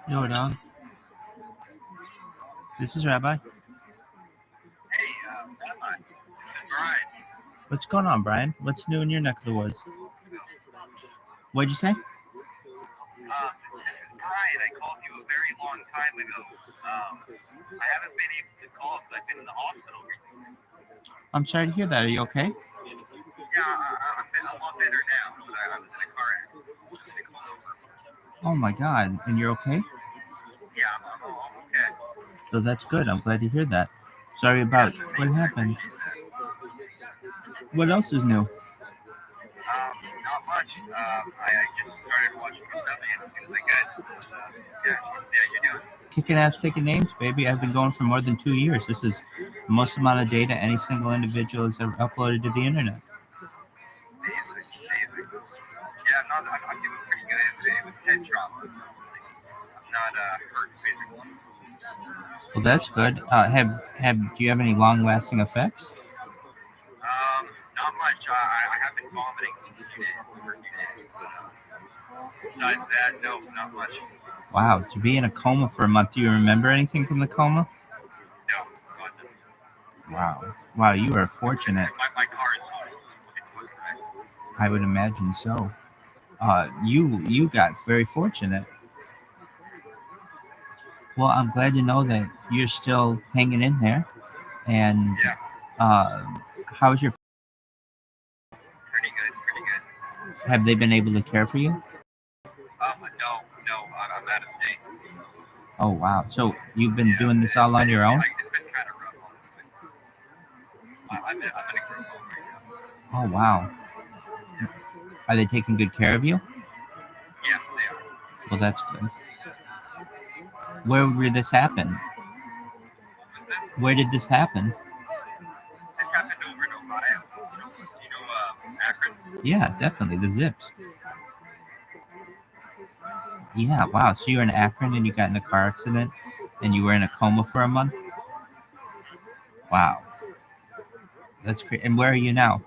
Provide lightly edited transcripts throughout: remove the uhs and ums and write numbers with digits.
Yo, dog. This is Rabbi. Hey, Rabbi. Brian. What's going on, Brian? What's new in your neck of the woods? What'd you say? Brian, I called you a very long time ago. I haven't been able to call because I've been in the hospital recently. I'm sorry to hear that. Are you okay? Yeah, I'm a lot better now. But I was in a car accident. Oh my God! And you're okay? Yeah, I'm okay. So that's good. I'm glad to hear that. Sorry about what happened. What else is new? Not much. I just started watching stuff and it was good. Yeah, you're doing. Kicking ass, taking names, baby. I've been going for more than 2 years. This is the most amount of data any single individual has ever uploaded to the internet. Amazing. Yeah, I'm doing pretty good with head trauma. I'm not hurt physically. Well, that's good. Do you have any long-lasting effects? Not much. I have been vomiting for a few days. Besides that, no, not much. Wow, to be in a coma for a month. Do you remember anything from the coma? No, nothing. Wow, you are fortunate. My car is I would imagine so. You got very fortunate. Well, I'm glad to know that you're still hanging in there. And how's your? Pretty good. Have they been able to care for you? No, I'm out of state. Oh wow! So you've been doing this all on your own? It's been kind of rough. I'm in a group home right now. Oh wow! Are they taking good care of you? Yeah, they are. Well, that's good. Where did this happen? Where did this happen? It happened over in Ohio. You know, Akron? Yeah, definitely the Zips. Yeah, wow. So you were in Akron and you got in a car accident and you were in a coma for a month? Wow. That's great. And where are you now?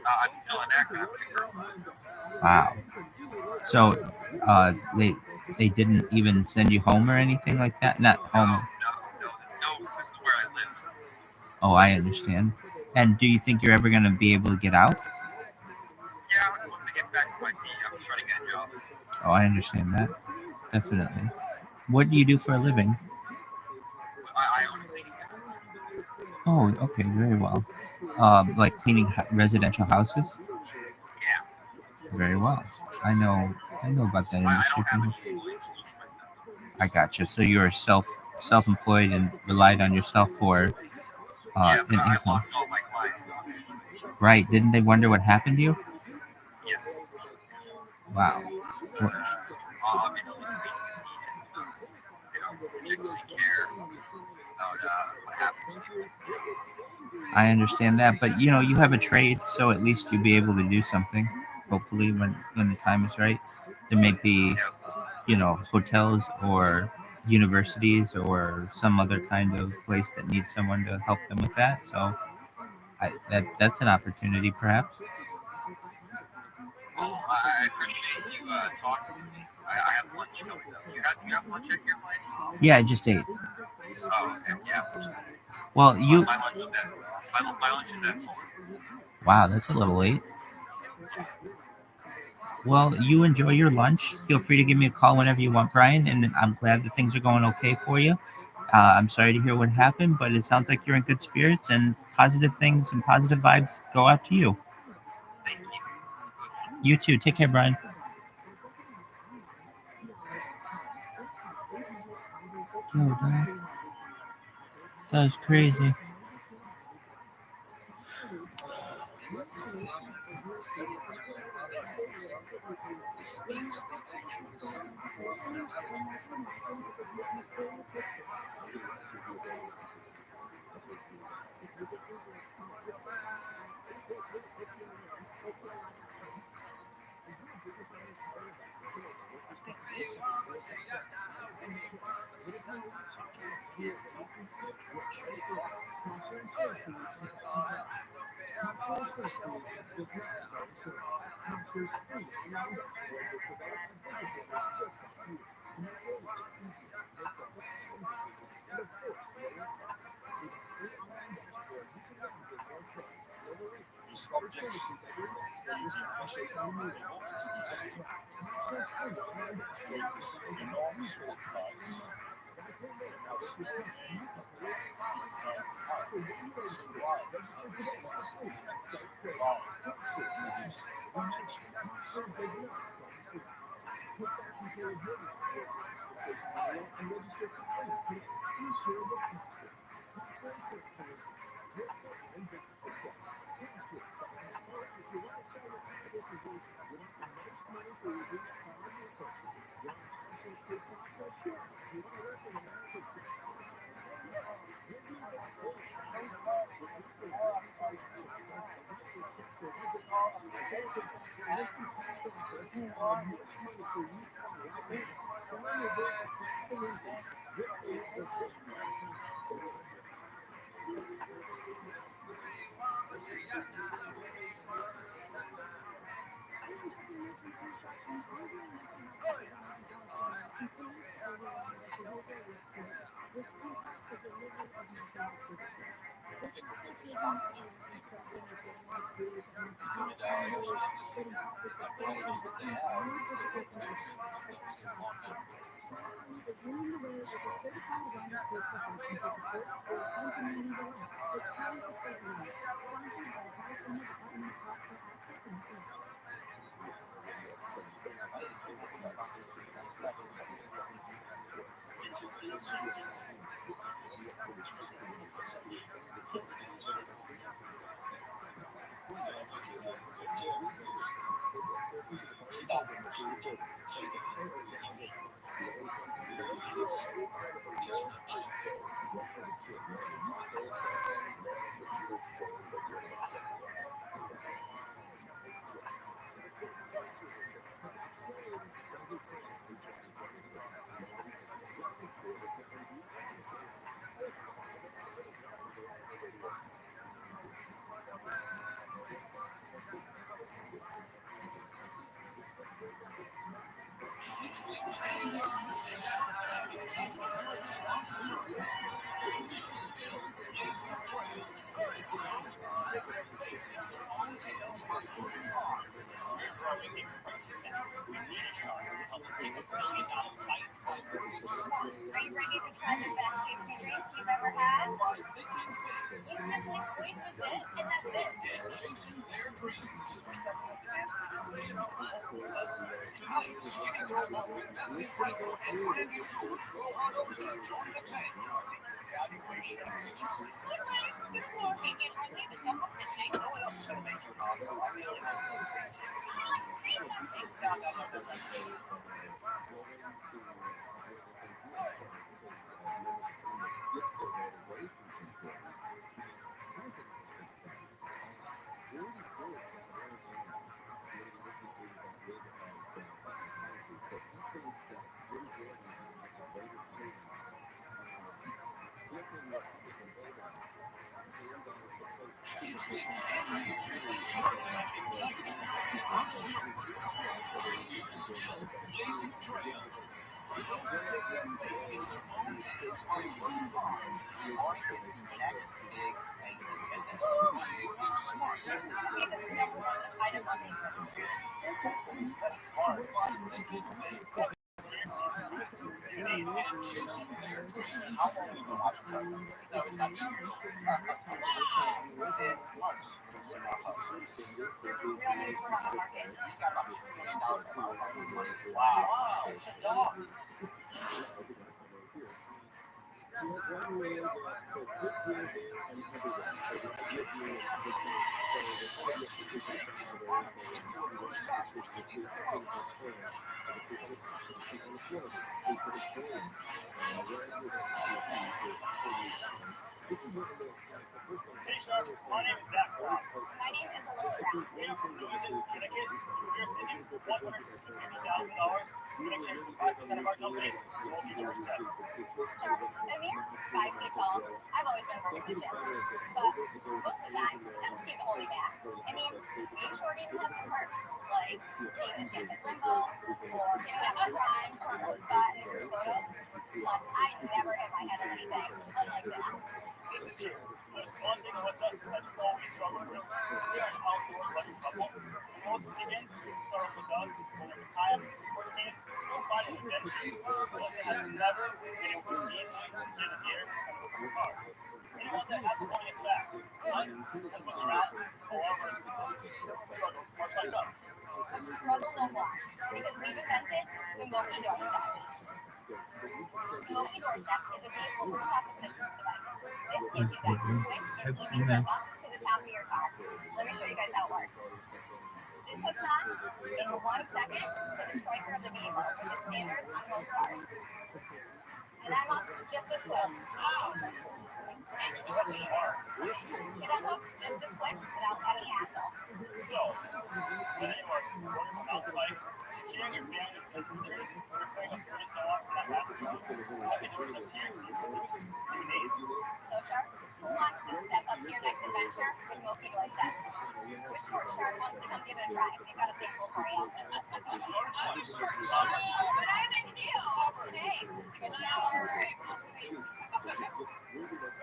I'm still in Akron. I'm in a group home. Wow. So they didn't even send you home or anything like that? Not home. No. This is where I live. Oh, I understand. And do you think you're ever going to be able to get out? Yeah, I'm supposed to get back to my feet. I'm trying to get a job. Oh, I understand that. Definitely. What do you do for a living? I own a cleaning business. Oh, okay, very well. Like cleaning residential houses? Yeah. Very well. I know about that industry. I gotcha. So you're self-employed and relied on yourself for an income. I lost all my clients. Right. Didn't they wonder what happened to you? Yeah. Wow. Obviously, particularly care about what happened. I understand that, but you have a trade, so at least you'll be able to do something. Hopefully, when the time is right, there may be, hotels or universities or some other kind of place that needs someone to help them with that. So, that's an opportunity, perhaps. Well, I appreciate you talking to me. I have lunch coming up. You have lunch at your place? Yeah, I just ate. Oh, okay. Yeah. Well, my lunch is at 4. Wow, that's a little late. Well, you enjoy your lunch. Feel free to give me a call whenever you want, Brian, and I'm glad that things are going okay for you. I'm sorry to hear what happened, but it sounds like you're in good spirits, and positive things and positive vibes go out to you. Thank you. You too. Take care, Brian. Yo, that was crazy. Hey Sharks, my name is Zach Brown. My name is Alyssa Brown. We are from Bloomington, Connecticut. We're seeking $150,000 in exchange for 5% of our company. We'll be doorstep. Sharks, I'm here, 5 feet tall. I've always been vertically gym. But most of the time, it doesn't seem to hold me back. I mean, being short even has some perks, like being in the champ at limbo, or getting that one prime front row spot in group photos. Plus, I never hit my head on anything, unlike Zach. This is true. There's one thing Alyssa has always struggled with. We are an outdoor electric couple. Most weekends start with us, when we're kayak, or skis, we'll find an adventure. Alyssa has never been able to easily secure the gear and hook up a car. Anyone that has holding us back, us, has looking out all over struggle, much like us. Struggle no more, because we've invented the Moki Doorstep. The Moki Doorstep is a vehicle rooftop assistance device. This gives you that quick and easy step up to the top of your car. Let me show you guys how it works. This hooks on in 1 second to the striker of the vehicle, which is standard on most cars. And I'm up just as quick. That's smart. It unhooks just as quick without any hassle. So, whether you are running a mountain bike, securing your family's Christmas tree, or repairing a furnace alarm from that last smoke, Moki Doors up to you with the boost you need. So Sharks, who wants to step up to your next adventure with Moki Doorstep? Which short shark wants to come give it a try? We've got a sample for you. I'm a short But I'm in you. Hey, it's a good challenge. Right, we'll see.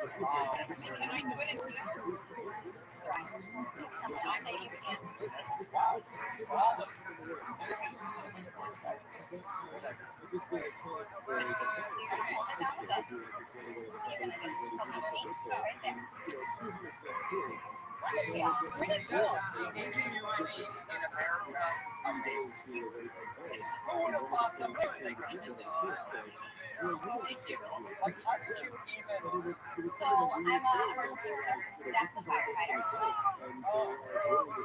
Can I do it in heels? That's right. Someone else say you can. Wow, it's solid. So you're gonna hold it down with this. You're gonna just poke underneath, right there. Look at you, pretty cool. Ingenuity in America amazes me. Who would have thought something like this? Thank you. Like, how did you even? So I'm an emergency room nurse. Zach's a firefighter.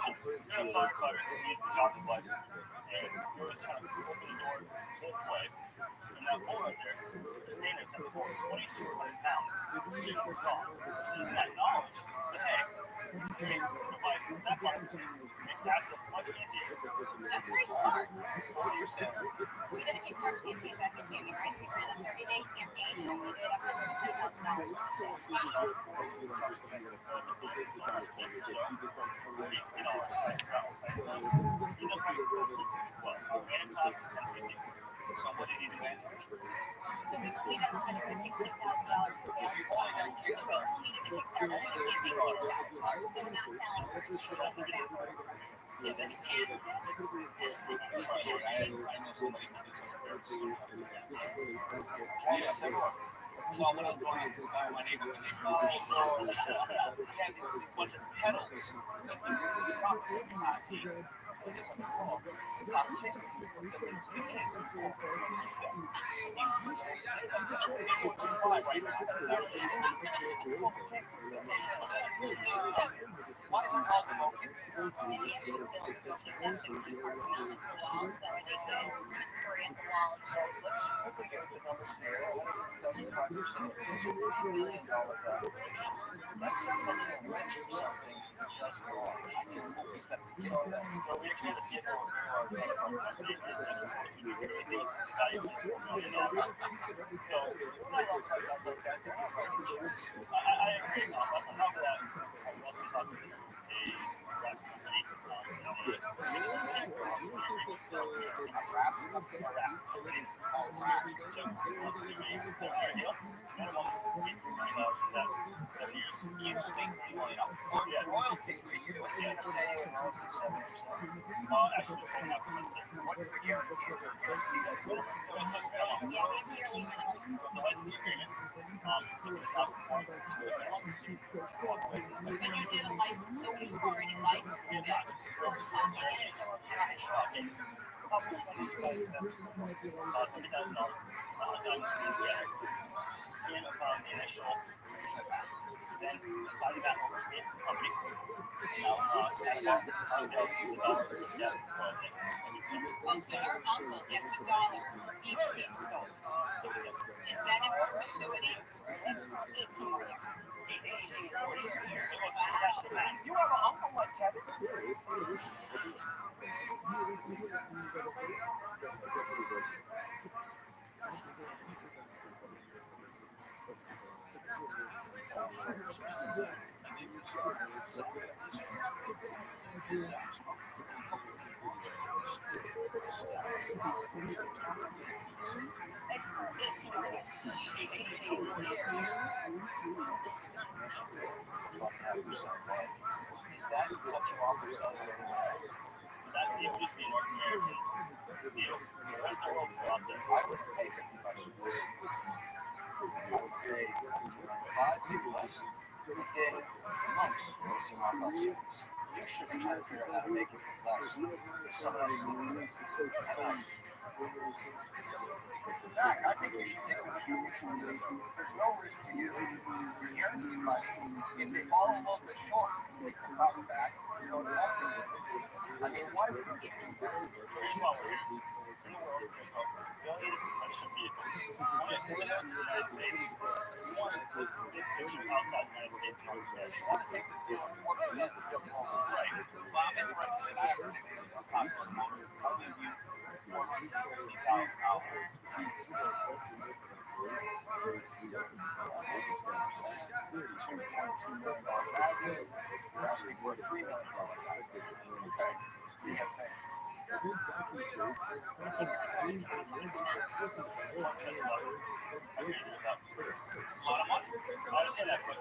Thanks. You're a firefighter. He's the job is like, and you're just trying to open the door this way. And that pole right there, the standards have to hold 2,200 pounds. It's extremely small. Using that knowledge, say, hey, create a device to step on it, make access much easier. That's very smart. So what are your sales? So we did a Kickstarter campaign back in January. We ran a 30-day campaign and we did $110,000 worth of sales. It's custom made, so it's a show. You know, the prices are different as well. And it costs $10.50. So what did you do then? So we done $116,000 in sales. So we only did the Kickstarter and the campaign came shop. So we're not selling because we're backward. Is this patented? I know somebody who did something very similar. Yeah, similar. Well, when I'm going to this guy in my neighborhood, he had a bunch of pedals. Like, the property would be not deep. I guess on the wall. The cop chased him. It's big hands. It's all just stuff. Right now. Why is it called the Moki? Maybe it's a build Moki steps that can park around the walls. That way they could kind of spray at the walls. So let's quickly get into numbers here. Let's say that you mentioned something just wrong. I can Moki step. So we actually had a CFO for our other parts of the company, and it's supposed to be crazy. Value of $4 million. So, I agree. On top of that, I was also talking to a last company. Royalties to you, what's the today and royalties 7%? Actually, 4.5%. What's the guarantees or guarantees? So it's just minimums. Yeah, we have yearly minimums. So the license agreement, if it's not performed to those minimums, So you did a license, so we already licensed it. We're talking it, so we're paying. How much money did you guys invest in so far? $30,000. It's not like I'm being the initial version of that. Then decided that over to me, company. Now, our sales is $1 per step royalty. Oh, so your uncle gets $1 for each piece sold. Is that in perpetuity? It's for 18 more years. 18 more years. It was a special pack. You have an uncle like Kevin? It's for 18 more years. 18 more years. Is that what you offer selling? So that deal would just be a North American deal. The rest of the world's still out there. I wouldn't pay $50 for this. I would pay $5 less within months of seeing my health service. You should be trying to figure out how to make it for less. Someone else is doing it. Zach, I think you should take a distribution deal. There's no risk to you. You're guaranteed money. If they fall a little bit short, take the profit back. You know, I mean, why wouldn't you do that? So here's what we're doing. In the world, there's no million commercial vehicles. Only 4 of those in the United States. We want to ship outside the United States. You want to take this deal and work with us to get it home. Right. Well, I'm interested in that. Approximately motors. I'll give you I understand that, but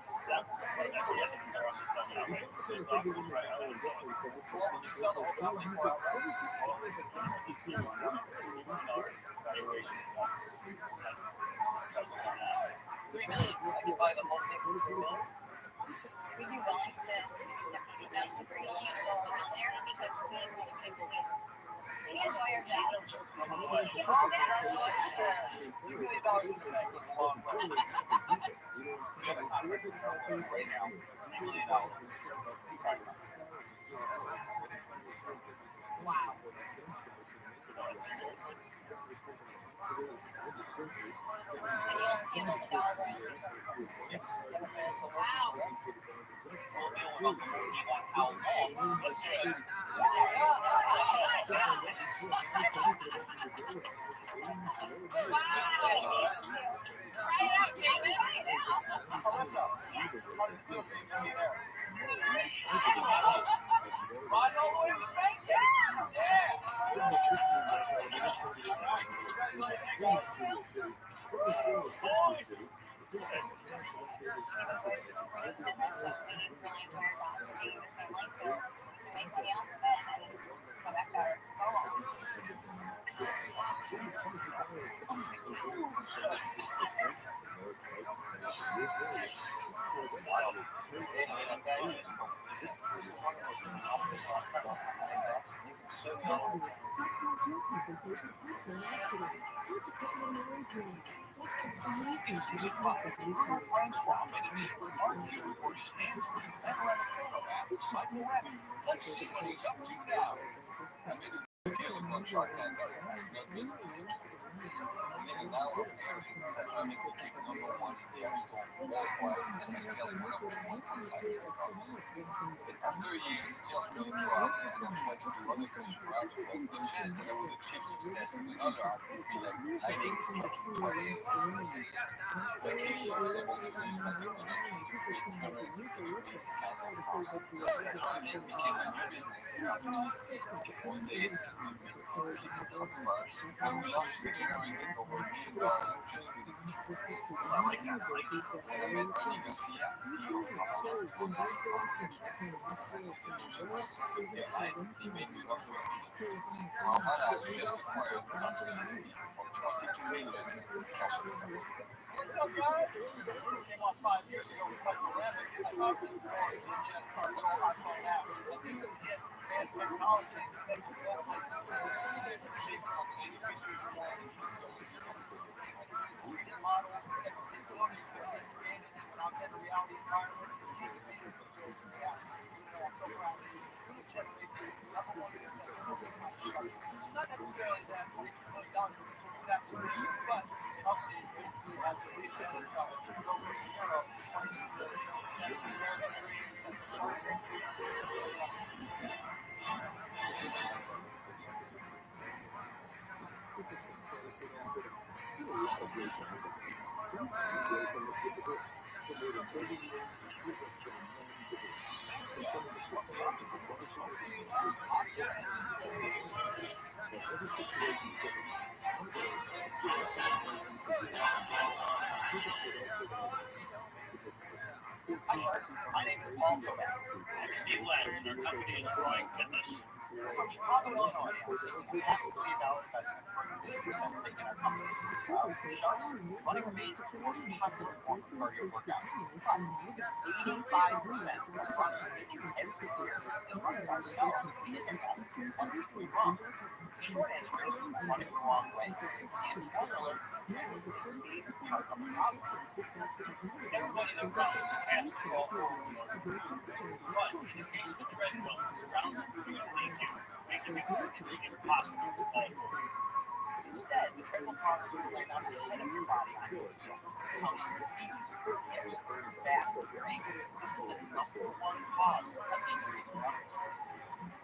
valuations, that's $3 million. I can buy the whole thing for $3 million. We'd be willing to get down to the $3 million or go around there because we want to be able to. We enjoy our jobs. $2 million in the bank goes a long way. We have a contract right now, $3 million. Wow. And you'll handle the dollar royalty to everyone. Yes. Wow. How long? Let's do it. Try it out, Jamie. Try it out. Melissa, how does it feel to be a millionaire? Ride all the way to the bank? We're in business, but we really enjoy our jobs and being with family, so we can make money off of it and go back to our homes. Francois made a deal with Mark to record his hands-free panoramic photo app, ROTHSCHILD. Let's see what he's up to now. I made a music on Shark Tank that has not been researched. Meaning now of airing, self-driving became #1 in the App Store worldwide, and my sales went up to $1.5 million. After a year, sales really dropped, and I tried to do other consumer apps, but the chance that I would achieve success with another app would be like lightning striking twice as fast. Luckily, I was able to use my technology to create 260-degree scans of cars. So self-driving became my new business after 16. One day, to make people hotspots, and we launched the generated over $1 million just with the keywords. I like that. When I met Bernie Garcia, CEO of TRUMAN, on the as of the user was perfectly aligned, he made me an offer immediately. Ramana has just acquired TRUMAN for $22 million cash and stock. What's up, guys? Came on 5 years ago with ROTHSCHILD. I thought it was boring. It just our little iPhone app. But these advanced technology that can go places to take any features you want. So we can use 3D models and capability necessarily that $22 million is the quickest acquisition, but the company basically had to reinvent itself, go from zero to 22 billion. That's the American dream. That's the Shark Tank dream. Hi, Sharks. My name is Paul Toback. I'm Steve Ladder, and our company is Drawing Fitness. We're from Chicago, Illinois, and we're seeking a $500 million investment for an 8% stake in our company. Sharks, running remains the most popular form of cardio workout. But 85% of runners injured every year. As runners ourselves, we need to ask, what are we doing wrong? The short answer is we're running the wrong way. And spoiler alert, training is a big part of the problem. Everybody that runs has to fall forward. But in the case of the treadmill, ground scooting and linking make it virtually impossible to fall forward. Instead, the treadmill causes you to lay down the head of your body on your heel, pounding your knees, your hips, your back, your ankles. This is the #1 cause of injury in runners.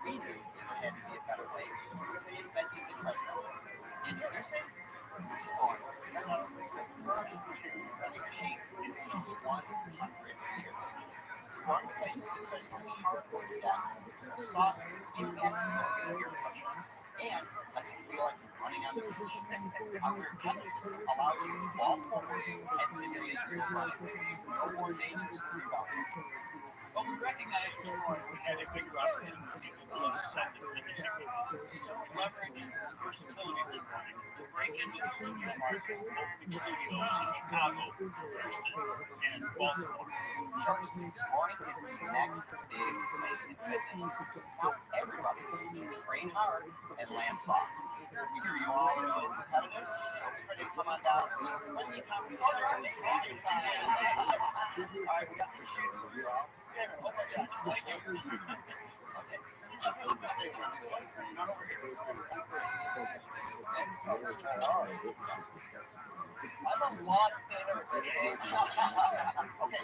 We knew there had to be a better way, so we reinvented the treadmill. Introducing Spark, the first running machine in almost 100 years. Spark replaces the treadmill's hardwood deck with a soft, impact-absorbing air cushion and lets you feel like you're running on the beach. Our rear pedal system allows you to fall forward and simulate real running. No more dangerous rebounds. But we recognized Exploring had a bigger opportunity than just selling fitness equipment. So we leveraged the versatility of Exploring to break into the studio market, opening studios in Chicago, Houston, and Baltimore. Sharks, Exploring is the next big thing in fitness. Now everybody can train hard and land soft. We hear you all are really competitive, so we're ready to come on down for a friendly conversation. All right, we got some shoes for you all. Okay. I love water thinner. Okay,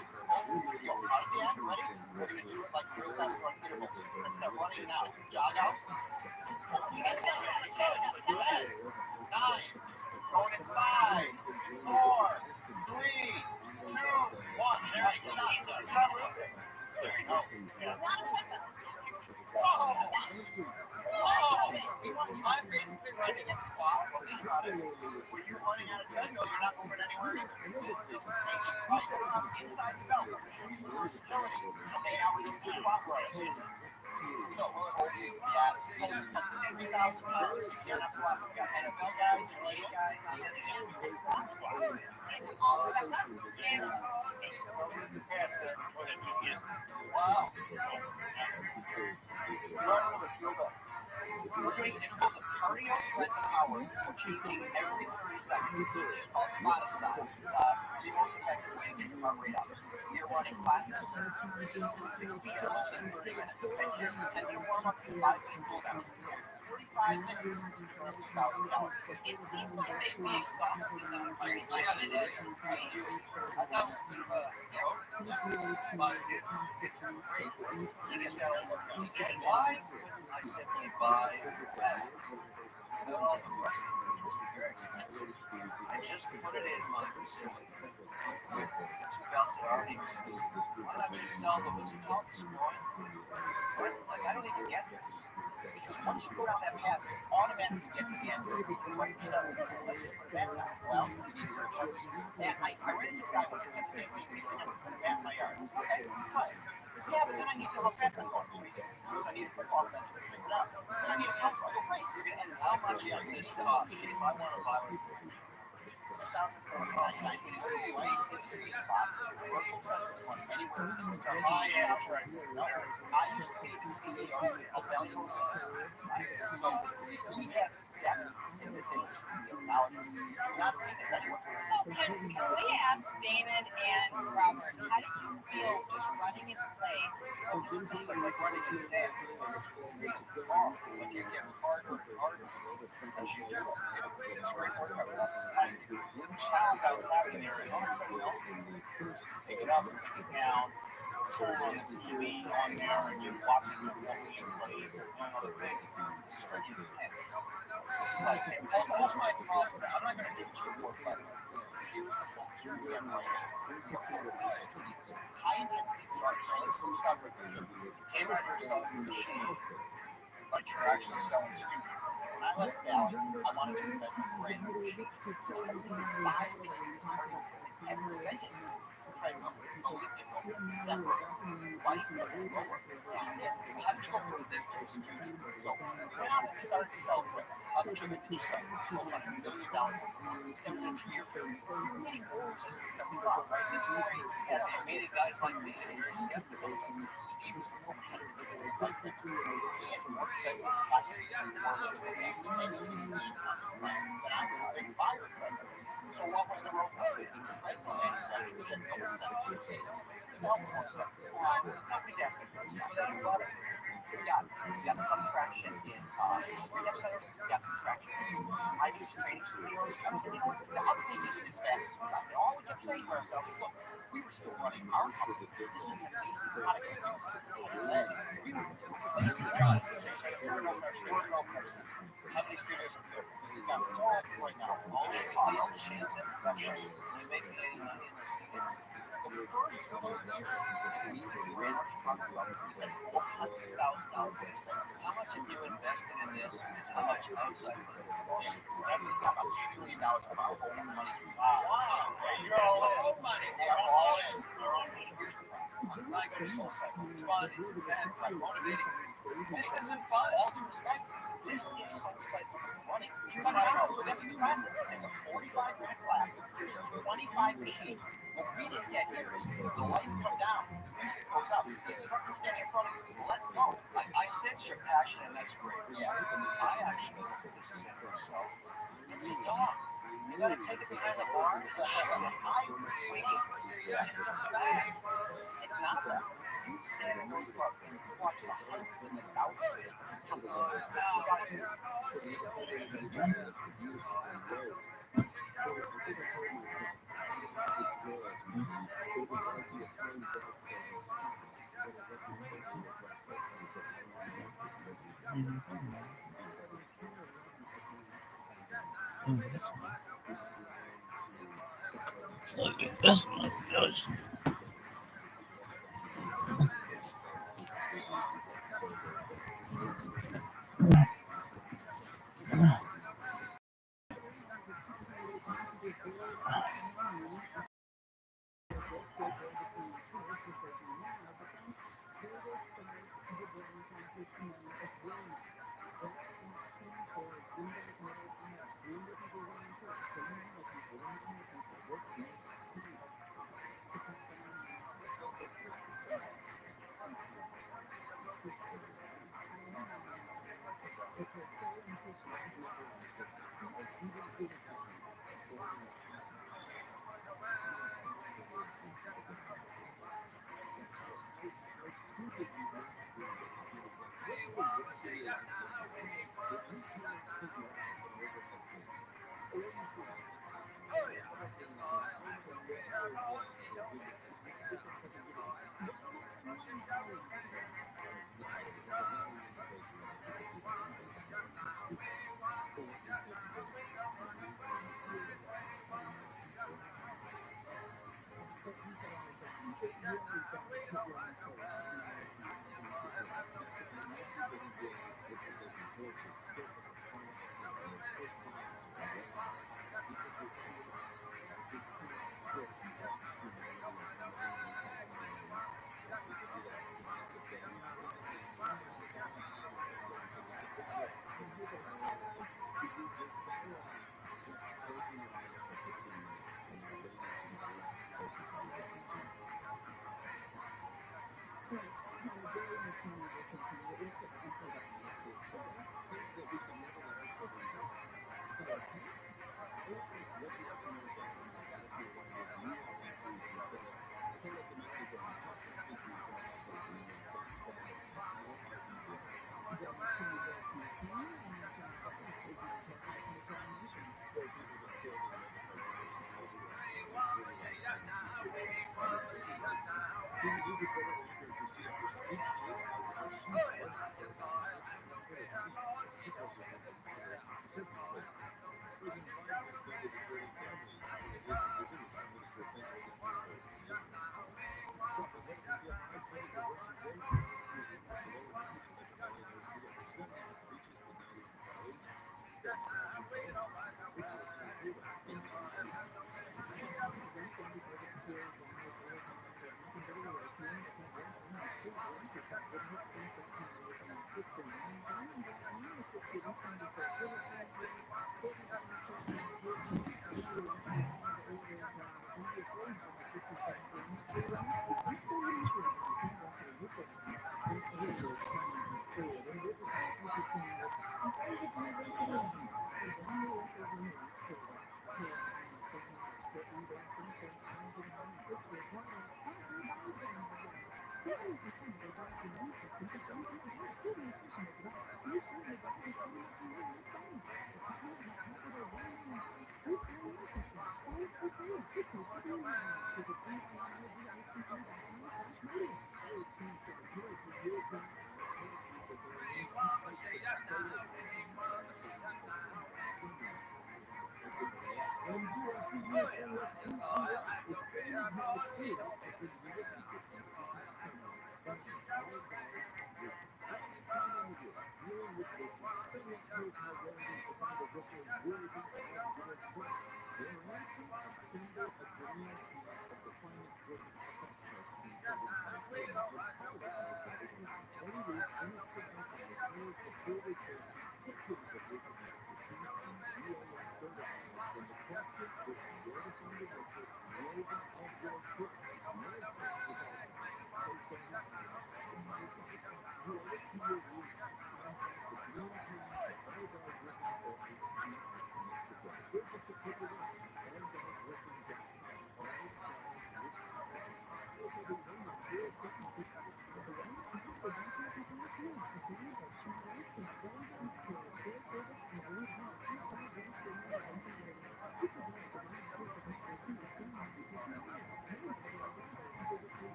video. Again, ready? We're going to do it like real fast run intervals. Let's start running now. Jog out. 10, 9, going in 5, 4, 3, 2, 1. All right, stop. There you go. I'm basically running in squat. Think about it. When you're running on a treadmill, you're not moving anywhere either. This is insane. Right? Inside the belt, we're show you some versatility. Okay, now we're doing squat runs. So, this whole system is $3,000. You can't have a lot. We've got NFL guys and league guys on this. It's not squat. All the way back up. Wow. We're doing intervals of cardio, strength, and power. We're changing every 30 seconds, which is called Tabata style. The most effective way to get your heart rate up. We are running classes with 60 intervals in 30 minutes. And here's your 10-minute warm-up and 5-minute cool-down. So 45 minutes to burn 2,000 calories. It seems like they'd be exhausted though. Yeah, it is. Right? I thought it was a bit of a joke, but it's great. You just gotta work on it. And why wouldn't I simply buy that? And all the rest of it, which was very expensive, and just put it in my facility. With 2 belts that already exist. Why not just sell them as an outscoring? Like, I don't even get this. Because once you go down that path, you automatically get to the end. What percent? Let's just put it back down. Well, you need your intelligence. And I ran into a guy once who said the same thing. He said, I'm going to put it back in my yard. I said, okay, tight. Yeah, but then I need to know how fast I'm going. So he says, I need a football sensor to figure it out. So then I need a pencil. I go, great. You're going to end how much does this cost? If I want to buy one for you. $6,499 is right in the sweet spot. Commercial treadmills run anywhere between high-end treadmill. I used to be the CEO of Valentine Fitness. So we have depth in this industry. Now, do not see this anywhere. So can we ask Damon and Robert, how do you feel just running in place? It's like running in sand. Like it gets harder and harder. challenge I was having there is on a treadmill, pick it up, take it down, turn on the TV on there, and you're watching the local plays or doing other things. This is pretty intense. This is like, That's my problem. I'm not going to give it to you for fun. Here's the focus you're getting right now. You're already streaming high intensity charts, showing some stuff with you. You came out here selling your machine, but you're actually selling studios. When I left Valley, I wanted to invent a brand new machine. It's only 5 pieces of cardio equipment ever invented. Treadmill, elliptical, stepper, bike, rower. That's it. How did you go from this to a studio? So, went out and started to sell equipment. How much of it did you sell? We sold about $1 million worth of equipment in a 2-year period. We're getting more resistance than we thought, right? This story has animated guys like me that are very skeptical. Steve was the former head of the bike fitness. He has more treadmill capacity and more elliptical bands than any human being on this planet. But I was inspired with treadmill. So what was the roadblock? The treadmill manufacturers had no incentive. Here's the helpful concept. Nobody's asking for this. So then you bought it. You got some traction in rehab centers. You got some traction in private training studios. I was thinking, the uptake isn't as fast as we thought. And all we kept saying to ourselves is, look, we were still running our company. This is an amazing product. We were we were replacing guys. They said, we're no person. How many studios have you got? We've got 4 right now. All Chicago, Shenzhen. That's right. We make any money in those studios. The first full year we ran our Chicago up, we had $400,000 in sales. How much have you invested in this? How much outside of it? That's about $2 million of our own money. Wow. You're all in. Own money. We are all in. Here's the problem. I go to Soul Cycle. It's fun. It's intense. I'm motivating. This isn't fun. All due respect. This is Soul Cycle running. Here's what I know. So that's the class. It's a 45-minute class. There's 25 machines. What we didn't get here is the lights come down, the music goes up, the instructor's standing in front of you. Let's go. I sense your passion, and that's great. Yeah. I actually look at this as so it's a dog. You gotta take it behind the bar and shove it. I was waiting. It's a fact. It's not a fact. You stand in those clubs and you watch the hundreds and the thousands of people. Look at this one goes.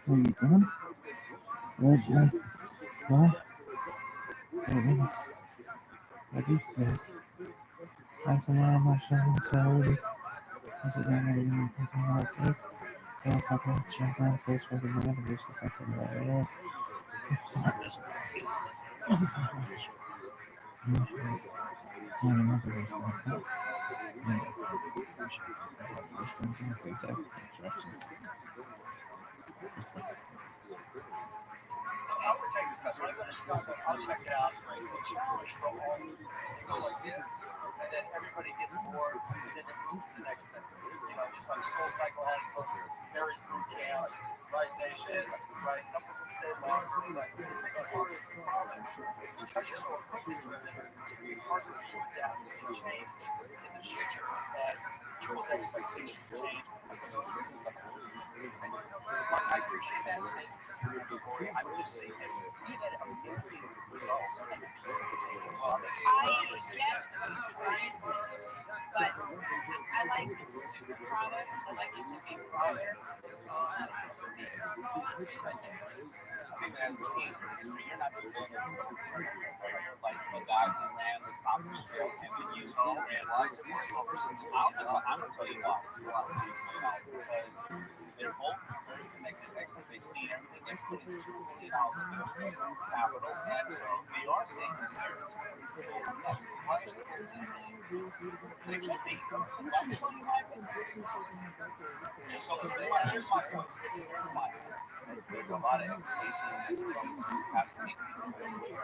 What are you doing? What? What is this? I said, I'm not sure it's already. I said, I'm not even thinking about it. So if I can check on face for the man, this is like a matter. I would take this mess. When I go to Chicago, I'll check it out. It's great. The challenge to all you go like this, and then everybody gets bored, and then they move to the next thing. You know, just like Soul Cycle has Mary's Boot Camp, Rise Nation, right? Some people stay longer, right? Because you're so appropriate driven, it's really hard for you to adapt and change in the future as people's expectations change. I appreciate that. Story. I would just say this: we had amazing results. I get what you're trying to do, but I like consumer products. I like it to be broader. It's not You're not too long. Like the guy who ran the top retail and then you realize it worked over 6 million. I'm gonna tell you why. It's $6 million because they're both connected experts. They've seen everything. They put in $2 million of capital, and so they are saying that there's next largest they could be. I'm just telling you my opinion. Just so here's my point. There's a lot of information that's going to have to make people aware of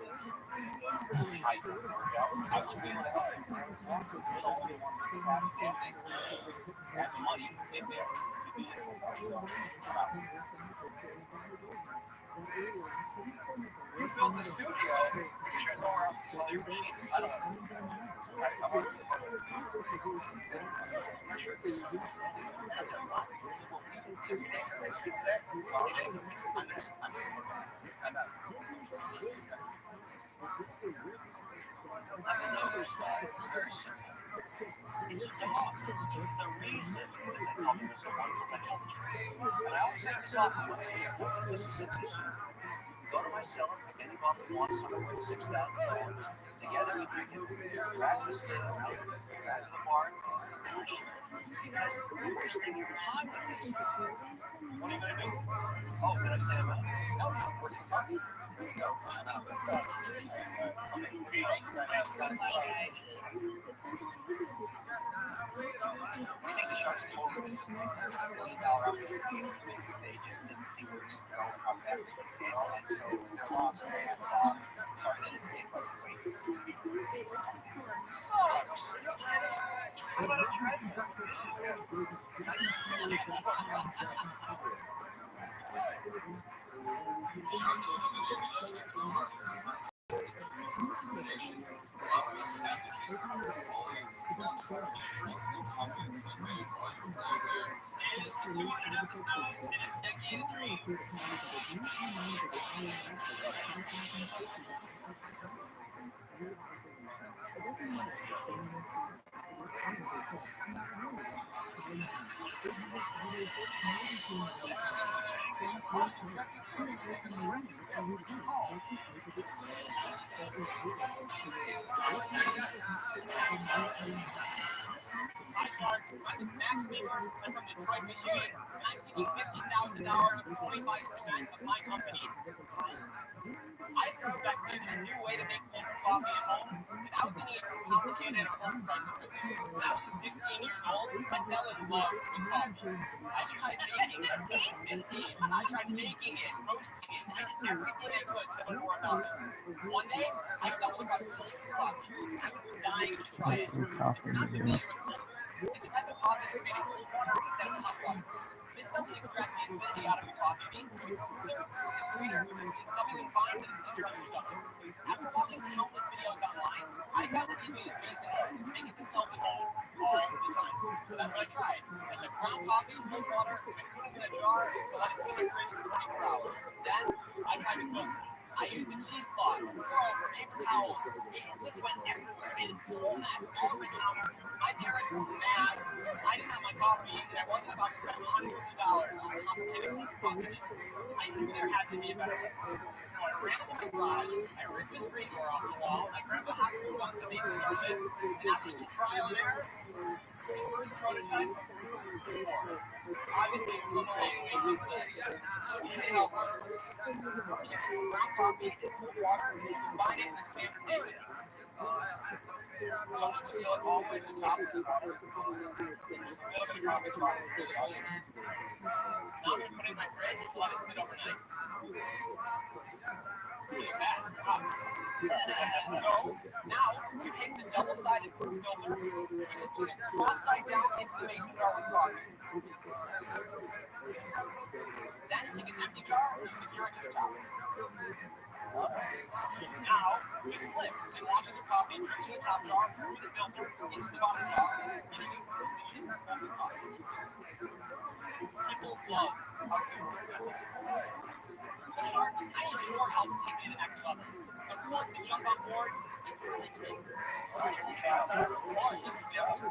this type of workout. I would be able to help you. You're the only one who can have experience and money in there to do this yourself. You built a studio because you had nowhere else to sell your machine. I don't want to do that business. I want to be a part of it. I'm sure this is that's a lot. This is what we do. If you didn't convince me today, you didn't convince me. I'm still working on it. I'm out. I'm a numbers guy. It's very simple. It's a dog. The reason that they call me Mr. Wonderful is I tell the truth. And I always make this offer once a year. What if this is it this year? Go to my cellar, pick any bottle you want, somewhere with $6,000. Together we drink it. Grab this thing, grab the bar, and we share it. Because you're wasting your time with this. What are you going to do? Oh, did I say I'm out? No, where's the time? Here you go. I'm out. I think the Sharks totally missed $14 opportunity. They just didn't see where it's going, how fast it can scale, and so it's their loss. And sorry, they didn't see it, but wait. Sucks. Are you kidding? How about a treadmill? This is good. Information, obvious advocate for quality, long-term strength and confidence in the boys with here. Here's to 200 episodes and a decade of dreams. Is a cost-effective way to make a drink every call. Hi, Sharks. My name is Max Weaver. I'm from Detroit, Michigan, and I'm seeking $50,000 for 25% of my company. I've perfected a new way to make cold brew coffee at home without the need for complicated or overpriced equipment. When I was just 15 years old, I fell in love with coffee. I tried making it, 15. I tried making it, roasting it. I did everything I could to learn more about it. One day, I stumbled across cold brew coffee. I was dying to try it. If you're not familiar with cold brew, it's a type of coffee that's made in cold water instead of hot water. This doesn't extract the acidity out of your coffee bean, so it's smoother and sweeter. It's something you find that it's easier on your stomachs. After watching countless videos online, I found that people use mason jars to make it themselves at home all the time. So that's what I tried. I took ground coffee, cold water, and put it in a jar to let it sit in the fridge for 24 hours. Then I tried to filter it. I used a cheesecloth, pour-over, paper towels. It just went everywhere. It was a whole mess all over my counter. My parents were mad. I didn't have my coffee, and I wasn't about to spend hundreds of dollars on a complicated coffee maker. I knew there had to be a better way. So I ran into my garage, I ripped the screen door off the wall, I grabbed a hot glue on some mason jar lids, and after some trial and error, the first prototype was born. Obviously, it was on the long way since then. So let me show you how it works. First, you take some ground coffee and cold water, and you combine it in a standard mason jar. So I'm just going to fill it all the way to the top with the water. Just a little bit of coffee to bottom really all you need. Now I'm going to put it in my fridge to let it sit overnight. So now to take the double-sided proof filter, you can put it straw side down into the mason jar with coffee. Then take an empty jar and secure it to the top. Now, just flip and watch as your coffee drips from the top jar through the filter into the bottom jar, getting you some delicious golden coffee. People love how simple this method is. The sharks, I am sure how to take it to the next level. So if you want to jump on board, you can really great. Or just examples.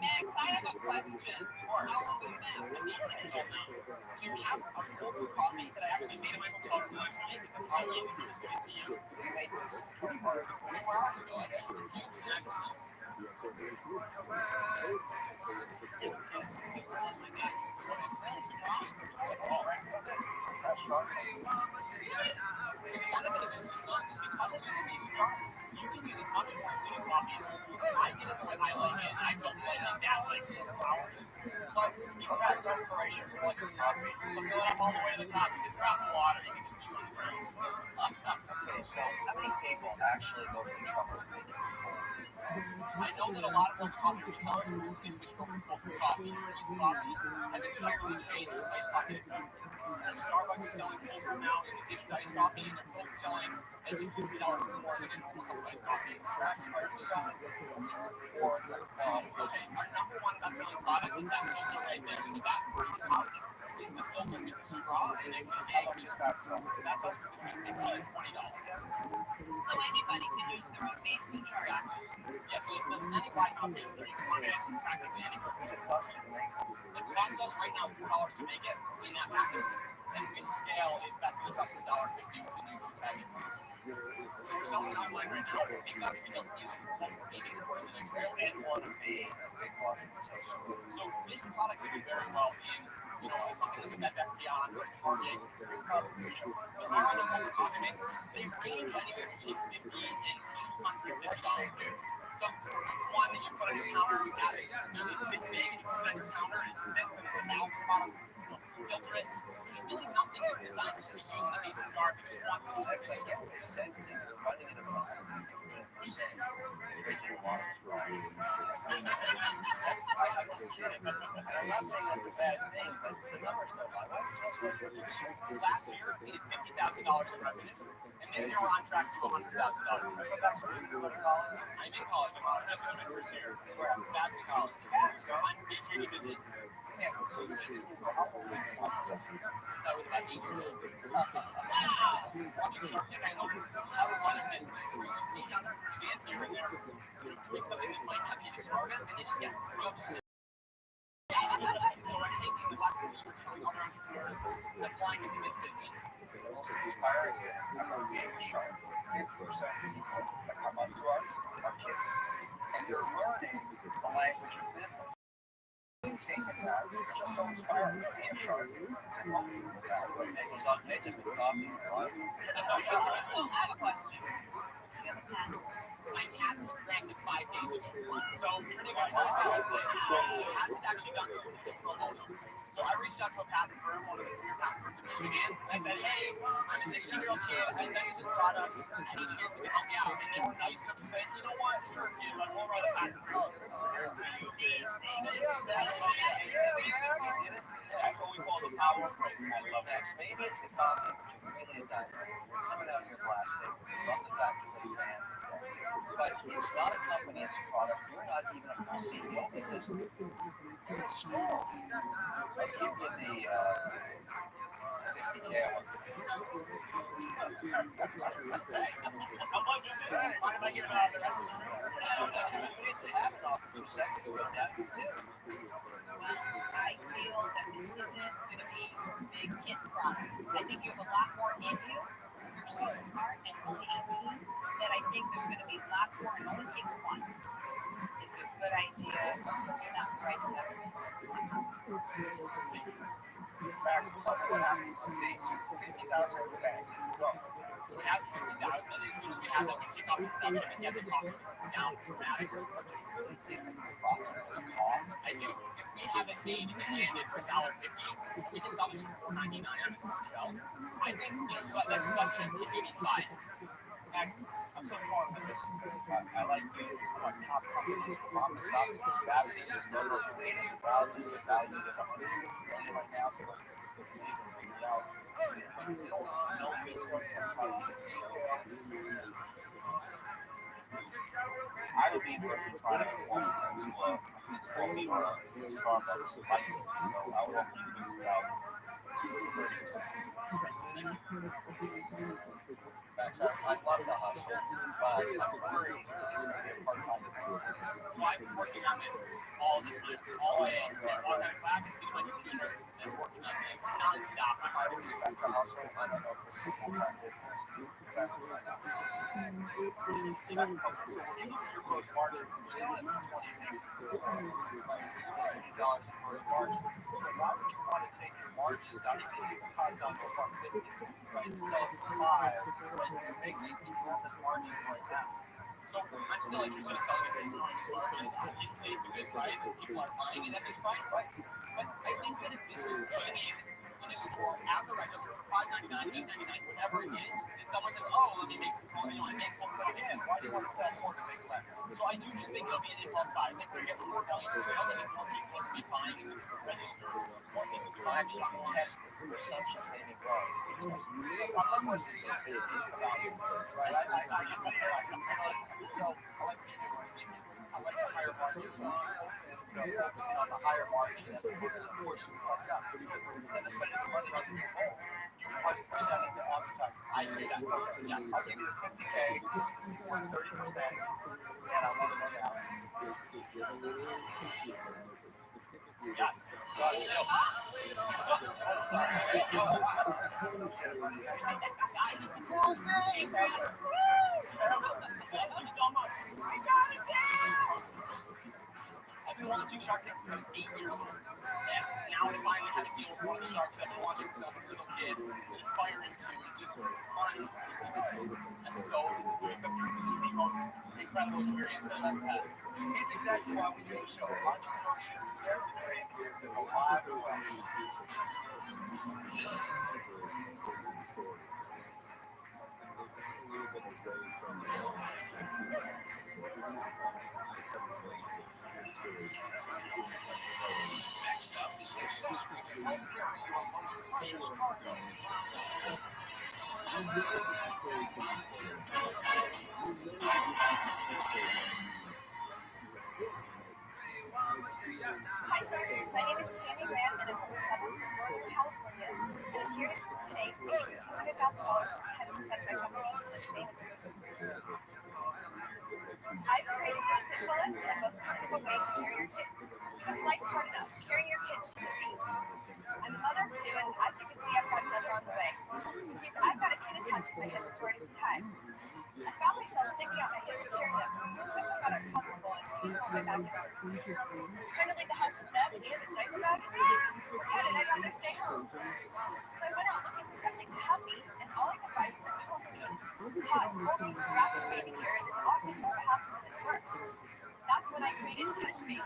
Max, I have a question. How old are you now? I'm 18 years old now. Do you have a cold brew coffee that I actually made in my hotel room last night because how easy the system is to use? We made this 24 hours ago. I just cubes and iced milk. So the benefit of this system is because it's just a mason jar, you can use as much or including coffee as you want. I did it the way I like it, and I don't like it down like flowers. But you can add some preparation for like coffee. So fill it up all the way to the top, just drop the water, you can just chew on the ground. Okay, so how many people actually go to the trouble of making I know that a lot of those coffee retailers recently switched over to cold brew coffee. Keats Coffee has entirely changed their ice coffee to cold brew. And Starbucks is selling cold brew now in addition to iced coffee, and they're both selling at $2 to $3 more than a normal cup of iced coffee. Are you selling the filter or the Okay, our number one best-selling product is that filter right there. So that brown pouch is the filter with the straw and it can how much is that selling? That's us for between $15 and $20. So anybody can use their own mason jar. Exactly. Yeah, so there's any wide mouth mason jar. You can find it in practically any Does person. it cost you to make? It costs us right now $4 to make it in that package. And with scale, that's going to drop to $1.50 with a new 2-packet. So we're selling it online right now. Big box retail is maybe before the next year. You want to be a big box retail store. So this product would do very well in, something like a Bed Bath & Beyond or a Target. There are other home coffee makers. They range anywhere between $50 and $250. So one that you put on your counter, you got it. It's this big, and you put it on your counter, and it sits, and it's a valve bottom. Filter it. There's really nothing that's designed to be used in a mason jar if you just want to. That's like if they sense that you're running at about 15% drinking water. That's I'm not kidding. And I'm not saying that's a bad thing, but the numbers don't lie. Last year, we did $50,000 in revenue, and this year we're on track to $100,000. So that's what you do in college. I'm in college. I'm just in my first year. That's in college. So I'm drinking business. Yeah, so you need to go how old were you Since I was about 8 years old. Wow! Watching Shark Tank, I learned how to run a business where you see other stands here and there doing something that might not be the smartest, and they just get gross. So I'm taking the lessons that we're telling other entrepreneurs and applying it to this business. The most inspiring thing about being a shark, 50% of people that come up to us are kids. And they're learning the language of business. Taking that, it's just so inspiring to be a shark. To help people with that. They took with coffee. So I have a question. Do you have a patent? My patent was granted 5 days ago. So pretty much that's what I would say. The patent is actually done pro bono. So I reached out to a patent firm, one of the premier patent firms in Michigan, and I said, hey, I'm a 16-year-old kid, I invented this product, any chance you can help me out? And they were nice enough to say, you know what, sure kid, but we'll write a patent for you. That's what we call the power of I love that. Maybe it's the coffee, but you're really a diamond. You're coming out here blasting. We love the fact that you're a fan. But it's not a company, it's a product. You're not even a full CEO because you're small. I give you the 50K I want to do. How much is it? Why am I here about the rest of the room? You didn't have an offer 2 seconds ago, now you do. Well, I feel that this isn't going to be your big hit product. I think you have a lot more in you. You're so smart and only 18 that I think there's going to be lots more. It only takes one. It's a good idea. You're not the right investment. Max, tell me what happens on day 2. 50,000 in the bank. Go. So we have 50,000. As soon as we have that, we kick off the production and get the cost down dramatically. Do you really think that your profit is cost? I do. If we have this made and landed for $1.50. We can sell this for $4.99 on the store shelf. I think that's such a convenient buy. I'm so torn with this. I like you on top companies, mom and shops, that's it. You're so creating value at 100 million right now. So they can figure it out. No retail can try to I would be the person trying to walk into a Chipotle or a Starbucks license. So I would hope you can figure out 30%. That's right. I love the hustle, but I'm worried it's going to be a part-time thing. So I've been working on this all the time, all day. And walk out of class, I sit on my computer and working on this nonstop. I respect the hustle. I don't know if this is a full-time business. That's right now. That's okay. So when you look at your gross margins, you're selling it for $20 $16 in gross margins. So why would you want to take your margins down, even if you can cost down to $1.50, right, and sell it for $5, when you're making enormous margins right now? So I'm still interested in selling it for enormous margins. Obviously, it's a good price and people are buying it at this price. Right? But I think that if this was hanging in a store at the register for $5.99, $8.99, whatever it is, and someone says, "Oh, let me make some coffee," I make coffee again. Why do you want to sell more to make less? So I do just think it'll be an impulse buy. I think we're going to get more volume of sales. I think more people are going to be buying in this register. More people will be buying Actually, something. test the perceptions maybe grow. My question is about you, right? I can see it. So I like what you're doing. I like the higher margins. So focusing on the higher margin as opposed to pushing costs down. Because instead of spending the money on your goal, you want to push that into advertising. I hear that. Yeah, I'll give you the 50K for 30%, and I'll move it down. Yes. Got it. Guys, it's the coolest thing ever. Thank you so much. I got it down. I've been watching Shark Tank since I was 8 years old. And now to finally have a deal with one of the sharks I've been watching since I was a little kid and aspiring to is just fun. And so it's a dream come true. This is the most incredible experience that I've ever had. It's exactly why we do the show. Entrepreneurship, every dream is a lot of way. Next up is an accessory to help carry your most precious cargo. Hi Sharks, my name is Tammy Grant and I'm from the suburbs of Northern California. And I'm here to today save $200,000 for 10% of my company, Tush Baby. I've created the simplest and most comfortable way to carry your kids. Because life's hard enough, carrying your kids shouldn't be. I'm a mother of 2 and as you can see I've got another on the way. Which means I've got a kid attached to my hip majority of the time. I found myself sticking out my hips carrying them, which quickly got uncomfortable and came on my back and arms. Trying to leave the house with them and a diaper bag? Decided I'd rather stay home. So I went out looking for something to help me, and all I could find was a company. Hot, rolling, strapped baby gear, and it's often more of a hassle than it's worth. That's when I created Tush Baby.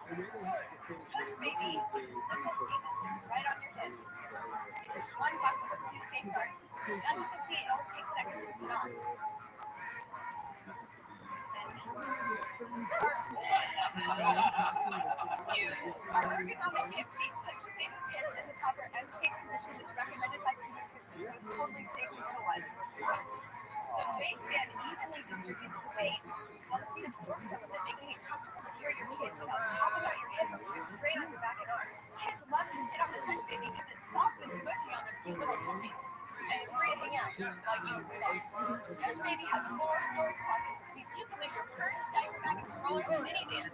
Tush Baby is a simple seat that sits right on your hip. It's just one buckle with 2 safeguards. As you can see, it only takes seconds to put on. You are ergonomic seat. Put your baby's hips in the proper M-shaped position that's recommended by pediatricians, so it's totally safe for little ones. The waistband evenly distributes the weight, while the seat absorbs some of it, making it comfortable to carry your kids without popping out your hip or strain on your back and arms. Kids love to sit on the Tush Baby because it's soft and smushy on their cute little tushies. And it's free to hang out, like you. Tush Baby has 4 storage pockets, which means you can leave your purse, diaper bag, and stroller in a minivan.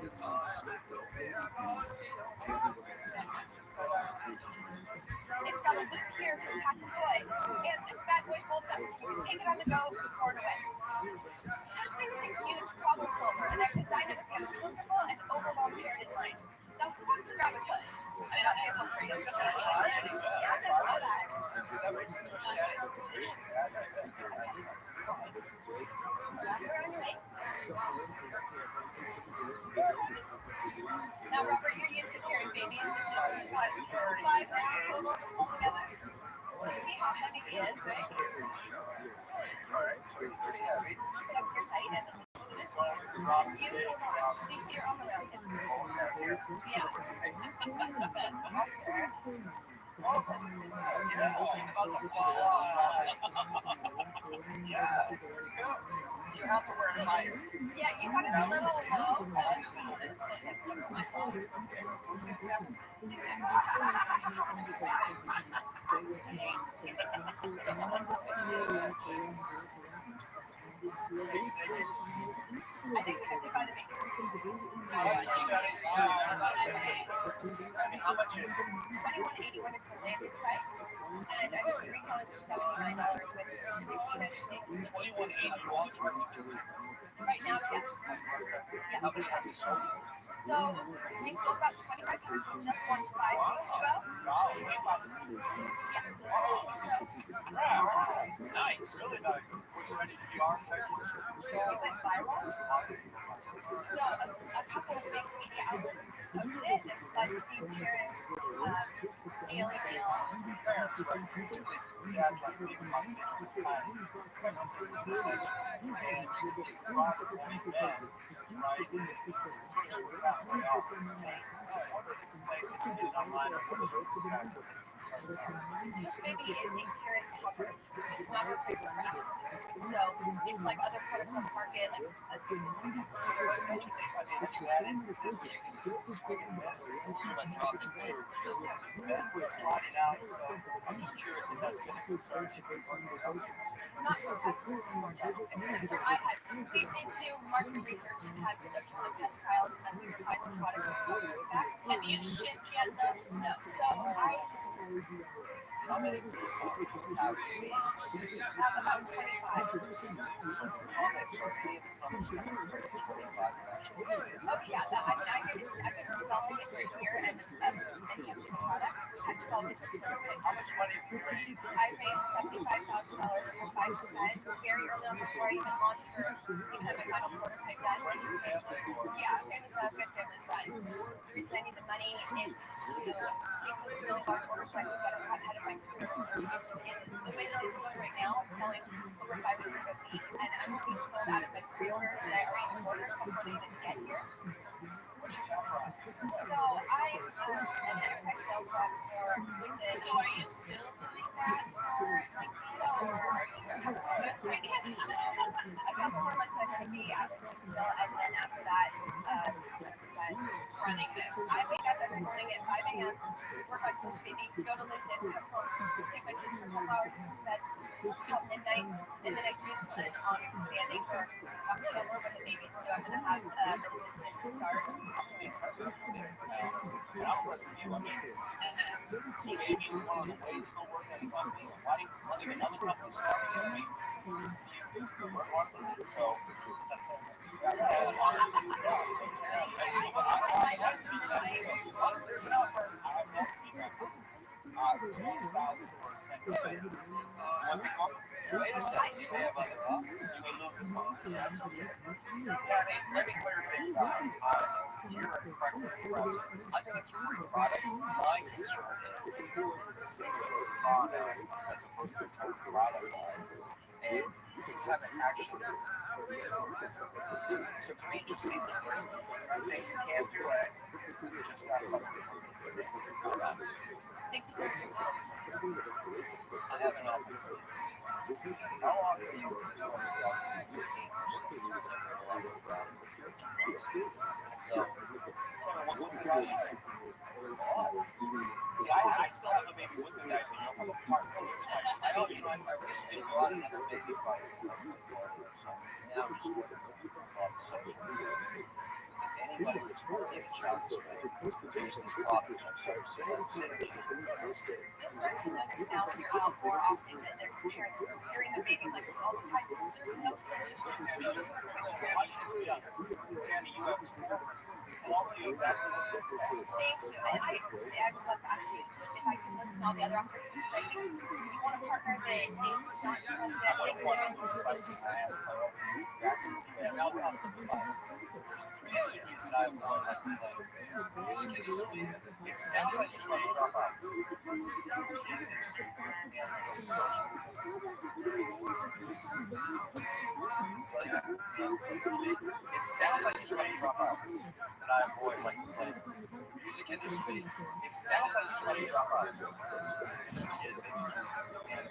It's got a loop here to attach a toy, and this bad boy folds up so you can take it on the go or store it away. Tush Baby is a huge problem solver, and I've designed it with the uncomfortable and overwhelmed parent in mind. Now, who wants to grab a tush? I mean, not samples for you. Yes, I love that. Is that what you Tush Daddy? We're on your way. Now, Robert, you're used to He is, right? Alright, so yeah, read. But up here tight and then Drop you the see here on the rail. here. Yeah. That's not bad. Okay. Yeah, it's about to fall off. Yeah, you have to wear it higher. Yeah, you got it a little low, so I found it. That's my fault. I think because you got to make it. How much is it? $21.81 is the landed price, and I'm retailing for $79 with free shipping to the United States. $21.80 you all direct to consumer. Right now, yes. How many have you sold? So we sold about 2,500. We just launched 5 weeks ago. Wow, Yes. So nice, really nice. Was there any PR type of we went viral. So a couple of big media outlets posted it, like BuzzFeed, Parents, Daily Mail. Parents, right? They have like big competition with time. And you can see the product only then, right? T-shirts out right off. I wonder if you can place it and get it online or what you expect. Teach Baby is a parent's cover. It's not a replacement for Apple. So it's like other products on the market, like a specific message. Have you had instances where you can swing and miss? You're like dropping weight. Just that bed was sliding out. So I'm just curious if that's been a concern for customers. Not for customers before, no. It's been a concern I had. We did do market research and had the test trials, and then we refined the product and saw the feedback. Have you shipped yet though? No. So How many people have about 25. So comments or any of the comments come from 25 actually. Oh yeah, I've been developing it for a year and enhancing the product. Had 12 different therapies. How much money have you raised? I raised $75,000 for 5% very early on before I even launched or even had my final prototype done. Friends and family or Yeah, it was a good family fund. The reason I need the money is to place a really large order so I can get ahead of my pre-order situation. The way that it's going right now, it's selling over 500 a week, and I'm going to be sold out of my pre-orders that I already ordered before they even get here. So I'm an enterprise sales rep for LinkedIn. So are you still doing that for like So a couple more months I'm going to be at LinkedIn still, and then after that, 100% running this? I wake up every morning at 5 a.m., work on Touch Baby, go to LinkedIn, come home, take my kids for a couple hours, come to bed till midnight, and then I do plan on expanding for October when the baby's due. I'm going to have an assistant start. T-Baby is one of the ways still working at the company. Why did another company start it? Work hard for it. So there's an offer. I have no feedback. 10,000 for 10%. One thing off. Later says you may have other offers. You may lose this one. That's okay. Tammy, let me clear things up. You're incredibly impressive. I think it's a great product. My concern is it's a singular product as opposed to a total product line. And you haven't actually. So to me, it just seems risky. I'm not saying you can't do it. It's just not something to do. Thank you for your consideration. I have an offer for you. I'll offer you 200,000 So, what's the idea? See, I still have a baby with the guy, but you don't have a partner. I recently brought another baby by so now I'm just working on social media. Anybody that's working in a child this way, use these products on social media. You'll start to notice now when you're out more often that there's parents carrying their babies like this all the time. There's no solution. Tammy, you have two workers. Quality exactly what you're asking. Thank you. And I would love to ask you if I can listen to all the other offers because I think you want a partner that is not Exactly. Tammy, I'll simplify it. There's three industries that I would like to play. Music industry is sacrificed to drop out. Kids industry and it's sacrificed to drop out. And I avoid like the plague. Music industry is sacrificed to drop out. Kids industry and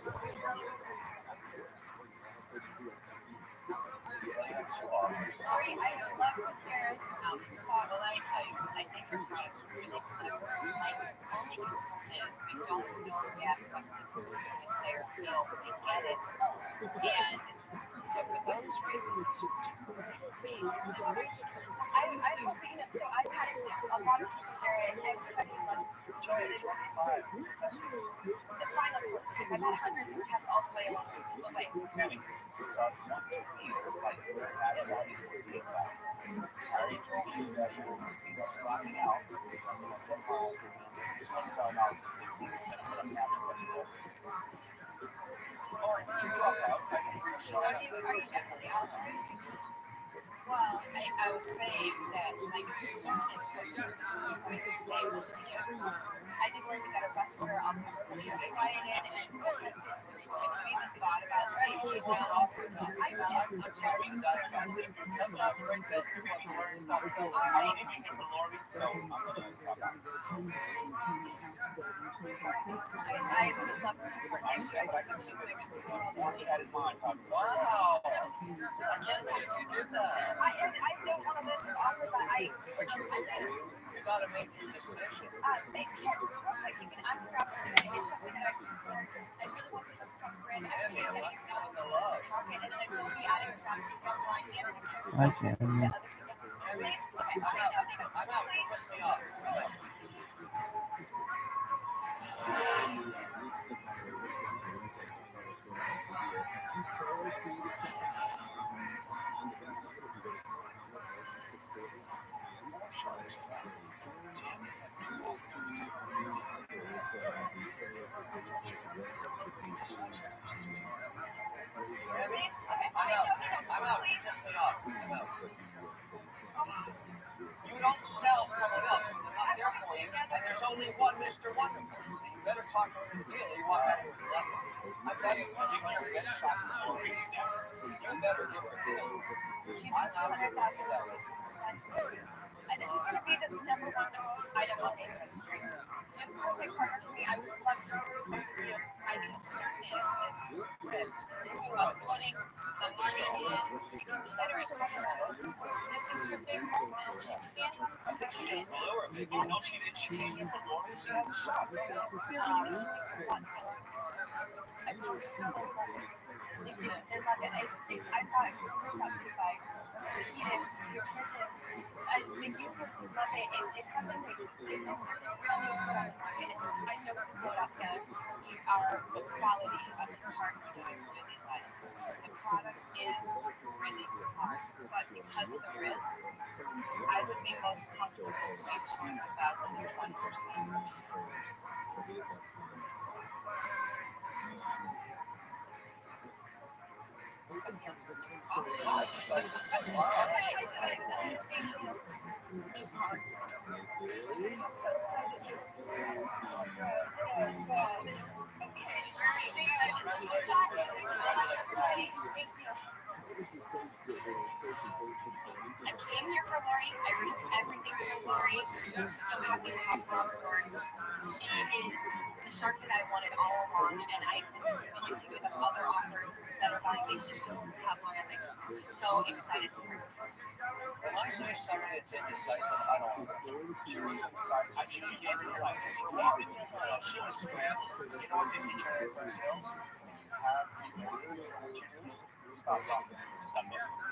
Sorry, I would love to hear thoughts. Well, let me tell you, I think your product's really clever. My only concern is we don't know yet what consumers may say or feel when they get it. And so for those reasons, it's just too big. I hope, so I've had a lot of people there and everybody was enjoying it. The final prototype, I've had hundreds of tests all the way along the way. Tammy, like, I wanted to take that. I already told you that you were listening to rocking out. That's why it's $20,000. Instead of what I'm having. Or you can drop out. Are you definitely out there? Well, I was saying that my concern is that consumers are going to say once they get it home, I'd be willing to get a customer, I'll slide it in and test it. Have you even thought about saying to them also? I did. I'm telling you that sometimes Ray says we want to learn stuff. So I'm going to give you Lori, so I'm going to drop out. I would have loved to work. I understand, but I can see the next that in mind. Wow. I can't believe you did that. I don't want to lose this offer, but You got to make your decision. They can't look like you can unstrap today. It's something that I can still. I really want to look some brand. I think that you know the love. And then I will be adding straps to the line there. Okay. I'm out. Push me off. I'm out. Piss me off. I'm out. You don't sell someone else. I'm not there for you. And there's only one Mr. Wonderful. You better talk over the deal. You want that with nothing. I've done it once. You better give her a deal. I'm out. And this is going to be the number one item on the registration. It's a perfect partner for me. I would love to work with you. My concern is the risk of putting something in. Consider it tomorrow. This is your big moment. She's standing on I think she just blew her big one. No, she didn't. She came in for Lori. She has a shot. They do. They love it. I've got a shot too by Kids, nutritionists, the users who love it. It's something that it's a really funny product. I know from Kodaska, the quality of the partner that I really like. The product is really smart, but because of the risk, I would be most comfortable between 200,000 and 20%. I came here for Lori. I risked everything for Lori. I'm so happy to have her on board. She is the shark that I wanted all along, and I was willing to give up other offers, better valuations to have Lori on my team. I'm so excited to work with her. When I say someone that's indecisive, I don't know. She was indecisive. I think she gave indecisive. She was scrambled. You know, didn't you try for sales? Stop talking. Stop looking.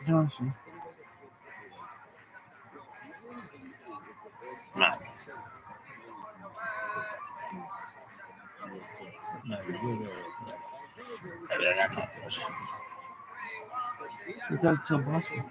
Johnson. No. No, that's so possible.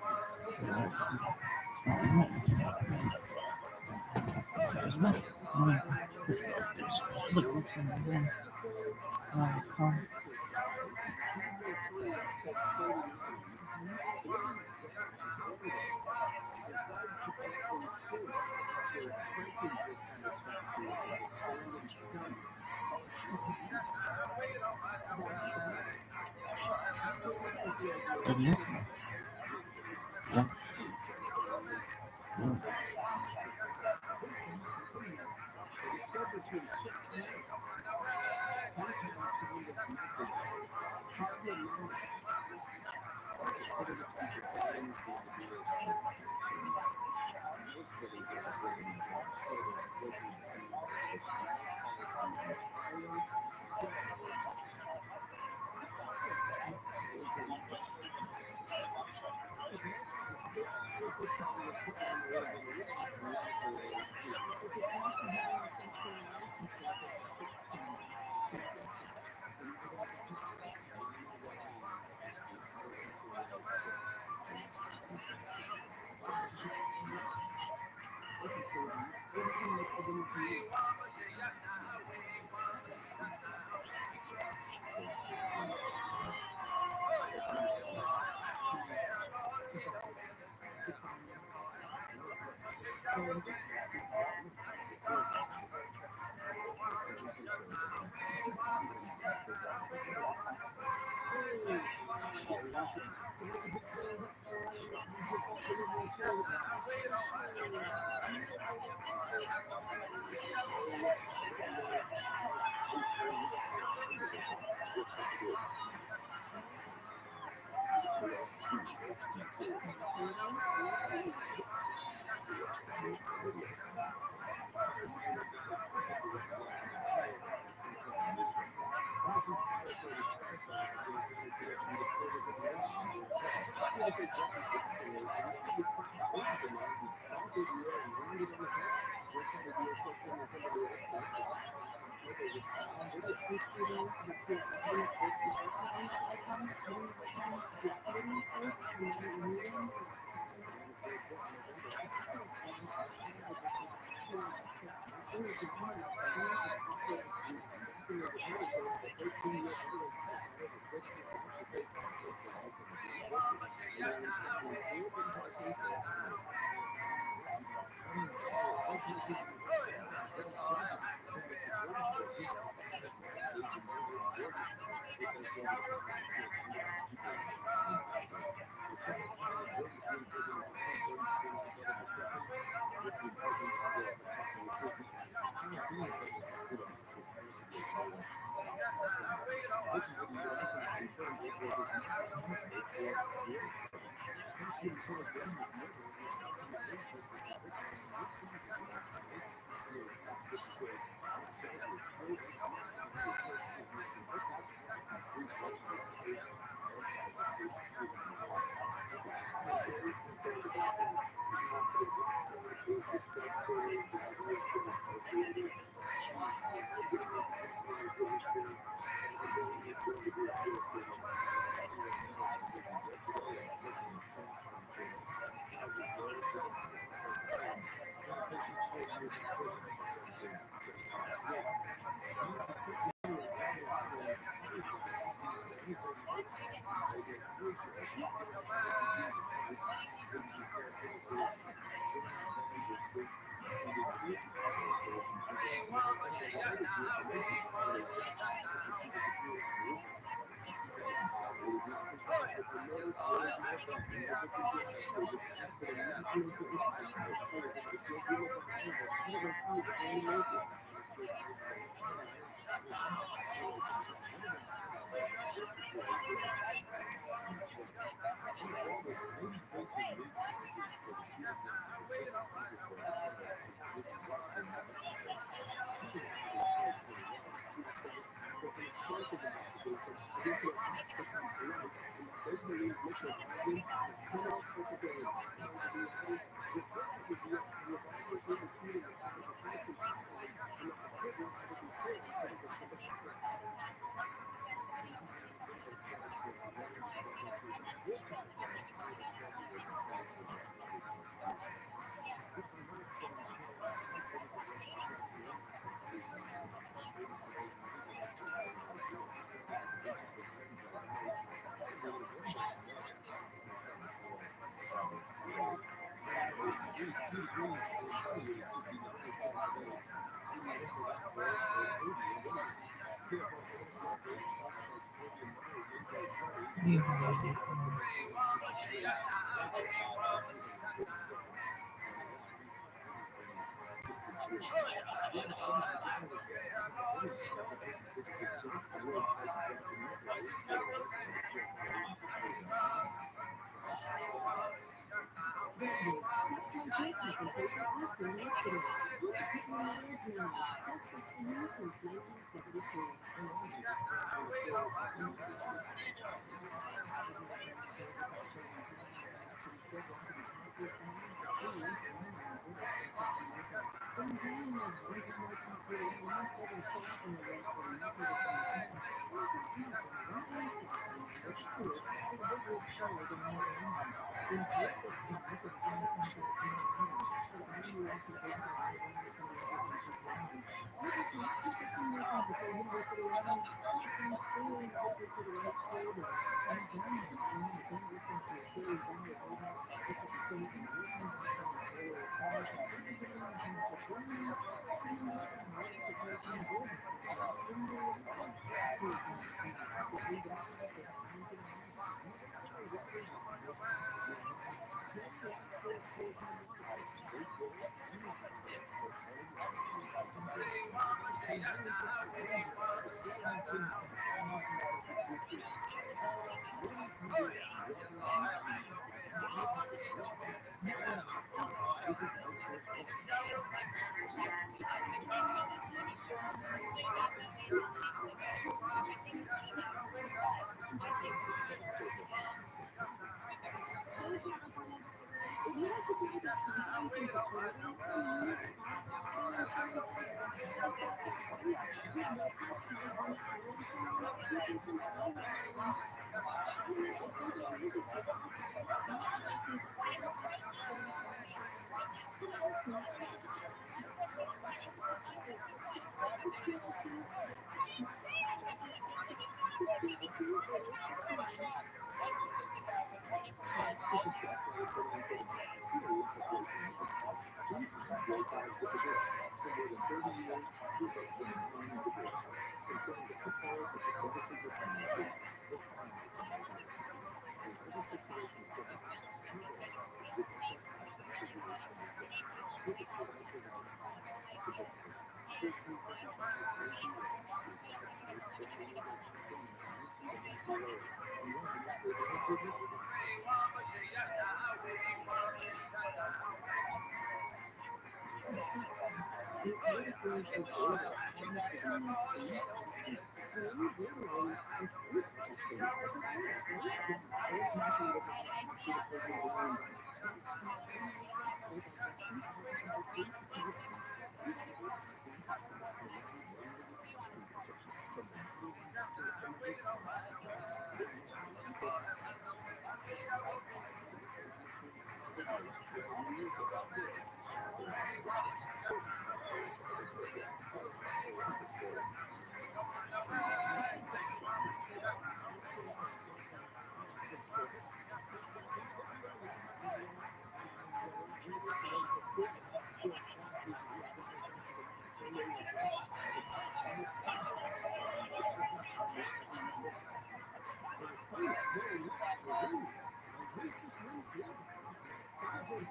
In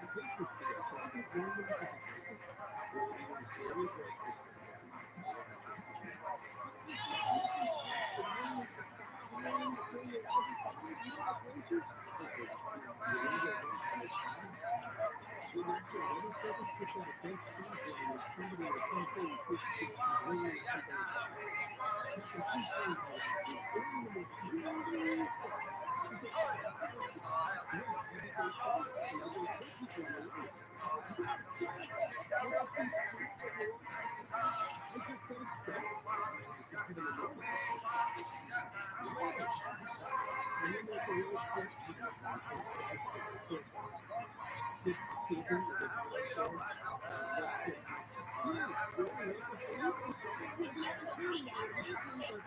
just the week after Trump take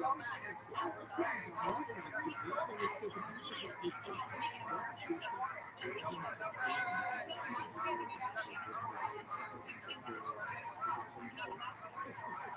Roman $1,000 in sales, he sold out immediately and had to make an emergency order just to keep up with demand. But Michael Bailey negotiated all the terms and conditions for $100. Maybe that's where the real star was.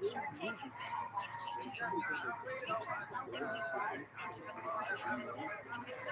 Shark Tank has been a life-changing experience. We've turned something we love into a thriving business, and we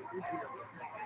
couldn't be more excited.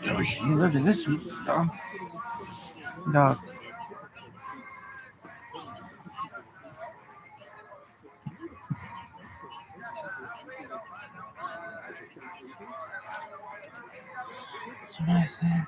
Oh, shit, look at this stuff. No. It's a nice thing.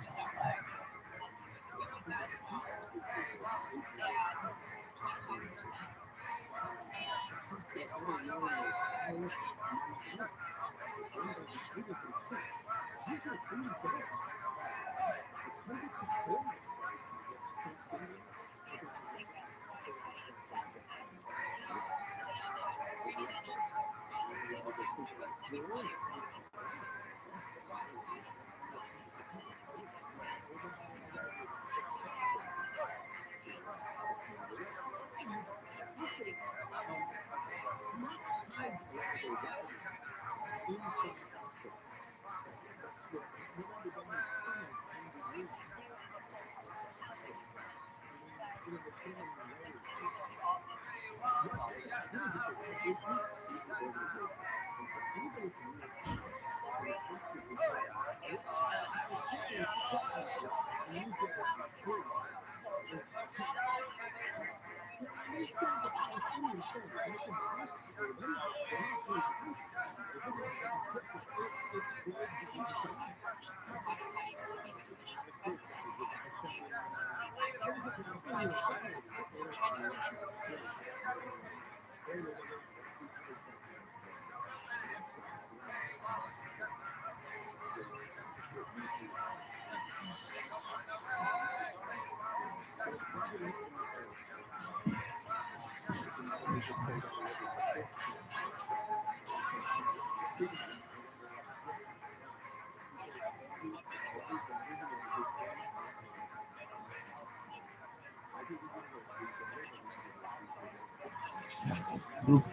Loop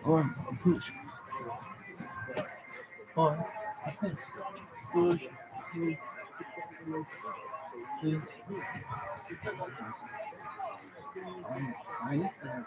or push. Or I think push, push, push. I used to have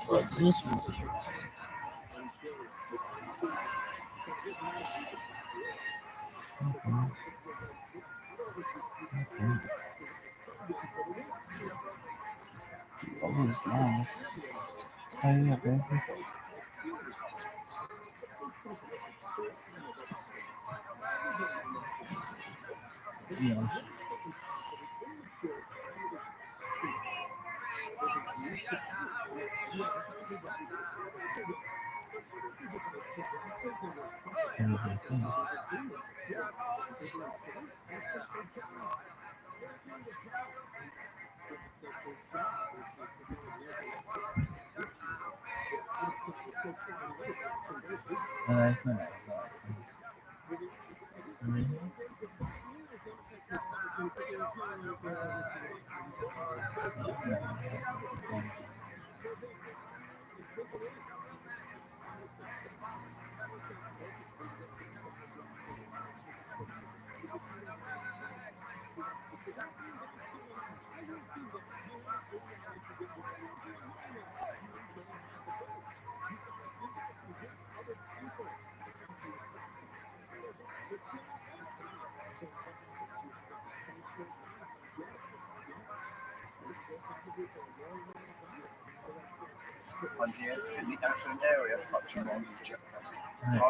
What's this one? Okay. Always nice. Hurry up, baby. Yes. Everything. That's nice. I'm here in the affluent area of TRUMAN, New Jersey.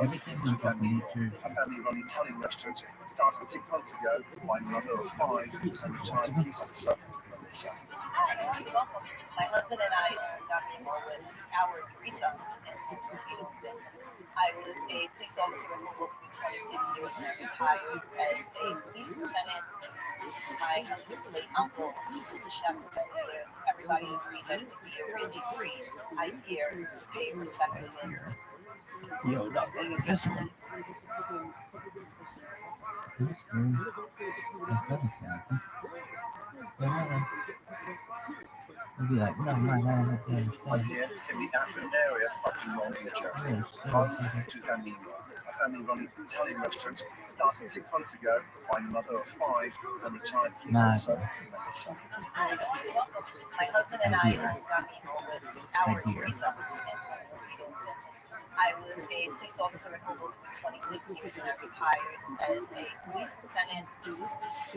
Everything's in fucking New Jersey. A family-run Italian restaurant started 6 months ago by a mother of 5 and retired police officer. My husband and I got involved with our 3 sons and so business. I was a police officer in Louisville for 26 years and I retired as a police lieutenant. My husband's late uncle was a chef for many years. Everybody agreed that it would be a really great idea to pay respect to him. Yo, look at this one. This one. That's other something. You'd be like, no, I don't have to I'm understand. here in the affluent area of TRUMAN, New Jersey. A family-run Italian restaurant started 6 months ago by a mother of 5 and retired police officer. My husband and I got involved with our 3 sons and so business. I was a police officer in Louisville for 26 years and I retired as a police lieutenant.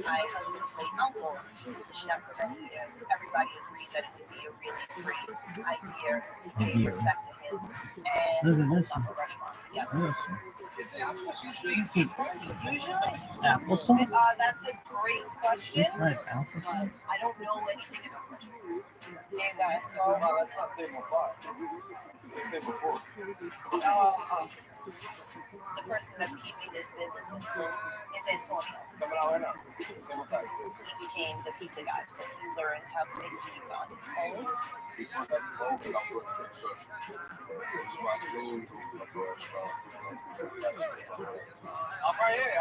My husband's late uncle was a chef for many years. Everybody agreed that it would be a really great idea to pay respect to him and open up a restaurant together. Usually, Applesauce? that's a great question. Right, applesauce? I don't know anything about restaurants. And so, The person that's keeping this business afloat is Antonio. He became the pizza guy, so he learned how to make pizza on his own. Before that, I worked construction. It was my dream to open up a restaurant. I'm right here.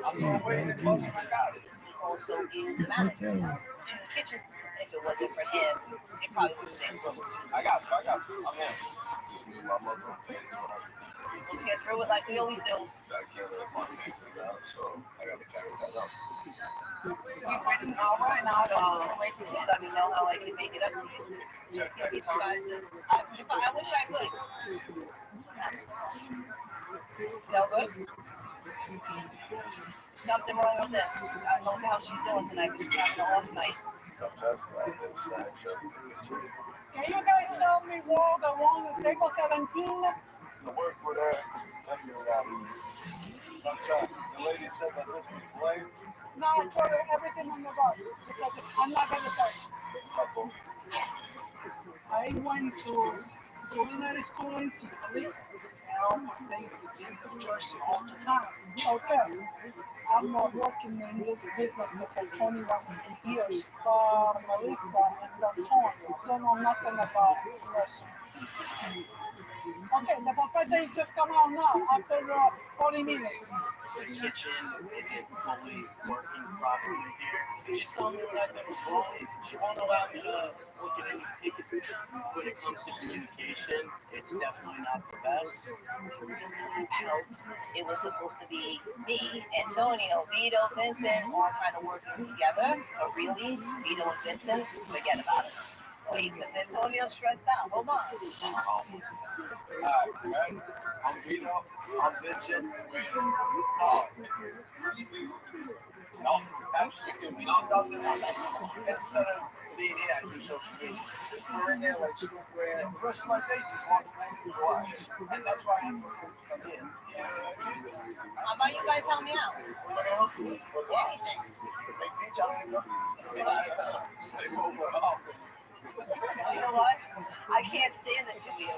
I'm going to wait in the box and I got it. He also is the manager of two kitchens. If it wasn't for him, it probably would stay afloat. I got you. I'm here. Just me and my mother. Let's get through it like we always do. I can't let my family down, so I got to carry that up. All right, now so let me know how I can make it up to you. I wish I could. No good? Something wrong with this. I don't know what the hell she's doing tonight, but she's having an off night. Can you guys tell me what the one at table 17? To work with her, the lady said that this is blame. No, throw everything on the box because I'm not gonna start. I went to culinary school in Sicily. Now my place is in New Jersey all the time. Okay. I'm working in this business for 21 years. But Melissa and Antonio don't know nothing about restaurants. Okay, the papaya just come out now after 40 minutes. The kitchen isn't fully working properly here. She told me what I thought was wrong. She won't allow me to look at any ticket. When it comes to communication, it's definitely not the best. Help. It was supposed to be me, Antonio, Vito, Vincent, all kind of working together. But really, Vito and Vincent, forget about it. Wait, because Antonio's stressed out. Hold on. Right. I'm Vito. I'm Vincent. No, absolutely not. Instead of being here, I do social media. We're in there like swimwear. The rest of my day just watch movies, relax. And that's why I'm come in. How about you guys help me out? Anything. Make pizza. Stay over. You know what? I can't stand the two of you.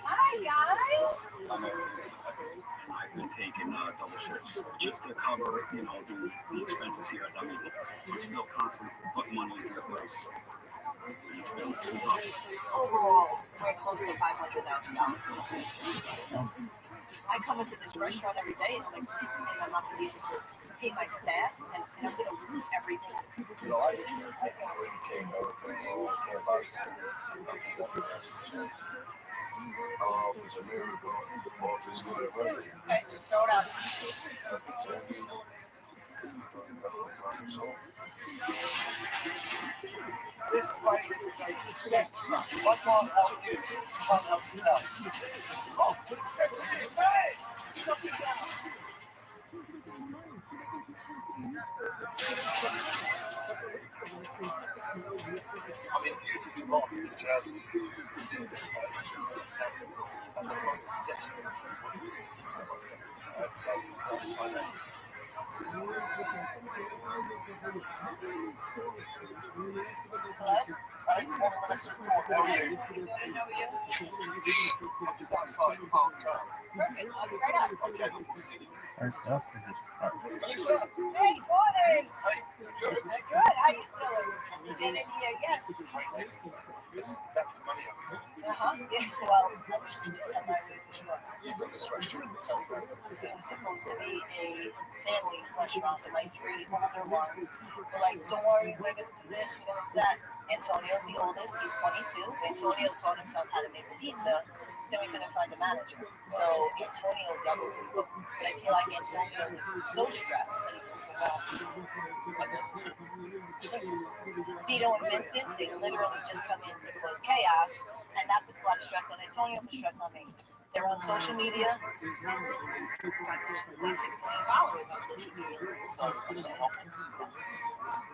Hi, guys. I've been taking double shifts just to cover, the expenses here. I mean, we're still constantly putting money into the place. It's been too tough. Overall, we're close to $500,000. I come into this restaurant every day and I'm like, I'm not going to be able to pay my staff and I'm going to lose everything. I came over from home, came back from I don't know if it's a miracle or if it's good or bad. Okay, throw it out. This place is like sex. What can't help you? Can't help yourself. Oh, this is bad. Something else. I mean, if you want to just to visit, as long as yes, that's how you find out. Hey, let's just call it I'm just outside Park Town. Perfect. I'll be right up. Okay, we'll see you. Parked up or just parked? Melissa, Hey, morning. hey, good. Good. How you doing? You been in here? Yes. This definitely money up here. Yeah. Well, I wish you just come my way for sure. You got this restaurant to tell me about. It was supposed to be a family restaurant with like 3 older ones. We're like, don't worry, we're gonna do this, we're gonna do that. Antonio's the oldest, he's 22. Antonio taught himself how to make the pizza. Then we couldn't find the manager. So Antonio doubles his book. But I feel like Antonio was so stressed that he couldn't Vito and Vincent, they literally just come in to cause chaos, and that puts a lot of stress on Antonio, but stress on me. They're on social media. Vincent has got 6 million followers on social media. So I'm gonna help him.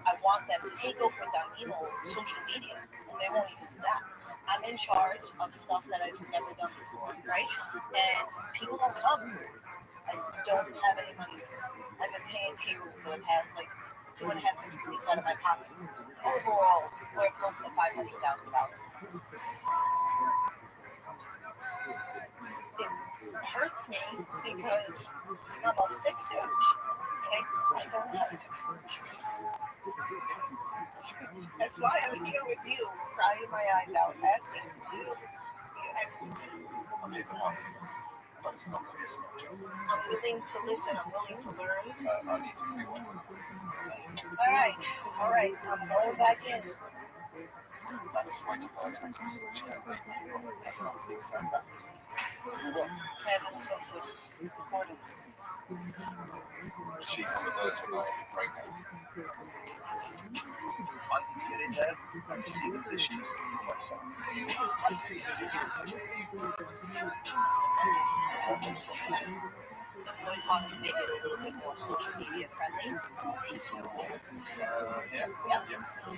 I want them to take over Danino's social media, and they won't even do that. I'm in charge of stuff that I've never done before, right? And people don't come. I don't have any money. I've been paying payroll for the past 2.5 to 3 weeks out of my pocket. Overall, we're close to $500,000. It hurts me because I'm a fixer. I don't have That's why I'm here with you, crying my eyes out, asking you your expertise. I'm here to help, but it's not going to be a small job. I'm willing to listen. I'm willing to learn. I need to see what. All right. I'm going back in. That's right up unexpected. She can't make me a something sandbag. Can't talk to Gordon. She's on the verge of a breakup. I need to get in there and see these issues for myself. And see who is what monstrosity. The boys want to make it a little bit more social media friendly.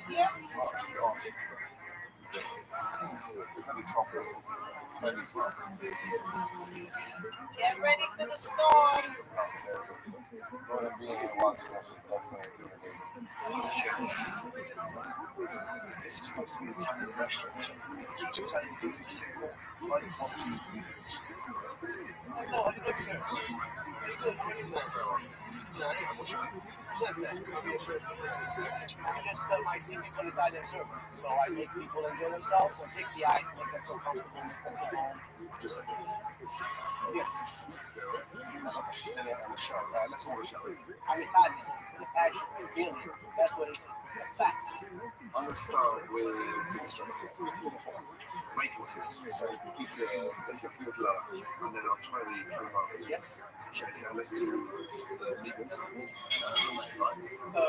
Yeah. Oh, God. There's only 12 persons. Maybe 12. Get ready for the storm. Being in Watchtower is definitely This is supposed to be an Italian restaurant. To tell you things simple, high quality ingredients. No, I think so. Very good. I just like people Italian server. So I make people enjoy themselves and take the ice and make them feel comfortable and come to home. Just like Yes. and a show. Let's order a show. I'm Italian. The passion, the feeling. That's what it is. Facts. I'm going to start with the strength. Make horses. So pizza, let's get food lower. And then I'll try the calamari. Yes. Okay, let's do the meatballs.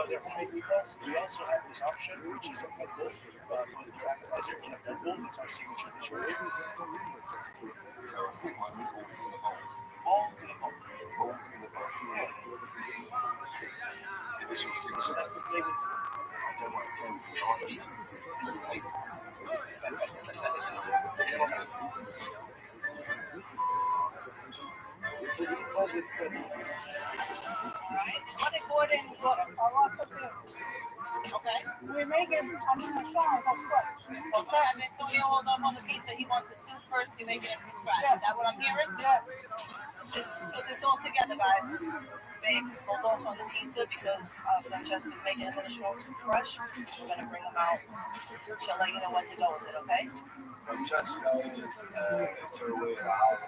They're homemade meatballs. We also have this option, which is a pet bowl. Your appetizer in a pet bowl. It's our signature dish. So it's like my meatballs in the bowl. Balls in a bowl. Balls in the bowl. If it's your signature, That could play with. I don't like playing with food. I like eating food. Let's take it. Meatballs with bread. What did Gordon A lot of things. Okay. We make it, I'm gonna show him how scratch. Okay, have Antonio hold up on the pizza. He wants a soup first. You make it from scratch. Yes. Is that what I'm hearing? Yes. Just put this all together, guys. Babe, hold off on the pizza because Francesca's making a little short soup fresh. We're gonna bring them out. She'll let you know when to go with it, okay? Francesca it's her way to hide.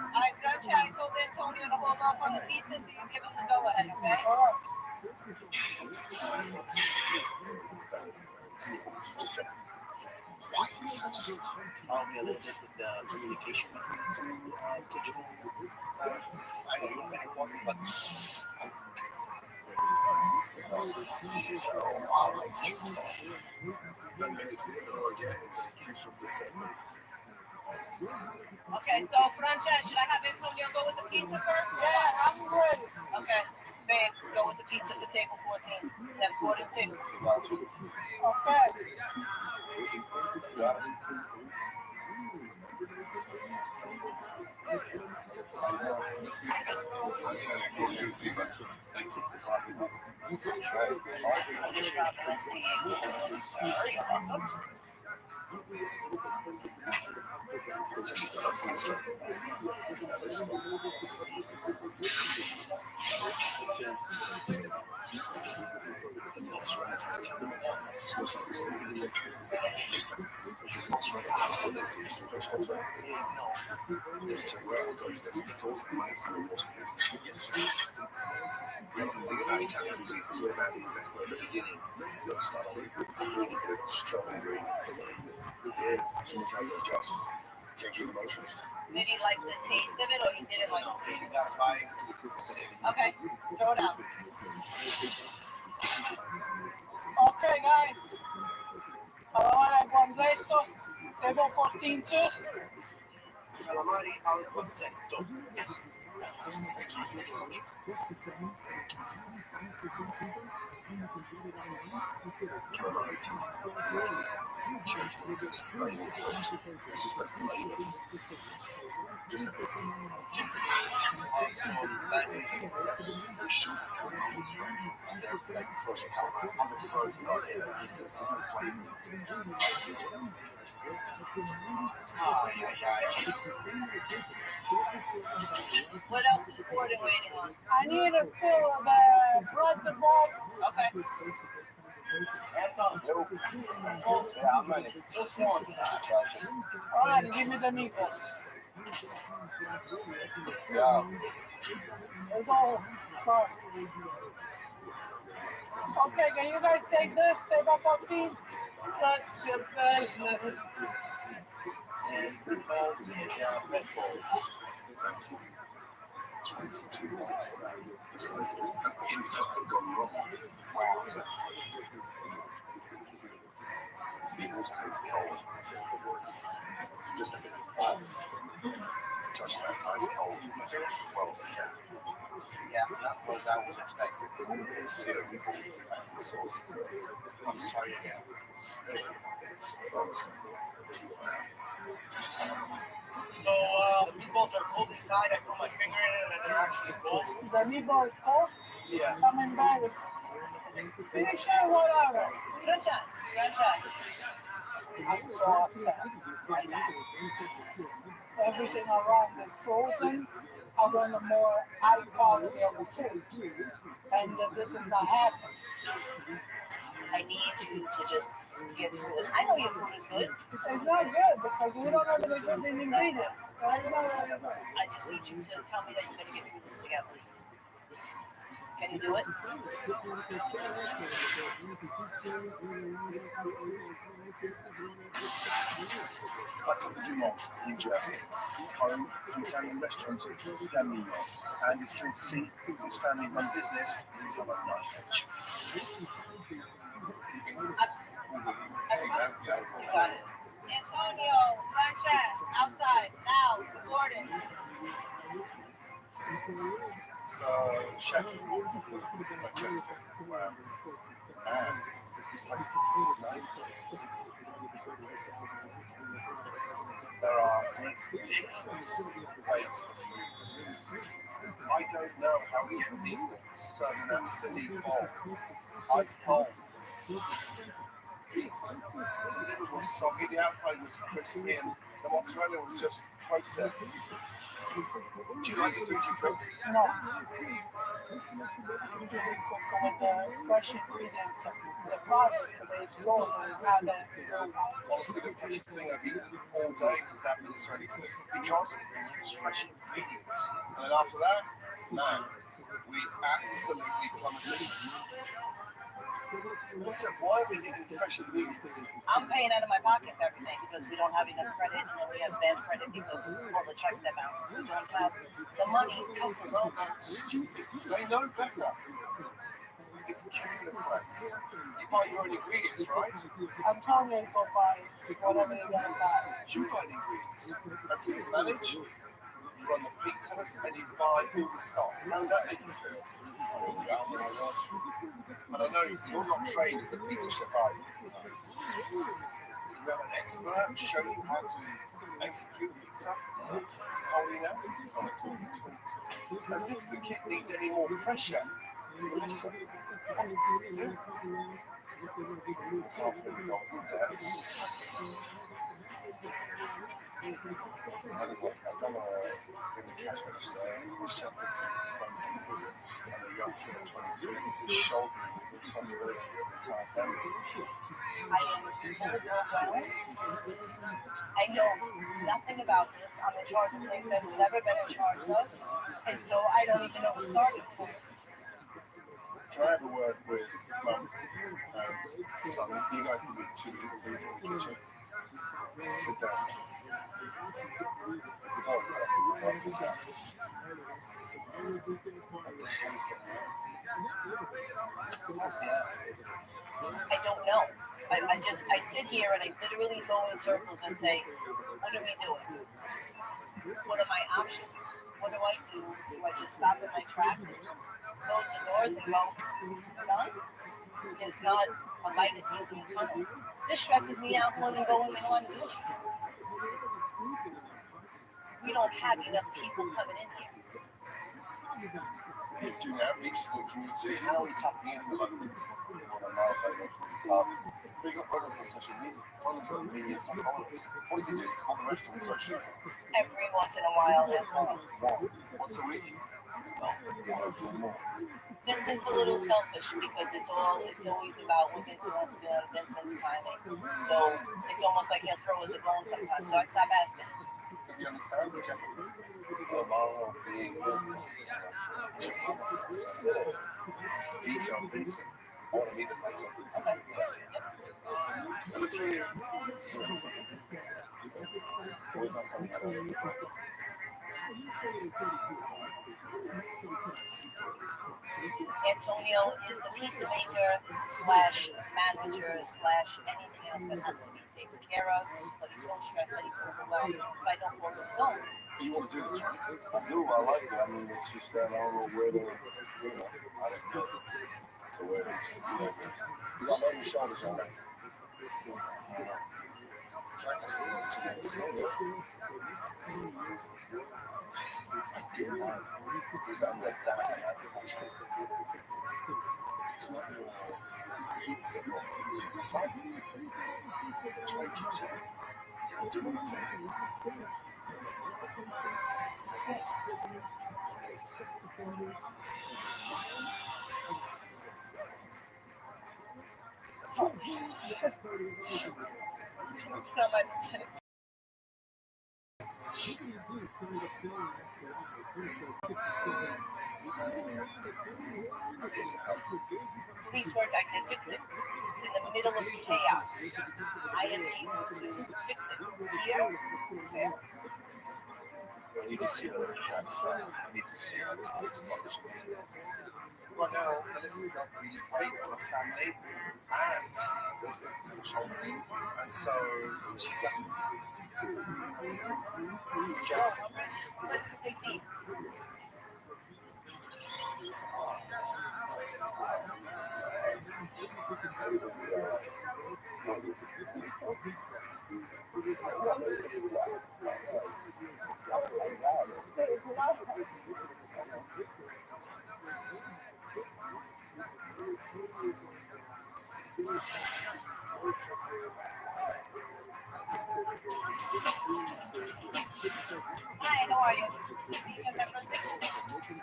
Alright, Francia, I told Antonio to hold off on the pizza until you give him the go ahead, okay? Just say, why is it so slow? I'll be a little bit with the communication between digital. I know you're very important, but Don't make it see it all again. It's a kiss from December. Okay, so Francia, should I have Antonio go with the pizza first? Yeah, I'm ready. Okay, babe, go with the pizza for table 14. That's Gordon's table. Okay. Let's see. I'll tell you, you'll see, but thank you. I'll just drop this to you. You're welcome. It's actually not too much. Now this thing. The mozzarella tastes terrible. It's not something simple to take. Just like mozzarella tastes good. It's fresh mozzarella. It's to where I'll go to the pizza falls and I have some water paste. The other thing about Italian cuisine is all about the investment at the beginning. You've got to start off with really good, strong ingredients. Here, some Italian just came through the motions. Did he like the taste of it or he didn't like it? you gotta buy. Okay, throw it out. Okay, guys. Calamari Guanzetto, table 14 too. Calamari al pozzetto. Yes. Thank you so much. Calamari tastes nicely balanced. Cherry tomatoes, maybe fruit. There's just no flavour. Just a bit. Som människor är tjocka och like frozen camera. I'm a frozen right here. It's just no flavour. What else is Gordon waiting on? I need a still the bread. Okay. Anton, yeah, I'm ready. Just one. All right, give me the meatballs. Yeah. It's all sorry. Okay, can you guys take this? Take up 14. That's your belly. And the balls in your meatball. Thank you. 22 minutes for that. It's like an input gone wrong. Wow. Meatballs taste cold. Just touch that. It's ice cold. Well, yeah. Yeah, that was I was expecting. Syrup and the sauce. I'm sorry again. So the meatballs are cold inside. I put my finger in it and they're actually cold. The meatball is cold? Yeah. I'm embarrassed. Finish it, whatever. Good job. I'm so upset right now. Everything around is frozen. I want a more high quality of the food. And this is not happening. I need you to just get through it. I know your food is good. It's not good because we don't have any good ingredients. So it's not really good. I just need you to tell me that you're going to get through this together. Can you do it? What do you want, New Jersey? Home from Italian restaurants, family run. And if you're to see this family-run business, please have a nice You got it. Antonio, flat chat, outside, now, Gordon. So, Chef Francesca, wow, man, this place is nice. There are ridiculous ways for food. I don't know how we get meatballs serving that silly bowl. Ice cold. Pizzas. It was soggy, the outside was crispy, and the mozzarella was just processed. Do you like the food you cook? No. You cook with the fresh ingredients of the product. Today's frozen. It's not that good. Honestly, the freshest thing I've eaten all day was that mozzarella stick because we use fresh ingredients. And then after that, man, we absolutely plummeted. Listen, why are we getting fresh ingredients? I'm paying out of my pocket for everything because we don't have enough credit and then we have bad credit because of all the checks that bounce. We don't have the money. Customers aren't that stupid. They know better. It's killing the place. You buy your own ingredients, right? I'm telling you to go buy whatever you gotta buy. You buy the ingredients. That's how you manage. You run the pizzas and you buy all the stock. How does that make you feel? But I know you're not trained as a pizza chef, are you? You have an expert show you how to execute pizza? How old are you now? 22. As if the kid needs any more pressure. Listen, what do you do? $500,000 in debt. I've done in the cash register, the chef runs ingredients, and a young kid at 22 is shouldering the responsibility of the entire family. I know nothing about this. I'm in charge of things I've never been in charge of, and so I don't even know who started. Can I have a word with Mum and son? You guys can be 2 minutes, please, in the kitchen. Sit down. What the hell is going on? I don't know. I sit here and I literally go in circles and say, what are we doing? What are my options? What do I do? Do I just stop in my tracks and just close the doors and go, done? There's not a light at the end of the tunnel. This stresses me out more than going and on to do it. we don't have enough people coming in here. Doing outreach to the community. How are we tapping into the locals? Big up brothers on social media. One of them's got millions of followers. What does he do to support the restaurant socially? Every once in a while, he'll call. Once a week. Vincent's a little selfish because it's always about what Vincent wants to do on Vincent's timing. So it's almost like he'll throw us a bone sometimes. So I stop asking. Does he understand the technical? Vito and Vincent. I want to meet them later. Okay. Number two. Always nice having you. Antonio is the pizza maker / manager / anything else that has to be taken care of, but he's so stressed that he's overwhelmed by no fault of his own. You want to do this, right? I do. I like it. I mean, it's just that I don't know where to, I didn't know to where to do that. You got on your shoulders, all right? I didn't know. Because I'm like that in agriculture. It's not your pizza, it's your science. 2010. You're doing it. Sorry. Not my mistake. Police work, I can fix it. In the middle of chaos, I am able to fix it. Here, it's fair. I need to see whether it can. I need to see how this place functions. Right now, Melissa's got the weight of a family and this business on her shoulders. And so she's just. Let's dig deep. Hi, how are you?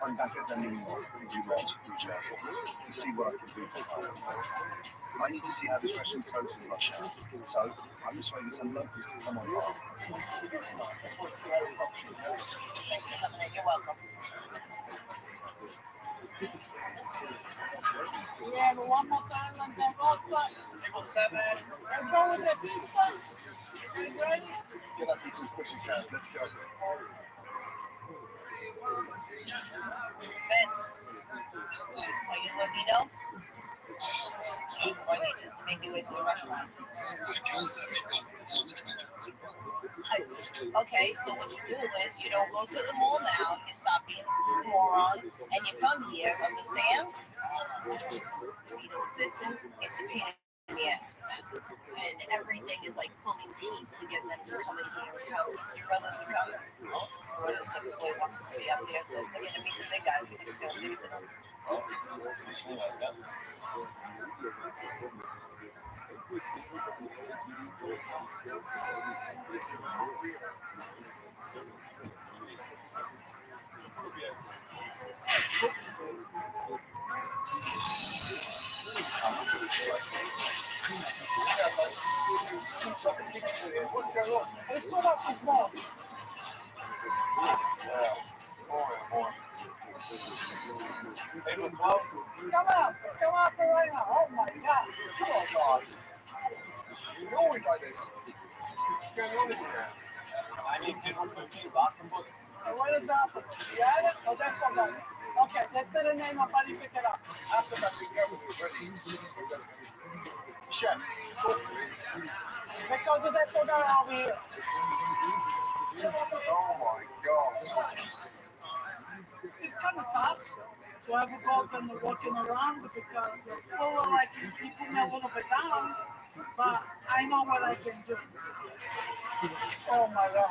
I'm back at them anymore. You guys reach out to see what I can do to help. I need to see how this restaurant goes in rush hour. So I'm just waiting for some locals to come on board. Thanks for coming in. You're welcome. We have one more time and then outside. Table 7. Let's go with the pizza. You ready? Get that pizza as quick as you can. Let's go. Vince, are you Latino? Or are you just making your way to the restaurant? Okay, so what you do is you don't go to the mall now, you stop being a moron, and you come here, understand? You know, Vincent, it's a pain in the ass. And everything is like pulling teeth to get them to come in here and help. Your brothers are coming. But it's like the boy wants him to be up there, so they're going to meet the big guy because he's going to save for them. What's going on? Let's put up this ball. Table 12. Come out for right now. Oh my God. Come on, guys. You're always like this. What's going on in here? I need table 15. Bathroom book. What is that? You had it? Oh, that's for that. Okay, let's say the name of how you pick it up. After that, we go with it ready. Chef, talk to me. Because of that sugar over here. Oh my God. It's kind of tough to have a dog and walking around because full of like you put me a little bit down, but I know what I can do. Oh my God.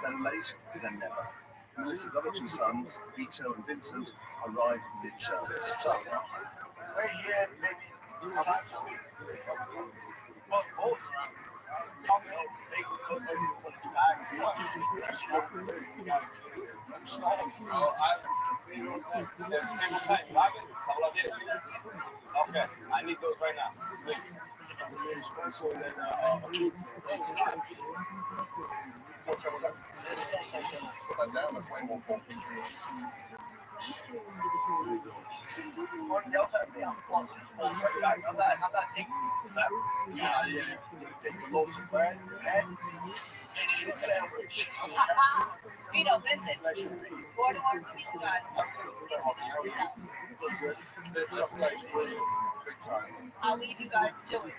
Better late than never. Melissa's other two sons, Vito and Vincent, arrived mid-service. So, we're here maybe about 2 weeks. Both around. They can cook when it's back. Okay, I need those right now, please. Espresso and then What time was that? espresso. Put that down, that's way more important. Or the outside be on plus right back. I'm not thinking that. Yeah. Take the loaves of bread and eat a sandwich. Vito, Vincent, Gordon wants to meet you guys. That's something like big time. I'll leave you guys to it,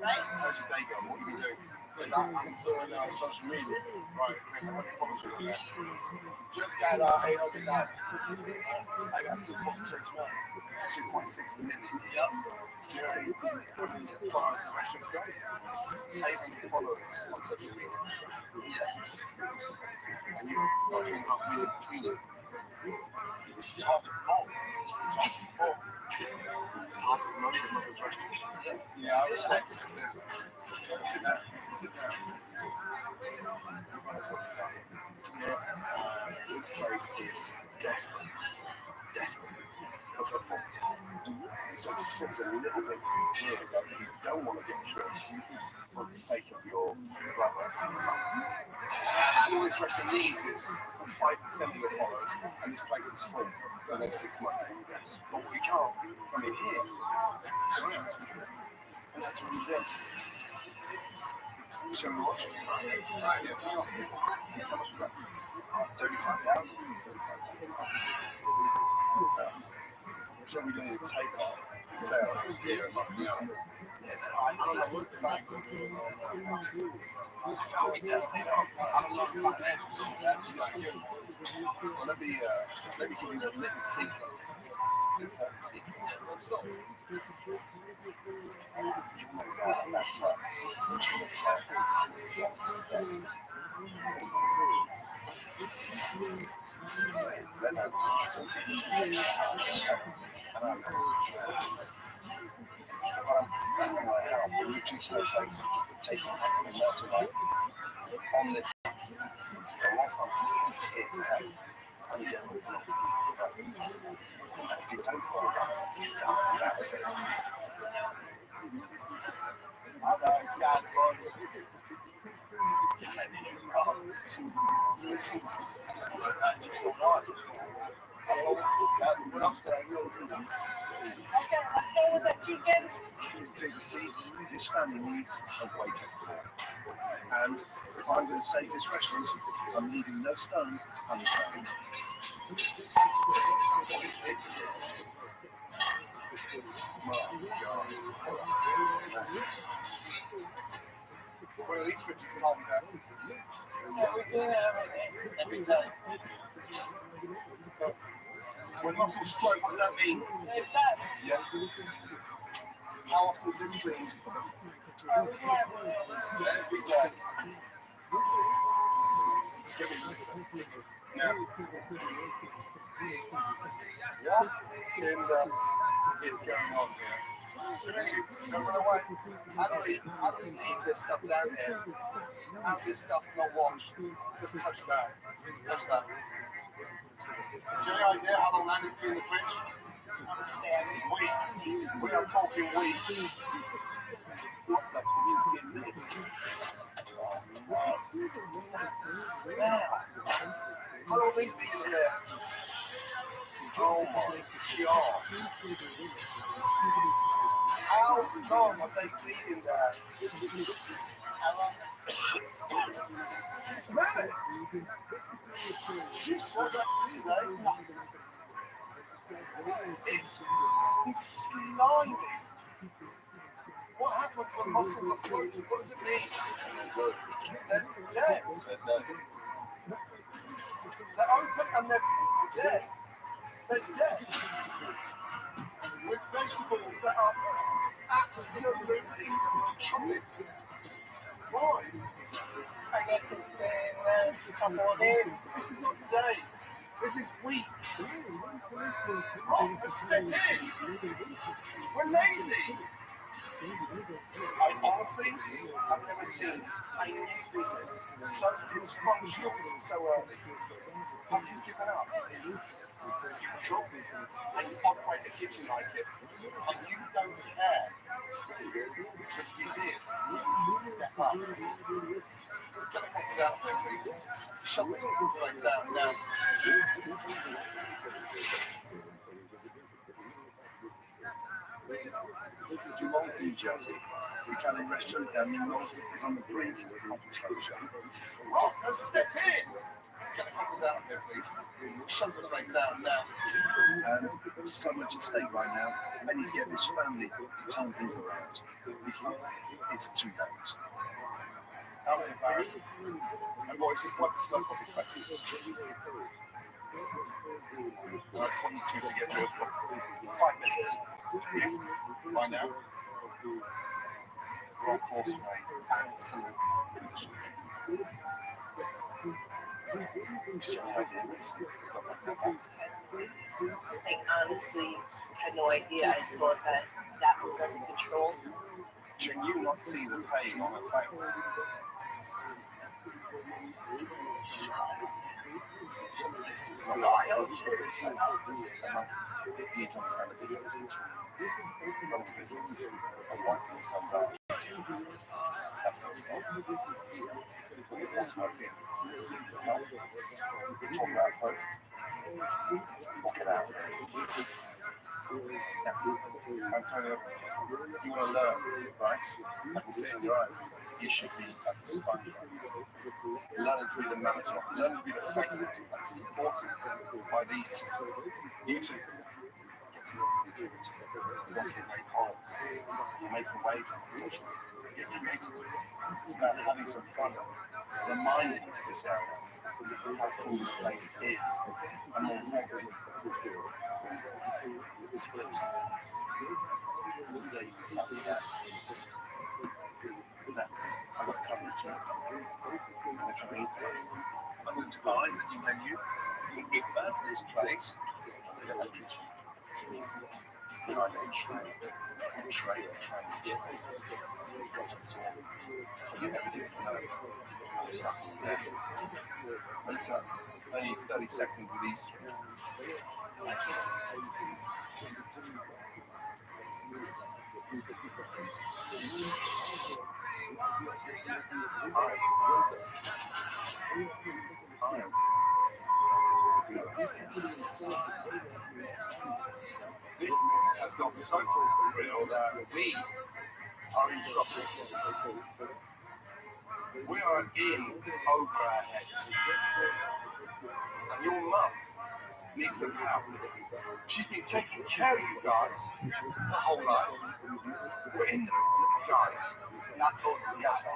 right? How's your day going? What are you doing? Because I'm doing social media. Right, how many followers are you at? Just got 800,000. I got 2.6 million. 2.6 million. Yep. Jerry, how many followers the restaurant's got? 800 followers on social media. Yeah. And you got 3.5 million between you. It's just hard to promote. It's hard to promote your mother's restaurant. Yeah, I was like, Sit down. That's what it's asking. This place is desperate for footfall. So it just feels a little bit weird that you don't want to get tricked for the sake of your brother. All this restaurant needs is 5% of your followers, and this place is full for the next 6 months. But we can't come in here around. And that's what we do. Shall we watch it? Right, yeah, turn off. How much was that? 35,000. So we're going to take off sales here and like, I don't know what they're like. I can't be telling you. I don't know the financials of that. Just like you. well, let me give you a little secret. Important secret. Let's go. You know that laptop to which you have let that something to say. And I'm doing my help. The root two snowflakes have taken up the water light on this. So whilst I'm here to help, I'm going to get with you. And if you don't call that, you can't do that with it. All right, got it, Lord. I just don't know. What else can I really do? Okay, let's go with the chicken. Take a seat. This family needs a wake-up call. And if I'm going to save this restaurant, I'm leaving no stone unturned. My God. What are these 50s talking about? Yeah, we do everything. Every time. When muscles float, what does that mean? Exactly. Yeah. How often is this cleaned? We do everything. Every day. Give me this. Yeah. What in the is going on here? Don't run away. How do we leave this stuff down here? How's this stuff not washed? Just touch that. Touch that. Do you have any idea how long that is in the fridge? Weeks. We are talking weeks. What the fuck is this? That's the smell. How long have these been in there? Oh my God. How long have they been in there? Smell it. Did you smell that today? No. It's slimy. What happens when mussels are floating? What does it mean? They're dead. They're open and they're dead. They're dead. With vegetables that are absolutely chocolate. Why? I guess it's been a couple of days. This is not days. This is weeks. What has set in? We're lazy. I honestly, I've never seen a new business so dysfunctional so early. Have you given up? You cook and you operate the kitchen like it, and you don't care. Because if you did, step up. Get the cost down there, please. Shut the place down now. Dumont, New Jersey, Italian restaurant El Nino is on the brink of closure. What has set in? Get the cost down there, please. Shut the place down now. And there's so much at stake right now. I need to get this family to turn things around before it's too late. That was embarrassing. And boys, just wipe the smoke off your faces. I just want you two to get real quick. 5 minutes. Yeah? Right now? We're on course for an absolute pinch. Just any idea, basically, because I'm not that I honestly had no idea. I thought that was under control. Can you not see the pain on her face? This is not wild. You need to understand the difference between running a business and wiping your son's ass. That's not stop. Look at what's working. Is it the help? Talk about post. Or get out there. Now, Antonio, you want to learn, right? I can see it in your eyes. You should be at the sponge. Learning to be the manager, learning to be the face of the place, supported by these two. You two get some creativity. You got some great followers. You're making waves on social media. Get creative. It's about having some fun, reminding this area how cool this place is, and more importantly, split this. Just take the family out. Now, I've got a couple of team. And they're coming into it. I'm going to devise a new menu. We'll get back to this place. Get that kitchen. Then I can train. Got to absorb. Forget everything from there. I'm just stuck in there. Melissa, only 30 seconds with these three. Thank you. This has got so real that we are in trouble. We are in over our heads. And your mum needs some help. She's been taking care of you guys her whole life. We're in the guys. Not totally yata.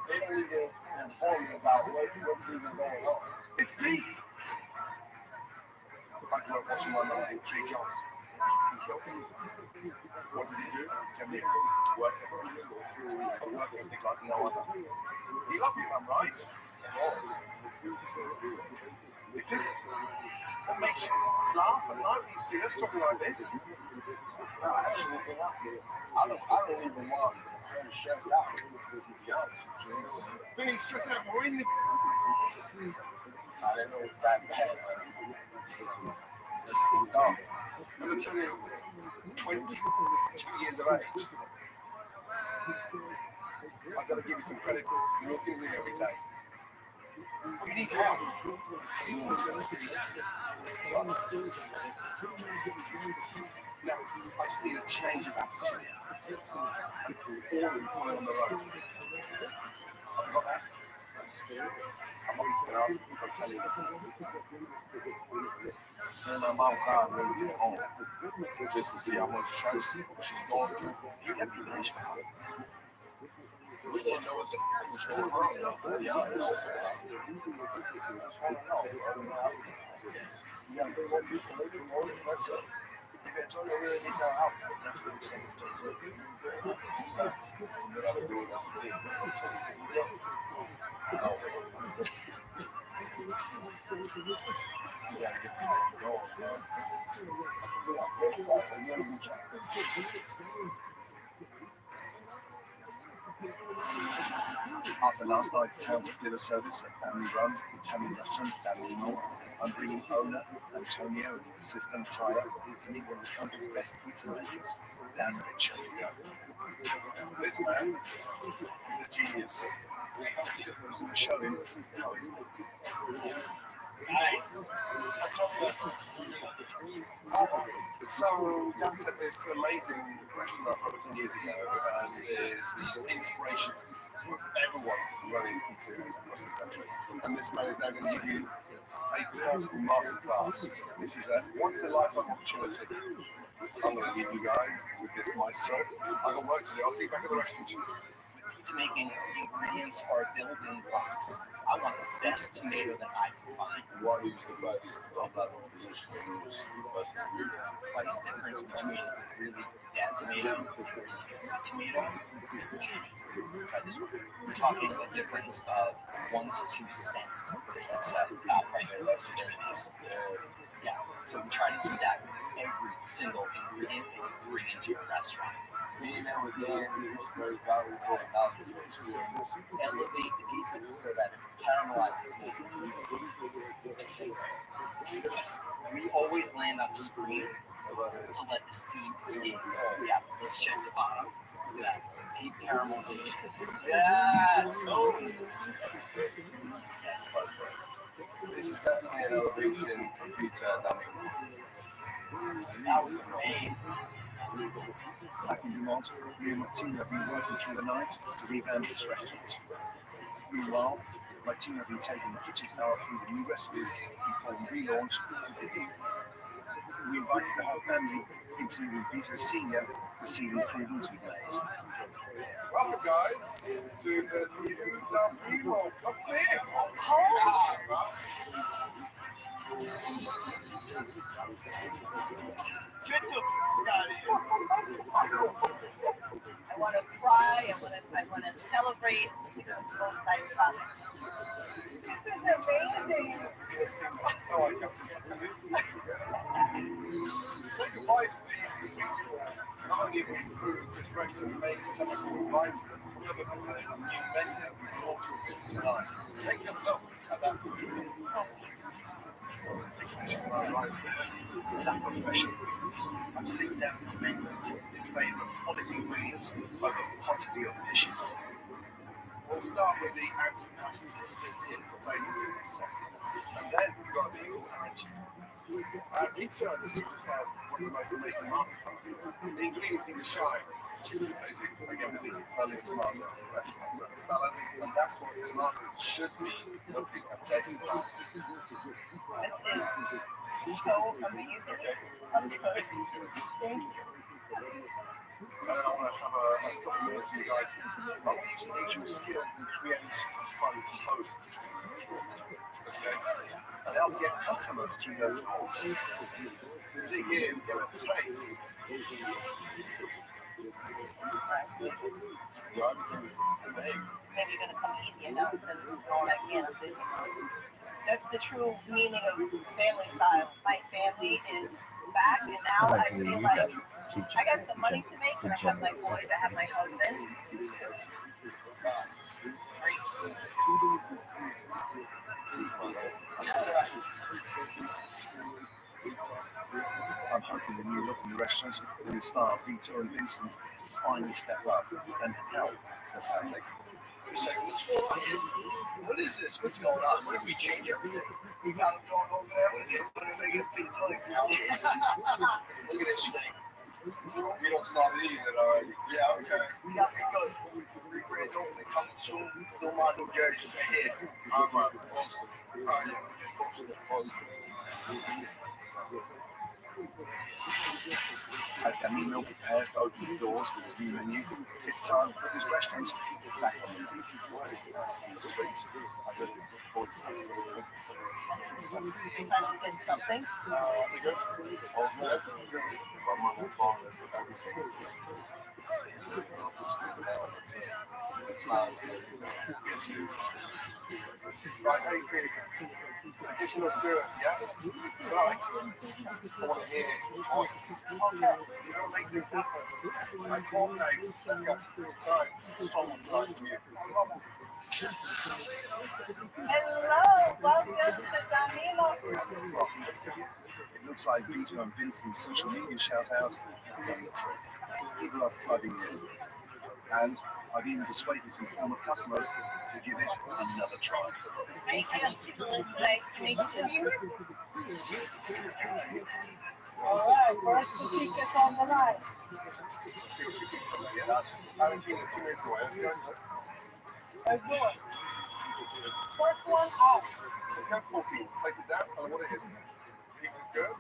They don't even inform me about what's even going on. It's deep. I grew up watching my man in 3 jobs. He killed me. What did he do? Give me work ethic. A work ethic like no other. He loved you, man, right? Oh. Is this what makes you laugh at night when you see us talking like this? No, absolutely not. I don't even want her stressed out, to be honest with you. Then he's stressed out. We're in the... I didn't know it was that bad. That's pretty dumb. I'm going to tell you, 22 years of age. I've got to give you some credit. You're looking at me every day. But you need help. Now, I just need a change of attitude. All in pulling on the road. Have you got that? I'm not going to ask you, I'm telling you. Send my mom card when we get home. Just to see how much stress she's going through. You never been nice for her. We didn't know what was going on, though, to be honest. You gotta bring more people in the morning, that's it. grams. I don't really need to help. Definitely second stuff. After last night's town dinner service at family-run Italian restaurant down in the north, I'm bringing owner Antonio and assistant Tyler to meet one of the country's best pizza makers, down at Chicago. This man is a genius. I'm going to show him how it's made. Nice. So that's at this amazing restaurant I opened 10 years ago, and is the inspiration for everyone running pizzerias across the country. And this man is now going to give you a personal masterclass. This is a once-in-a-lifetime opportunity. I'm going to leave you guys with this maestro. I've got work to do. I'll see you back at the restaurant. To making the ingredients are building blocks. I want the best tomato that I can find. Why use the best of that position and use the best ingredients? Price difference between really bad tomato and really good tomato is pennies. Try this one. We're talking a difference of 1 to 2 cents per pizza price difference between these. Yeah, so we try to do that with every single ingredient that you bring into your restaurant. Being there with Dan is very valuable and knowledgeable experience. Elevate the pizza so that it caramelizes nicely. We always land on the screen to let the steam escape. Yeah, let's check the bottom. Look at that. Deep caramelization. Yeah! Oh! Yes. This is definitely an elevation from pizza that That was amazing. Back in Vermont, me and my team have been working through the night to revamp this restaurant. Meanwhile, my team have been taking the kitchen staff through the new recipes before we relaunch. We invited the whole family, including Peter Senior, to see the improvements we've made. Welcome, guys, to the new W Company. Good cooking. Got it. I want to cry. I want to celebrate because I'm so excited about it. This is amazing. Oh, I got to say goodbye to the pizza. Not only have we improved this restaurant and made it so much more inviting, we have a completely new menu that we brought to you tonight. Take a look at that food. The position of our right here, Lack of fresh ingredients. I've seen them the menu in favour of quality ingredients over quantity of dishes. We'll start with the antipasti. It's the table goods. And then we've got a beautiful orange. Pizza has just had one of the most amazing masterclasses. The ingredients need to shine. Chicken amazing. Again, with the earlier tomato, fresh mozzarella salad. And that's what tomatoes should be looking at tasting like. This is so amazing. I'm good. Thank you. And then I want to have a couple minutes with you guys. I want you to use your skills and create a fun post. Okay? And help get customers through those calls. Dig in, get a taste. Right? Because Maybe you're going to come eat here now instead of just going like, yeah, I'm busy. That's the true meaning of family style. My family is back, and now I feel like I got some money to make, and I have my boys, I have my husband. I'm hoping the new look in the restaurant will inspire Peter and Vincent to finally step up and help the family. say, what's going on here? What is this? What's going on? What if we change everything? We got them going over there. What are they doing to make it pizza like now? Look at this thing. We don't stop eating it already. Yeah, okay. We got me good. We grand opening coming soon. Dumont, New Jersey, right here. I'm posted. Yeah, we just posted it. Has the new meal prepared for opening the doors with his new menu? It's time to put his restaurant back on the menu. On the street, I did this boys You finally did something. because oh no, from my phone with everything. It's loud. Yes, right, how you feeling? Additional spirits, yes? Tonight, I want to hear your voice. Okay. You don't make things happen. Like cold names. Let's go. Time. Strong one tonight from you. Hello, welcome to Danilo. Let's go. It looks like Vito and Vincent's social media shout out has done the trick. People are flooding in. And I've even persuaded some former customers to give it another try. Nice to meet you, Melissa. Nice to meet you. All right, first the tickets on the line. Aaron, 2 minutes away. Let's go. Let's do it. First one out. Let's go 14. Place it down. Tell them what it is. Pizza's good.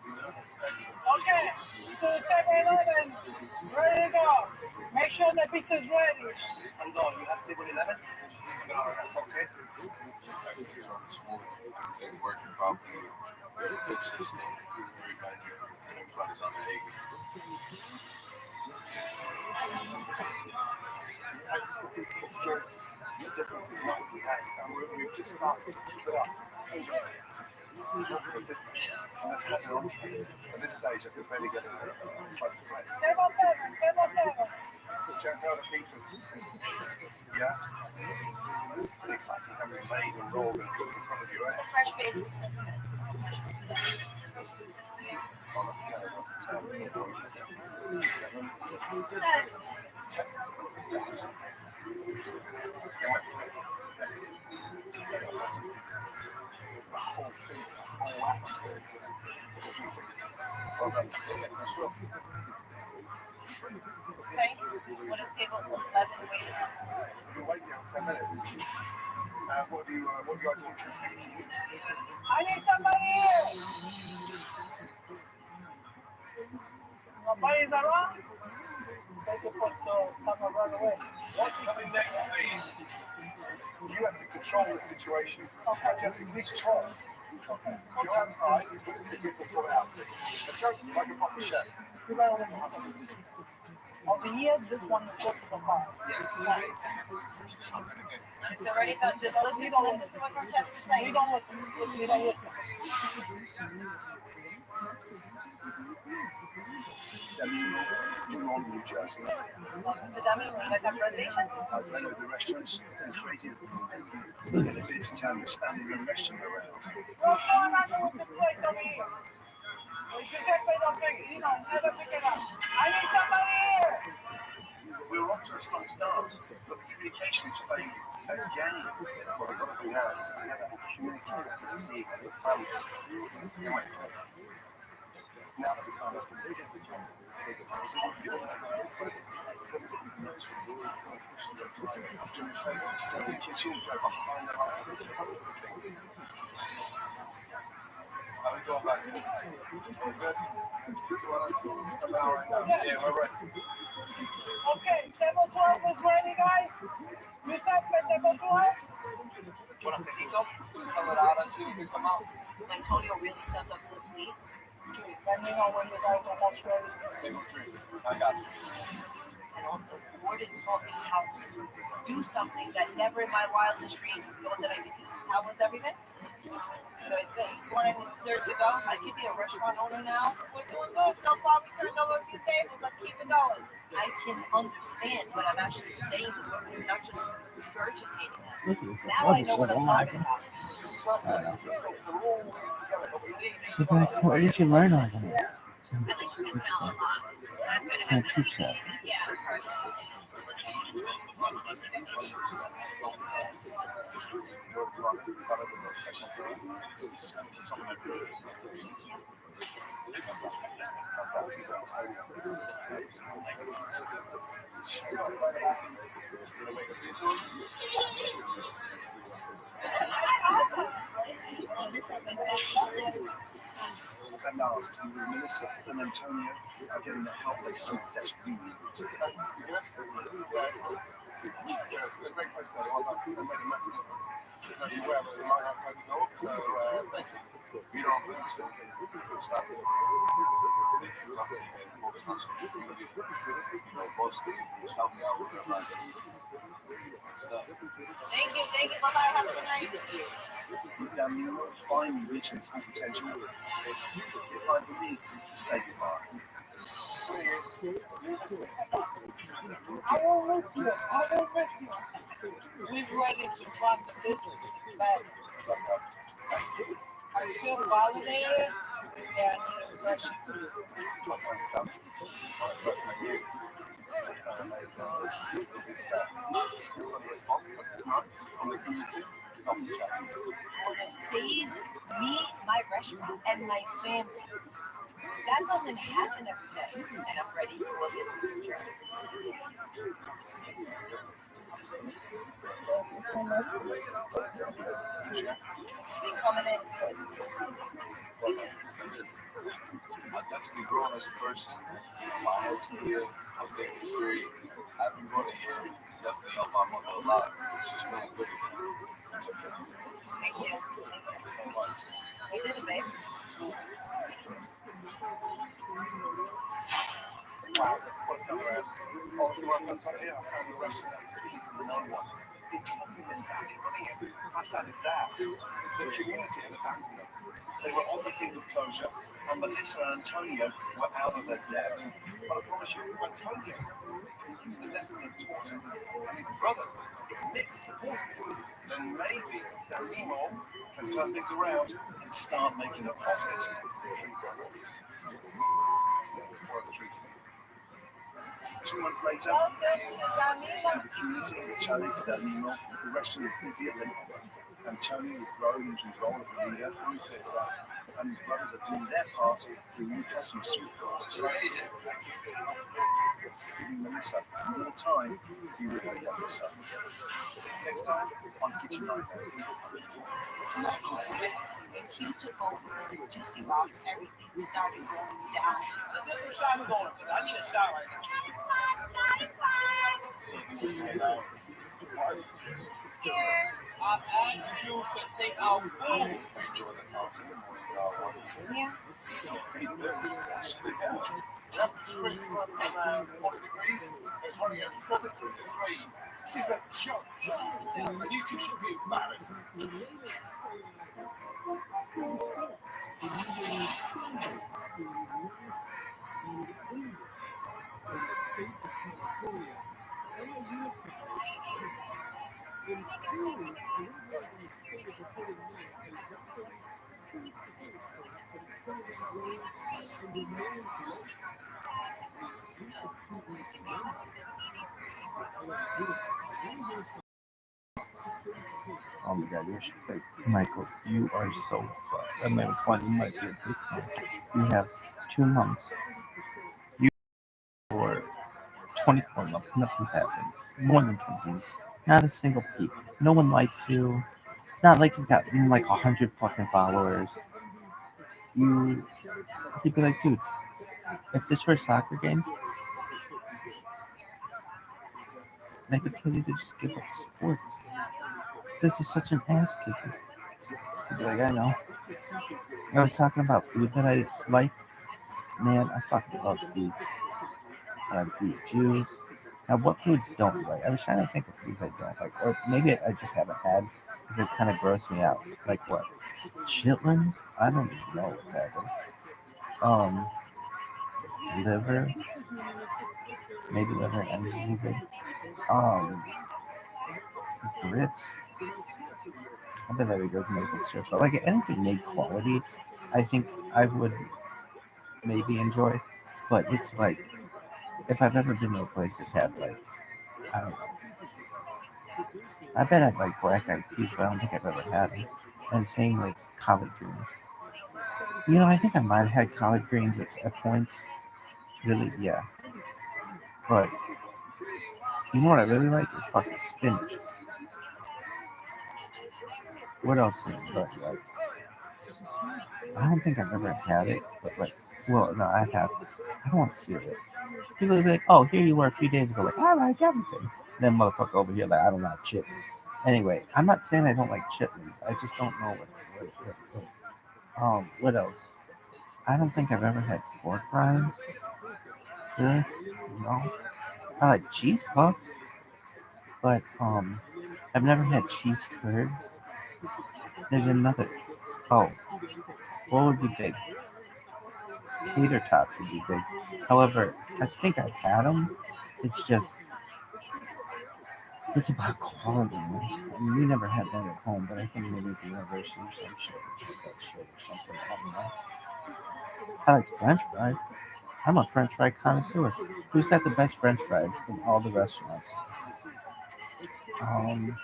Okay, so 7-Eleven, ready to go. Make sure the pizza's ready. And no, you have table 11? Okay. It's working properly. Good system. Very good. Everybody's on the egg. It's good. The difference is night and day, and we've just started to keep it up. And they've had their entrees. At this stage, I could barely get a slice of bread. 7-Eleven. Check out the pizzas. Yeah? Pretty exciting having it made and rolled and cooked in front of you, eh? Fresh bases. On a scale of 1 to 10, 7, 10. The whole thing, the whole atmosphere is just, it's a few things. Well done. Sure. Okay, what is table 11 waiting on? We're waiting out 10 minutes. What do you guys want? I need somebody here. Nobody's around. They're supposed to come and run away. What's coming next, please? You have to control the situation. Okay. Just at least talk. Okay. Go outside, put the tickets and sort it out. Let's go, like a proper chef. You gotta listen to me. Over here, this one is close to the car. Yes. It's already done. Just listen to what Francesca's saying. We don't listen. We don't listen. You're on New Jersey. Welcome to Dummy. You guys have reservations? I've been with the restaurants and crazy and if it's a town that's standing and messing around. What's going on with this place over here? We should get paid up big. You know, never pick it up. I need somebody here. We're off to a strong start, but the communication is failing again. What we've got to do now is to together communicate as a team, as a family. Anyway, now that we found out the kitchen go behind the How we going back? Good? Yeah, we're ready. Okay, table 12 is ready, guys. You said that table 12? Bueno, Pepito, tell it out until you come out. Antonio really stepped up to the plate. Let me know when you guys are almost ready. Table 3. I got you. And also, Gordon taught me how to do something that never in my wildest dreams thought that I could do. How was everything? Good, good. You want any dessert to go? I could be a restaurant owner now. We're doing good. So far, we turned over a few tables. Let's keep it going. I can understand what I'm actually saying to words, not just regurgitating them. Now I know what I'm talking about. What did you learn on that? Yeah. at last, Melissa and Antonio are getting the help they so desperately need. Yes, excellent. Yes, a great place there. Well done. And made a massive difference. You're aware that there's a line outside the door, so thank you. You don't need to. Stop it. Mostly, just help me out with it. Stuff. Thank you. Bye-bye. Have a good night. Daniel finally reaching his full potential. If I believe to say goodbye. I will miss you. We're ready to drop the business back. I feel validated and refreshing. What's understand? When I first met you, it's fair. The response to the parents from the community is off the charts. It saved me, my restaurant, and my family. That doesn't happen every day, and I'm ready for a little journey. Be coming in. I've definitely grown as a person. My head's clear. I'm thinking straight. Having brought it here definitely helped my mother a lot. She's feeling good again. It's okay. Thank you. So much. You did it, babe. Wow, what a turnaround. Also, when I first got here, I found a restaurant that's key to the known one. The confidence that they're running it. Hashtag is that. The community at the back of them. They were on the brink of closure, and Melissa and Antonio were out of their depth. But I promise you, if Antonio can use the lessons I've taught him, and his brothers commit to supporting him, then maybe Remo can turn things around and start making a profit. Three brothers. Or a threesome. 2 months later, the community retaliated at Nemo. The restaurant is busier than ever. Antonio is growing into his role as a leader, and his brothers are doing their part to bring new customers through. Giving Melissa more time to be with her younger sons. Next time on Kitchen Nightmares. You took over Juicy Rocks, everything started going down. There's some shots going, because I need a shot right now. I asked you to take out food. Enjoy the party more than y'all want. Yeah. Temperature's around 40 degrees. It's running at 73. This is a joke. You two should be embarrassed. Oh my god, you're fake. Michael, you are so fucked. I mean, fun, you might be at this point. You have 2 months. You for 24 months, nothing's happened. More than 20. Not a single peep. No one likes you. It's not like you've got like 100 fucking followers. You'd be like, dude, if this were a soccer game, they could tell you to just give up sports. This is such an ass kicker. You'd be like, I know. I was talking about food that I like. Man, I fucking love food. I like beef juice. Now, what foods don't you like? I was trying to think of foods I don't like. Or maybe I just haven't had because it kind of gross me out. Like what? Chitlins? I don't even know what that is. Liver? Maybe liver and onion. Grits? I bet that would go to maple syrup. But like anything made quality, I think I would maybe enjoy. But it's like, if I've ever been to a place that had like, I don't know. I bet I'd like black eyed peas, but I don't think I've ever had them. And same with collard greens. You know, I think I might have had collard greens at points. Really, yeah. But you know what I really like is fucking spinach. What else do you like? I don't think I've ever had it, but like, well, no, I have. I don't want cereal. People be like, "Oh, here you were a few days ago, like I like everything." Then motherfucker over here, like I don't like chitlins. Anyway, I'm not saying I don't like chitlins. I just don't know what else? I don't think I've ever had pork rinds. Really? No. I like cheese puffs, but I've never had cheese curds. There's another. Oh, what would be big? Tater tots would be big. However, I think I've had them. It's just it's about quality. I mean, we never had that at home, but I think maybe at the university or some shit, that shit or something. I don't know. I like French fries. I'm a French fry connoisseur. Who's got the best French fries in all the restaurants? Um,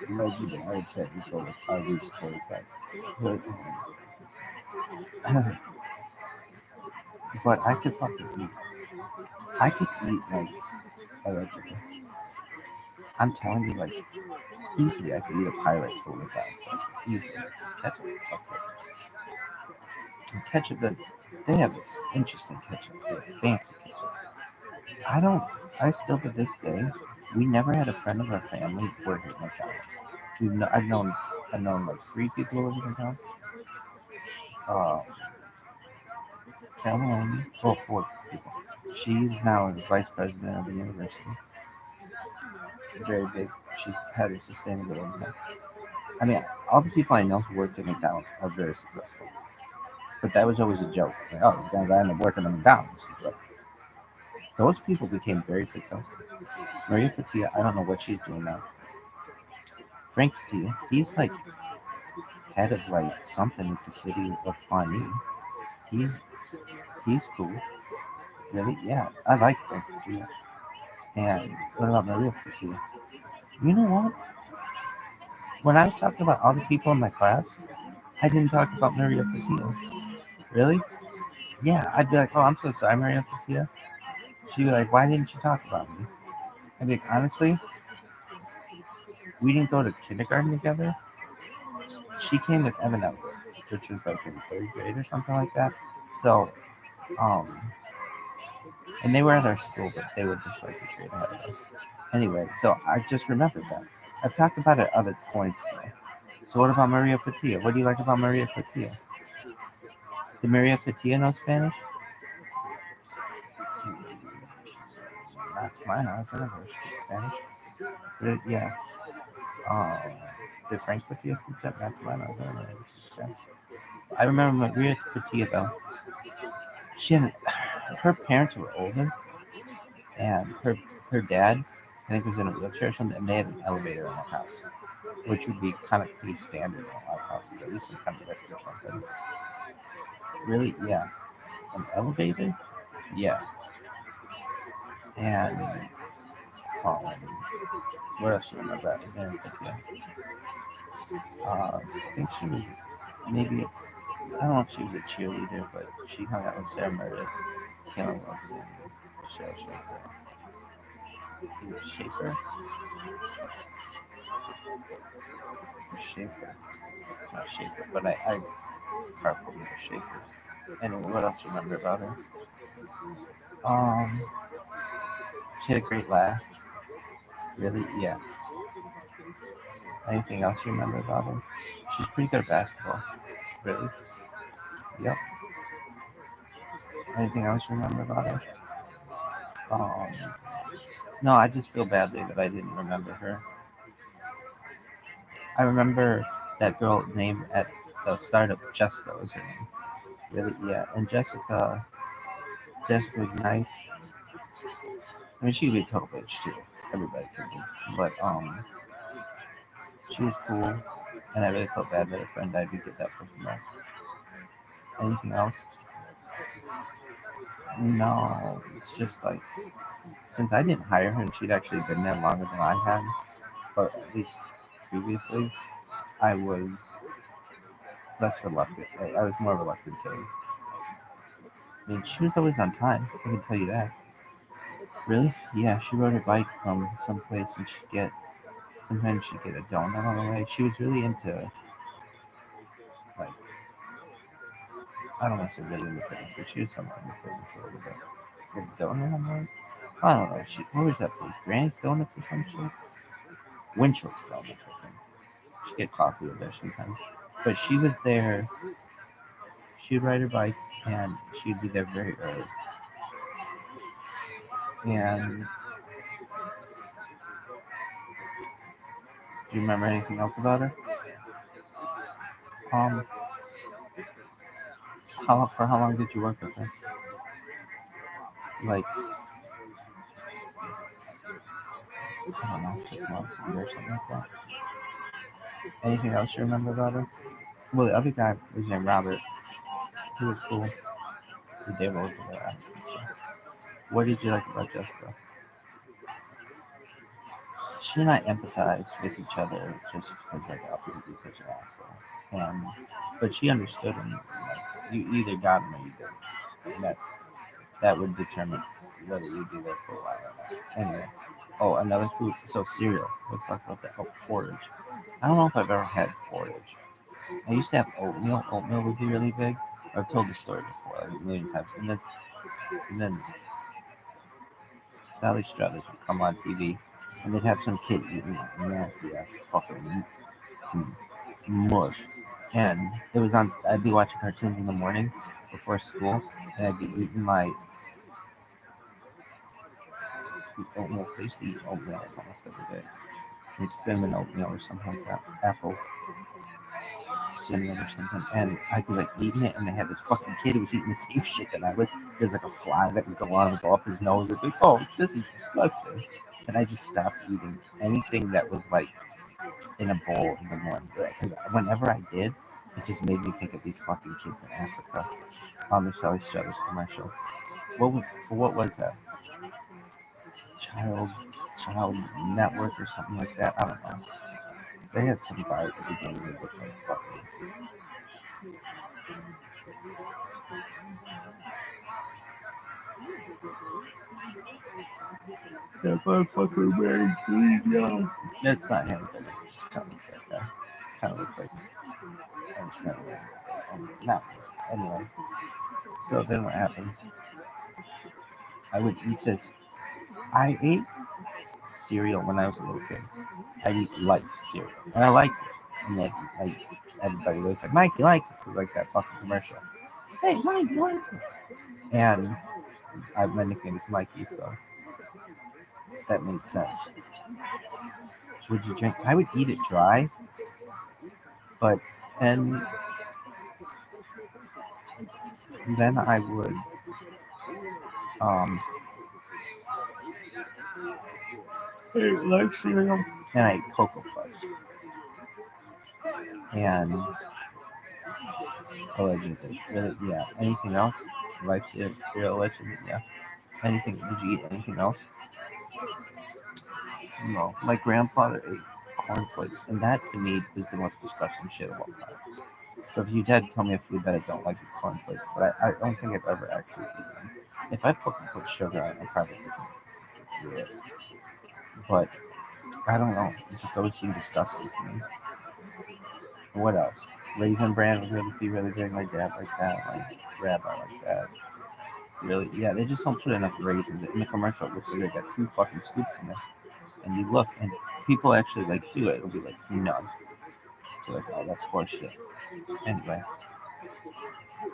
Reggie, I would say we go with Arby's 45. But, but I could fucking eat. I could eat like allegedly. I'm telling you, like easily, I could eat a Pyrex full without ketchup. Easily, ketchup. Okay. And ketchup, they have this interesting ketchup. They have fancy ketchup. I don't. I still to this day, we never had a friend of our family work at McDonald's. I've known like 3 people who work at McDonald's. Uh, Caroline, well, 4 people. She's now the vice president of the university. Very big. She had a sustainable impact. I mean, all the people I know who worked at McDonald's are very successful. But that was always a joke. Like, oh, you're gonna end up working at McDonald's. It's like, those people became very successful. Maria Fatia, I don't know what she's doing now. Frank Fatia, he's like head of like something with the city of Pawnee. He's cool. Really? Yeah. I like Frank Fatia. And what about Maria Fatia? You know what? When I was talking about all the people in my class, I didn't talk about Maria Fatia. Really? Yeah, I'd be like, oh, I'm so sorry, Maria Fatia. She'd be like, why didn't you talk about me? I'd be like, honestly, we didn't go to kindergarten together. She came with Evan Elwood, which was like in 3rd grade or something like that. So, um, and they were at our school, but they were just like a grade ahead of us. Anyway, so I just remembered that. I've talked about it at other points today. So what about Maria Fatia? What do you like about Maria Fatia? Did Maria Fatia know Spanish? Not to my knowledge, I never speak Spanish. But yeah. Did Frank Fatia speak that? Not to my knowledge, I never speak Spanish. I remember Maria Fatia though. She had, her parents were older, and her dad, I think, was in a wheelchair or something, and they had an elevator in their house, which would be kind of pretty standard in a lot of houses, at least in kind of lift or something. Really? Yeah. An elevator? Yeah. And what else do you remember about Maria Fatia? I think she was maybe, I don't know if she was a cheerleader, but she hung out with Sarah Meredith, Kalen Wilson, Cheryl Shaker. Shaker? Shaker. Not Shaker, but I carpool with Shaker. Anyway, what else do you remember about her? Um, she had a great laugh. Really? Yeah. Anything else you remember about her? She's pretty good at basketball. Really? Yep. Anything else you remember about her? Um, no, I just feel badly that I didn't remember her. I remember that girl named at the startup, Jessica was her name. Really? Yeah. And Jessica was nice. I mean, she could be a total bitch too. Everybody could be. But she was cool, and I really felt bad that a friend died. We get that from her. Anything else? No, it's just like, since I didn't hire her and she'd actually been there longer than I had, or at least previously, I was less reluctant. I was more reluctant to. I mean, she was always on time. I can tell you that. Really? Yeah, she rode her bike from someplace and sometimes she'd get a donut on the way. She was really into I don't want to say really in the fitness, but she was somewhere in the fitness a little bit. The donut, I'm like, I don't know. What was that place? Granny's Donuts or some shit? Winchell's Donuts, I think. She get coffee over there sometimes. But she was there. She would ride her bike, and she'd be there very early. And do you remember anything else about her? Um, for how long did you work with her? Like, I don't know, 6 months, a year, or something like that. Anything else you remember about her? Well, the other guy was named Robert. He was cool. He did work with her. What did you like about Jessica? She and I empathized with each other just because like I would be such an asshole. But she understood him. Like, you either got him or you didn't. And that would determine whether you'd be there for a while or not. Anyway. Oh, another food. So cereal. Let's talk about that. Oh, porridge. I don't know if I've ever had porridge. I used to have oatmeal. Oatmeal would be really big. I've told the story before like a million times. And then Sally Struthers would come on TV and they'd have some kid eating nasty ass fucking mush. And it was on, I'd be watching cartoons in the morning before school, and I'd be eating my oatmeal. I used to eat oatmeal almost every day. Like cinnamon oatmeal or something like that. Apple cinnamon or something. And I'd be like eating it, and they had this fucking kid who was eating the same shit that I was. There's like a fly that would go on and go up his nose. I'd be like, oh, this is disgusting. And I just stopped eating anything that was like in a bowl in the morning. Because whenever I did, it just made me think of these fucking kids in Africa on the Sally Struthers commercial. What was that? Child Child Network or something like that. I don't know. They had some guy at the beginning who looked like fucking. That motherfucker wearing green, yo. That's not him, but it's just kind of like that guy. Kind of looks like. I understand what not anyway. So then what happened? I would eat this. I ate cereal when I was a little kid. I eat light cereal, and I liked it. And like everybody was like, "Mike, you likes it?" It was like that fucking commercial. Hey, Mike, you like it? And my nickname is Mikey, so that made sense. Would you drink? I would eat it dry, but and then I would like cereal, and I ate Cocoa Puffs, and allegedly, really, yeah. Anything else? Like cereal, allegedly, yeah. Anything? Did you eat anything else? No. My grandfather ate cornflakes, and that to me is the most disgusting shit of all time. So if you had told me a food that I don't like, it's cornflakes, but I don't think I've ever actually eaten them. If I put sugar on it, I probably wouldn't get through it. But I don't know. It just always seemed disgusting to me. What else? Raisin bran would really be really big. My dad like that. Like Rabbi like that. Really, yeah. They just don't put enough raisins in the commercial. It looks like they got 2 fucking scoops in there. And you look, and people actually like do it. It'll be like no. They're like, oh, that's horseshit. Anyway,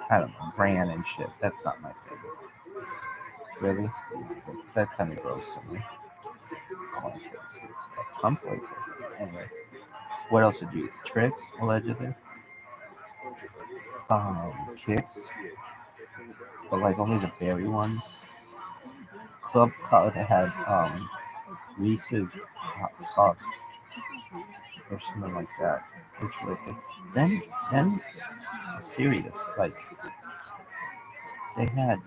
I don't know, bran and shit. That's not my thing. Really, that kind of gross to me. Cornflakes and stuff. Cornflakes. Anyway, what else did you eat? Tricks, allegedly. Kicks, but like only the berry ones. Club Card had Reese's Pop Puffs or something like that. Which was like then serious. Like they had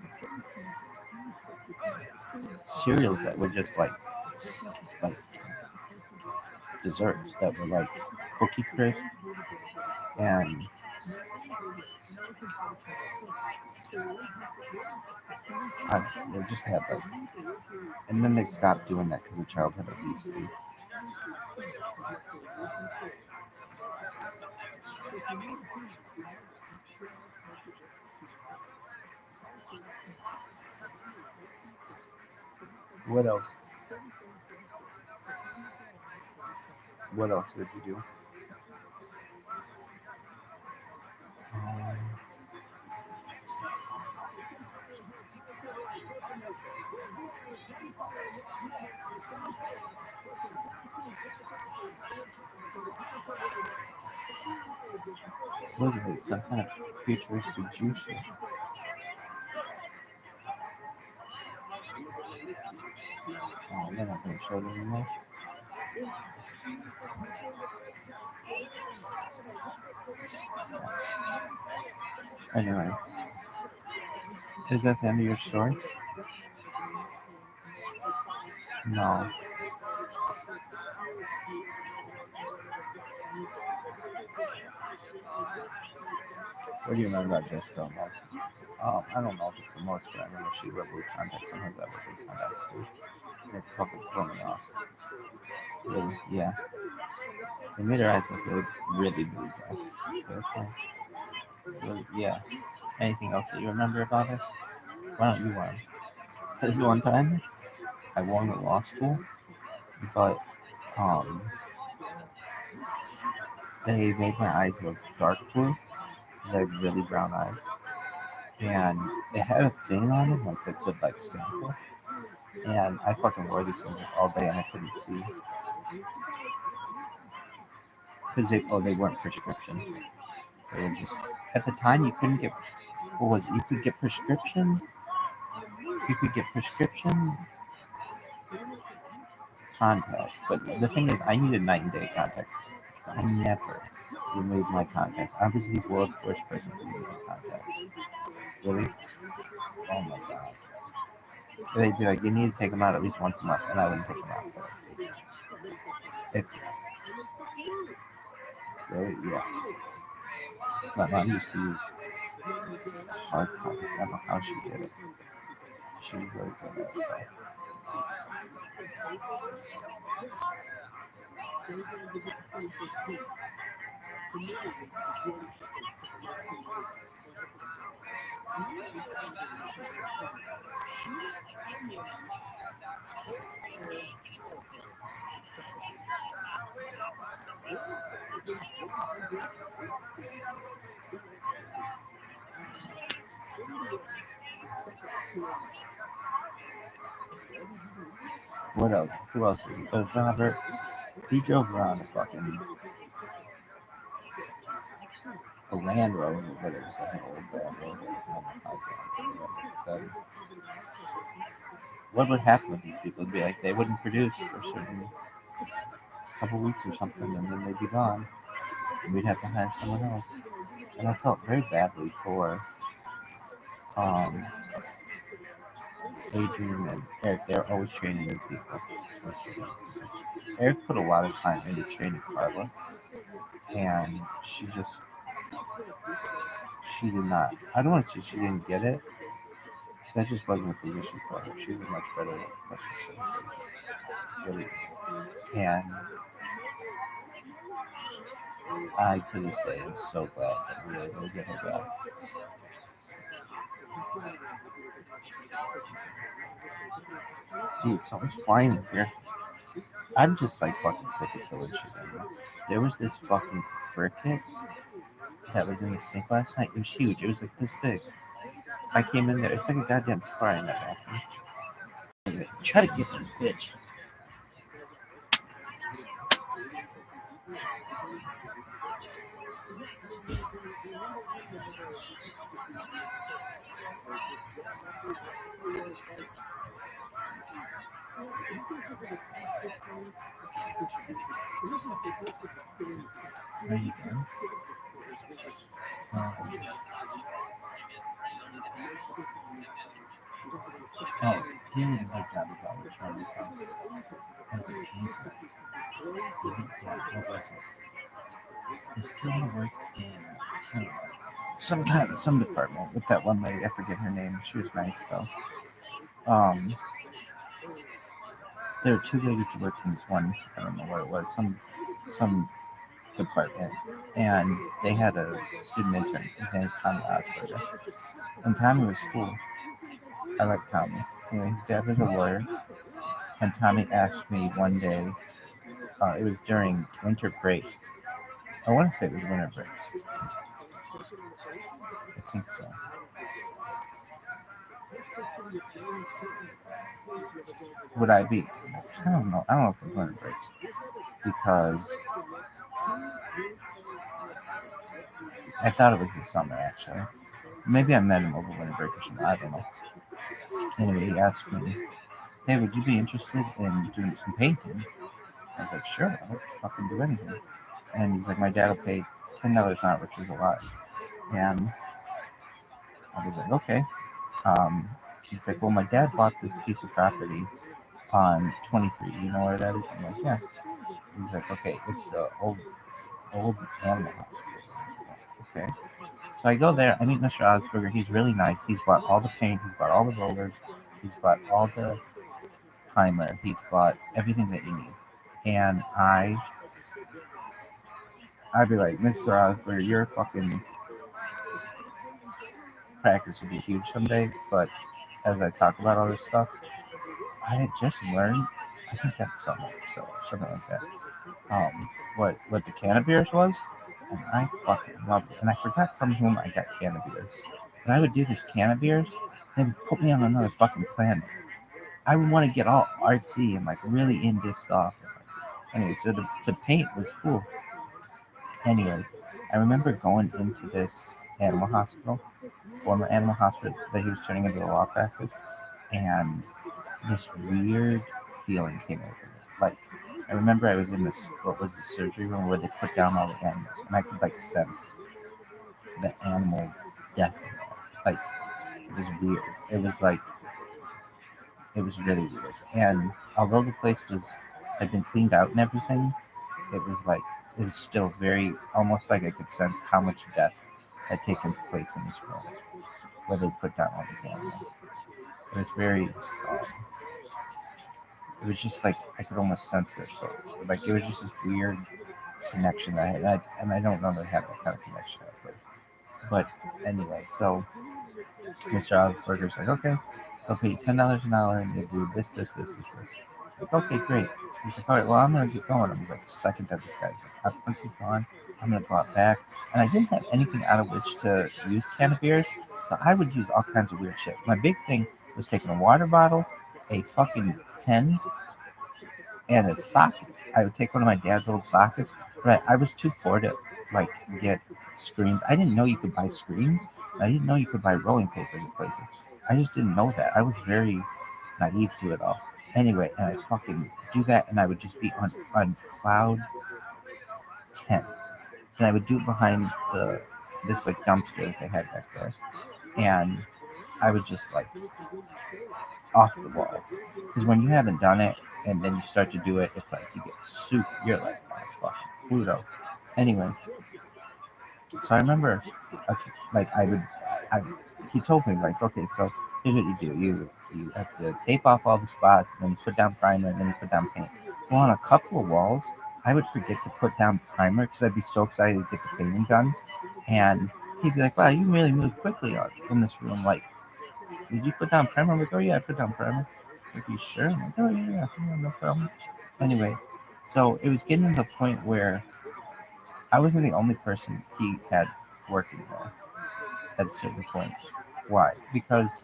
cereals that were just like desserts that were like cookie crisp and they just had like, and then they stopped doing that because of childhood obesity. What else? What else did you do? Look at it, some kind of futuristic juicer. Oh, they're not going to show it anymore. Anyway, is that the end of your story? No. What do you remember about Jessica most? I don't know if it's the most, but I remember she wrote blue contacts. Sometimes I wrote blue contacts too. It fucking threw me off. Really, yeah. They made her eyes look really, really blue. So it's fine. Really, yeah. Anything else that you remember about it? Why don't you one? Because one time I won at law school, but they made my eyes look dark blue because I had really brown eyes, and it had a thing on it like that said like sample, and I fucking wore these things all day and I couldn't see because they weren't prescription. They were just at the time you couldn't get what was it? You could get prescription. You could get prescription contacts, but the thing is, I needed night and day contacts. So I never removed my contacts. I was the world's worst person to remove my contacts. Really? Oh my god. They'd be like, you need to take them out at least once a month, and I wouldn't take them out. It's really, yeah. My mom used to use hard contacts. I don't know how she did it. She was really good at it. What else? Who else? Does Robert? He drove around a Land Rover, but it was like an old Land Rover. What would happen with these people? It'd be like they wouldn't produce for a certain couple weeks or something, and then they'd be gone, and we'd have to hire someone else. And I felt very badly for Adrian and Eric. They're always training new people. Eric put a lot of time into training Carla, and she did not. I don't want to say she didn't get it. That just wasn't a position for her. She was much better at customer service. Really. And I, to this day, am so glad that we were able to get her back. Dude, someone's flying in here. I'm just like fucking sick of killing shit anymore. There was this fucking cricket that was in the sink last night. It was huge. It was like this big. I came in there. It's like a goddamn fry in that bathroom. Try to get this bitch. How you doing? Oh, he did a good job of always trying to come as a painter. Yeah, what was it? This kid worked in, I don't know, some department with that one lady. I forget her name. She was nice though. There were two ladies who worked in this one. I don't know what it was. Some department, and they had a student intern. His name was Tommy Osberger, and Tommy was cool. I like Tommy. Anyway, his dad was a lawyer, and Tommy asked me one day. It was during winter break. I want to say it was winter break. I think so. Would I be? I don't know. I don't know if it's winter break because I thought it was the summer actually. Maybe I met him over winter break or something. I don't know. Anyway, he asked me, "Hey, would you be interested in doing some painting?" I was like, "Sure, I'll fucking do anything." And he's like, "My dad will pay $10 an hour, which is a lot." And I was like, "Okay." He's like, "Well, my dad bought this piece of property on 23. You know where that is?" I'm like, "Yeah." He's like, "Okay, it's the old animal hospital." Okay. So I go there. I meet Mr. Osberger. He's really nice. He's bought all the paint. He's bought all the rollers. He's bought all the primer. He's bought everything that you need. And I'd be like, "Mr. Osberger, your fucking practice would be huge someday." But as I talk about all this stuff, I had just learned. I think that's summer, so something like that. What the cannabis was, and I fucking loved it. And I forgot from whom I got cannabis. But I would do this cannabis, and it would put me on another fucking planet. I would want to get all artsy and like really into stuff. Anyway, so the paint was cool. Anyway, I remember going into this animal hospital, former animal hospital that he was turning into a law practice, and this weird feeling came over me. Like, I remember I was in this, what was the surgery room where they put down all the animals, and I could like sense the animal death in there. Like, it was weird. It was like, it was really weird. And although the place had been cleaned out and everything, it was like, it was still very, almost like I could sense how much death had taken place in this room where they put down all these animals. It was very, it was just like I could almost sense their souls. Like it was just this weird connection I had, and I don't normally have that kind of connection at a place. But anyway, so Mr. Osberger's like, "Okay, I'll pay you $10 an hour, and you do this. Like, okay, great. He's like, "All right, well, I'm gonna get going." I'm like, the second that this guy's like, once he's gone, I'm gonna go out back, and I didn't have anything out of which to use cannabis, so I would use all kinds of weird shit. My big thing was taking a water bottle, a fucking pen, and a socket. I would take one of my dad's old sockets, but I was too poor to like get screens. I didn't know you could buy screens. I didn't know you could buy rolling paper in places. I just didn't know that. I was very naive to it all. Anyway, and I fucking do that, and I would just be on cloud 10. And I would do it behind this like dumpster that they had back there, and I would just like off the walls. Because when you haven't done it and then you start to do it, it's like you get super. You're like, "Oh, fucking Pluto." Anyway, so I remember, like I he told me like, "Okay, so here's what you do. You have to tape off all the spots, and then you put down primer, and then you put down paint." Well, on a couple of walls, I would forget to put down primer because I'd be so excited to get the painting done, and he'd be like, "Wow, you really moved quickly in this room. Like, did you put down primer?" I'm like, "Oh yeah, I put down primer." Like, "You sure?" I'm like, "Oh yeah, no problem." Anyway, so it was getting to the point where I wasn't the only person he had working there at a certain point. Why? Because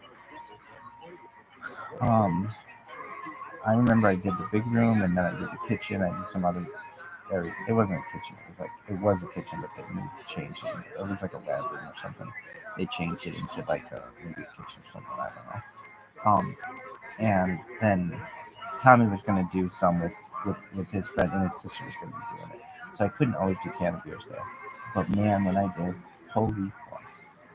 um, I remember I did the big room, and then I did the kitchen. I did some other area. It wasn't a kitchen. It was a kitchen, but they moved, changed it. It was like a lab room or something. They changed it into like maybe a kitchen or something. I don't know. And then Tommy was going to do some with his friend, and his sister was going to be doing it. So I couldn't always do cannabis there. But man, when I did, holy fuck.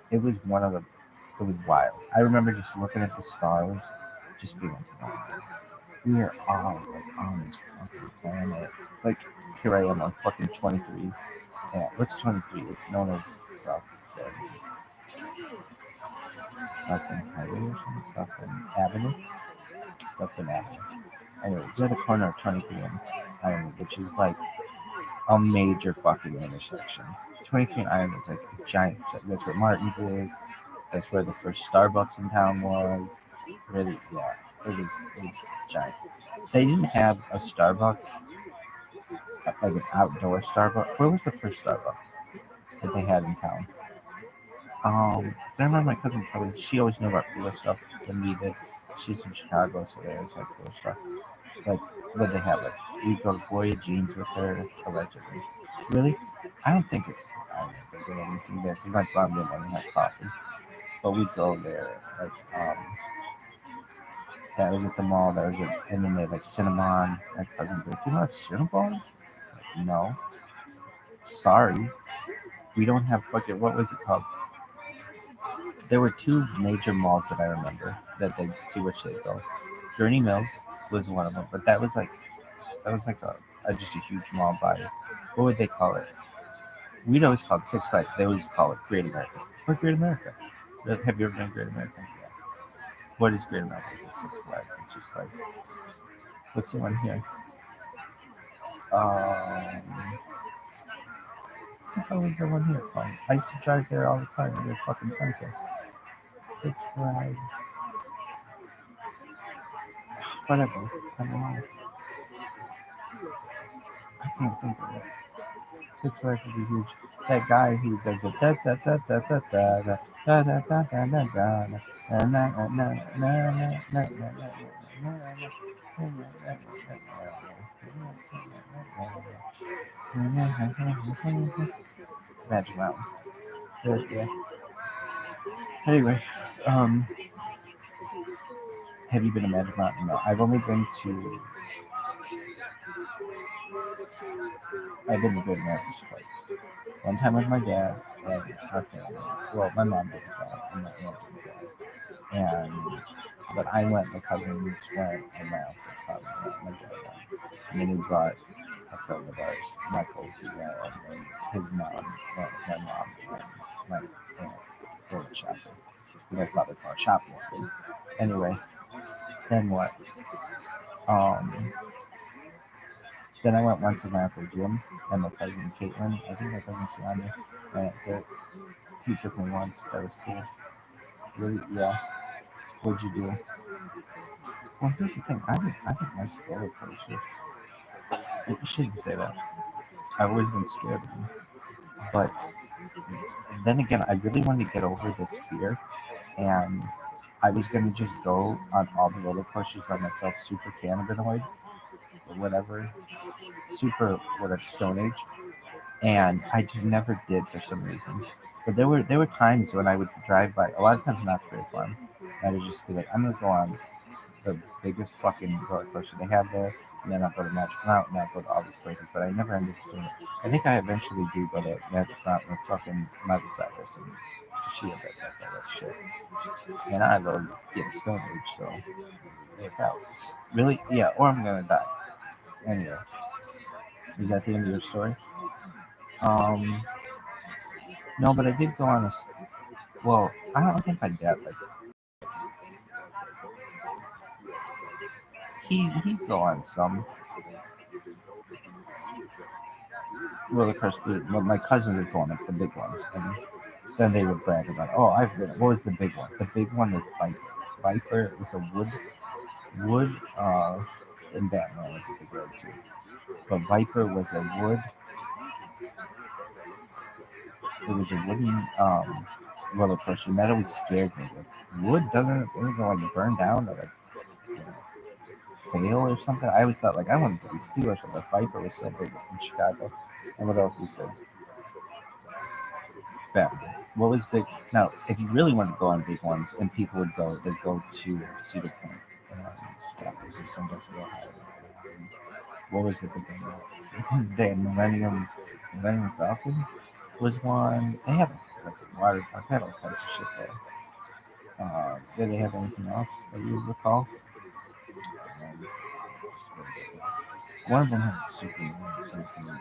It was it was wild. I remember just looking at the stars, just being like, wow, we are all like on this fucking planet. Like, here I am on fucking 23. Yeah, what's 23? It's known as Southern Highway or something, Southern Avenue. Southern Avenue. Anyway, it's at the corner of 23 and Iron, which is like a major fucking intersection. 23 and Iron is like a giant. That's where Martin's is. That's where the first Starbucks in town was. Really, yeah, it was giant. They didn't have a Starbucks, like an outdoor Starbucks. Where was the first Starbucks that they had in town? 'Cause I remember my cousin Kelly. She always knew about cooler stuff than we did. She's from Chicago, so they always had cooler stuff. Like, what they have? Like, we go to Boya Jeans with her allegedly. Really? I don't think it's. I don't think they did anything there because my mom didn't let me have coffee. But we go there. Like, that was at the mall. That was at, and then they had like Cinnabon. My cousin's like, you know what Cinnabon? Like, no, sorry, we don't have fucking. What was it called? There were two major malls that I remember that they to which they go. Journey Mills was one of them, but that was like a just a huge mall by. What would they call it? We'd always call it Six Flags. They always call it Great America. Or Great America. Have you ever been to Great America? Yeah. What is Great America? It's a Six Flags. It's just like, what's the one here? What the hell is the one here called? I used to drive there all the time to get fucking Sunkist. Six Flags. Whatever. I don't know. I can't think of it. Six Flags would be huge. That guy who does it da da da da da da da da da da da da da na na na na na na Magic Mountain. But yeah. Anyway, have you been to Magic Mountain? No, I've only been to. I've been to Good America's twice. One time with my dad and our family. Well, my mom didn't go, and my aunt didn't go. And but I went, my cousins went, and my uncle probably went, my dad went. And then we brought a friend of ours, Michael, who went, and his mom went with my mom and my aunt. They went shopping. My father called shopping with me. Anyway, then what? Um, then I went once with my uncle Jim and my cousin Caitlin. I think my cousin Fiona. And he took me once. That was cool. Really, yeah. What'd you do? Well, here's the thing. I didn't like roller coasters. I shouldn't say that. I've always been scared of them. But then again, I really wanted to get over this fear, and I was gonna just go on all the roller coasters by myself, super cannabinoid or whatever, super whatever Stone Age, and I just never did for some reason. But there were times when I would drive by. A lot of times not very fun. I would just be like, I'm gonna go on the biggest fucking roller coaster they have there, and then I'll go to Magic Mountain, I'll go to all these places, but I never ended up doing it. I think I eventually do go to Magic Mountain with fucking Miley Cyrus and she that does all that shit. And I love getting Stone Age, so it counts. Really? Yeah, or I'm gonna die. Anyway, is that the end of your story? Um, no, but I did go on a. Well, I don't think my dad like he'd go on some roller coasters. Well, my cousins would go on like the big ones, and then they would brag about, oh, I've been. What was the big one? The big one was Viper. Viper was a wood. And Batman was a big road too. But Viper was a wood. It was a wooden roller coaster, and that always scared me. Like, wood doesn't like burn down or like fail or something. I always thought like I wanted to be steel or something. Viper was so big in Chicago. And what else is big? Batman. What was big? Now, if you really want to go on big ones, and people would go, they'd go to Cedar Point. That was in Sandusky, Ohio. What was the big one? The Millennium Falcon was one. They have like a water park. They had all kinds of shit there. Did they have anything else that you recall? One of them had Superman or something.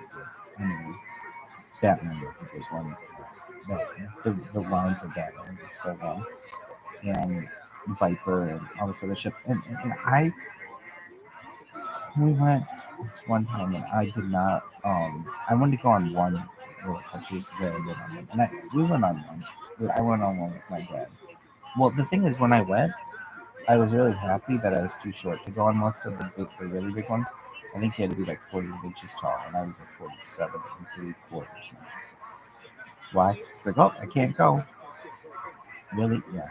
Anyway, Batman was the big one. The line for Batman was so long. And Viper and all this other shit. And we went this one time and I did not, I wanted to go on one roller coaster. She said I did on one. We went on one. I went on one with my dad. Well, the thing is, when I went, I was really happy that I was too short to go on most of the really big ones. I think you had to be like 40 inches tall, and I was like 47 3/4. Why? It's like, oh, I can't go. Really? Yeah.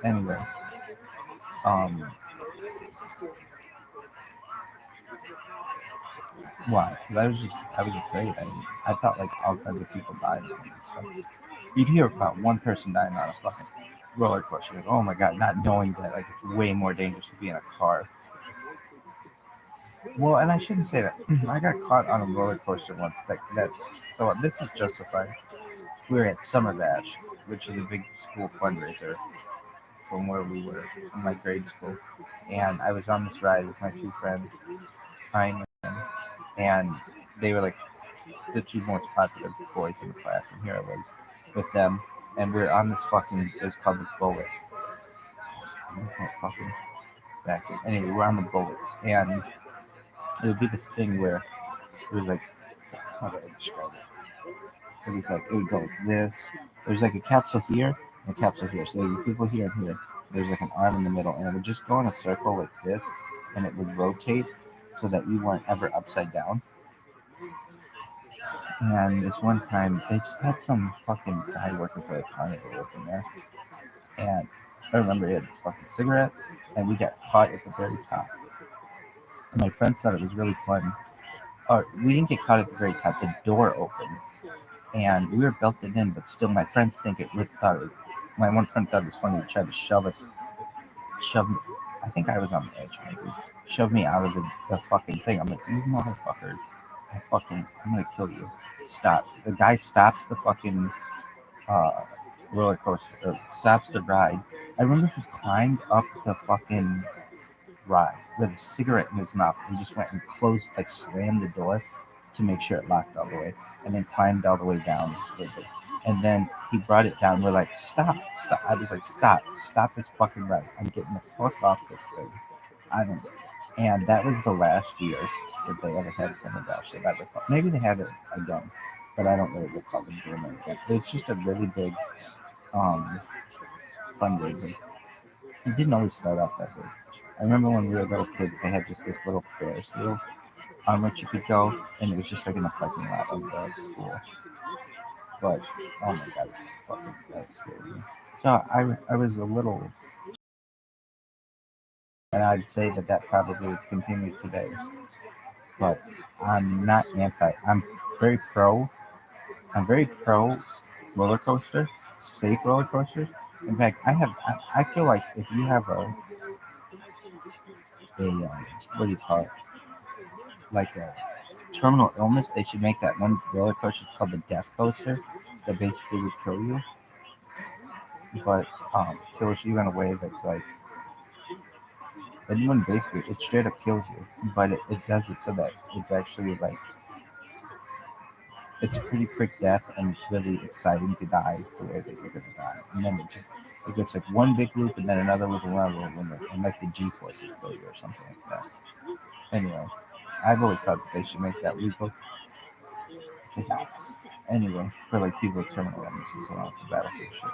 Anyway, um, why? Because I was afraid. I thought like all kinds of people died and stuff. You'd hear about one person dying on a fucking roller coaster. Like, oh my god, not knowing that like it's way more dangerous to be in a car. Well, and I shouldn't say that. I got caught on a roller coaster once. So this is justified. We were at Summer Bash, which is a big school fundraiser from where we were in my grade school, and I was on this ride with my two friends, Ryan and him, and they were like the two most popular boys in the class, and here I was with them, and we are on this fucking. It was called the Bullet. I fucking back in. Anyway, we're on the Bullet, and it would be this thing where it was like, how do I describe it? It was like it would go like this. There's like a capsule here and a capsule here. So there's people here and here. There's like an arm in the middle, and it would just go in a circle like this, and it would rotate so that you weren't ever upside down. And this one time, they just had some fucking guy working for the carnival working there, and I remember he had this fucking cigarette, and we got caught at the very top. And my friends thought it was really fun. Or we didn't get caught at the very top. The door opened, and we were belted in, but still, my friends think it ripped out. My one friend thought it was funny to try to shove me. I think I was on the edge, maybe. Shove me out of the fucking thing. I'm like, you motherfuckers. I'm gonna kill you. Stop. The guy stops the fucking uh, roller coaster, stops the ride. I remember he climbed up the fucking ride with a cigarette in his mouth and just went and closed, like slammed the door to make sure it locked all the way, and then climbed all the way down with it. And then he brought it down. We're like, stop, stop. I was like, stop this fucking ride. I'm getting the fuck off this thing. I don't. And that was the last year that they ever had Summer Bash that I recall. Maybe they had it again, but I don't really recall them doing it again. It's just a really big um, fundraiser. It didn't always start off that way. I remember when we were little kids, they had just this little Ferris wheel on which you could go, and it was just like in the parking lot of the school. But oh my god, it was fucking that scared me. So I was a little, and I'd say that probably is continued today. But I'm not anti. Very pro. I'm very pro roller coaster, safe roller coasters. In fact, I feel like if you have what do you call it? Like a terminal illness, they should make that one roller coaster called the death coaster that basically would kill you, but kills you in a way that's like anyone basically it straight up kills you, but it does it so that it's actually like it's a pretty quick death and it's really exciting to die the way that you're gonna die, and then it gets like one big loop and then another loop and another loop and like the G forces kill you or something like that. Anyway, I've always thought that they should make that legal. Anyway, for like people with terminal illnesses and off the battlefield shit.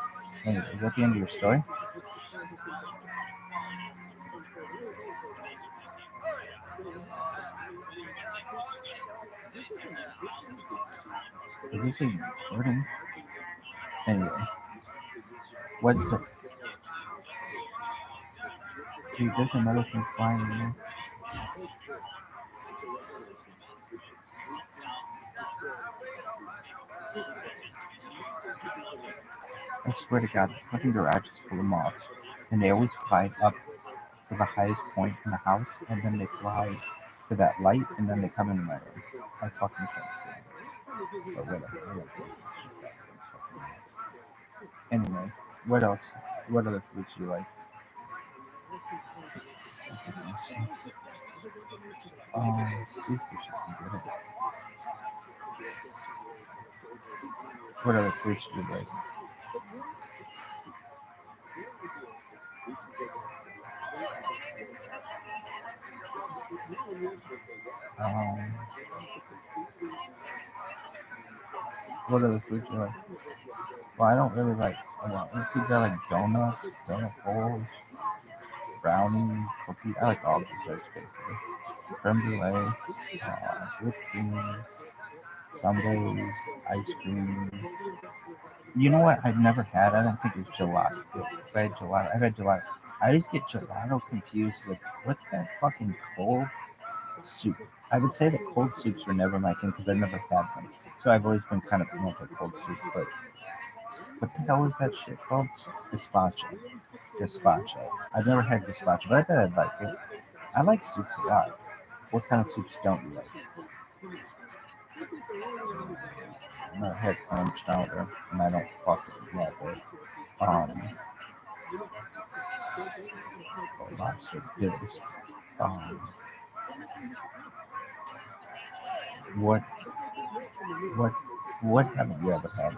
Anyway, is that the end of your story? Is this a recording? Anyway, what's the dude? There's another thing flying in there. I swear to God, the fucking garage is full of moths, and they always fly up to the highest point in the house, and then they fly to that light, and then they come into my room. I fucking can't stand it. But whatever. I don't care. Anyway, what else? What other fruits do you like? These fruits are good. What other fruits do you like? What other fruits do you like? Well, I don't really like a lot of foods. I like donuts, donut holes, brownie, cookie. I like all desserts basically. Creme brulee, whipped cream, sundaes, ice cream. You know what? I've never had. I don't think it's gelato. If I had gelato, I've had gelato. I always get gelato confused with what's that fucking cold soup. I would say that cold soups were never my thing because I've never had them. So I've always been kind of anti cold soup. But what the hell is that shit called? Gazpacho. Gazpacho. I've never had gazpacho, but I bet I'd like it. I like soups a lot. What kind of soups don't you like? I've never had clam chowder, and I don't fucking love it. Lobster bisque. Um, what what what haven't you ever had?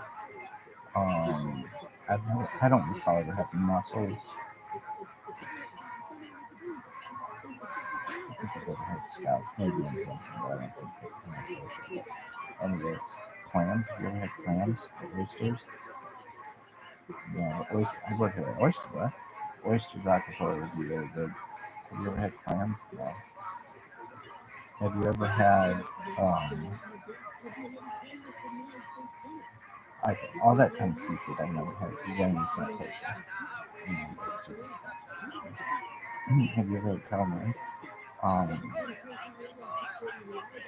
I don't recall ever having mussels. I think I've ever had scallops, maybe in something, but I don't think I've had anyway. Clams, have you ever had clams? Oysters? No, I've worked at an oyster bar. Oysters aquaphor would be really good. Have you ever had clams? No. Have you ever had all that kind of seafood I've never had? You don't use that kosher. Have you ever had calamari?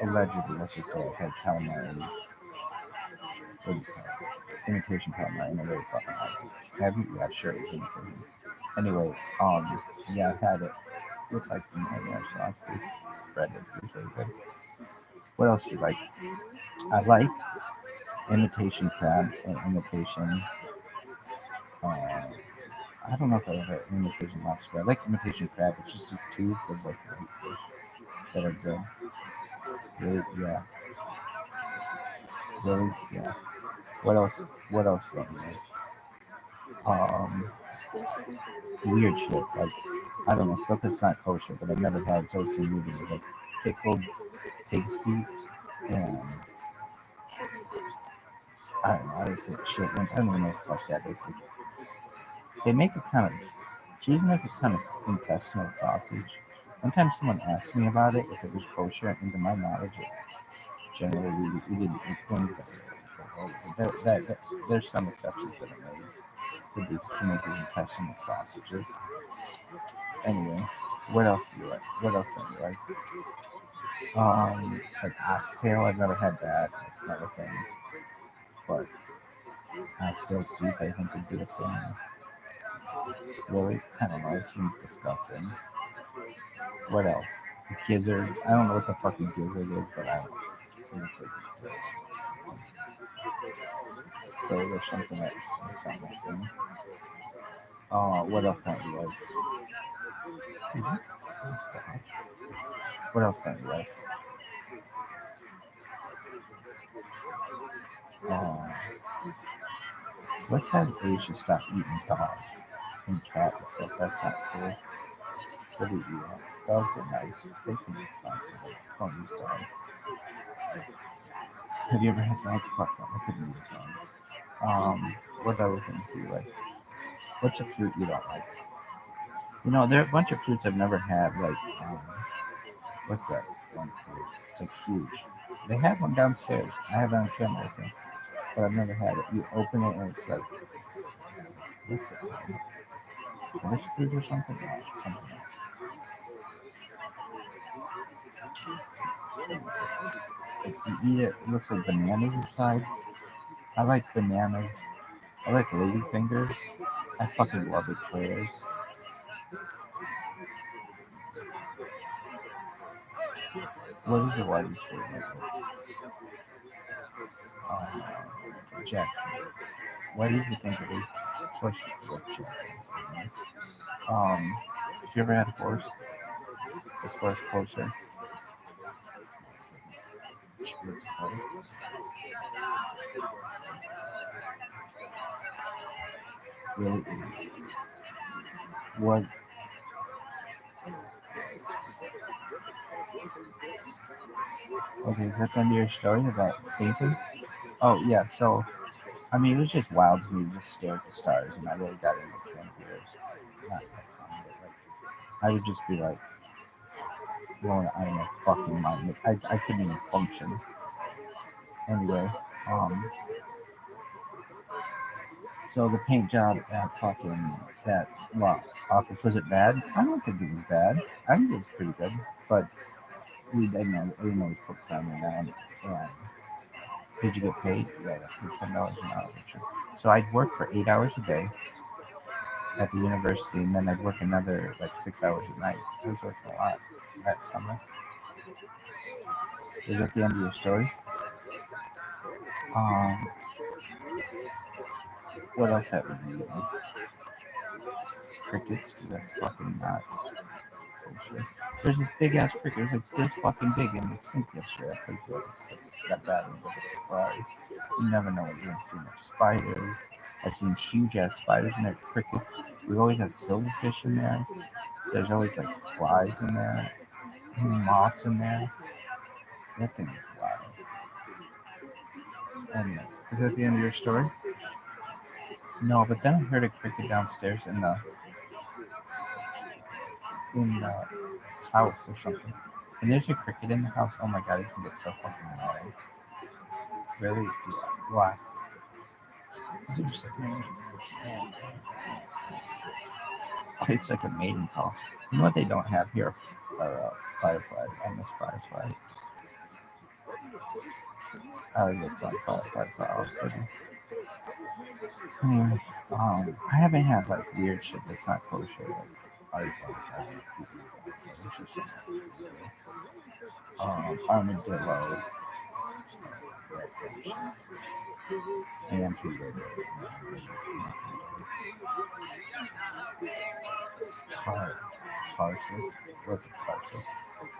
Allegedly, let's just say I've had calamari. What do you call it? Imitation calamari, and I really fucking like it. Have you? Yeah, sure, it's imitation. Anyway, yeah, I had it. Looks like the marinara sauce. It's bread is really good. What else do you like? I like imitation crab and imitation. I don't know if I ever had imitation lobster. I like imitation crab. It's just the tubes of like white fish that are good. Really, yeah. Really, yeah. What else? What else don't you like? Weird shit. Like, I don't know, stuff that's not kosher, but I've never had, so it's new to me. Like pickled pig's feet and I don't know, I just like shit. I don't even know what the fuck that is. Like, they make it kind of, cheese make it kind of intestinal sausage. One time someone asked me about it, if it was kosher, and to my knowledge, generally we didn't eat things that there's some exceptions that are made for these to make these intestinal sausages. Anyway, what else do you like? What else do you like? Like oxtail, I've never had that. It's not a thing. But oxtail soup, I think would be a thing. Really? I don't know. It seems disgusting. What else? Gizzards. I don't know what the fucking gizzard is, but I think it's like bird or something that's not my thing. What else don't you like? What else don't you like? Let's have Asia stop eating dogs and cat and stuff. That's not cool. What do you eat? Dogs are nice. They can be fun. Don't use dogs. Have you ever had dogs? Fuck them. I couldn't use dogs. What other things do you like? What's a fruit you don't like? You know, there are a bunch of fruits I've never had. Like, what's that one fruit? It's like huge. They have one downstairs. I have it on camera, I think, but I've never had it. You open it and it's like, what's it called? Fish fruit or something? No, something else. If you eat it, it looks like bananas inside. I like bananas. I like lady fingers. I fucking love eclairs. What is the whitest fruit? Jackfruit. Why did you think of it? Of course, it's like jackfruit. Have you ever had a horse? As far as kosher? Really? What? Okay, is that the end of your story about painting? Oh, yeah, so, I mean, it was just wild to me to just stare at the stars, and I really got into Candleers. Not that time, but like, I would just be like, blowing out of my fucking mind. Like, I couldn't even function. Anyway, so the paint job at fucking that office, was it bad? I don't think it was bad. I think it was pretty good, but we didn't always put time in that. And did you get paid? Yeah, $10 an hour. So I'd work for 8 hours a day at the university, and then I'd work another like 6 hours a night. I was working a lot that summer. Is that the end of your story? What else happened to you? Crickets? That's fucking not bullshit. There's this big ass cricket. It was like this fucking big in the sink yesterday. I played that bad one with a safari. You never know what you're gonna see. There's spiders. I've seen huge ass spiders in there. Crickets. We always have silverfish in there. There's always like flies in there. Moths in there. That thing is wild. Anyway, is that the end of your story? No, but then I heard a cricket downstairs in the house or something. And there's a cricket in the house. Oh my god, it can get so fucking annoying. Really? Why? Is it just like, it's like a mating call. You know what they don't have here are fireflies. I miss fireflies. I get some fireflies all city. Anyway, I haven't had like weird shit that's not kosher. Like armadillo. And Tarsus. What's a Tarsus?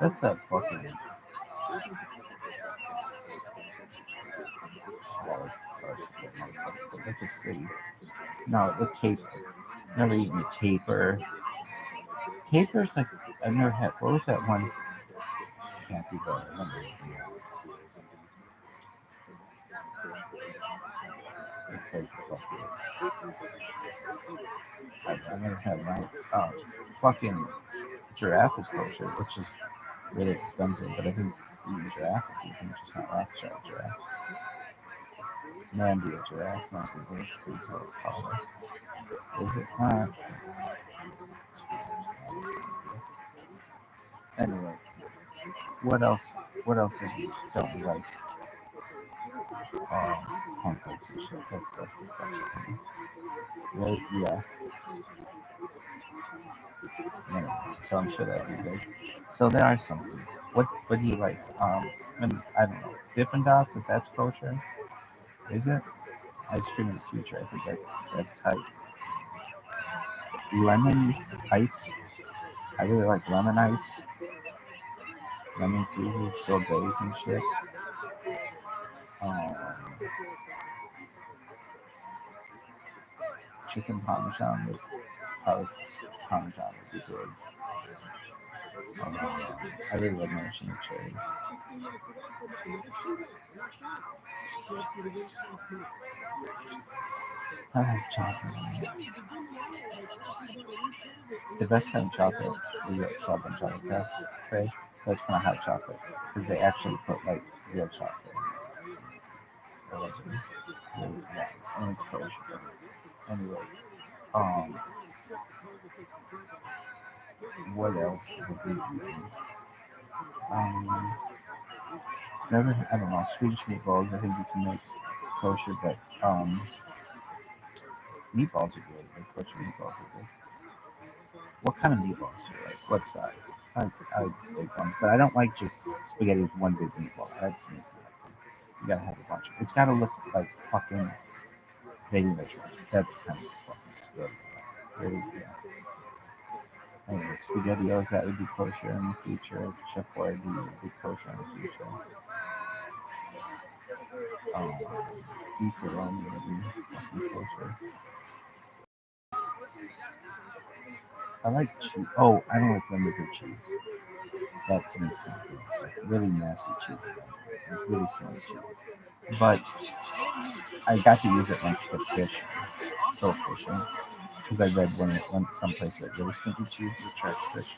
That's that fucking that's a city. No, the taper. Never eaten a taper. Taper's like I've never had. What was that one? Can't be better. It's like I've never had one. Fucking giraffe is kosher, which is really expensive, but I think eating giraffe is just not Rothschild giraffe. Mandy a giraffe, not the big color. Is it not? Anyway, what else? What else have you don't like? Conflicts and shit. That's disgusting. Right? Yeah. Anyway, so I'm sure that'd be good. So there are some. What do you like? I don't know. Dippin' Dots, if that's kosher, is it? Ice cream in the future. I think that's tight. Lemon ice. I really like lemon ice. Lemon freezes, sorbets and shit. Chicken parmesan with parmesan would be good. I really love maraschino cherry. I like chocolate. The best kind of chocolate is like strawberry chocolate craze. That's kind of hot chocolate because they actually put like real chocolate in it. Yeah, and it's kosher. Anyway, what else would we do? Never, I don't know, Swedish meatballs, I think you can make kosher, but meatballs are good. Like kosher meatballs are good. What kind of meatballs do you like? What size? I like them, but I don't like just spaghetti with one big meatball. That's me. You gotta have a bunch. It's gotta look like fucking baby ritual. That's kind of fucking good. Really, yeah. Anyway, SpaghettiOs, that would be kosher in the future. Chef Boyardee would be kosher in the future. Beef Roni would be fucking kosher. I like cheese. Oh, I don't like vinegar cheese. That's me. It's like really nasty cheese. Like really smelly cheese. But I got to use it once for fish. Go fishing. because I read one someplace that really stinky cheese is a trash fish.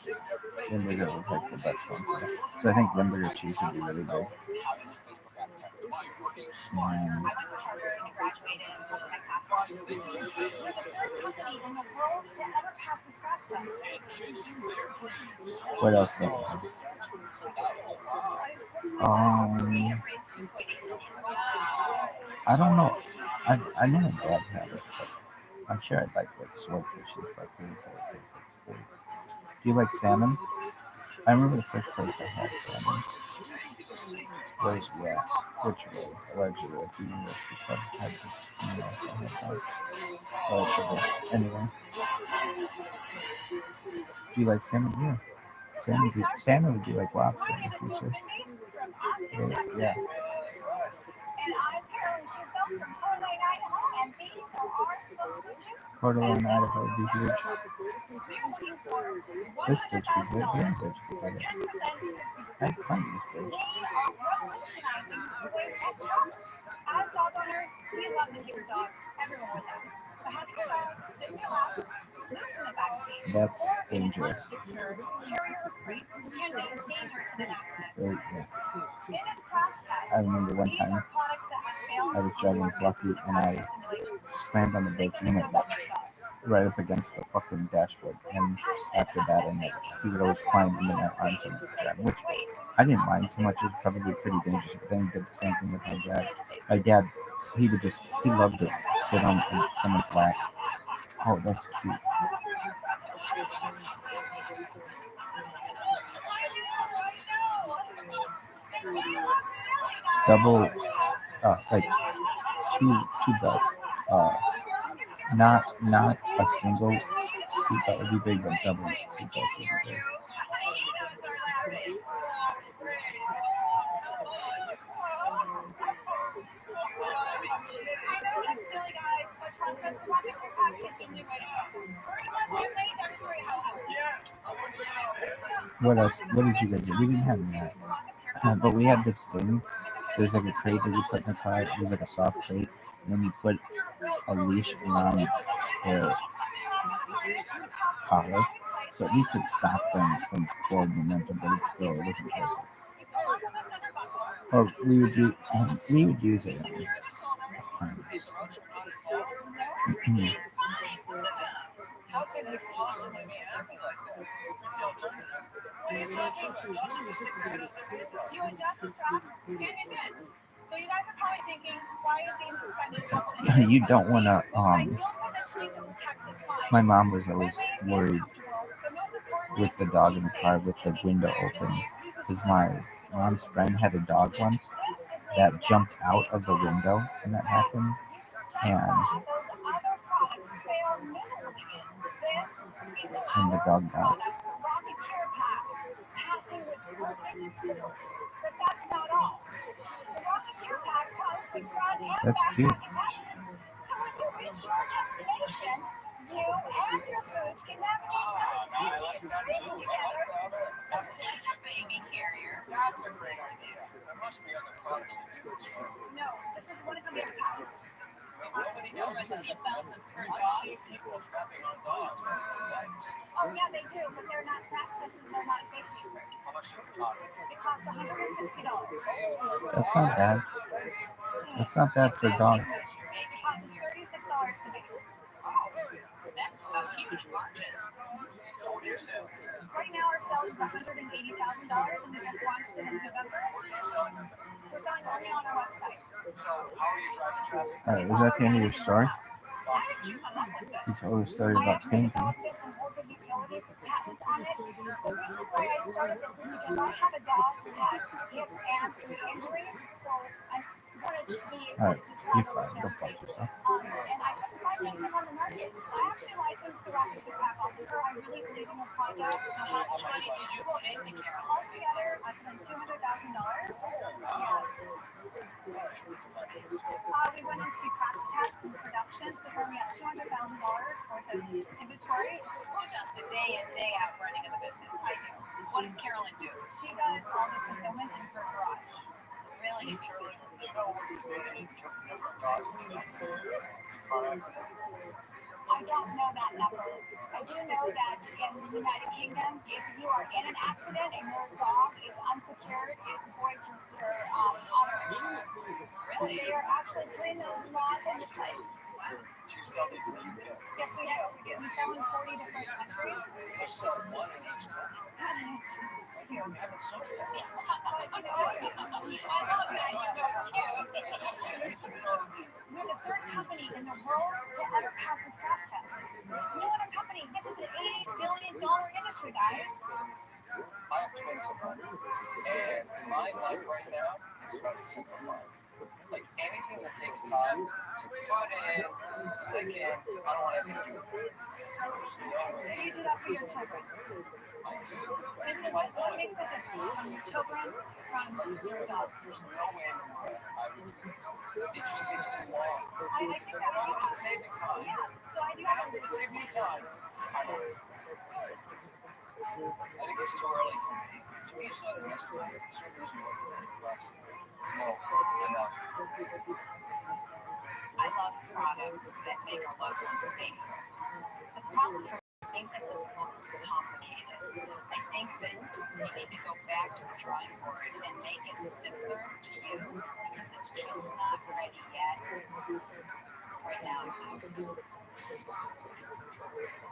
Limburger was like the best one for that. So I think Limburger cheese would be really big. I went to Harvard and graduated and took my class. We're the third company in the world to ever pass this crash test. What else do we have? I don't know. I know my dad had it, but I'm sure I'd like swordfish and stuff. He would say it tastes like steak. Do you like salmon? I remember the first place I had salmon. Was, yeah, virtually, allegedly, a few years before I had this, I had that. Allegedly. Anyway. Do you like salmon? Yeah. Salmon would be like lobster in the future. Yeah. And I'm Carolyn Schuthel from Coeur d'Alene, Idaho, and these are our spokesmooches. Coeur d'Alene, Idaho would be huge. We're looking for This bitch would be good. Yeah, $100,000 bitch would for be 10% good. of the super. I find this bitch. We are revolutionizing the way pets shop. As dog owners, we love to take our dogs everywhere with us. But having your dog sit in your lap, loose in the backseat, That's or in an dangerous. unsecure carrier or crate can be dangerous in an accident. Right, yeah. In this crash test, I remember one these time are products that have failed I was driving on with the Lucky market and for I crash simulation. slammed on the brakes and he went right up against the fucking dashboard. And after that, and he would always climb into my arms and grab, which I didn't mind too much. It was probably pretty dangerous. But then he did the same thing with my dad. My dad, he loved to sit on someone's lap. Oh, that's cute. Double, like two belts. Not a single seatbelt would be big, but double seatbelt would be big. I know it looks silly, guys, but trust us, the Rocketeer Pack is the only way to go. We're going to let you lay demonstrate how it works. Yes. What else? What did you guys do? We didn't have that. But we had this thing. There's like a crate that you put in the car. It was like a soft crate. And then you put a leash around their collar. So at least it stopped them from forward momentum, but it wasn't perfect. Or we would use it on harness. How could it possibly be happy like that? What's the alternative? What are you talking about? You adjust the straps and you're in. So you guys are probably thinking, why is he suspended a couple inches? You don't want to. Ideal positioning to protect the spine. My mom was always worried with the dog in the car with the window open, because my mom's friend had a dog once that jumped out of the window when that happened, and the dog died. Passing with perfect scores. But that's not all. The Rocketeer Pack comes with front and That's back cute. adjustments. So when you reach your destination, you and your food can navigate those busy streets together. It's like a baby carrier. That's a great idea. There must be other products that do this, right? No, this is one of the main pack. Nobody knows this. I've seen people strapping on dogs with legs. Oh yeah, they do, but they're not crash tests and they're not safety approved. How much does it cost? It costs $160. That's not bad. That's not bad for a dog. It costs $36 to make. Oh, that's a huge margin. So what are your sales? Right now our sales is $180,000 and we just launched it in November. Where are you selling them? We're selling only on our website. So how are you driving traffic? Alright, was that the end of your story? How did you come up with this? You told a story I about actually painting. developed this in orchid utility patent on it. The reason why I started this is because I have a dog who has hip and knee injuries, so I wanted to be able Alright, to you're travel fine. with Go him fuck safely. yourself. And I couldn't find anything on the market. I actually licensed the Rocketeer Pack off of her. I really believe in her product. How much money did you put into Carol? Altogether, I put in $200,000. We went into crash tests and production, so here we have $200,000 worth of inventory. Who does the day in, day out running of the business? I do. What does Carolyn do? She does all the fulfillment in her garage. Really and truly. Do you know what the data is in terms of number of dogs that have car accidents? I don't know that number. I do know that in the United Kingdom, if you are in an accident and your dog is unsecured, it voids your auto insurance. So they are actually putting those laws into place. Do you sell these in the UK? Yes, we do. We sell in 40 different countries. You sell one in each country. Cute. You haven't sold that. I love that. You're so cute. We're the third company in the world to ever pass this crash test. No other company. This is an $80 billion industry, guys. I have twins of mine, and my life right now is about simplifying. Like anything that takes time, put in, click in, I don't want anything to do with it. There's no way. You do that for your children. I do. Listen, what makes the difference from your children from your dogs? There's no way in the world I would do this. It just takes too long. I think that It would save me time. yeah. So I do And have it would save me time. I would. I think it's too early for me. To me, it's not an estimate. It certainly isn't worth $100. No, enough. I love products that make our loved ones safer. The problem for me, I think that this looks complicated. I think that you need to go back to the drawing board and make it simpler to use because it's just not ready yet right now.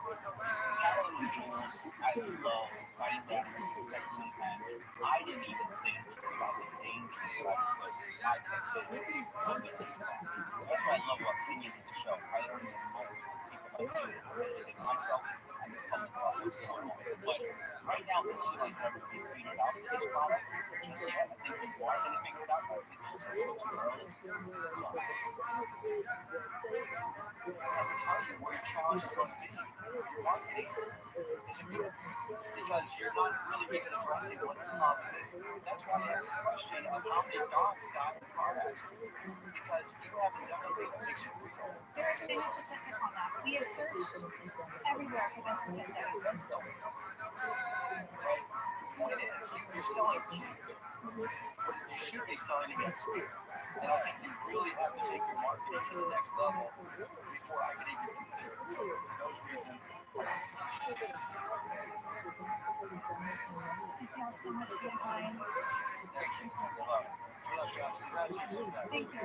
Following Jules, I love writing down and protecting and I didn't even think about the dangers that I could say of the impact. So that's what I love about tuning into the show. I learn the most people like you, and myself, and the public about what's going on. But right now, it seems like everybody's figured out this product. Just yet, I think people are going to figure it out, but I think it's just a little too early. So, I can tell you where your challenge is going to be. Your marketing isn't good because you're not really even addressing what the problem is. That's why I asked the question of how many dogs die in car accidents because you haven't done anything that makes you real. There isn't any statistics on that. We have searched everywhere for those statistics. Right? The point is, you're selling cute. You should be selling against fear. And I think you really have to take your marketing to the next level before I could even consider it. So for those reasons, I feel so much behind. thank you. Well, Josh, congrats on your success. Thank you.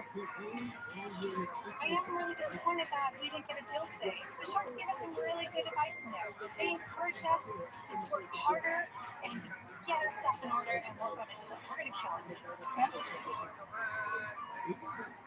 I am really disappointed that we didn't get a deal today. The Sharks gave us some really good advice in there. They encouraged us to just work harder and just get our stuff in order, and we're going to do it. We're going to kill it. Okay? you're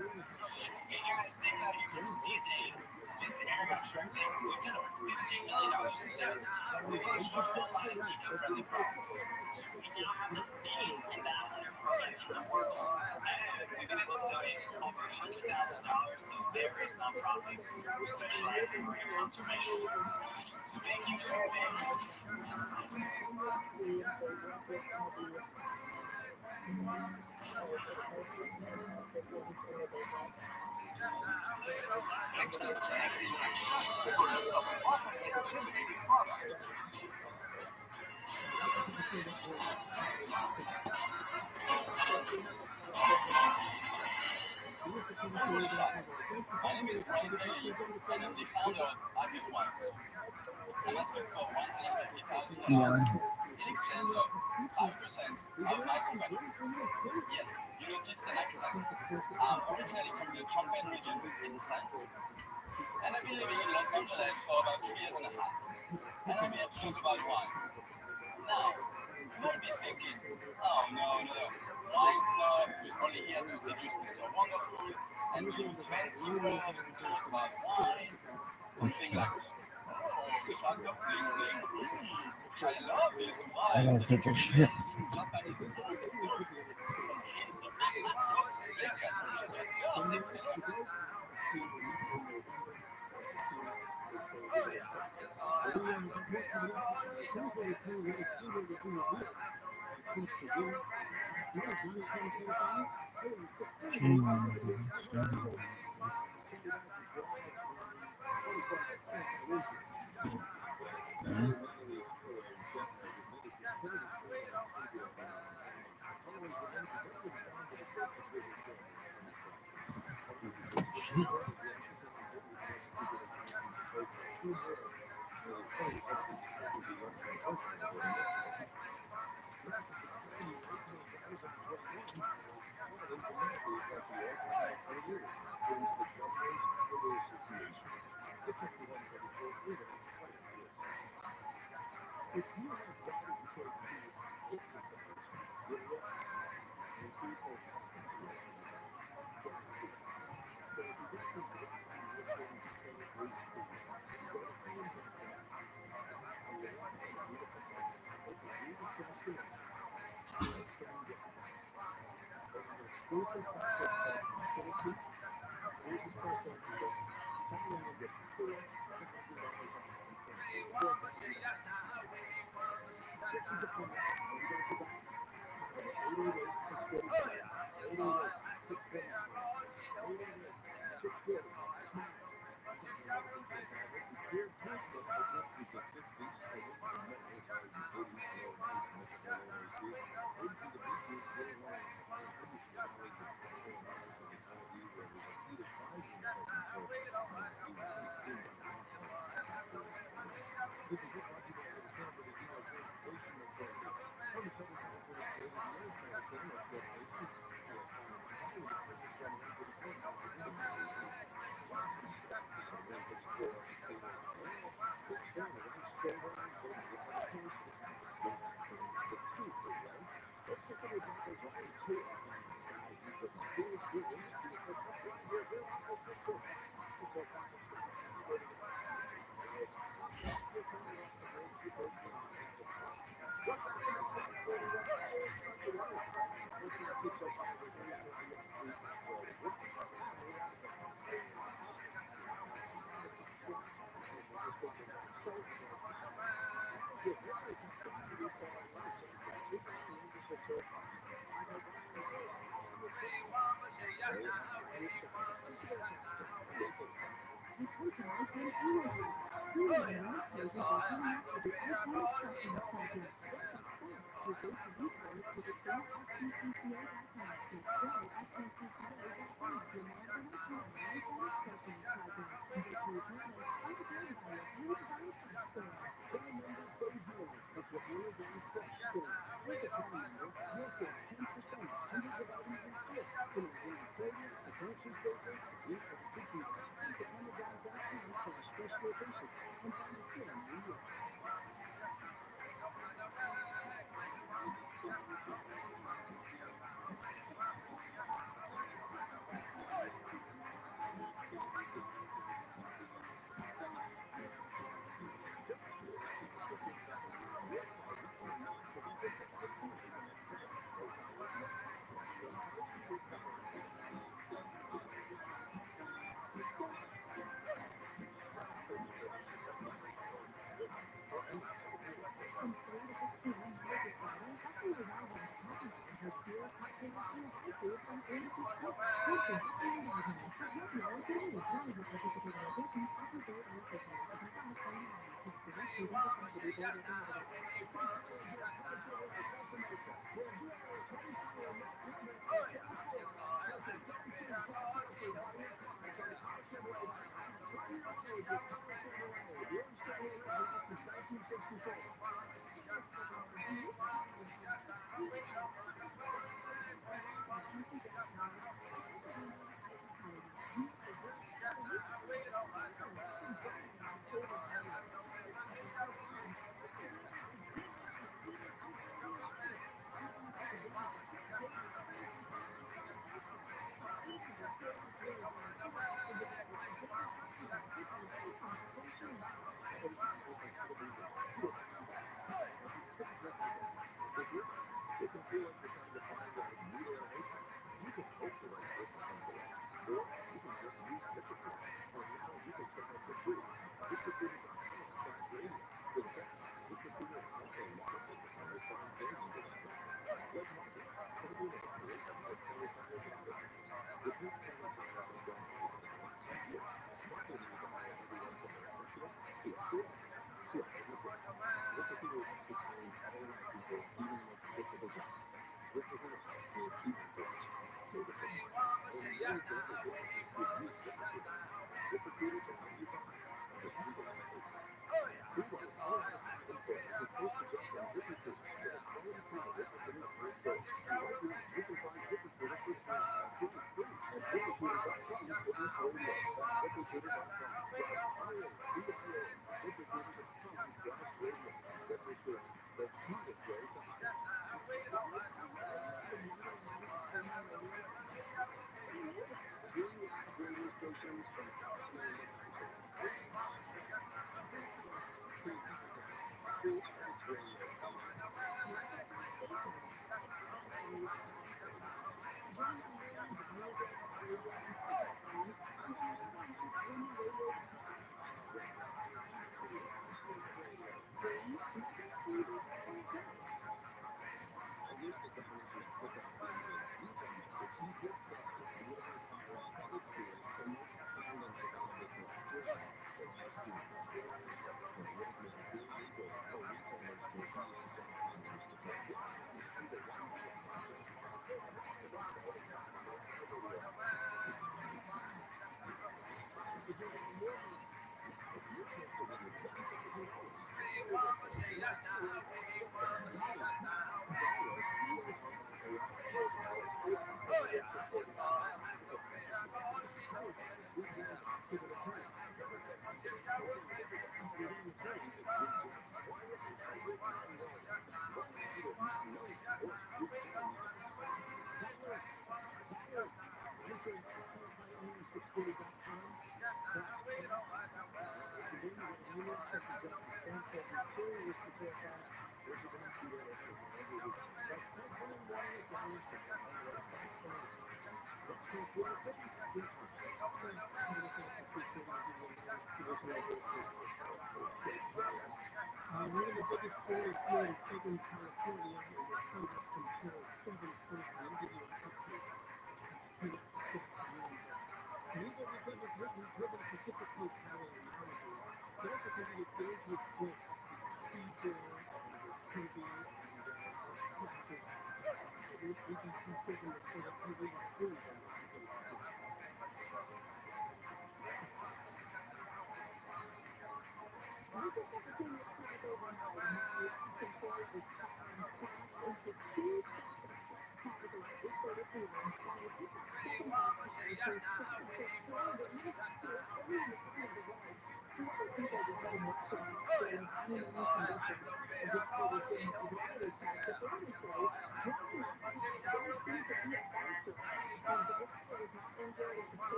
going to stick out here from season 8. Since the Air got Shark Tank, we've done over $15 million in sales. We've launched a whole lot of eco-friendly products. We now have the biggest ambassador program in the world. And we've been able to donate over $100,000 to various nonprofits who specialize in marine conservation. So thank you for everything. Extend Tag is an accessible version of an often intimidating product. My name is Rabbi, and I'm the founder of Igers Wines. I'm asking for $150,000 in exchange of 5% of my company. Yes, you noticed an accent. I'm originally from the Truman region in France, and I've been living in Los Angeles for about 3 years and a half. And I'm here to talk about wine. Now, you might be thinking, oh no, wine snob who's only here to seduce Mr. Wonderful and we use fancy words to talk about wine. Something like, oh, shut up, bling bling. I love this wine. I gotta take a shit. Japanese food, notes, some hints of fruits, bacon, girls, etc.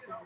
Well,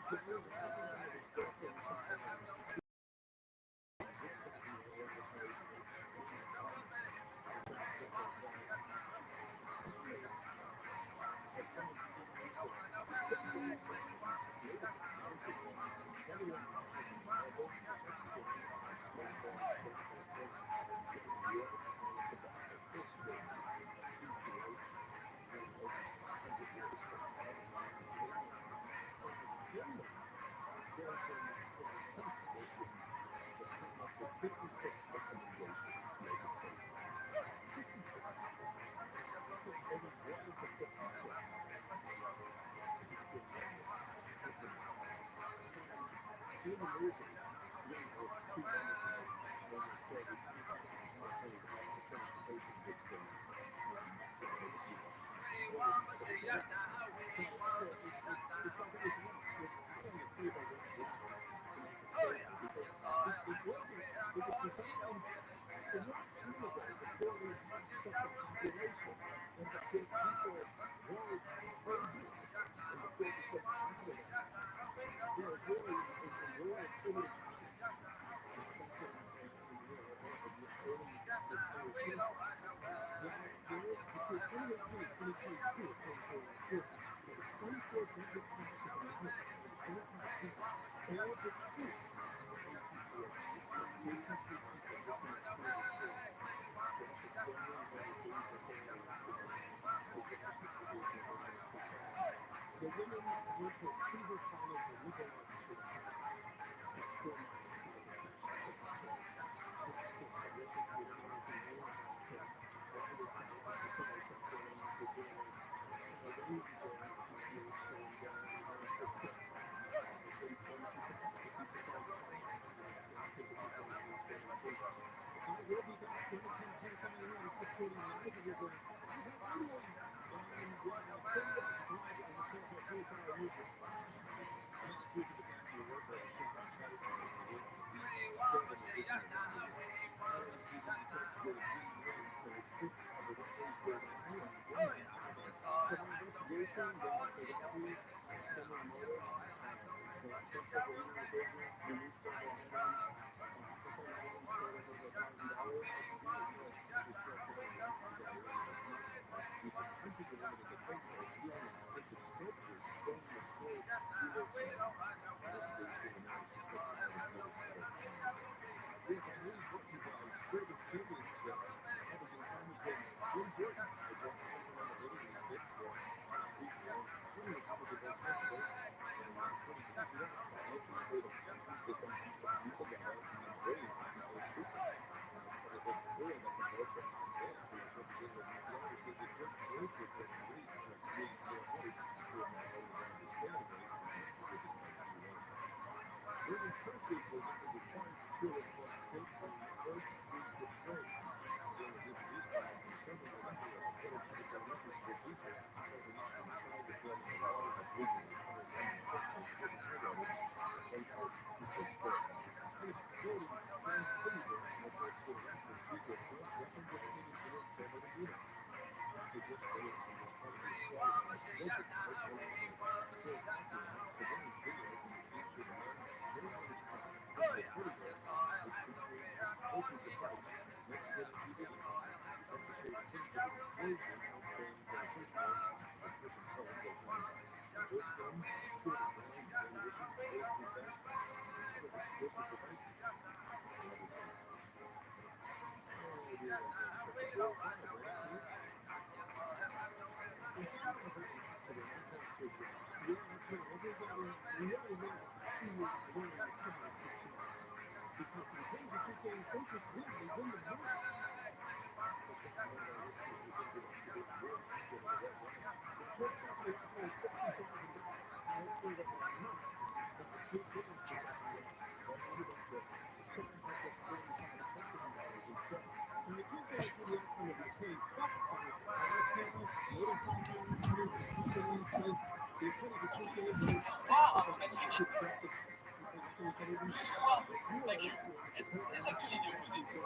thank you. It's actually the opposite.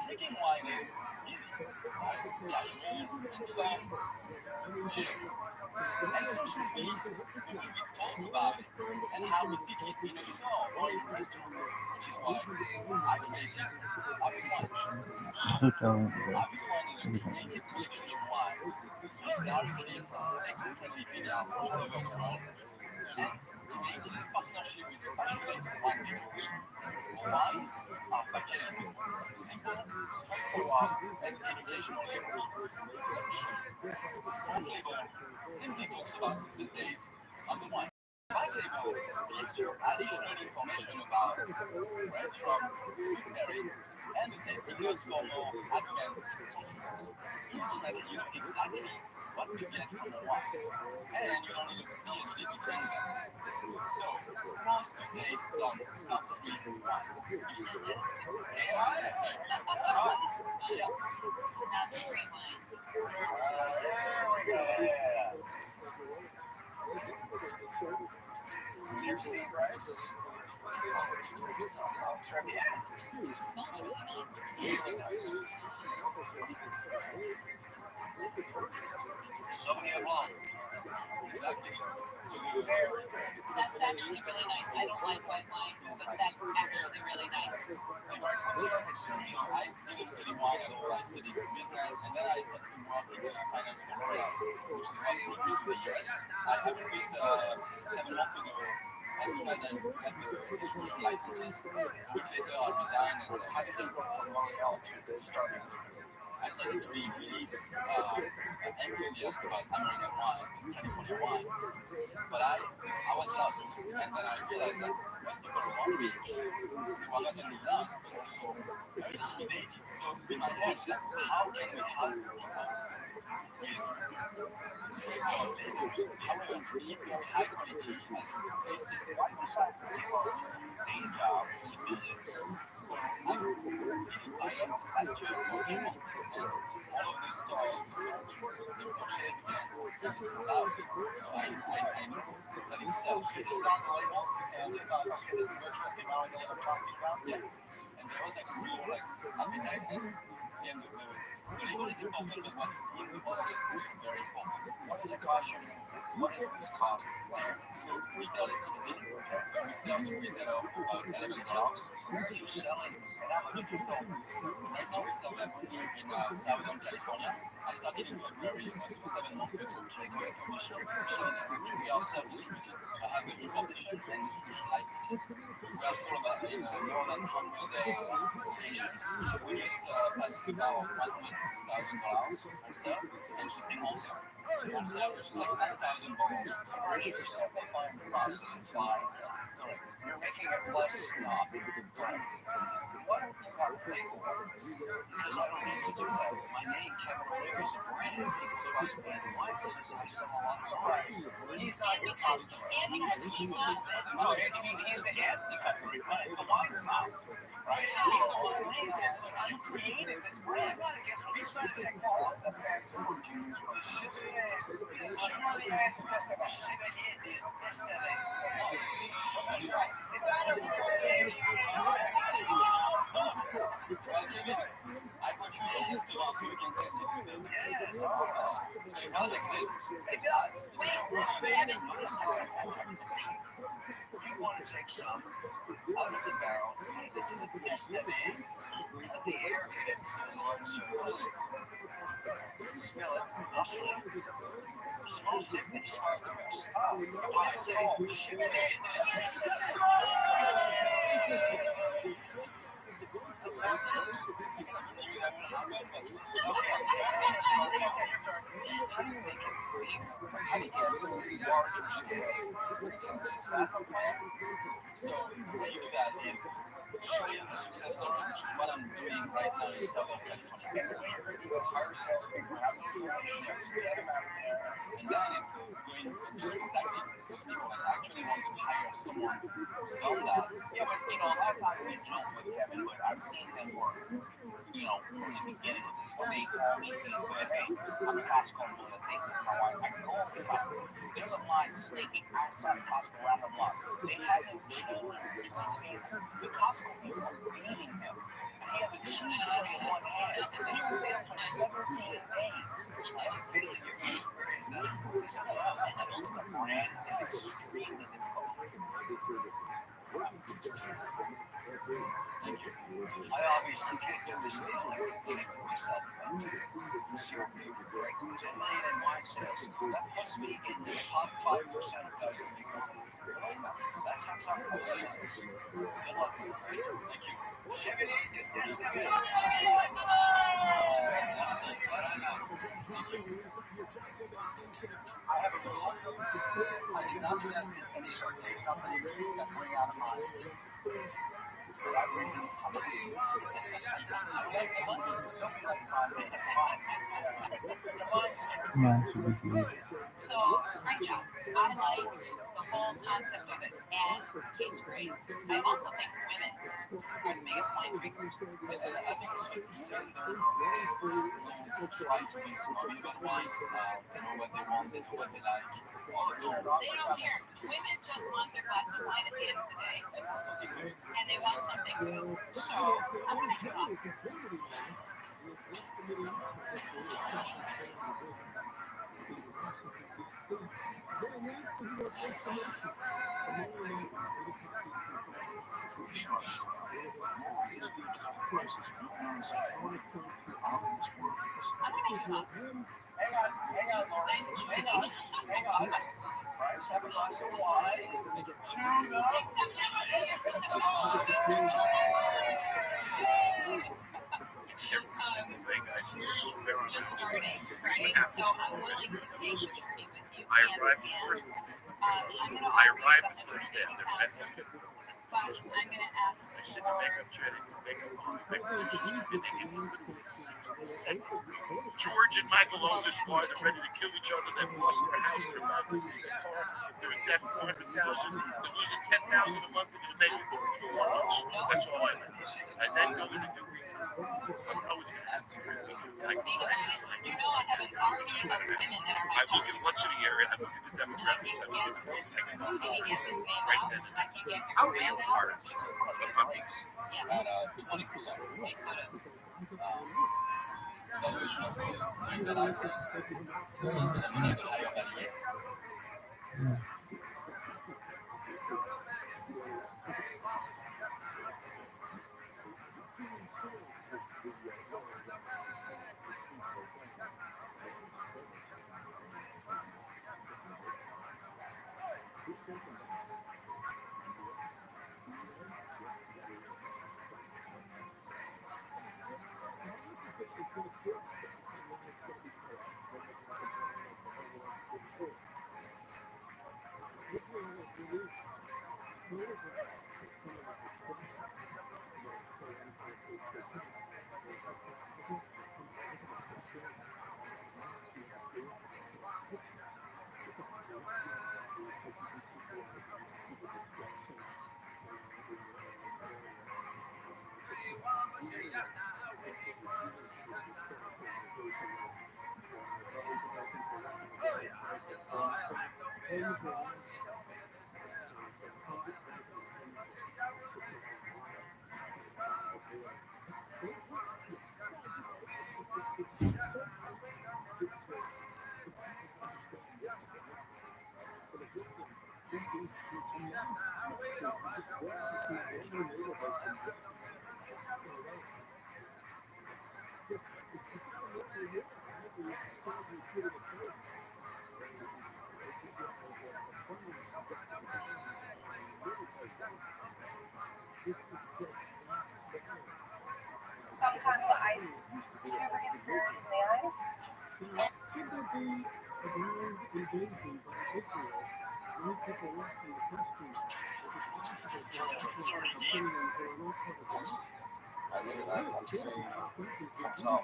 Drinking wine is easy, right? Casual and fun. Cheers. And so should be the way we talk about it and how we pick it in a store or in a restaurant, which is why I created Obvious Wine. Obvious Wine is a creative collection of wines sourced directly from eco-friendly vineyards all over the world and created in partnership with passionate winemakers. Our wines are packaged with simple, straightforward, and educational labels. Let me show you. The front label simply talks about the taste of the wine. The back label gives you additional information about where it's from, food pairing, and the tasting notes for more advanced consumers. Ultimately, you know exactly what to get from the wines, and you don't need a PhD to drink them. So, who wants to taste some snot-free wines? Anyone? Oh, yeah. Snap-free wine. There we go. Yeah. Merci, Bryce. Très bien. It smells really nice. Really nice. Sauvignon Blanc. Exactly. So Very good. That's actually really nice. I don't like white wine, but that's actually really nice. I didn't study wine at all. I studied business, and then I started to work in finance for L'Oreal, which is what brought me to the US. I quit 7 months ago. As soon as I got the distribution licenses, a week later I resigned. And How does it go from L'Oreal to starting this business? I started to be really enthusiastic about American wines and California wines, but I was lost, and then I realized that most people around me were not only lost, but also very intimidated. So in my head, I was like, how can we help people with straightforward labels, however, to keep it high quality as you taste it, while also people day job civilians. So I didn't buy it last year for a few months, and all of these stores we sold to, they purchased again, and they sold out. So I know that it sells. You just saw the labels and you thought, okay, this is interesting. Now I know what I'm talking about. Yeah. And there was like a real appetite, and again the label is important, but what's in the bottle is also very important. What does it cost you? What does this cost? So retail is 16, and we sell to retail of about $11. Where are you selling? And how much do you sell? Right now we sell them only in Southern California. I started in February, so 7 months ago. Are they going through distributors? So we are self-distributed. So I have the importation and distribution licenses. We are sold about in more than 100 locations. We just passed about $100,000 wholesale and shipping wholesale. Wholesale, which is like 9,000 bottles. So you're simplifying the process of buying. Correct. You're making it less sloppy. Correct. What about label? Because I don't need to do that. My name, Kevin O'Leary, is a brand. People trust me in the wine business, and I sell a lot of wines. He's not your customer. And because he loves it. No, he's the anti-customer because the wine snob, right? You created this brand. He's trying to take all that's a fancy word you use for the chevalier. Chevalier de Testament. Chevalier de Testament. Right. Is that a word? Well, Kevin, I put you on this device so we can test it with them. Yes. So it does exist. It does. Wait, Kevin. You want to take some out of the barrel, and it is Testament. Let the air hit it for the Lord's service. Smell it, hustle it. Small sip and swallow the rest. I say, Chevalier de Testament. That's how it goes. How do you make it bigger? How do you get to a larger scale? Is that the plan? So the way you do that is show you the success story, which is what I'm doing right now in Southern California. And the way you're going to do it is hire salespeople, have those relationships, get them out there. And then it's going just contacting those people that actually want to hire someone who's done that. Yeah, but I've talked with John with Kevin, but I've seen them work. From the beginning of this, when they called me and said, "Hey, I'm a Costco employee. Let's taste it." My wife, I can go over to Costco. There's a line snaking outside of Costco around the block. They had him chilling between the Costco people beating him. He had the cheese tray in one hand. He was there for 17 days. I have a feeling you're going to experience that This is and the ultimate brand is extremely difficult. Thank you. I obviously can't do this deal like competing with myself if I do. This year will be great. 10 million in wine sales. That puts me in the top 5% of guys that make money. That's how tough this is. Good luck with it. Thank you. Chevy, Destiny. I have a rule. I do not invest in any Shark Tank companies that bring out of money. For that reason, I'm not using it. Nobody likes mines except the mines. The mines scare me. So, great job. I like the whole concept of it and it tastes great. I also think women are the biggest wine drinkers. I think it's good. They're trying to be snobby about wine. They know what they want, they know what they like. They don't care. Women just want their glass of wine at the end of the day. And they want something good. So, I'm going to hit off. For sure. More is good to the prices. No nonsense. Out of this world. I'm going to hit off. Hang on, Lauren. Hang on. Bryce, have a glass of wine. Just starting, right? So I'm willing to take the journey with you. I arrived first. I arrived first day. But I'm going to ask I sit in the makeup chair, they put makeup on, and they give me literally 60 seconds. George and Michael own this bar, they're ready to kill each other, they've lost their house, their mountains, their car, they're in debt 400,000, they're losing 10,000 a month, and they're making 2 more months. That's all I know. And then go in and do recon. I don't know what's going to happen. You know I have an army of women that are I look at what's in the area, I look at the demographics, I look at the right then. How real are the puppies at 20%. Valuation of those that I raised. Sometimes the ice scuba gets buried in the ice. I'm saying, I'm tall.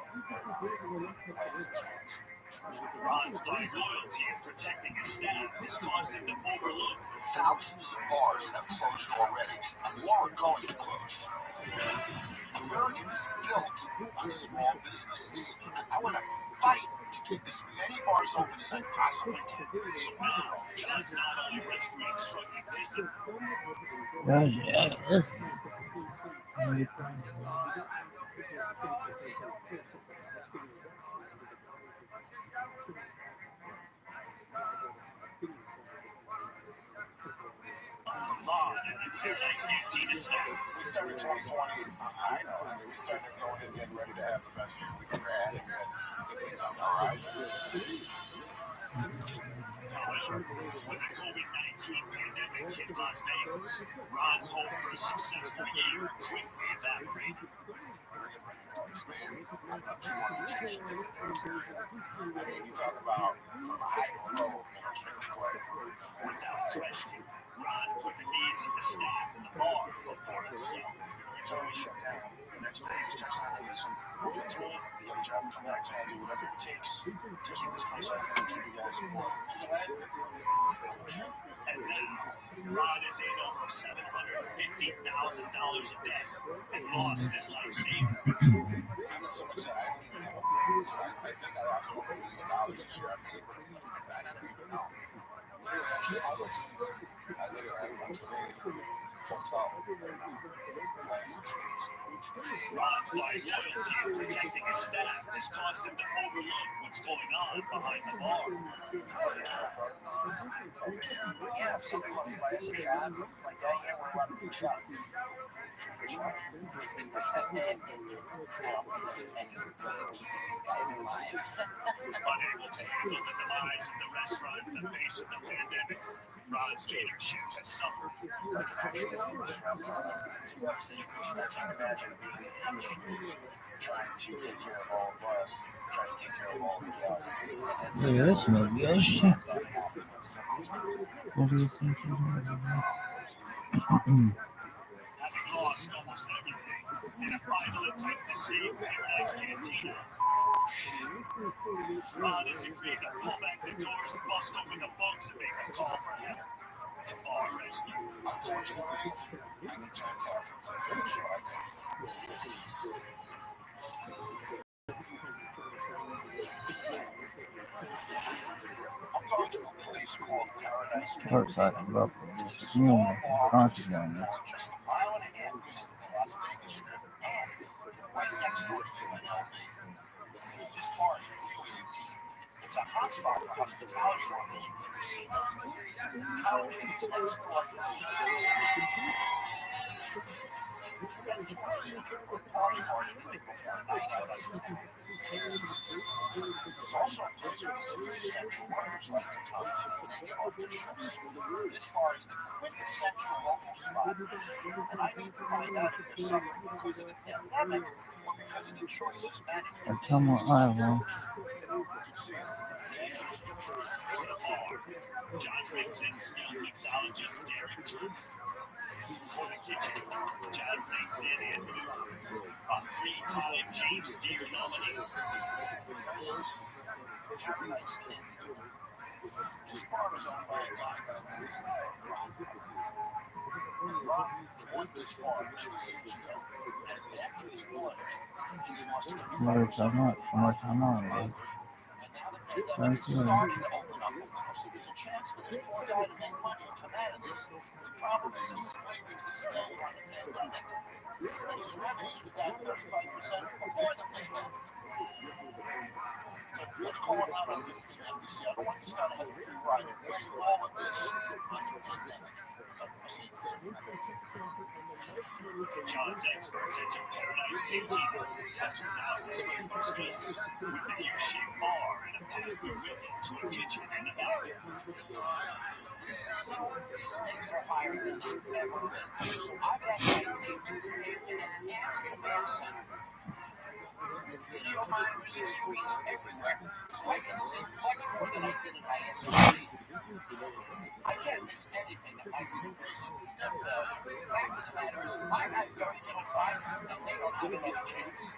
Ron's buying loyalty and protecting his staff. This caused him to overlook. Thousands of bars have closed already, and more are going to close. Americans built on small businesses. I want to fight to keep as many bars open as I possibly can. So now, John's not only rescuing struggling business. Paradise Cantina snack. We started 2020. I know. I mean, we started going and getting ready to have the best year we've ever had, and we had good things on the horizon. However, when the COVID-19 pandemic hit Las Vegas, Ron's hope for a successful year quickly evaporated. We're getting ready to expand, open up 2 more locations in this area. I mean, you talk about from a high to a low, extremely quick. Without question, Ron put the needs of the staff and the bar before himself. Until we shut down, the next day he was texting me, listen, we'll get through it. We got a job to come back to and do whatever it takes to keep this place open and keep you guys warm. And now, Ron is in over $750,000 in debt and lost his life savings. I'm not so much that I don't even have I think I lost over $1 million this year. I mean, I don't even know. Literally, actually, I'm staying in a hotel right now. Last 6 weeks. Ron's blind loyalty in protecting his staff has caused him to overlook what's going on behind the bar. Yeah, if somebody wants to buy us a shot, something like that, yeah, we're allowed to do a shot. Unable to handle the demise of the restaurant in the face of the pandemic, Ron's leadership has suffered. It's like an actually serious restaurant. It's a rough situation. I can't imagine being in the industry trying to take care of all of us, trying to take care of all the guests. Look at this movie. Oh shit. What do you think you're doing? Having lost almost everything in a final attempt to save Paradise Cantina, Ron has agreed to pull back the doors, bust open the bunks, and make a call for help to bar rescue. Unfortunately, I need John Tafford to finish what I did. I'm going to a place called Paradise Outside, I love this human consciousness. just a mile and a half east of the Las Vegas Strip and right next door to UNLV. This bar is really unique. It's a hotspot for hospitality workers who never see most of it. College kids next door. And tourists are here for party parties and for a night out on the town. There's also a place where the essential workers like to come and get off their shifts. This bar is the quintessential local spot, and I need to find out if they're suffering because of the pandemic or because of the choices management. Tell me I will. For the bar, John brings in skilled mixologist Derek Turner. For the kitchen, John brings in Anthony Lewis, a 3-time James Beard nominee. Paradise Cantina. This bar is owned by a guy Ron won this bar 2 years ago, and after he won, he's lost More time on, man. and now the pandemic is starting to open up a little, so there's a chance for this poor guy to make money and come out of this. The problem is he's blaming his failure on the pandemic, and his revenues were down 35% before the pandemic. So let's call him out on the free NBC. I don't want this guy to have a free ride and blame all of this on the pandemic. John's experts enter Paradise Cantina, a 2,000 square foot space with a U-shaped bar and a pass-through window to a kitchen in the back. Stakes are higher than they've ever been. So I've asked my team to create an enhanced command center with video monitors and screens everywhere, so I can see much more than I did in my SUV. I can't miss anything that might be the reason for their failure. The fact of the matter is, I have very little time, and they don't have another chance.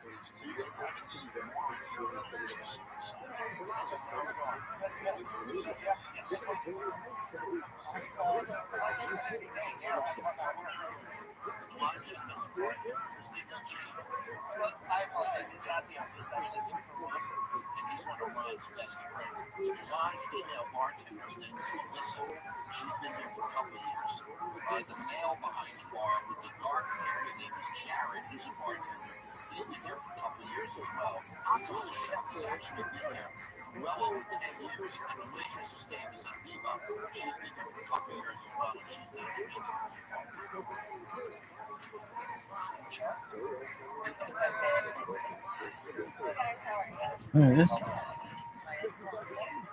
It's amazing. I can see more of you than I can see myself. I apologize, it's not the office, it's actually 2 for 1, and he's one of Ron's best friends. The non-female bartender's name is Melissa. She's been here for a couple of years. The male behind the bar with the dark hair, his name is Jared. He's a bartender. He's been here for a couple of years as well. The chef has actually been here for well over 10 years, and the waitress's name is Aviva. She's been here for a couple years as well, and she's now training people. Hey guys, how are you? Yes. My excellent sleep.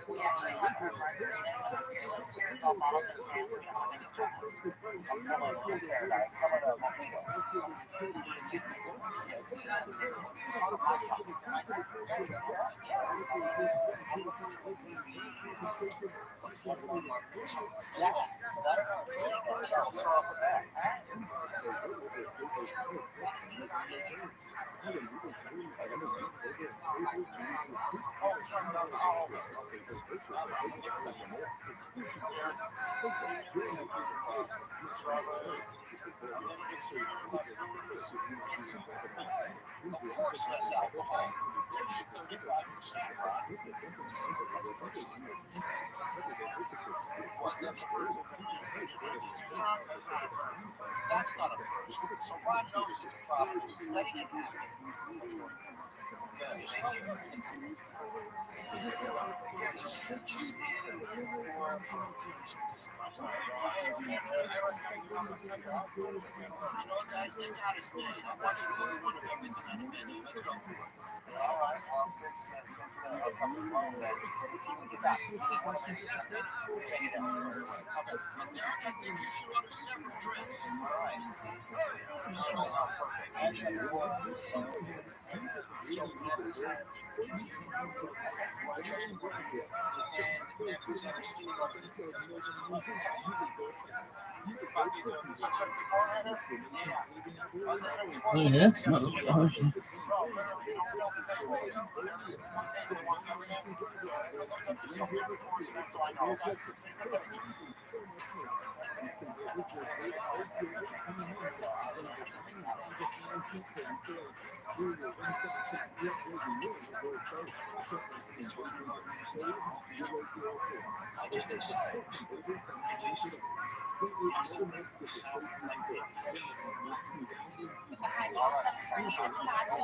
We actually have our margaritas on here. This year it's all bottles and cans. We don't have any draft. I'm feeling a little paradise. How about a mojito? Yeah, buttermilk is really good. Let's start off with that. Oh, sorry, no, no. Oh, okay. It's Robert. Of course, less alcohol. Gives you 35%, right? What? That's not a first. So Ron knows it's a problem. He's letting it happen. Guys, they got us made. I want you to order one of everything on the menu. Let's go for it. All right, well, since the upcoming home, then let's see what we get back. Say it out. I think you should order several drinks. All right. So, perfect. Actually, so we have this have just and Evan's had a steam on it. Yes. Some creamy gazpacho.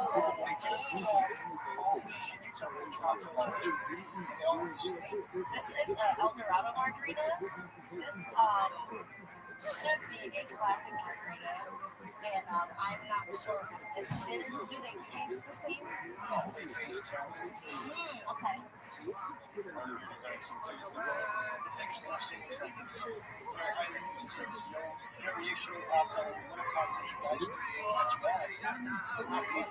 This is the El Dorado margarita. This should be a classic margarita, and I'm not sure what this is. Do they taste the same? They taste terrible. Okay. The next lesson is like it's very highly consistent. There's no variation in cocktail, little cocktail you guys do. Not too bad. It's not good.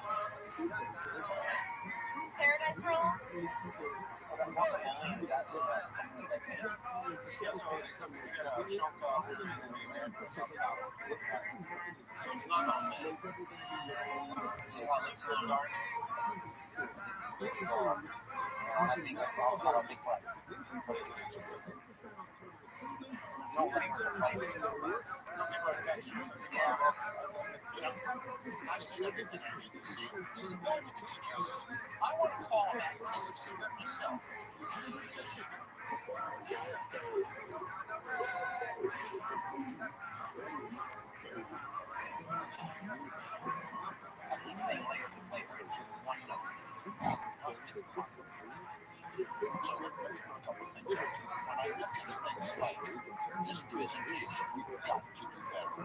Paradise rolls. So it's not homemade. See how it looks a little dark? It's just, I think I'll make fun. No flavor, some people are textures. Yeah, I've seen everything I need to see. This is filled with excuses. I want to call him out and to spit myself. This presentation, you've got to do better.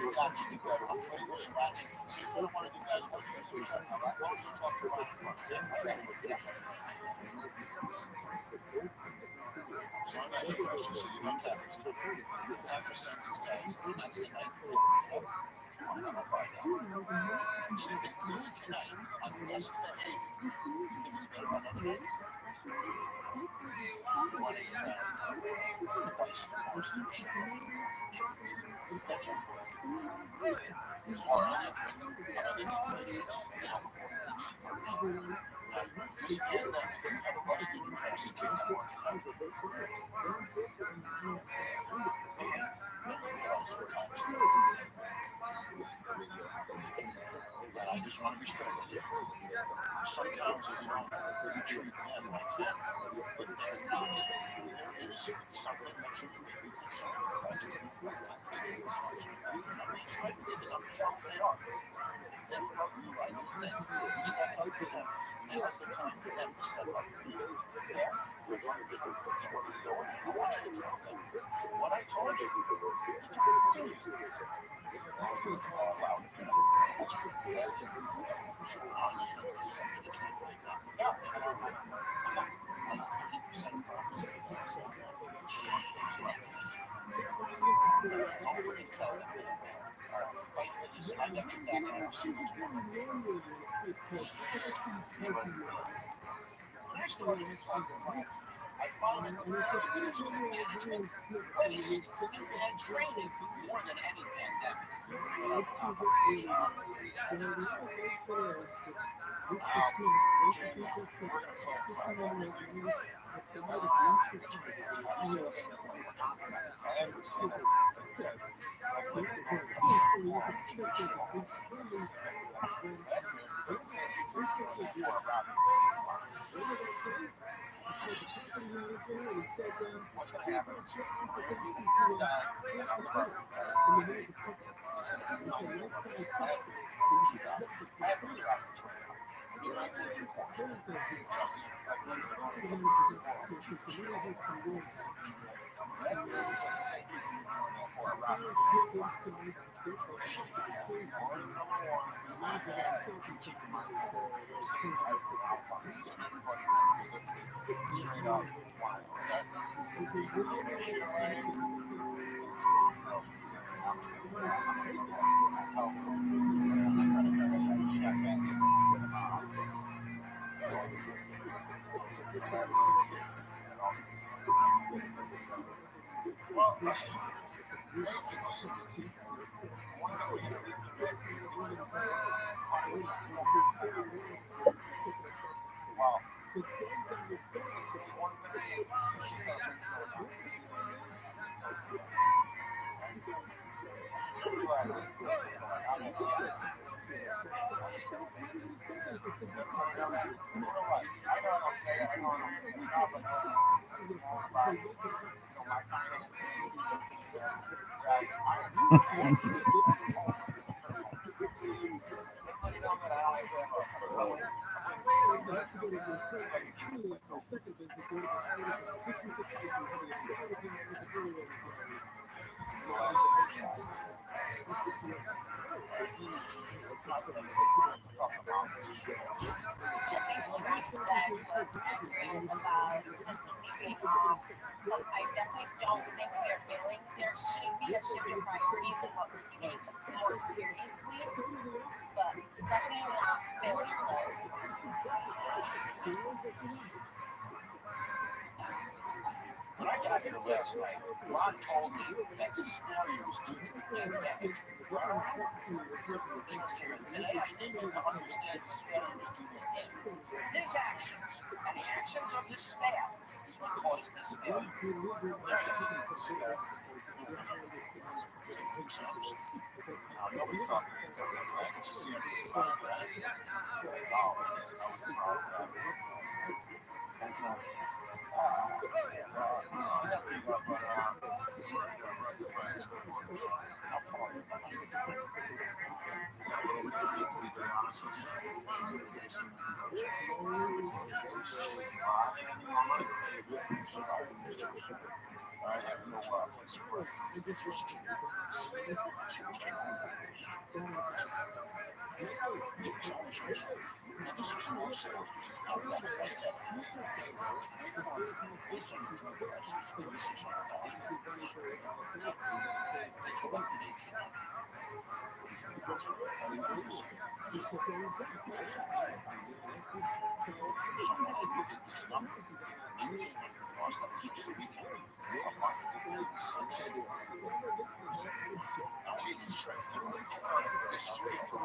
You've got to do better. I'm going to go surrounding. So if you don't want to do guys, what do you do? Well, you talk to Ryan from them. So I'm asking you a question, so you don't have to. Half a census, guys, and that's the night thing. I'm going to buy that. So if they do it tonight on best behavior, you think it's better on other nights? You want to twice the course of the show. That's your point. So are they drinking? Are they getting measures? The alcohol. This pandemic, you have a busted your ass and you're not working out. And I just want to be straight with you. sometimes, you know, you treat them like family, but there is something that should be concerned about doing. I mean, try to live it up to what they are. If they're broken the right thing, you step up for them. Now's the time for them to step up for you. Fair? So what are you doing? I want you to tell them what I told you. Fight for this, and I got your back, and I will see what you want. Here's the way you talk about. I found in the fact student management based in bad training more than any pandemic. What's going to happen? Straight up wild. Well, basically, one thing we get at least admit is the consistency. Wow. Consistency, one thing. Shit's up. What Ronnie said was accurate about consistency being off. I definitely don't think we are failing. There should be a shift in priorities and what we take more seriously, but definitely not failure though. When I got here last night, Ron told me that his failure was due to the pandemic. Today I needed to understand his failure was due to him. His actions and the actions of his staff is what caused this failure. Nobody thought we could come in. I could just see everything about it. That's not. I have no place for presidents. Jesus Christ, this straight from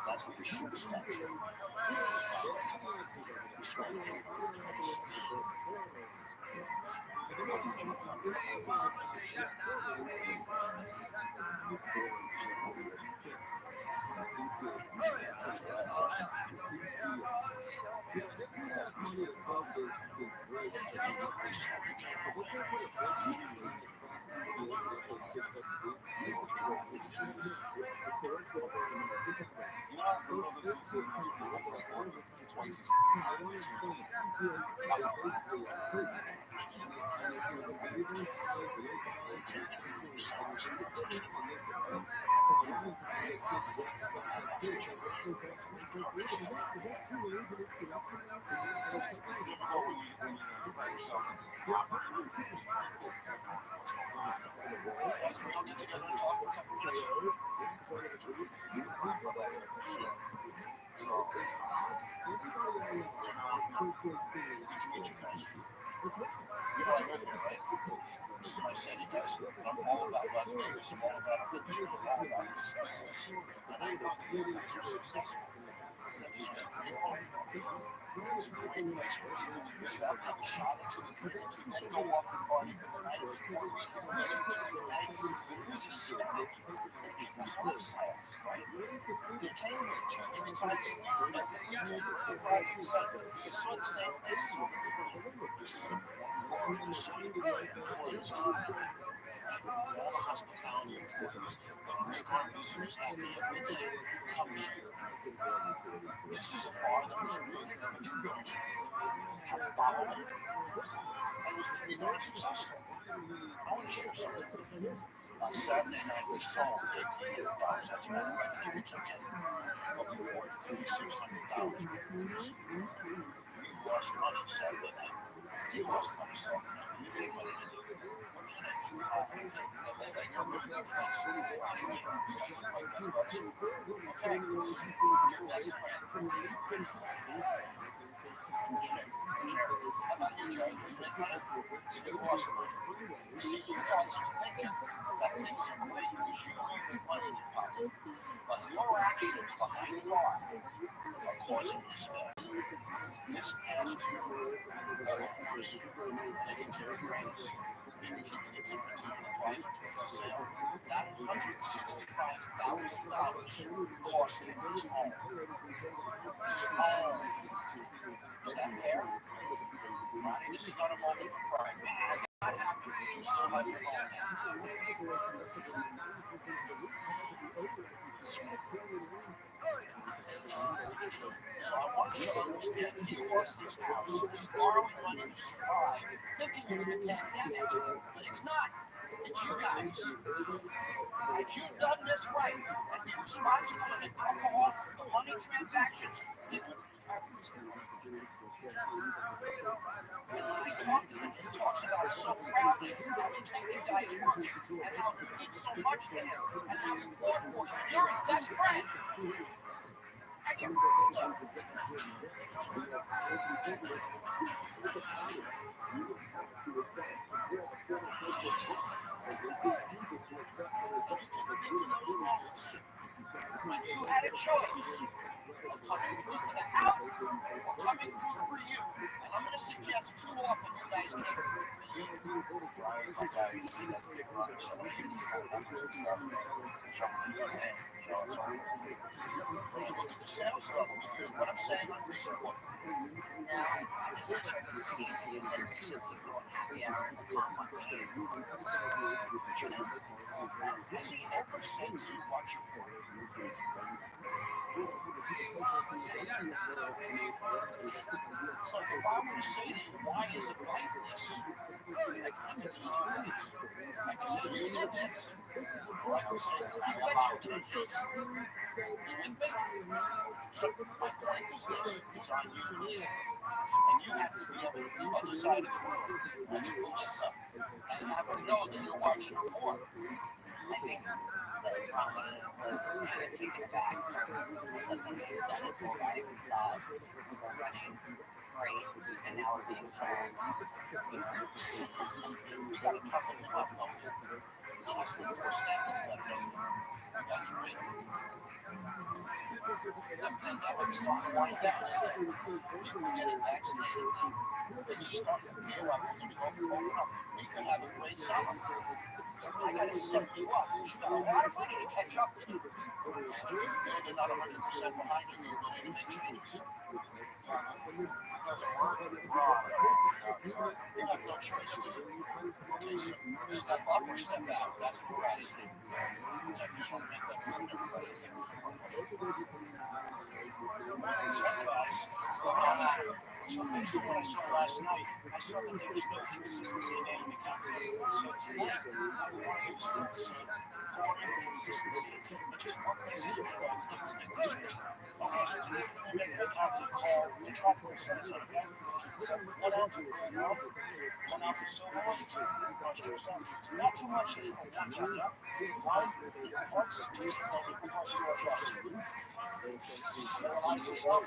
that's what we should expect. pandemic is starting to wind down. People getting vaccinated. Things are starting to feel like we're going to open up. We could have a great summer. I got to set you up. You got a lot of money to catch up to. And if you feel you're not 100% behind you, you're willing to make changes. If it doesn't work, you have no choice. Okay, so step up or step out. That's where we're at, isn't it? I just want to make that clear to everybody. So guys, based on what I saw last night, I saw that there was no consistency in any of the content. So tonight, what we want to do is focus on core inconsistency and just work this in to get some engagement. Okay, so tonight we're going to make an content called the tropical sunset, okay? So 1 ounce of green milk, 1 ounce of silver milk, not too much of it, not too much. Lime, parts, and then we parts to our chest. Analyze yourself.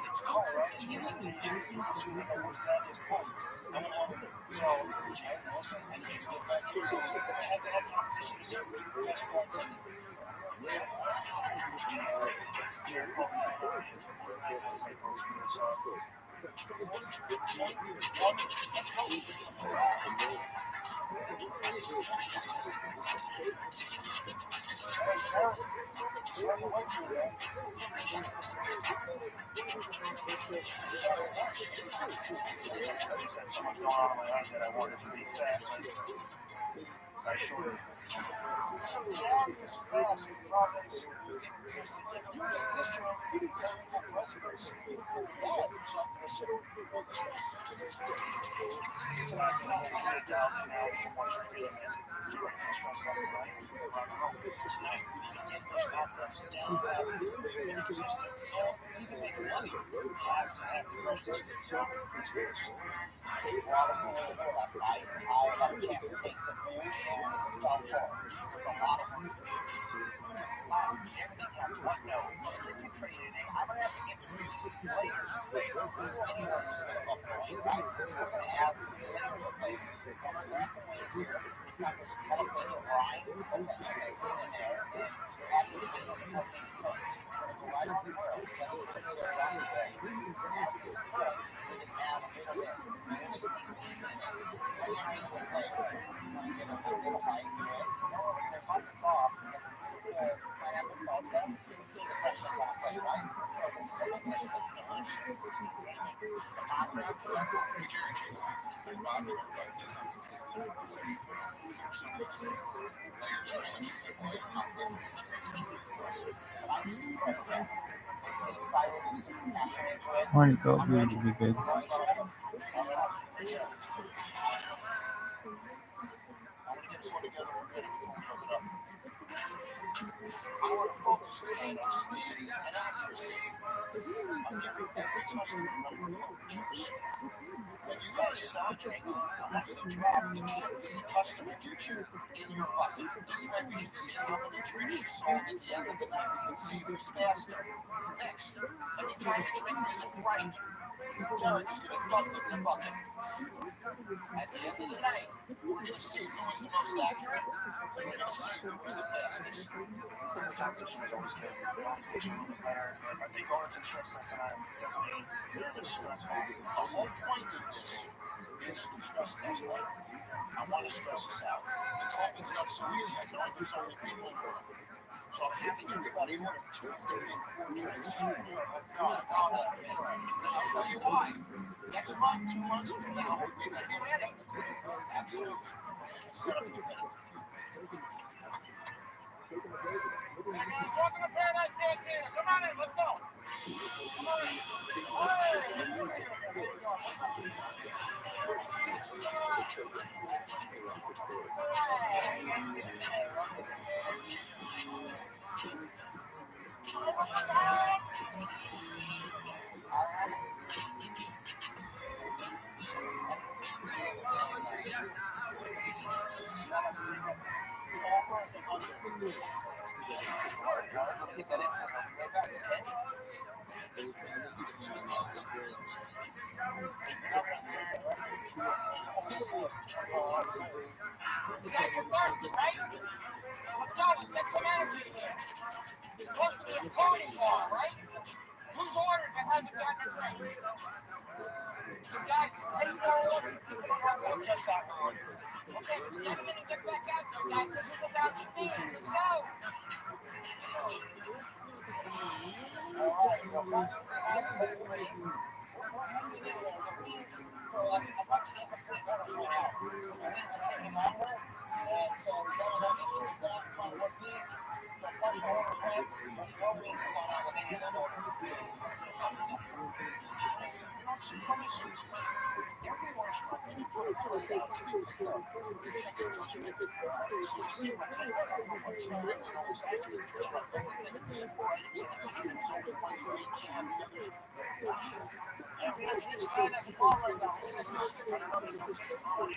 It's color, it's presentation, it's who we know what's that, it's cool. I want to tell Jay, Melissa, and you get back to the head-to-head competition. That's what I'm telling you. Someone's going on in my head that I wanted to be fast. I sure did. So John is fast, progress is inconsistent. If you make this job, you can go into residence. Yeah, something I said. So I got it down now. Once you're doing it, you're ready for stress less tonight. Tonight, we need to get those concepts down pat, inconsistent, and even make money. You have to have the freshness. So, last night, I had a chance to taste the food, and it just felt full. There's a lot of work to do. Everything has one note. So kitchen training today, I'm going to have to introduce layers of flavor. Anyone who's going to buffalo wing, right? We're going to add some layers of flavor. I'm going to grab some wings here. We've got this jalapeno brine. Okay, so that's in there. And adding flavor before taking notes. We're going to go right on the grill. That's going to tear down the day. As this cook, we just add a little bit. We're just layering with flavor. It's going to get a little bit of bite to it. Then we're going to cut this off and get beautiful pineapple salsa. You can see the freshness on the plate, right? So it's a simple dish but delicious. The contract, We carry two lines. They're popular, but it's not completely from the way you put it. There's so many different layers of such a simple way you're not going to expect it to be impressive. tonight's is freshness. Let's get excited. Let's put some passion into it. One goat would be good. I want to get this one together for a minute before we hook it up. I want to focus tonight on speed and accuracy. I'm giving every customer number one juice. When you guys stop drinking, I want you to drop the chip that the customer gives you in your bucket. This way we can see how many drinks you sold at the end of the night. We can see who's faster. Next, anytime the drink isn't right, Derek is going to dump it in the bucket. At the end of the night, we're going to see who is the most accurate, and we're going to see who is the fastest. The competition is always good. I think all it's stressful, and I'm definitely a little bit stressful. The whole point of this is to stress this, right? I want to stress this out. The COVID's not so easy. I can only put so many people in here. So I'm having everybody order 2, 3, and 4 drinks. I'll tell you why. Next month, 2 months from now, we're going to be ready. Absolutely. Set up the event. Welcome to Paradise Cantina. Come on in, let's go. Come on in. Get that in. Right back, okay? you're thirsty, right? Let's go. Let's get some energy here. It's supposed to be a party bar, right? Who's ordered that hasn't gotten a drink? So guys, take your orders. People don't have one just that one. Okay, let's get them in and get back out there, guys. This is about speed. Let's go. All right, so guys, we're having the weeds. We're hanging in there, the weeds. So I'm about to get the point out. The weeds are taking longer. And so is that what I'm issues with that? Trying to work these. So partial orders went, but no weeds have gone out with any of them. Everyone's trying to put a code out. You can't get those with it. So you see what I'm telling you, you know exactly what you're doing. This is right. It's so good money, right? So have the others. And we actually just got that car right now. This is not to run another stuff. It's all in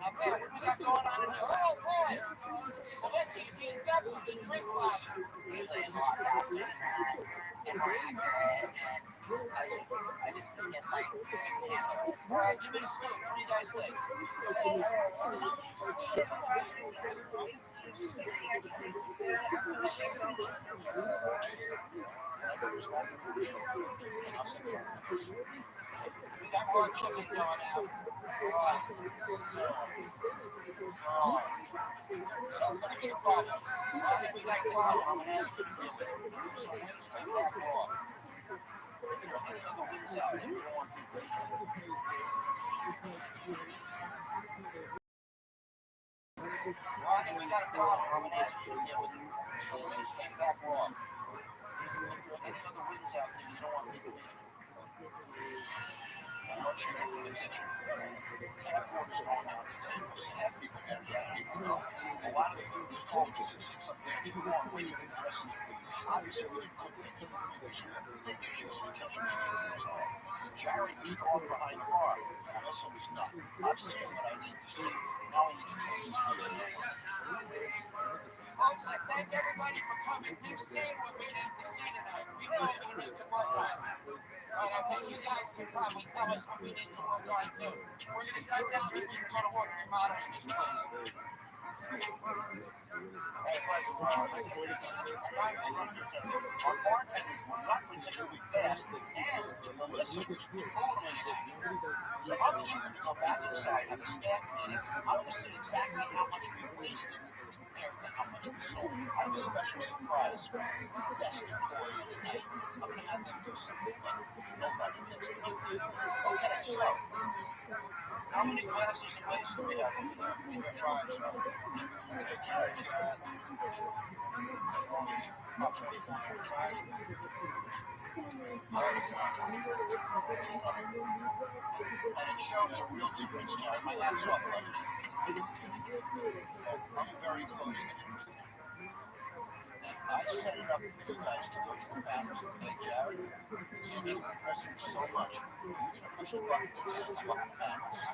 Okay, what you got going on in here? Oh, boy! Melissa, you're being deviled in drink water. She's laying locked out in my bag, and I just guess I couldn't handle it. All right, give me the scoop. What do you guys think? We got more chicken going out. Right. Yes, sir. So it's going to be a problem. If you guys think I'm going to ask you to give it. So we're going to straight back off. Any other wings out if you don't want people. Ronnie, we got a problem. I'm going to ask you to give it. So we're going to straight back off. Any other wings out there you don't want people eating. I'm not sure from the kitchen. Half orders going out today. We'll see half people get it, half people don't. A lot of the food is cold because it sits up there too long waiting for the rest of the food. Obviously, we didn't cook things for the weeks. We have big issues in the kitchen to get things off. Jerry was strong behind the bar. Melissa was not. I've seen what I need to see. Now I need to close this place. Folks, I thank everybody for coming. We've seen what we need to see tonight. We know what we need to work on. But I think you guys can probably tell us what we need to work on too. We're going to shut down so we can go to work remodeling this place. Hey, our bartenders were not particularly fast, and Melissa was totally ignorant. So I'm just going to go back inside, have a staff meeting. I want to see exactly how much we wasted compared to how much we sold. I have a special surprise for guest employee of the night. I'm going to have them do something that nobody gets to do. Okay, so how many glasses of ice do we have over there? We have 5, so okay, Jerry's got about 24, 25. And it shows a real difference, Jerry. My hat's off, buddy. I'm very close to him today. I set it up for you guys to go to the founders and say, Jared, since you're impressing so much, you're going to push the button that says Love the Families.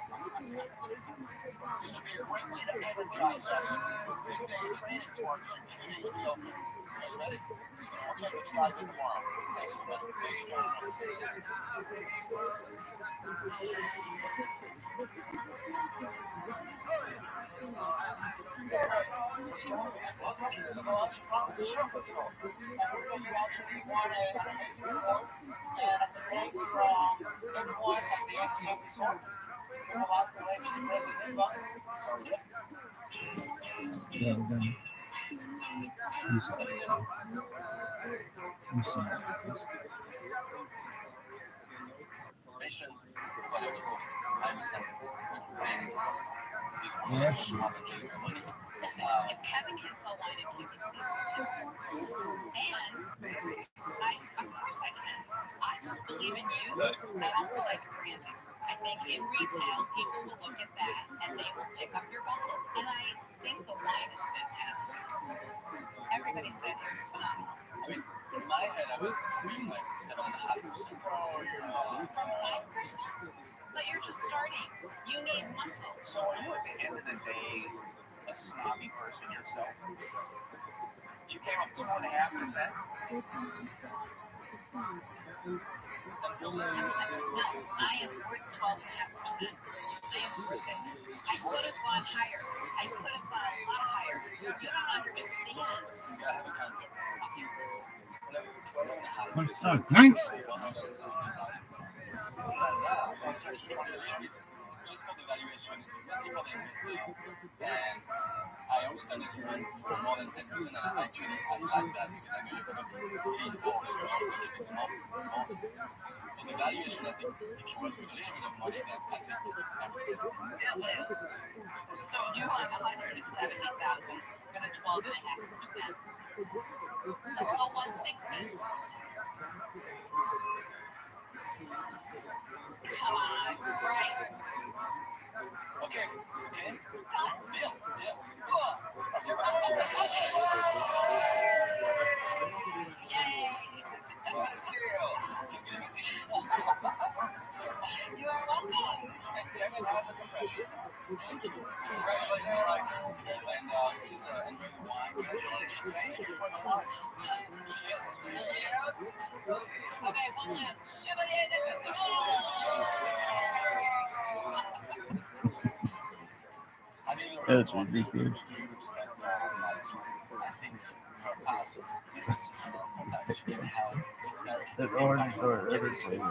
This would be a great way to energize us for a big day of training towards 2 days reopening. You guys ready? Okay, let's dive in tomorrow. Thanks, everybody. Thank you very much. Welcome to the ViralRabbi Show Patrol. And we're going to actually want to make some report. And thanks from everyone at the MGM Resorts. We're about to let you guys in about it. Yeah, I'm done. You saw it. You saw it. But of course, I understand what you're saying. This was more than just money. Listen, if Kevin can sell wine at QVC, so can I. And of course I can. I just believe in you. I also like branding. I think in retail, people will look at that and they will pick up your bottle. And I think the wine is fantastic. Everybody said it's phenomenal. I mean, in my head, I was reading like 7.5%. From 5%? But you're just starting. You need muscle. So are you at the end of the day a a snobby person yourself. You came up 2.5%. No, I am worth 12.5%. I am broken. I could have gone higher. I could have gone a lot higher. You don't understand. Yeah, I have a concept. What's so nice? It's just called evaluation. It's mostly for the investor. And I always started hearing more than 10%, and I like that because I know you're going to be really involved in making it more. So the valuation, I think, if you work with a little bit of money, then I think everything's millions. So you want 170,000 for the 12.5%. Let's go 160. Come on, Bryce. Okay. Done. Deal. Cool. Yay. You are welcome. Congratulations, Bryce. And please enjoy the wine. Congratulations. Thank you for the wine. Cheers. Okay, one last. Chevalier de That's ridiculous. The orange or everything.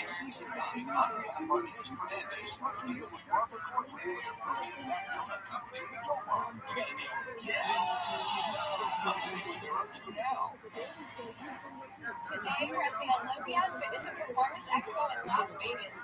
Season 9, Andrea and Marquez Fernandez struck a deal with Robert Cornwell and Protein Donut Company in Doha. You got a deal? Yeah! I'm seeing they're up to now. Today we're at the Olympia Fitness and Performance Expo in Las Vegas.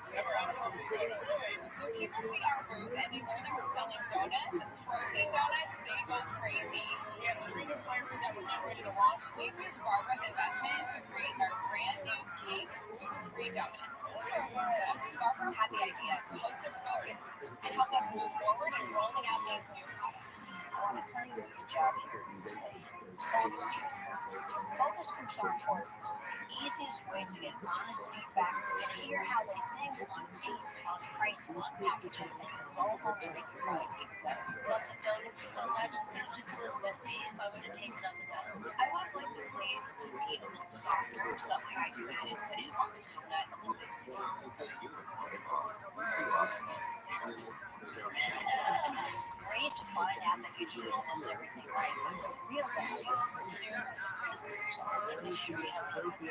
When people see our booth and they learn that we're selling donuts, protein donuts, they go crazy. And the new flavors that we're getting ready to launch, We've used Barbara's investment to create our brand new cake gluten-free donut. Barbara had the idea to host a focus group and help us move forward in rolling out these new products. I want to tell you what your job here is today. Tell your listeners. Focus groups are important. It's the easiest way to get honest feedback and hear how they think on taste, on price, on packaging, and then go home and make your product even better. Love the donuts so much. It was just a little messy if I would have taken on the go. I would have liked the glaze to be a little softer, so that way I could put it on the donut a little bit more. It's great to find out that you're doing almost everything right, but the real value is to hear what the criticisms are. They should be helpful.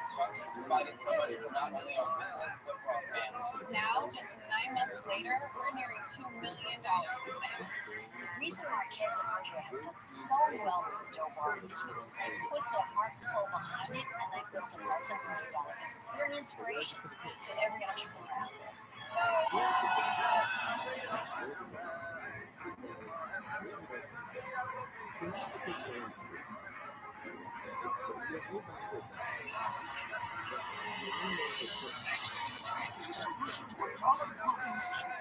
Sharks have provided so much for not only our business, but for our family. Now, just 9 months later, we're nearing $2 million in sales. The reason Marquez and Andrea have done so well with the dough bar is because they put their heart and soul behind it, and they built a multi-million-dollar business. They're an inspiration to every entrepreneur out there. Is a solution to a common cooking issue.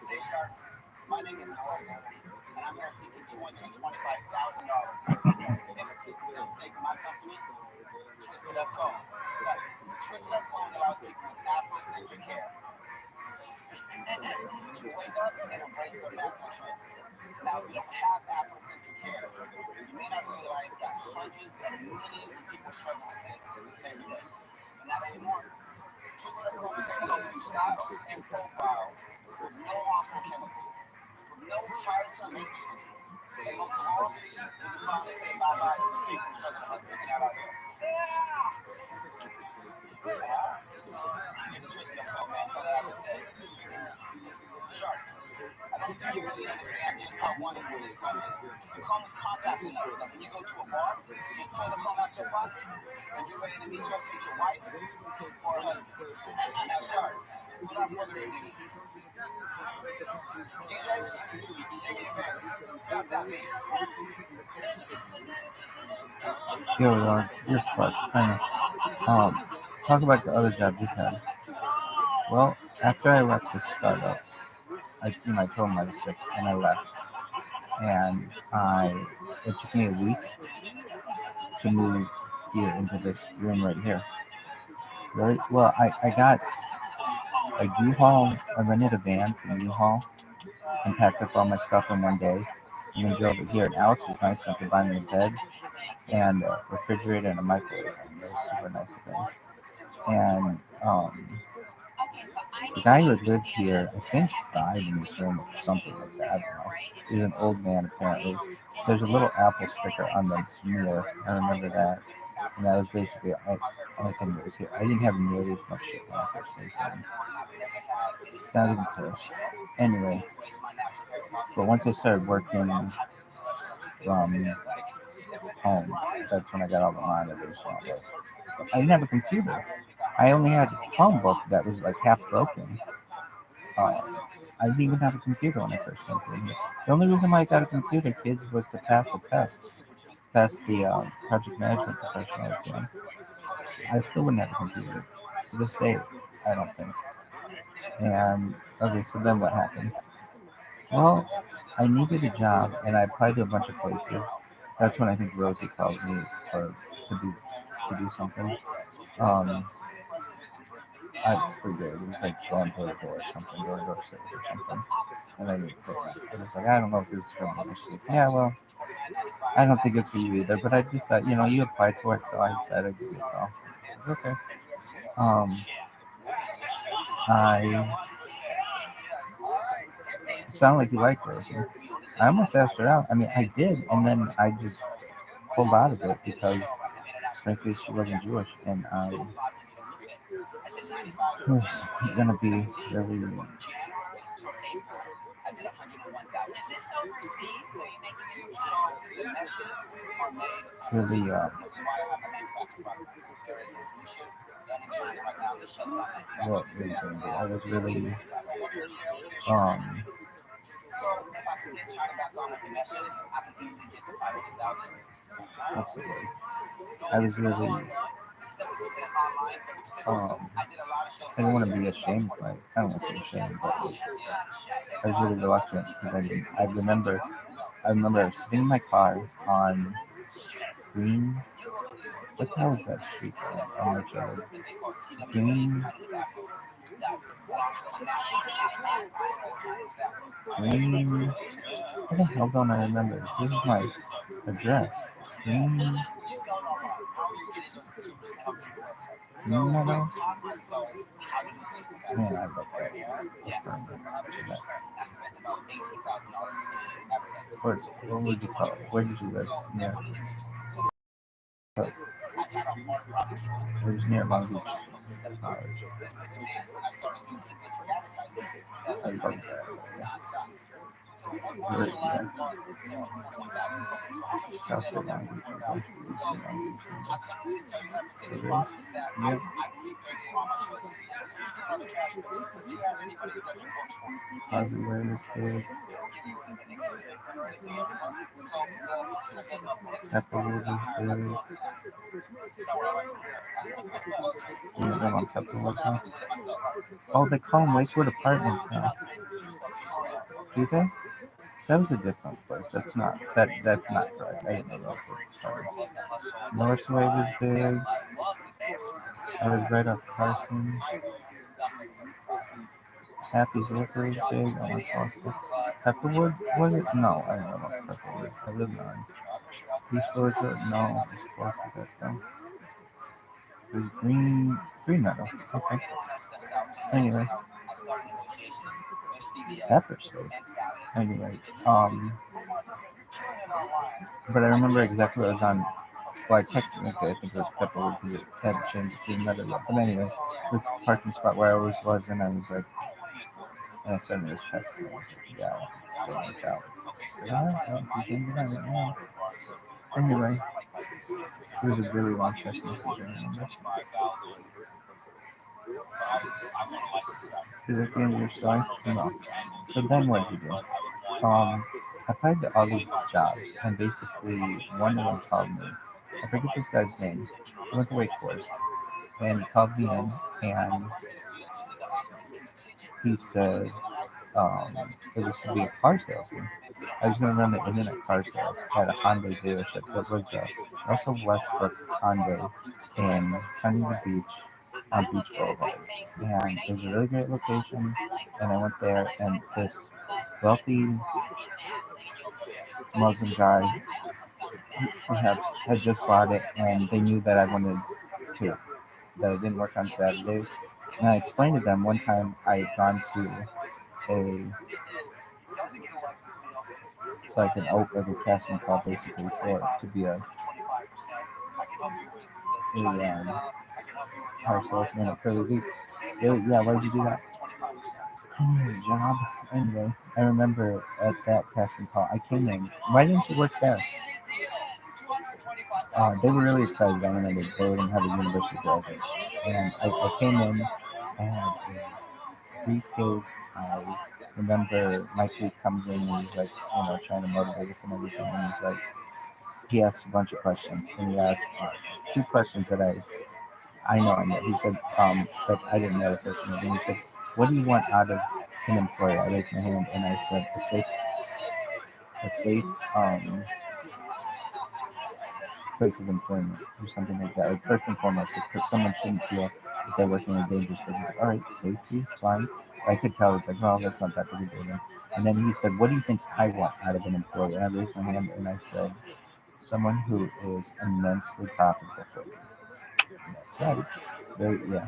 Hey Sharks, my name is Noah Garrity, and I'm here seeking $225,000. If it's getting sell stake in my company, Twisted Up Cones. Twisted Up Cones allows people with Afrocentric hair to wake up and embrace their natural twist. Now, if you don't have Afrocentric hair, you may not realize that hundreds of millions of people struggle with this every day. But not anymore. Twisted Up Cones are help you style and profile with no harmful chemicals, with no tiresome maintenance routine. And most of all, you can finally say bye-bye to the people struggling with picking out our hair. Twisted Up Cones, man, tell that I was dead. Sharks, I don't think you really understand just how wonderful this comb is. The comb is compact enough that when you go to a bar, you just pull the comb out your pocket and you're ready to meet your future wife or husband. Now, Sharks, without further ado, DJ, take it back. Drop that beat. Yo, you're fucked. I know. talk about the other jobs you've had. Well, after I left the startup, I told them I was sick and I left. And it took me a week to move here into this room right here. Really? Well, I got a U-Haul. I rented a van from U-Haul and packed up all my stuff in one day. And then drove it here. And Alex was nice enough to buy me a bed and a refrigerator and a microwave. And it was super nice of him. And the guy who had lived here, I think, died in this room or something like that. I don't know. He's an old man, apparently. There's a little Apple sticker on the mirror. I remember that. And that was basically all thing that was here. I didn't have nearly as much shit when I first moved in. Not even close. Anyway, but once I started working from home, that's when I got all the monitors and all that stuff. I didn't have a computer. I only had a Chromebook that was like half broken. I didn't even have a computer when I first came here. The only reason why I got a computer, kids, was to pass a test, pass the project management professional exam. I still wouldn't have a computer to this day, I don't think. And okay, so then what happened? Well, I needed a job, and I applied to a bunch of places. That's when I think Rosie called me for to do something. Um, I forget. It was like going door to door or something, door to door sales or something. And I was like, I don't know if this is for me. She's like, yeah, well, I don't think it's for you either. But I just thought, you applied for it, so I decided I'd give you a call. It's okay. I sound like you like Rosie. I almost asked her out. I mean, I did, and then I just pulled out of it because, frankly, she wasn't Jewish, and I was gonna be really really what really gonna do. I was really what's the word? I was really I didn't want to be ashamed by it. I don't want to say ashamed, but like, I was really reluctant because I remember I was sitting in my car on Green. What the hell is that street on which Green? Green. What the hell don't I remember? This is my address. Green. Green Meadow? Man, I love that. What would you call it? Where did you live? Yeah. It was near Long Beach College. I love that. Yeah. South Shore Long Beach. Yep. Everywhere kid. Applewood is good. You know them on Applewood now? Oh, they call them Lakewood Apartments now. Do they? That was a different place. That's not correct. I didn't know Lakewood Apartments. Northway was big. I was right off Carson. Happy's Liquor is big. I went to Pepperwood, was it? No, I don't know about Pepperwood. I lived on East Village Road. No, it was close to that though. It was Green Meadow. Okay. Anyway. Pepper State. Anyway, but I remember exactly what I was on. Well, technically, I think it was Pepperwood because it had changed to Green Meadow. But anyway, it was the parking spot where I always was, and I was like, and I sent me this text, and I was like, yeah, it's going to work out. So, all right, well, you can get on it now. Anyway, it was a really long text message, I remember. Is that the end of your story? No. So then what did you do? I applied to all these jobs, and basically one of them called me. I forget this guy's name. I went to Wake Forest. and he called me in, and he said it was to be a car salesman. I was going to run the internet car sales at a Hyundai dealership that was Russell Westbrook Hyundai in Huntington Beach on Beach Boulevard. And it was a really great location. And I went there, and this wealthy Muslim guy perhaps had just bought it, and they knew that I wanted to, that I didn't work on Saturdays. And I explained to them one time I had gone to a it's like an open casting call basically for to be a car salesman at Curly Beach. Really? Yeah, why did you do that? Job. Anyway, I remember at that casting call, I came in. Why didn't you work there? They were really excited. I remember they were going to have a university graduate. And I came in, I had a briefcase. I remember Mike Lee comes in and he's like, trying to motivate us and everything. And he's like, he asked a bunch of questions. And he asked two questions that I know I know. He said, but I didn't know the first one. And he said, what do you want out of an employer? I raised my hand and I said, a safe place of employment or something like that. Like first and foremost, if someone shouldn't feel that they're working in a dangerous business. All right, safety, fine. I could tell. It's like, well, that's not that big a deal. And then he said, what do you think I want out of an employer? And I raised my hand and I said, someone who is immensely profitable for me. That's right. Very, yeah.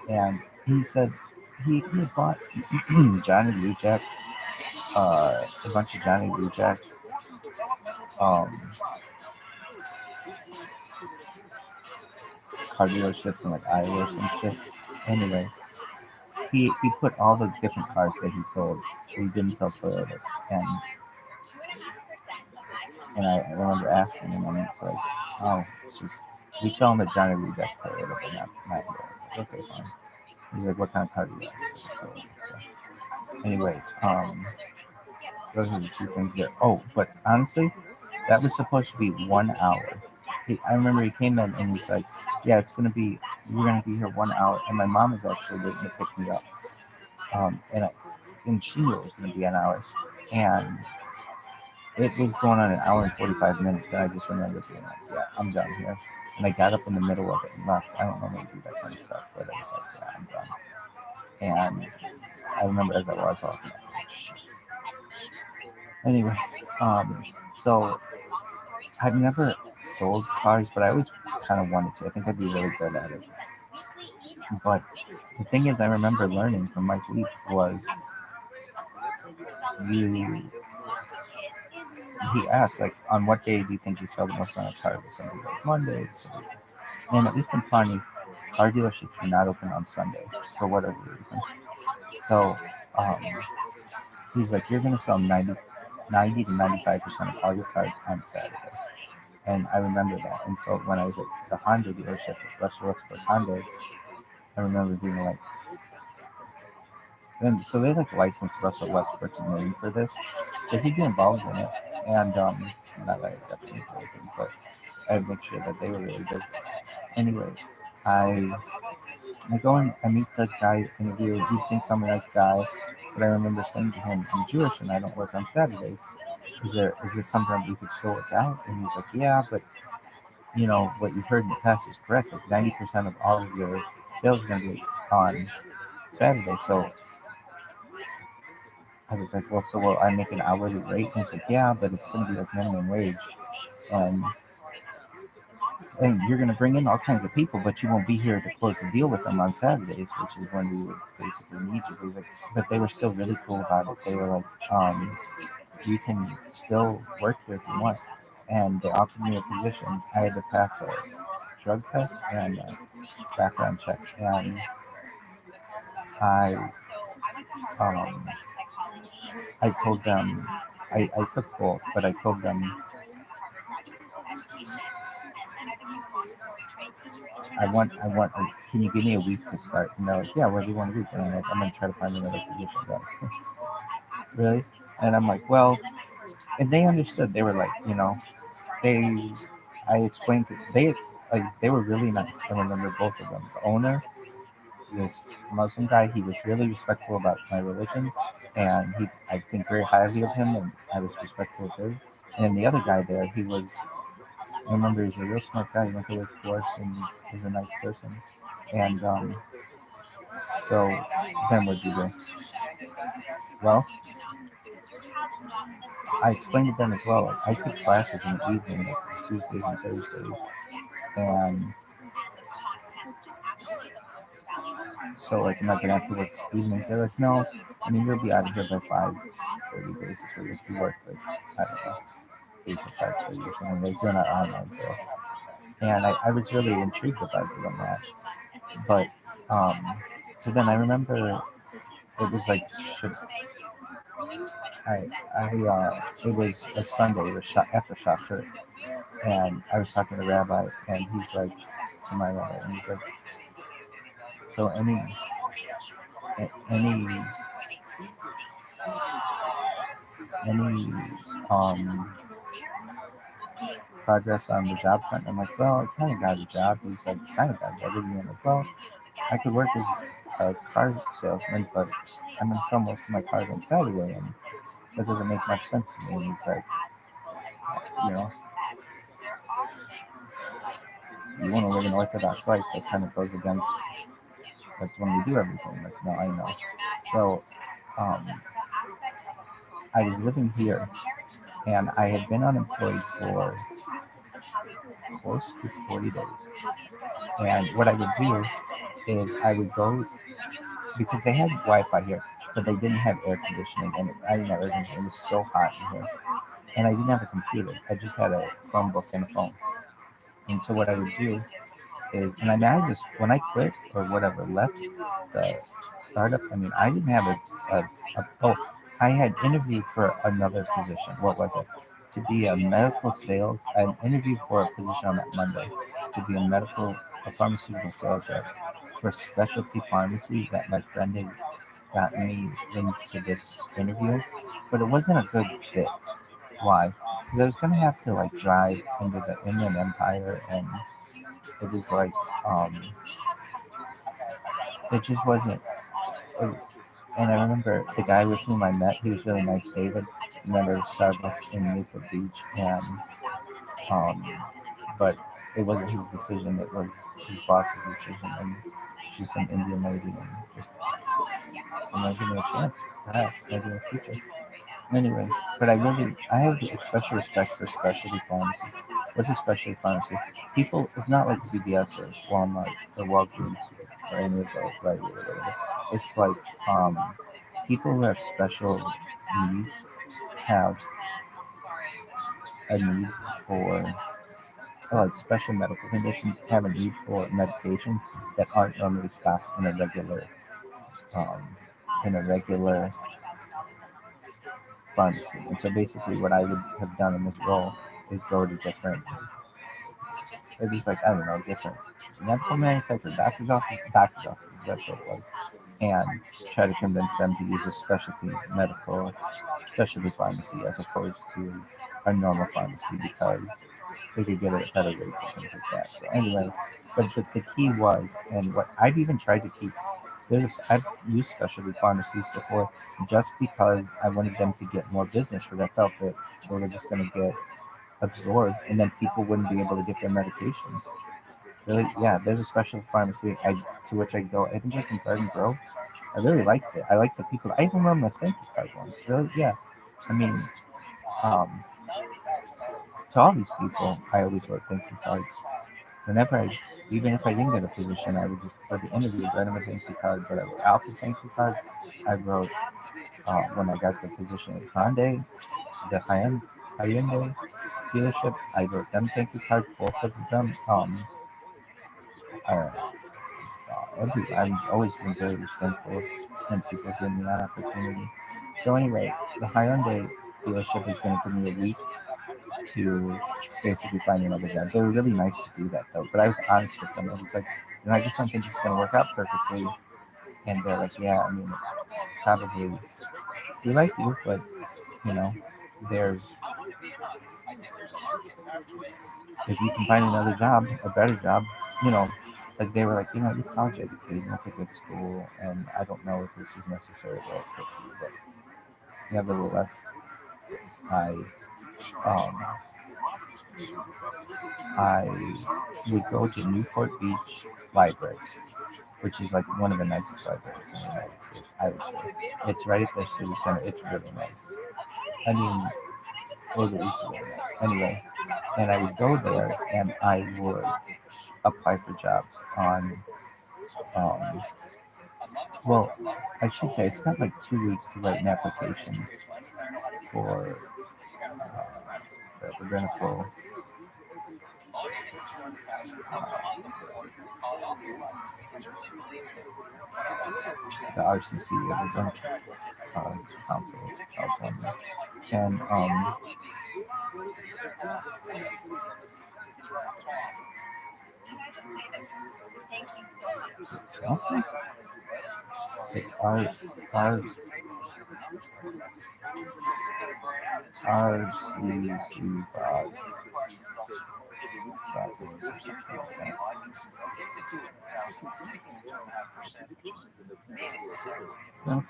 And he said he had bought Johnny Blue Jack, a bunch of Johnny Blue Jack, car dealerships in like Iowa or some shit. Anyway, he put all the different cars that he sold. He didn't sell Toyotas, and I remember asking him, and it's like, oh, it's just we sell him a Johnny Blue Jack Toyota, but not here. Okay, fine. He's like, what kind of car do you have? So, anyway, those are the two things there. Oh, but honestly, that was supposed to be 1 hour. I remember he came in and he's like, yeah, we're gonna be here 1 hour, and my mom is actually waiting to pick me up. And she knew it was gonna be an hour, and it was going on an hour and 45 minutes, and I just remember being like, yeah, I'm done here. And I got up in the middle of it and left. I don't normally do that kind of stuff, but I was like, yeah, I'm done. And I remember as I was walking, anyway, so I've never sold cars, but I always kind of wanted to. I think I'd be really good at it. But the thing is, I remember learning from Mike Leaf was he asked, like, on what day do you think you sell the most on a car? Somebody like Monday. And at least in Pawnee, car dealerships are not open on Sunday for whatever reason. So he's like, you're going to sell 90 to 95% of all your cars on Saturday. And I remember that. And so when I was at the Honda dealership at Russell Westbrook Honda, I remember being like, and so they like licensed Russell Westbrook's name for this. So he'd be involved in it. And not that I definitely told him, but I'd make sure that they were really good. Anyway, I go and I meet the guy interview. He thinks I'm a nice guy, but I remember saying to him, I'm Jewish and I don't work on Saturdays. Is this something that we could still work out? And he's like, yeah, but what you've heard in the past is correct. Like 90% of all of your sales are going to be on Saturday. So I was like, well, so will I make an hourly rate? And he's like, yeah, but it's going to be like minimum wage. And you're going to bring in all kinds of people, but you won't be here to close the deal with them on Saturdays, which is when we would basically need you. He's like, but they were still really cool about it. They were like, you can still work here if you want. And they offered me a position. I had to pass a drug test and a background check. And I told them, I took both, but I told them, can you give me a week to start? And they're like, yeah, what do you want a week? And I'm like, I'm going to try to find another position. Really? And I'm like, well, and they understood. They were like, I explained like they were really nice. I remember both of them. The owner, this Muslim guy, he was really respectful about my religion, and he, I think very highly of him, and I was respectful of his. And the other guy there, he was, I remember he's a real smart guy. He went to work for us, and he's a nice person. And so then what did you do? Well, I explained to them as well. Like, I took classes in the evening, like Tuesdays and Thursdays, and so like I'm not gonna have to work evenings. They're like, no, I mean you'll be out of here by 5:30 basically if you work like I don't know 8 to 5:30 or something. Like doing an online sale, and I was really intrigued about doing that. But so then I remember it was like I it was a Sunday, it was after Shachar, and I was talking to Rabbi, and he's like to my rabbi, and he's like, so any any um progress on the job front? I'm like, well, I kind of got a job. He's like, kind of got everything. I'm like, well, I could work as a car salesman, but I'm gonna sell most of my cars on Saturday, and that doesn't make much sense to me. And he's like, you know, you want to live an Orthodox life that kind of goes against that's when we do everything. Like, no, I know. So um, I was living here, and I had been unemployed for close to 40 days. And what I would do is I would go because they had Wi-Fi here, but they didn't have air conditioning, and I didn't have air conditioning. It was so hot in here, and I didn't have a computer. I just had a Chromebook and a phone. And so what I would do is, and I mean, I just when I quit or whatever left the startup, I mean, I didn't have oh, I had interviewed for another position. What was it? To be a medical sales. I interviewed for a position on that Monday to be a pharmaceutical sales rep for a specialty pharmacy that my friend had gotten me into this interview, but it wasn't a good fit. Why? Because I was gonna have to like drive into the Inland Empire, and it was like um, it just wasn't. It, and I remember the guy with whom I met, he was really nice, David. I remember Starbucks in Newport Beach, and um, but it wasn't his decision; it was his boss's decision, and she's some Indian lady, and just I'm give me a chance, perhaps maybe in the future. Anyway, but I have the special respect for specialty pharmacy. What's a specialty pharmacy? People, it's not like CVS or Walmart or Walgreens or any of those, right? Or whatever. It's like people who have special needs have a need for, like special medical conditions have a need for medications that aren't normally stocked um, in a regular pharmacy. And so basically, what I would have done in this role is go to different, or just like I don't know, different medical manufacturers, doctor's offices, that's what it was, and try to convince them to use a specialty pharmacy as opposed to a normal pharmacy because they could get it at better rates and things like that. So anyway, but the key was, and what I've even tried to keep. I've used specialty pharmacies before just because I wanted them to get more business because I felt that they were just going to get absorbed and then people wouldn't be able to get their medications. Really, yeah, there's a special pharmacy to which I go. I think it's in Garden Grove. I really liked it. I like the people. I even remember my thank you card once. Really, yeah. I mean, um, to all these people, I always wrote thank you cards. Whenever even if I didn't get a position, I would just for the interview write them a thank you card. But I wrote Alpha thank you card. I wrote when I got the position at Hyundai, the Hyundai dealership. I wrote them thank you cards, both of them. Uh, I've always been very thankful when people give me that opportunity. So anyway, the Hyundai dealership is going to give me a week to basically find another job. They were really nice to do that though, but I was honest with them. I was like, I just don't think it's going to work out perfectly. And they're like, yeah, I mean, probably we like you, but you know, there's if you can find another job, a better job, you know, like they were like, you know, you're college educated, you went to good school, and I don't know if this is necessarily the right fit for you, but nevertheless, I um, I would go to Newport Beach Library, which is like one of the nicest libraries in the United States, I would say. It's right at the city center. It's really nice. I mean, it's really nice. Anyway, and I would go there and I would apply for jobs on, um, well, I should say it's not like 2 weeks to write an application for, we're going to pull the RCC, the Resident Council of California. And Can I just say that thank you so much? awesome. It's RCC5.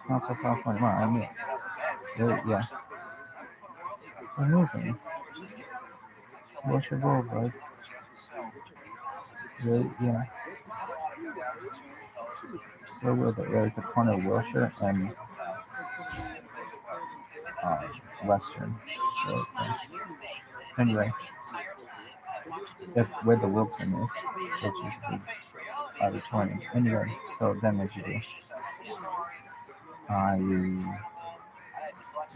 Council California. Well, I mean, yeah. We're moving. What's your goal, bud? Really? Yeah. Where were they? They're at the corner of Wilshire and Western. Right there. Anyway, that's where the Wilton is, which is the auditorium. Anyway, so then what you do?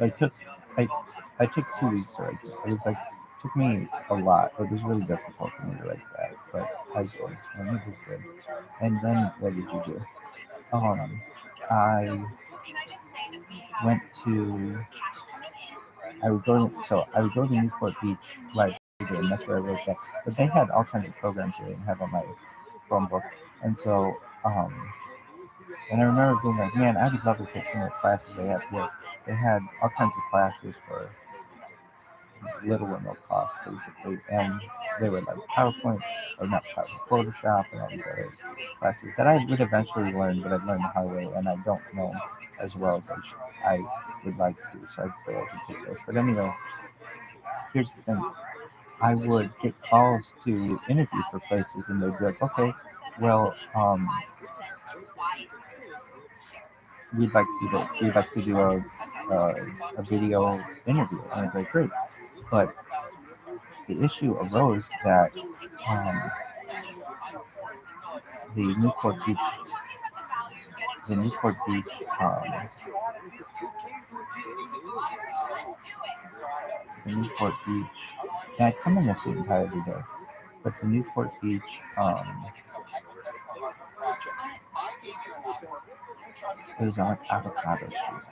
I took I, I took 2 weeks to write that. It was like took me a lot. It was really difficult for me to write that, but I did, and it was good. And then what did you do? I went to. I would go to Newport Beach Library, and that's where I wrote that. But they had all kinds of programs that I didn't have on my Chromebook, and so and I remember being like, man, I would love to take some of the classes they had here. They had all kinds of classes for little or no cost, basically. And they were like PowerPoint, or not PowerPoint, Photoshop, and all these other classes that I would eventually learn, but I'd learn the hard way, and I don't know as well as I would like to, so I'd still like to take those. But anyway, here's the thing. I would get calls to interview for places, and they'd be like, okay, well, we'd like to do a video interview, and I'd be like, great. But the issue arose that the Newport Beach, and I come in the suit and tie every day, but the Newport Beach, it was on Avocado Street.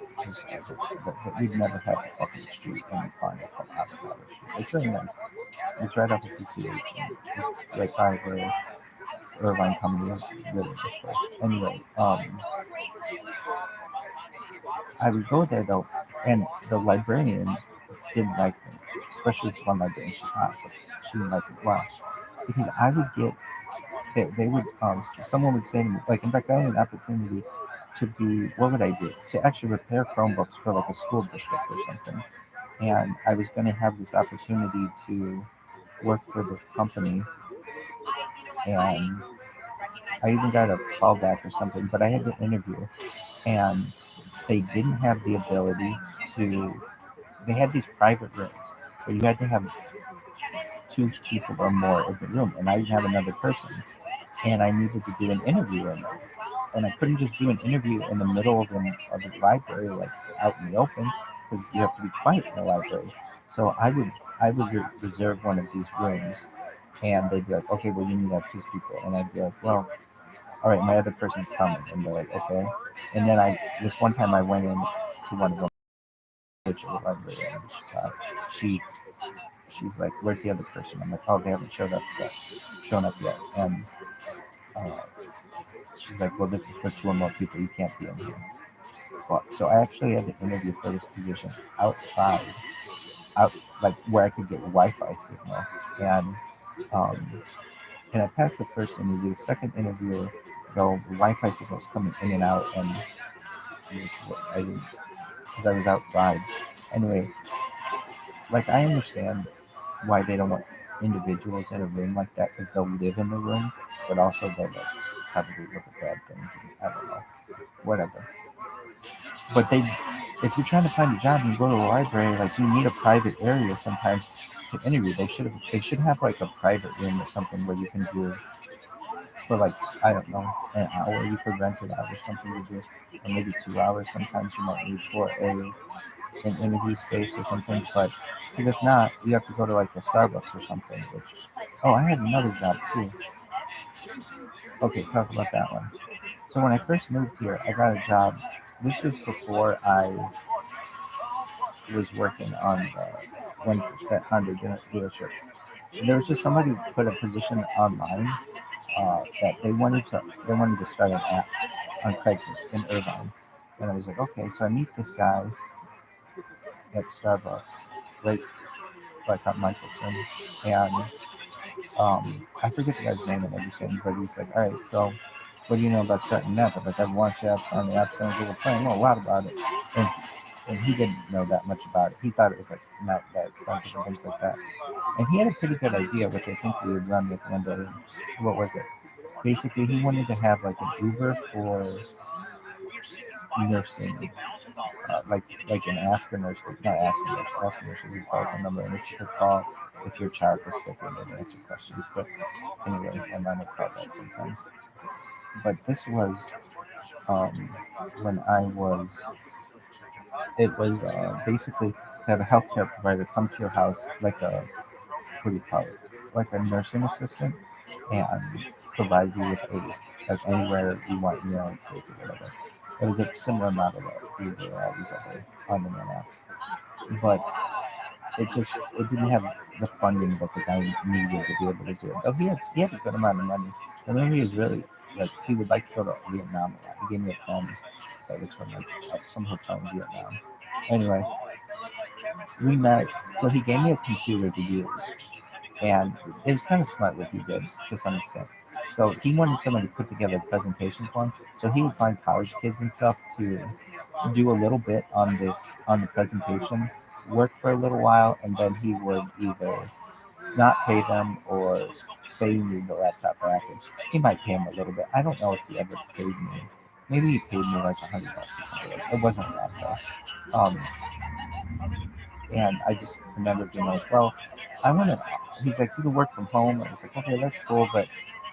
But we've never had a fucking street in California called Avocado Street. It's really nice. It's right off of PCH, and it's right by where Irvine Company is really this place. Anyway, I would go there though, and the librarians didn't like me, especially this one librarian. She's hot, but she didn't like me. Why? Because I would get, they would, someone would say to me, like, in fact, I had an opportunity to be, what would I do? To actually repair Chromebooks for like a school district or something. And I was going to have this opportunity to work for this company, and I even got a callback or something, but I had to interview, and they didn't have the ability to, they had these private rooms, but you had to have 2 people or more in the room, and I didn't have another person, and I needed to do an interview in there. And I couldn't just do an interview in the middle of the library, like out in the open, because you have to be quiet in the library. So I would reserve one of these rooms, and they'd be like, okay, well, you need to have 2 people. And I'd be like, well, all right, my other person's coming. And they're like, okay. And then this one time I went in to one of them, which is the library, and she's like, where's the other person? I'm like, oh, they haven't shown up yet. And she's like, well, this is for 2 or more people. You can't be in here. Fuck. So I actually had to interview for this position outside out like where I could get Wi-Fi signal, and um, and I passed the first interview. The second interview, though, the Wi-Fi signal was coming in and out, and I didn't because I was outside. Anyway, like I understand why they don't want individuals in a room like that because they'll live in the room, but also they'll like, probably look at bad things. And, I don't know, whatever. But if you're trying to find a job and you go to a library, like you need a private area sometimes to interview. They should have like a private room or something where you can do for like I don't know an hour. You could rent it out or something to do, or maybe 2 hours. Sometimes you might need for an interview space or something. But because if not, you have to go to like a Starbucks or something. Which I had another job too. Okay, talk about that one. So when I first moved here, I got a job. This was before I was working on one that Honda dealership. There was just somebody who put a position online that they wanted to start an app on Craigslist in Irvine, and I was like, okay. So I meet this guy at Starbucks, right, like on Michelson, and I forget the guy's name and everything, but he's like, all right, so what do you know about starting an app? I'm like, I've launched apps on the App Store and Google Play. I know a lot about it, and he didn't know that much about it. He thought it was like not that expensive and things like that. And he had a pretty good idea, which I think we would run with one day. What was it? Basically, he wanted to have like an Uber for nursing, like an ask a nurse, not ask a nurse is a telephone number in which you could call if your child is sick and then answer questions. But anyway, my mom would call that sometimes. But this was um, when it was basically to have a healthcare provider come to your house, like a what do you call it, like a nursing assistant, and provide you with aid, like anywhere you want in the United States or whatever. It was a similar model that we were all these other on-demand apps, but it didn't have the funding that the guy needed to be able to do it. Though he had a good amount of money. I remember he was really like he would like to go to Vietnam a lot. He gave me a pen that was from like some hotel in Vietnam. Anyway, we met. So he gave me a computer to use, and it was kind of smart what he did to some extent. So he wanted someone to put together a presentation for him. So he would find college kids and stuff to do a little bit on the presentation, work for a little while, and then he would either not pay them or say you need the laptop back. And he might pay him a little bit. I don't know if he ever paid me. Maybe he paid me like $100 or something. It wasn't a lot though. And I just remember being like, well, I want to. He's like, you can work from home. I was like, okay, that's cool, but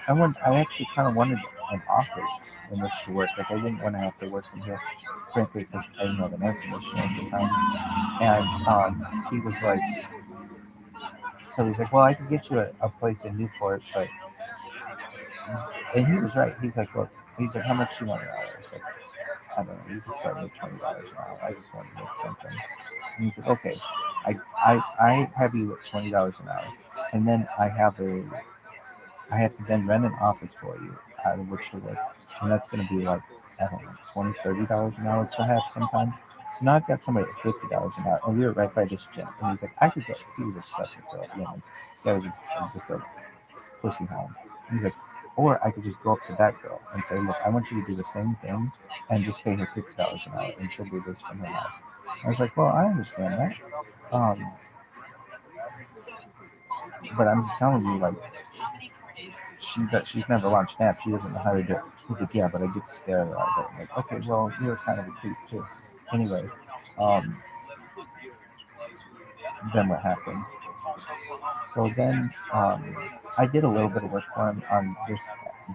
I actually kind of wanted an office in which to work. Like, I didn't want to have to work from here, frankly, because I didn't have an air conditioner at the time. And he was like, so he's like, well, I can get you a place in Newport, but, and he was right. He's like, look, he's like, how much do you want an hour? I was like, I don't know, you can start me at $20 an hour. I just want to make something. And he said, okay, I have you at $20 an hour, and then I have to then rent an office for you out of which to work, and that's going to be like I don't know, $20, $30 an hour perhaps sometimes. So now I've got somebody at $50 an hour, and we were right by this gym, and he's like, I could go. He was obsessed with girl women. That was just a pussy hound. He's like, or I could just go up to that girl and say, look, I want you to do the same thing and just pay her $50 an hour, and she'll do this from her house. I was like, well, I understand that. Um, but I'm just telling you, like, she's never launched an app. She doesn't know how to do it. He's like, yeah, but I get to stare at her all day. I'm like, okay, well, you're kind of a creep too. Anyway, um, then what happened? So then I did a little bit of work for him on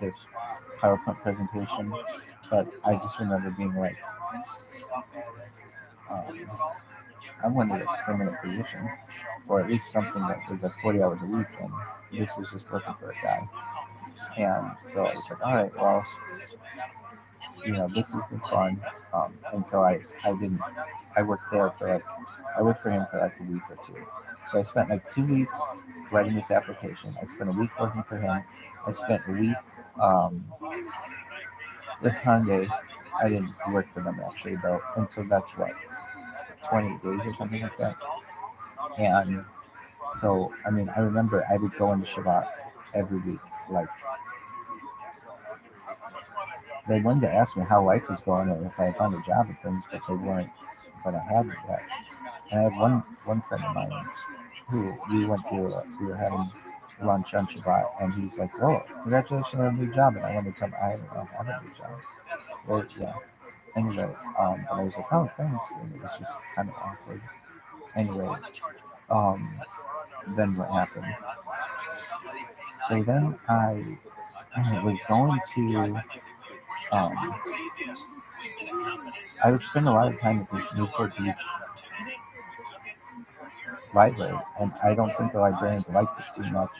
this PowerPoint presentation, but I just remember being like, um, I wanted a permanent position, or at least something that was like 40 hours a week, and this was just working for a guy. And so I was like, all right, well, this has been fun. And so I didn't, I worked for him for like a week or two. So I spent like 2 weeks writing this application. I spent a week working for him. I spent a week with Hyundai. I didn't work for them actually though. And so that's what, 20 days or something like that. And so, I mean, I remember I would go into Shabbat every week. Like, they wanted to ask me how life was going and if I had found a job and things, but they weren't. But I hadn't yet. And I had one friend of mine who we were having lunch on Shabbat, and he's like, "Oh, congratulations on a new job!" And I wanted to tell him I don't have a new job. Well, yeah. Anyway, but I was like, "Oh, thanks," and it was just kind of awkward. Anyway, um, then what happened? So then I was going to um, I would spend a lot of time at this Newport Beach library, and I don't think the librarians liked it too much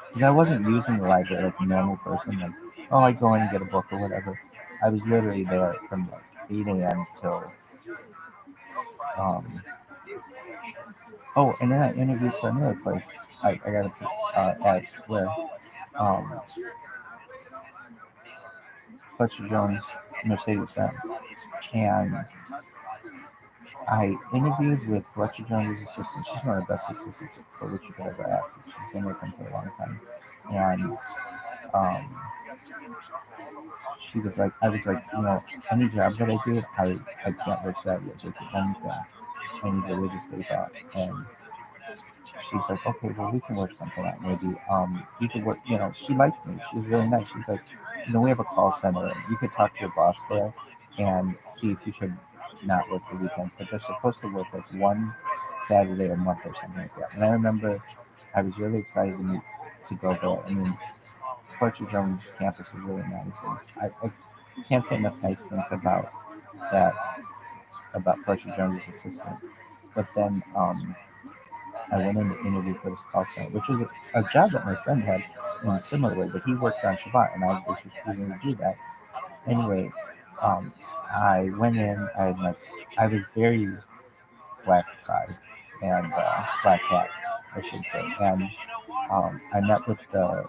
because I wasn't using the library like a normal person. Like, oh, I go in and get a book or whatever. I was literally there from like 8 a.m. till um. Oh, and then I interviewed for another place. I got at where um Fletcher Jones Mercedes Benz, and I interviewed with Fletcher Jones' assistant. She's one of the best assistants for which you could ever ask. She's been with him for a long time, and um, she was like, I was like, any job that I do, I can't work Saturdays. It's the only thing. I need religious days off. And she's like, okay, well, we can work something out. Maybe you could work. She liked me. She was really nice. She's like, we have a call center. And you could talk to your boss there and see if you could not work the weekends, but they're supposed to work like one Saturday a month or something like that. And I remember I was really excited to go there. I mean, Fletcher Jones campus is really nice, and I can't say enough nice things that about Fletcher Jones' assistant. But then I went in to interview for this call center, which was a job that my friend had in a similar way, but he worked on Shabbat, and I was refusing to do that. Anyway, um, I went in. I was very black tie and black hat, I should say, and I met with the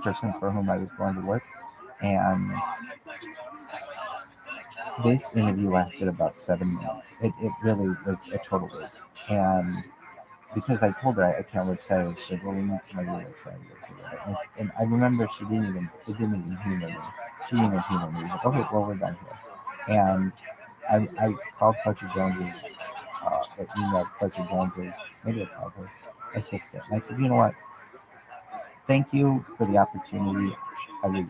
person for whom I was going to work, and this interview lasted about 7 minutes. It really was a total waste, and because I told her I can't work Saturdays, she said, "Well, we need somebody to work Saturdays." Or whatever. And I remember it didn't even humor me. She didn't even humor me. Like, okay, well, we're done here. And I called Fletcher Jones's, or emailed Fletcher Jones's, maybe I called her assistant. And I said, you know what? Thank you for the opportunity. I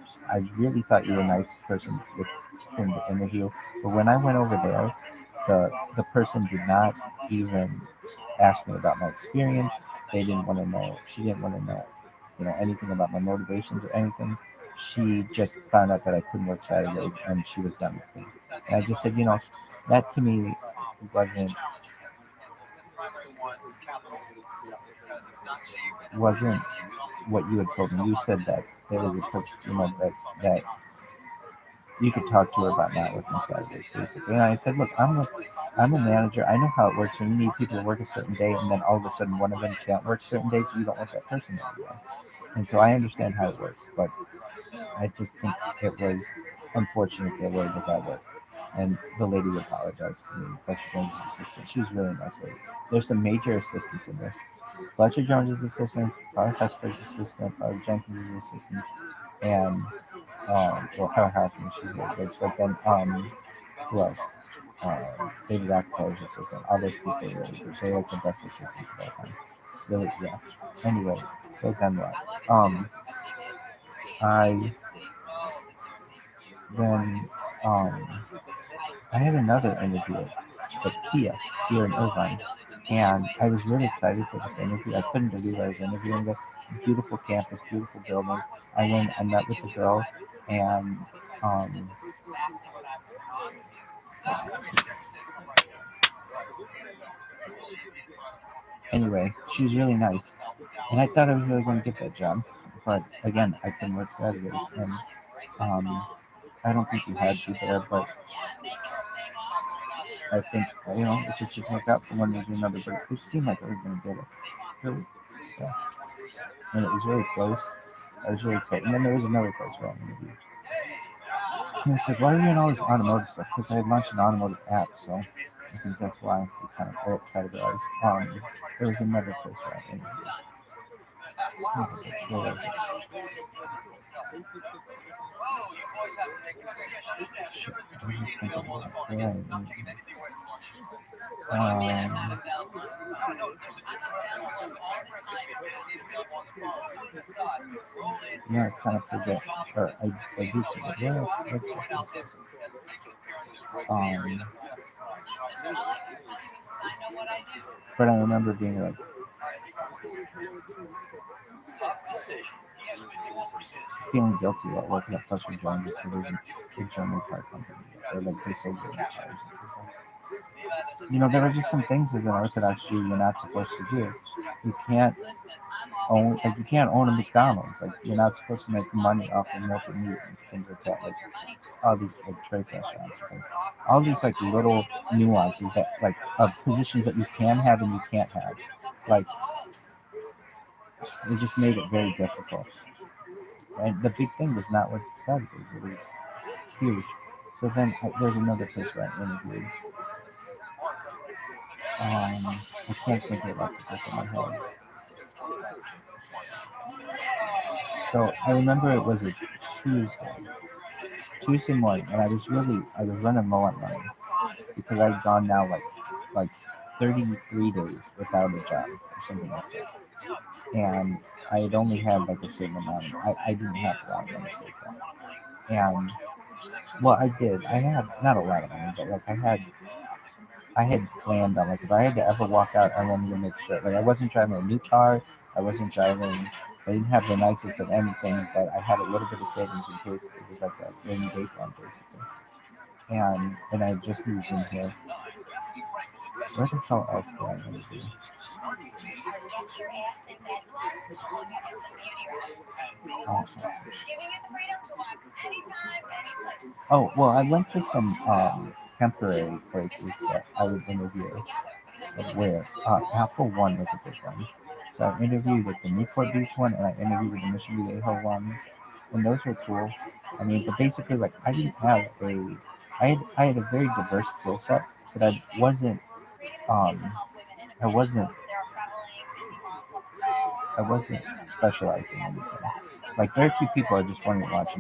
really thought you were a nice person in the interview, but when I went over there, the person did not even ask me about my experience. They didn't want to know. She didn't want to know, anything about my motivations or anything. She just found out that I couldn't work Saturdays, and she was done with me. And I just said, that to me wasn't what you had told me. You said that there was that you could talk to her about not working Saturdays, basically. And I said, look, I'm a manager. I know how it works. When you need people to work a certain day, and then all of a sudden one of them can't work certain days, you don't want that person anymore. And so I understand how it works, but I just think it was unfortunate the way that worked. And the lady apologized to me, Fletcher Jones' assistant. She was really nice lady. There's some major assistants in this. Fletcher Jones' assistant, Father Hesper's assistant, Father Jenkins' assistant, and well, her husband, she's really good. But then who else? David Rockefeller's assistant. All those people are really good. They're like the best assistants of all time. Really, yeah. Anyway, so then what? I then I had another interview at Kia here in Irvine, and I was really excited for this interview. I couldn't believe I was interviewing this beautiful campus, beautiful building. I went, I met with the girl, and anyway, she was really nice, and I thought I was really going to get that job, but again, I couldn't work Saturdays, and I don't think you had to there, but I think it just didn't work out for one reason or another. But it seemed like I was going to get it, really, yeah. And it was really close. I was really excited. And then there was another place where I interviewed. And it's like, why are you in all this automotive stuff? Because I had launched an automotive app, so I think that's why we kind of categorized. There was another place where I interviewed. Where was it? Oh, you boys have to make decisions. Shit, I was just thinking about where I interviewed. Yeah, I kind of forget, or I do forget. Where else? But I remember being like, feeling guilty about working at Fletcher Jones because there's a German car company. Or like they sold German cars and stuff like that. You know, there are just some things as an Orthodox Jew you're not supposed to do. You can't own a McDonald's. Like you're not supposed to make money off of milk and meat and things like that. Like all these like trade restaurants and things. All these like little nuances that like positions that you can have and you can't have. Like it just made it very difficult. And the big thing was not what it said. It was huge. So then there's another place where I interviewed. I can't think of it off the top of my head. So I remember it was a Tuesday morning, and I was running low on money because I'd gone now like 33 days without a job or something like that, and I had only had like a certain amount. I didn't have a lot of money saved up, and well, I did. I had not a lot of money, but like I had planned on like if I had to ever walk out, I wanted to make sure. Like I wasn't driving a new car. I didn't have the nicest of anything, but I had a little bit of savings in case it was like a rainy day fund, basically. And I just moved in here. Where the hell else do I want to be? Get your ass in bed, Blunt. Look at some beauty rest. Giving you the freedom to wax anytime, any place. Oh, well, I went to some temporary places that I would interview. Where Apple One was a big one. So I interviewed at the Newport Beach one, and I interviewed at the Mission Viejo one, and those were cool. I mean, but basically, like I didn't have I had a very diverse skill set, but I wasn't specializing in anything. Like very few people are just wanting to watch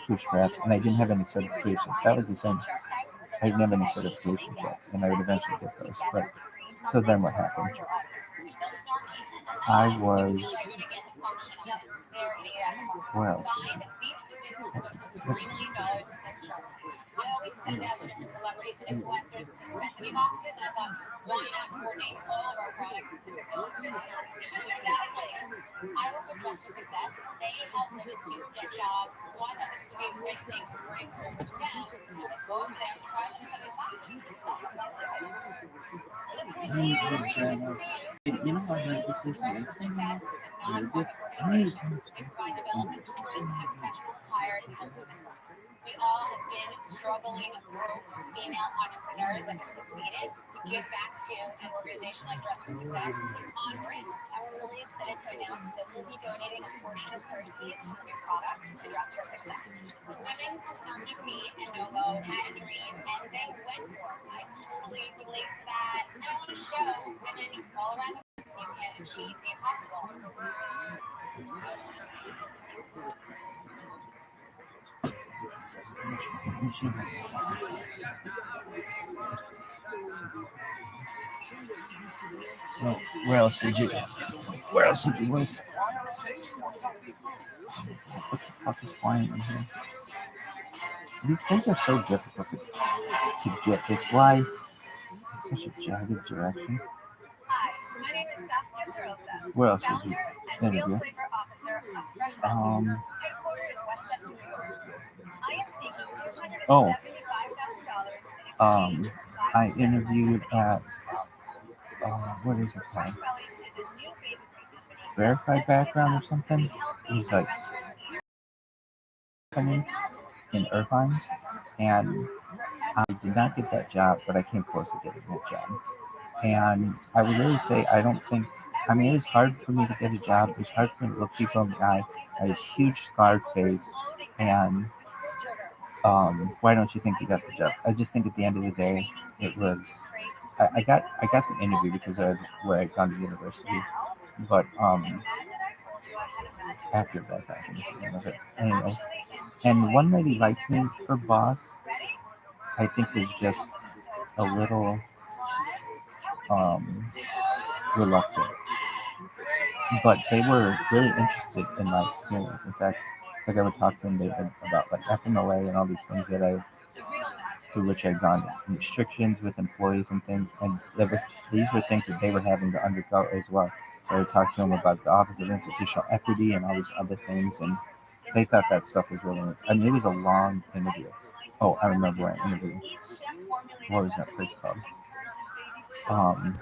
bootstraps, and I didn't have any certifications. That was the thing. I didn't have any certifications yet, and I would eventually get those. But so then what happened? I was where else? I always send out to different celebrities and influencers mystery boxes, and I thought, why not coordinate all of our products into silk? Exactly. I work with Dress for Success. They help women to get jobs, so I thought this would be a great thing to bring over to them. So let's go over there and surprise them with some of these boxes. Let's do it. You know how hard this is? Dress for Success is a non-profit organization. They provide development tools and professional attire to help women thrive. We all have been struggling, broke female entrepreneurs that have succeeded. To give back to an organization like Dress for Success is on brand. And we're really excited to announce that we'll be donating a portion of proceeds from your products to Dress for Success. Women from Snarky Tea and Novo had a dream, and they went for it. I totally relate to that. And I want to show women all around the world you can achieve the impossible. Well, where else did you work? What the fuck is flying in here? These things are so difficult to get. They fly in such a jagged direction. Hi, my name is Saskia Sarosa. Where else did you Founder and interview? Real Flavor Officer of Fresh Veggies, headquartered in Westchester, New York. I am seeking $275,000 in exchange for I interviewed at what is it called? Fresh Bellies is a new baby food company Verified Background or something. It was like in Irvine, and I did not get that job, but I came close to getting that job. And I would really say I don't think. I mean, it was hard for me to get a job. It was hard for me to look people in the eye. I had a huge scarred face, and Why don't you think you got the job? I just think at the end of the day, it was. I got the interview because I where I'd gone to university, but after that happened, anyway. And one lady liked me. Her boss, I think, was just a little um, reluctant, but they were really interested in my experience. In fact, like I would talk to them about like FMLA and all these things that I through which I'd gone, restrictions with employees and things, and these were things that they were having to undergo as well. So I talked to them about the Office of Institutional Equity and all these other things, and they thought that stuff was really. I mean, it was a long interview. Oh, I remember where I interviewed. What was that place called? Um,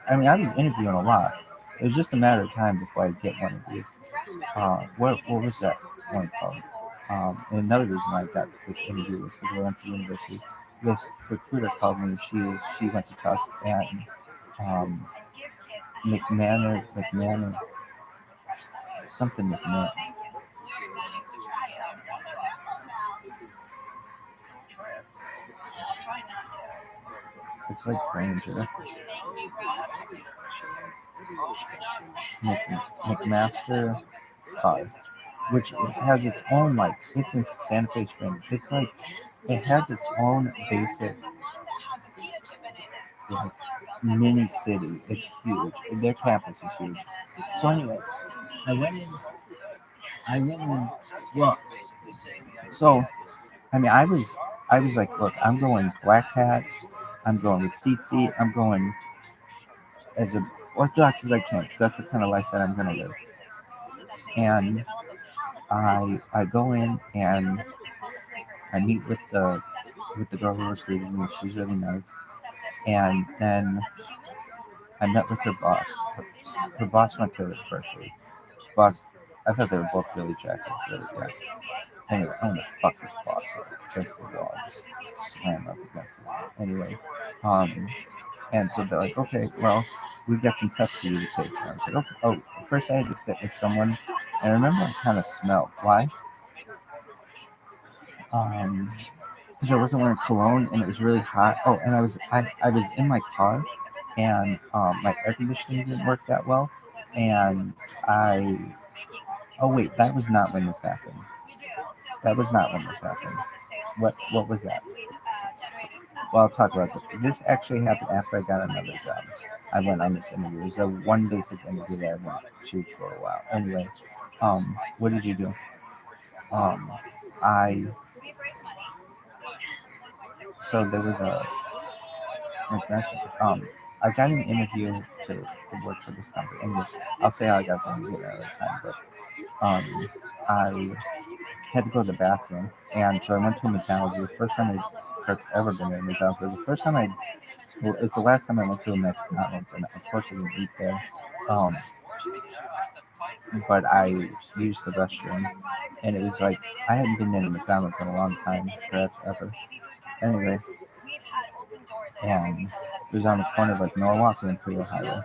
I mean, I was interviewing a lot. It was just a matter of time before I get one of these. What was that one called? And another reason I got this interview was because I went to university. This recruiter called me. She went to Tusk and McMahon, something McMahon. It's like Granger. McMaster car, which it has its own like it's in Santa Fe Springs. It's like it has its own basic like mini city. It's huge. Their campus is huge. So anyway, I went in. Well, so I mean, I was like, look, I'm going black hat. I'm going with seat. I'm going as orthodox as I can, because that's the kind of life that I'm gonna live. And I go in and I meet with the girl who recruited me. She's really nice. And then I met with her boss. Her boss went to Berkeley. Boss, I thought they were both really attractive, really good. Anyway, I'm gonna fuck this boss against the wall, just slam up against the wall. Anyway, and so they're like, okay, well, we've got some tests for you to take. And I was like, okay. Oh, first I had to sit with someone, and I remember I kind of smelled. Why? Because I wasn't wearing cologne and it was really hot. Oh, and I was in my car, and my air conditioning didn't work that well, and I. Oh wait, that was not when this happened. That was not when this happened. What was that? Well, I'll talk about this. This actually happened after I got another job. I went on this interview. It was a one basic interview that I went to for a while. Anyway, what did you do? I so there was I got an interview to work for this company. Anyway, I'll say how I got the interview another time, but I had to go to the bathroom, and so I went to a McDonald's. It was the first time I'd ever been to a McDonald's. It was the first time it's the last time I went to a McDonald's, and of course I didn't eat there. But I used the restroom, and it was like I hadn't been in a McDonald's in a long time, perhaps ever. Anyway, and it was on the corner of like Norwalk and Imperial Highway.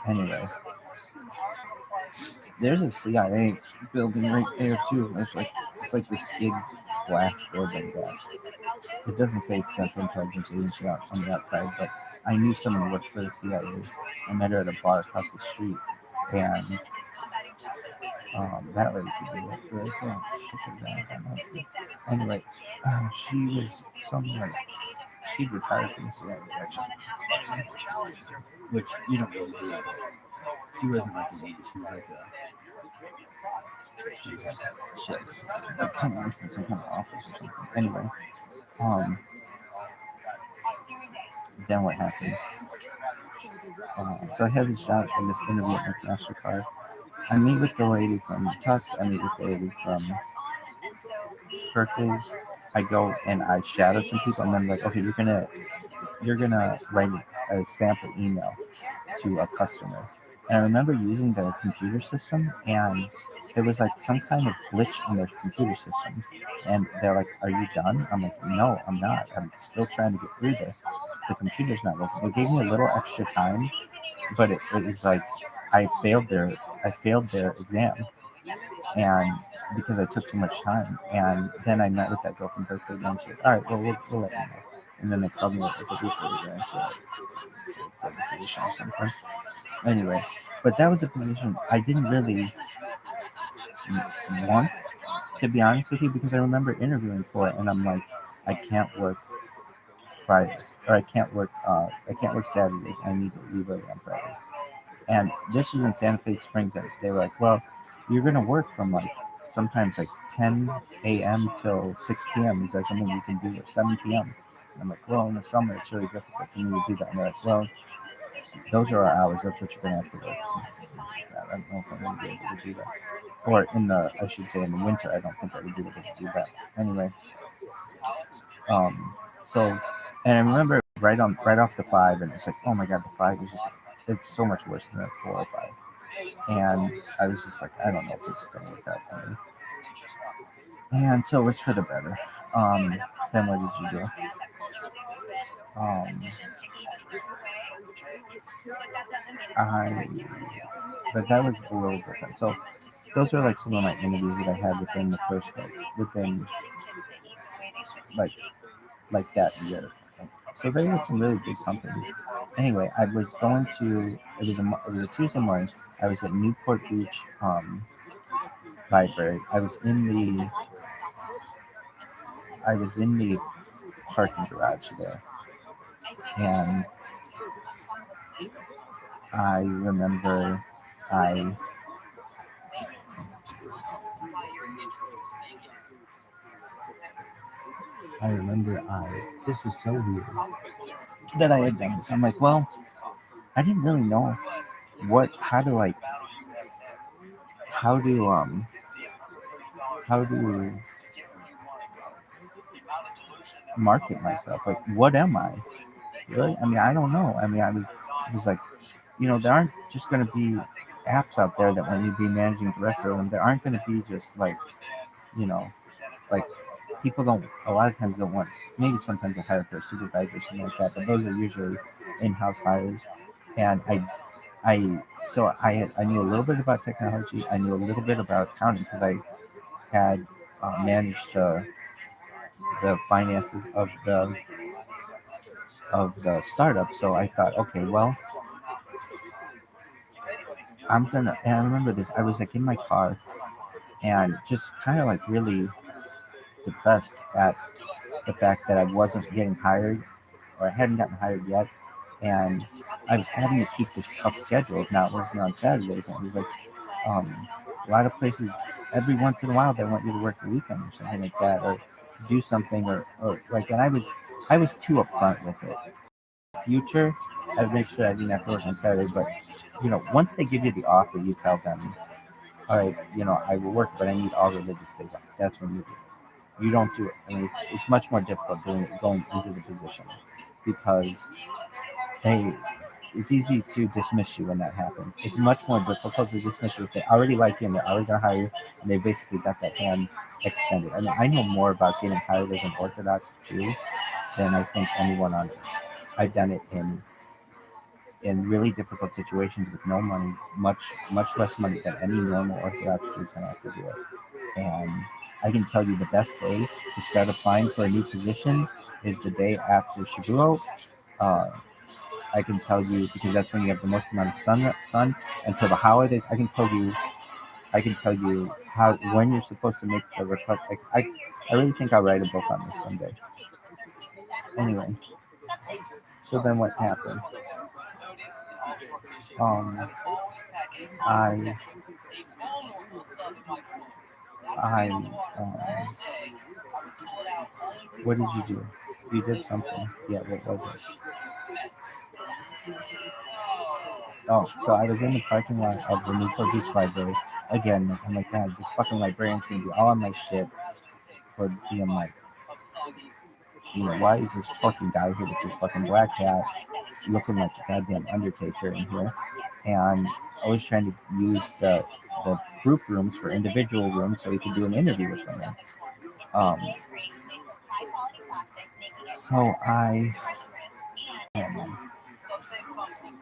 Anyway, there's a CIA building right there too. It's like this big glass building that it doesn't say Central Intelligence Agency on the outside, but I knew someone who worked for the CIA. I met her at a bar across the street, and that lady could be really cool. Anyway, she was something like she retired from the CIA actually, which you don't really do. She wasn't like an agent. She was like like kind of in some kind of office or something. Anyway, then what happened? So I had this job in this interview at McMastercard. I meet with the lady from Tusk. I meet with the lady from Berkeley. I go and I shadow some people, and then like, okay, you're gonna write a sample email to a customer. And I remember using their computer system, and there was like some kind of glitch in their computer system. And they're like, "Are you done?" I'm like, "No, I'm not. I'm still trying to get through this. The computer's not working." They gave me a little extra time, but it was like I failed their exam. and because I took too much time. And then I met with that girl from Berkeley, and she's like, all right, well, we'll let you know. And then they called me like a week later and said, for the position or something. Anyway, but that was a position I didn't really want, to be honest with you, because I remember interviewing for it, and I'm like, I can't work Fridays, or I can't work Saturdays. I need to leave early on Fridays. And this was in Santa Fe Springs, and they were like, well, you're gonna work from like sometimes like 10 a.m. till 6 p.m. Is that something you can do, or 7 p.m.? And I'm like, well, in the summer it's really difficult for me to do that. And they're like, well, those are our hours. That's what you're gonna have to work. I don't know if I'm gonna be able to do that. Or I should say in the winter, I don't think I would be able to do that. Anyway, so, and I remember right off the 5, and it's like, oh my god, the 5 is just, it's so much worse than the 4 or 5. And I was just like, I don't know if this is gonna work out for me. And so it's for the better. Then what did you do? But that was a little different. So those are like some of my interviews that I had within the first, like that year. So they had some really big companies. Anyway, I was going to, it was a Tuesday morning. I was at Newport Beach Library. I was in the parking garage there, and I remember this was so weird that I had done this. I'm like, well, I didn't really know how to market myself. Like, what am I? Really? I mean, I don't know. I mean, I was like, there aren't just going to be apps out there that when you be managing director of them, there aren't going to be just like, like people a lot of times don't want, maybe sometimes they hire for a supervisor or something like that, but those are usually in-house hires. And I knew a little bit about technology. I knew a little bit about accounting because I had managed the finances of the startup. So I thought, okay, well, and I remember this. I was like in my car and just kind of like really depressed at the fact that I wasn't getting hired, or I hadn't gotten hired yet, and I was having to keep this tough schedule of not working on Saturdays. And it was like a lot of places, every once in a while, they want you to work the weekend or something like that, or do something, or like. And I was too upfront with it. Future, I would make sure I didn't have to work on Saturday. But once they give you the offer, you tell them, all right, I will work, but I need all religious days off. That's when you do it. You don't do it. I mean, it's much more difficult going into the position because it's easy to dismiss you when that happens. It's much more difficult to dismiss you if they already like you and they're already going to hire you, and they basically got that hand extended. I mean, I know more about getting hired as an Orthodox Jew than I think anyone on earth. I've done it in really difficult situations with no money, much less money than any normal Orthodox Jew can have to do it. And I can tell you the best day to start applying for a new position is the day after Shavuot. I can tell you because that's when you have the most amount of sun until the holidays. I can tell you when you're supposed to make the request. I really think I'll write a book on this someday. Anyway, so then what happened? What did you do? You did something. Yeah, what was it? Oh, so I was in the parking lot of the Newport Beach Library. Again, I'm like, God, this fucking librarian's gonna be all on my shit for being like, why is this fucking guy here with this fucking black hat looking like a goddamn Undertaker in here? And I was trying to use the group rooms for individual rooms so we could do an interview with someone. So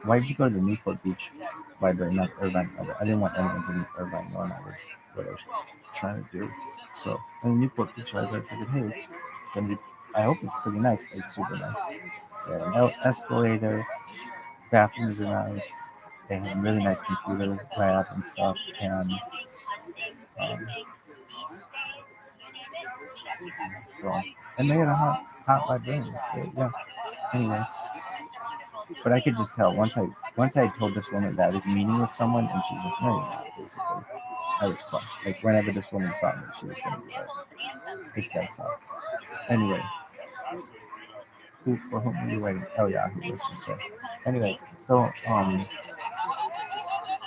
why did you go to the Newport Beach library, not Irvine library. I didn't want anyone to meet Irvine knowing what I was trying to do. So, and the Newport Beach Library, I figured, hey, it's gonna be, I hope it's pretty nice. It's super nice. They had an escalator, bathrooms are nice. They have a really nice computer lab and stuff, and so, and they had a hot librarian. So, yeah. Anyway, but I could just tell once I told this woman that I was meeting with someone, and she's like, no, you're not. Basically, I was fun. Like whenever this woman saw me, she was gonna be like, this guy sucks. Anyway, for whom are you waiting? Oh yeah, who was she say? Anyway, so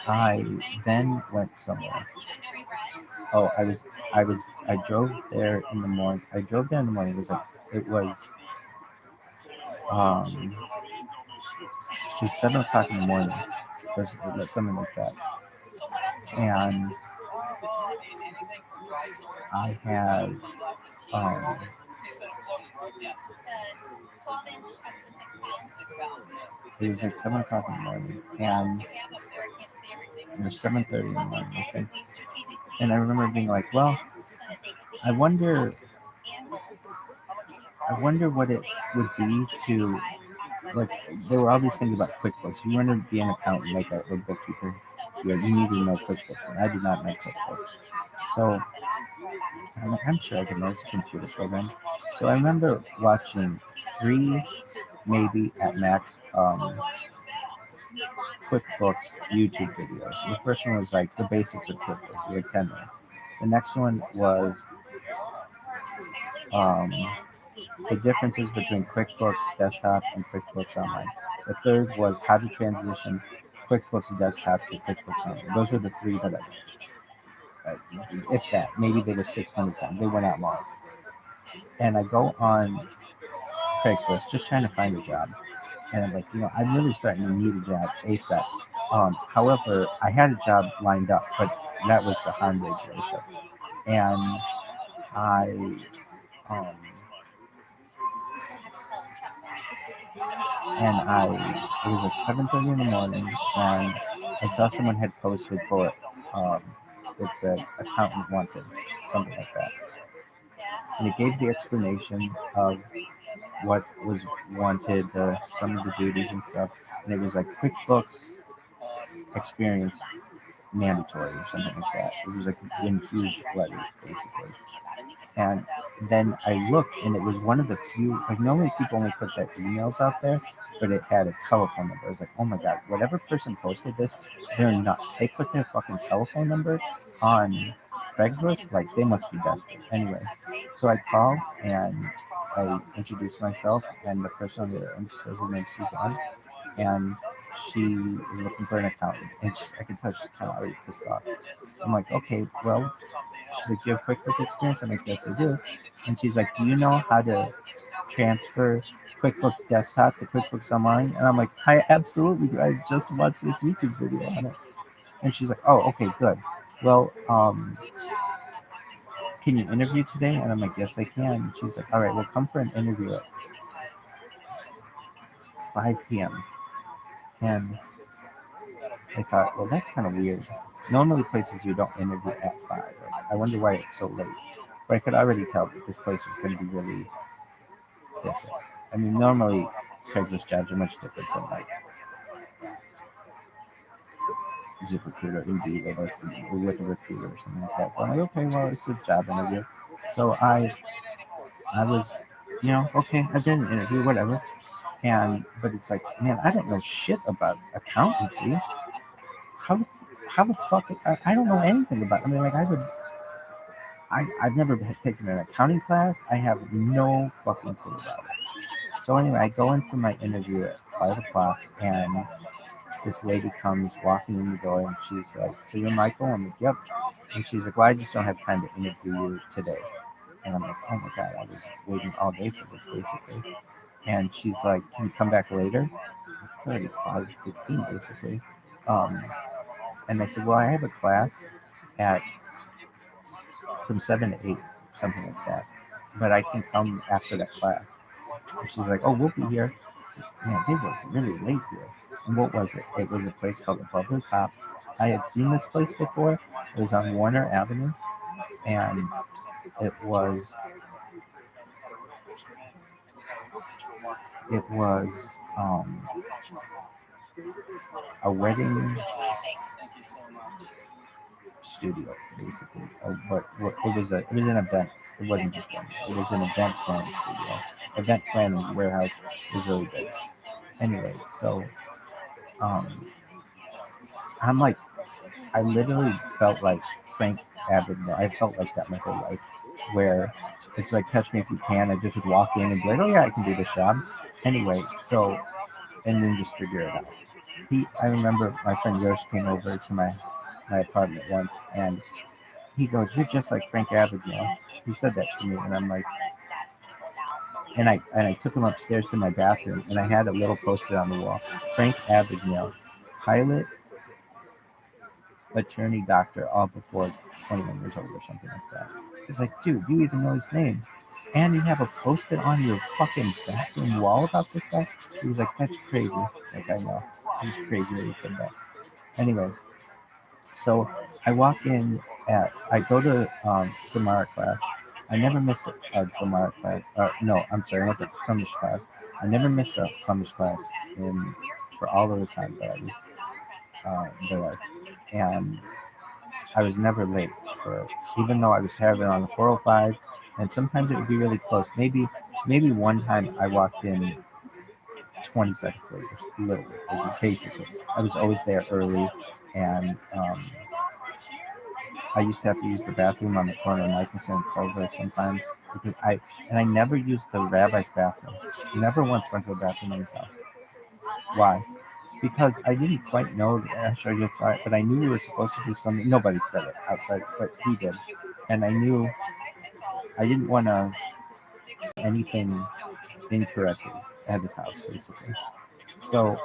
I then went somewhere. Oh, I drove there in the morning. I drove there in the morning. It was 7 o'clock in the morning, or something like that. And I had it was like 7 o'clock in the morning, and it was 7:30 in the morning, I think. And I remember being like, well, I wonder what it would be to, like, there were all these things about QuickBooks. You want to be an accountant, like a bookkeeper, you need to know QuickBooks, and I did not know QuickBooks. So I'm like, I'm sure I can learn a computer program. So I remember watching 3, maybe at max, QuickBooks YouTube videos. The first one was like the basics of QuickBooks. You had 10 minutes. The next one was the differences between QuickBooks Desktop and QuickBooks Online. The third was how to transition QuickBooks Desktop to QuickBooks Online. Those were the 3 that I watched. If that, maybe they were 6 minutes long. They were not long. And I go on Craigslist just trying to find a job. And I'm like, I'm really starting to need a job ASAP. However, I had a job lined up, but that was the Hyundai dealership. And it was like 7:30 in the morning, and I saw someone had posted for it said accountant wanted, something like that. And it gave the explanation of what was wanted, some of the duties and stuff. And it was like QuickBooks experience mandatory or something like that. It was like in huge letters, basically. And then I looked, and it was one of the few, like normally people only put their emails out there, but it had a telephone number. I was like, oh my God, whatever person posted this, they're nuts. They put their fucking telephone number on Craigslist, like they must be desperate. Anyway, so I called and I introduced myself, and the person on the other end says her name's Suzanne, and she is looking for an accountant, and I can tell she's kind of already pissed off. I'm like, okay, well, she's like, do you have QuickBooks experience? I'm like, yes, I do. And she's like, do you know how to transfer QuickBooks Desktop to QuickBooks Online? And I'm like, I absolutely do. I just watched this YouTube video on it. And she's like, oh, okay, good. Well, can you interview today? And I'm like, yes, I can. And she's like, all right, well, come for an interview at 5 p.m. And I thought, well, that's kind of weird. Normally places you don't interview at 5. Like, I wonder why it's so late. But I could already tell that this place was going to be really different. I mean, normally Craigslist jobs are much different than like ZipRecruiter, Indeed, or with a recruiter or something like that. But I'm like, okay, well, it's a job interview. So I was, okay, I did an interview, whatever. But it's like, man, I don't know shit about accountancy. How the fuck? I don't know anything about it. I mean, like, I've never taken an accounting class. I have no fucking clue about it. So anyway, I go in for my interview at 5 o'clock, and this lady comes walking in the door, and she's like, so you're Michael? I'm like, yep. And she's like, well, I just don't have time to interview you today. And I'm like, oh my God, I was waiting all day for this, basically. And she's like, can you come back later? It's already 5:15, basically. And I said, well, I have a class from 7 to 8, something like that. But I can come after that class. And she's like, oh, we'll be here. Man, they were really late here. And what was it? It was a place called Above the Top. I had seen this place before. It was on Warner Avenue, and it was um, a wedding studio, basically. But it was an event. It wasn't just one. It was an event planning studio. Event planning warehouse was really big. Anyway, so um, I'm like, I literally felt like Frank Abagnale. I felt like that my whole life, where it's like Catch Me If You Can. I just would walk in and be like, oh yeah, I can do this job. Anyway, so and then just figure it out. I remember my friend Yosh came over to my apartment once, and he goes, "You're just like Frank Abagnale." He said that to me, and I'm like, and I took him upstairs to my bathroom, and I had a little poster on the wall, Frank Abagnale, pilot, attorney, doctor, all before 21 years old or something like that. He's like, dude, you even know his name. And you have a poster on your fucking bathroom wall about this guy? He was like, that's crazy. Like, I know. It's crazy that he said that. Anyway, so I go to Gemara class. I never miss a Gemara class. No, I'm sorry, I went to Chumash class. I never missed a Chumash class for all of the time that I was there. And I was never late for it, even though I was having on the 405, and sometimes it would be really close. Maybe one time I walked in 20 seconds later, literally, basically. I was always there early, and I used to have to use the bathroom on the corner of Michelson and Clover sometimes because I never used the rabbi's bathroom. Never once went to a bathroom in his house. Why? Because I didn't quite know the Asher Yitzhak, but I knew we were supposed to do something. Nobody said it outside, but he did. And I knew I didn't want to anything incorrectly at his house, basically. So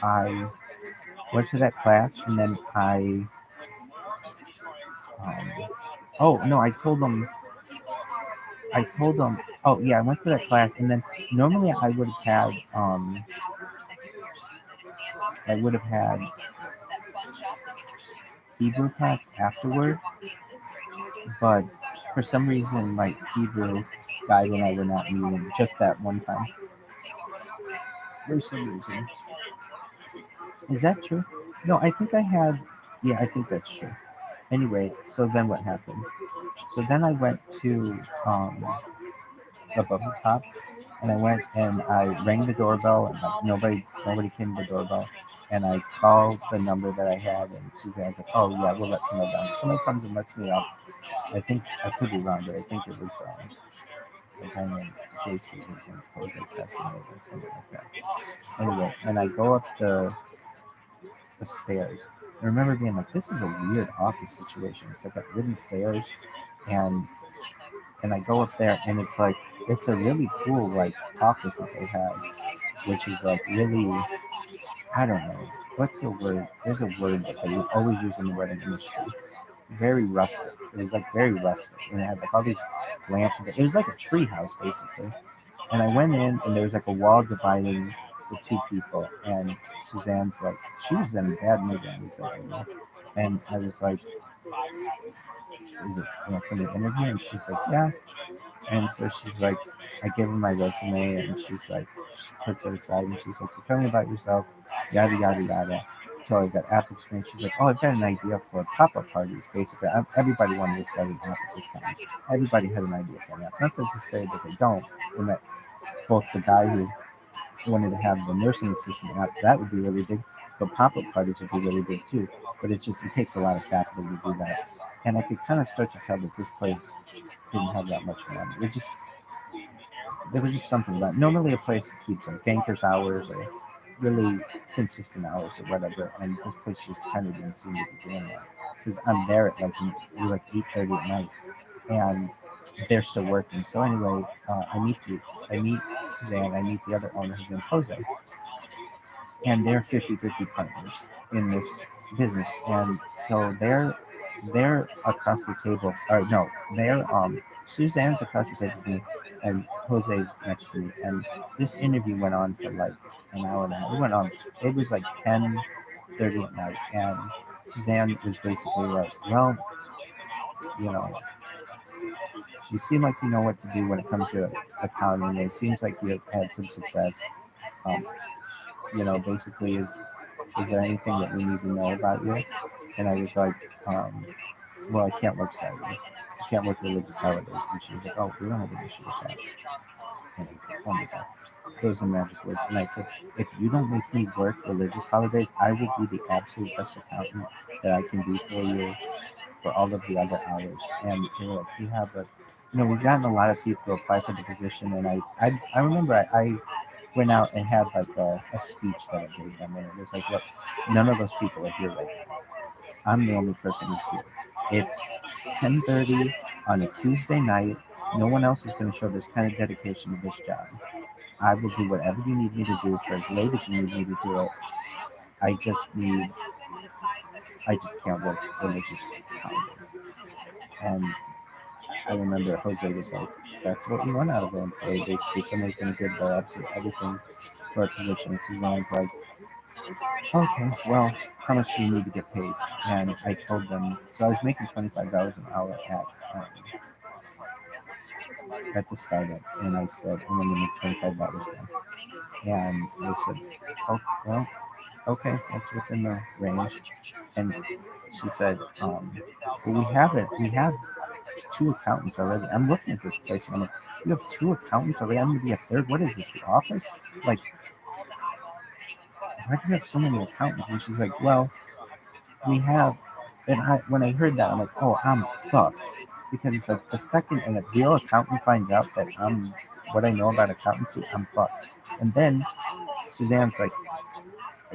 I went to that class, and then oh no, oh yeah, I went to that class, and then normally I would have had Hebrew class afterward, but for some reason my Hebrew guide and I were not meeting just that one time. For some reason. Is that true? No, I think I had. Yeah, I think that's true. Anyway, so then what happened? So then I went to Above the Top, and I went and I rang the doorbell, and like nobody came to the doorbell, and I called the number that I had, and Suzanne's like, "Oh yeah, we'll let somebody down." Somebody comes and lets me up. I think I could be wrong, but I think it was a guy named JC who's in Jose Casanova or something like that. Anyway, and I go up the stairs. I remember being like, "This is a weird office situation. It's like a wooden stairs, and I go up there, and it's a really cool like office that they have, which is like really, I don't know what's the word. There's a word that they always use in the wedding industry. Very rustic. It was like very rustic, and it had like all these lamps. It was like a tree house basically. And I went in, and there was like a wall dividing the two people. And Suzanne's like, she was in a bad mood when we said that. And I was like, is it from the interview? And she's like, yeah. And so she's like, I give her my resume, and she's like, she puts it aside, and she's like, so tell me about yourself, yada, yada, yada. So I got app experience. She's like, oh, I've got an idea for pop-up parties. Basically, everybody wanted to start an app at this time. Everybody had an idea for an app. Not to say that they don't, and that both the guy who wanted to have the nursing assistant app, that would be really big, but pop-up parties would be really big too. But it takes a lot of capital to do that. And I could kind of start to tell that this place didn't have that much money. There was just something about it. Normally a place keeps like banker's hours or really consistent hours or whatever, and this place just kind of didn't seem to be doing that. Because I'm there at it was like 8:30 at night, and they're still working. So anyway, I meet Suzanne, I meet the other owner, who's named Jose, and they're 50-50 partners in this business, and so they're they're across the table. Or no, they're Suzanne's across the table from me, and Jose's next to me. And this interview went on for like an hour and a half. It went on. It was like 10:30 at night, and Suzanne was basically like, "Well, you know, you seem like you know what to do when it comes to accounting. It seems like you've had some success. Um, basically, is there anything that we need to know about you?" And I was like, well, I can't work Saturdays. I can't work religious holidays. And she was like, oh, we don't have an issue with that. And I was like, oh my God. Those are magic words. And I said, if you don't make me work religious holidays, I will be the absolute best accountant that I can be for you for all of the other hours. And they were like, you have a, we've gotten a lot of people to apply for the position. And I remember I went out and had like a speech that I gave them. And it was like, look, none of those people are here right now. I'm the only person who's here. It's 10:30 on a Tuesday night. No one else is going to show this kind of dedication to this job. I will do whatever you need me to do for as late as you need me to do it. I just can't work religious holidays. And I remember Jose was like, that's what we want out of an employee. Basically, somebody's going to give their absolute everything for a position. And Suzanne's like, okay, well, how much do you need to get paid? And I told them, so I was making $25 an hour at the startup, and I said, I'm going to make $25 then. And they said, oh, well, okay, that's within the range. And she said, well, we have two accountants already. I'm looking at this place, and I'm like, you have two accountants already? I'm going to be a third? What is this, the office? Like, why do you have so many accountants? And she's like, well, we have, and when I heard that, I'm like, oh, I'm fucked. Because it's like the second a real accountant finds out that I'm what I know about accountancy, I'm fucked. And then Suzanne's like,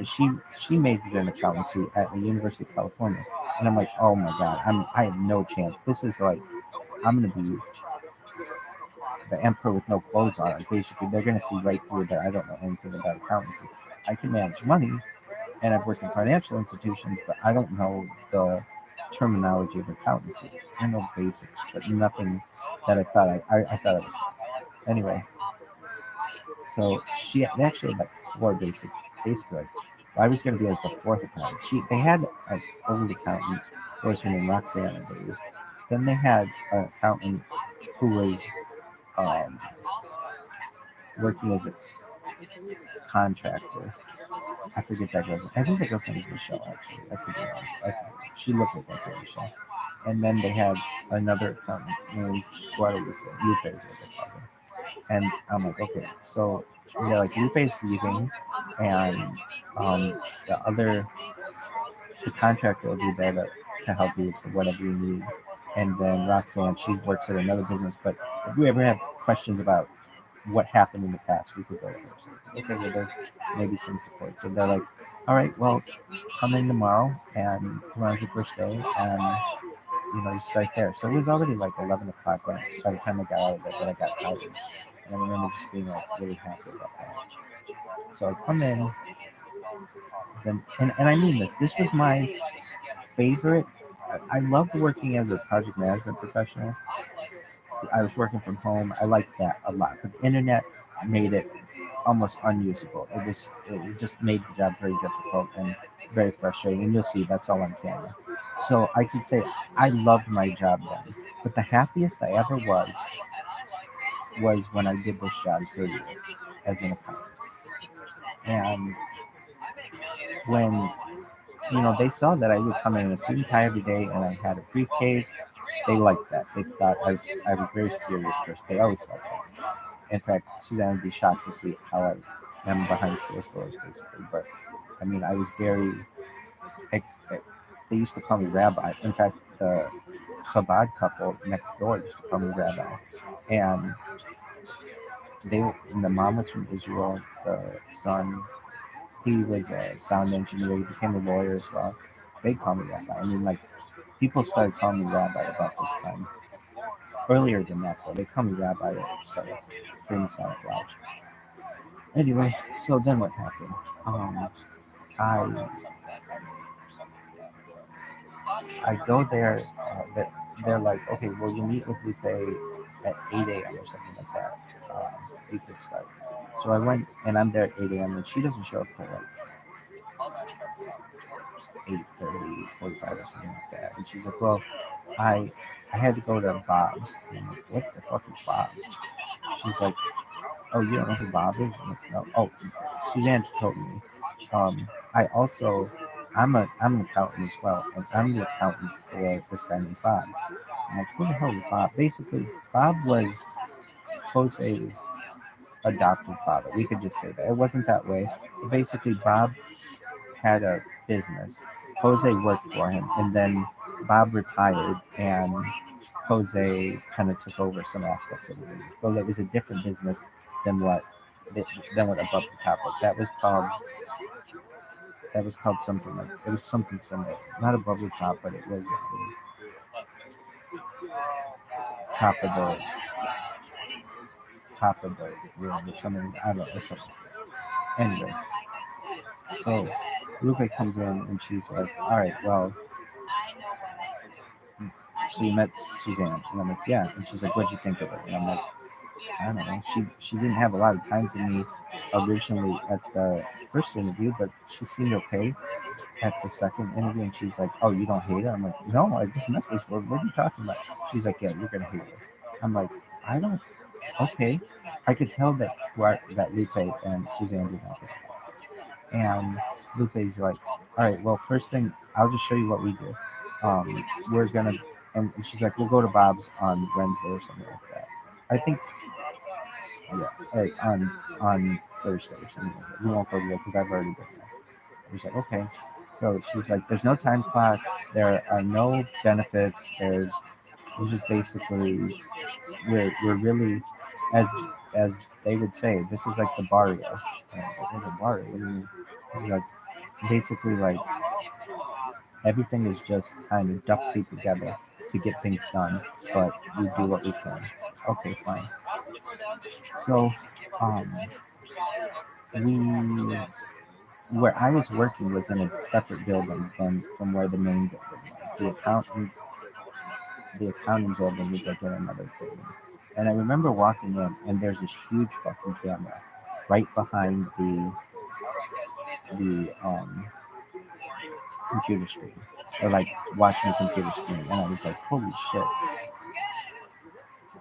she majored in accountancy at the University of California, and I'm like, oh my God, I have no chance. This is like, I'm gonna be the emperor with no clothes on. Basically, they're gonna see right through that I don't know anything about accountancy. I can manage money, and I've worked in financial institutions, but I don't know the terminology of accountancy. I know basics, but nothing that I thought I thought it was. Anyway, so they actually had like four basically like, I was going to be like the fourth accountant. They had an old accountant, who was her name Roxanne, I believe. Then they had an accountant who was working as a contractor. I forget that girl's. I think that girl's name is Michelle. Actually, I could be wrong. She looked like that girl, Michelle. And then they had another accountant named Guadalupe. Lupe is what they called her. And I'm like, okay, so they're like, Lupe's leaving, and the contractor will be there to help you for whatever you need. And then Roxanne, she works at another business, but if we ever have questions about what happened in the past, we could go to her. So, okay, well, there's maybe some support. So they're like, all right, well, come in tomorrow, and tomorrow's your first day, and you start there. So it was already like 11 o'clock by the time I got out of it, when I got hired. And I remember just being like really happy about that. So I come in, then, and I mean this was my favorite. I loved working as a project management professional. I was working from home. I liked that a lot. But the internet made it almost unusable. It just made the job very difficult and very frustrating. And you'll see that's all on camera. So I could say I loved my job then. But the happiest I ever was when I did this job for a year as an accountant. And when they saw that I would come in a suit and tie every day, and I had a briefcase, they liked that. They thought I was a very serious person. They always liked that. In fact, Suzanne would be shocked to see how I am behind closed doors, basically. But I mean, I was very. They used to call me Rabbi. In fact, the Chabad couple next door used to call me Rabbi, and the mom was from Israel. The son, he was a sound engineer. He became a lawyer as well. They call me Rabbi. I mean, like, people started calling me Rabbi about this time. Earlier than that, though, they call me Rabbi. So things sound loud. Anyway, so then what happened? I I go there. They're like, okay, well, you meet with Lupe at 8 a.m. or something like that. You could start. So I went, and I'm there at 8 a.m. and she doesn't show up till like 8:30, 45 or something like that. And she's like, well, I I had to go to Bob's. And I'm like, what the fuck is Bob's? She's like, oh, you don't know who Bob is? I'm like, no. Oh, Suzanne told me. I also, I'm an accountant as well, and I'm the accountant for this guy named Bob. I'm like, who the hell is Bob? Basically, Bob was Jose's adopted father. We could just say that. It wasn't that way. But basically, Bob had a business. Jose worked for him, and then Bob retired, and Jose kind of took over some aspects of the business. Though it was a different business than what than what Above the Top was. That was called something like it was something similar. Not Above the Top, but it was top of the top of the room or something. I don't know. Or something. Anyway, so Lupe comes in and she's like, "All right, well, so you met Suzanne?" And I'm like, "Yeah." And she's like, "What'd you think of her?" And I'm like, "I don't know. She didn't have a lot of time for me originally at the first interview, but she seemed okay at the second interview." And she's like, "Oh, you don't hate her?" I'm like, "No, I just met this girl. What are you talking about?" She's like, "Yeah, you're gonna hate her." I'm like, "I don't." Okay, I could tell that Lupe and Suzanne did not get along. And Lupe's like, "All right, well, first thing, I'll just show you what we do. We're gonna," and she's like, "We'll go to Bob's on Wednesday or something like that. I think, yeah, like on Thursday or something like that. We won't go there because I've already been there." He's like, "Okay." So she's like, "There's no time clock. There are no benefits. It's just basically we're really, as they would say, this is like the barrio." And I was like, "What's a barrio? What do you mean?" He's like, basically like everything is just kind of duct taped together to get things done, but we do what we can. Okay, fine. So, um, we where I was working was in a separate building than from where the main building was. The accounting building was like in another building. And I remember walking in, and there's this huge fucking camera right behind the computer screen, or like watching the computer screen, and I was like, holy shit!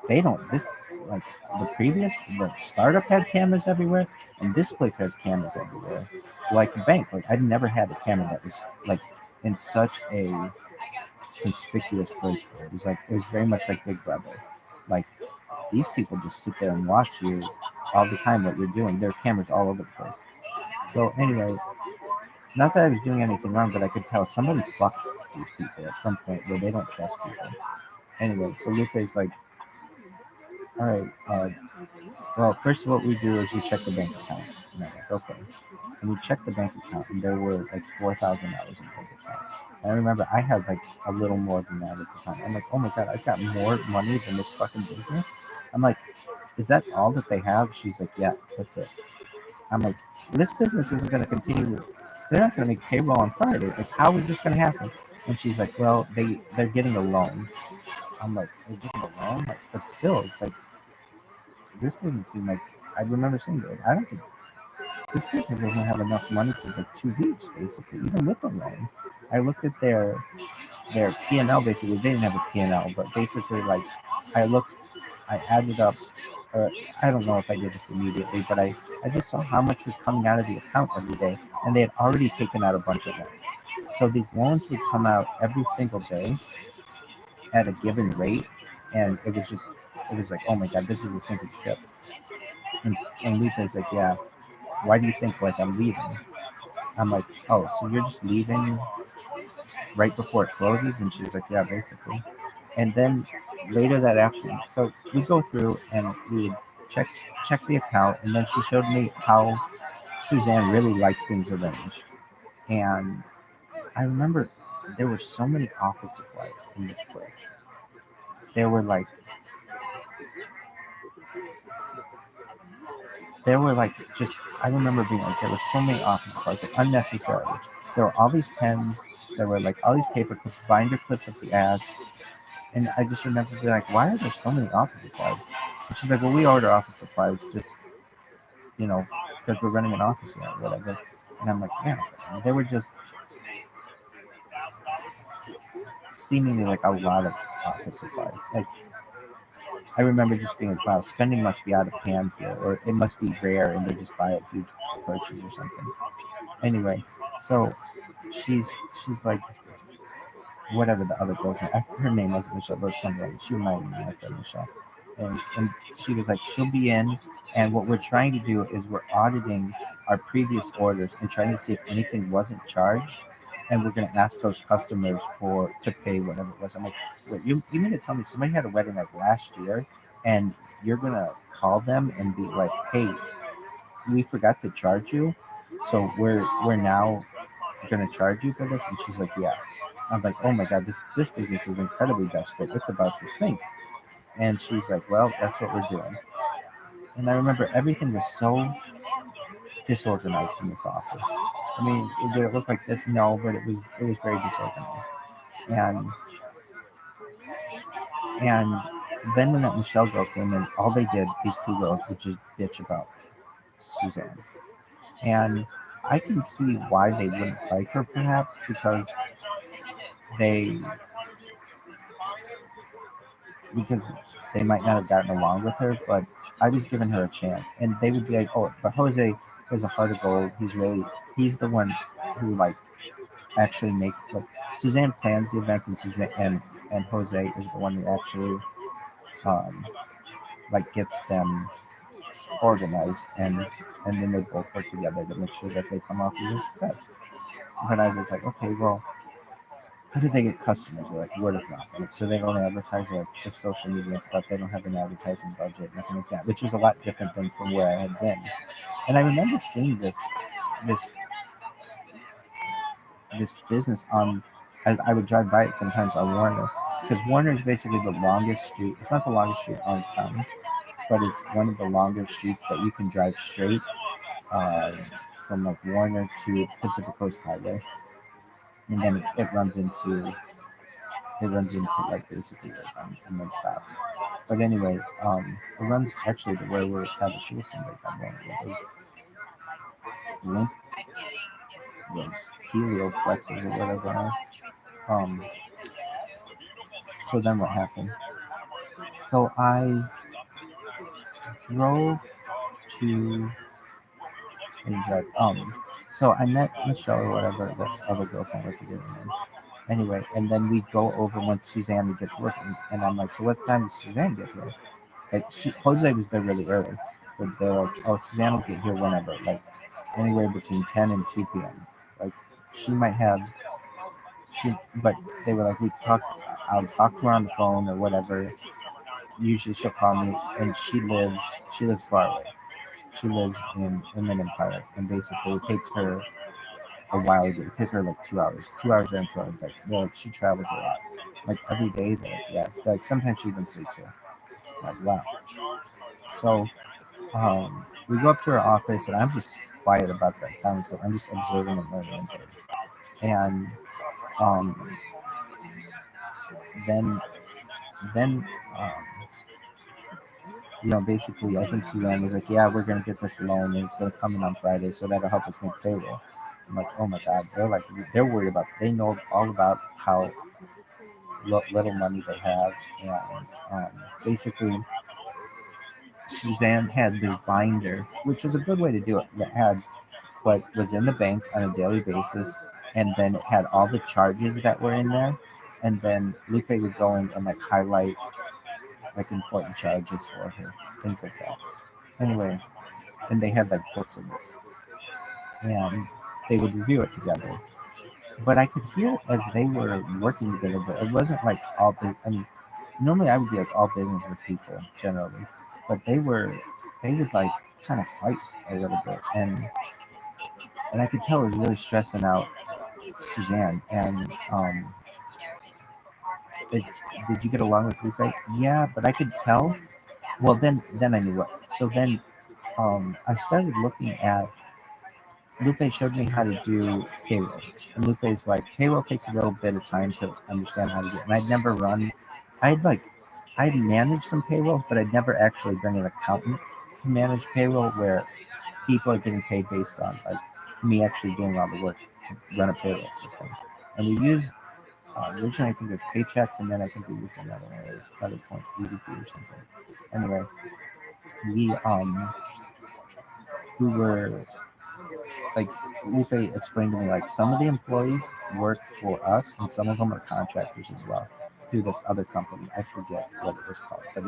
They don't this like the startup had cameras everywhere, and this place has cameras everywhere. Like the bank, like I'd never had a camera that was like in such a conspicuous place. There, it was very much like Big Brother. Like these people just sit there and watch you all the time what you're doing. There are cameras all over the place. So anyway, not that I was doing anything wrong, but I could tell somebody fucked these people at some point where they don't trust people. Anyway, so Lupe's like, all right, well, first what we do is we check the bank account. And I'm like, okay. And we checked the bank account, and there were like $4,000 in the bank account. And I remember I had like a little more than that at the time. I'm like, oh my God, I've got more money than this fucking business. I'm like, is that all that they have? She's like, yeah, that's it. I'm like, this business isn't going to continue. They're not going to make payroll on Friday. Like, how is this going to happen? And she's like, well, they're getting a loan. I'm like, they're getting a loan? Like, but still, it's like, this doesn't seem like, I remember saying that. I don't think this business doesn't have enough money for like 2 weeks, basically, even with the loan. I looked at their P&L, basically. They didn't have a P&L, but basically, like, I added up, or I don't know if I did this immediately, but I just saw how much was coming out of the account every day, and they had already taken out a bunch of loans. So these loans would come out every single day at a given rate, and it was like, oh my God, this is a sinking ship. And Lupe's like, yeah, why do you think like I'm leaving? I'm like, oh, so you're just leaving right before it closes? And she's like, yeah, basically. And then later that afternoon, so we go through and we would check the account, and then she showed me how Suzanne really liked things arranged. And I remember there were so many office supplies in this place. There were like there were like just I remember being like there were so many office supplies, like unnecessary. There were all these pens, there were like all these paper clips, binder clips up the ass, and I just remember being like, why are there so many office supplies? And she's like, well, we order office supplies just because we're running an office here or whatever. And I'm like, yeah, they were just seemingly like a lot of office supplies. Like I remember just being like, wow, spending must be out of hand here, or it must be rare, and they just buy a huge purchase or something. Anyway, so she's she's like, whatever the other girl's name, her name wasn't Michelle, but somebody. She reminded me of her, Michelle. And she was like, she'll be in, and what we're trying to do is we're auditing our previous orders and trying to see if anything wasn't charged, and we're going to ask those customers to pay whatever it was. I'm like, wait, you mean to tell me somebody had a wedding like last year, and you're going to call them and be like, hey, we forgot to charge you, so we're now going to charge you for this? And she's like, yeah. I'm like, oh my god, this business is incredibly desperate. It's about to sink. And she's like, well, that's what we're doing. And I remember everything was so disorganized in this office. I mean, did it look like this? No, but it was very disorganized. And and then when that Michelle girl came in, all they did, these two girls, would just bitch about Suzanne. And I can see why they wouldn't like her, perhaps because they because they might not have gotten along with her, but I was giving her a chance. And they would be like, oh, but Jose has a heart of gold. He's the one who like actually make like Suzanne plans the events, and Suzanne and Jose is the one who actually um like gets them organized, and then they both work together to make sure that they come off as a success. But I was like, okay, well, how do they get customers? They're like word of mouth. Like, so they only advertise like just social media and stuff. They don't have an advertising budget, nothing like that, which was a lot different than from where I had been. And I remember seeing this this business on. I would drive by it sometimes on Warner, because Warner is basically the longest street. It's not the longest street on town, but it's one of the longer streets that you can drive straight uh, from like Warner to Pacific Coast Highway, and then it runs into like basically like and then stops. But anyway, it runs actually to where we're at the shoe somebody on one of those link those helioplexes or whatever. Um, so then what happened? So I drove to so I met Michelle or whatever, this other girl's name, I forget her name. Anyway, and then we go over once Suzanne would get to work, and I'm like, so what time does Suzanne get here? Like, Jose was there really early, but they're like, oh, Suzanne will get here whenever, like anywhere between 10 and 2 p.m. Like, she might have, but they were like, I'll talk to her on the phone or whatever. Usually she'll call me, and she lives far away. She lives in Inland Empire, and basically it takes her a while. It takes her like 2 hours, 2 hours there and 2 hours back. Like she travels a lot, like every day. There, yes. Like sometimes she even sleeps there. Like wow. So we go up to her office, and I'm just quiet about that kind of stuff. I'm just observing and learning things. And um, then then um, basically, I think Suzanne was like, "Yeah, we're gonna get this loan, and it's gonna come in on Friday, so that'll help us make payroll." I'm like, "Oh my God!" They're worried about. They know all about how little money they have, and basically, Suzanne had this binder, which was a good way to do it. That had what was in the bank on a daily basis, and then it had all the charges that were in there, and then Lupe would go in and like highlight like important charges for her, things like that. Anyway, and they had like books of this, and they would review it together. But I could hear as they were working together, but it wasn't like all. I mean, normally I would be like all business with people generally, but they would like kind of fight a little bit, and I could tell it was really stressing out Suzanne. And it, did you get along with Lupe? Yeah, but I could tell. Well, then I knew what. So then I started looking at. Lupe showed me how to do payroll, and Lupe's like, payroll takes a little bit of time to understand how to do it. And I'd never run. I'd like, I'd managed some payroll, but I'd never actually been an accountant to manage payroll where people are getting paid based on like me actually doing all the work to run a payroll system. And we used originally I think it was paychecks, and then I think we used another point EDP or something. Anyway, we we were like Lupe explained to me like some of the employees work for us and some of them are contractors as well through this other company. I forget what it was called, but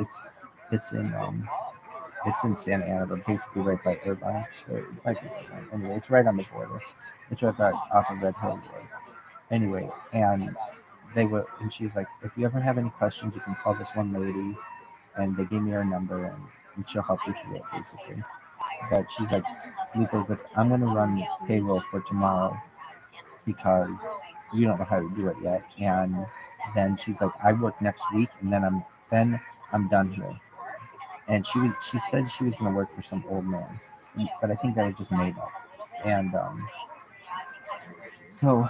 it's in Santa Ana, but basically right by Irvine. Or it might be Irvine. Anyway, it's right on the border. It's right by off of Red Hill Road. Anyway, and and she was like, if you ever have any questions, you can call this one lady, and they gave me her number, and she'll help you through it basically. But she's like, Lupe's like, I'm gonna run payroll for tomorrow because you don't know how to do it yet. And then she's like, I work next week, and then I'm done here. And she said she was gonna work for some old man, but I think that was just made up. And so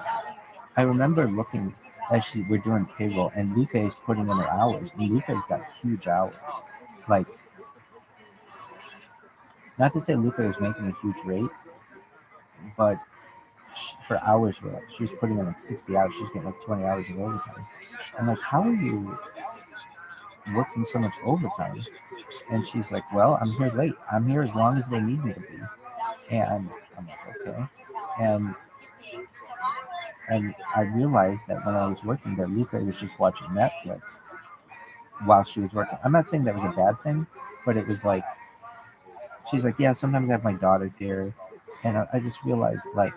I remember looking as we're doing payroll, and Lupe is putting in her hours, and Lupe's got huge hours. Like, not to say Lupe was making a huge rate, but her hours were like she was putting in like 60 hours. She's getting like 20 hours of overtime. I'm like, how are you working so much overtime? And she's like, well, I'm here late. I'm here as long as they need me to be. And I'm like, okay. And and I realized that when I was working there, Lupe was just watching Netflix while she was working. I'm not saying that was a bad thing, but it was like she's like, yeah, sometimes I have my daughter here, and I just realized like,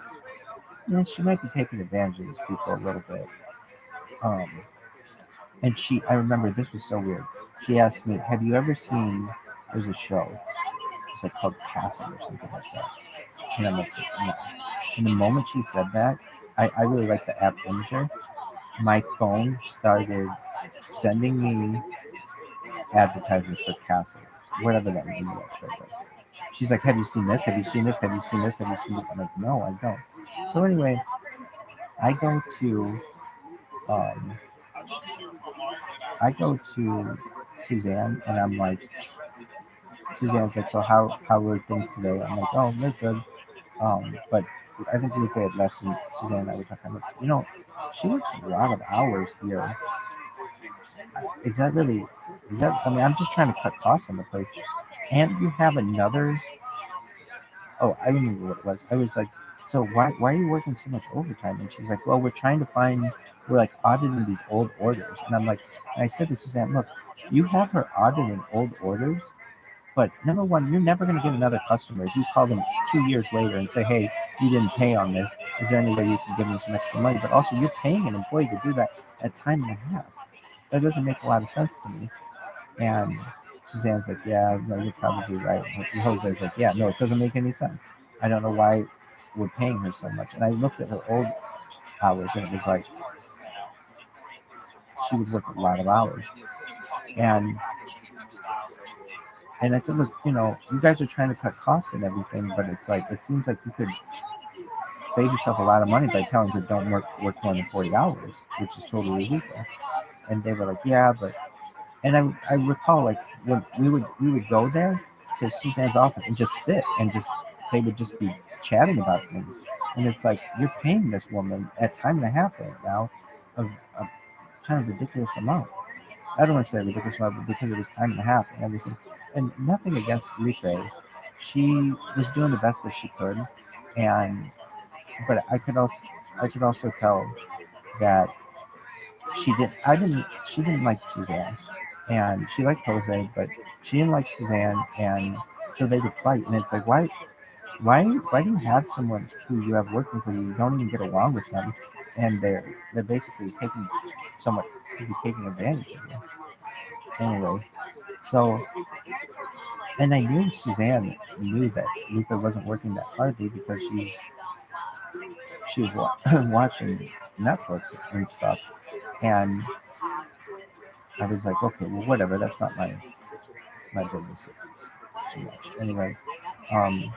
yeah, she might be taking advantage of these people a little bit. Um, and I remember this was so weird. She asked me, have you ever seen? There's a show. It's like called Castle or something like that. And I'm like, no. And the moment she said that, I really like the app Imager. My phone started sending me advertisements for Castle, whatever that name of that show was. She's like, have you seen this? Have you seen this? Have you seen this? Have you seen this? I'm like, no, I don't. So anyway, I go to um, I go to Suzanne and I'm like, Suzanne's like, so how were things today? I'm like, oh, they're good. But I think Lupe had left and Suzanne and I were talking about, she works a lot of hours here. Is that really, I mean, I'm just trying to cut costs on the place. And you have another, oh, I remember what it was. I was like, so why are you working so much overtime? And she's like, well, we're like auditing these old orders. And I'm like, and I said to Suzanne, look, you have her auditing old orders, but number one, you're never going to get another customer if you call them 2 years later and say, hey, you didn't pay on this. Is there any way you can give me some extra money? But also, you're paying an employee to do that at time and a half. That doesn't make a lot of sense to me. And Suzanne's like, yeah, no, you're probably right. And Jose's like, yeah, no, it doesn't make any sense. I don't know why we're paying her so much. And I looked at her old hours, and it was like she would work a lot of hours. And I said, look, you guys are trying to cut costs and everything, but it's like it seems like you could save yourself a lot of money by telling her don't work more than 40 hours, which is totally illegal. And they were like, yeah, but and I recall like when we would go there to Suzanne's office and just sit and they would just be chatting about things. And it's like you're paying this woman at time and a half right now a kind of ridiculous amount. I don't want to say ridiculous amount, but because it was time and a half and everything. And nothing against Lupe. She was doing the best that she could, and but I could also tell that she didn't like Suzanne, and she liked Jose, but she didn't like Suzanne, and so they would fight. And it's like, why do you have someone who you have working for you? You don't even get along with them, and they're basically taking advantage of you. Anyway, so and I knew Suzanne knew that Luca wasn't working that hardly because she was watching Netflix and stuff, and I was like, okay, well, whatever. That's not my business too much. Anyway, And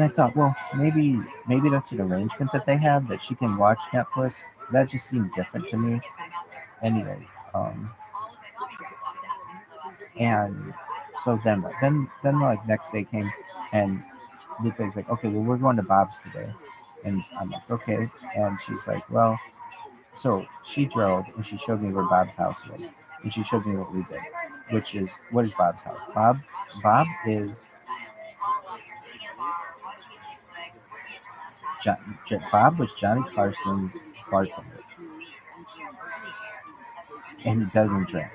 I thought, well, maybe that's an arrangement that they have that she can watch Netflix. That just seemed different to me. Anyway, and so then like next day came, and Lupe's like, okay, well we're going to Bob's today, and I'm like, okay, and she's like, well, so she drove and she showed me where Bob's house was, and she showed me what we did, which is what is Bob's house? Bob was Johnny Carson's bartender, and he doesn't drink.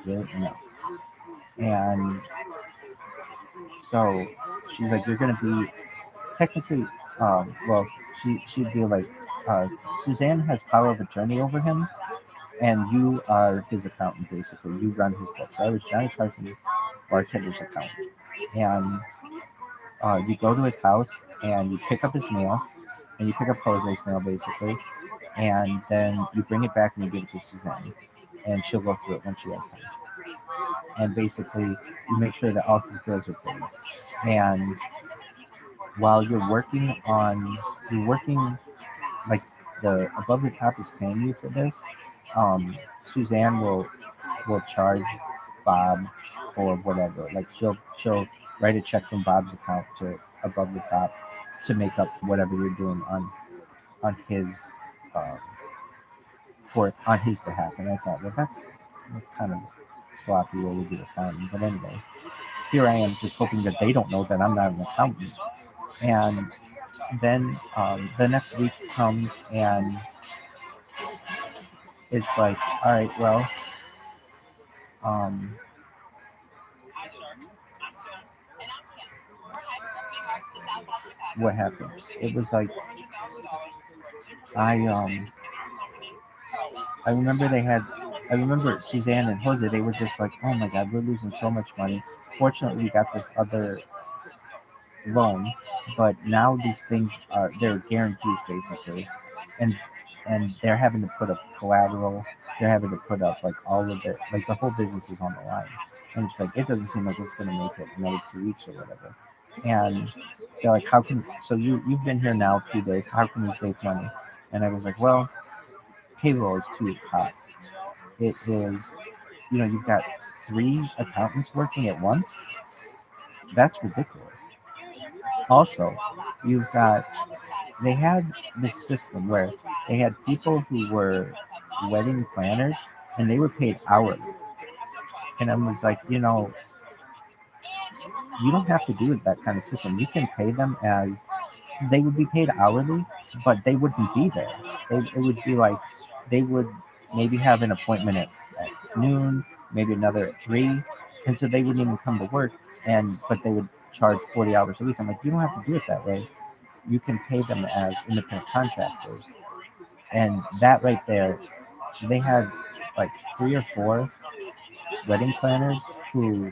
Really? No. And so she's like, you're gonna be technically, well, she'd be like, Suzanne has power of attorney over him, and you are his accountant basically. You run his books. So I was Johnny Carson's bartender's accountant, and you go to his house and you pick up his mail, and you pick up Jose's mail basically, and then you bring it back and you give it to Suzanne, and she'll go through it when she has time. And basically, you make sure that all his bills are paid. And while you're working, like the above the top is paying you for this. Suzanne will charge Bob for whatever. Like she'll write a check from Bob's account to above the top to make up for whatever you're doing on his on his behalf. And I thought, well, that's kind of sloppy way to do accounting. But anyway, here I am just hoping that they don't know that I'm not an accountant. And then the next week comes and it's like, all right, well, what happened? It was like I remember Suzanne and Jose, they were just like, oh my God, we're losing so much money. Fortunately, we got this other loan, but now these things they're guarantees basically, and they're having to put up collateral. They're having to put up like all of it, like the whole business is on the line, and it's like it doesn't seem like it's going to make it another 2 weeks or whatever. And they're like, how can you've been here now a few days? How can we save money? And I was like, well, payroll is too high. It is, you've got 3 accountants working at once. That's ridiculous. Also, they had this system where they had people who were wedding planners and they were paid hourly. And I was like, you don't have to do that kind of system. You can pay them as they would be paid hourly, but they wouldn't be there. It would be like they would maybe have an appointment at noon, maybe another at 3, and so they wouldn't even come to work. But they would charge 40 hours a week. I'm like, you don't have to do it that way. You can pay them as independent contractors, and that right there, they had like 3 or 4 wedding planners who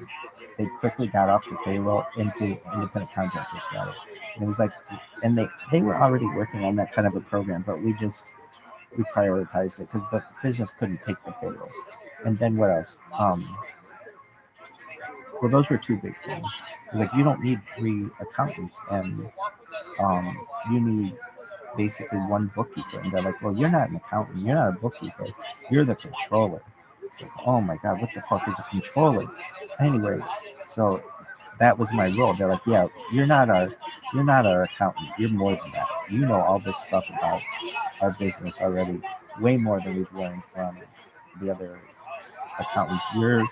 they quickly got off the payroll into independent contractor status. And it was like, and they were already working on that kind of a program, but we prioritized it because the business couldn't take the payroll. And then what else? Well, those were 2 big things. Like, you don't need 3 accountants, and you need basically 1 bookkeeper. And they're like, well, you're not an accountant, you're not a bookkeeper, you're the controller. Like, oh my God, what the fuck is a controller? Anyway, so that was my role. They're like, yeah, you're not our accountant. You're more than that. You know all this stuff about our business already, way more than we've learned from the other accountants. You're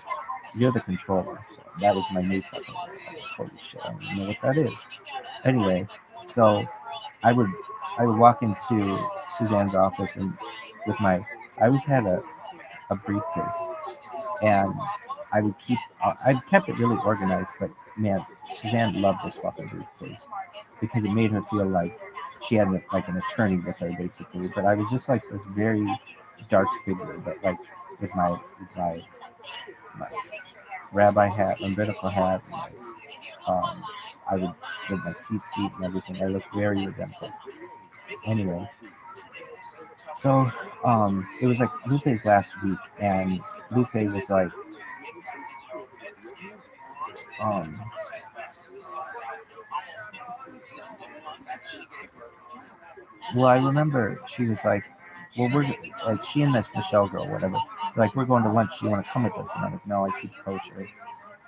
the controller. So that was my new fucking role. Holy shit, I don't even know what that is. Anyway, so I would walk into Suzanne's office and I always had a briefcase, and I kept it really organized, but man, Suzanne loved this fucking briefcase because it made her feel like she had like an attorney with her basically. But I was just like this very dark figure, but like with my rabbi hat, umbilical hat, and I would with my seat and everything. I looked very redemptive. Anyway, so it was like Lupe's last week, and Lupe was like, Well, I remember she was like, well, we're like, she and this Michelle girl, whatever, like, we're going to lunch. Do you want to come with us? And I'm like, no, I keep kosher.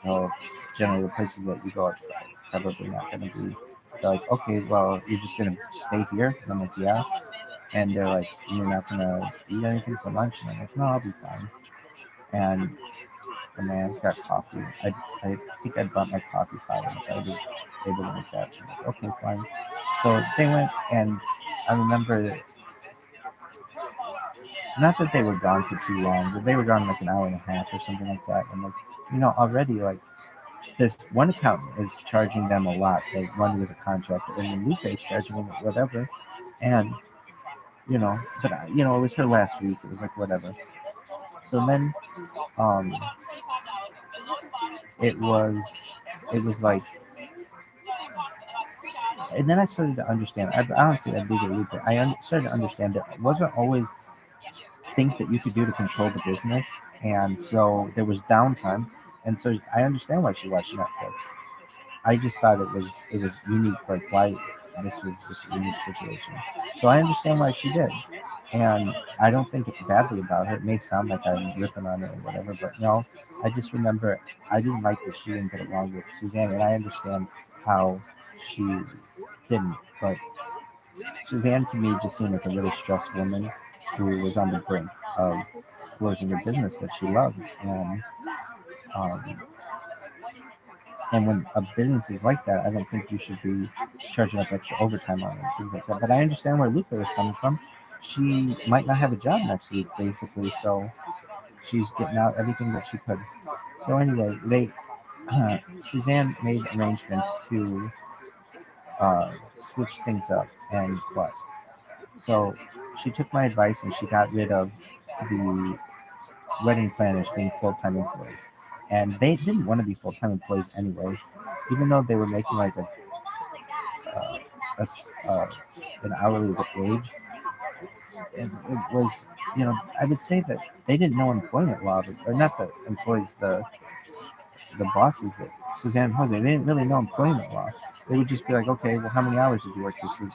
So generally, the places that you go are probably not going to be. They're like, okay, well, you're just going to stay here? And I'm like, yeah. And they're like, you're not going to eat anything for lunch? And I'm like, no, I'll be fine. And the man got coffee. I think I brought my coffee pot, and so I was able to make that. So I'm like, okay, fine. So they went, and I remember that, not that they were gone for too long, but they were gone like an hour and a half or something like that. And like, already like this one accountant is charging them a lot. They one was a contractor, and then Lupe is charging them whatever. And but it was her last week. It was like whatever. So then, um, it was like, and then I started to understand. I honestly, I believe Lupe. Started to understand that it wasn't always things that you could do to control the business, and so there was downtime, and so I understand why she watched Netflix. I just thought it was unique, like why this was just a unique situation. So I understand why she did, and I don't think badly about her. It may sound like I'm ripping on her or whatever, but no, I just remember I didn't like that she didn't get along with Suzanne, and I understand how she didn't. But Suzanne to me just seemed like a really stressed woman who was on the brink of closing her business that she loved, um, and when a business is like that, I don't think you should be charging up extra overtime on it, things like that. But I understand where Lupe was coming from. She might not have a job next week, basically, so she's getting out everything that she could. So anyway, Suzanne made arrangements to switch things up, and what? So she took my advice and she got rid of the wedding planners being full-time employees, and they didn't want to be full-time employees anyway, even though they were making like uh, a an hourly wage. It was, I would say that they didn't know employment law, or not the employees, the bosses that Suzanne and Jose, they didn't really know employment law. They would just be like, okay, well, how many hours did you work this week,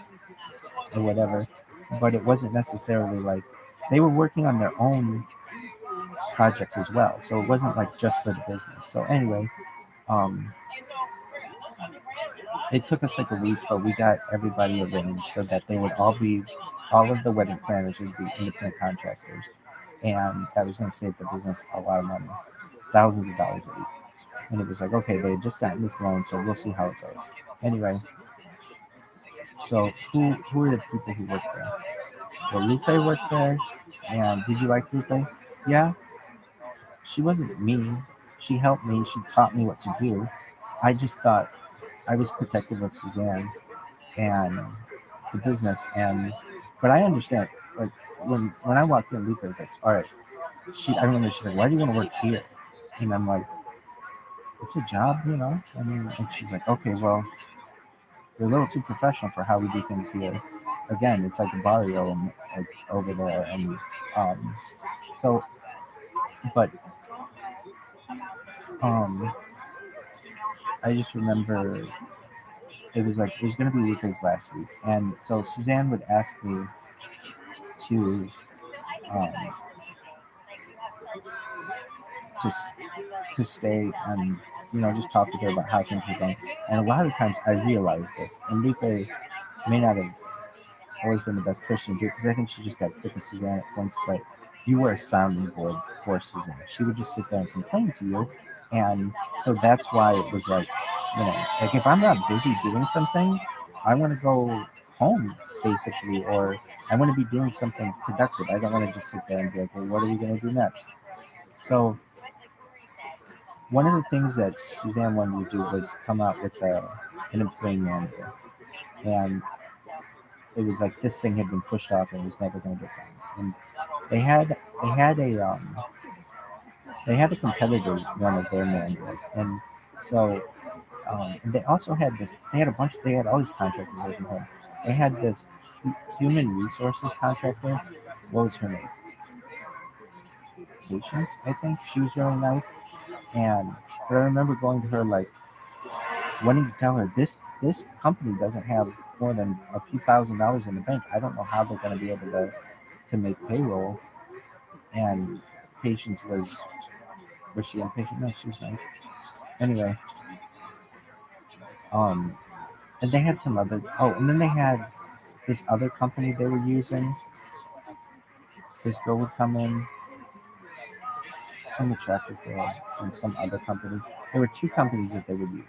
or whatever. But it wasn't necessarily like they were working on their own projects as well, so it wasn't like just for the business. So anyway, um, it took us like a week, but we got everybody arranged so that they would all of the wedding planners would be independent contractors, and that was going to save the business a lot of money, thousands of dollars a week. And it was like, okay, they had just gotten this loan, so we'll see how it goes. Anyway, so who are the people who work there? Well, Lupe worked there, and did you like Lupe? Yeah, she wasn't mean. She helped me. She taught me what to do. I just thought I was protective of Suzanne and the business, but I understand. Like when I walked in, Lupe was like, "All right." I remember she's like, "Why do you want to work here?" And I'm like, "It's a job, you know." I mean, and she's like, "Okay, well, you're a little too professional for how we do things here." Again, it's like a barrio and like over there, and um, so, but I just remember it was going to be Lupe's last week, and so Suzanne would ask me to um, to stay and just talk to her about how things were going. And a lot of times I realized this, and Lupe may not have always been the best person to do it because I think she just got sick of Suzanne at points, but you were a sounding board for Suzanne. She would just sit there and complain to you, and so that's why it was like, like if I'm not busy doing something, I want to go home basically, or I want to be doing something productive. I don't want to just sit there and be like, well, what are we going to do next? So one of the things that Suzanne wanted to do was come out with an employee manual, and it was like this thing had been pushed off and was never going to get done. And they had a competitor one of their manuals, and so and they also had this. They had all these contractors working home. They had this human resources contractor. What was her name? Patience, I think. She was really nice, but I remember going to her like wanting to tell her this company doesn't have more than a few $1,000s in the bank. I don't know how they're going to be able to make payroll. And Patience was she impatient? No, she was nice. Anyway, and they had some other. Oh, and then they had this other company they were using. This girl would come in. Some traffic from some other company. There were two companies that they would use.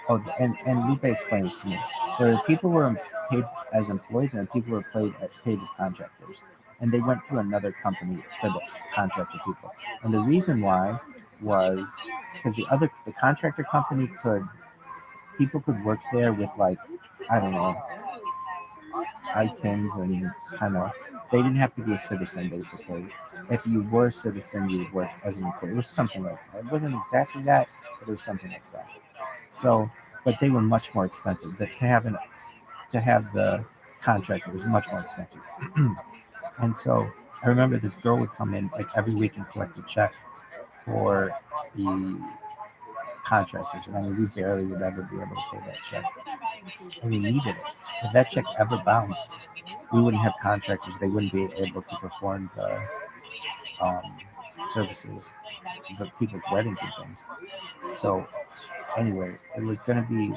Oh, and Lupe explained this to me. There were people who were paid as employees and people who were paid as contractors. And they went through another company for the contractor people. And the reason why was because the contractor company people could work there with like, I don't know, ITINs and kind of, they didn't have to be a citizen basically. If you were a citizen, you would work as an employee. It was something like that. It wasn't exactly that, but it was something like that. So, but they were much more expensive. To have the contractor was much more expensive. And so I remember this girl would come in like every week and collect a check for the contractors. And I mean, we barely would ever be able to pay that check. And we needed it. If that check ever bounced, we wouldn't have contractors. They wouldn't be able to perform the um, services, the people's weddings and things. So anyway, it was going to be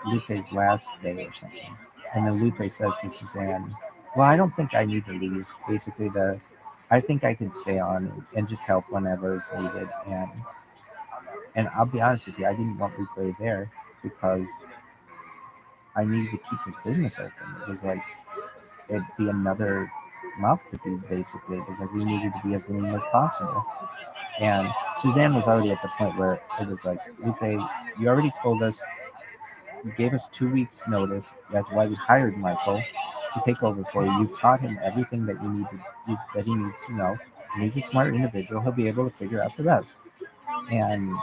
Lupe's last day or something. And then Lupe says to Suzanne, well, I don't think I need to leave. Basically, I think I can stay on and just help whenever it's needed. And I'll be honest with you, I didn't want Lupe there because I needed to keep this business open. It was like, it'd be another mouth to feed, basically. It was like we needed to be as lean as possible. And Suzanne was already at the point where it was like, Lupe, you already told us, you gave us 2 weeks notice. That's why we hired Michael to take over for you. You've taught him everything that that he needs to know. He's a smart individual. He'll be able to figure out the rest. And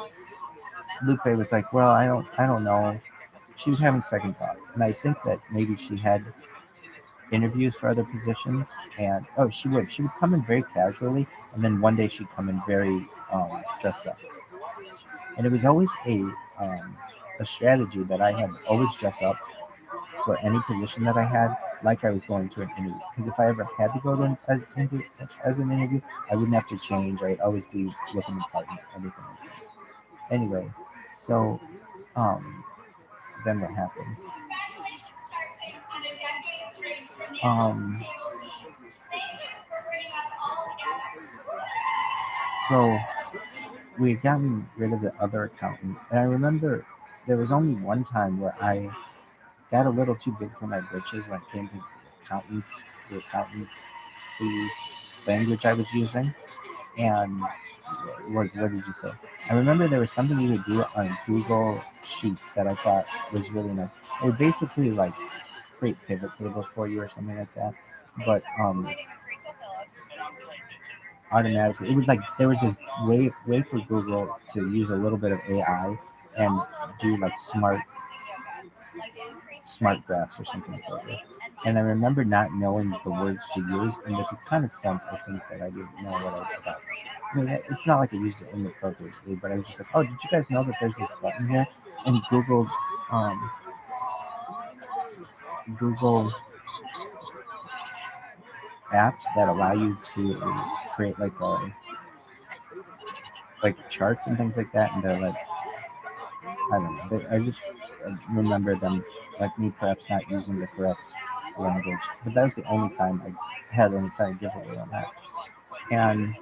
Lupe was like, well, I don't know. She was having second thoughts. And I think that maybe she had interviews for other positions. And she would come in very casually. And then one day she'd come in very dressed up. And it was always a strategy that I had always dress up for any position that I had, like I was going to an interview. Because if I ever had to go to as an interview, I wouldn't have to change. I'd always be looking the part and everything like that. Anyway, so then what happened? So we had gotten rid of the other accountant, and I remember there was only one time where I got a little too big for my britches when it came to the accountancy language I was using. And what did you say? I remember there was something you could do on Google Sheets that I thought was really nice. It would basically like create pivot tables for you or something like that. But automatically, it was like there was this way for Google to use a little bit of AI and do like smart graphs or something for you. And I remember not knowing the words to use, and it could kind of sense, I think, that I didn't know what I was about. I mean, it's not like I used it inappropriately, but I was just like, oh, did you guys know that there's this button here? And Google apps that allow you to create like charts and things like that, and they're like, I don't know. I just remember them, like me, perhaps not using the correct language. But that was the only time I had any kind of giveaway on that. And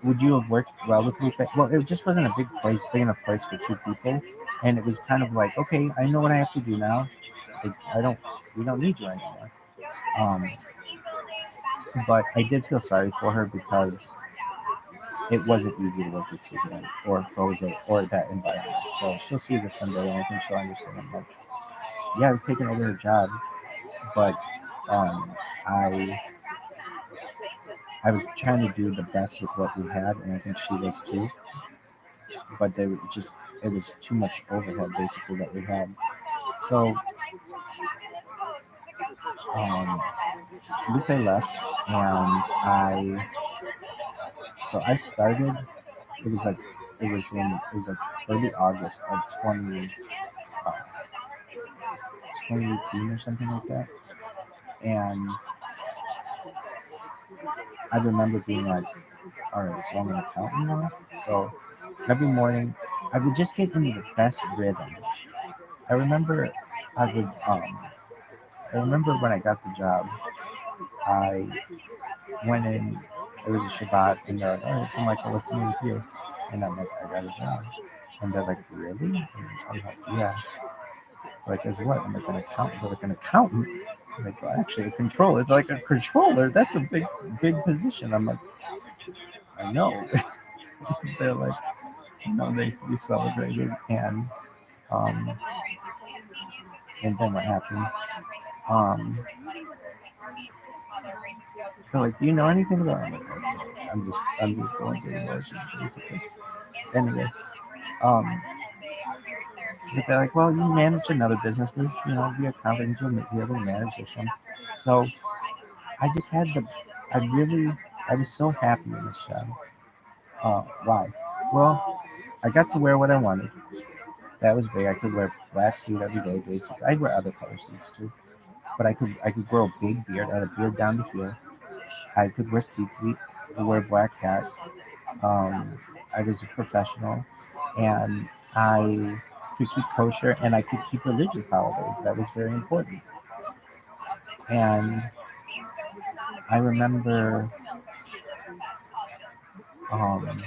would you have worked well with Lupe? Well, it just wasn't a big enough place for two people. And it was kind of like, okay, I know what I have to do now. We don't need you anymore. Um, but I did feel sorry for her because it wasn't easy to work with Suzanne or Jose or that environment. So she'll see this someday, and I think she'll understand. Like, yeah, I was taking over her job, but I was trying to do the best with what we had, and I think she was too. But it was too much overhead basically that we had. So Lupe left, and I started. It was like early August of 20. 2018 or something like that. And I remember being like, all right, so I'm an accountant now. So every morning, I would just get into the best rhythm. I remember I would, I remember when I got the job, I went in, it was a Shabbat, and they're like, all right, so Michael, what's new with you? And I'm like, I got a job. And they're like, really? And I'm like, yeah. Like, as what? I'm like, an accountant. They're like, an accountant? I'm like, well, actually, a controller. They're like, a controller? That's a big position. I'm like, I know. They're like, we celebrated, um, and then what happened? They're like, do you know anything about? I'm like, I'm just going through the motions, basically. Anyway, but they're like, well, you manage another business, but be a confident to be able to manage this one. So I just had I was so happy in this job. Why? Well, I got to wear what I wanted. That was big. I could wear black suit every day, basically. I'd wear other color suits too, but I could grow a big beard. I had a beard down to here. I could wear tzitzit, I could wear a black hat. I was a professional, and I could keep kosher, and I could keep religious holidays. That was very important. And I remember, um,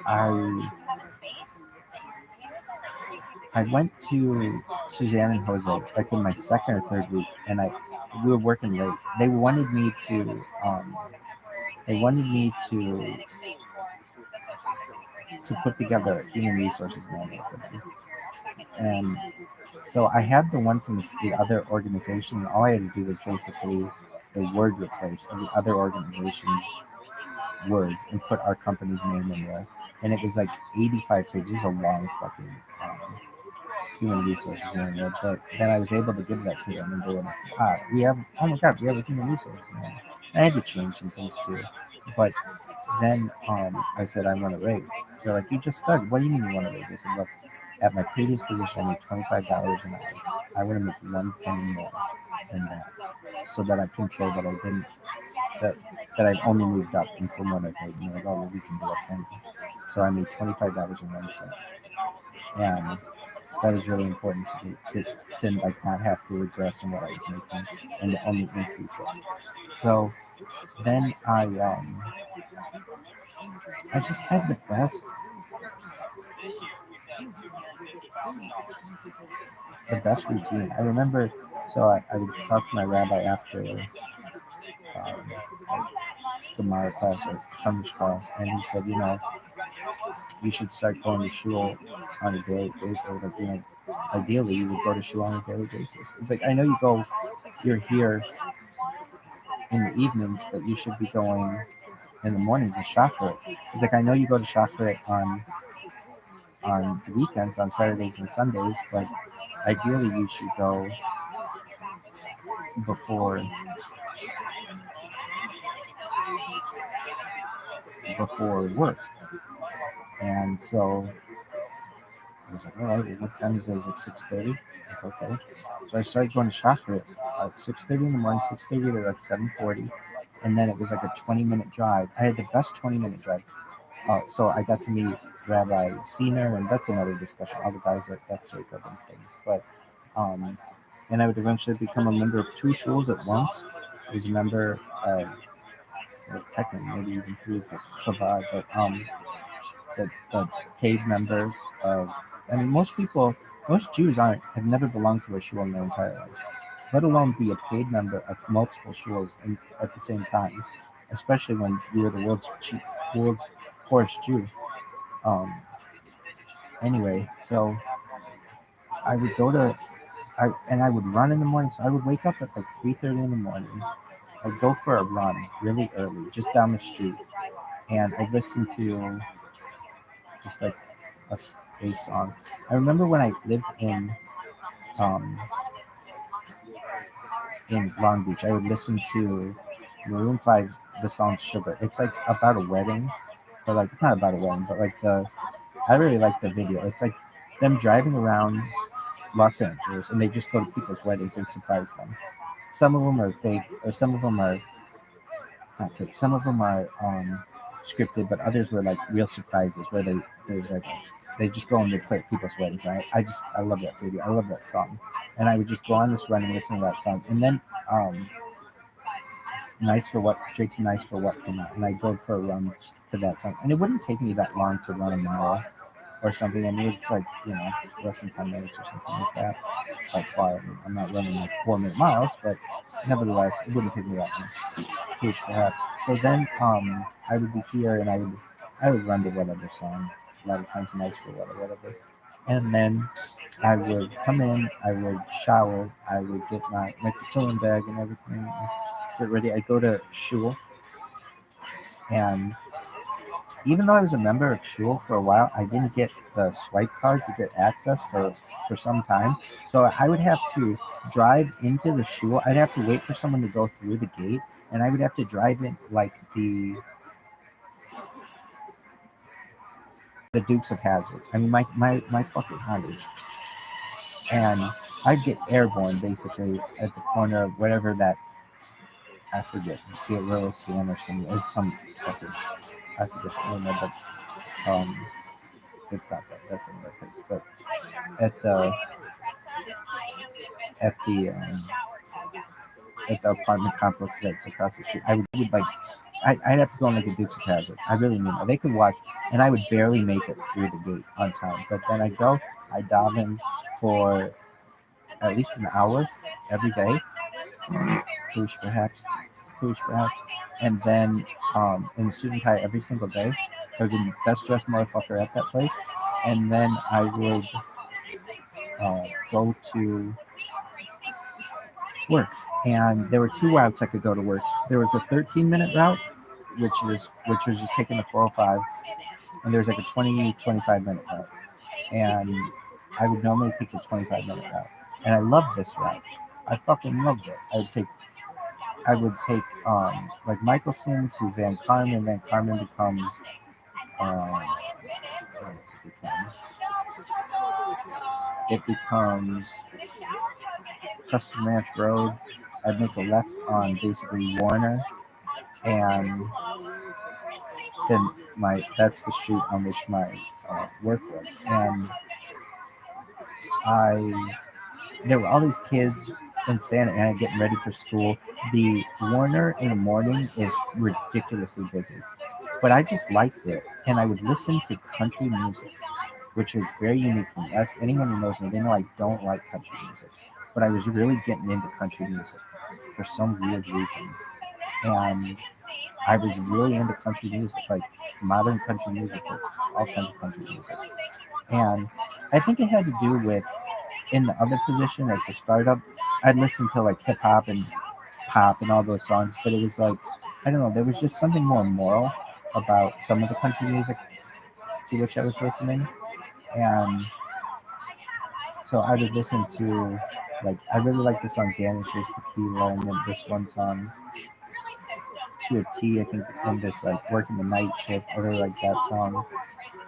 I I went to Suzanne and Jose like in my second or third week, and we were working late. They wanted me to put together a human resources manual for them, and so I had the one from the other organization. And all I had to do was basically a word replace of the other organization's words and put our company's name in there, and it was like 85 pages, a long fucking human resources manual. But then I was able to give that to them, and they were like, oh my god, we have a human resources manual. I had to change some things too, but then I said I want to raise. They're like, you just started. What do you mean you want to raise? I said, look, at my previous position, I made $25 an hour. I want to make 1 penny more than that, so that I can say that I didn't that I've only moved up and from what I've made. And they're like, oh, well, we can do a penny. So I made $25.01, and that was really important to me to like not have to regress in what I was making and to only increase it. So then I just had the best routine. I remember, so I would talk to my rabbi after like Gemara class or Chumash class, and he said, you should start going to shul on a daily basis. Like, ideally, you would go to shul on a daily basis. It's like, I know you're here in the evenings, but you should be going in the mornings to shachrit. It's like, I know you go to shachrit on the weekends, on Saturdays and Sundays, but ideally you should go before work. And so I was like, all right, well, what time is it? Is it 6:30? Like, okay. So I started going to Shachrit at 6:30 in the morning, 6:30 to like 7:40, and then it was like a 20-minute drive. I had the best 20-minute drive. So I got to meet Rabbi Senior, and that's another discussion. All the guys that's Jacob and things. But and I would eventually become a member of 2 shuls at once. I was a member of, well, technically maybe even 3 because Chabad, but the paid member of. I mean, most Jews have never belonged to a shul in their entire life, let alone be a paid member of multiple shuls at the same time, especially when you're the world's poorest Jew. Anyway, so I would I would run in the morning. So I would wake up at like 3:30 in the morning. I'd go for a run really early, just down the street, and I'd listen to just like a song. I remember when I lived um, in Long Beach, I would listen to Maroon 5, the song Sugar. It's like about a wedding, but like it's not about a wedding, but like I really like the video. It's like them driving around Los Angeles, and they just go to people's weddings and surprise them. Some of them are fake, or some of them are not fake. Some of them are scripted, but others were like real surprises where there's like they just go and they play at people's weddings. I love that video. I love that song, and I would just go on this run and listen to that song, and then Nice for What Drake's Nice for What came out, and I go for a run to that song, and it wouldn't take me that long to run a mile or something. I mean, it's like, less than 10 minutes or something like that. By far, I'm not running like 4-minute miles, but nevertheless, it wouldn't take me that long, huge perhaps. So then, I would be here, and I would run to whatever song. A lot of times, Nice for What or whatever, and then I would come in, I would shower, I would get my filling bag and everything, get ready. I go to shul, and even though I was a member of shul for a while, I didn't get the swipe card to get access for some time. So I would have to drive into the shul. I'd have to wait for someone to go through the gate, and I would have to drive in like the Dukes of Hazzard. I mean, my fucking Hondas. And I'd get airborne basically at the corner of whatever that, I forget, Gabriel Sam or something. It's some fucking, I forget the name of it, but it's not that. That's another place. But at the at the um, at the apartment complex that's across the street, I would like, I'd have to go on like a Dukes of Hazzard. I really mean it. They could watch, and I would barely make it through the gate on time. But then I dive in for at least an hour every day, push perhaps, and then in suit and tie every single day. I was the best dressed motherfucker at that place, and then I would go to work. And there were two routes I could go to work. There was a 13-minute route, which was just taking the 405, and there was like a 25-minute route. And I would normally take the 25-minute route, and I loved this route. I fucking loved it. I would take like Michelson to Van Carmen. Van Carmen becomes it becomes Custom Ranch Road. I'd make a left on basically Warner, and then that's the street on which my work was. And there were all these kids in Santa Ana getting ready for school. The Warner in the morning is ridiculously busy, but I just liked it, and I would listen to country music, which is very unique for me. Ask anyone who knows me, they know I don't like country music, but I was really getting into country music for some weird reason, and I was really into country music, like modern country music, like all kinds of country music, and I think it had to do with, in the other position at the startup, I'd listen to like hip hop and pop and all those songs, but it was like, I don't know, there was just something more moral about some of the country music to which I was listening. And so I would listen to, like, I really like the song Danish's Tequila, and then this one song To a T, I think, and this like Working the Night Shift. I really like that song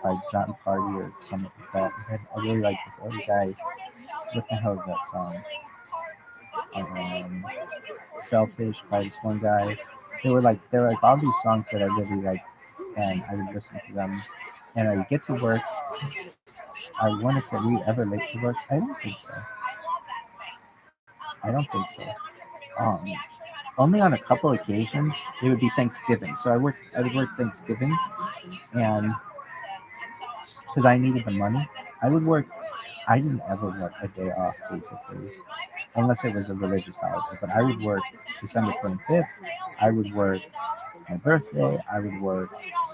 by John Party or something like that. And I really like this other guy. What the hell is that song? Selfish by this one guy. There were like all these songs that I really liked, and I would listen to them. And I would get to work. I want to say, were you ever late to work? I don't think so. Only on a couple occasions it would be Thanksgiving. So I would work Thanksgiving, and because I needed the money, I didn't ever work a day off basically, unless it was a religious holiday. But I would work December 25th. I would work my birthday. I would work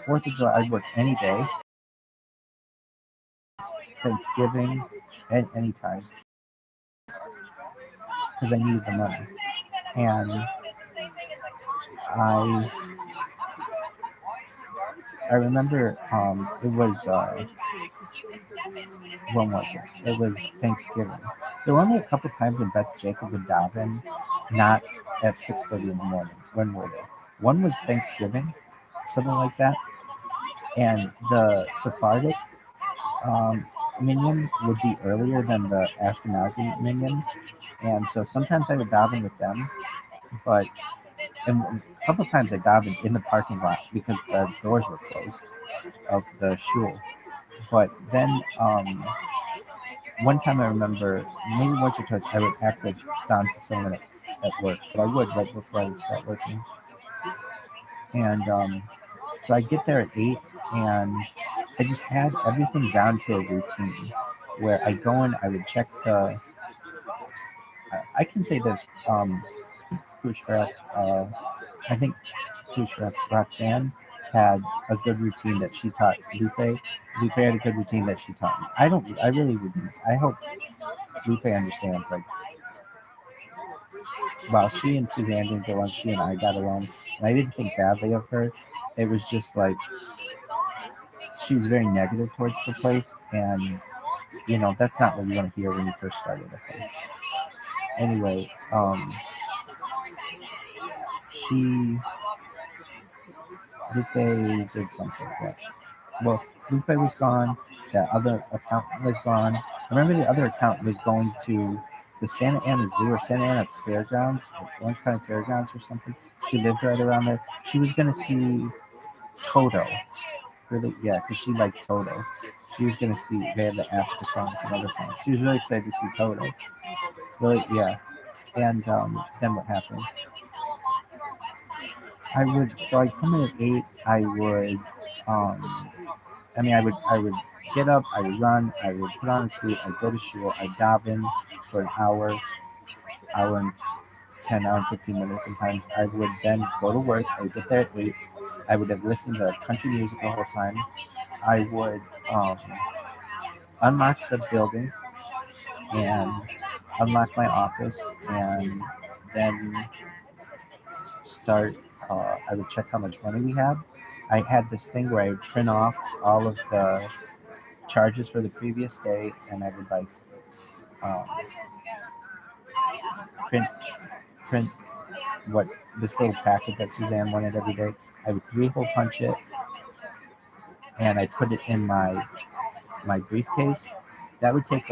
4th of July. I'd work any day. Thanksgiving, at any time, because I needed the money. And I remember it was when was it? It was Thanksgiving. There were only a couple times when Beth Jacob would daven, not at 6:30 in the morning. When were they? One was Thanksgiving, something like that, and the Sephardic minyan would be earlier than the Ashkenazi minyan, and so sometimes I would daven with them, but and a couple times I davened in the parking lot because the doors were closed of the shul. But then one time I remember, maybe once or twice, I would have to down to film it at work, but I would right before I would start working. And so I get there at 8, and I just had everything down to a routine where I go in, I would check the. I can say this, Pushback, I think Pushback Roxanne had a good routine that she taught Lupe. Lupe had a good routine that she taught me. I really wouldn't. I hope Lupe understands. Like, while she and Suzanne didn't get along, she and I got along, and I didn't think badly of her. It was just like she was very negative towards the place, and that's not what you want to hear when you first started a place. Anyway, she Lupe did something. Well, Lupe was gone. The other accountant was gone. I remember the other accountant was going to the Santa Ana Zoo or Santa Ana Fairgrounds, one kind of fairgrounds or something. She lived right around there. She was going to see Toto. Really, yeah, because she liked Toto. She was going to see, they had the Africa songs and other songs. She was really excited to see Toto. Really, yeah. And then what happened? I come in at 8. I would get up, I would run, I would put on a suit, I'd go to shul, I'd daven for an hour and 10, hour and 15 minutes sometimes. I would then go to work, I would get there at 8. I would have listened to country music the whole time. I would unlock the building and unlock my office, and then start. I would check how much money we had. I had this thing where I would print off all of the charges for the previous day, and I would like um, print what this little packet that Suzanne wanted every day. I would 3-hole punch it, and I put it in my briefcase. That would take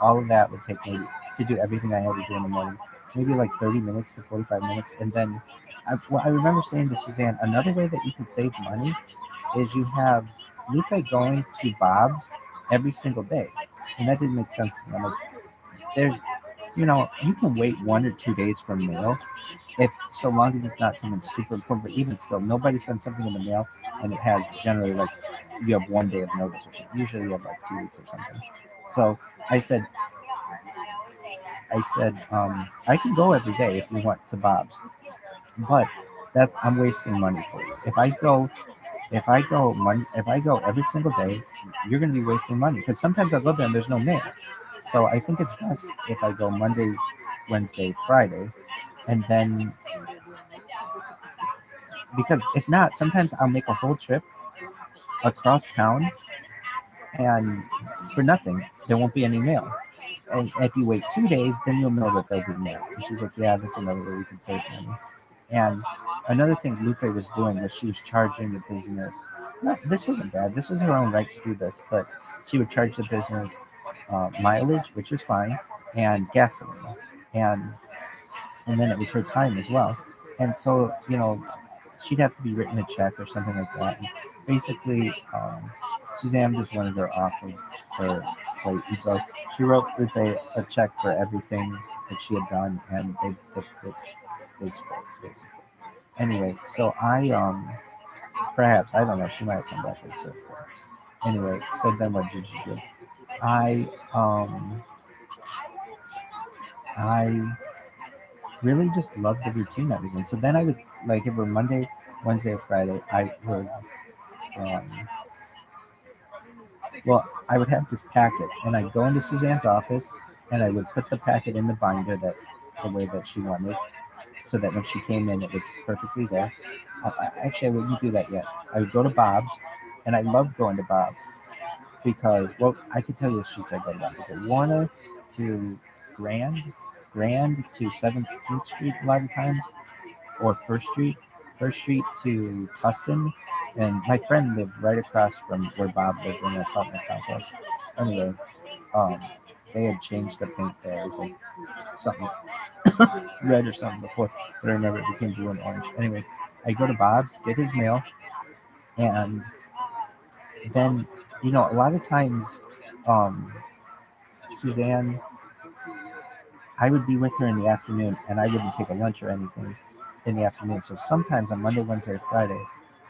all of that would take maybe to do everything I had to do in the morning, maybe like 30 minutes to 45 minutes. And then I remember saying to Suzanne, another way that you could save money is you have Lupe going to Bob's every single day. And that didn't make sense to me. I'm like, there's, you can wait 1 or 2 days for mail, if so long as it's not something super important. But even still, nobody sends something in the mail and it has generally like you have 1 day of notice or something. Usually you have like 2 weeks or something. So I said, I can go every day if you want to Bob's, but I'm wasting money for you. If I go every single day, you're going to be wasting money because sometimes I go there and there's no mail. So I think it's best if I go Monday, Wednesday, Friday, and then because if not, sometimes I'll make a whole trip across town and for nothing, there won't be any mail. And if you wait 2 days, then you'll know that there'll be mail. And she's like, yeah, that's another way we can save money. And another thing Lupe was doing was she was charging the business. No, this wasn't bad. This was her own right to do this, but she would charge the business mileage, which is fine, and gasoline, and then it was her time as well. And so she'd have to be written a check or something like that. And basically, Suzanne just wanted her off of her plate, and so she wrote Lupe a check for everything that she had done, and they spoke basically. Anyway, so perhaps I don't know, she might have come back with a circle. Anyway, so then what did you do? I really just loved the routine that was in. So then I would if it were Monday, Wednesday, or Friday, I would I would have this packet, and I'd go into Suzanne's office, and I would put the packet in the binder the way that she wanted, so that when she came in, it was perfectly there. Actually, I wouldn't do that yet. I would go to Bob's, and I loved going to Bob's because, I could tell you the streets I go to Bob's. Warner to Grand to 17th Street a lot of times, or First Street to Tustin. And my friend lived right across from where Bob lived in an apartment complex. Anyway, they had changed the paint there. It was like something red or something before, but I remember it became blue and orange. Anyway, I go to Bob's, get his mail, and then, a lot of times, Suzanne, I would be with her in the afternoon, and I wouldn't take a lunch or anything in the afternoon. So sometimes on Monday, Wednesday, or Friday,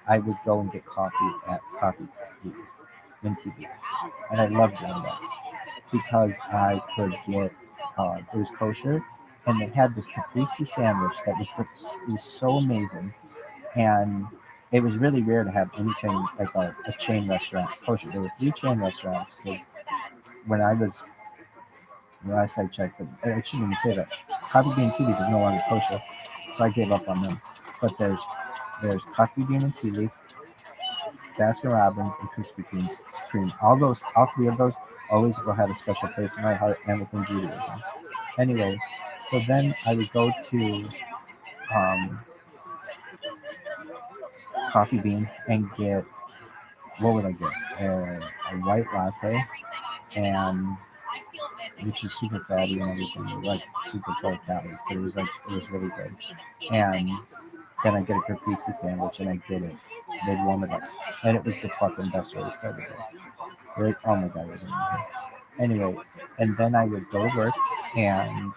I would go and get coffee at Coffee Bean in TV, and I loved doing that because I could get it was kosher, and they had this caprese sandwich that was so amazing, and it was really rare to have anything like a chain restaurant kosher. There were 3 chain restaurants. So when I was last I checked, but I shouldn't even say that. Coffee Bean and Tea Leaf is no longer kosher, so I gave up on them. But there's Coffee Bean and Tea Leaf, Baskin Robbins, and Krispy Kreme. All 3 of those always will have a special place in my heart and within Judaism. Anyway, so then I would go to Coffee Bean and get, what would I get? A white latte, and which is super fatty and everything, like super full of calories, but it was really good. And then I get a caprese sandwich, and I get it. They'd warm it up, and it was the fucking best way to start the day. Right? Oh my god, it was amazing. Anyway, and then I would go to work, and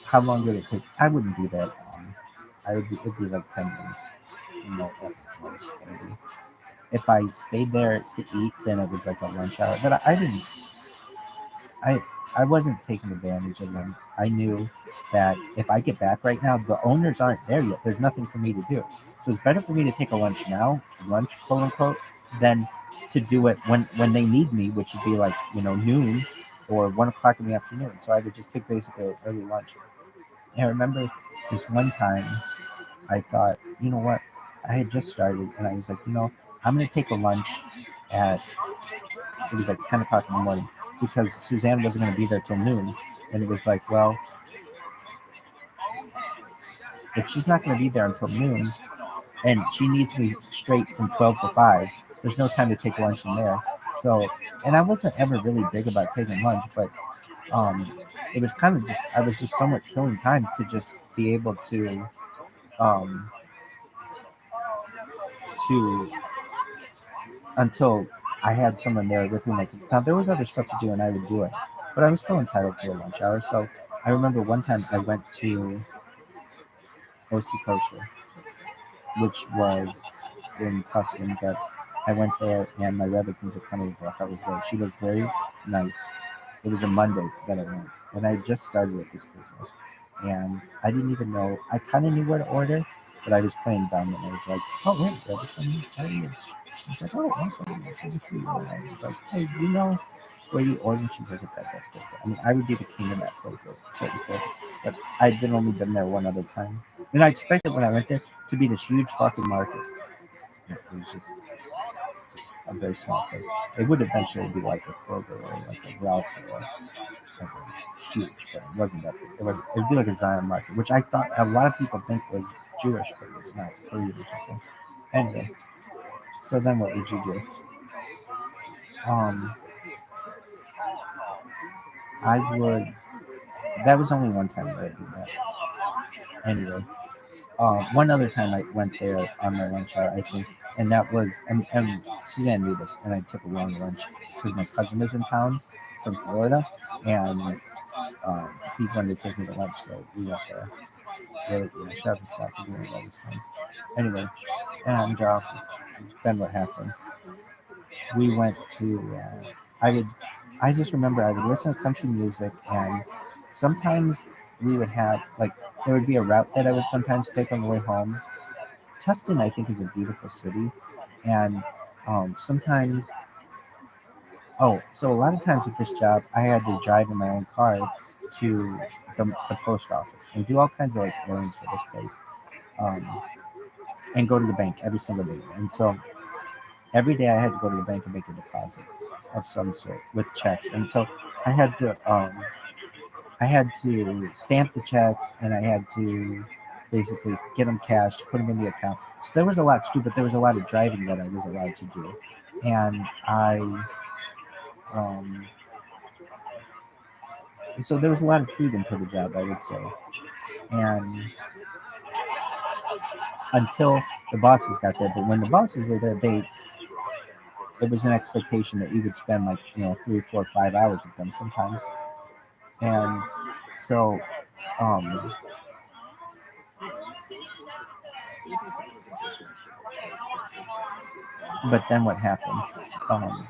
how long would it take? I wouldn't be that long. It'd be like 10 minutes. At most, maybe. If I stayed there to eat, then it was like a lunch hour. But I didn't. I wasn't taking advantage of them. I knew that if I get back right now, the owners aren't there yet. There's nothing for me to do. So it's better for me to take a lunch now, quote unquote, than to do it when they need me, which would be like noon or 1 o'clock in the afternoon. So I would just take basically an early lunch. And I remember this one time I thought, you know what? I had just started, and I was like, I'm going to take a lunch it was like 10 o'clock in the morning, because Suzanne wasn't going to be there till noon. And it was like, well, if she's not going to be there until noon, and she needs me straight from 12 to 5, there's no time to take lunch in there. So, and I wasn't ever really big about taking lunch, but it was kind of I was just somewhat killing time to just be able to until I had someone there with me. Now there was other stuff to do, and I would do it, but I was still entitled to a lunch hour. So I remember one time I went to OC Kosher, which was in Tustin, but I went there, and my relatives are kind of I was there. She looked very nice. It was a Monday that I went, and I just started at this business, and I didn't even know. I kind of knew where to order, but I was playing dumb, and I was like, "Oh wait, how are you?" She's like, "Oh, awesome, good to see you." And I was like, "Hey, you know where you order?" And she's like, "That's good." I mean, I would be the king of that place at a certain point, but I'd only been there one other time, and I expected when I went there to be this huge fucking market. It was just a very small place. It would eventually be like a Kroger or like a Ralph's or something huge, but it wasn't that big. It would be like a Zion market, which I thought a lot of people think was Jewish, but it's not. It's Korean or something. Anyway, so then what would you do? I would. That was only one time that I did that. Anyway, one other time I went there on my lunch hour, I think, and that was, and Suzanne knew this, and I took a long lunch because my cousin was in town from Florida, and he wanted to take me to lunch, so we went there. Really, shout out to Scott for doing all this time. Anyway, and then what happened? We went to. I just remember I would listen to country music, and sometimes we would have there would be a route that I would sometimes take on the way home. Tustin, I think, is a beautiful city, and sometimes. Oh, so a lot of times with this job, I had to drive in my own car to the post office and do all kinds of errands for this place, and go to the bank every single day. And so every day I had to go to the bank and make a deposit of some sort with checks. And so I had to stamp the checks, and I had to basically get them cashed, put them in the account. So there was a lot to do, but there was a lot of driving that I was allowed to do. and um, so there was a lot of freedom to the job, I would say, and until the bosses got there. But when the bosses were there, it was an expectation that you would spend like 3, 4, 5 hours with them sometimes, and so um, but then what happened? Um,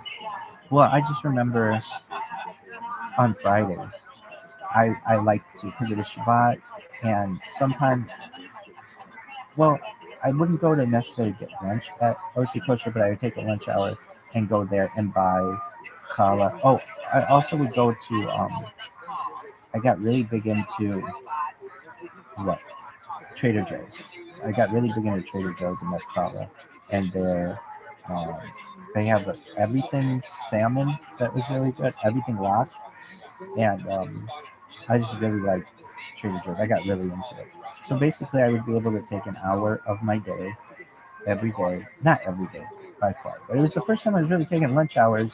well, I just remember on Fridays, I liked to because it was Shabbat, and sometimes, well, I wouldn't go to necessarily get lunch at OC Kosher, but I would take a lunch hour and go there and buy challah. Oh, I also would go to. I got really big into what Trader Joe's. I got really big into Trader Joe's and that challah, and um, they have everything salmon that was really good, everything lots, and I just really like Trader Joe's. I got really into it. So basically, I would be able to take an hour of my day every day, not every day by far, but it was the first time I was really taking lunch hours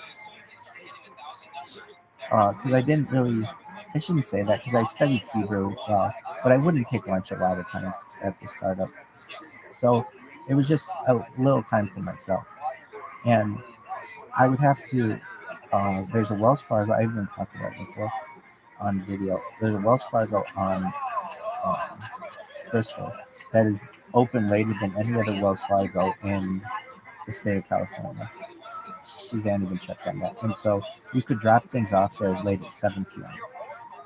because I didn't really. I shouldn't say that because I studied Hebrew, but I wouldn't take lunch a lot of times at the startup. So it was just a little time for myself, and I would have to. There's a Wells Fargo. I've even talked about it before on video. There's a Wells Fargo on um, Bristol that is open later than any other Wells Fargo in the state of California. Suzanne even checked on that. And so you could drop things off there as late as 7 p.m.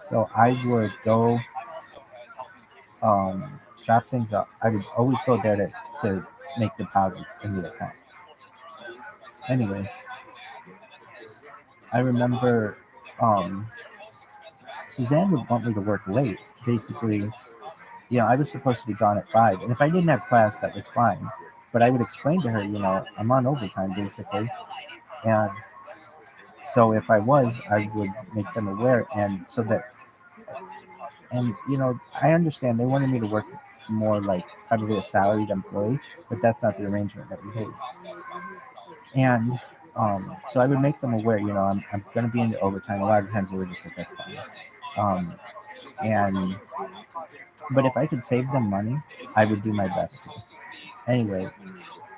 So I would go drop things off. I would always go there to make deposits in the account. Anyway, I remember Suzanne would want me to work late. Basically, I was supposed to be gone at 5. And if I didn't have class, that was fine. But I would explain to her, I'm on overtime basically. And so if I was, I would make them aware. And I understand they wanted me to work more like probably a salaried employee, but that's not the arrangement that we had. And so I would make them aware, I'm going to be into overtime. A lot of times they were just like, that's fine. And but if I could save them money, I would do my best to. Anyway,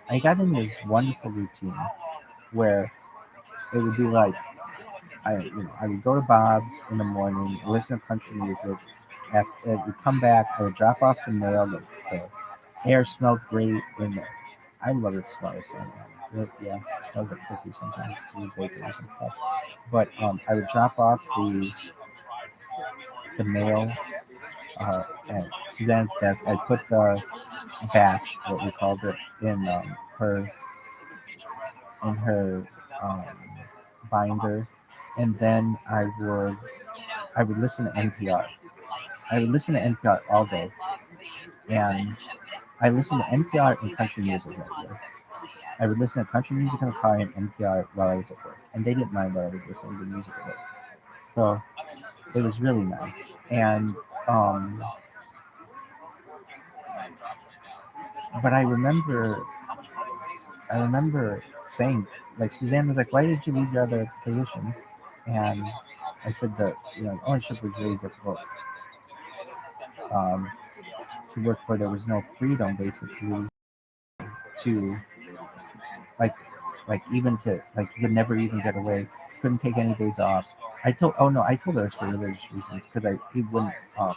I got into this wonderful routine where it would be like I would go to Bob's in the morning, listen to country music. After I would come back, I would drop off the mail. The air smelled great, and I love the smell of cinnamon. Yeah, it smells like cookies sometimes, bakeries and stuff. But I would drop off the mail at Suzanne's desk. I put the batch, what we called it, in her um, binder, and then I would listen to NPR. I would listen to NPR all day, and I listened to NPR and country music radio. I would listen to country music in the car and NPR while I was at work, and they didn't mind that I was listening to music at work. So it was really nice, and but I remember saying, like, Suzanne was like, "Why did you leave your other position?" And I said that ownership was really difficult um, to work for. There was no freedom, basically, to like even to like you could never even get away. Couldn't take any days off. I told her it's for religious reasons because he wouldn't. I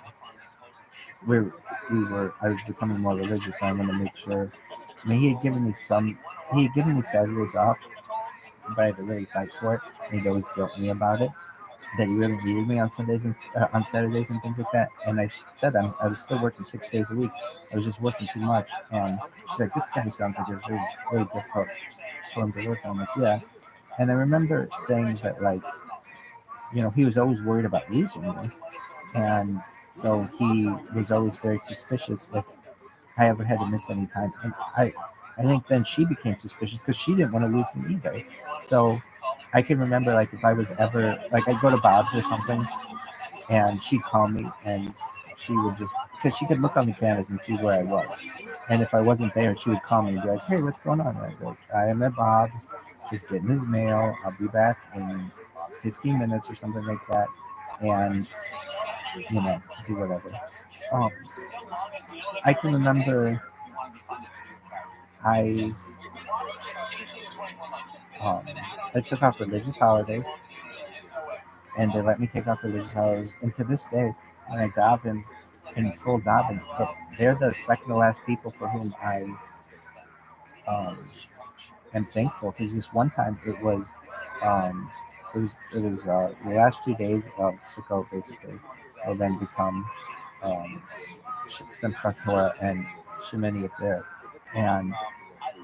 was becoming more religious. So I wanted to make sure. I mean, he had given me Saturdays off, but I had to really fight for it. And he'd always guilt me about it. That he really needed me on Sundays and on Saturdays and things like that. And I said I was still working 6 days a week. I was just working too much. And she's like, "This guy sounds like it's really, really difficult for him to work on." I'm like, "Yeah." And I remember saying that, like, he was always worried about losing me, and so he was always very suspicious if I ever had to miss any time. And I think then she became suspicious because she didn't want to lose me either. So I can remember, like, if I was ever like I'd go to Bob's or something, and she'd call me, and she would just because she could look on the cameras and see where I was. And if I wasn't there, she would call me and be like, "Hey, what's going on?" And I'd be like, "I am at Bob's. He's getting his mail. I'll be back in 15 minutes or something like that, and do whatever. Um, I can remember I um, I took off religious holidays, and they let me take off religious holidays. And to this day, when I daven in full daven, they're the second to last people for whom I um, am thankful. Because this one time um, it was the last 2 days of Sukkot basically will then become Simchat Torah and Shemini Yetzer. And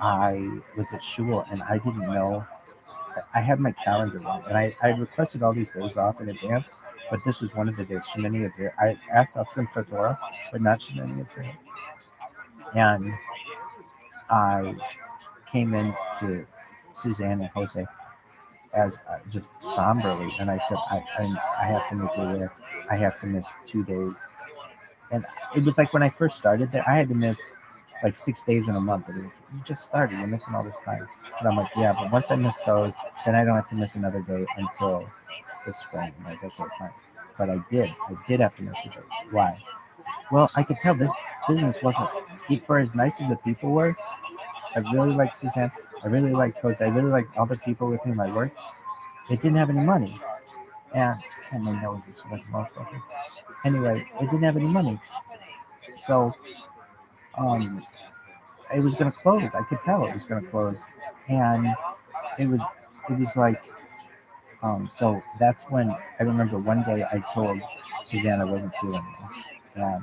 I was at shul and I didn't know. I had my calendar wrong, and I requested all these days off in advance, but this was one of the days. Shemini Yetzer. I asked off Simchat Torah, but not Shemini Yetzer. And I came in to Suzanne and Jose as just somberly, and I said, I have to make you aware. I have to miss 2 days. And it was like when I first started there, I had to miss like 6 days in a month. And you just started, you're missing all this time. And I'm like, yeah, but once I miss those, then I don't have to miss another day until the spring. I'm like, okay, fine. But I did have to miss a day. Why? Well, I could tell this business wasn't, for as nice as the people were, I really liked Suzanne, I really liked Jose, I really liked all the people with whom I worked. They didn't have any money. And my nose is like a motherfucker. Anyway, they didn't have any money. So it was gonna close. I could tell it was gonna close. And it was like so that's when I remember one day I told Suzanne I wasn't feeling well.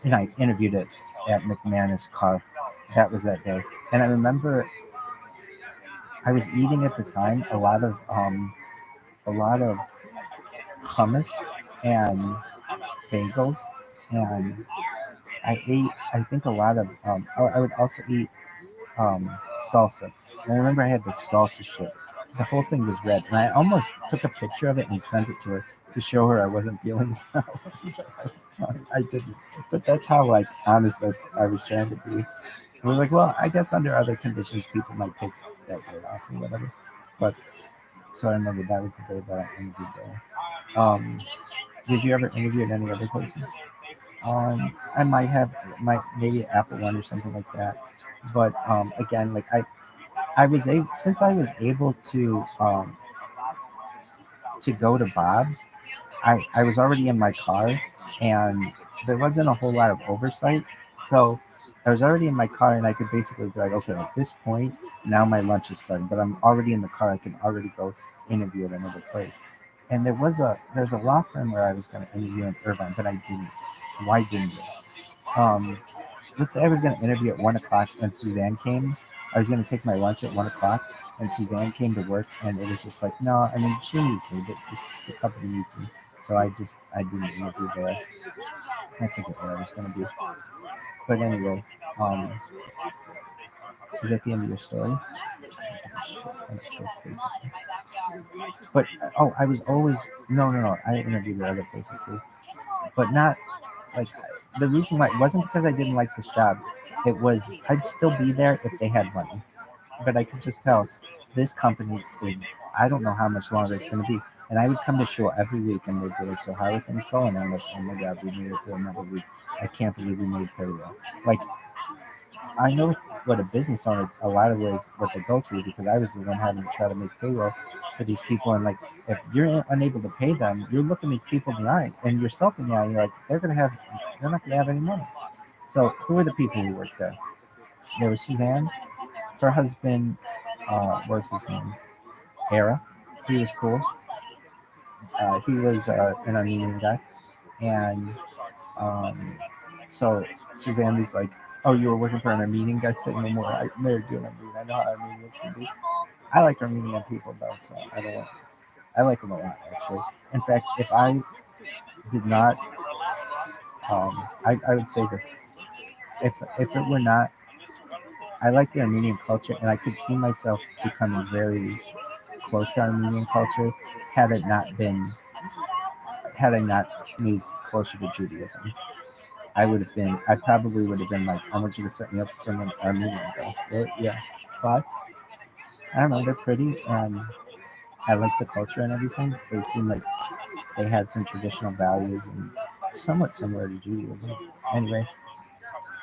And I interviewed it at McManus Car. That was that day. And I remember I was eating at the time a lot of hummus and bagels, and I ate I think a lot of I would also eat um, salsa. And I remember I had this salsa shit. The whole thing was red, and I almost took a picture of it and sent it to her to show her I wasn't feeling well. I didn't, but that's how like honest I was trying to be. We were like, well, I guess under other conditions, people might take that day off or whatever. But so I remember that was the day that I interviewed there. Did you ever interview at any other places? I might have, maybe Apple One or something like that. But again, like I was able, since I was able to go to Bob's, I was already in my car, and there wasn't a whole lot of oversight. So I was already in my car, and I could basically be like, okay, at this point, now my lunch is starting, but I'm already in the car. I can already go interview at another place. And there's a law firm where I was going to interview in Irvine, but I didn't. Why didn't I? Let's say I was going to interview at 1 o'clock, and Suzanne came. I was going to take my lunch at 1 o'clock, and Suzanne came to work, and it was just like, no, I mean, she needs me, but the company needs me. So I didn't interview there. I forget where I was going to be. But anyway, is that the end of your story? But I was always no. I interviewed at other places too, but not like the reason why it wasn't because I didn't like this job. It was I'd still be there if they had money, but I could just tell this company is I don't know how much longer it's going to be. And I would come to show every week, and they'd be like, "So how are things going?" I'm like, "Oh my god, we made it through another week. I can't believe we made payroll." Like I know what a business owner, a lot of ways, what they go through because I was the one having to try to make payroll for these people. And like, if you're unable to pay them, you're looking these people in the eye and yourself in the eye. And you're like, they're not going to have any money. So who are the people who work there? There was Suzanne, her husband, what's his name? Era. He was cool. He was an Armenian guy. And so Suzanne was like, "Oh, you were working for an Armenian guy?" Saying, "No more. I married you an Armenian. I know how Armenians can be." I like Armenian people though, so I like them a lot actually. In fact, if I did not, I would say this: if it were not, I like the Armenian culture, and I could see myself becoming very close to Armenian culture had I not moved closer to Judaism. I probably would have been like, I want you to set me up with someone Armenian girl. Really? Yeah. But I don't know, they're pretty and I like the culture and everything. They seem like they had some traditional values and somewhat similar to Judaism. Anyway,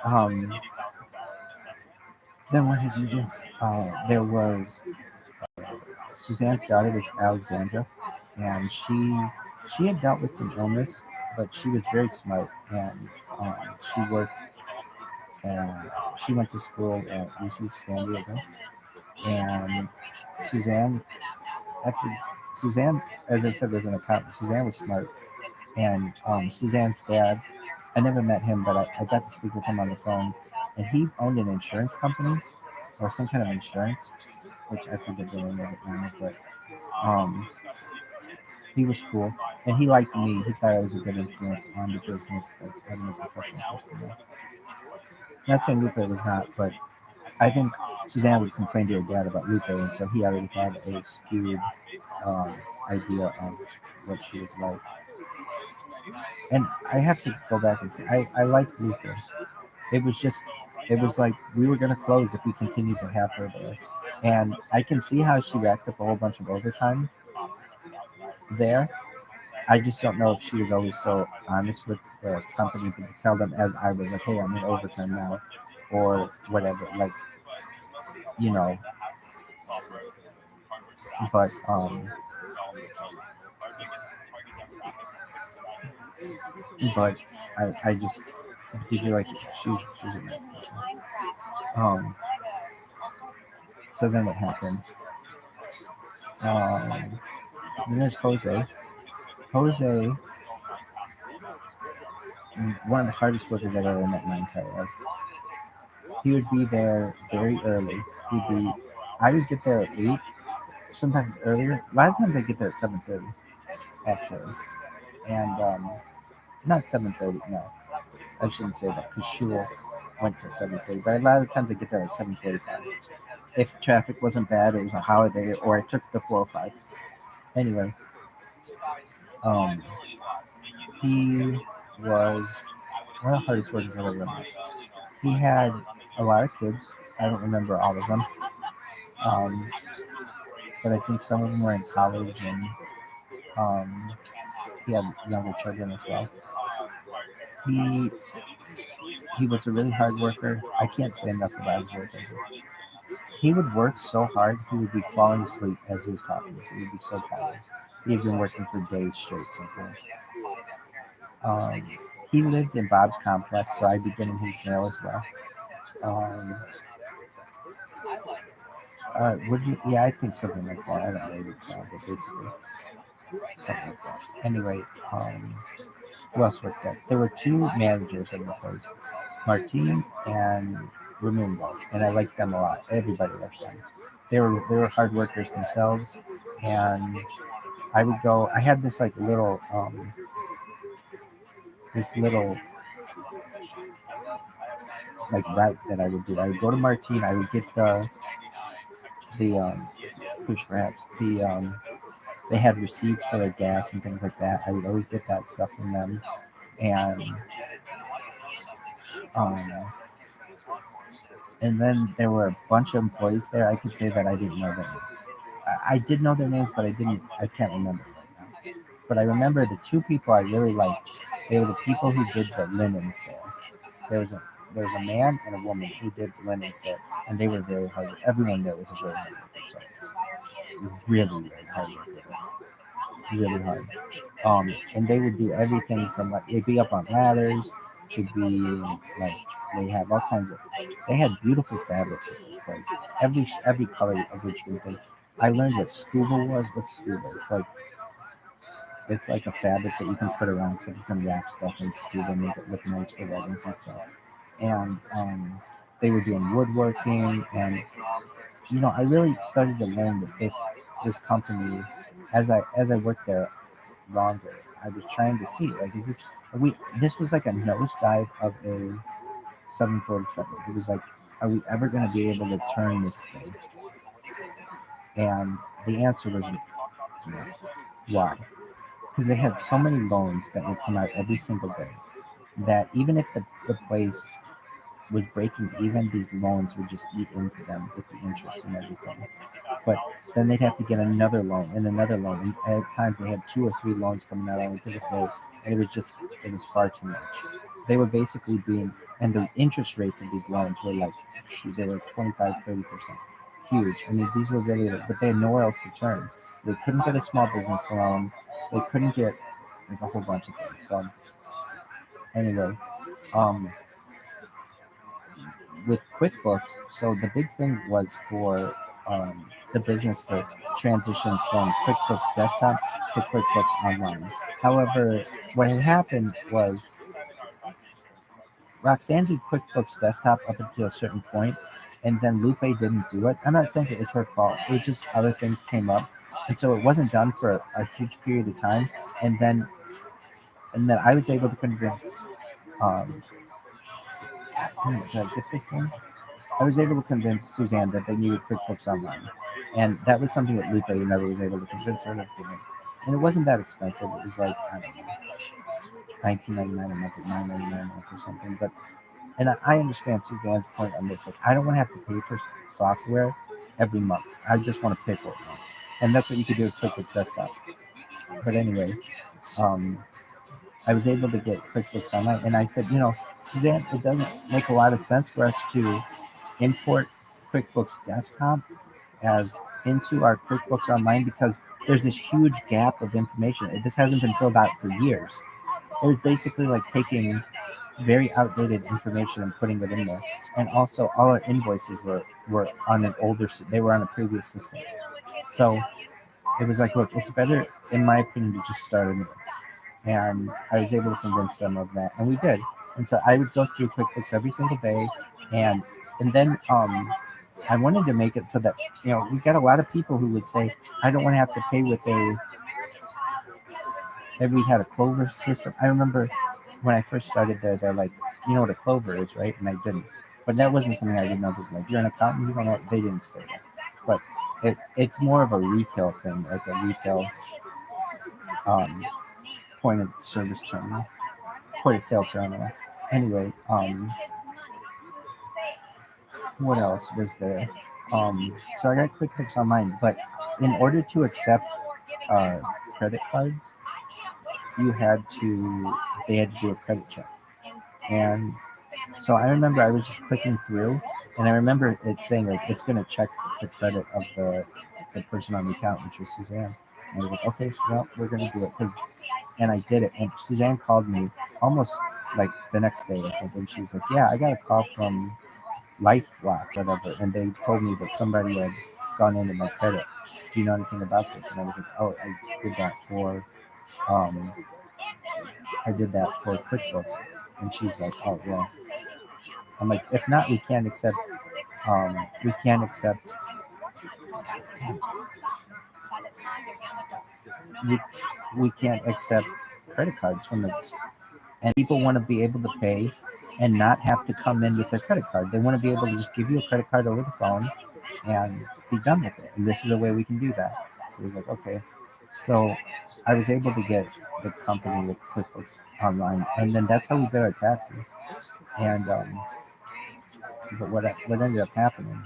um, then what did you do? There was Suzanne's daughter was Alexandra, and she had dealt with some illness, but she was very smart, and she worked. She went to school at UC San Diego, and Suzanne, after Suzanne, as I said, was an accountant. Suzanne was smart, and Suzanne's dad. I never met him, but I got to speak with him on the phone, and he owned an insurance company or some kind of insurance, which I forget the name of it now, but um, he was cool, and he liked me. He thought I was a good influence on the business, like having a professional person there. Not saying Lupe was not, but I think Suzanne would complain to her dad about Lupe, and so he already had a skewed um, idea of what she was like. And I have to go back and say, I liked Lupe. It was just, it was like we were going to close if we continued to have her there. And I can see how she racked up a whole bunch of overtime there. I just don't know if she was always so honest with the company to tell them as I was like, hey, I'm in overtime now, or whatever. Like, you know, but but I just did you like she's a nice person. Um, so then what happened? Then there's Jose. Jose, one of the hardest workers I've ever met in my entire life. He would be there very early. I would get there at 8, sometimes earlier. A lot of times I get there at 7:30, actually. And not 7:30, no. I shouldn't say that because Shul went to 7:30. But a lot of times I get there at 7:45. If traffic wasn't bad, it was a holiday, or I took the 405. Anyway, um, he was one of the hardest workers I've ever met. He had a lot of kids. I don't remember all of them. Um, but I think some of them were in college, and um, he had younger children as well. He he was a really hard worker. I can't say enough about his work ethic. He would work so hard he would be falling asleep as he was talking. He would be so tired. He had been working for days straight sometimes. He lived in Bob's complex, so I'd be getting his mail as well. Um, would you? Yeah, I think something like that. I don't know what it's called, but basically something like that. Anyway, who else worked there? There were two managers in the place, Martine and Raimundo, and I liked them a lot. Everybody liked them. They were hard workers themselves, and I would go. I had this like little like route that I would do. I would go to Martine. I would get the push wraps. They had receipts for their gas and things like that. I would always get that stuff from them, and um, and then there were a bunch of employees there. I could say that I didn't know their names. I did know their names, but I didn't. I can't remember right now. But I remember the two people I really liked. They were the people who did the linens there. There was a there was a man and a woman who did the linens there, and they were very hard. Everyone there was a very hard worker. So really, really hard worker. Really hard. And they would do everything from like they'd be up on ladders to be like they have all kinds of they had beautiful fabrics at this place. Every color of which you can think. I learned what scuba was. What's scuba? It's like a fabric that you can put around so you can wrap stuff in scuba and make it look nice for weddings and stuff. And they were doing woodworking, and I really started to learn that this company, as I worked there longer, I was trying to see like is this we this was like a nosedive of a 747. It was like, are we ever going to be able to turn this thing? And the answer was no. Why? Because they had so many loans that would come out every single day that even if the place was breaking even, these loans would just eat into them with the interest and everything. But then they'd have to get another loan and another loan. And at times they had 2 or 3 loans coming out on a given day, and it was far too much. They were basically being, and the interest rates of these loans were like, they were 25, 30%. Huge. I mean, these were really, but they had nowhere else to turn. They couldn't get a small business loan. They couldn't get like a whole bunch of things. So anyway, um, with QuickBooks, so the big thing was for the business to transition from QuickBooks Desktop to QuickBooks Online. However, what had happened was Roxanne did QuickBooks Desktop up until a certain point, and then Lupe didn't do it. I'm not saying it was her fault. It was just other things came up, and so it wasn't done for a huge period of time. And then I was able to convince. Did I get this thing? I was able to convince Suzanne that they needed QuickBooks Online, and that was something that Lupe never was able to convince her of doing. And it wasn't that expensive. It was like, I don't know, $19.99 a month or $9.99 a month or something. But and I understand Suzanne's point on this. Like, I don't want to have to pay for software every month. I just want to pay for it once, and that's what you could do with QuickBooks Desktop. But anyway, I was able to get QuickBooks Online, and I said, Suzanne, it doesn't make a lot of sense for us to import QuickBooks Desktop as into our QuickBooks Online because there's this huge gap of information. This hasn't been filled out for years. It was basically like taking very outdated information and putting it in there. And also, all our invoices were on they were on a previous system. So it was like, look, it's better, in my opinion, to just start anew. And I was able to convince them of that, and we did. And so I would go through QuickBooks every single day, and then I wanted to make it so that we got a lot of people who would say, I don't want to have to pay with maybe we had a Clover system. I remember when I first started there, they're like, you know what a Clover is, right? And I didn't. But that wasn't something I didn't know. Like, you're an accountant, you don't know. They didn't say that. But it's more of a retail thing, like a retail point of service terminal, point of sale terminal. Anyway, what else was there? So I got QuickBooks Online, but in order to accept credit cards, they had to do a credit check. And so I remember I was just clicking through, and I remember it saying like it's going to check the credit of the person on the account, which was Suzanne. And I was like, okay, well, we're going to do it. And I did it. And Suzanne called me almost like the next day, I think, and she was like, yeah, I got a call from LifeLock, whatever, and they told me that somebody had gone into my credit. Do you know anything about this? And I was like, oh, I did that for QuickBooks. And she's like, oh, well. I'm like, if not, we can't accept. We can't accept credit cards from the. And people want to be able to pay and not have to come in with their credit card. They want to be able to just give you a credit card over the phone and be done with it. And this is a way we can do that. So he was like, okay. So I was able to get the company with QuickBooks Online, and then that's how we did our taxes. And but what ended up happening,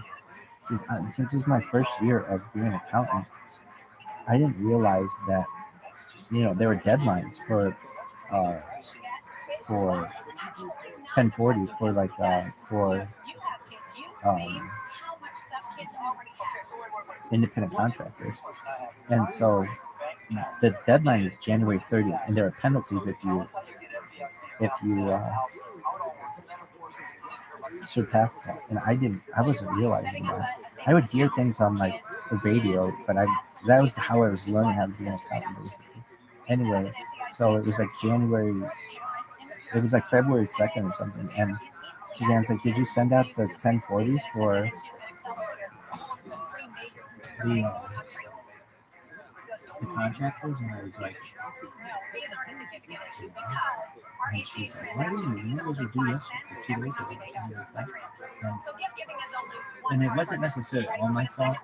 since it was my first year of being an accountant, I didn't realize that there were deadlines for 1040 for like for independent contractors, and so the deadline is January 30th, and there are penalties if you surpass that. And I wasn't realizing that. I would hear things on like the radio, but that was how I was learning how to be an accountant, basically. Anyway, so it was like it was like February 2nd or something, and Suzanne's like, did you send out the 1040 for the contractors? And I was like, and she's like, why didn't you do this for 2 days ago? And it wasn't necessarily all my fault.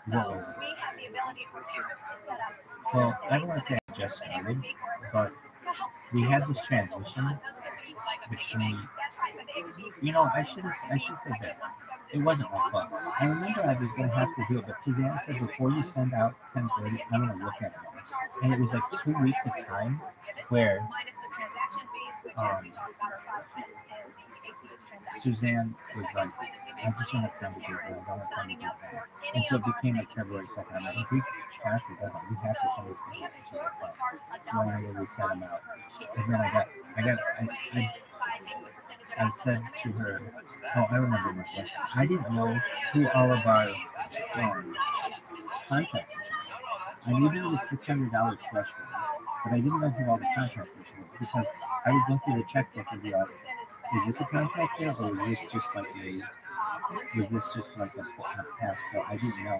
What was it? Well, I don't want to say I just started, but we had this transition between, I should say this. It wasn't my fault. I remember I was going to have to do it, but Suzanne said before you send out 1030, I'm going to look at it all. And it was like 2 weeks of time where Suzanne was like, I just don't have time to do it. I don't have time to do that. And so it became like February 2nd. I'm like, if we pass the deadline, we have to send these things to the club. So I really set them out. And then I said to her, oh, I remember my question. I didn't know who all of our contractors were. I knew there was $600 threshold, but I didn't know who all the contractors were because I would go through the checkbook and be like, is this a contractor or is this just like a past bill? I didn't know.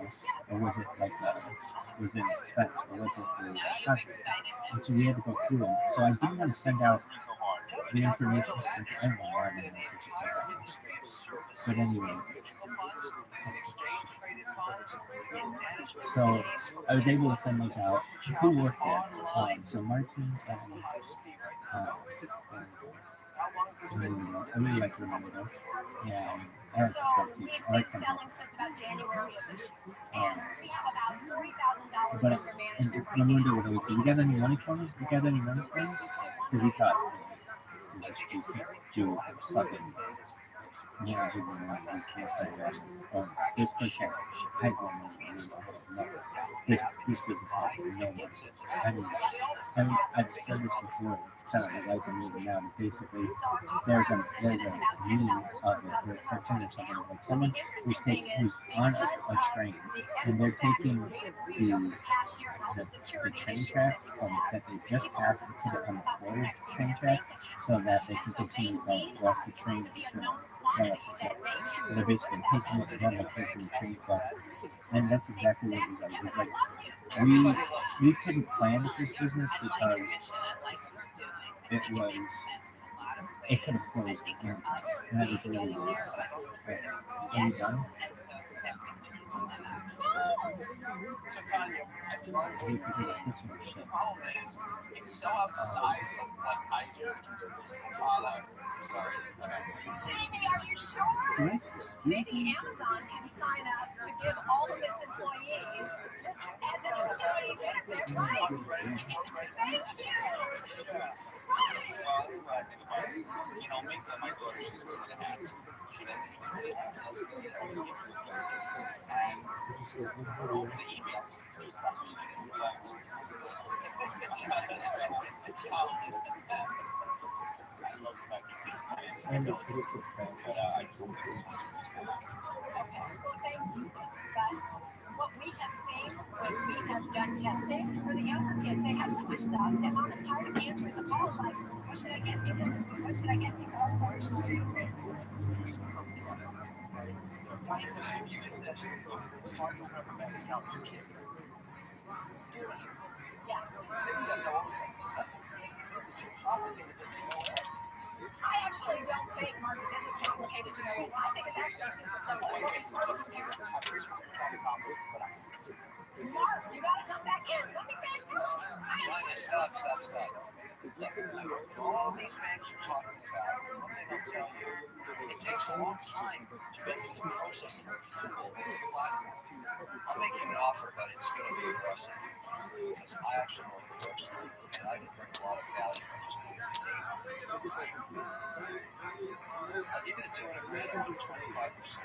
Or was it like was it an expense or was it a contract? And so we had to go through it. So I didn't want to send out the information. I don't know why I didn't know but anyway. So I was able to send those out. Who worked there? So Martin and I really like to remember them. And I like to start teaching. I like them. But I wonder what I would say. You got any money for me? You got any money for me? Because he thought you can't do something. Yeah, he wouldn't want to do something. Oh, this person, I don't know. This business has no money. I've said this before. It's kind of like I'm moving now. But basically, there's a meme of it, or a cartoon or something like someone who's on a train and they're taking the train track that they just passed and put it on the forward train track so that they can continue going whilst the train is going right up the top. So they're basically taking it and then like this in the train track. And that's exactly what it was like. It was like we couldn't plan this business because it could have closed at any time. And that was really are you done? So Tanya, the problem is it's so outside of what I do. Sorry. Jamie, are you sure? Maybe Amazon can sign up to give all of its employees as an employee benefit, right? Thank you. Right. Make my daughter, she's 2.5. She doesn't and over the email. And it is a fact. I just want to Okay, well, thank you. But what we have seen when we have done testing for the younger kids, they have so much stuff that mom is tired of answering the calls like, what should I get? What should I get? Because unfortunately, it makes perfect sense. You just said it's hard to remember bank account for your kids. Yeah. Because they don't know everything. That's an easy business. You complicated this to no end. I actually don't think, Mark, this is complicated to know. I think it's actually super simple. I appreciate what you're trying to accomplish, but Mark, you gotta come back in. Let me finish Stop. Look, all these banks you're talking about, one thing I'll tell you, it takes a long time to go through the process of approval of the platform. I'll make you an offer, but it's going to be aggressive because I actually know what it works like, and I can bring a lot of value by just putting my name on it. I'll give you the $200,000 on 25%.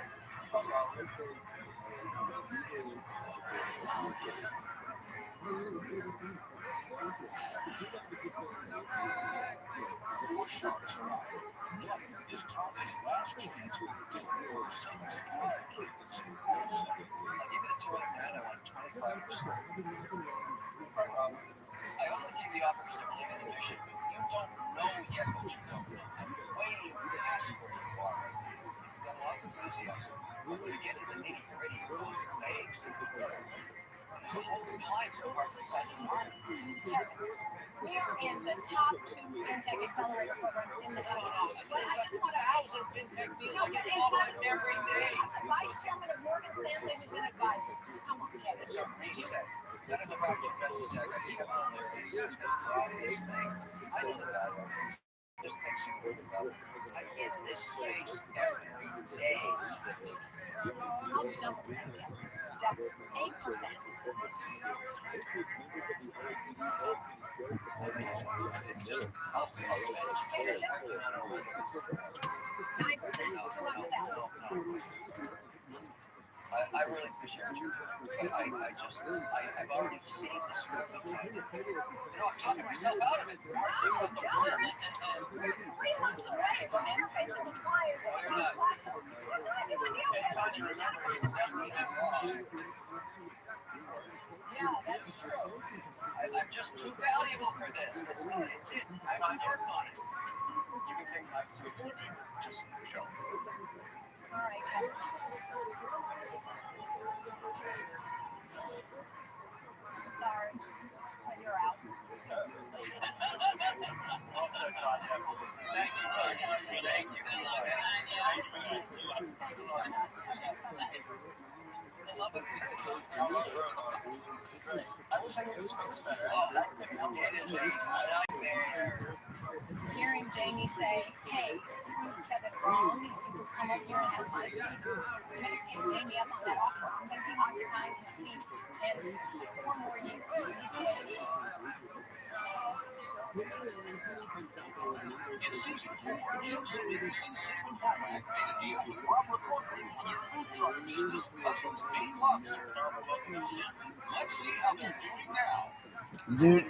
Four sharks are out. One is Tommy's last chance of the day for a savings account for kids. I'll give you the $200,000 on 25%. I only give the offer because I believe in the mission, but you don't know yet what you don't know. I'm way past where you are right now. You've got a lot of enthusiasm. But when you get to the nitty-gritty, you're going to eggs. There's a whole compliance department size of mine. We are in the top 2 fintech accelerator programs in the country. But I just want to 1,000 fintech deals get online every day. The vice chairman of Morgan Stanley is an advisor. Come on, Kevin. It's a reset. None of the packaging investors say I got Kevin O'Leary who's going to drive this thing. I know the value of it. Just takes you to the level. I'm in this space every day. I'll double that, Kevin. Double 8%. I'll spend 9%. 200,000. I really appreciate what you're doing, but I've already seen the spooky time. I'm talking myself out of it. We're 3 months away from interfacing with buyers on the cross platform. It's not a big deal, Kevin. You just have to respect it. Yeah, that's true. I'm just too valuable for this. It's it. I have to work on it. You can take my suit. Just show me. All right, Kevin. Sorry, but you're out. Also, Tanya. Thank you, Tanya. Thank you. I love it. I wish I could swing better. That couldn't help it. It's just a nightmare. Hearing Jamie say, hey, Kevin wrong, you could come up here and have my seat. I'm going to take Jamie up on that offer. I'm going to be occupying his seat in 4 more years. In season 4, Joseph Nicholson, Stephen Hallmark made a deal with Barbara Corcoran for their food truck business, Cousins Maine Lobster. Let's see how they're doing now. Dude.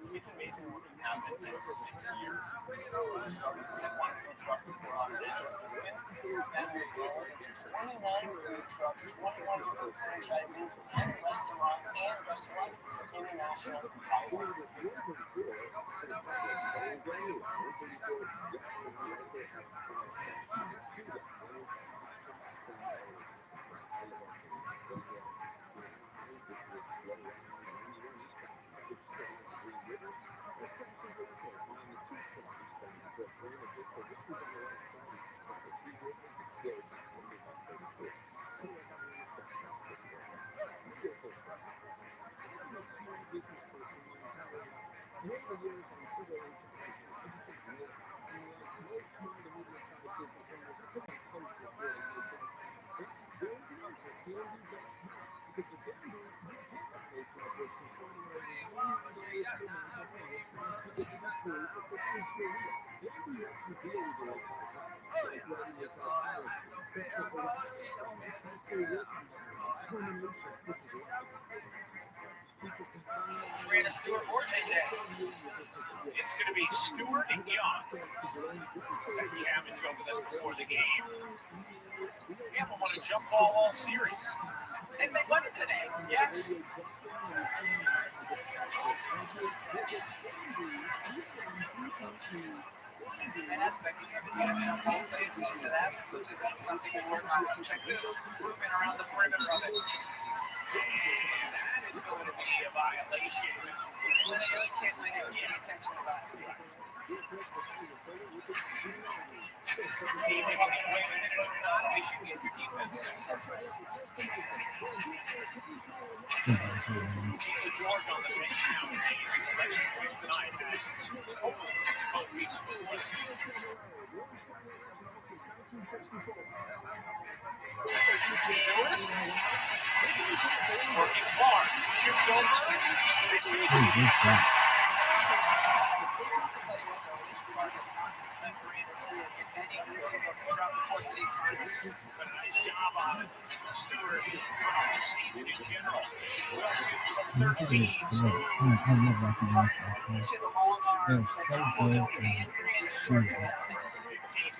It's amazing looking now that it's 6 years. We started with one food truck in Los Angeles, and since then we've grown to 29 food trucks, 21 different franchises, 10 restaurants, and Restaurant International in Taiwan. Serena Stewart or JJ? It's going to be Stewart and Young. Becky Hammond joined with us before the game. We haven't won a jump ball all series. And they won it today. Yes. And that's Becky Hammond's going to jump ball plays. She said, absolutely, this is something we work on. Check the movement around the perimeter of it. And that is going to be a violation. And then they really can't pay any attention to that. See if they want to win it or not. They should get your defense. That's right. Keila George on the bench now. He's 11 points tonight. Had 2 total postseason points. Stewart working hard. Shoots over. But a nice job on Stewart this season in general. Wilson from 13. It's so good.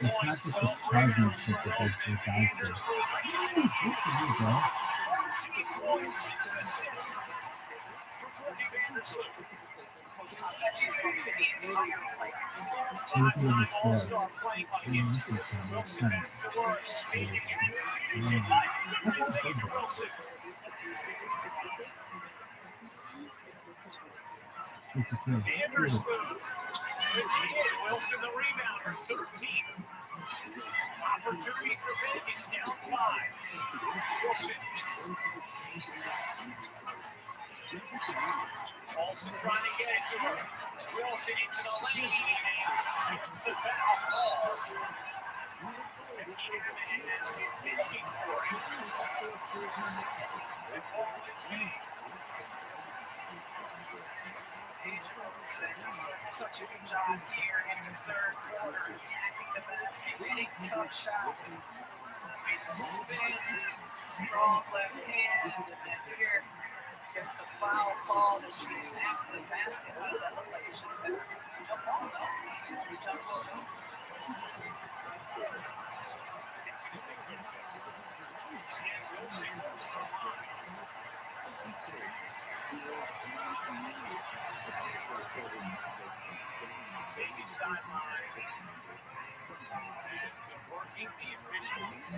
It's not just a championship that they die for. 14 points, 6 assists for Courtney Vandersloot. Confections going to the entire playoffs. 5-time All-Star playing like him. Wilson back to work, speeding and using like Isaiah Wilson. Vandersloot with the hit. Wilson the rebounder, 13. Opportunity for Vegas, down 5. Wilson. Olsen trying to get it to her. Wilson into the lane and gets the foul call. And Kiernan has been begging for it. The call is made. He's doing such a good job here in the third quarter, attacking the basket, hitting tough shots. With a spin, strong left hand, and then here gets the foul call as she attacks the basket. Oh, that looked like it should have been a jump ball, no? Jump ball Jones. Stan Wilson goes to the line. Baby sideline. It's been working the officials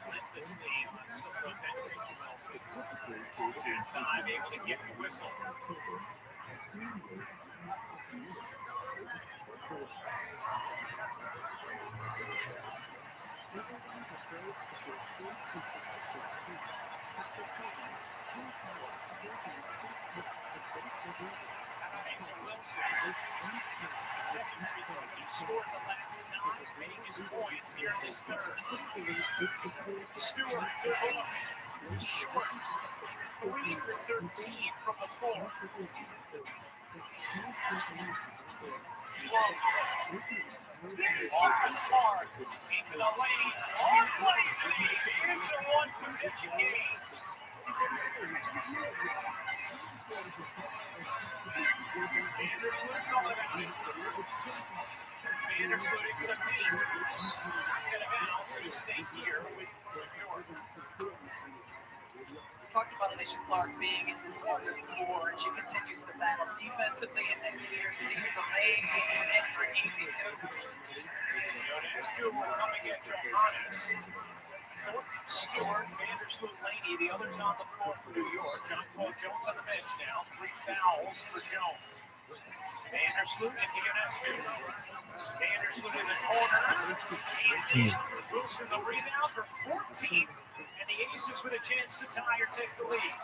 relentlessly on some of those entries to Wilson. That time able to get the whistle. This is the second free throw. He scored the last 9 biggest points here in this third. Stewart, good look. Short. 3 for 13 from the floor. Long. Off the mark. Into the lane. Clark plays it. It's a one-possession game. Vandersloot calling out. Vandersloot into the paint. Knocked it out to stay here with New York. We talked about Alicia Clark being in this order before, and she continues to battle defensively, and then here sees the lane takes it in for an easy two. Ionescu will come and get Johannes. Stewart, Vandersloot, Laney, the others on the floor for New York. John Paul Jones on the bench now. 3 fouls for Jones. Vandersloot into Ionescu. Vandersloot in the corner. And Wilson the rebound for 14. And the Aces with a chance to tie or take the lead.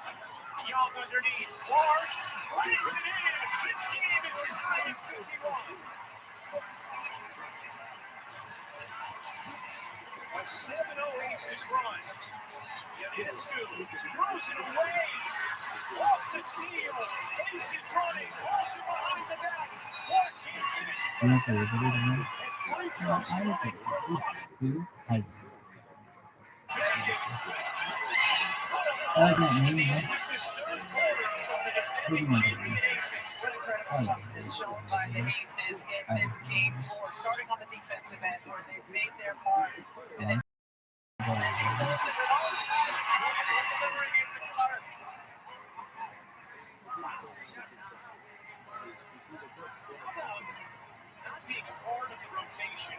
Young underneath. Clark lays it in. This game is tied at 51. A 7-0 Aces run. Ionescu throws it away. Off the steal. Aces running. Crossing behind the back. Clark can't finish it. And free throws coming from Vegas. What a match to the end of this third quarter from the defending champion Aces. What incredible toughness shown by the Aces in this game 4, starting on the defensive end where they've made their mark. And then Cindy Wilson with all the guys delivering it to Clark. Not being a part of the rotation.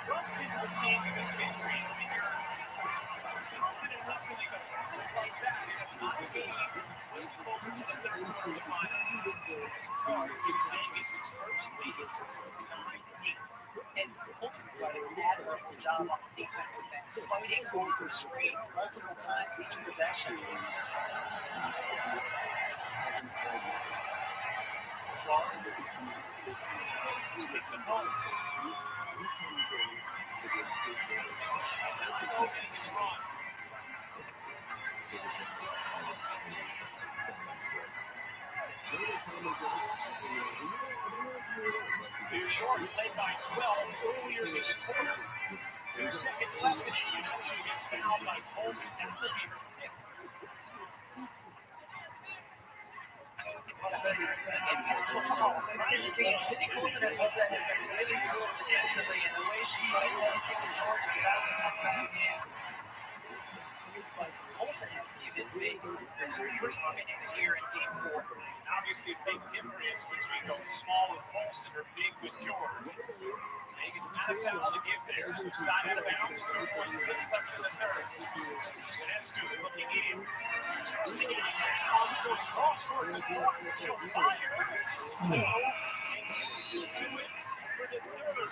Thrust into this game because of injuries. I mean, you're confident enough to make a pass like that in a tie game when you go over to the third quarter of the finals. As Clark gives Vegas its first lead since it was 9-8. And Colson's done an admirable job on the defensive end, fighting over screens multiple times each possession. It's a moment. New York led by 12 earlier this quarter. 2 seconds left in it. She gets fouled by Colson. That will be her fifth. Impactful foul in this game. Cindy Colson, as we said, has been really good defensively, and the way she fights Ezekiel George is about to come back in. But Colson has given Vegas 3 minutes here in game 4. Obviously, a big difference between going small with Colson or big with George. Vegas not a foul to give there, so side out of bounds. 2.6 left in the third. Ionescu looking in. Goes cross court to Clark. She'll fire. No. And do it for the third.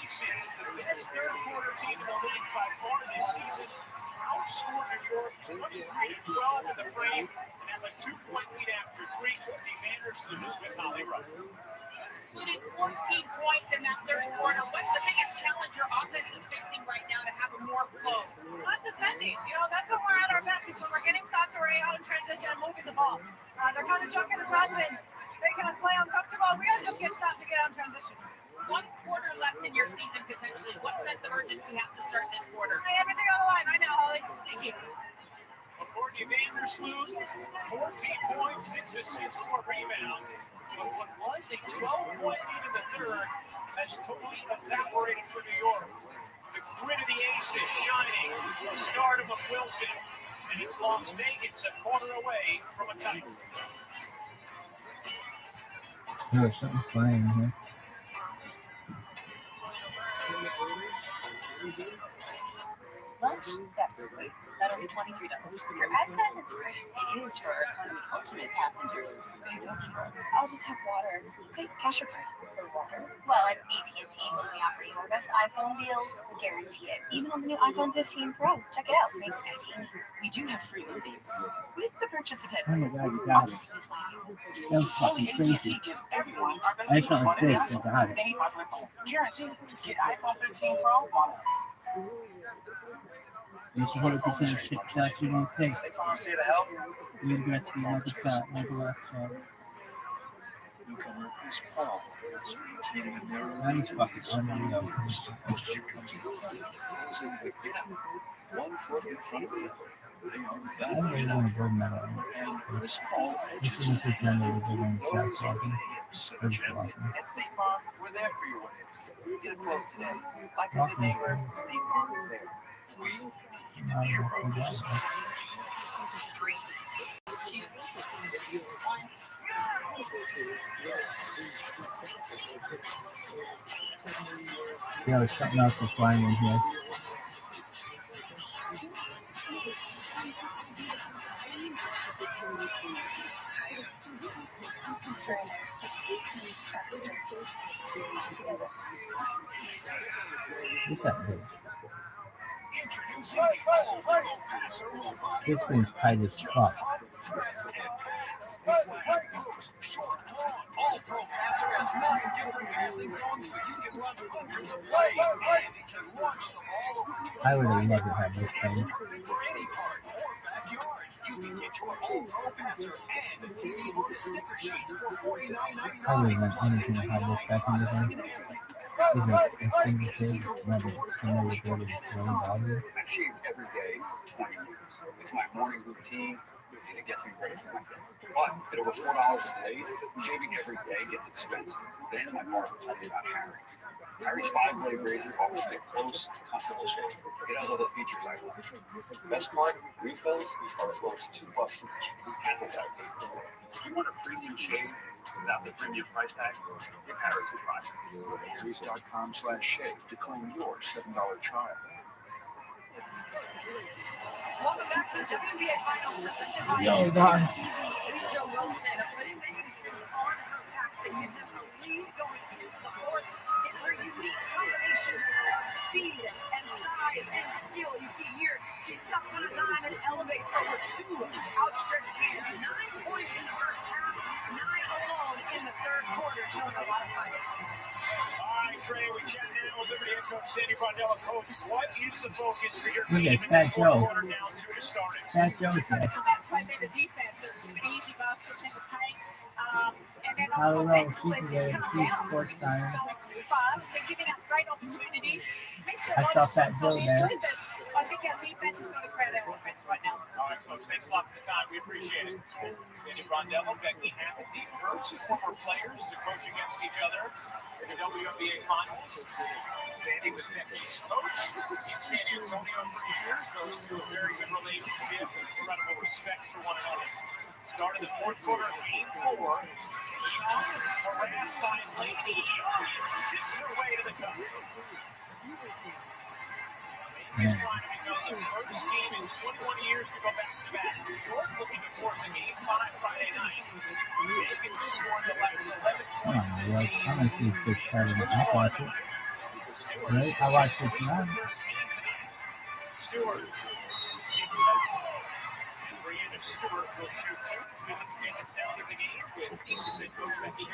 The Aces, the best third-quarter team in the league by far this season, outscored New York 23-12 in the frame and has a 2-point lead after 3. Courtney Vandersloot is with Holly Rupp. Included 14 points in that third quarter. What's the biggest challenge your offense is facing right now to have more flow? Not defending. You know, that's when we're at our best. Is when we're getting shots away out in transition and moving the ball. They're kind of junking us up and making us play uncomfortable. We got to just get shots to get out in transition. 1 quarter left in your season potentially. What sense of urgency has to start this quarter? Hey, everything on the line right now, Holly. Thank you. Courtney Vandersloot, 14 points, 6 assists, 4 rebounds. But what was a 12-point lead in the third has totally evaporated for New York. The grit of the Aces shining, the stardom of Wilson, and it's Las Vegas a quarter away from a title. There's something flying in here. Lunch? Yes, please. That'll be $23. Your ad says it's free. It is for economy ultimate passengers. I'll just have water. Okay, cash or card? For water? Well, at AT&T, when we offer your best iPhone deals, guarantee it. Even on the new iPhone 15 Pro. Check it out. Made with titanium. We do have free movies. With the purchase of headphones. Oh my God, you I'll got it. just use my iPhone. That was fucking crazy. gives everyone our best I deals saw on this, any I got it. any popular phone. Guaranteed. Get iPhone 15 Pro on us. It's 100% shit shots you don't take. Stay Farm here to help. You guys be like a shot, like a Rothschild. Newcomer Chris Paul is maintaining a narrow That is fucking unreal. comes in closing the gap. 1 foot in front of the other. They are I that don't really want to go medal. and Chris Paul This edges is the ahead. general they're going to Those shot are the talking. hips of a First champion. walking. At State Farm, we're there for your what ifs. Get a quote today. Like a good neighbor, State Farm is there. We need Now you're heroes. 3, 2, 1. Yeah, there's something else that's flying in here. What's that bitch? Introducing the all-pro passer robotic This thing's tight as fuck. press and pass. Slide, post, short, long. All-pro passer has 9 different passing zones so you can run hundreds of plays. And it can launch the ball over 25 I would have loved to have yards. this It's thing. perfect for any part or backyard. You can get your all-pro passer and the TV bonus sticker sheet for $49.99. I would have done anything to have this back in the day. This is a single kid, never familiar with what it's really bothered. I've shaved every day for 20 years. It's my morning routine, and it gets me ready for my day. But at over $4 a blade, shaving every day gets expensive. Then my barber told me about Harry's. Harry's 5-blade razor offers me a close, comfortable shave. It has all the features I like. Best part, refills are as low as $2 each, half of that I paid for. If you want a premium shave without the premium price tag, give Harry's a try. Go to harrys.com/shave to claim your $7 trial. Welcome back to the WNBA Finals presented by Yo, God. TV. Asia Wilson putting the aces on her back to give them the lead going into the fourth. It's her unique combination of speed and size and skill. You see here, she steps on a dime and elevates over 2 outstretched hands. 9 points in the first half, 9 alone in the third quarter, showing a lot of fight. All right, Trey, we chat now with Liberty head coach Sandy Rondella. Coach, what is the focus for your Look team at in Fat this fourth Joe. quarter down 2 to start it? Fat Joe's there. Come back, play the defense. So it's an easy baskets in the paint. And then I on don't know, offensively, she's just there. come She's down. sports science. Going too fast and giving up great opportunities. Missed a I lot saw of Fat shots, Joe obviously, but I think our defense is going to create our offense right now. All right, Coach, thanks a lot for the time. We appreciate it. Sandy Rondella, Becky Hammond, the first former players to coach against each other in the WNBA Finals. Sandy was Becky's coach in San Antonio for years. Those two have very good relationship and incredible respect for one another. Started the fourth quarter of game 4. Harassed by Lady, assists her way to the cup. He's trying to become the first team in 21 years to go back-to-back. New York looking to force a game 5 Friday night. Vegas has scored the last 11 Come points on, in this Will. game. I'm going to see if this part of it. I'll watch it. Still Right? I watched it tonight. Stewart. And Brianna Stewart will shoot two as we listen to the sound of the game with Aces and Coach Becky.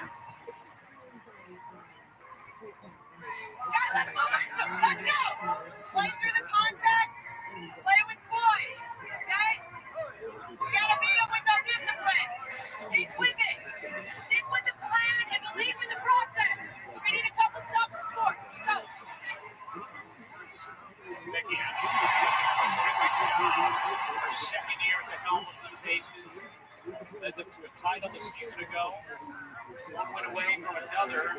Let's go. Play through the contact. Play with poise. Okay? We gotta beat them with our discipline. Stick with it. Stick with the plan and believe in the process. We need a couple stops and scores. Go. Becky Adams did such a terrific job. Her second year at the helm of these Aces led them to a title a season ago. One win away from another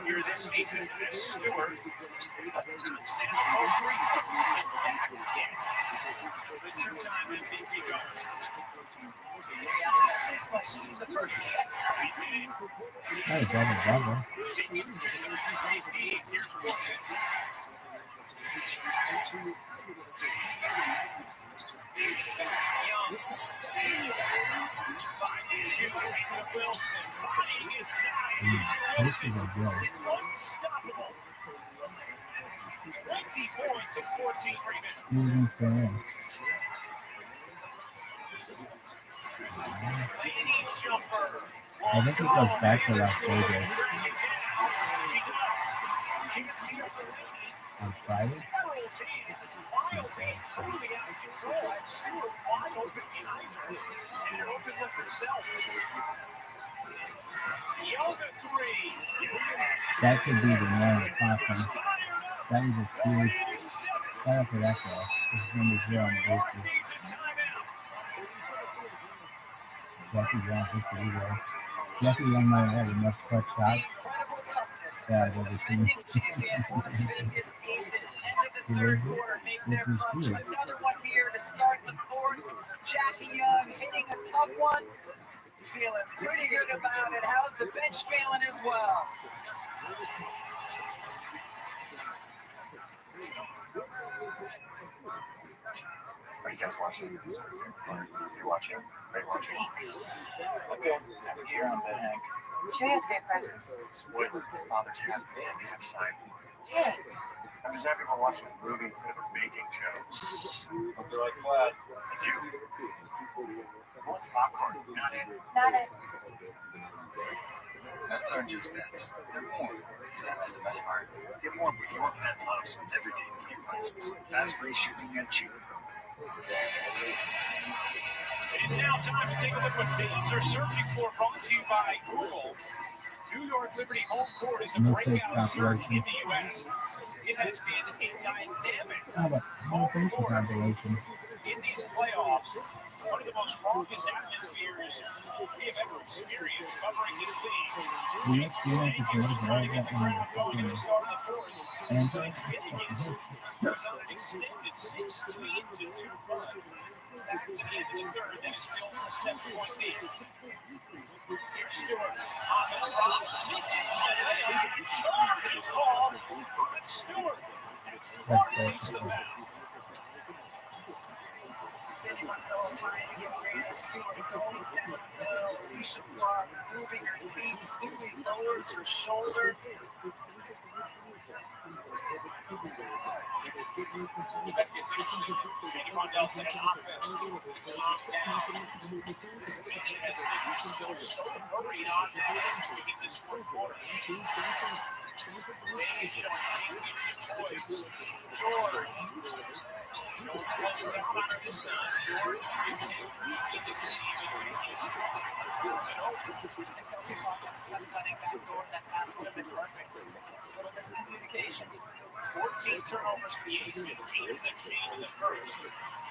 here this season as Stewart instead of Coach Repost gets back again. The two-time MVP goes. The first Hey, double. Speaking of two-time MVPs, here's Wilson. Young. Shoot into Wilson. Running inside. Wilson is unstoppable. 20 points in 14 minutes. Ladies jumper. I think it goes back to Las Vegas. She does. She gets here for On Friday? Carol's hands. Wild being totally out of control. And Stewart wide open behind her. And open with herself. Yoga three. That could be the one awesome. That is a huge shout out for that girl. His name is Zero on the bases. Jackie Young, Jackie Young might have the most clutch shots. incredible toughness. Yeah, I've ever seen. Champion Las Vegas Aces. End of the third quarter. Make This their is punch. huge. Another one here to start the fourth. Jackie Young hitting a tough one. Feeling pretty good about it. How's the bench feeling as well? Are you guys watching? You're watching? Are you watching? Okay. Have a gear on bed, Hank. She has great presence. Spoiler, his father's half man, half side. Hey, I'm just happy we're watching a movie instead of a baking show. Hope you like plaid. I do. What's popcorn? Not it. not it. Pets aren't just pets. They're more. That's the best part. Get more of what your pet loves with everyday free prices. Fast free shipping and cheap. It is now time to take a look what fans are searching for. Brought to you by Google. New York Liberty home court is a breakout search in the U.S. It has been a dynamic home court in these playoffs. One of the most strongest atmospheres we have ever experienced covering this league. It's going to the start of the fourth. But it's getting his on an extended 6-2 to 2-1. Back to the end of the third, that is built a 7-point lead. Here's Stewart on the drop. Misses the layup. Charge is called. But Stewart has takes the foul. Does anyone know trying to get Brianna Stewart going downhill? Alicia Clark moving her feet. Stewie lowers her shoulder. Sandy Rondell set an offense to calm down. This team has been so hurried on to get this fourth quarter. They showing championship poise. George closes out on her this time. George, you can get this in. It's over. Kelsey Clark cutting back door. That pass would have been perfect. A little miscommunication. 14 turnovers for the Aces, 8 that came in the first.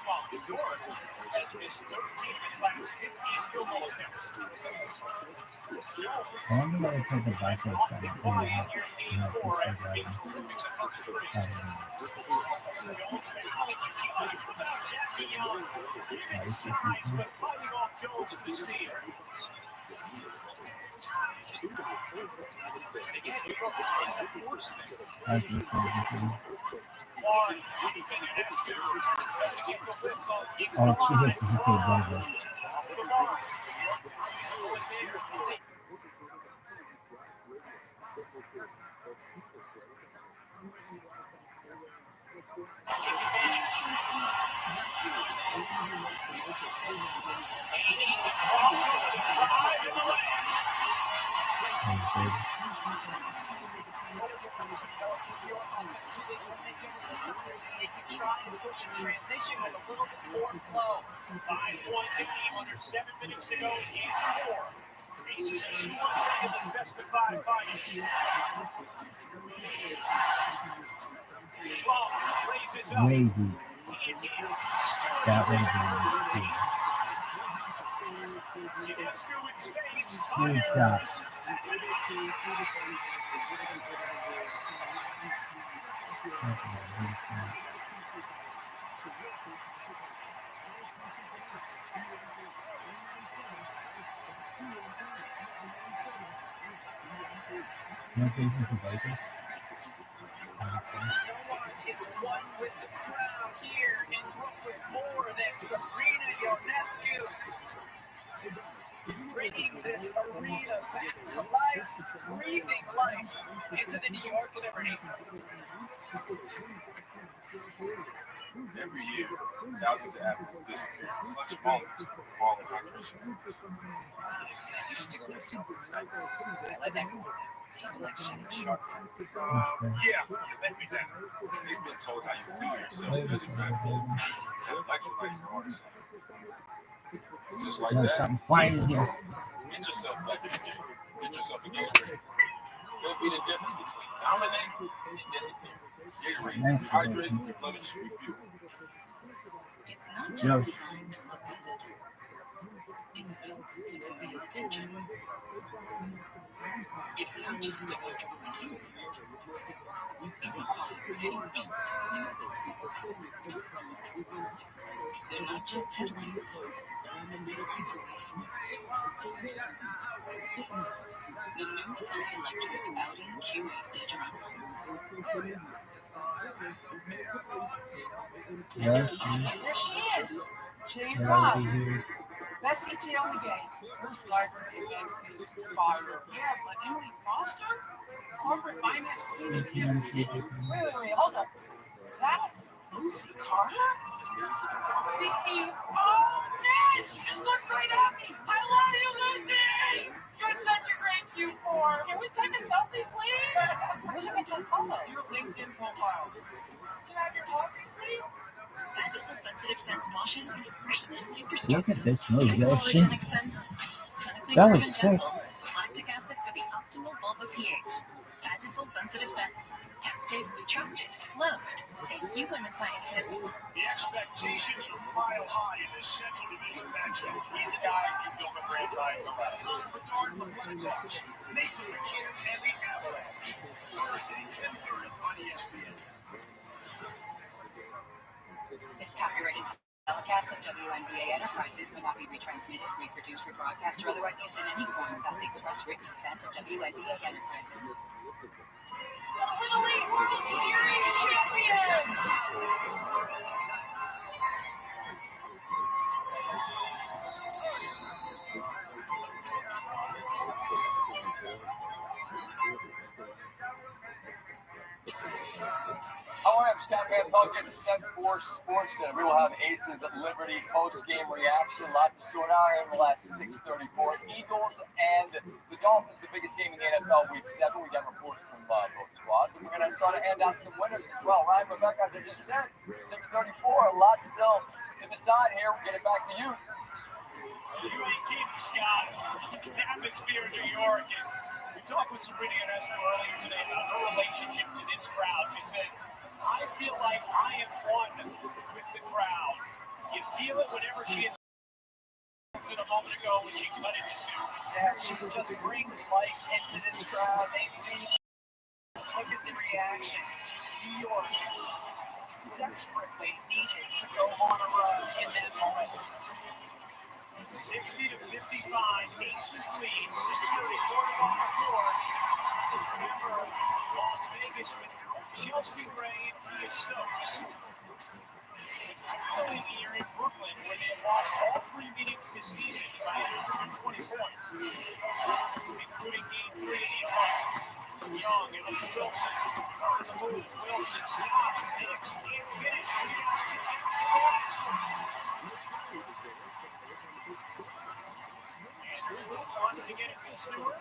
While George has missed 13 of his last 15 field goal attempts. I'm going to take the backwards side and pull it out. And I'll push it right in. Fighting off Jones for the steal. And again, you broke behind to force things. Clark, doesn't get the whistle. Oh, she hits it. Just go double. They can try and push and transition with a little bit more flow. 5-point game under 7 minutes to go in game 4. Aces and 2-1 in this best of 5 finals. Ball raises up. Way deep. That way deep. Good shot. It's one with the crowd here in Brooklyn, more than Sabrina Ionescu, bringing this arena back to life, breathing life into the New York Liberty. Every year, thousands of athletes disappear. Clutch moments fall in hydration. You should take a look at selfie tonight. I like that one. People like Shannon Sharp. Yeah, you let me down. They've been told how you feel yourself doesn't matter. That electrolytes the heart center. Just like There's that, something flying in here. get yourself back in the game. Get yourself a Gatorade. Could be the difference between dominate and disappear. Gatorade, hydrate, replenish, refuel. It's not just designed to look good. It's built to command attention. It's not just a comfortable interior. It's a quiet refuge. They're not just headlights. They're like life. The new fully electric Audi Q8 e-tron models. There she is. Jane Ross. Best CTO in the game. Her cyber defense is fire. Yeah, but Emily Foster? Corporate finance queen in Kansas City? Wait, hold up. Is that Lucy Carter? Oh, man, she just looked right at me. I love you, Lucy. You're such a great Q4. Can we take a selfie, please? Where'd you get that photo? Your LinkedIn profile. Can I have your coffee, please? Vagisil sensitive scent washes with freshness super strong. Look at this motion. Hypoallergenic scents. Clinically That was proven sick. gentle. Lactic acid for the optimal vulva pH. Vagisil sensitive scents. Tested, trusted, loved. Thank you, women scientists. The expectations are mile high in this Central Division matchup. He's the guy who built the franchise. Tom Bernard and the Blackhawks. Nathan McKinnon and the Avalanche. Thursday, 10:30 on ESPN. This copyrighted telecast of WNBA Enterprises may not be retransmitted, reproduced, rebroadcast, or otherwise used in any form without the express written consent of WNBA Enterprises. Little League World Series champions! Hello, I'm Scott Van Pelt, set for Sports Center. We will have Aces at Liberty post-game reaction. A lot to sort out here in the last 6:34. Eagles and the Dolphins, the biggest game in the NFL Week 7. We got reports from both squads, and we're going to try to hand out some winners as well. Ryan, Rebecca, as I just said, 6:34. A lot still to decide here. We'll get it back to you. You ain't kidding, Scott. The atmosphere in New York. And we talked with Sabrina Ionescu earlier today about her relationship to this crowd. She said, I feel like I am one with the crowd. You feel it whenever she hits it a moment ago when she cut it to 2. Yeah, she just brings life into this crowd. They breathe. Look at the reaction. New York desperately needed to go on a run in that moment. 60 to 55, Aces lead, 6:34 on the floor. Remember, Las Vegas without Chelsea Ray and Kia Stokes. Early here in Brooklyn, where they lost all 3 meetings this season by 120 points, including Game 3 of these finals. Young and to Wilson. On the move, Wilson stops, digs, can't finish. to get it to Stewart.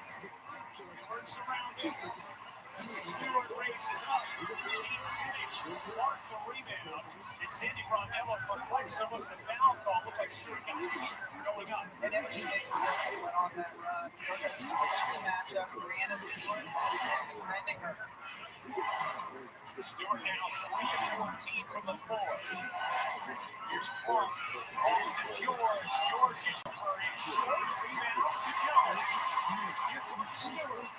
Stewart surrounded. Stewart races up. Can't finish. Mark the rebound. And Sandy Rondello from Clarkson was the foul call. Looks like Stewart got beat going up. And it was ridiculous. He went on that run. Look at switch the matchup. Brianna Stewart also defending her. Stewart now 3 of 14 from the floor. Here's Plum. Off to George. George is for a short rebound to Jones. Here comes Stewart.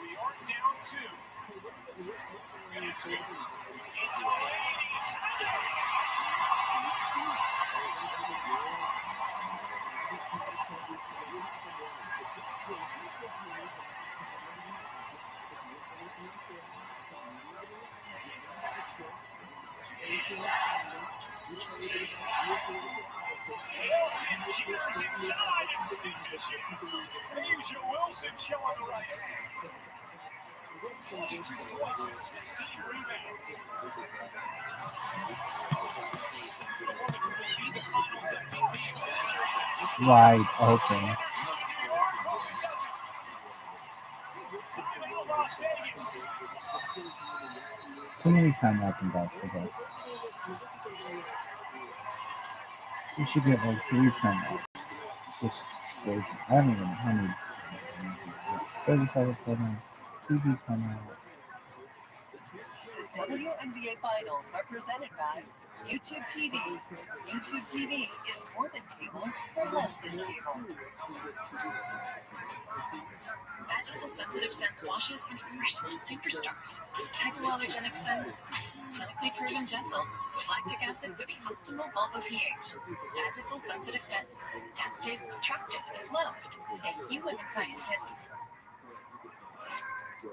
New York down 2. Gonna scoop into the lane. Tyler. Wilson cheers inside and finishes. Asia Wilson showing the right hand. 22 points, 15 rebounds. The woman who will be the finals MVP of this series. Wide open. Timeout Las Vegas. Too many timeouts in basketball. We should get like 3 timeouts. It's just crazy. I don't even know how many. 37 timeouts. 2 timeouts. WNBA Finals are presented by YouTube TV. YouTube TV is more than cable or less than cable. Vagisil Sensitive Scents washes and freshness superstars. Hypoallergenic scents, clinically proven gentle, with lactic acid with the optimal vulva pH. Vagisil Sensitive Scents, tested, trusted, loved. Thank you, women scientists. You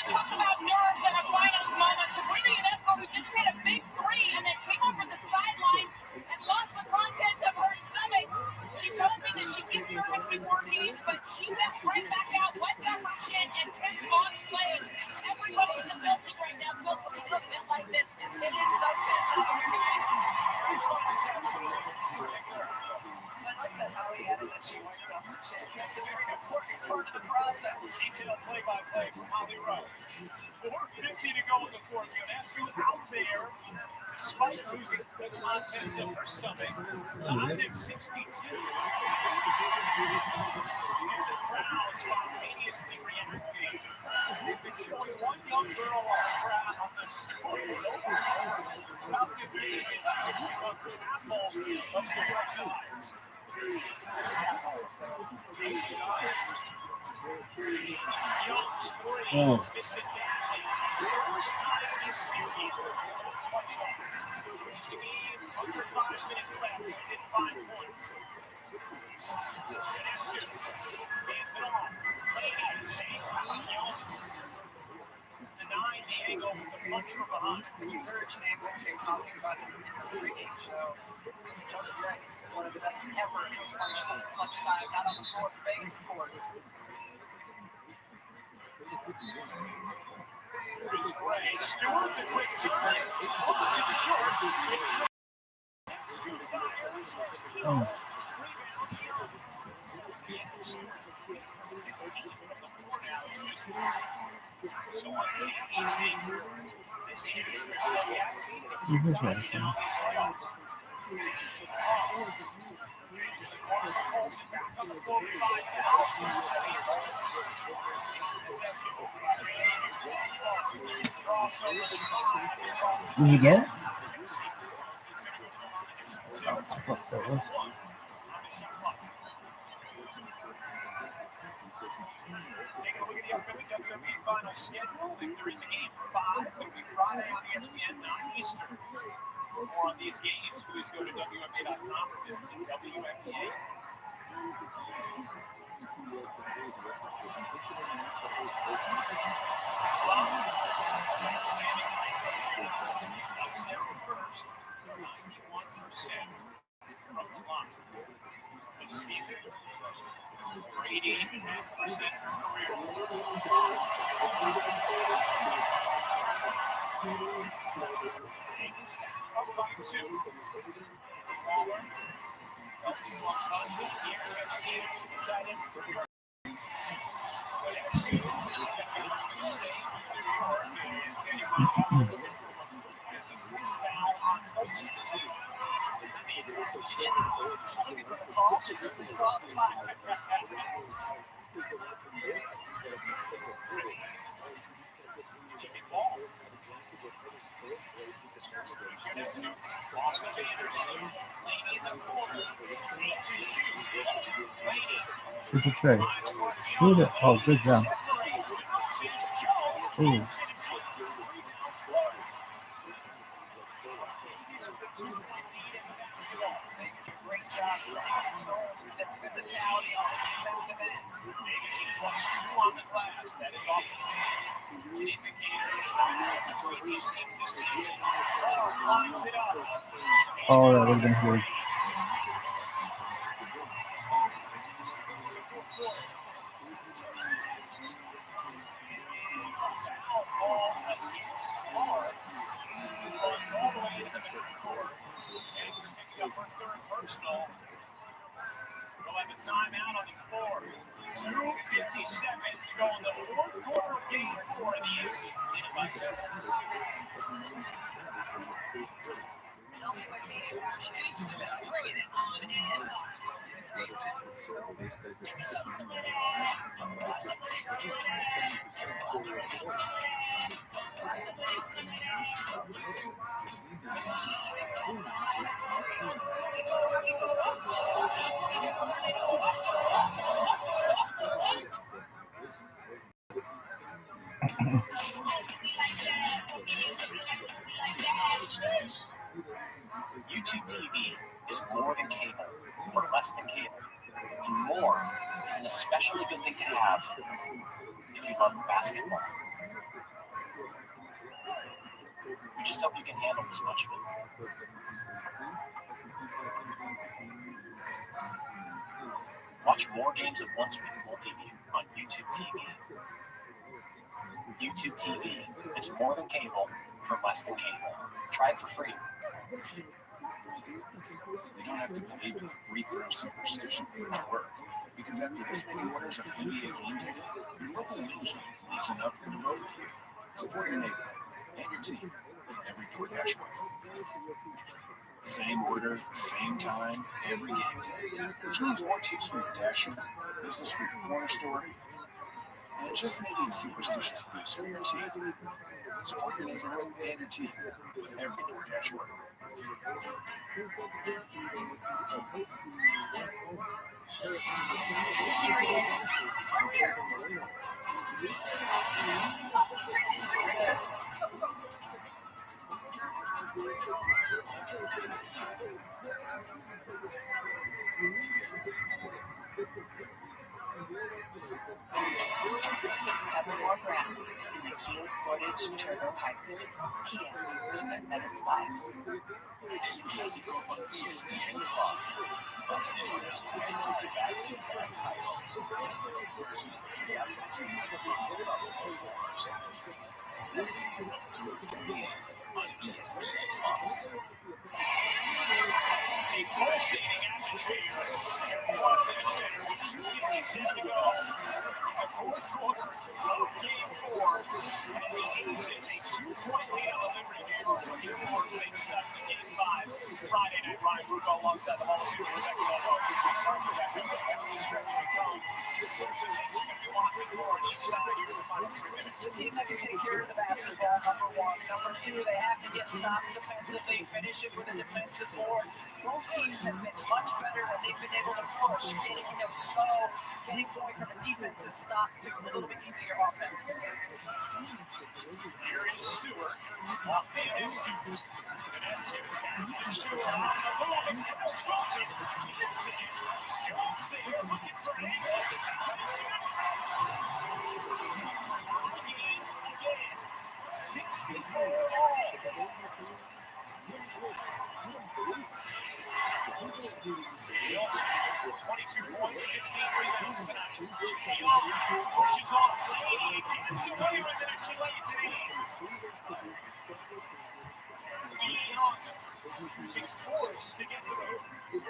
talk about nerves at a finals moment. Sabrina Ionesco, who just hit a big 3 and then came over the sideline and lost the contents of her stomach. She told me that she gets nervous before games, but she went right back out, went down her chin, and kept on playing. Everybody in the building right now feels a little bit like this. It is so tense out here, guys. I like that how he added that she went down her chin. That's a very important part of the process. Detailed play-by-play from Holly Rowe. 4:50 to go in the fourth. Ionescu out there, despite losing the contents of her stomach. Tied at 62. And the crowd spontaneously reacting. They've been showing one young girl on the scoreboard about this game, and she has become the apple of New York's eye. Casey Young's 3 missed it badly. First time in this series for a touchdown, which is a game under 5 minutes left in 5 points. Ionescu hands it off. Late at his Young denied the angle with the punch from behind. You heard Janae Wilke talking about it in the pregame show. Just Gray, one of the best ever to punch time, not on the floor for Vegas, of course. Gray, Stewart, the quick turn, throws it short. Oh. So what we see this year, This is awesome. Did you get it? Fuck that was. Take a look at the upcoming WNBA final schedule. If there is a game 5, it'll be Friday on ESPN 9 Eastern. For more on these games, please go to WNBA.com or visit the WNBA. Outstanding free throw shooter. Knocks down the first, 91% from the line. This season, 88% career. Davis up by 2. Waller. Kelsey walks on the ESPN tight end for your Wadescu. It's going to stay on is anyway. Get the 6th foul on Kelsey. She didn't looking for the call. She certainly saw the fire. Jimmy Ball. Boston Anderson. Lady in the corner. Need to shoot. Lady. Shoot the tray. Shoot it. Oh, good job. Ooh. Great job setting the tone with the physicality on the defensive end. Davidson plus 2 on the glass. That is off the an indicator between these teams this season. Lines it up. Oh, that would have been huge. Foul ball against Clark. Runs all the way to the backcourt. And picking up her 3rd personal. We'll have a timeout on the floor. 2:57 to go in the 4th quarter of game 4 in the Aces. Leading by 2. Bringing it on and on. YouTube TV is more than cable for less than cable. And more is an especially good thing to have if you love basketball. We just hope you can handle this much of it. Watch more games at once with multi-view on YouTube TV. YouTube TV is more than cable for less than cable. Try it for free. You don't have to believe in free-throw superstition for it to work, because after this many orders of NBA game day, your local wing shop leaves enough for you to vote with you. Support your neighborhood and your team with every DoorDash order. Same order, same time, every game day, which means more tips for your dasher, business for your corner store, and just maybe a superstitious boost for your team. Support your neighborhood and your team with every DoorDash order. Here he is. He's right there. Oh, he's right there. Go, go. Cover more ground in the Kia Sportage Turbo Hybrid. Kia, movement that inspires. El Clásico on ESPN Plus. Bucks and Hornets quest for back-to-back titles versus Real Madrid's unstoppable force. Saturday, October 30th on ESPN Plus. A pulsating atmosphere. Everyone's in the center with 2:57 to go. The 4th quarter of game 4. And the Aces a 2-point lead on the Liberty game. Looking forward to the start of game 5. Friday night, Ryan Russo alongside the Hall of Fame. Rebecca Lobo. The team that can take care of the basketball, number 1. Number 2, they have to get stops defensively, finish it with a defensive board. Both teams have been much better when they've been able to push, getting the flow, getting going from a defensive stop to a little bit easier offense. Here is Stewart. Off the Ionescu. Ionescu to Stewart. Off the ball. It's Charles Wilson. Jones there looking for an angle. But it's out. Again. 64 all. Fields, 22 points, 15 rebounds tonight. Pushes off Lady, gets away with it as she lays it in. Young using force to get to the hoop.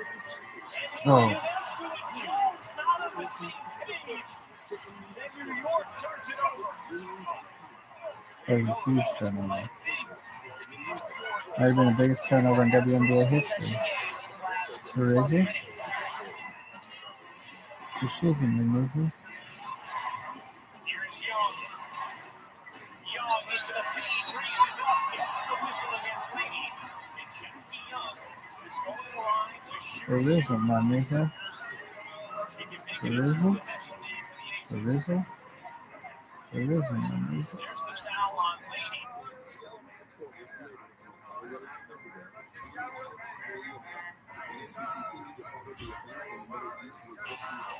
Oh. Ionescu and Jones not on the same page. And New York turns it over. That was a huge turnover. Might have been the biggest turnover in WNBA history. Where is he? She isn't in, is he? Here's Young. Young into the paint, raises up, gets the whistle against Lady. And Jackie Young is going to the line to shoot. There isn't one, is there? There isn't? There isn't? There isn't one, is there? There's the foul on Lady.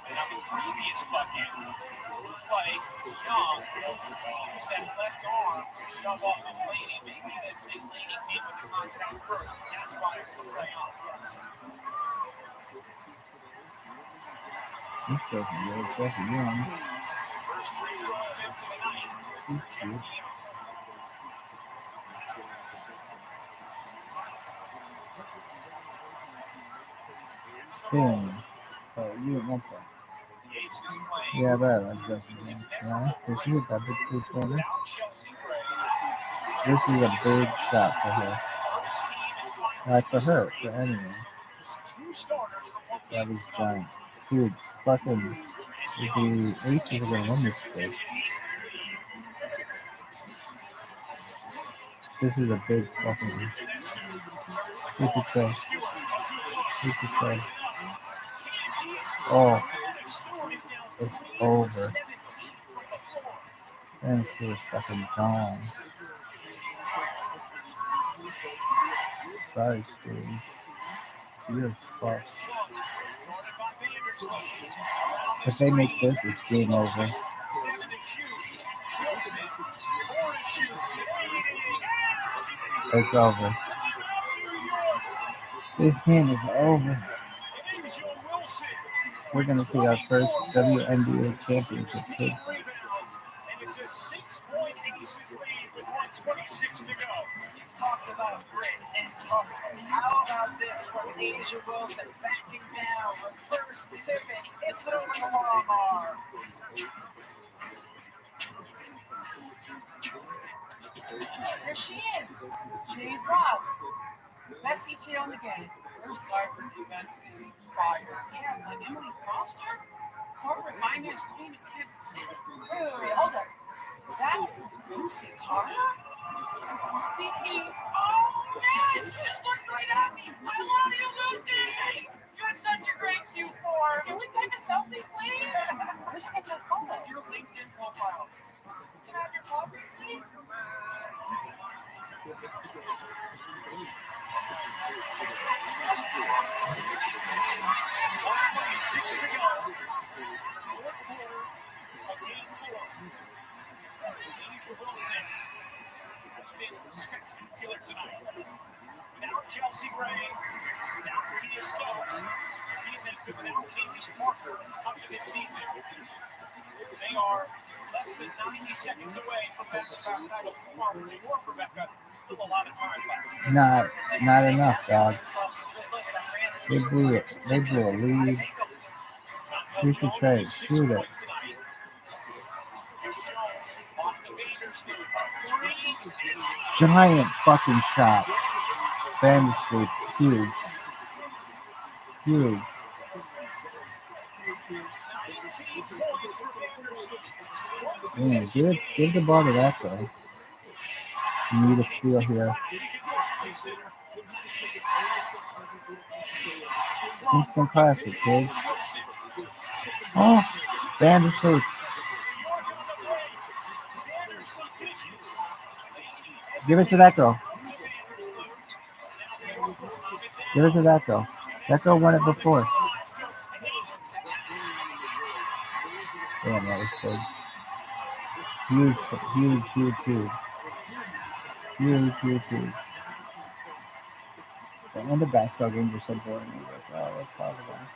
And on the previous bucket, looks like Young used that left arm to shove off of Lady. Maybe they say Lady came with the contact first. That's why it was a play on. This doesn't work. That's Young. First free throw attempt of the night. Damn. Oh, you didn't want that. Yeah, but I like that. Yeah, did she hit that big 3-pointer? This is a big shot for her. Like for her, for anyone. That is giant. Dude, fucking, the Aces are gonna win this place. This is a big fucking. Who could say? Who could say? Oh, it's over. And it's still fucking gone. Sorry, Steve. You're fucked. If they make this, it's game over. It's over. This game is over. We're going to see our first WNBA championship, kids. It's a 6-point Aces lead with 1:26 to go. You've talked about grit and toughness. How about this from Asia Wilson backing down, reverse pivot, hits it over the long arm. There she is, Jade Ross. Best ETA on the game. Her cyber defense is fire. Yeah, and Emily Foster, corporate finance queen of Kansas City. Wait, hold up. Is that Lucy Carter? Vicky, oh man, she just looked right at me. I love you, Lucy. You had such a great Q4. Can we take a selfie, please? We should get your photo. Your LinkedIn profile. Can I have your coffee, please? 1:26 to go. Fourth quarter of game 4. Asia Wilson has been spectacular tonight. Without Chelsea Gray, without Kia Stokes, the team has been without Candice Parker up to this season. They are less than 90 seconds away from back-to-back title. Rebecca, still a lot of time left. Not enough, dog. They blew it. They blew a lead. Shoot the trade. Shoot it. Giant fucking shot. Vanderstreet. Huge. Huge. Man, give the ball to that guy. You need a steal here. Instant classic, kids. Oh, Vanderstreet. Give it to that girl. Give it to that girl. That girl won it before. Damn, that was big. Huge, huge, huge, huge. Huge, huge, huge. And the basketball games are so boring. Like, oh, let's talk about it.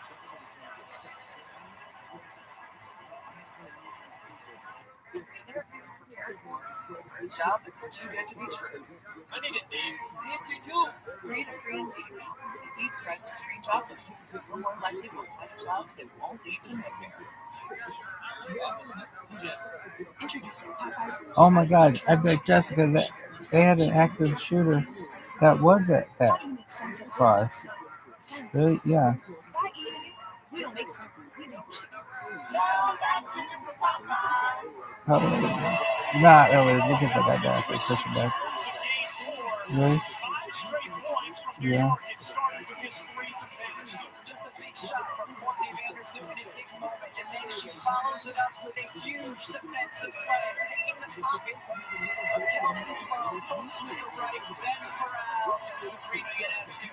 hired for was for a job that was too good to be true. I need Indeed. Indeed too. Create a free Indeed account. Indeed strives to screen job listings so you're more likely to apply to jobs that won't lead to nowhere. Introducing Popeye's new Oh my spicy God! I churro bet chicken Jessica that sandwich. they had an active shooter that was at that How do you make sense out of bar. something so fancy? Really? Yeah. By eating it, we don't make sense. We make chicken. Oh, not really. Look at that guy for pushing back. Really? 5 straight points from New Yeah. York. It started with his threes and finished. Just a big shot from Courtney Vandersloot in a big moment, and then she follows it up with a huge defensive play, hitting the pocket of Kelsey Plum, post with the right, then corrals and Sabrina Ionescu.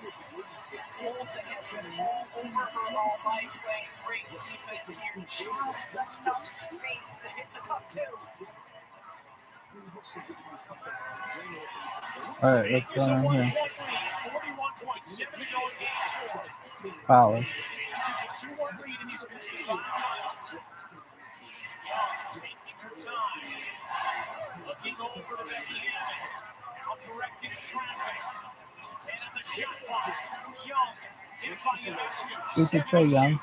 Olsen has been all over her all night, playing great defense here, just enough space to hit the top two. All right, let's go on here. 41.7 to go in game 4. Fowler. This is a 2-1 lead in these 55 miles. Young taking her time. Looking over to Becky Hammond. Now directing traffic. 10 on the shot clock. Young. Hit by Ionescu. Shoot to Trey Young.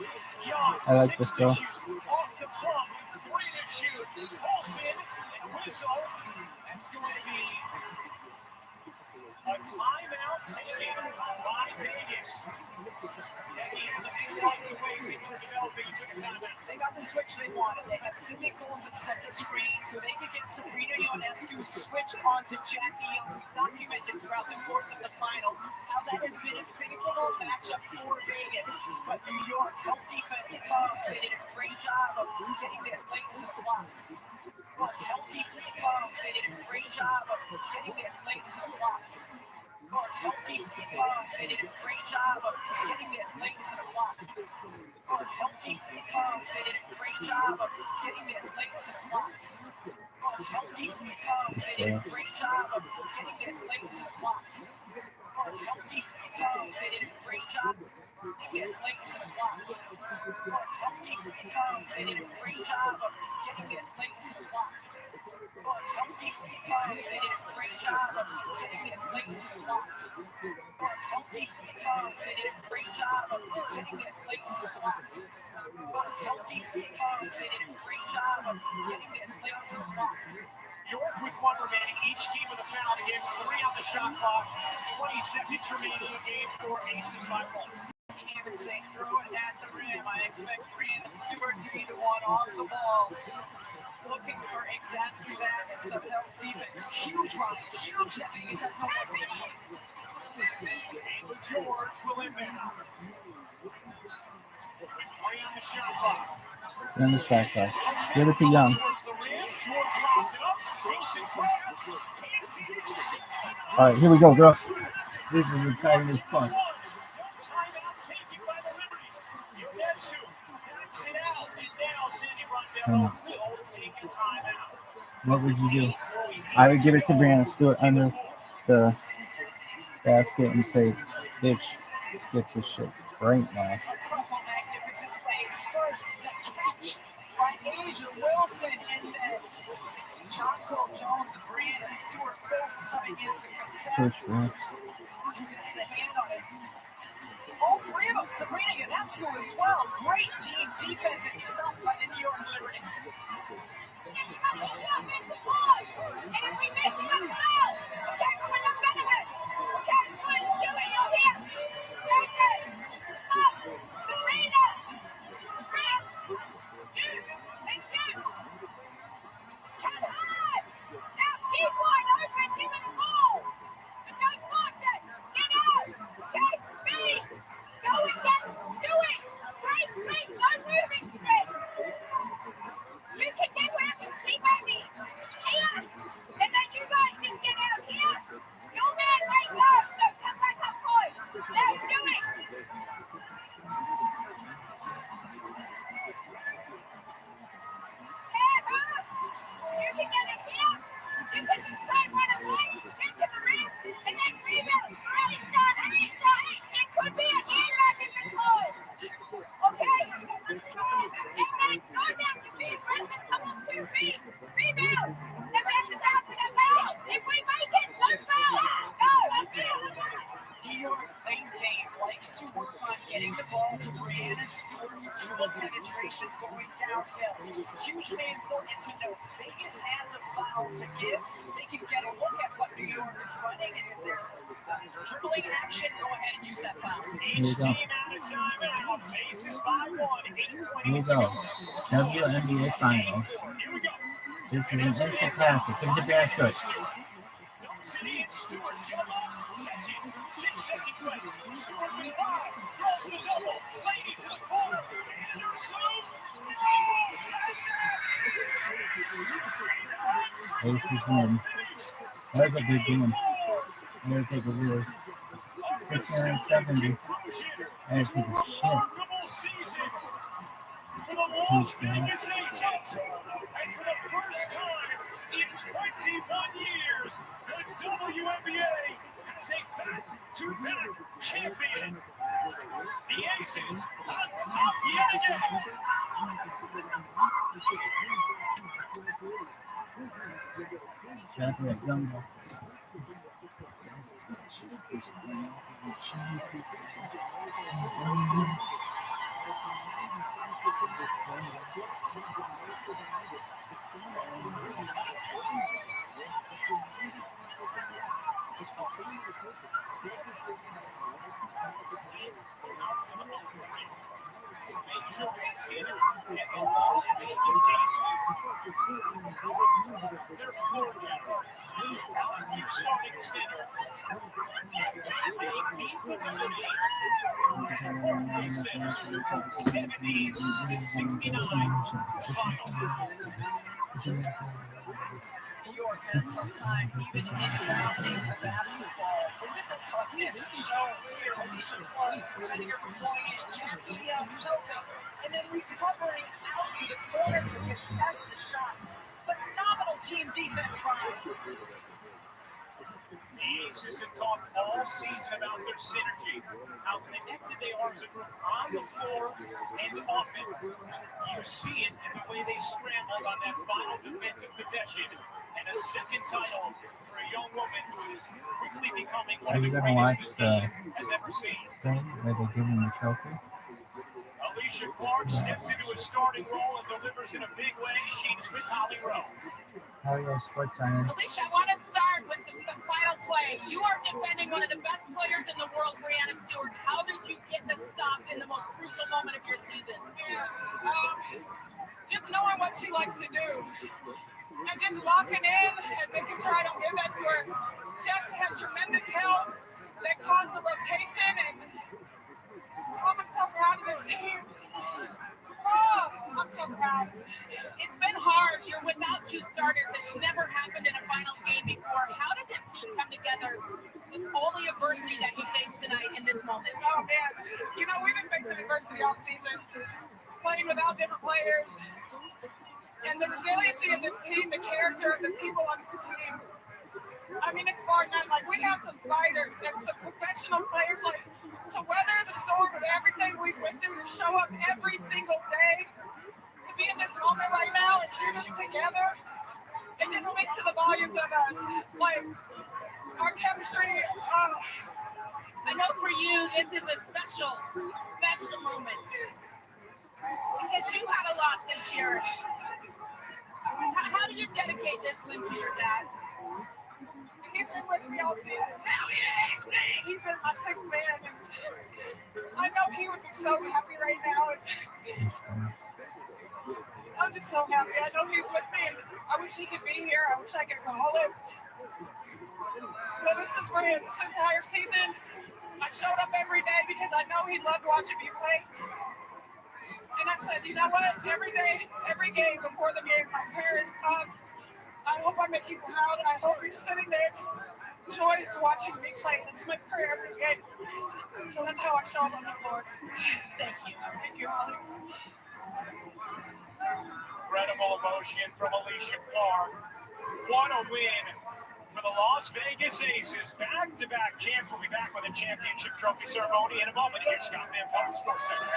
Young. I like this 6 to though. shoot. Off to Plum. 3 to shoot. Olsen and whistle. That's going to be a timeout taken by Vegas. Becky Hammond liked the way things were developing and took a timeout. They got the switch they wanted. They had Sydney Coles at second screen so they could get Sabrina Ionescu switched onto Jackie Young. We documented throughout the course of the finals how that has been a favorable matchup for Vegas. But New York helped defense comes. They did a great job of getting this late into the clock. But help defense comes. They did a great job of getting this late into the clock. But help defense comes. They did a great job of getting this late into the clock. But help defense comes. They did a great job of getting this late into the clock. But help defense comes. They did a great job of getting this late into the clock. But help defense comes. They did a great job of getting this late into the clock. But help defense comes. They did a great job of getting this late into the clock. But help defense comes. They did a great job of getting this late into the clock. But help defense comes. They did a great job of getting this late into the clock. But help defense comes. They did a great job of getting this late into the clock. York with 1 remaining. Each team with a foul to give 3 on the shot clock. 20 seconds remaining in game 4. Aces by 1. Hammond saying throw it at the rim. I expect Brianna Stewart to be the one off the ball. Looking for exactly that and some help defense. Huge run, huge that Vegas has no one to use. Ava George will inbound. With 3 on the shot clock. In the shot clock. Give it to Young. All right, here we go, girls. This is exciting as fun. What would you do? I would give it to Brianna Stewart under the basket and say, bitch, get your shit right now. By Asia Wilson and then John Cole Jones and Brianna Stewart both coming into contest. Gets the hand on it. All 3 of them, Sabrina Ionescu as well. Great team defense and stuff by the New York Liberty. You can get whatever you see, baby. And then you guys just get New York late game likes to work on getting the ball to Brianna Stewart for dribble penetration going downhill. Huge and important to note. Vegas has a foul to give. They can get a look at what New York is running, and if there's dribbling action, go ahead and use that foul. Each team out of timeout. Aces by 1. Here we go. WNBA Finals. This is an instant classic. Give the bear foot. City and Stewart juggles, catches, 6 seconds left. Stewart with 5, throws the double, lady to the corner, and her slope. Aces win. That was a good game. I'm going to take a look. 670. I had to take a shit. For the Las Vegas Aces, and for the first time in 21 years, the WNBA has a back-to-back champion. The Aces on top yet again. Chocolate gumbo. And the Las Vegas Aces, their floor general, new starting center. They beat the Liberty. They said 70-69 final. New York had a tough time even inbounding the basketball. But with the toughness shown here, Alicia Clark, Edgar Floyd, Jackie Choking, and then recovering out to the corner to contest the shot. Phenomenal team defense, Ryan. The Aces have talked all season about their synergy, how connected they are as a group on the floor and off it. You see it in the way they scrambled on that final defensive possession, and a second title for a young woman who is quickly becoming one of the greatest this game has ever seen. Where they give him the trophy? Alicia Clark steps into a starting role and delivers in a big way. She's with Holly Rowe. How are your sports science? Alicia, I want to start with the final play. You are defending one of the best players in the world, Brianna Stewart. How did you get the stop in the most crucial moment of your season? Just knowing what she likes to do. And just locking in and making sure I don't give that to her. Jackie had tremendous help that caused the rotation, and I'm so proud of this team. Oh, I'm so proud. It's been hard. You're without two starters. It's never happened in a finals game before. How did this team come together with all the adversity that you faced tonight in this moment? Oh, man. You know, we've been facing adversity all season, playing without different players. And the resiliency of this team, the character of the people on this team, I mean, it's bar none. Like, we have some fighters and some professional players, like, to weather the storm of everything we've been through, to show up every single day, to be in this moment right now and do this together, it just speaks to the volumes of us. Like, our chemistry, I know for you, this is a special moment. Because you had a loss this year. How do you dedicate this win to your dad? He's been with me all season. Hell yeah, he's been my sixth man. And I know he would be so happy right now. I'm just so happy. I know he's with me, and I wish he could be here. I wish I could call him. But this is for him. This entire season, I showed up every day because I know he loved watching me play. And I said, you know what? Every day, every game before the game, my prayers comes. I hope I make you proud. I hope you're sitting there joyous watching me play. That's my prayer every game. So that's how I show up on the floor. Thank you. Thank you, Holly. Incredible emotion from Alicia Clark. What a win for the Las Vegas Aces. Back-to-back champs. We'll be back with a championship trophy ceremony in a moment. Here's Scott Van Pelt, Sports Center.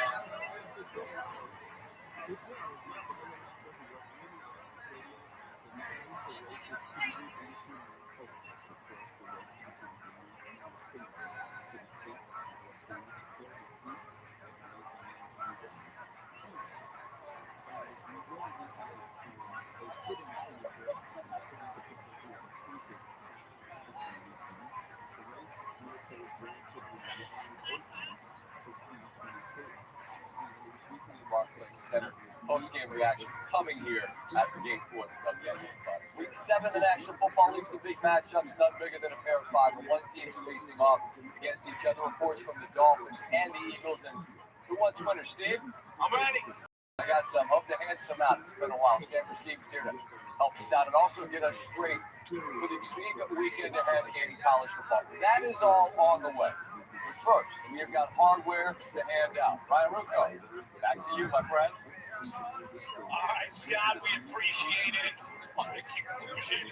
Center post-game reaction coming here after Game 4 of the WNBA Finals. Week 7, the National Football League's a big matchups, none bigger than a pair of 5-1 teams facing off against each other. Reports from the Dolphins and the Eagles. And who wants winner, Steve? I'm ready. I got some. Hope to hand some out. It's been a while. Stanford Steve is here to help us out and also get us straight for the big weekend ahead in college football. That is all on the way. But first, we have got hardware to hand out. Ryan Rucco, back to you, my friend. All right, Scott, we appreciate it. What a conclusion.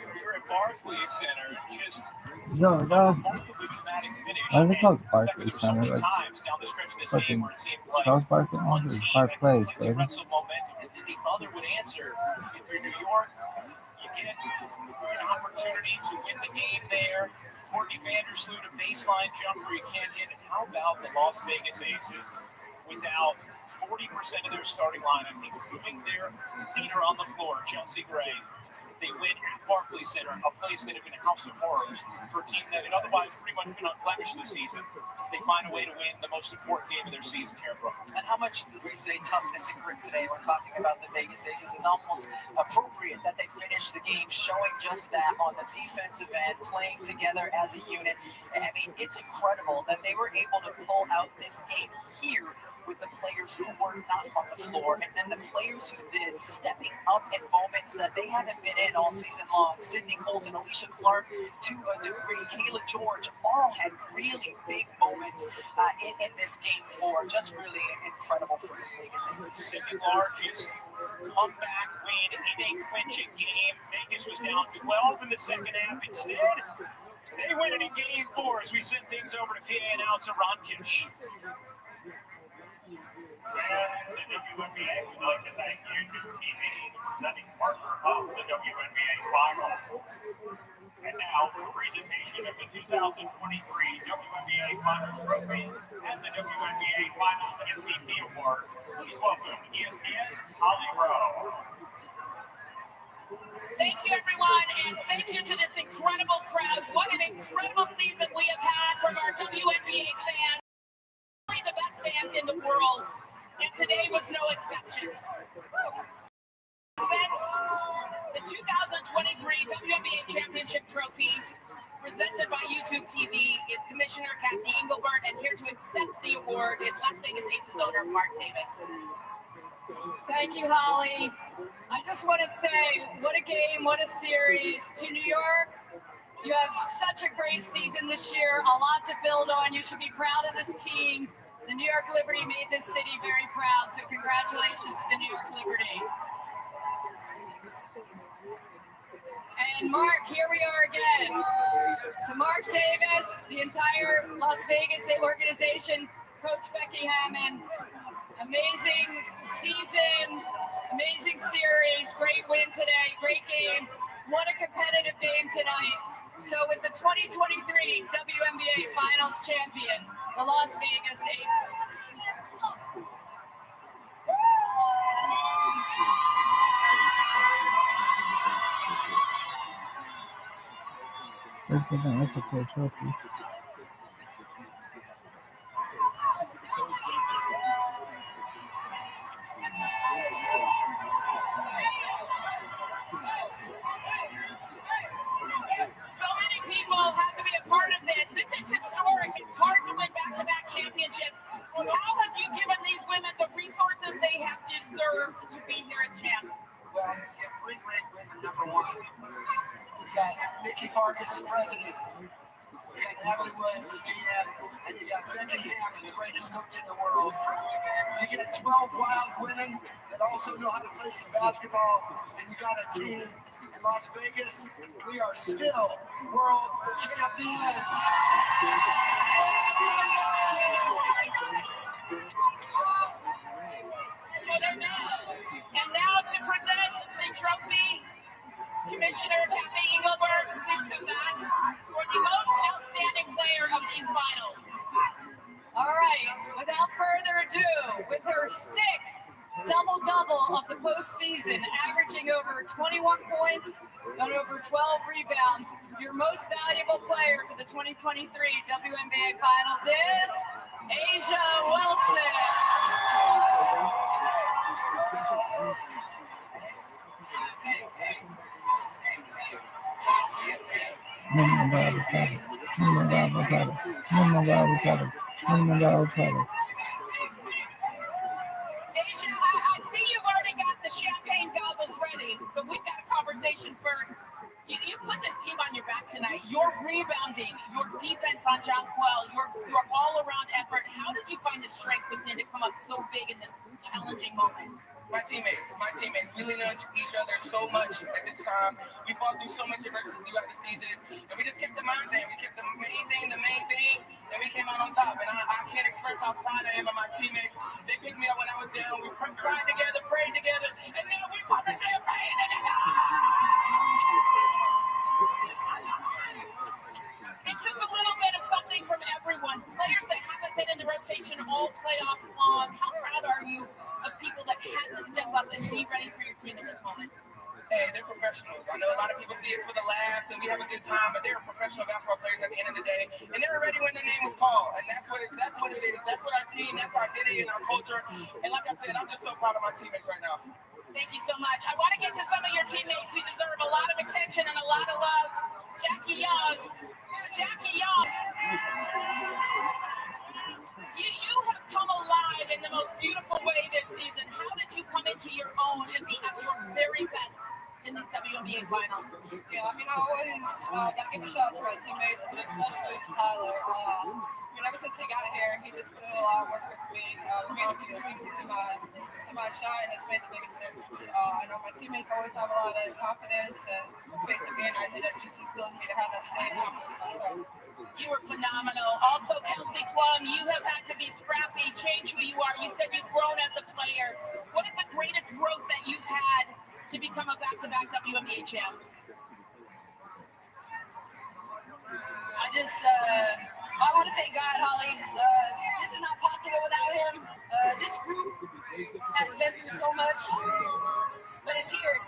We're at Barclays Center. Just Yo, dog. remarkably dramatic finish. Why is it called And Barclays there were so Center? many Like, times down the stretch of this fucking game where it seemed like Charles Barkley one owns team it. had Barclays, completely baby. wrestled momentum, and then the other would answer. If you're New York, you get an opportunity to win the game there. Courtney Vandersloot, a baseline jumper you can't hit. And how about the Las Vegas Aces? Without 40% of their starting lineup, including their leader on the floor, Chelsea Gray. They win at Barclays Center, a place that had been a house of horrors for a team that had otherwise pretty much been unblemished this season. They find a way to win the most important game of their season here, bro. And how much did we say toughness and grit today when talking about the Vegas Aces? Is almost appropriate that they finish the game showing just that on the defensive end, playing together as a unit. I mean, it's incredible that they were able to pull out this game here with the players who were not on the floor, and then the players who did, stepping up in moments that they haven't been in all season long. Sydney Colson, Alicia Clark, to a degree, Kayla George, all had really big moments in this game 4. Just really incredible for the Vegas Aces. Sydney Clark's comeback win in a clinching game. Vegas was down 12 in the second half. Instead, they win it in game 4 as we send things over to PA announcer Ron Kish. Yes, the WNBA would like to thank YouTube TV, presenting partner of the WNBA Finals. And now, the presentation of the 2023 WNBA Finals Trophy and the WNBA Finals MVP Award. Please welcome ESPN's Holly Rowe. Thank you, everyone, and thank you to this incredible crowd. What an incredible season we have had from our WNBA fans. Really the best fans in the world. And today was no exception. The 2023 WNBA Championship Trophy, presented by YouTube TV, is Commissioner Kathy Engelbert, and here to accept the award is Las Vegas Aces owner Mark Davis. Thank you, Holly. I just want to say, what a game, what a series. To New York, you have such a great season this year, a lot to build on. You should be proud of this team. The New York Liberty made this city very proud, so congratulations to the New York Liberty. And Mark, here we are again. To Mark Davis, the entire Las Vegas organization, Coach Becky Hammond, amazing season, amazing series, great win today, great game. What a competitive game tonight. So with the 2023 WNBA Finals champion, the Las Vegas Aces. That's a cool trophy. Championships. How have you given these women the resources they have deserved to be here as champs? Well, you have women number one. You got Nikki Farkas as president. You got Natalie Williams as GM. And you got Becky Hammond, the greatest coach in the world. You get 12 wild women that also know how to play some basketball. And you got a team in Las Vegas. We are still world champions. And now to present the trophy, Commissioner Kathy Engelbert, please do that, for the most outstanding player of these finals. All right, without further ado, with her 6th double-double of the postseason, averaging over 21 points and over 12 rebounds, your most valuable player for the 2023 WNBA Finals is A'ja Wilson. Asia, I see you've already got the champagne goggles ready, but we've got a conversation first. You put this team on your back tonight. Your rebounding, your defense on John Quell, your all-around effort. How did you find the strength within to come up so big in this challenging moment? My teammates. We lean on each other so much at this time. We fought through so much adversity throughout the season, and we just kept the mind thing. We kept the main thing, and we came out on top. And I can't express how proud I am of my teammates. They picked me up when I was down. We cried together, prayed together, and now we pop the champagne together. It took a little bit of something from everyone. Players that haven't been in the rotation all playoffs long. How proud are you of people that had to step up and be ready for your team in this moment? Hey, they're professionals. I know a lot of people see us for the laughs and we have a good time, but they're professional basketball players at the end of the day, and they were ready when their name was called. And that's what it is. That's what our team, that's our identity and our culture. And like I said, I'm just so proud of my teammates right now. Thank you so much. I want to get to some of your teammates who deserve a lot of attention and a lot of love. Jackie Young. You have come alive in the most beautiful way this season. How did you come into your own and be at your very best in these WNBA finals? Yeah, I mean, I always got to give a shout out to my teammates, but especially to Tyler. Ever since he got here, he just put in a lot of work with me. We made a few tweaks to my shot, and it's made the biggest difference. I know my teammates always have a lot of confidence and faith in me, and it just instills me to have that same confidence in myself. You were phenomenal. Also, Kelsey Plum, you have had to be scrappy, change who you are. You said you've grown as a player. What is the greatest growth that you've had to become a back-to-back WNBA champ? I want to thank God, Holly. This is not possible without him. This group has been through so much, but it's here.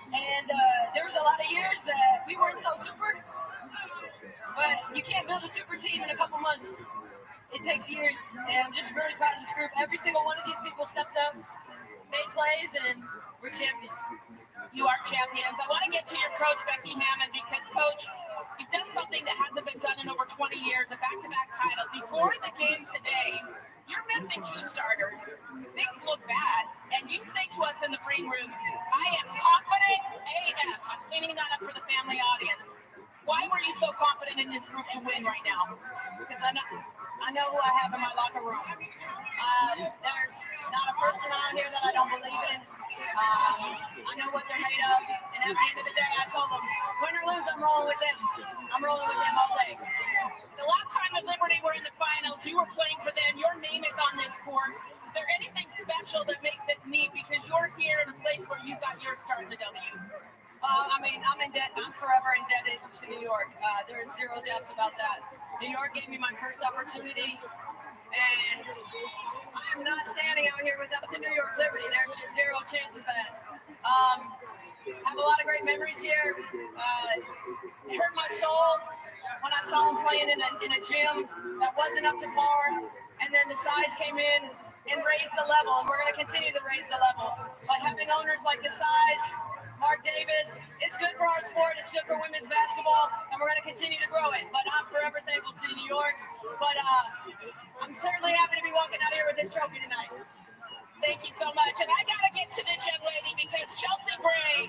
And there was a lot of years that we weren't so super, but you can't build a super team in a couple months. It takes years, and I'm just really proud of this group. Every single one of these people stepped up, made plays, and we're champions. You are champions. I want to get to your coach, Becky Hammond, because, Coach, you've done something that hasn't been done in over 20 years, a back-to-back title. Before the game today, you're missing two starters. Things look bad, and you say to us in the green room, I am confident AF. I'm cleaning that up for the family audience. Why were you so confident in this group to win right now? Because I know who I have in my locker room. There's not a person on here that I don't believe in. I know what they're made of, and at the end of the day, I told them, win or lose, I'm rolling with them. I'm rolling with them all day. The last time the Liberty were in the finals, you were playing for them. Your name is on this court. Is there anything special that makes it neat because you're here in a place where you got your start in the W? I'm in debt. I'm forever indebted to New York. There's zero doubts about that. New York gave me my first opportunity, and I'm not standing out here without the New York Liberty. There's just zero chance of that. Have a lot of great memories here. It hurt my soul when I saw him playing in a gym that wasn't up to par, and then the size came in and raised the level, and we're going to continue to raise the level by having owners like the size, Mark Davis. It's good for our sport. It's good for women's basketball, and we're going to continue to grow it. But I'm forever thankful to New York. But I'm certainly happy to be walking out here with this trophy tonight. Thank you so much. And I got to get to this young lady because Chelsea Gray,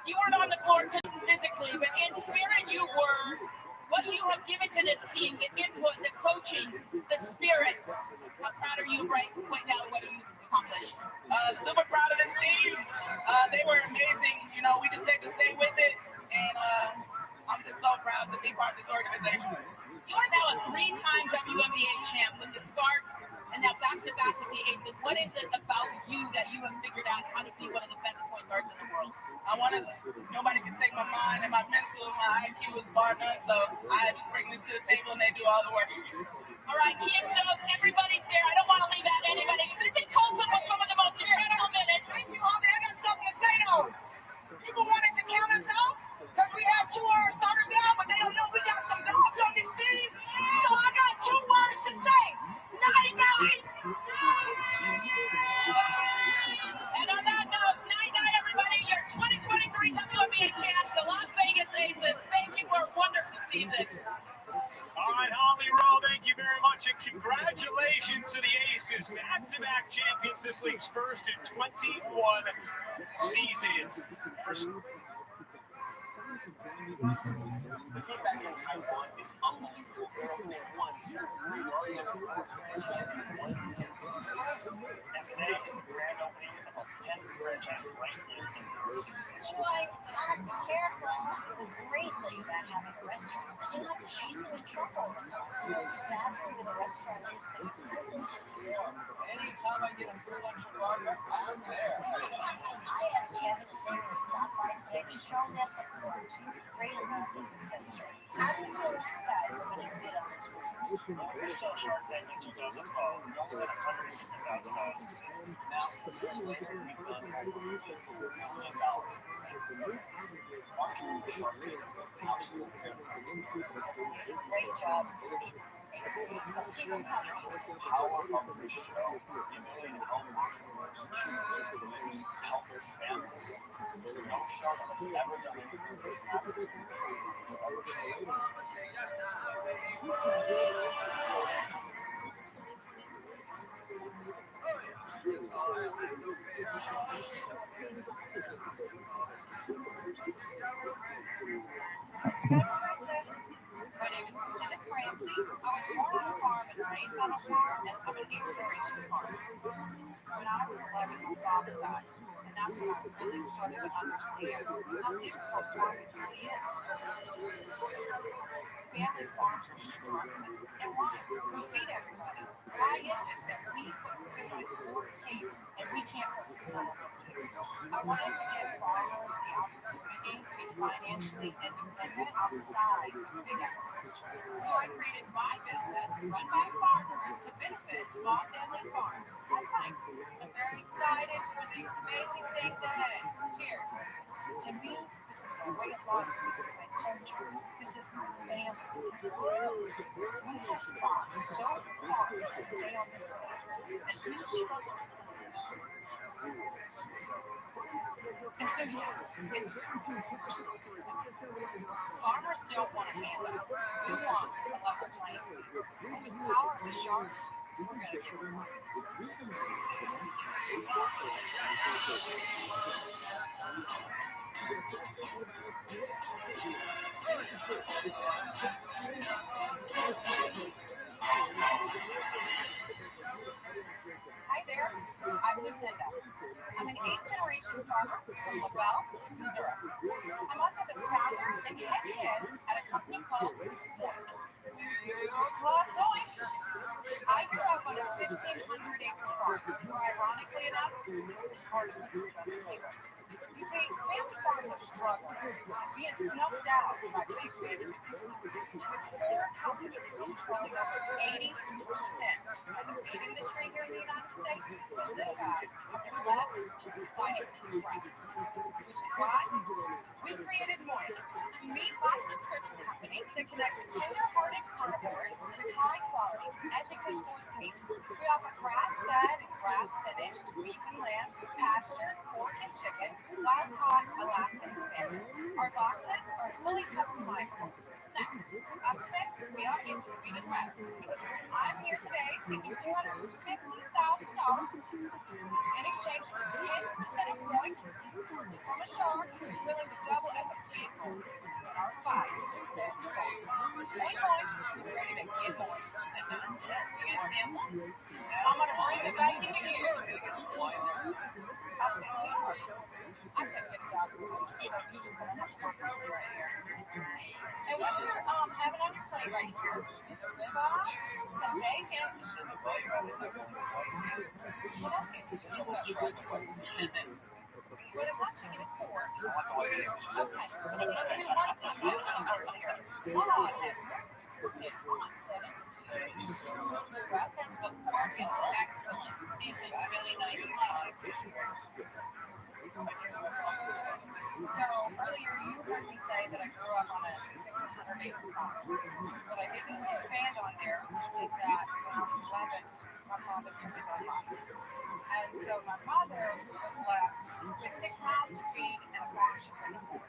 you weren't on the floor physically, but in spirit you were. What you have given to this team, the input, the coaching, the spirit. How proud are you right now? What have you accomplished? Super proud of this team. They were amazing. You know, we just had to stay with it, and I'm just so proud to be part of this organization. You are now a 3-time WNBA champ with the Sparks, and now back-to-back with the Aces. What is it about you that you have figured out how to be one of the best point guards in the world? Nobody can take my mind and my mental, my IQ is bar none, so I just bring this to the table and they do all the work. All right, Kia Stokes, everybody's there. I don't want to leave out anybody. Sydney Colton with some of the most incredible minutes. Thank you, Holly. I got something to say, though. People wanted to count us out because we had 2 of our starters down, but they don't know we got some dogs on this team. So I got 2 words to say. Night-night. And on that note, night-night, everybody. Your 2023 WNBA champs, the Las Vegas Aces. Thank you for Well, thank you very much, and congratulations to the Aces, back-to-back champions. This league's first in 21 seasons. The feedback in Taiwan is unbelievable. They're opening 1, 2, 3. They're already at their 4th franchise in 1 year. It's crazy. And today is the grand opening of a 10th franchise right here in North. Joy, Todd, be careful. The great thing about having a restaurant is you're not chasing a truck all the time. Sadly, with a restaurant is so food to grill. Anytime I get a free lunch from Barbara, I'm there. I asked Kevin and David to stop by today to show their support to great American success story. How do you feel that guys have been able to get on this business? When we reached out Shark Tank in 2012, we only had $150,000 in sales. Now, 6 years later, we've done over $50 million in sales. Our journey with Shark Tank has been absolutely terrible. Great job, Steve. Stay great. So keep them coming. The power of this show, the ability to help entrepreneurs achieve their dreams, to help their families. There's no show that has ever done anything this magnitude has ever shown. My name is Lucinda Clancy. I was born on a farm and raised on a farm, and I'm an 8th-generation farmer. When I was 11, my father died, and that's when I really started to understand how difficult farming really is. Family farms are struggling, and why? We feed everybody. Why is it that we put food on our table and we can't put food on our tables? I wanted to give farmers the opportunity to be financially independent outside of big agriculture. So I created my business, run by farmers, to benefit small family farms like mine. I'm very excited for the amazing things ahead. Here, to me, this is my way of life. This is my culture. This is my family. We have fought so hard to stay on this land, and we struggle. And so, yeah, it's very personal to me. Farmers don't want a handout. We want a level playing field. And with the power of the sharks, we're going to give them one. Hi there, I'm Lucinda. I'm an 8th-generation farmer from LaBelle, Missouri. I'm also the founder and head at a company called I grew up on a 1,500-acre farm, where ironically enough, it's part of the food on the table. You see, family farms are struggling, being snuffed out by big business. With 4 companies controlling over 80% of the feed industry here in the United States, little guys have been left fighting from scratch. Which is why we created Moik, a meat by subscription company that connects tender-hearted carnivores with high-quality, ethically sourced meats. We offer grass-fed and grass-finished beef and lamb, pastured pork and chicken, wild-caught Alaskan salmon. Our boxes are fully customizable. Now, I suspect we all get to the beat of the matter. I'm here today seeking $250,000 in exchange for 10% of Moik from a shark who's willing to double as a pit bull in our fight for Moik, who's ready to get moiked. And none of that to get samples. I'm going to bring the bacon to you. I spent we are. I couldn't get a job as a waitress, so you're just going to have to work with me right here. And what you're having on your plate right here is a ribeye, some bacon. Well, that's good. Well, it's not chicken, it's pork. Okay. Look who wants the meat over here. God, You're welcome. The pork is excellent. Seasoned really nicely. So earlier you heard me say that I grew up on a 1,500-acre farm. What I didn't expand on there is that when I was 11, my father took his own life. And so my mother was left with 6 mouths to feed and a farm she couldn't afford.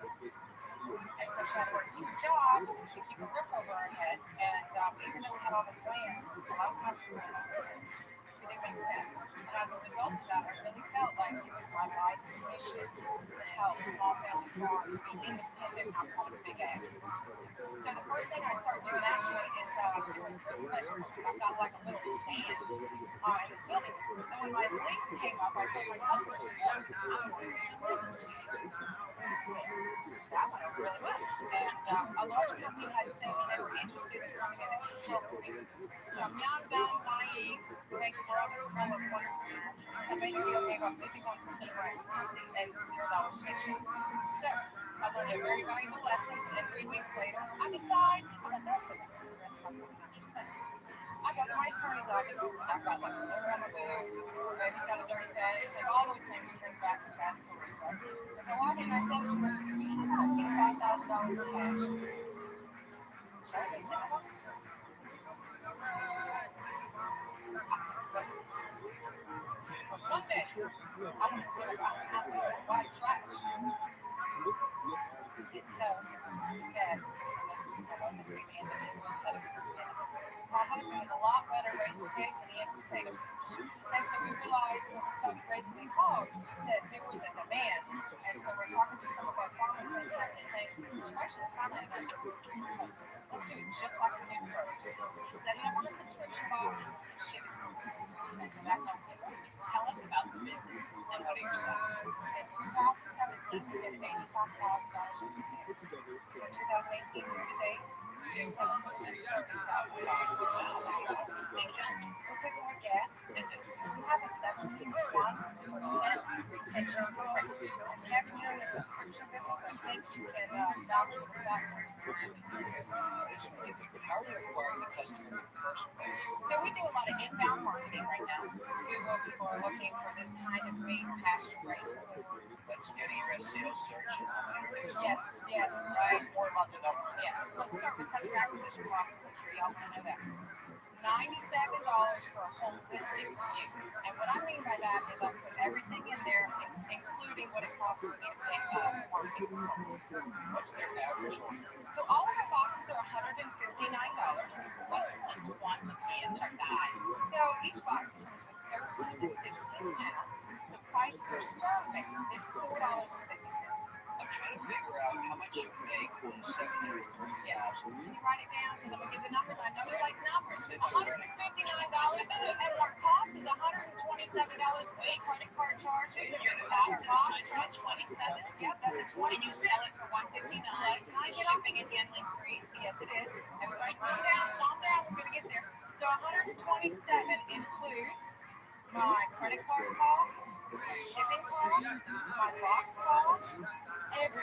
And so she had to work 2 jobs to keep a roof over her head. And even though we had all this land, a lot of times we ran out of it. It didn't make sense. And as a result of that, I really felt like it was my life mission to help small family farms be independent outside of big ag. So the first thing I started doing actually is doing fruits and vegetables. I've got like a little stand in this building. And when my lease came up, I told my customers, look, I'm going to deliver to you. That went over really well. And a larger company had said that they were interested in coming in and helping me. So I'm young, dumb, naive, think the world is full of wonderful people. So I made a deal, gave up 51% of my company and $0 commissions. So I learned a very valuable lessons, and 3 weeks later, I decide I'm going to sell to them the rest of my 49%. I go to my attorney's office, I've got like a blur on my boobs, baby's got a dirty face, like all those things you think about the sad stories, right? And so I walk in and I said to her, I can get $5,000 in cash. Sure, they said, no. I said, what's from one day, I want to put a white trash. So he said, so I love this baby and my husband is a lot better raising pigs than he is potatoes. And so we realized when we started raising these hogs that there was a demand. And so we're talking to some of our farming friends having the same situation. Finally, I'm like, let's do it just like we did produce. Set it up on a subscription box and ship it to them. And so that's what we do. Tell us about the business and what are your stats. In 2017, we did $85,000 in sales. For 2018, year to date, we did $730,000 in sales. We're taking our gas, and we have a 71% retention rate. And Kevin, you're in the subscription business. I think you can vouch for that. That's really good. How are you acquiring the customer in the first place? So we do a lot of inbound marketing right now. Google, people are looking for this kind of meat, pasture raised food. That's getting your SEO search and all that. Yes, right. More about the numbers. Yeah. So let's start with customer acquisition costs, because I'm sure y'all want to know that. $97 for a holistic view. And what I mean by that is I put everything in there, including what it costs for me to pay marketing consultant. What's their average one? So all of our boxes are $159. What's the quantity and size? So each box comes with 13 to 16 pounds. The price per serving is $4.50. I'm trying to figure out how much you make on $730,000. Yes. Can you write it down? Because I'm going to give the numbers. I know you like numbers. $159 and our cost is $127. Pay credit card charges. That's $127. Yep, that's a 20. And you sell it for $159. Shipping and handling free. Yes, it is. Everybody calm down. We're going to get there. So $127 includes my credit card cost, my shipping cost, my box cost, and that is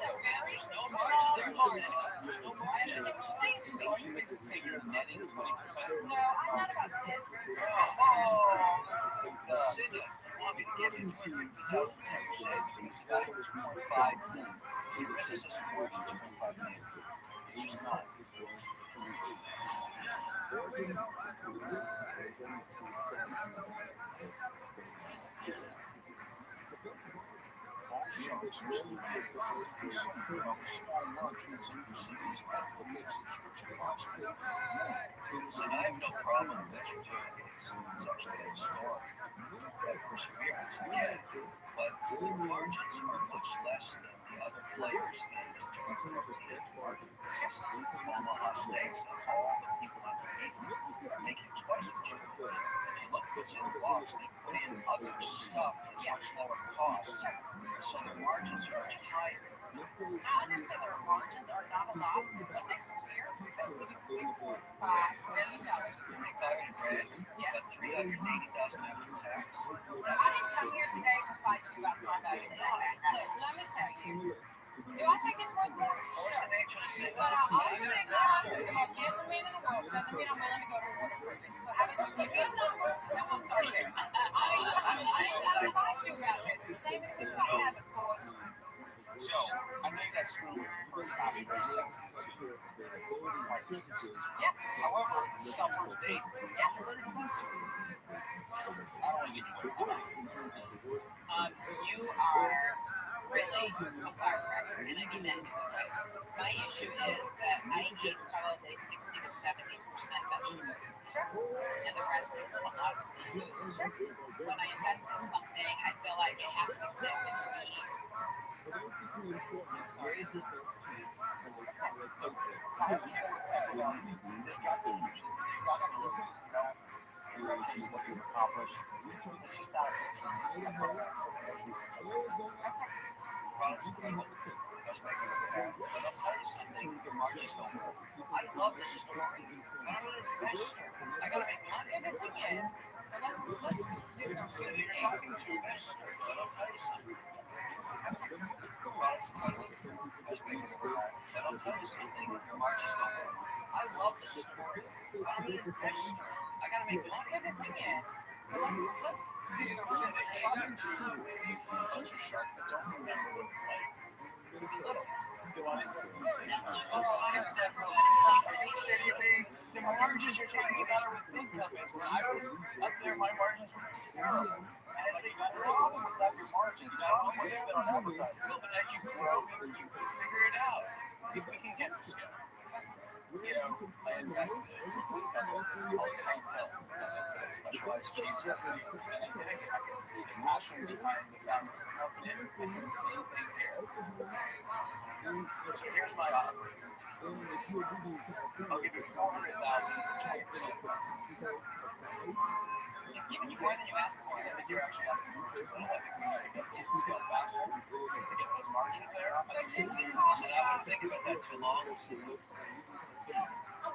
a very small margin. I understand what you're saying to me. You basically say you're netting 20%? No, I'm not about 10. Cindy, you want me to give you $250,000 for 10%? It's about $2.5 million. Your business doesn't work for $2.5 million. It's just not. All sharks are still concerned about the small margins in UCB's ethical meat subscription box. Listen, I have no problem with what you're doing. It's actually a good story. You have perseverance, I get it. But your margins are much less than the other players in the direct protein market business. Omaha Steaks and all the people underneath are making twice what you're doing. If you look at what's in the box, they put in other stuff that's much lower cost, so their margins are much higher. I understand that our margins are not a lot, but next year, as we do $3.5 million. You make $500,000, you got $380,000 after tax. I didn't come here today to fight you about my value. Look, let me tell you. Do I think it's worth more? Sure. But I also think my husband's the most handsome man in the world. Doesn't mean I'm willing to go to waterproofing. So how about you give me a number and we'll start there. I didn't come to fight you about this. David, would you like to have a toy? So, I know you got screwed first time, you're very sensitive to margins. Yeah. However, it's not first date. Yeah. You're very defensive. I don't want to get you away. You are really a firecracker, and I mean that in a good way. My issue is that I eat probably 60 to 70% vegetables. Sure. And the rest is a lot of seafood. Sure. When I invest in something, I feel like it has to fit with me. I'm sorry. Look, I have to they got some juices, they got some movies, you know. You're just looking to accomplish. It's just not products incredible. Just make it look at. But I'll tell you something, your margins don't work. I love the story, but I'm an investor. I gotta make money. And the thing is, so let's do the Cindy, you're talking to investors, but I'll tell you something. Products incredible. Just make it look at. But I'll tell you something, your margins don't work. I love the story, but I'm an investor. I gotta make money. And the thing is, so let's do the Cindy, you're talking to a bunch of sharks that don't remember what it's like to be little. You want to invest in money. I said, the margins you're talking about are with big companies. When I was up there, my margins were terrible. And it's the problem is not your margins. You know, what you spend on advertising. But as you grow, you figure it out. We can get to scale. You know, I invested in a food company that's called Type Hill. It's a specialized cheese company. And I did it because I could see the passion behind the founders of the company. I see the same thing here. So here's my offer. I'll give you $400,000 for 20%. He's giving you more than you asked for. I think you're actually asking for too little. I think we need to get this to scale faster to get those margins there. But can we talk So I don't think about that too long.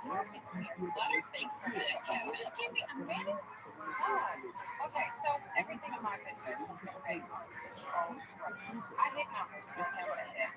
Let her think for a minute. Can you just give me a minute? God. Okay, so everything in my business has been based on controlled growth. I hit numbers, and I say what I hit.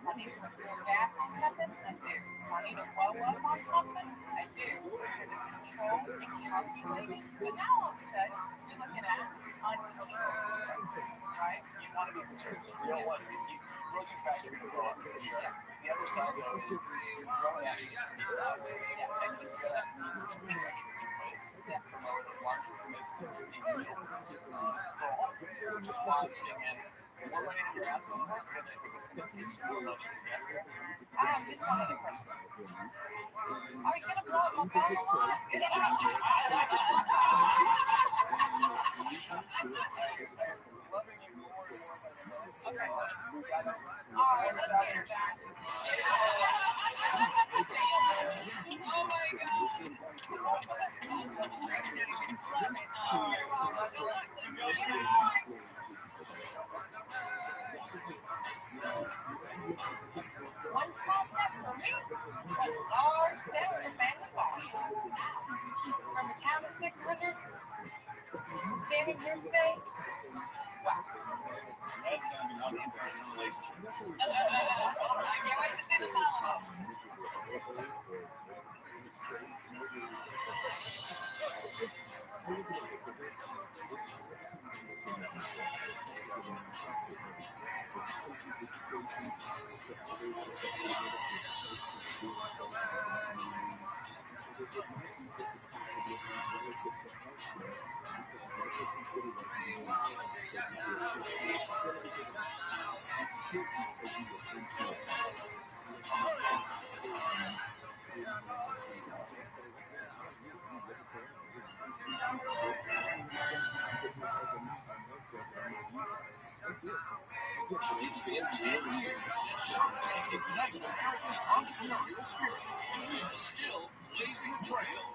I need to put more gas on something, I do. I need to blow up on something, I do. Because it's controlled and calculated. But now all of a sudden, you're looking at uncontrolled growth, right? You want to be conservative. You don't want to grow too fast, you're going to blow up for sure. Yeah. The other side, though, is you're growing actually pretty fast. Yeah. And you're going to need some infrastructure in place to lower those margins to make this a real business for all of us. Which is why I'm putting in more money than you're asking for, because I think it's going to take some more money to get there. I have just one other question. Are you going to blow up my phone a lot? Is that loving you more and more by the minute. Okay. All right, let's get her time. Oh my God. One small step for me, one large step for family farms. From a town of 600, standing here today. Wow. That's going to be one in-person relationship. I can't wait to see the follow-up. It's been 10 years since Shark Tank ignited America's entrepreneurial spirit, and we are still blazing a trail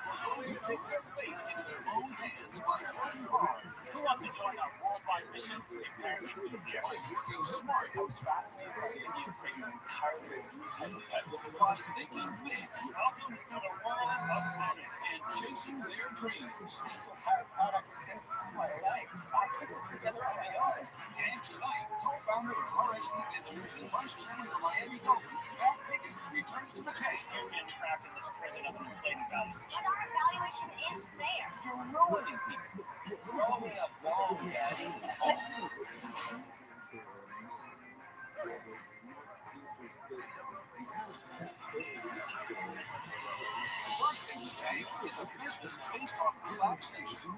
for those who take their fate into their own hands by working hard. Who wants to join our worldwide mission to make parenting easier? By working smart. I was fascinated by the idea of creating an entirely new type of pet. By thinking big. Welcome to the world of farming. And chasing their dreams. This entire product has been my life. I put this together on my own. And tonight, co-founder of RSD Ventures and vice chairman of Miami Dolphins, Pat Pickens, returns to the tank. You're getting trapped in this prison of an inflated valuation. And our evaluation is fair. You're ruining people. Throw me a bone, Daddy. First in the Day is a business based on relaxation.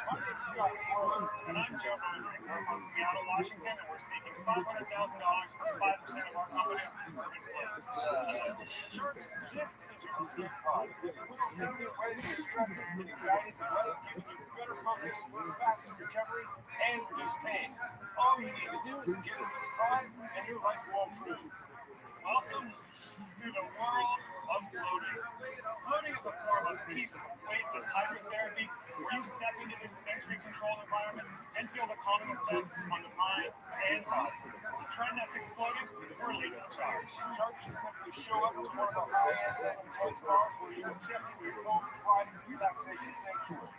My name's Scott Swarland, and I'm Joe Andre. We're from Seattle, Washington, and we're seeking $500,000 for 5% of our company, Urban Flames. Sharks, this is your escape pod. We'll take you away from the stresses and anxieties of life, giving you better focus, faster recovery, and reduce pain. All you need to do is get in this pod, and your life will improve. Welcome to the world of floating. Floating is a form of peaceful, weightless hydrotherapy where you step into this sensory-controlled environment and feel the calming effects on the mind and body. It's a trend that's exploding. We're leading the charge. Sharks just simply show up to one of our high-end float spas where you will check in your own private relaxation sanctuary.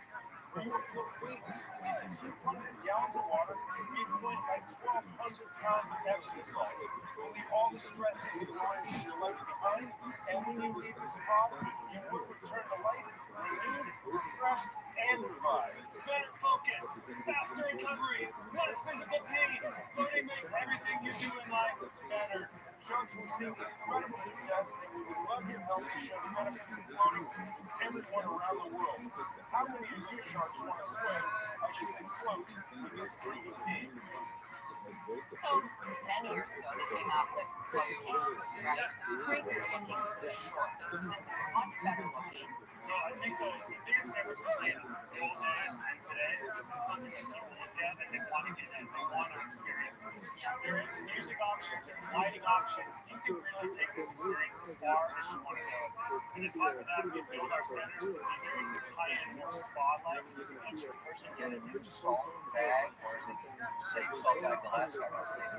Where you will feel weightless in 200 gallons of water, equivalent like 1,200 pounds of Epsom salt. You'll leave all the stresses and annoyances of your life behind, and when you leave this pod, you will return to life renewed, refreshed, and revived. Better focus, faster recovery, less physical pain. Floating makes everything you do in life better. Sharks will see incredible success, and we would love your help to show the benefits of floating to everyone around the world. How many of you sharks want to swim, I should say float, with this brilliant team? So many years ago, they came out with float tanks, right? Great looking for short. This is much better looking. So I think the biggest difference between the old days and today, this is something that people look at and they want to get in, they want to experience this. There is music options, there's lighting options. You can really take this experience as far as you want to go with it. And on top of that, we build our centers to be very high-end, more spa-like. Does each person get a new salt bag, or is it the same salt bag the last time?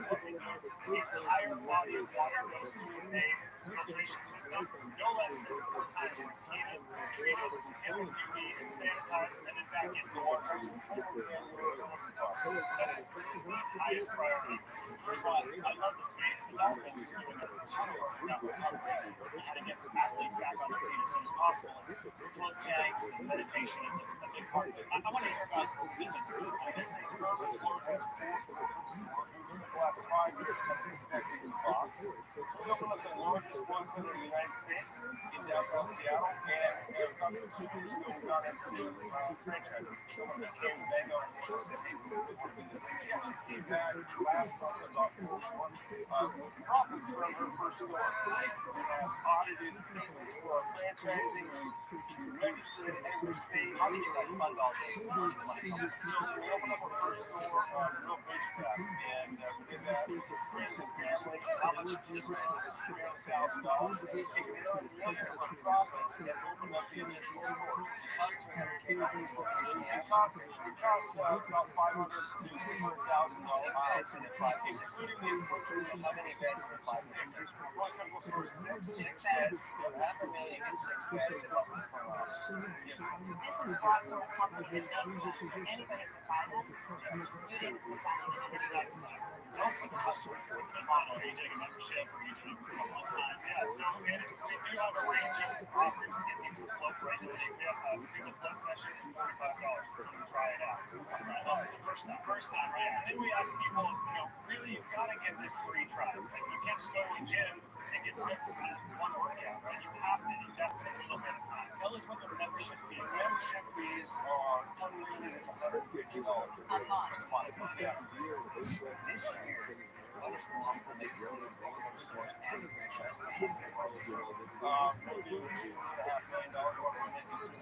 What we do is the entire body of water goes through a filtration system, no less than 4 times when it's heated, treated, and with UV and sanitized, and then back into the water. That is the highest priority. First of all, I love the space. The dolphins are doing a ton of work now with recovery and how to get athletes back on their feet as soon as possible. Float tanks and meditation is a big part of it. I want to hear about this. Is this a Class 5 years in the box. So we opened up the largest one center in the United States in downtown Seattle, and about 2 years ago we got into franchising. Someone came to Mango and said, hey, we want to do this. She came back last month and got 4 more. Profits from her first store. Audited statements for our franchising, registered in every state. How did you guys fund all this? So we opened up our first store real big stuff, and we did that with friends and family. How much did you raise? $300,000. We've taken it on $1 million of our profits and opened up the additional stores. It's plus $300,000 location. It costs about $500,000 to $600,000. Beds in the 5 to 6. Including the equipment. How many beds in the 5 to 6? One typical store is 6. 6 beds. $500,000 and 6 beds plus the front office. Yes. This is brought from a company that makes them, so anybody can buy them. Yes. You didn't design it. Tell us about the customer. What's the model? Are you doing a membership or are you doing a one-time? Yeah, so we do have a range of offers to get people to float regularly. We have a single float session for $45 so you can try it out. Something like that. The first time, right? And then we ask people, really you've got to get this 3 tries. Like you can't just go to the gym and get ripped in one workout, right? You have to invest a little bit of time. Tell us what the membership fees are. Membership fees are unlimited. It's $150 a month. Yeah. This year, what is the local make stores and franchise fees? We'll do $2.5 million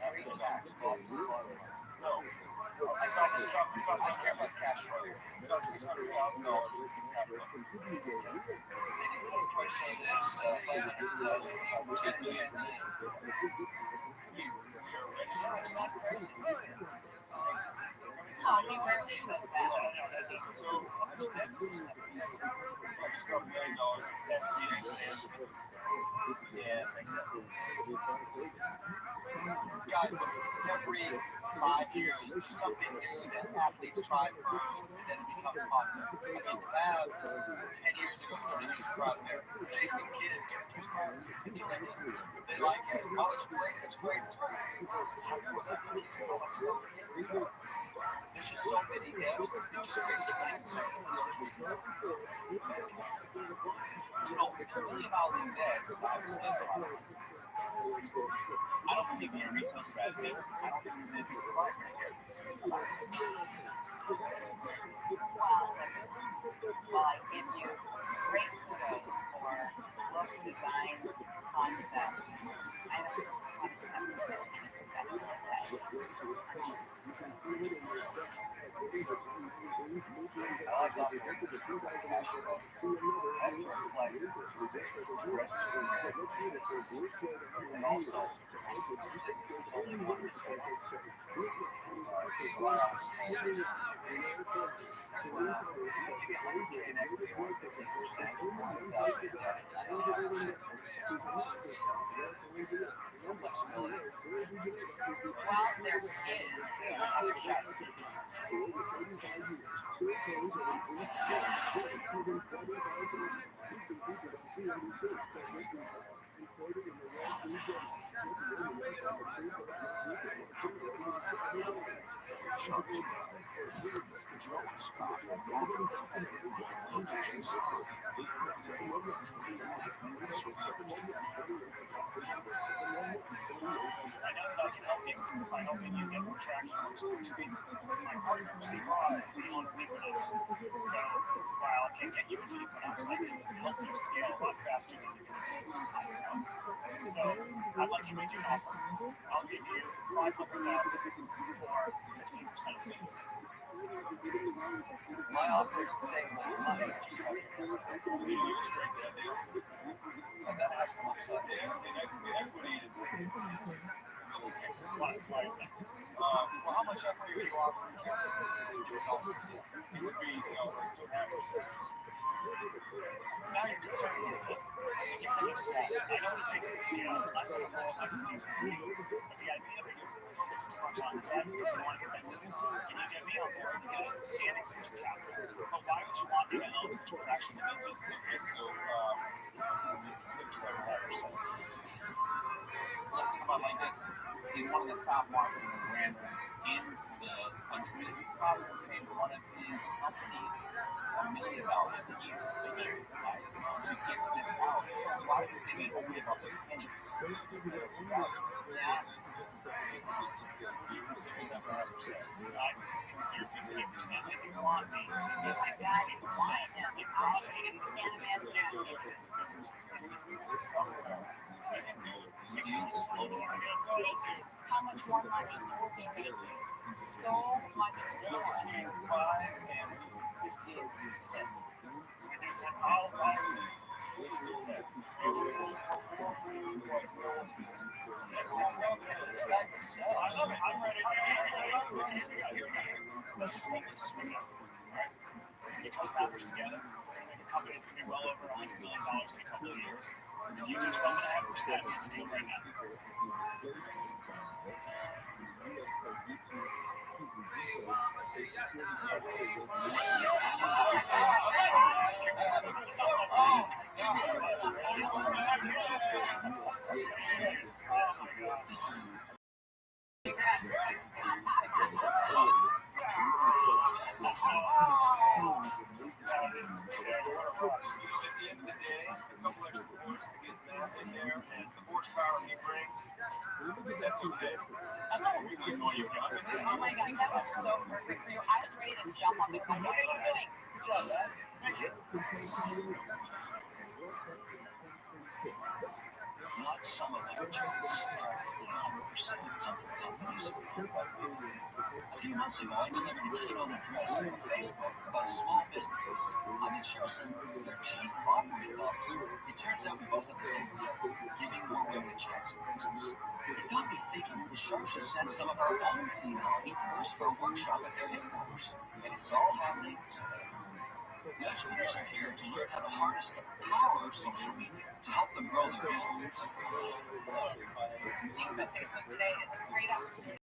Pre-tax, bottom to bottom line. No. I care about cash flow. About $600,000 in cash flow. Price on this, $500,000, $10 million. It's not crazy. Oh, we were doing so bad. So, just about $1 million SBA management. Yeah. Guys, every 5 years, there's something new that athletes try first, and then it becomes popular. I mean, Labs, 10 years ago, started using crowd there. Jason Kidd and Dirk used crowd until they like it. Oh, it's great, it's great, it's great. How was that? there's just so many ifs. It just creates training sets for those reasons. You know, $1 million in debt is obviously a lot of money. I don't believe in your retail strategy. I don't think there's anything proprietary here. Well, listen, while I give you great kudos for look, design, concept, I don't want to step into the tank with that I like operators who are cash flow. I have to reflect today's risk and also there's only one mistake. Rely on strangers. That's my offer. I'll give you $100K in equity or 15%, $400,000 in debt, 9.5%, 36 months. No flexibility. Well, there is an extra choice. I know that I can help you by helping you get more traction on those two streams. My partner, Steve Ross, is the owner of Equinox. So while I can't get you into Equinox, I can help you scale a lot faster than you can do. So I'd like to make you an offer. I'll give you $500,000 for 15% of the business. My offer is the same amount of money, it's just much more. We illustrate that deal. I gotta have some upside. The equity is really okay. Why is that? Well, how much equity are you offering? It would be, 2.5%. Now you're concerned a little bit. You're thinking small. I know what it takes to scale. I'm not going to roll up my sleeves with you. But the idea that you're focused too much on debt because you want to get that moving, and you get me on board to get a standing source of capital. But why would you want me to own such a fraction of the business? Okay, so consider 7.5%. Let's think about it like this. He's one of the top marketing and brand owners in the country. He probably paid one of his companies $1 million a year, right, to get this out. So why would they be only about the pennies instead of the value? Yeah. You consider 7.5%. I consider 15%. If you want me, you say 15%. You brought me in this business to do it. Somewhere we can do it. We can use photooftheday. How much more money you will be making? So much more. Between 5 and 15 instead. We do 10. I'll please do 10. I love it. I'm ready. Let's just make it. All right. Get those numbers together. The company's going to be well over $100 million in a couple of years. If you do 12.5%, we can do it right now. That's okay. I'm not really annoying you, Kevin. Oh my God, that was so perfect for you. I was ready to jump on the car. What are you doing? Good job, Dad. Thank you. Not some of our trades. Practically 100% have come from companies owned by women. A few months ago, I delivered a keynote address on Facebook about small businesses. I met Shelson, their chief operating officer. It turns out we both have the same objective, giving more women a chance in business. It got me thinking the Sharks should send some of our own female entrepreneurs for a workshop at their headquarters. And it's all happening today. The entrepreneurs are here to learn how to harness the power of social media to help them grow their businesses. Being Facebook today is a great opportunity.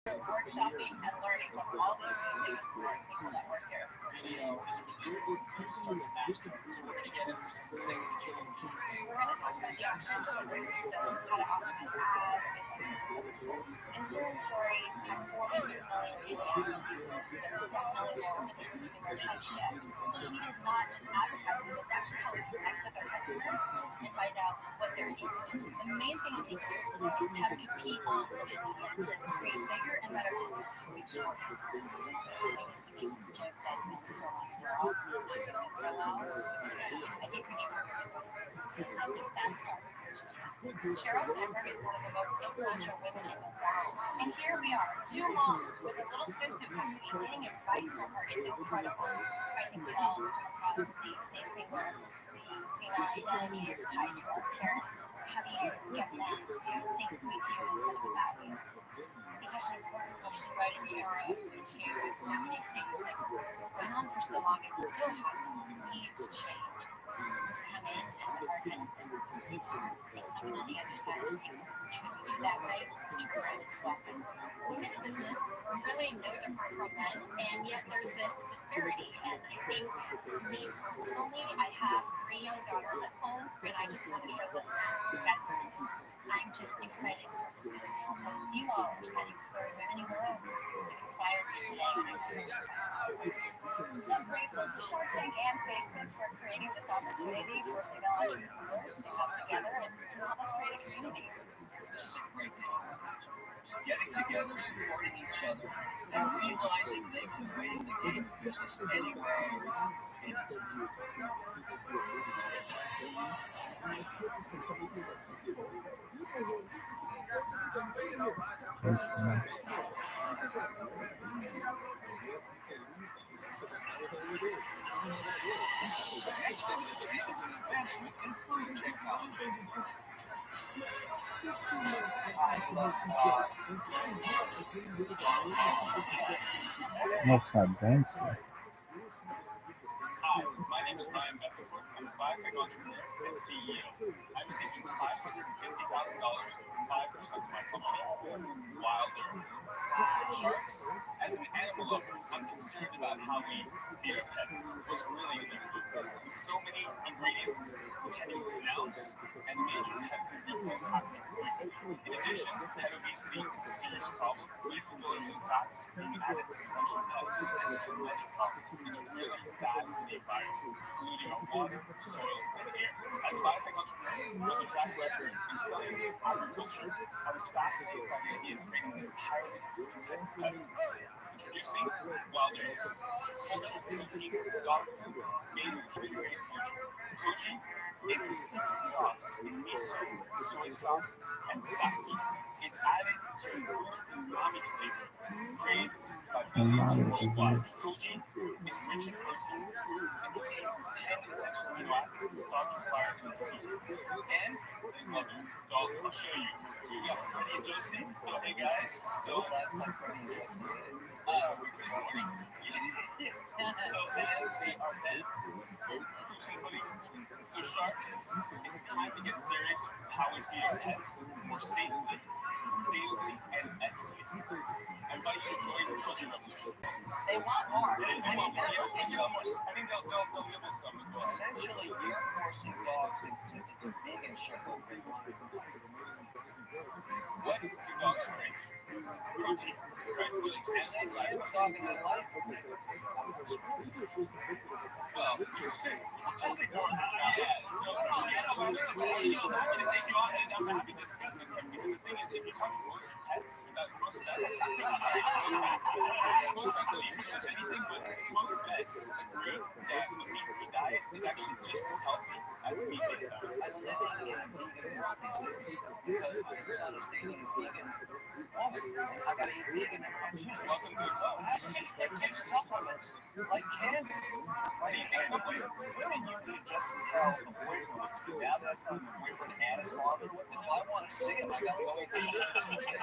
workshopping and learning from all the amazing and smart people that work here. Video is really start to master. So we're going to get into some things that you can do. We're going to talk about the auction delivery system, how to optimize ads based on business goals. Instagram Stories has 400 million daily active users, and it's definitely lowers the consumer time shift. So feed is not just advertising, it's actually how we connect with our customers and find out what they're interested in. The main thing to take away from it is how to compete on social media to create bigger and better content to reach more customers. I used to make this joke that men still want to grow, it's not going so well. I think we need more women in businesses, and I think that starts with Cheryl Sandberg is one of the most influential women in the world. And here we are, two moms with a little swimsuit company getting advice from her. It's incredible. I think we all come across the same thing where the female identity is tied to our appearance. How do you get men to think with you instead of about you? It's such an important question right in the era of YouTube and so many things that went on for so long and still happen. We need to change. Come in as a hard-headed businesswoman. If someone on the other side of the table doesn't treat you that way, turn around and walk in. Women in business are really no different from men, and yet there's this disparity. And I think for me personally, I have 3 young daughters at home, and I just want to show them that the sky's the limit. I'm just excited for women. You all are excited for women who are else. It inspired me today, and I'm sure it inspired you. So grateful to Shark Tank and Facebook for creating this opportunity for female entrepreneurs to come together and help us create a community. This is a great day for entrepreneurs. Getting together, supporting each other, and realizing they can win the game of business anywhere on earth, anytime. Next in the trend is an advancement in food technology. Most advanced. Hi, my name is Ryan Betancourt. I'm a biotech entrepreneur and CEO. I'm seeking $550,000 for 5% of my company, Wild Earth. Sharks, as an animal lover, I'm concerned about how we feed our pets, what's really in their food. With so many ingredients we can't even pronounce, and major pet food recalls happening frequently. In addition, pet obesity is a serious problem, with fillers and fats being added to conventional pet food, and there's another problem. It's really bad for the environment, polluting our water, soil, and air. As a biotech entrepreneur with a track record in selling agriculture, I was fascinated by the idea of creating an entirely new type of pet food. Introducing Wild Earth, cultured protein dog food made with free-grade koji. Koji is the secret sauce in miso, soy sauce, and sake. It's added to boost the umami flavor, created by billions worldwide. Koji is rich in protein and contains the 10 essential amino acids that dogs require in their food. And they love it. So I'll show you. So we got Freddie and Josie. So hey guys. So last time Freddie and Josie did it. This morning. So they are pets. Coops and Hoodie. So sharks, it's time to get serious with how we feed our pets more safely, sustainably, and ethically. I invite you to join the culture revolution. They want more. I mean, I think they'll nibble some as well. Essentially, we're forcing dogs into veganship over in What do dogs crave? Protein, right? And I have a dog in my life. Well, just ignore this. So I'm happy to take you on and I'm happy to discuss this because the thing is, if you talk to most pets, most pets will eat pretty much anything, but most vets agree that the meat-free diet is actually just as healthy as a meat-based diet. I'm living in a vegan world these days because my son is dating a vegan woman. I gotta eat vegan on Tuesday. Welcome to the club. They take supplements like candy. Why do you take supplements? Women usually just tell the boyfriend what to do. Now they're telling the boyfriend and his father what to do. I want to see it. I gotta go eat vegan.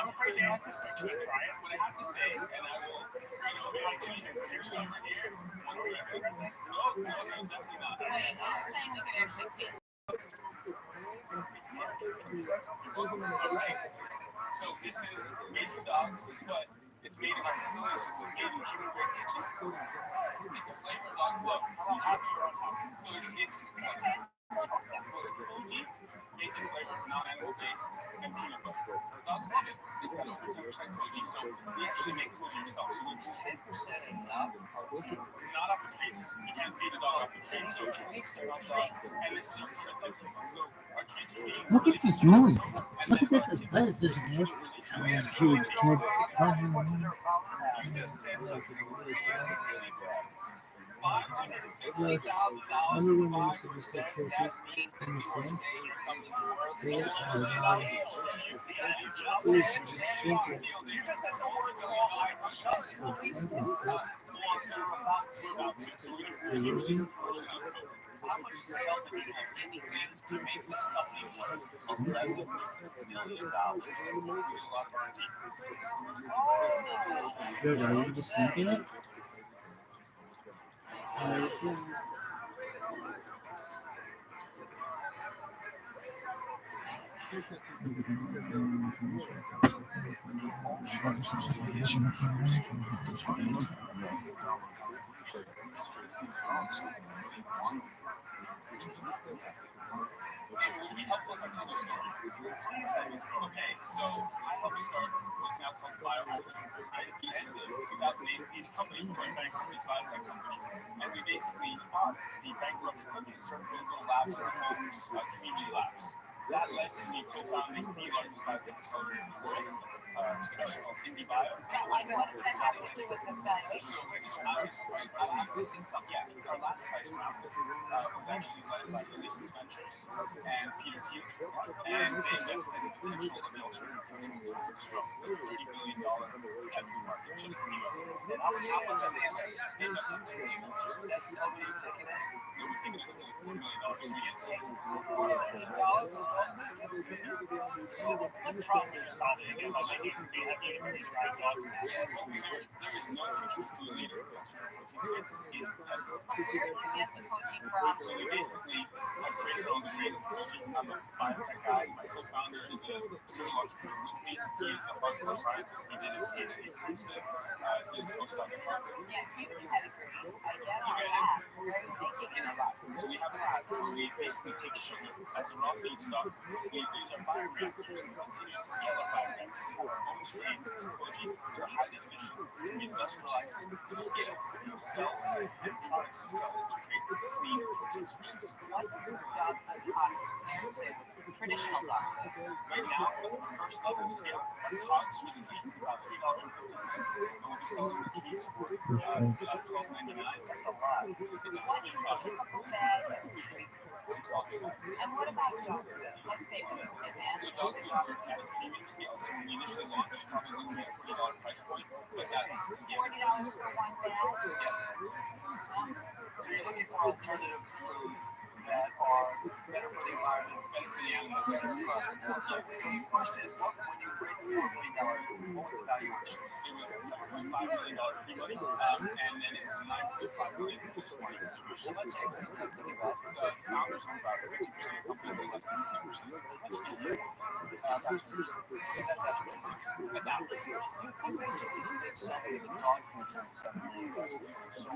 I'm afraid to ask this question. Can I try it? What I have to say, and I will bring some like Tuesday. Seriously, over here. No, definitely not. Wait, I was saying we could actually taste. Alright. So this is made for dogs, but It's made in our facility, so it's made in a human grade kitchen. It's a flavor dogs love. Happy or unhappy. So it's koji, bacon flavored, non-animal based, and peanut butter. Dogs love it. It's got over 10% koji, so we actually make koji ourselves. So it's 10% enough protein. Not off the treats. You can't feed a dog off the treats. So treats, they're not treats. And this is our prototype kibble. So our treats are being Look at this movie. Look at this. What is this movie? Yeah, huge kid. You just said something really, really bad. $560,000 for 5%. That means you're saying your company's worth Yeah, you just said some words that I just released. Belongs to about to. So we're going to release it first in October. How much sales did you have anything to make this company worth $11 million? We did a lot of R&D. Good, are you just thinking it? It would be helpful if I told a story. Please tell me a story. Okay, so I helped start what's now called ViralRabbi. Right at the end of 2008, these companies were going bankrupt, these biotech companies, and we basically bought the bankrupt companies, started building little labs in their homes, community labs. That led to me co-founding the largest biotech accelerator in the world. It's called Indie Bio. What does that have to do with this valuation? I was listening some. Yeah, our last price round was actually led by Releases Ventures and Peter Thiel, and they invested in the potential of the alternative proteins to stroke, the $30 billion pet food market just in the US. And how much have they invested? They invested $2 million. That's the company you've taken it. No, we've taken it to only $4 million. So we didn't take $4 million. This kid's what problem are you solving again? Like you really drive dogs now. Yeah, so there is no future food leader in alternative protein space in pet food. Where do you get the protein from? So we basically have created our own strain of protein. I'm a biotech guy. My co-founder is a serial entrepreneur with me. He is a hardcore scientist. He did his PhD at Princeton, did his postdoc at Harvard. Yeah, huge pedigree. I get all that. Where are you thinking? In our lab. So we have a lab where we basically take sugar as a raw feedstock. We use our bioreactors and continue to scale our bioreactors for our own strains of koji that are highly efficient. We industrialize it to scale. We use cells and products of cells to create clean protein sources. What does this dog food cost compared to traditional dog food? Right now, at the first level of scale, our COGS for the treats is about $3.50, and we'll be selling the treats for about $12.99. That's a lot. It's a What is a typical bag of treats? $6 bag. And what about dog food? Let's say we advance. So dog food, we're at a premium scale. So when we initially launched, probably looking at a $40 price point, but that's $40 for one bag? Yeah. So you're looking for alternative foods that are better for the environment, better for the animals, better across the board. Yeah. So the question is, when you raised the $4 million, what was the valuation? It was a $7.5 million pre-money, and then it was a $9.5 million post-money. So let's say think about the founders own about 50% of the company, but less than 50%. That's too big. That's after. That's after. You basically did something with the dog food for $7 million. So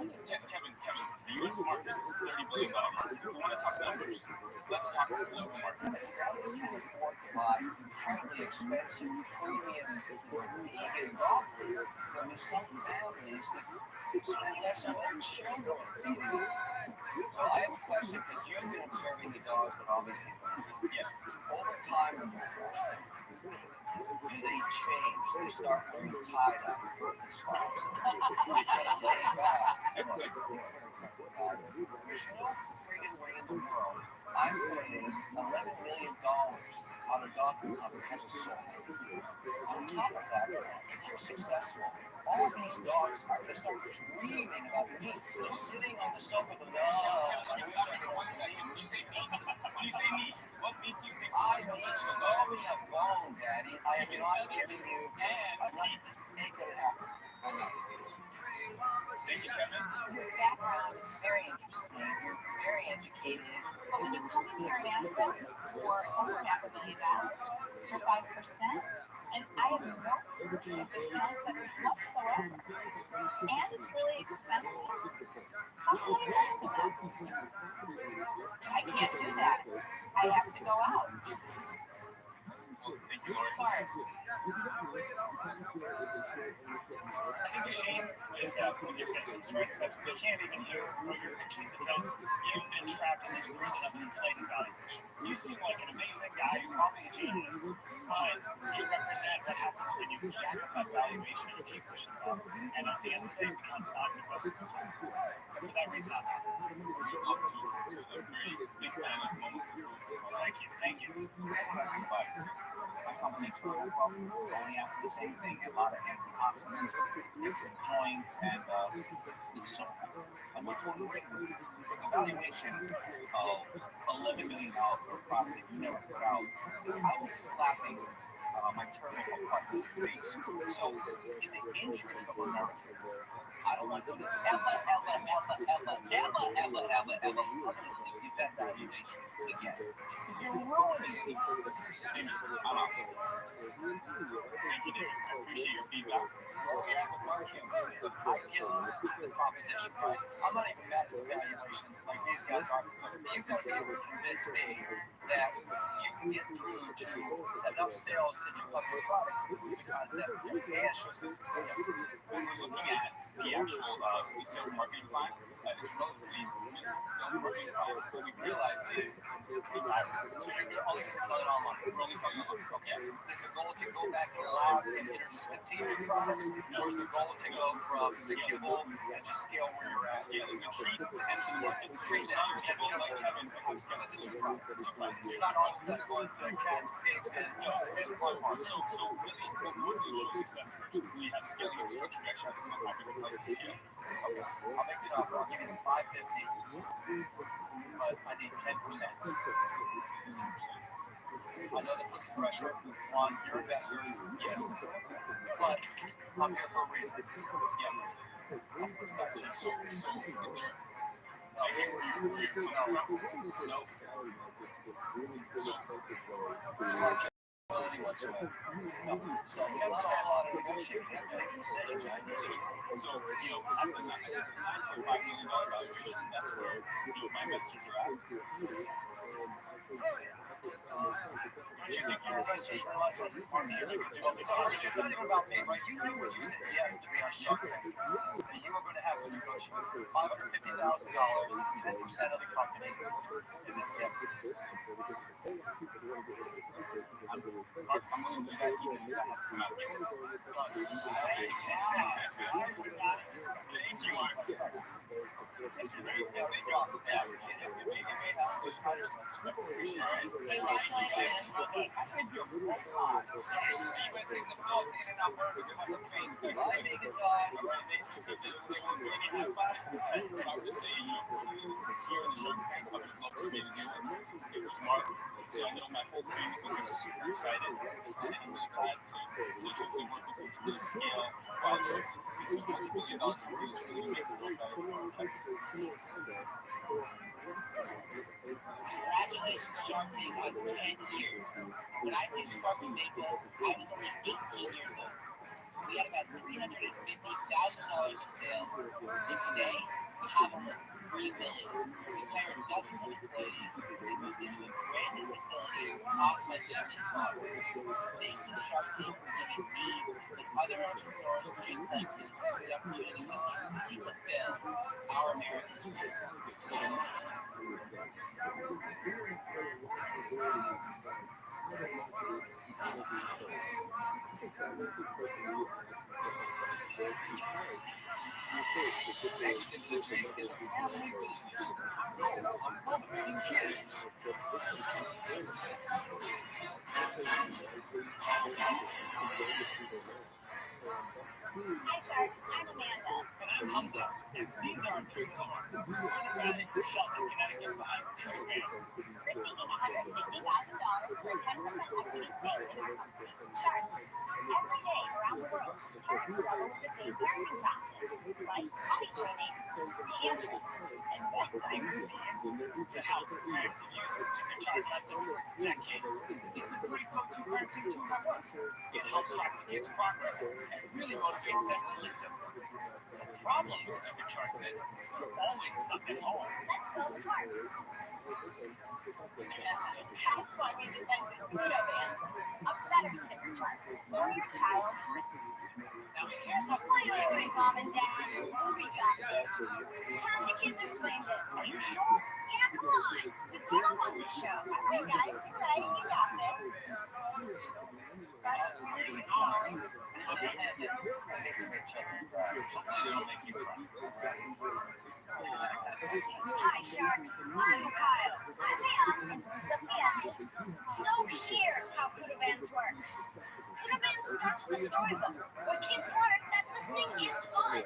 Kevin, the U.S. market is $30 billion. If we want to talk numbers, let's talk local markets. Families can afford to buy incredibly expensive, premium, vegan dog food. Then there's some families that spend less on their children feeding them. So I have a question, because you've been observing the dogs that obviously yes. Over time, when you force them to do they change? They start wearing tie-dye socks. They try to lay back. There's no friggin' way in the world I'm putting $11 million on a dog food company as a soul. On top of that, if you're successful, all these dogs are going to start dreaming about meat, just sitting on the sofa with them. Let me stop you for 1 second. When you say meat, what meat do you think? I mean, show me a bone, Daddy. I am not giving you. I'm not making it happen. I'm not. Thank you, Kevin. Your background is very interesting. You're very educated. But when you come in here and ask us for over $500,000 for 5%, And I have no proof of this concept whatsoever. And it's really expensive. How can I invest in that? I can't do that. I have to go out. Well, thank you, Laura. Sorry. I think the shame with your business, right, is that we can't even hear what you're pitching because you've been trapped in this prison of an inflated valuation. You seem like an amazing guy, you're probably a genius, but you represent what happens when you jack up that valuation and you keep pushing it up, and at the end of the day, it becomes not an investment defensive. So for that reason, I'm happy. You're up to a very big fan of moment. Well, thank you. But my company TRUMAN is going after the same thing, a lot of antioxidants, it's joints, and so forth. And we're doing great with the valuation of $11 million for a property you never put out. I was slapping my terminal partner in the face. So, in the interest of America, I don't want them to ever give that valuation again. Because you're ruining it. I'm out. Thank you, David. I appreciate your feedback. Well, yeah, but Mark, I get the proposition, right? I'm not even mad at the valuation like these guys are. You've got to be able to convince me that you can get through to enough sales in your company product to prove the concept and show some success. When we're looking at the actual sales and marketing plan, it's relatively minimal sales and marketing plan. What we've realized is it's pretty vibrant. So you're only going to sell it online? We're only selling it online. Okay. Is the goal to go back to the lab and introduce 15 new products? Or is the goal to go from scalable and just scale where you're at? Scaling the treat to enter the market. Treat to enter the market. Like Kevin, who's got the two products. You're not all of a sudden going to cats, pigs, and foodporn. So really, what we want to do is show success first. We have a scaling infrastructure. We actually have to come up with a scale. Okay. I'll make it up. I'll give you 550, but I need 10%. 10%. I know that puts pressure on your investors, yes, but I'm here for a reason. Yeah. I'll put that to you. So is there, I hear where you're coming from. No. So, whatsoever. No. So you have to have a lot of negotiating. You have to make a decision. So, at the $9.5 million valuation, that's where, my investors are at. Do you think your investors realize what you're part of here? It's not even about me, right? You knew when you said yes to be on Shark Tank that you were going to have to negotiate $550,000, 10% of the company, and then I'm willing to do that even if that has to come out here. Thank you, Mark. It's a very big job. Yeah, it may have to appreciate it. That's why you guys. You went taking the dogs in and out burger to have a faint. I make it dog. So they won't do any high fives. I would just say, here in the Shark Tank, I would love to be able to do it. It was Mark. So I know my whole team is going to be super excited, and I'm really glad to hopefully work with them to really scale while they're into a multi-billion-dollar company that's really going to make the world better for our pets. Congratulations, Shark Tank, on 10 years. When I played Sparkles Maple, I was only 18 years old. We had about $350,000 in sales, and today we have almost $3 million. We've hired dozens of employees and moved into a brand new facility off my family's farm. Thank you, Shark Tank, for giving me and other entrepreneurs just like me the opportunity to truly fulfill our American dream. Next into the tank is a family business. I'm motivating kids. Hi, Sharks. I'm Amanda. And I'm Hamza. And these are our three cohorts. We're the family from Shelton, Connecticut behind True Grants. We're seeking $150,000 for a 10% equity stake in our company, Sharks. Every day around the world, parents struggle with the same parenting challenges, like potty training, tantrums, and bedtime routines. To help, parents have used the sticker chart method for decades. It's a free go-to parenting tool that works. It helps track the kids' progress and really motivates them to listen. The problem with sticker charts is you're always stuck at home. Let's go to park. That's why we've invented Pluto Bands, a better sticker chart for your child's wrist. Now here's how Wait, Mom and Dad. We got this. It's time the kids explained it. Are you sure? Yeah, come on. We grew up on this show. Hey, guys, you right? We got this. Really hard. Okay. It's make children cry. Hopefully they don't make you cry. Hi, Sharks. I'm Kyle. I'm Ann. And this is Sophia. So here's how Kuda Bands works. Kuda Bands starts with a storybook where kids learn that listening is fun.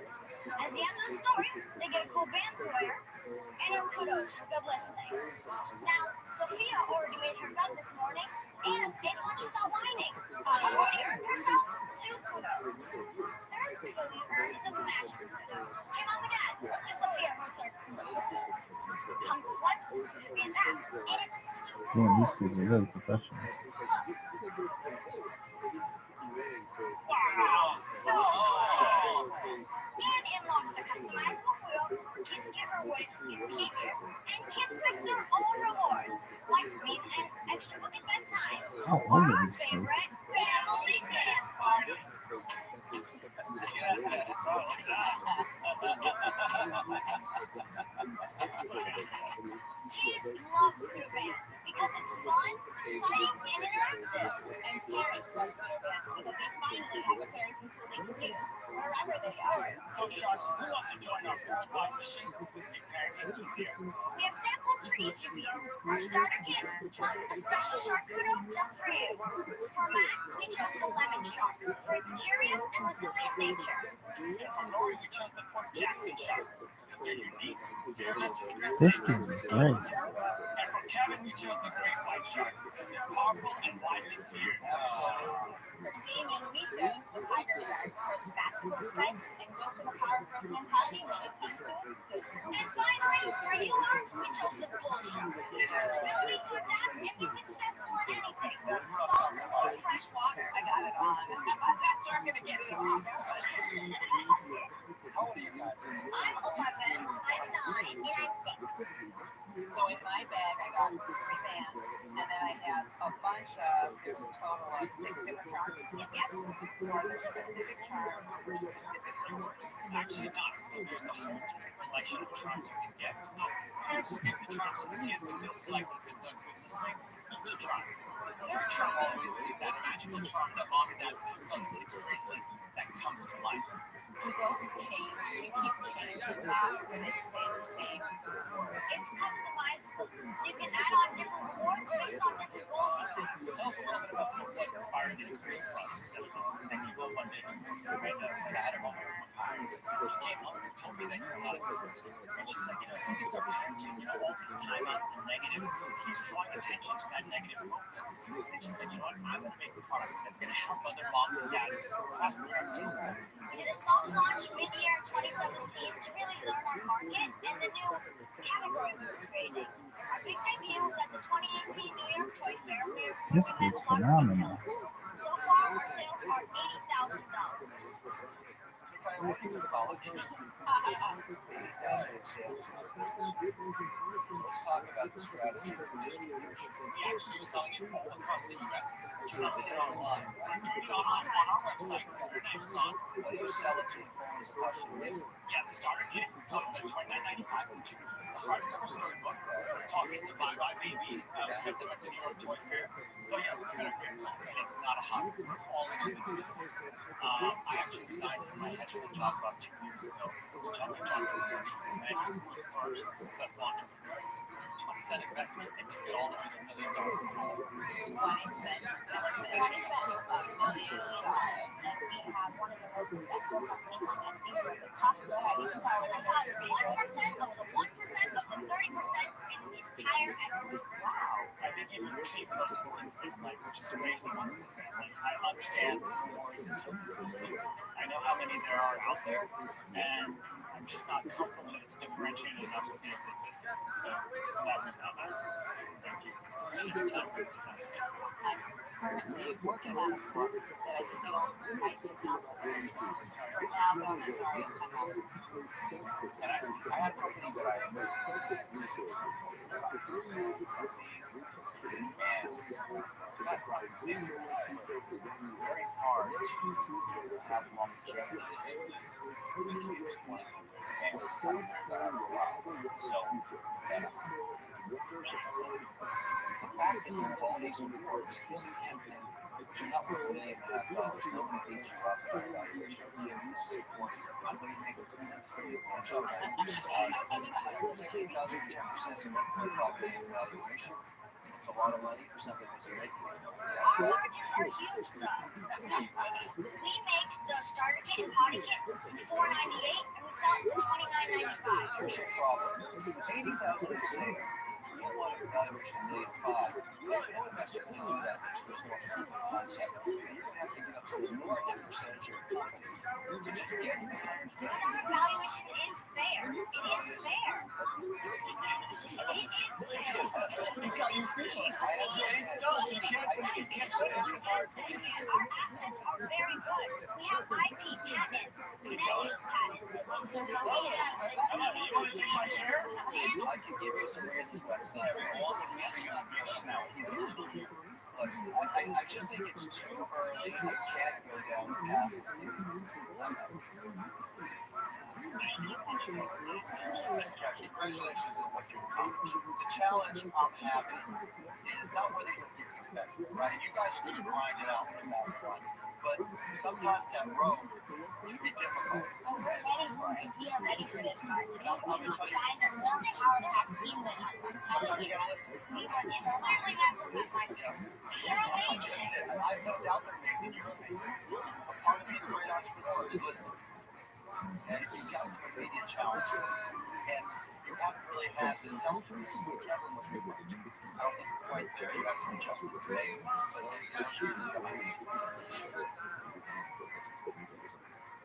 At the end of the story, they get a cool band to wear and earn kudos for good listening. Now, Sophia already made her bed this morning and ate lunch without whining. So she's already earned herself 2 kudos. Third kudo you earn is a magic kudo. Hey, Mom and Dad, let's give Sophia her third kudo. Come swipe the Kuda Bands app, and it's super Damn, these cool. kids are really professional. Wow, so cool! And it unlocks a customizable wheel. Kids get rewarded for getting behavior, and kids pick their own rewards, like read an extra book at bedtime, How or old are our these kids? favorite family dance party. Kids love Kuda Bands because it's fun, exciting, and interactive. And parents love Kuda Bands because they finally have a parenting tool they can use wherever they are. So, Sharks, who wants to join our worldwide mission to make parenting easier? We have samples for each of you. Our starter kit, plus a special shark kudo just for you. For Matt, we chose the lemon shark for its curious and resilient nature. And for Rory, we chose the Port Jackson shark because they're unique, fearless, This kid is great. And for Kevin, we chose the great white shark because they're powerful and widely feared. Damien, we chose the tiger shark for its fashionable stripes and go for the power growth mentality when it comes to its food. And finally, for you, Mark, we chose the bull shark for its ability to adapt and be successful in anything, salt or fresh water. I got it on. I'm not sure I'm gonna get it all. How old are you guys? I'm 11, I'm 9, and I'm 6. So in my bag, I got 3 bands, and then I have a bunch of, there's a total of 6 different charms. Yep. So are there specific charms for specific chores? Actually not. So there's a whole different collection of charms you can get. So parents will give the charms to the kids and they'll select as they've done good listening each charm. The third charm always is that magical charm that mom and dad puts on the kids' bracelet that comes to life. Do those change? Do you keep changing that, or do they stay the same? It's customizable, so you can add on different rewards based on different goals you have. Tell us a little bit about what inspired you to create product. And you go one day to work, Serena said, I had a moment with my You came home and told me that you're not a good listener. And she's like, I think it's our parenting, all these timeouts and negative, he's drawing attention to that negative focus. And she said, what, I'm going to make a product that's going to help other moms and dads across America. We did a soft launch mid-year 2017 to really learn our market and the new category we were creating. Our big debut was at the 2018 New York Toy Fair, where we This met kid's a lot of phenomenal. retailers. So far, our sales are $80,000. Working with college. Let's talk about the strategy for distribution. We actually are selling it all across the U.S. Which is something online, right? Doing it online on our website through Amazon. What do you sell it to in forms of how she makes it? Yeah, the starter kit comes at $29.95, which includes the hardcover storybook. We're talking to ViralRabbi. We met them at the New York Toy Fair. So yeah, we've got a great plan, and it's not a hobby. We're all in on this business. I actually resigned from my hedge fund job about 2 years ago to jump into entrepreneurship. And I first successful entrepreneur in 20-cent investment and took it all to $1 million. 20 cents. That's 20 cents of $1 million. And we have one of the most successful companies on Etsy. We're at the top. Go ahead. You can tell We're the top 1% of the 1% of the 30% in the entire Etsy. Wow. I think you achieve the most important thing, like, which is to raise the money. Like, I understand rewards and token systems. I know how many there are out there, and I'm just not comfortable that it's differentiated enough to be a big business. And so that was how that. Thank you. I'm currently working on a book that I feel might be a compliment. For now, but I'm sorry, I'm not. And I had a company that I invested in at season 2 and not rocket science, but it's very hard to have longevity in kids wanting to and it's kind of that after a while. So the fact that you have all these awards is tempting, but you're not worth $1.5 million. No one beats you up by evaluation. I'm going to take a $250,000 $1.5 million valuation. It's a lot of money for something that's irregular. Our margins are huge, though. We make the starter kit and potty kit for $4.98, and we sell it for $29.95. Here's your problem. With 80,000 in sales, you want a valuation of $1.5 million. There's no investor who can do that until there's no proof of concept. You're going to have to give up some enormous percentage of your company to just get the 150. But our valuation is fair. It is fair. It is fair. He's got you speechless. He's stumped. You can't say it. Our assets are very good. We have IP patents, many patents. You want to take my share? I can give you some reasons why it's not everyone. Look, I just think it's too early. I can't go down the path with you. Congratulations on what you've accomplished. The challenge I'm having is not whether you'll be successful, right? You guys are going to grind it out from that front. But sometimes that road can be difficult. We are ready for this market. I'm going to tell you. Guys, there's nothing hard to have team with us. I'm telling you. We are clearly never met my parents. They're amazing. I have no doubt they're amazing. You're amazing. A part of being a great entrepreneur is listening. And you've got some immediate challenges. And you haven't really had the self-tools you can from what you've worked. I don't think you're quite there. You got some adjustments to make. So I think you're choosing some of these.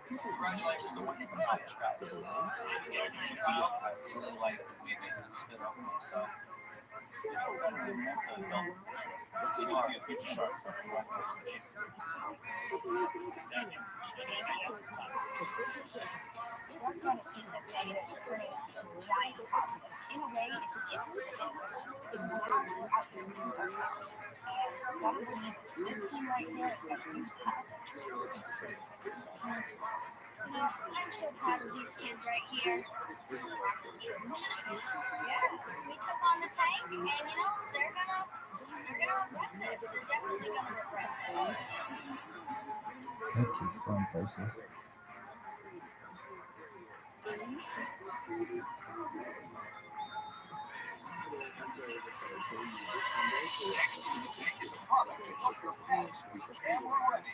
Congratulations on what you've accomplished, guys. I really like the way they stood up for themselves. You're better than most of the adults. You are a good shark, so congratulations. We're going to take this negative and turn it into a giant positive. In a way, it's a gift for the universe. Because now we're out there doing ourselves. And I believe this team right here is going to do that. I'm so proud of these kids right here. Yeah, we took on the tank, and they're gonna regret this. They're definitely gonna regret this. That kid's going places. It's a product of your past. And we're ready.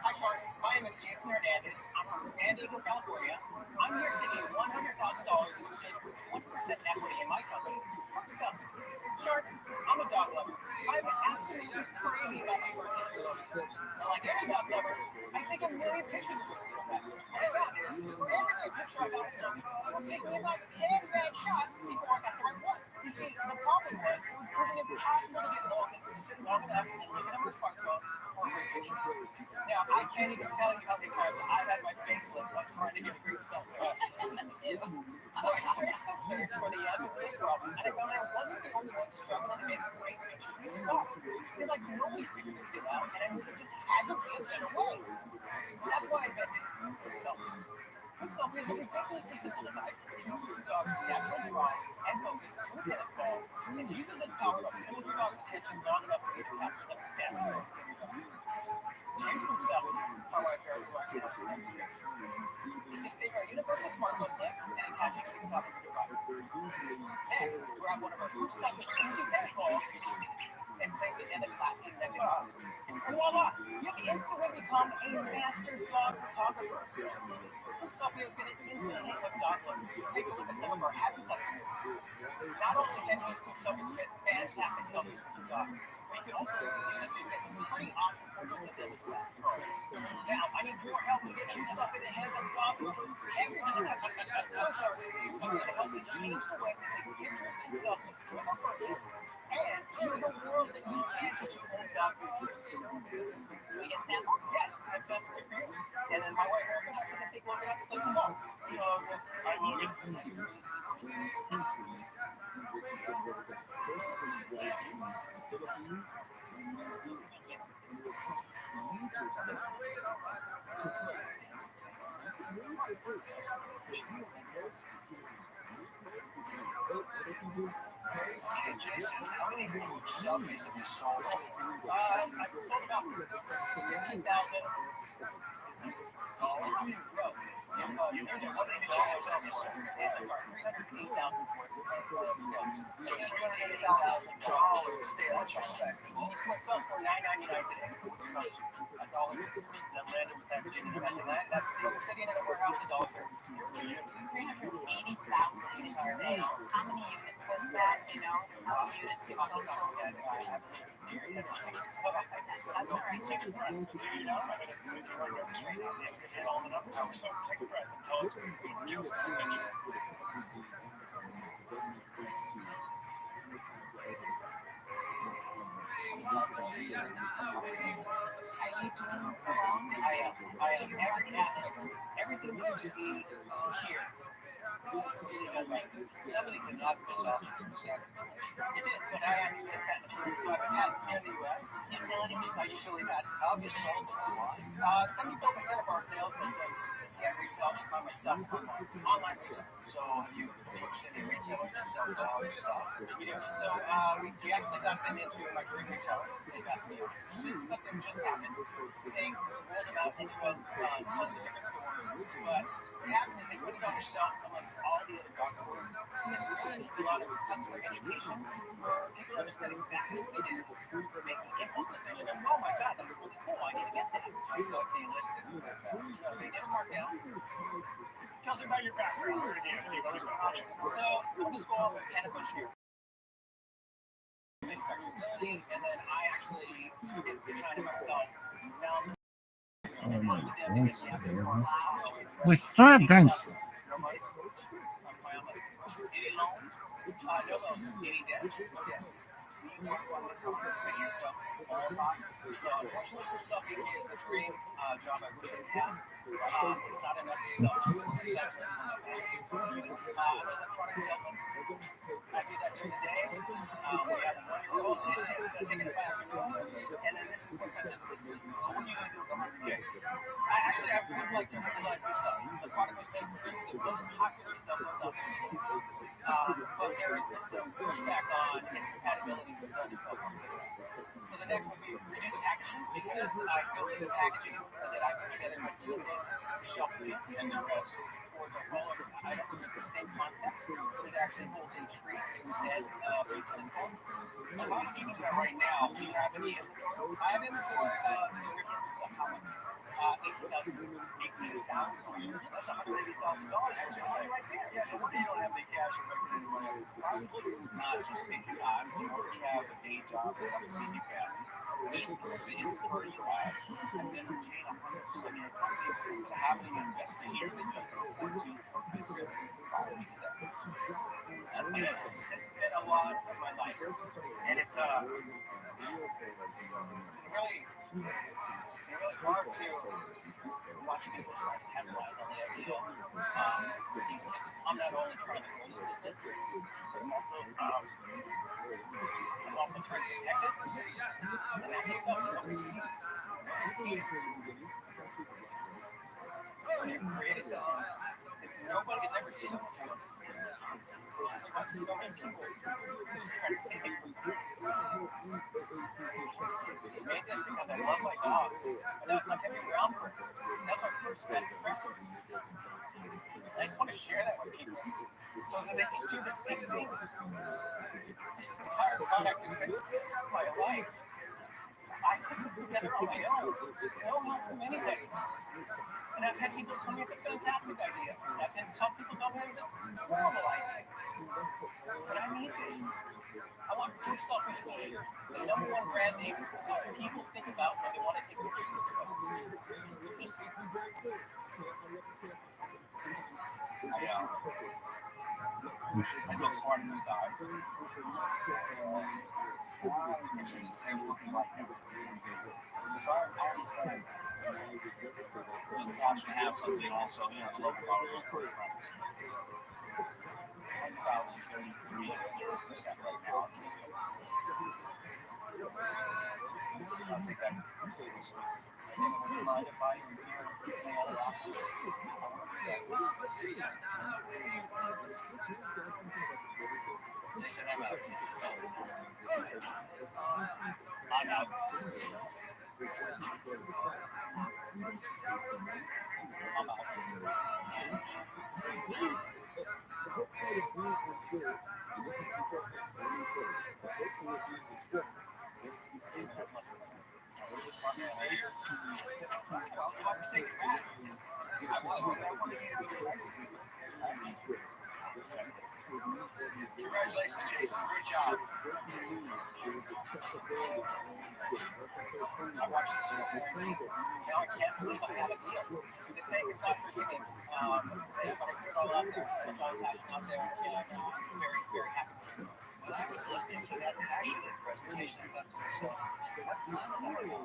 Hi Sharks, my name is Jason Hernandez. I'm from San Diego, California. I'm here seeking $100,000 in exchange for 20% equity in my company. Selfie. Sharks, I'm a dog lover. I'm absolutely crazy about my work at Logan. And like any dog lover, I take a million pictures of this little guy. And the fact is, for every good picture I got of Logan, it would take me about 10 bad shots before I got the right one. You see, the problem was it was proving impossible to get Logan to sit long enough and look at him on his smartphone for a great picture. Now, I can't even tell you how many times I've had my face lit while trying to get a great selfie. So I searched for the answer to this problem, and I found I wasn't the only one struggling to make great pictures with the dogs. It seemed like nobody figured this thing out, and I just had to be a better way. That's why I invented selfie. Selfie is a ridiculously simple device that uses your dog's natural drive and focus to a tennis ball and uses this power to hold your dog's attention long enough for you to capture the best moments of your dog. Here's Boot Selfie, my wife here who actually helps demonstrate. Just take our universal smartphone clip and attach it to the top of your device. Next, grab one of our Boot Selfie squeaky tennis balls and place it in the classic mechanism. And voila! You instantly become a master dog photographer. Boot Selfie has been an instant hit with dog lovers. Take a look at some of our happy customers. Not only can you use Boot Selfie to get fantastic selfies with your dog, but you can also use it to get some pretty awesome photos of them as well. Now, I need your help to get Boot Selfie in the hands of dog lovers everywhere. So, Sharks, who's going to help me change the way we take pictures and selfies with our fur kids and show the world that you can teach your own dog food tricks? Do we get samples? Yes, and samples are for you. And then my wife Erica's actually going to take Logan out to play some ball. So, hi, Logan. Hey, Jason, how many Boot Selfies have you sold? I've sold about 15,000. How many dogs have you sold? Sorry, 308,000 worth of sales. So $380,000. That's respectable. Each one sells for $9.99 today. That's all we do. That's sitting in a warehouse in Dollar Tree. 380,000 in sales. How many units was that? Do you know how many units you sold? That's all right. Take a breath. Do you know? I'm going to put you right nervous right now. If you're all enough time, so take a breath and tell us what give us the whole picture. Are you doing this alone? I am every aspect. Everything you see here. Somebody could knock this off in 2 seconds. It is, but I am U.S. patent approved, so I have a patent here in the U.S. Utility? Utility patent. How have you sold them online? 74% of our sales have been at retail by myself online retail. So have you approached any retailers that sell dog stuff? We do. So we actually got them into my dream retailer in Bethlehem. This is something that just happened. They rolled them out into tons of different stores, but what happened is they put it on the shelf amongst all the other dog toys. This really needs a lot of customer education for people to understand exactly what it is, make the impulse decision, and oh my god, that's really cool, I need to get that. I thought they listed in that package. No, they did a markdown. Tell us about your background. Where did you go to college? So, I'm a school mechanical engineer. Manufacturability, and then I actually took it to China myself. Found with servants. Any loans? No loans. Any debt? No debt. Do you want to run this home and say yourself all the time? So, unfortunately, for selfie is the dream job I wish I could have. It's not enough to sell just one sector. I'm an electronic salesman. I do that during the day. We have a 1-year-old that is taking a bath and then this is what comes into this. So what are you going to do about it? I would like to redesign Boot Selfie. The product was made for 2 of the most popular cell phones out there today. But there has been some pushback on its compatibility with other cell phones. So the next would be redo the packaging because I feel that the packaging that I put together has limited shelf life and the rest towards a roller item, which is the same concept, but it actually holds a treat instead of a tennis ball. So how do you do that right now? Do you have any inventory? I have inventory of the original Boot Selfie. How much? 18,000 units. 18,000? That's $180,000. That's your money right there. Yeah, but you don't have any cash or money. Probably not just taking on. You already have a day job that helps feed your family. Then the inventory you have, and then retain 100% of your company instead of having to invest a year that you want to necessarily probably do that. This has been a lot of my life, and it's really hard to watch people try to capitalize on the idea. I'm not only trying to grow this business, but I'm also trying to protect it. And that's the stuff nobody sees. When you created something that nobody has ever seen before, So many people just try to take it from me. I made this because I love my dog. My dog's not going to be around for it. That's my first best friend. I just want to share that with people so that they can do the same thing. This entire product has been my life. I put this together on my own. No help from anybody. And I've had people tell me it's a fantastic idea. I've had people tell me it's a horrible idea. But I made this. I want Food Selfie to be the #1 brand name that people think about when they want to take pictures of their dogs. Listen. I look smart in this dog. Pictures of him looking like him. Because I understand. The dog's going to have something also, the local bottle of friends. 1,033% right now. I'll take that. Would you mind if I hear any other offers? Listen, I'm out. I'm out. Congratulations, Jason. Great job. I watched this show. Now I can't believe I have a deal. The tank is not forgiving. But I put it all out there. I put all passion out there, and I'm very, very happy with it. When I was listening to that passionate presentation, I thought to myself, what kind of number? No.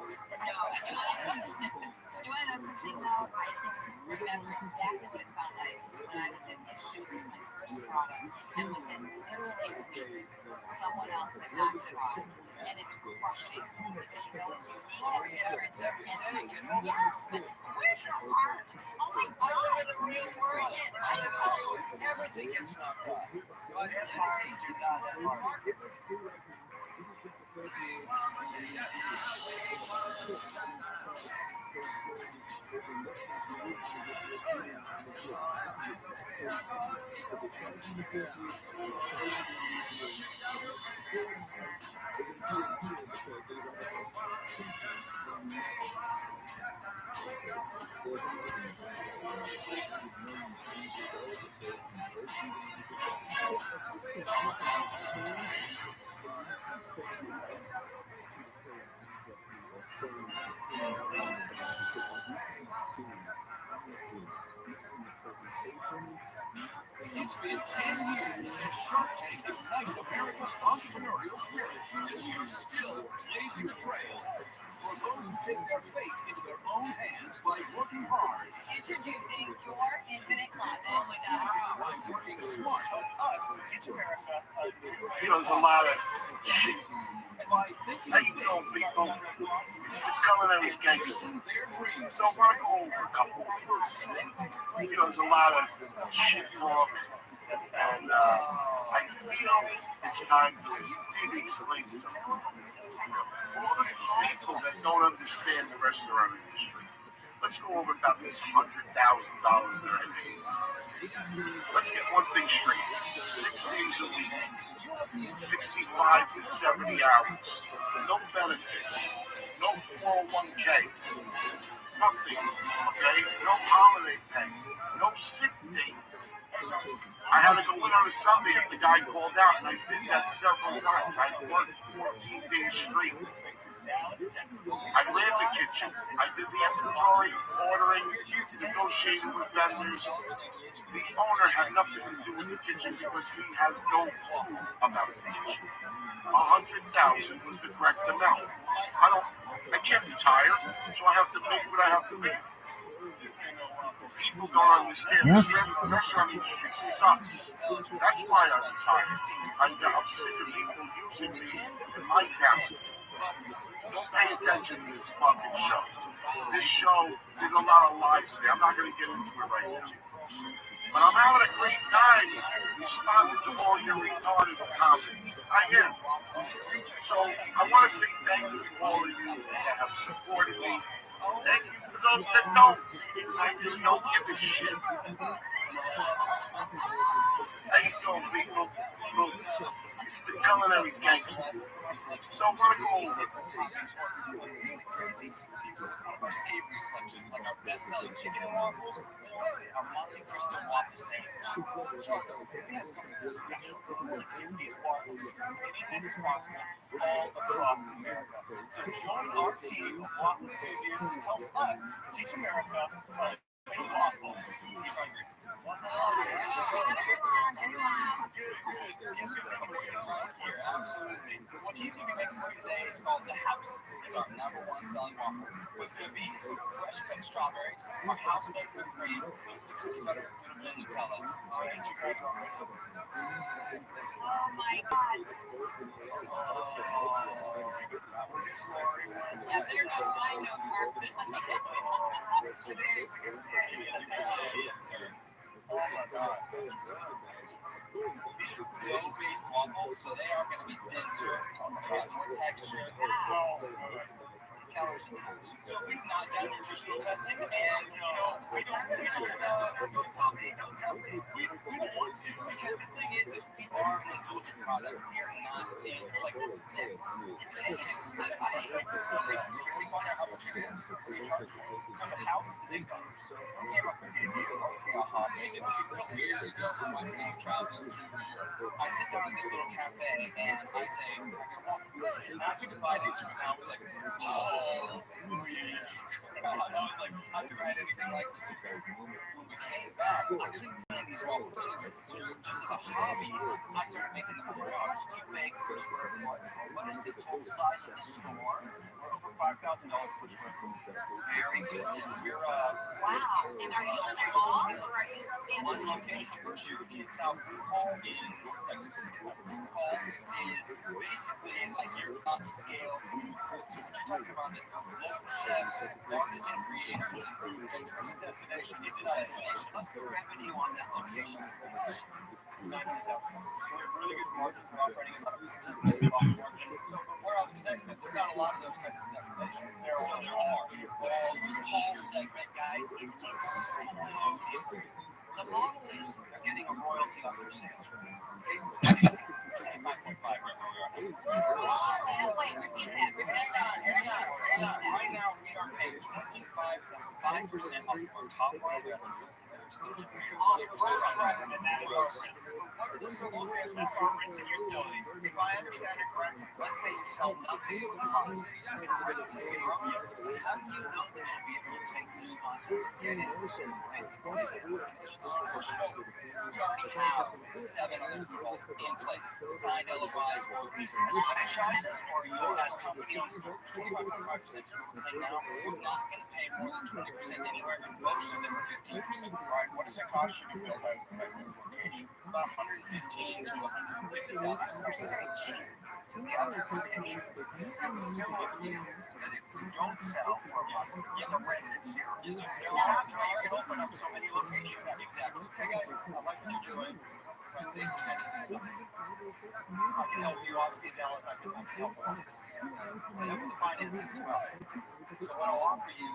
You want to know something, though? I can remember exactly what it felt like when I was in his shoes with my first product, and within literally weeks, someone else had knocked it off. And it's crushing because you know it's unique. Oh, yeah, it's everything. Yes, but where's your heart? Oh my God. I live in the real world. I live home. Everything gets knocked off. But at the age, do not let it market. It's been 10 years since Shark Tank ignited America's entrepreneurial spirit, and we're still blazing a trail for those who take their fate into their own hands by working hard. Introducing your infinite closet. Oh my God. By working smart. Teach America. There's a lot of shit. By thinking How you know people? It's the culinary gangster. So I want to go over a couple of things. There's a lot of shit talk, and I feel it's time to really explain something. All the people that don't understand the restaurant industry. Let's go over about this $100,000 that I made. Let's get one thing straight. 6 days a week, 65 to 70 hours, no benefits, no 401k, nothing, okay? No holiday pay, no sick days. I had to go in on a Sunday if the guy called out, and I did that several times. I worked 14 days straight. I ran the kitchen. I did the inventory, ordering, negotiating with vendors. The owner had nothing to do with the kitchen because he has no clue about the kitchen. 100,000 was the correct amount. I can't retire, so I have to make what I have to make. People don't understand. This restaurant industry sucks. That's why I retired. I'm sick of people using me and my talents. Don't pay attention to this fucking show. This show, there's a lot of lies there. I'm not going to get into it right now. But I'm having a great time responding to all your retarded comments. I am. So I want to say thank you to all of you that have supported me. Thank you for those that don't, because I really don't give a shit. How you doing, people? Look, it's the culinary gangster. So I'm gonna go over. Our savory selections, like our best-selling chicken and waffles, or our Monte Cristo waffle sandwich. We have something special to give the apartment as possible all across America. So join our team of waffle enthusiasts and help us teach America how to make a waffle. He's hungry. Here, absolutely. What he's going to be making for you today is called the House. It's our #1 selling waffle. What's going to be some fresh cut strawberries, our house baked whipped cream, with butter and Nutella. So I need you guys on. Oh my God. Yeah, there goes my note mark. Today's a good day. Yes, sir. Oh my God. These are dough-based waffles, so they are going to be denser. They got more texture. Calories in the house. So we've not done nutritional testing, and we don't tell me. We don't want to, because the thing is we are an indulgent product. We are not This is sick. It's sick in a good way. We find out how much it is. We charge for it. So the house is $8. Who came up with the idea? It's the aha. Basically, a couple years ago, when my mom traveled to New York, I sit down at this little cafe and I say, "Can I get a waffle?" And I took a bite into it, and I was like, "Oh yeah." I was like, I've never had anything like this before. When we came back, I couldn't find these waffles anywhere. So just as a hobby, I started making them. How much do you make per square foot? What is the total size of the store? We're over $5,000 per square foot. Very good. We're wow. And are you in the mall or are you standing? One location first year is now Food Hall in North Texas. Food Hall is basically like your upscale food court. So what you're talking about is local chefs, artists and creators, and food vendors. Destination is a destination. What's the revenue on that location? $900,000. So we have really good margins. We're operating about 15% profit margin. So where else is the next step? There's not a lot of those types of destinations. There are. Well, the whole segment, guys, is extremely easy. The model is they're getting a royalty on their sales. 8%. 5.5 right where we are. Wait, repeat that. Right now, we are paying 25.5% off our top line revenues. Rather than that is our rent. That's our rent and utility. If I understand it correctly, let's say you sell nothing for the month. Your rent is zero. Yes. How do you know that you'll be able to take this concept and get into the rent? What is the locations? First of all, we already have 7 other food halls in place. Signed LOIs for leases. Franchises or you as company-owned stores? 25.5% is what we're paying now. We're not going to pay more than 20% anywhere, and most of them are 15%. Right? What does it cost you to build a new location? About $115,000 to $150,000. That's very cheap. The other locations have a similar deal that if you don't sell for a month, you have rent at zero. Yes, sir. That's why you can open up so many locations. Exactly. Hey guys, I like what you're doing. But 8% is the limit. I can help you. Obviously, in Dallas, I can help with and I'm with the financing as well. So what I'll offer you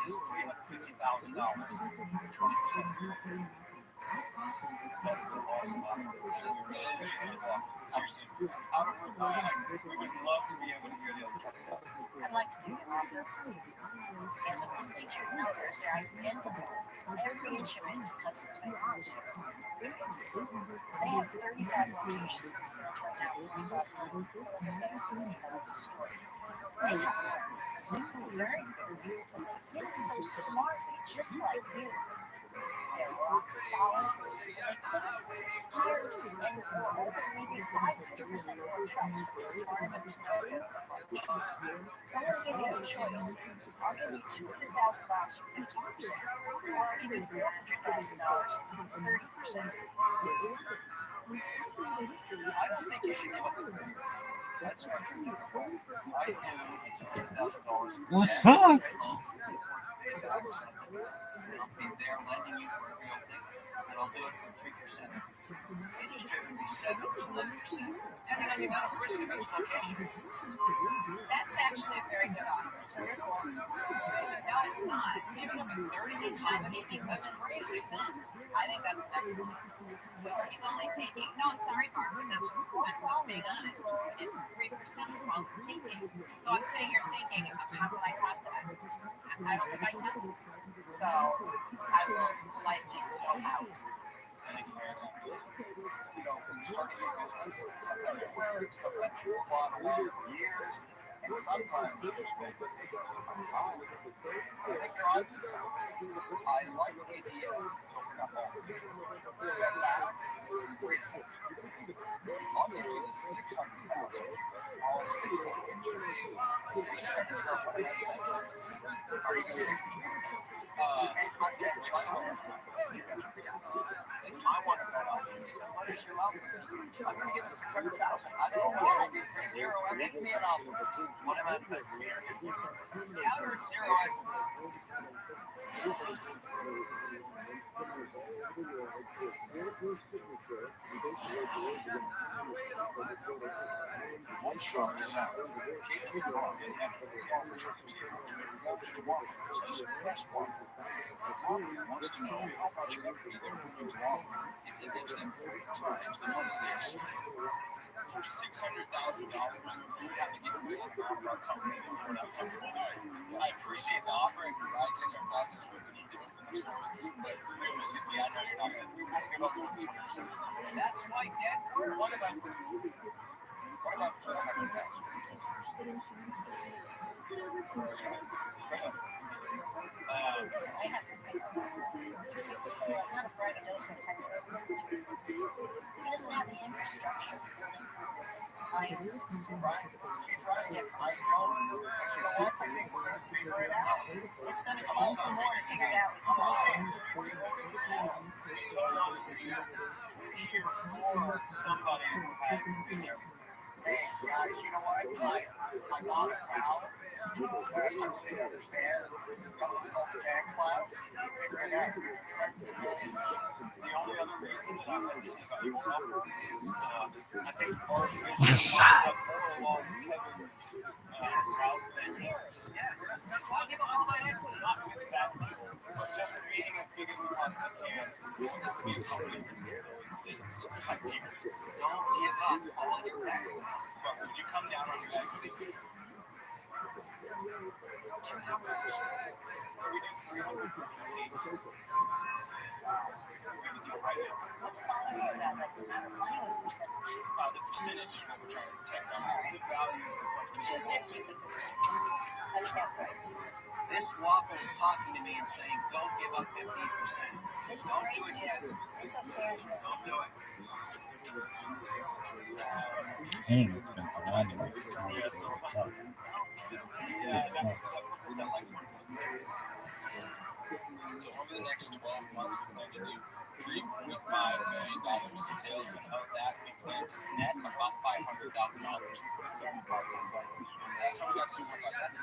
is $350,000, 20%. That's an awesome offer. Seriously, we would love to be able to hear the other stuff. I'd like to give you an offer. As a message, your numbers are identical. Every inch of it, because it's my mom's. They have 35 locations of sales right now. It's a $1 store. They have something very good. They did it so smartly, just like you. They're rock solid. They could have hired and opened maybe 500% more trucks with this smart enough to build it. So I'm going to give you a choice. I'll give you $200,000 for 15%, or I'll give you $400,000 for 30%. I don't think you should give up the 30. That's not true. I do. It's $100,000. What's up? I'll be there lending you for a real thing, and they'll do it for 3%. Interest rate would be 7 to 11%, depending on the amount of risk of each location. That's actually a very good offer. It's a good one. No, it's not. Giving up a third of He's his not money, taking that's crazy. 3%. I think that's excellent. He's only taking, no, I'm sorry, Barb, but that's just, I'm just being honest. It's 3% is all he's taking. So I'm sitting here thinking, how can I top that? I don't think I can. So I will politely go out. When you start a new business, sometimes it works, sometimes you plod along for years, and sometimes you just go, I think you're onto something. I like the idea of opening up all 6 locations. Step back, reassess. I'll give you the $600,000 for all 6 locations. Just trying to figure out what I'm thinking. Are you going to I want to bet on you. What is your offer? I'm going to give him $600,000. I don't know why. It's zero. Make me an offer. What am I thinking? Counter at zero. One shark is out. Keep in mind, had 3 offers on the table for their multiple waffle business. Press waffle. The robber wants to know how much equity they're willing to offer if he gives them 3 times the money they're seeking. For $600,000, you would have to give away the power of our company if you were not comfortable doing. I appreciate the offer and provide $600,000 is what we need to open the stores. But realistically, I know you're not going to. We won't give up more than 20%. That's my debt. What about this? What about $400,000? I have to think about it. I'm not a braggadocio type of person. He doesn't have the infrastructure building for businesses. I am 16. Right. She's right. Different. I don't. But you know what? I think we're going to figure it out. It's going to cost some more to figure it out. It's going to To be totally honest with you, we're here for somebody who has been there. Hey, guys, you know what? I'm not a talent. I really understand. The company's called SandCloud. Figure it out. $17 million. The only other reason that I'm hesitant about your offer is I think part of the issue is up more along Kevin's route than yours. Yes. I'll give up all my equity. Not with that deal, but just for being as big as we possibly can. We want this to be a company that still exists. Don't give up all your equity. But would you come down on your equity? Can we do 315? What's falling over that? Like the amount of money or the percentage? The percentage is what we're trying to protect. Obviously, the value is 250 with the percentage. That's not right. This waffle is talking to me and saying, don't give up 15%. It's Don't great do it, deal. kids. It's a fair deal. Don't do it. Ain't expensive. I do it. Yeah, that puts us at like 1.6. So over the next 12 months, we plan to do $3.5 million in sales, and of that, we plan to net about $500,000. Put a 75 times valuation. That's how we got super high. That's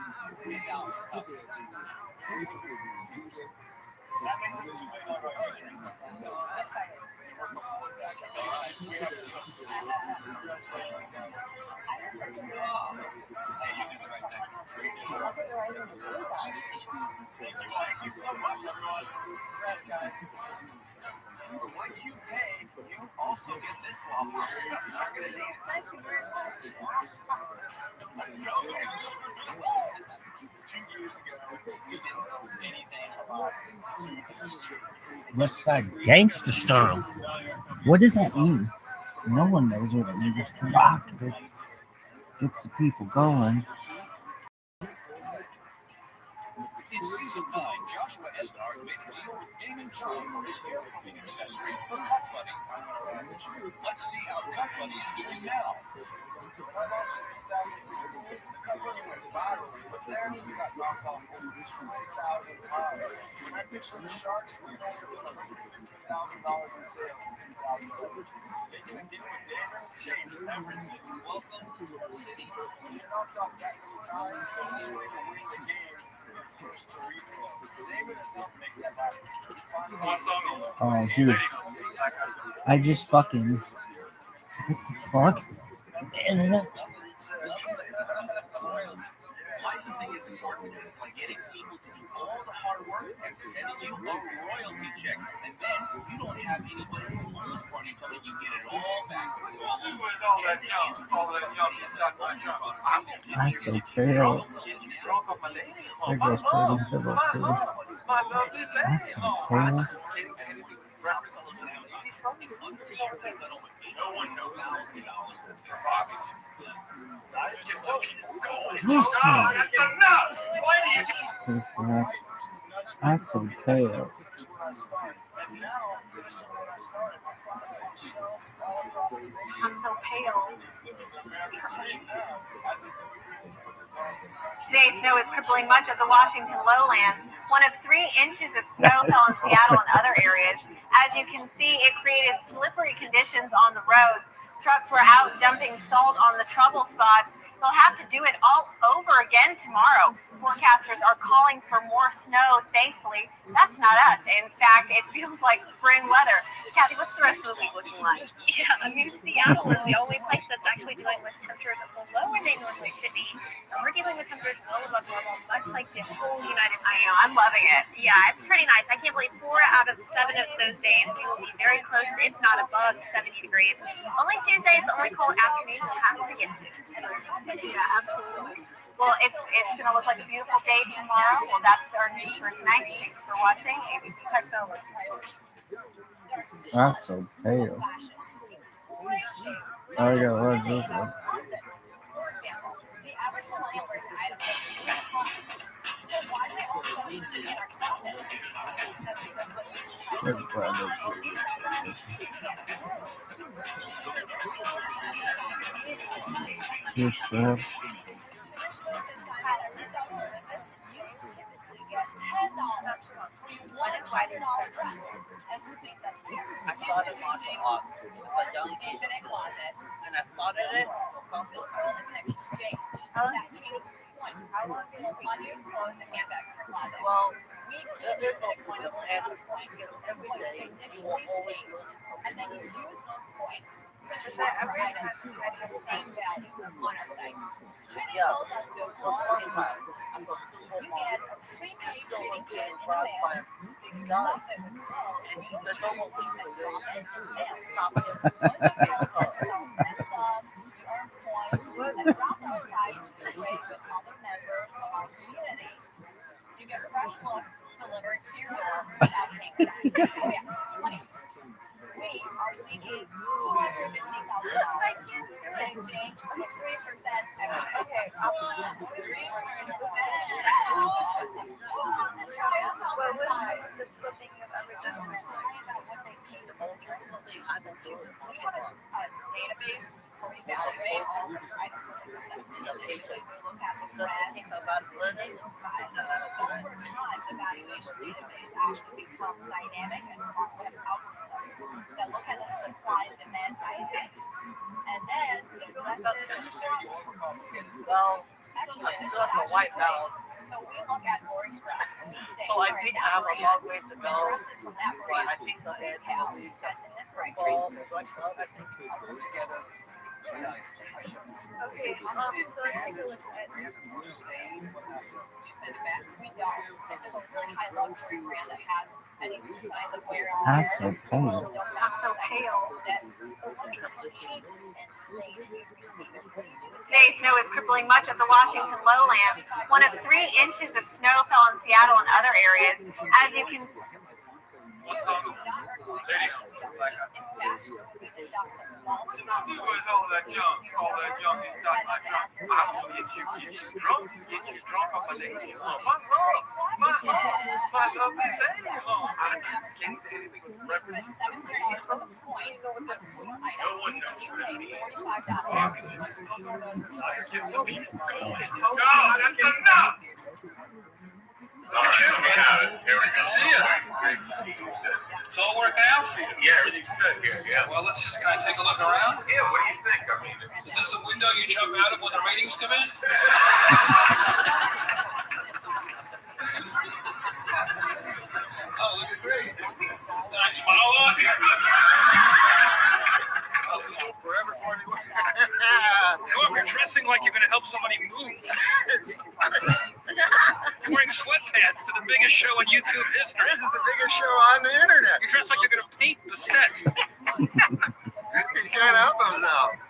without cover. 315%. That makes it a $2 million valuation. Yes, I do. We're comfortable with that. All right, we have a deal. Congratulations, guys. Thank you so much, everyone. Congrats, guys. Once you pay, you also get this waffle. You're going to need it. Thank you very much. Let's go. 2 years ago, we didn't know anything about food. What's that gangster style? What does that mean? No one knows what it means. Fuck. It gets the people going. In season 9, Joshua Esnard made a deal with Damon John for his hair combing accessory, the Cut Buddy. Let's see how Cut Buddy is doing now. I launched in 2016. The Cut Buddy went viral, but then we got knocked off over 2,000 times. When I pitched to the Sharks, we had only done $150,000 in sales in 2017. Making a deal with Damon changed everything. Welcome to your city. When you're knocked off that many times, the only way to win the game is to be first to retail. Oh, dude. I just fucking. What the fuck? The internet? Licensing is important because it's like getting people to do all the hard work and sending you a royalty check. And then you don't have anybody who owns money coming, you get it all back. So That's so pale. There goes pretty double too. That's so pale. Listen. That's so pale. I'm so pale. Today's snow is crippling much of the Washington lowlands. 1 of 3 inches of snow fell in Seattle and other areas. As you can see, it created slippery conditions on the roads. Trucks were out dumping salt on the trouble spots. They'll have to do it all over again tomorrow. Forecasters are calling for more snow, thankfully. That's not us. In fact, it feels like spring weather. Kathy, what's the rest of the week looking like? Yeah, I mean, Seattle is the only place that's actually dealing with temperatures below where they normally should be. And we're dealing with temperatures well above normal, much like the whole United States. I know, I'm loving it. Yeah, it's pretty nice. I can't believe 4 out of 7 of those days we will be very close, if not above 70 degrees. Only Tuesday is the only cold afternoon we'll have to get to. Yeah, absolutely. Well, it's going to look like a beautiful day tomorrow. Well, that's our news for tonight. Thanks for watching. ABC Text over. That's so pale. I got one this one. For example, the average millennial wears an item that's so why do they also in our closets? That's because what you dress. And who thinks that's fair? I started martial art with a young infinite closet, and I started it. Silver is an exchange. That means points. Unused clothes and handbags in your closet. Well, we give you a point of points as what you initially paid, and then you use those points to shop for items at the same value on our site. Trading clothes on Silver is you get a prepaid trading kit in the mail. Stuff it with clothes, and you don't have to stop and drop it in your mail. Once your clothes enter our system, you earn points and browse our site to trade with other members of our community. You get fresh looks delivered to your door without paying back. Oh yeah, money. We are seeking $250,000 in exchange for 3%. Okay, 3%. Let's try us on our size. We have a database where we evaluate all the items. Initially, we look at the brand, the style. Over time, the evaluation database actually becomes dynamic and smart web algorithms that look at the supply and demand dynamics. And then the dresses and the shirts. Well, Actually, this is a white belt. so we look at Lori's dress and we say, So I think I have a long way to go. dresses from that brand, I think the end retail will be in this price fall, range. black belt, I think. Together. Okay, so let's take a look at Do you send it back? We don't. If there's a really high luxury brand that has any signs of wear and tear, That's so pale. I'm so pale. But what becomes cheap and safe when you receive it? Today's snow is crippling much of the Washington lowlands. 1 of 3 inches of snow fell in Seattle and other areas. As you can Good to see you. It's all working out for you. Yeah, everything's good here. Yeah. Well, let's just kind of take a look around. Yeah, what do you think? I mean, Is this the window you jump out of when the ratings come in? You're wearing sweatpants to the biggest show in YouTube history. This is the biggest show on the internet. You're dressed like you're going to paint the set. You can't help himself.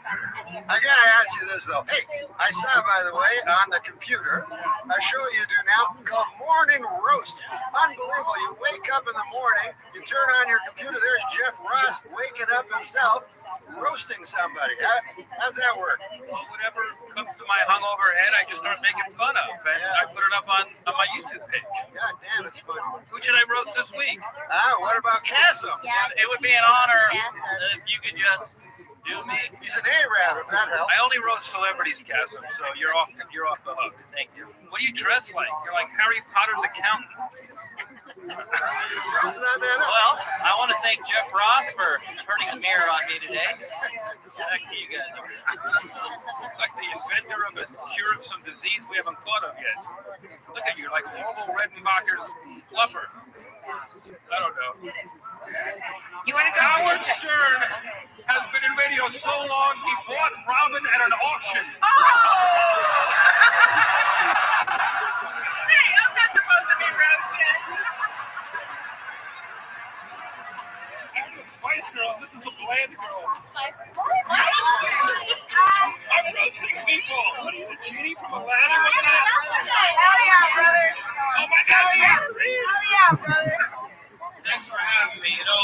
I gotta ask you this though. Hey, I saw, by the way, on the computer, a show you do now called Morning Roast. Unbelievable. You wake up in the morning, you turn on your computer, there's Jeff Ross waking up himself, roasting somebody. How's that work? Well, whatever comes to my hungover head, I just start making fun of. And I put it up on my YouTube page. God damn, it's fun. Who should I roast this week? What about Chasm? It would be an honor if you could just do me. He's an A-Rab, if that helps. I only roast celebrities, Chasm, so you're off the hook. Thank you. What do you dress like? You're like Harry Potter's accountant. Well, I want to thank Jeff Ross for turning a mirror on me today. Back to you guys. Looks like the inventor of a cure of some disease we haven't thought of yet. Look at you, like Orville Redenbacher's fluffer. I don't know. You want to go? Howard Stern has been in radio so long he bought Robin at an auction. Oh! Hey, I'm not supposed to be roasted. Spice Girls, this is the Bland Girls. I'm roasting people. What are you, a genie from Aladdin? Hell yeah, brother. Oh my God, Hell yeah, brother. Thanks for having me. You know,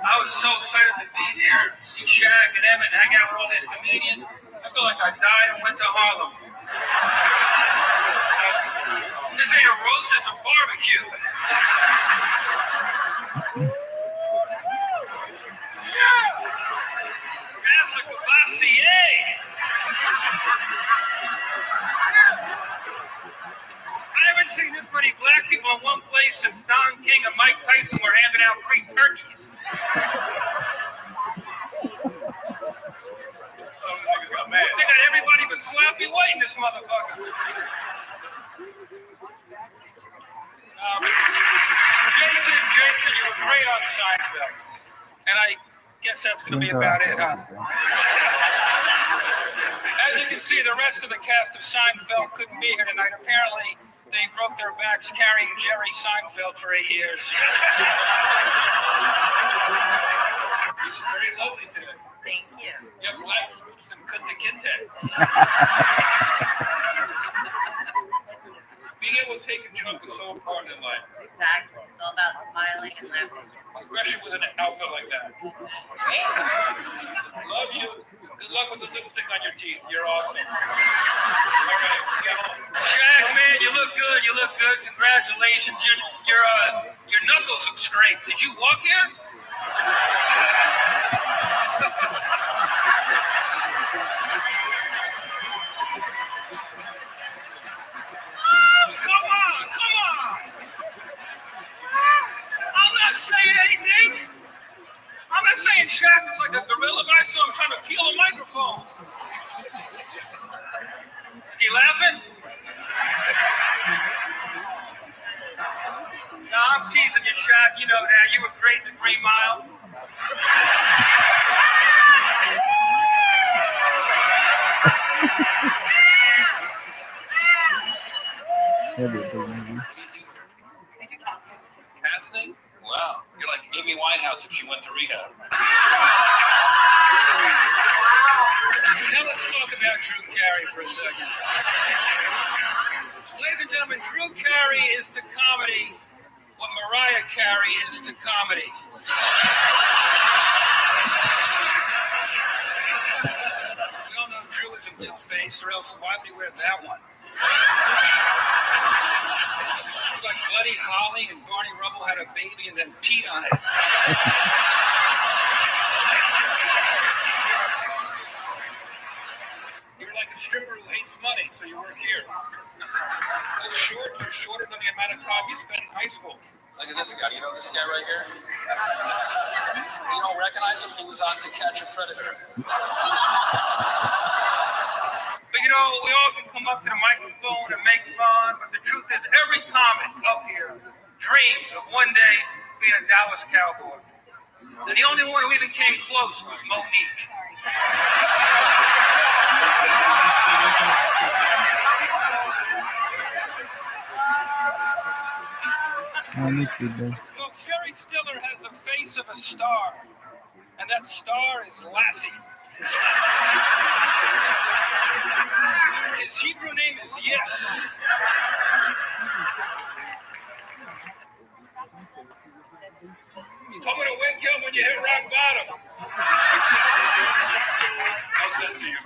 I was so excited to be here, see Shaq and Emmett, hang out with all these comedians. I feel like I died and went to Harlem. This ain't a roast, it's a barbecue. I haven't seen this many black people in one place since Don King and Mike Tyson were handing out free turkeys. They got everybody but Slappy White in this motherfucker. Jason, you were great on Seinfeld. And I guess that's going to be about it, huh? As you can see, the rest of the cast of Seinfeld couldn't be here tonight. Apparently, they broke their backs carrying Jerry Seinfeld for 8 years. You look very lovely today. Thank you. You have black fruits and kunta kinte. Being able to take a chunk is so important in life. Exactly. It's all about smiling and laughing. Especially with an outfit like that. Love you. Good luck with the lipstick on your teeth. You're awesome. All right. Shaq, man, you look good. You look good. Congratulations. Your knuckles look straight. Did you walk here? Come on. I'm not saying anything. I'm not saying Shaq is like a gorilla, but I saw him trying to peel a microphone. Is he laughing? No, I'm teasing you, Shaq. You know that. You were great in the Green Mile. Casting? Wow. You're like Amy Winehouse if she went to rehab. Now let's talk about Drew Carey for a second. Ladies and gentlemen, Drew Carey is to comedy what Mariah Carey is to comedy. We all know Drew isn't two-faced, or else why would he wear that one? It's like Buddy Holly and Barney Rubble had a baby and then peed on it. You're like a stripper who hates money, so you work here. Those shorts are shorter than the amount of time you spent in high school. Look at this guy. You know this guy right here? You don't recognize him? He was on To Catch a Predator. But you know, we all can come up to the microphone and make fun, but the truth is every comic up here dreamed of one day being a Dallas Cowboy. And the only one who even came close was Monique. Folks, Jerry Stiller has the face of a star, and that star is Lassie. His Hebrew name is Yes. I'm gonna wake you up when you hit rock bottom. How's that for you?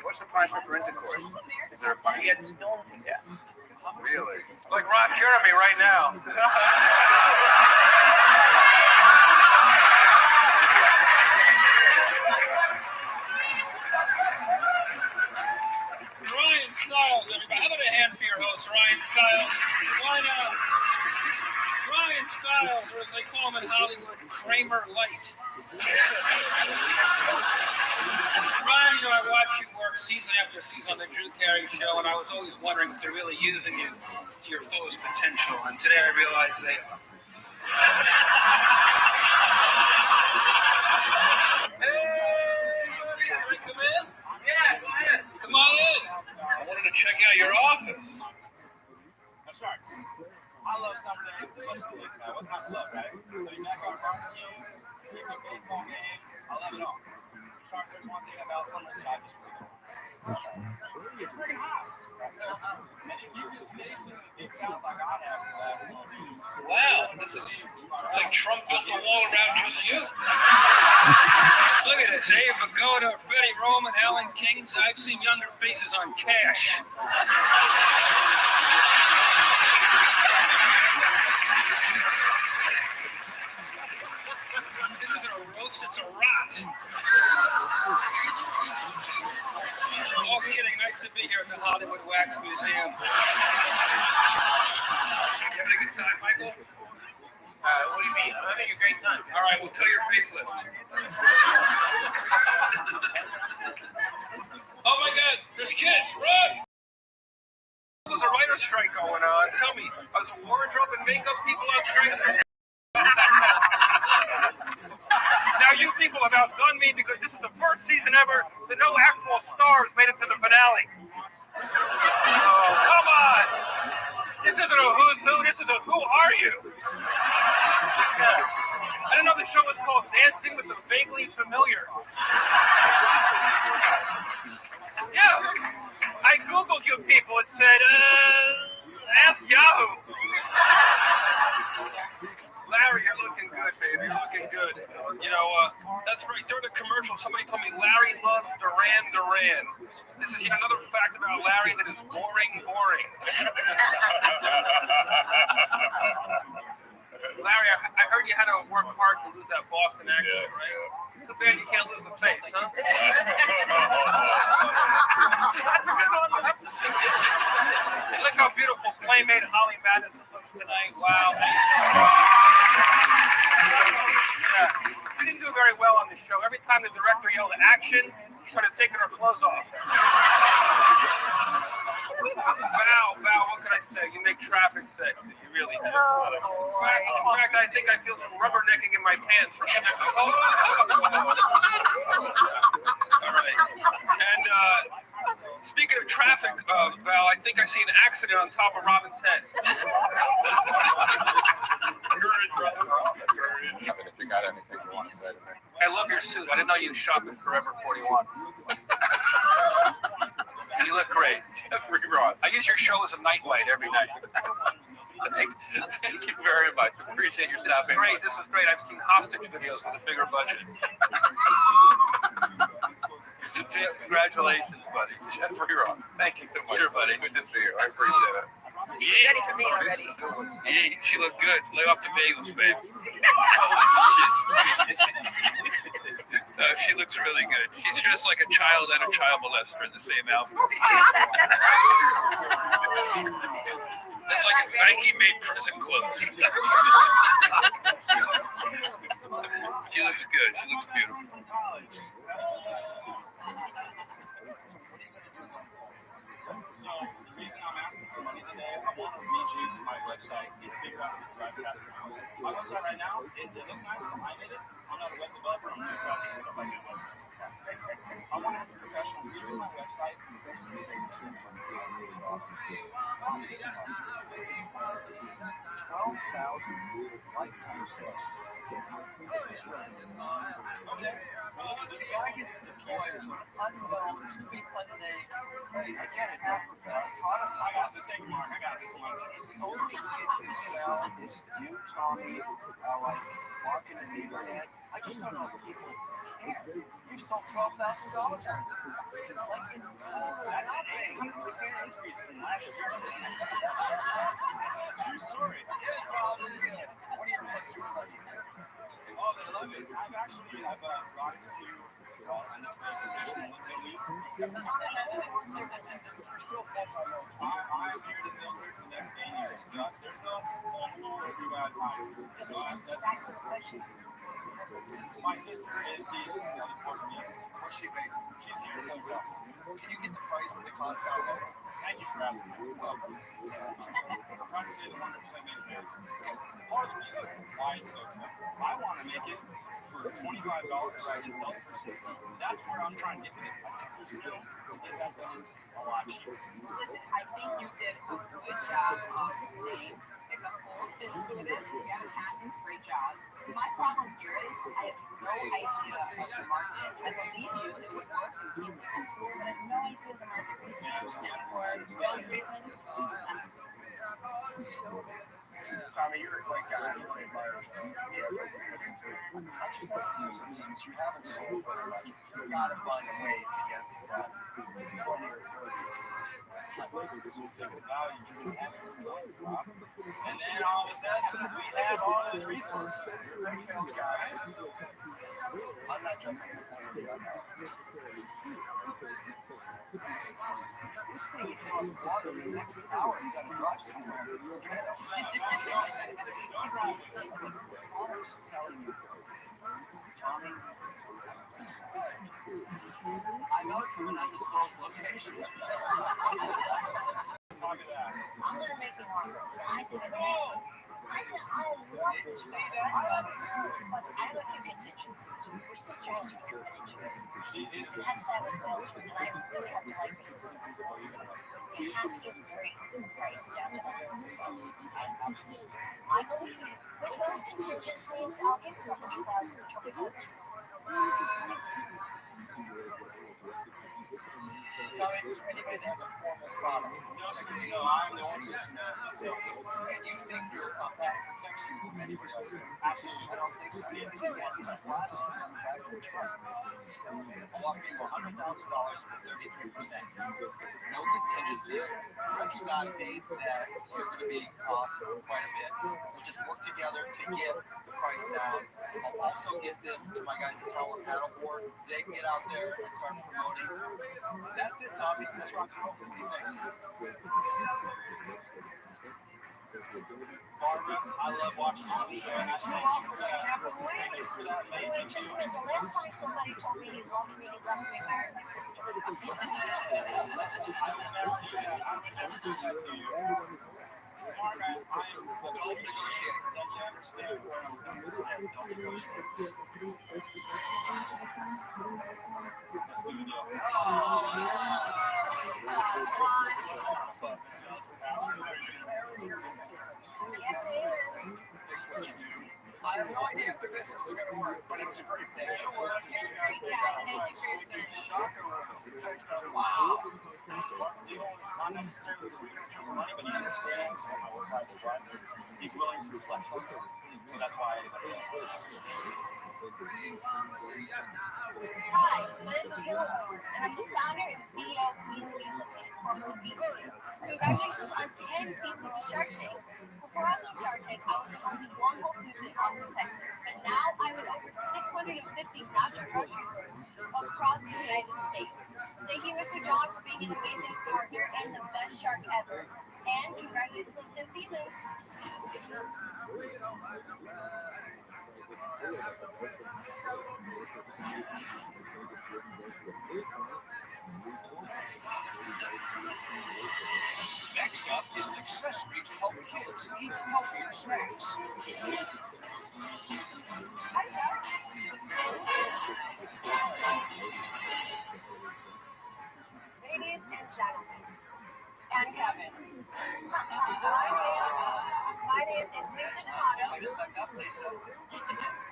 What's the price for intercourse? Is there a price? Yeah. Really? It's like Ron Jeremy right now. Ryan Stiles, everybody. How about a hand for your host, Ryan Stiles? Why not? Ryan Stiles, or as they call him in Hollywood, Kramer Light. Ryan, you know, I watch you work season after season on the Drew Carey Show, and I was always wondering if they're really using you to your fullest potential, and today I realize they are. Hey, buddy, can I come in? Yeah, go ahead. Come on in. I wanted to check out your office. Now, Sharks, I love summer days as much as the next guy. What's not to love, right? Laying backyard barbecues, picnic baseball games, I love it all. Sharks, there's one thing about summer that I just really don't. It's freaking hot. And if you've been stationed deep south like I have for the last 12 years, wow, it's like Trump built the wall around just you. Look at this, Abe Vigoda, Freddie Roman, Alan Kings. I've seen younger faces on cash. This isn't a roast, it's a rot. All kidding, nice to be here at the Hollywood Wax Museum. You having a good time, Michael? What do you mean? I'm having a great time. All right, we'll tell your facelift. Oh my God, there's kids, run! There's a writer's strike going on. Tell me, are the wardrobe and makeup people on strike? Now you people have outdone me because this is the first season ever that no actual stars made it to the finale. Oh, come on! This isn't a who's who, this is a who are you? I didn't know the show was called Dancing with the Vaguely Familiar. Yeah, I Googled you people. It said, ask Yahoo. Larry, you're looking good, baby. You're looking good. You know, that's right. During the commercial, somebody told me Larry loves Duran Duran. This is yet another fact about Larry that is boring. Larry, I heard you had to work hard to lose that Boston accent, right? Too bad you can't lose the face, huh? Look how beautiful Playmate Holly Madison looks tonight. Wow. Yeah. She didn't do very well on the show. Every time the director yelled action, she started taking her clothes off. Val, what can I say? You make traffic sexy. You really do. In fact, I think I feel some rubbernecking in my pants. All right. And speaking of traffic, Val, I think I see an accident on top of Robin's head. If you got anything you want to say to me. I love your suit. I didn't know you shop in Forever 41. You look great. Jeffrey Ross. I use your show as a nightlight every night. Thank you very much. Appreciate your stopping. Great. This is great. I've seen hostage videos with a bigger budget. Congratulations, buddy. Jeffrey Ross. Thank you so much. Sure, buddy. Good to see you. I appreciate it. Yeah. Ready for me already. Yeah, she looked good. Lay off the bagels, babe. Holy shit. She looks really good. She's dressed like a child and a child molester in the same outfit. That's like a Nike-made prison clothes. She looks good. She looks beautiful. So, the reason I'm asking for money today, I want to rejuice my website and figure out how to drive traffic around it. My website right now, it looks nice, but I made it. I'm not a web developer, I'm new to all this stuff I do websites. I want to have a professional redo my website and some savings. 12,000 lifetime sales. It's really okay. Well, this guy gets deployed to an unknown 2-week-a-day place in Africa. I got this thing, Mark. I got this one. It is the only kid you sell is you, Tommy, like Mark and the internet. I just don't know if people care. You sold $12,000 worth of it. Like, it's total. That's an 800% increase from last year. True story. Yeah, probably. What do you put to about these things? Oh, they love it. I've brought it to on this presentation in the Middle East. We're still full-time. I'm here to build here for the next 8 years. There's no working bad times. So that's back to the question. My sister is the important one. Where's she based? She's here in Southern California. Can you get the price and the cost down there? Thank you for asking. You're welcome. I'm trying to save 100% made here. Part of the reason why it's so expensive, I want to make it for $25 right and sell it for $60. That's where I'm trying to get this. I think there's room to get that done a lot cheaper. Listen, I think you did a good job of name and the holes intuitive. You got a patent, great job. My problem here is I have no idea of the market. I believe you, it would work and keep it, but I have no idea of the market research. And for those reasons, Tommy, you're a great guy. I really admire you. I just want to do something since you haven't sold very much. You got to find a way to get from 20 or 30 to and then all of a sudden, we have all those resources. You're a great sales guy. I'm not jumping in the plan. This thing is in water the next hour. You got to drive somewhere. Get it. Don't drive with it. I'm just telling you, Tommy. I know it's from an undisclosed location. Look at that. I'm going to make an offer because I think it's I love this job. But I have a few contingencies. Your sister has to be committed to it. She is. It has to have a salesman, and I really have to like your sister. You have to bring the price down to under $100. I believe you. With those contingencies, I'll give you $100,000 for 25%. Tommy, is there anybody that has a formal product? No, I'm the only person that sells it. And you think your patent protects you from anybody else? Absolutely. I don't think so. It's I'll offer you $100,000 for 33%. No contingencies. Recognizing that you're going to be off quite a bit. We'll just work together to get the price down. I'll also get this to my guys at Tower Paddleboard. They can get out there and start promoting. That's it, Tommy. Let's rock and roll. What do you think? Barbara, I love watching you on the show. I can't believe it. For that amazing too. The last time somebody told me he loved me, married my sister. I would never do that. I would never do that to you. Barbara, don't negotiate. Then you understand where I'm coming from. Don't negotiate. Let's do a deal. Yes, it is. That's what you do. I have no idea if the business is going to work, but it's a great thing. Great guy. Thank you for your service. Thanks, Tommy. Wow. Mark's deal is not necessarily sweet in terms of money, but he understands how work life is like. He's willing to flex on it. So that's why. Hi, Liz Gilmore, and I'm the founder and CEO of Lisa Payne, formerly BC. Congratulations on 10 seasons of Shark Tank. Before I was on Shark Tank, I was at only one Whole Foods in Austin, Texas, but now I'm in over 650 natural grocery stores across the United States. Thank you, Mr. John, for being an amazing partner and the best shark ever. And congratulations on 10 seasons. Next up is an accessory to help kids eat healthier snacks. Ladies and gentlemen, and Kevin. My name is Lisa.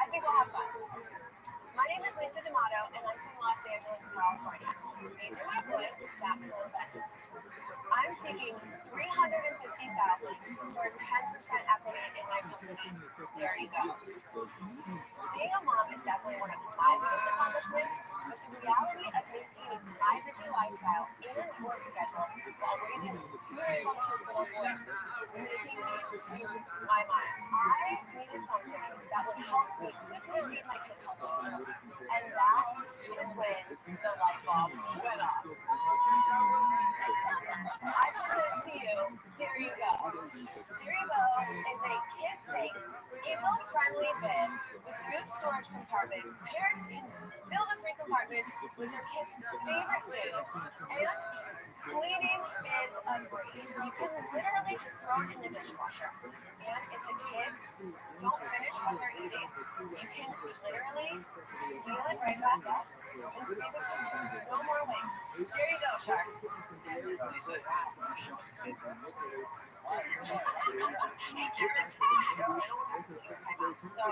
I think we'll have fun. My name is Lisa D'Amato, and I'm from Los Angeles, California. These are my boys, Daxel and Venice. I'm seeking $350,000 for 10% equity in my company. There you go. Being a mom is definitely one of my biggest accomplishments, but the reality of maintaining my busy lifestyle and work schedule while raising two rambunctious little boys is making me lose my mind. I needed something that would help me quickly feed my kids healthy meals, and that is when the light bulb went off. I present to you There You Go. There You Go is a kid-safe, eco-friendly bin with food storage compartments. Parents can fill the 3 compartments with their kids' favorite foods, and cleaning is a breeze. You can literally just throw it in the dishwasher, and if the kids don't finish what they're eating, you can literally seal it right back up and save the food. No more waste. There you go, sharks. Lisa, you show us a favor. So,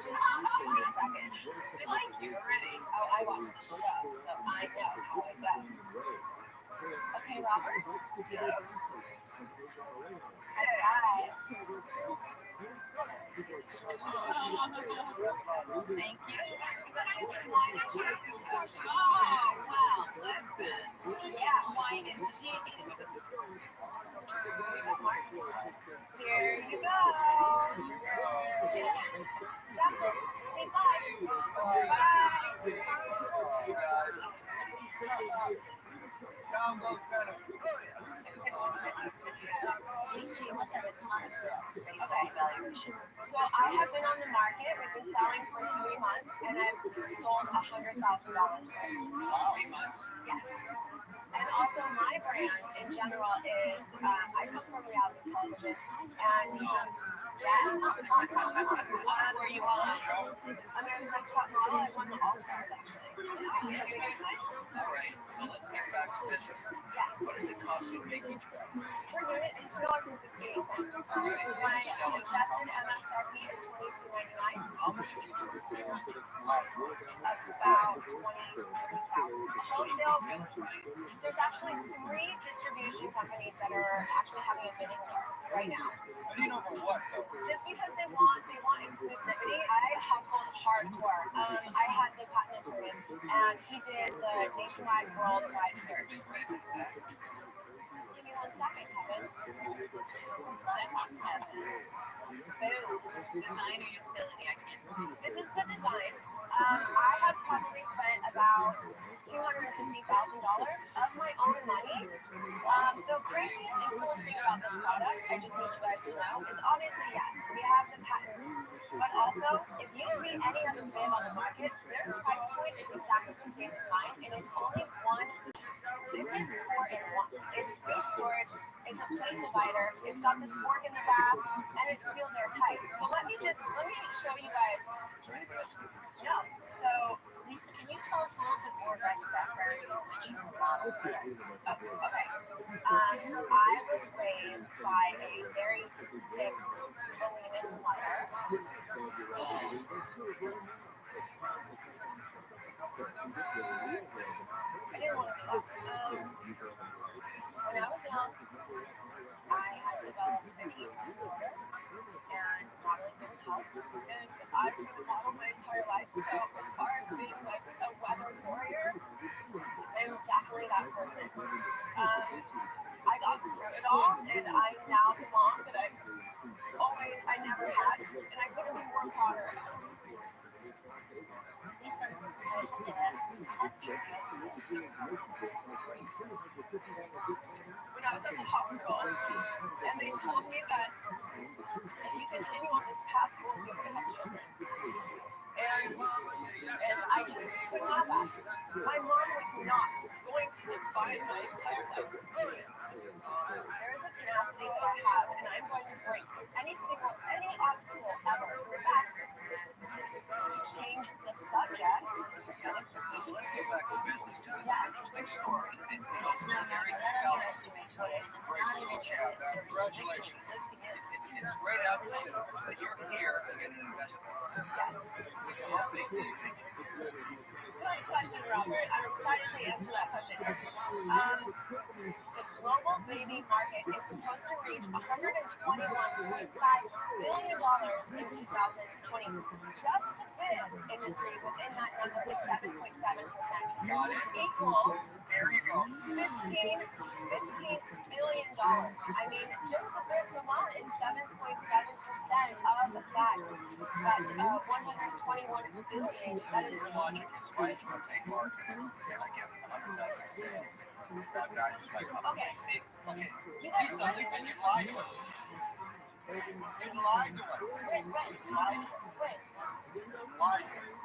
just give me a second. We like you already. Oh, I watched the show, so I know how it goes. Okay, Robert? Yes? Alright. Thank you. You got you some wine and cheese? Oh, well, listen. Yeah, wine and cheese. There you go. Yeah. Daxel, say bye. Bye. Lisa, you must have a ton of sales based on evaluation. So I have been on the market. We've been selling for 3 months, and I've sold $100,000 worth. 3 months? Yes. And also, my brand in general is I come from reality television, and yes, were you on America's Next Top Model? I won the All Stars actually. All right, so let's get back to business. Yes. What does it cost you to make each bag? Per unit is $2.68. My suggested MSRP is $22.99. How much did you do for sales? About $23,000. Wholesale, there's actually 3 distribution companies that are actually having a bidding war right now. Bidding over what, though? Just because they want exclusivity. I hustled hardcore. I had the patent attorney, and he did the nationwide, worldwide search. Give me 1 second, Kevin. Second Kevin. Boom. Design or utility, I can't see. This is the design. I have probably spent about $250,000 of my own money. The craziest and coolest thing about this product, I just need you guys to know, is obviously, yes, we have the patents, but also, if you see any other bib on the market, their price point is exactly the same as mine, and it's only one. This is 4-in-1. It's food storage, it's a plate divider, it's got the spork in the back, and it seals airtight. So let me show you guys. No. So, Lisa, can you tell us a little bit more about your background? You mentioned your model. Okay. I was raised by a very sick, bulimic mother. I didn't want to do that. When I was young, I had developed an eating disorder, and modeling didn't help. And I've been a model my entire life, so as far as being like a weather warrior, I'm definitely that person. I got through it all, and I'm now the mom that I never had, and I couldn't be more prouder. Lisa, I have to ask, how did you get this? When I was at the hospital, and they told me that if you continue on this path, you won't be able to have children. And I just couldn't have that. My mom was not going to define my entire life. There is a tenacity that I have, and I'm going to embrace any obstacle ever. In fact, to change the subject. Let's get back to business, because it's an interesting story. And No, that underestimates what it is. It's not an interesting story. congratulations. It's great out soon, but you're here to get an investment. Yes. So how big do you think? Good question, Robert. I'm excited to answer that question. The global baby market is supposed to reach $121.5 billion in 2020. Just the bid industry within that number is 7.7%, which equals There you go. $15 billion. I mean, just the bids alone is 7.7% of that 121 billion. That is Your logic is right to a big market, and I get 100,000 sales. That values my company. Okay. See, okay. You guys Lisa, you lied to us. You lied to us. Wait. You lied to us. Wait. You lied to us.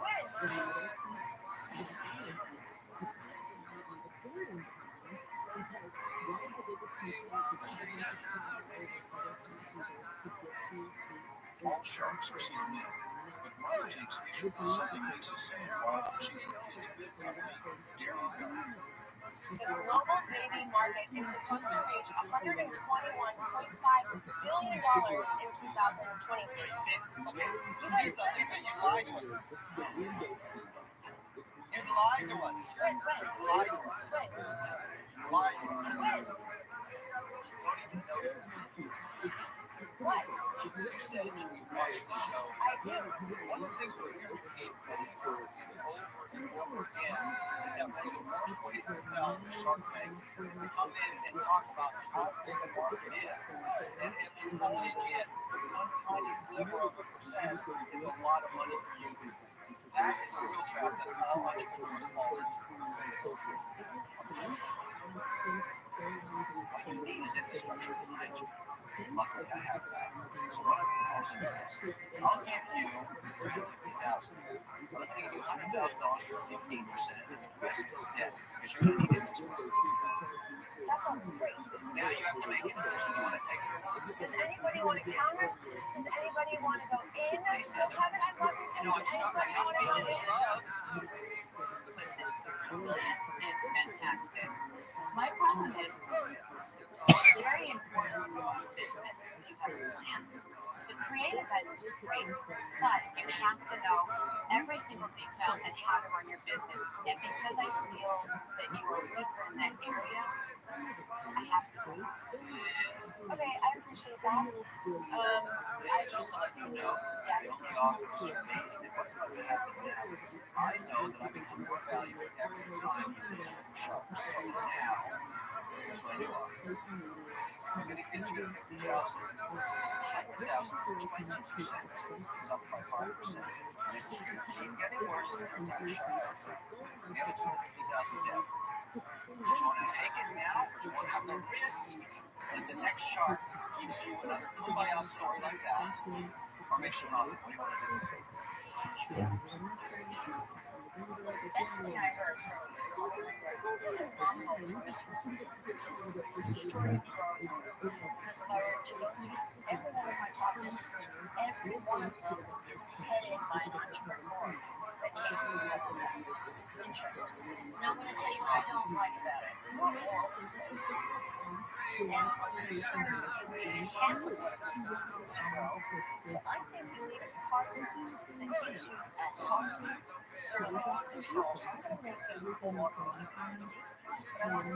All sharks are still new, but Mom takes issue with something Lisa said while pitching her kids' bid company, Dairy Go. The global baby market is supposed to reach $121.5 billion in 2020. Okay, Lisa, you lied to us. You lied to us. Wait. You lied to us. You lied to us. When? Don't even know your intentions. What? You said that we watched the show. I do. One of the things that we repeat over and over again is that one of the worst ways to sell Shark Tank is to come in and talk about how big the market is. And if you only get one tiny sliver of a percent, it's a lot of money for you. That is a real trap that all entrepreneurs fall into. What you need is infrastructure behind you. Luckily, I have that. So what I'm proposing is this. I'll give you $350,000. But I'm going to give you $100,000 for 15%, and the rest is debt, because you're going to need inventory. That sounds great. Now you have to make a decision. You want to take it or not? Does anybody want to counter? Does anybody want to go in? So Kevin, I love you. Does anybody want to go in? Listen, your resilience is fantastic. My problem is it's very important for a business that you have a plan. The creative end is great, but you have to know every single detail and how to run your business. And because I feel that you are weaker in that area, I have to. Okay, I appreciate that. I just to let you know, the only offers for me and what's about to happen now is I know that I become more valuable every time you present sharks. So now, here's my new offer. I'm going to give you $50,000, $100,000 for 20%, so it's up by 5%. This is going to keep getting worse every time a shark runs out. The other $250,000 debt. Do you want to take it now, or do you want to have the risk that the next shark gives you another kumbaya story like that, or makes you an offer? What do you want to do? The best thing I heard from is phenomenal charisma. His story has power to go through every one of my top businesses. Every one of them is headed by an entrepreneur that came through level one. Interesting. Now I'm going to tell you what I don't like about it. You're all this. And you can handle what a business needs to grow. So I think you need a partner that gives you a healthy sort of control. So I'm going to make you a more responsibility. But I want 50%.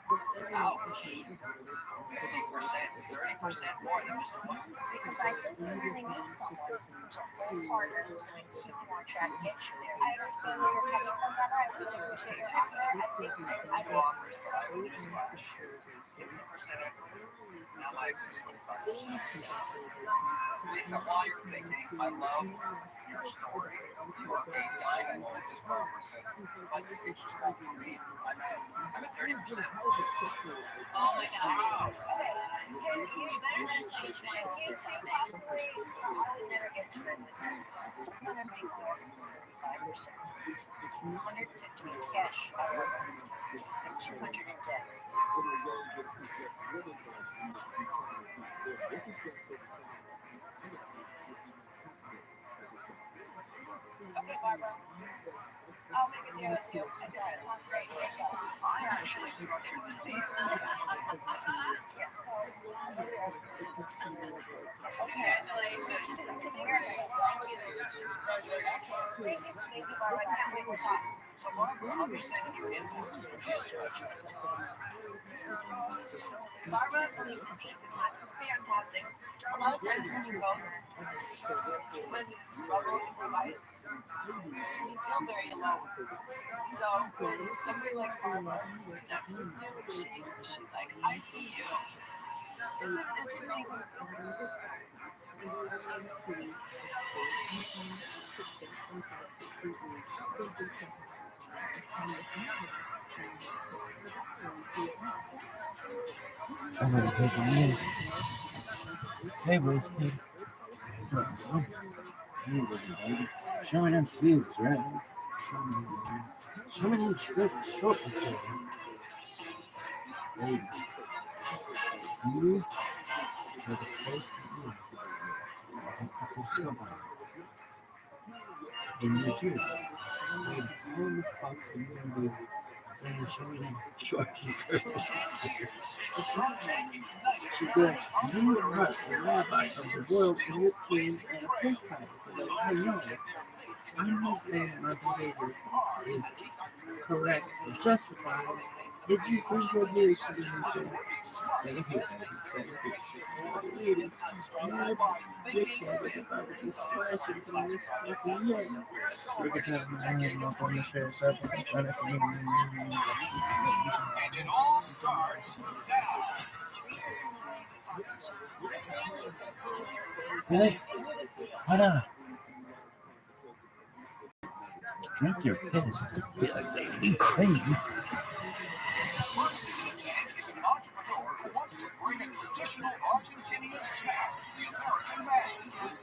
Ouch. 50%, 30% more than Mr. One. Because I think you really need someone who's a full partner who's going to keep you on track and get you there. I understand where you're coming from, Robert. I really appreciate your offer. I think I do offers, but I will newsflash. 50% equity. Now my equity is 25%. Lisa, while you're thinking, I love your story. You are a dynamo, as Barbara said. But it's just not for me. I'm at 30%. Oh my God. Wow. Okay. You better just change my You two possibly. I would never get to that business. So I'm going to make you 35%. 150 in cash out of it, and 200 in debt. Okay, Barbara. I'll make a deal with you. That sounds great. Thank you. I actually structured the deal. Yes, so I can't wait to talk. So, Barbara, I'll be sending you invoice for this website. Barbara from UCD. That's fantastic. A lot of times when you go, when you struggle in your life, you feel very alone. So when somebody like Barbara connects with you, she's like, I see you. It's amazing. I'm gonna take the news. Hey, Whiskey. Showing them cubes, right? Showing them short. Hey, you are the close to you. In New Jersey. Wait, how the fuck are you gonna be saying showing them short? She's like, you are the rabbi of the world and your king and a prince. Like, I know. I'm not saying my behavior is correct or justified. It just is what it is. Say it here, say it here. Not dickhead about this question from this fucking year. We're gonna have my hand up on the chair, so And it all starts now. Really? Why not? Drink your piss. Be crazy. Bursting in the tank is an entrepreneur who wants to bring a traditional Argentinian snack to the American masses.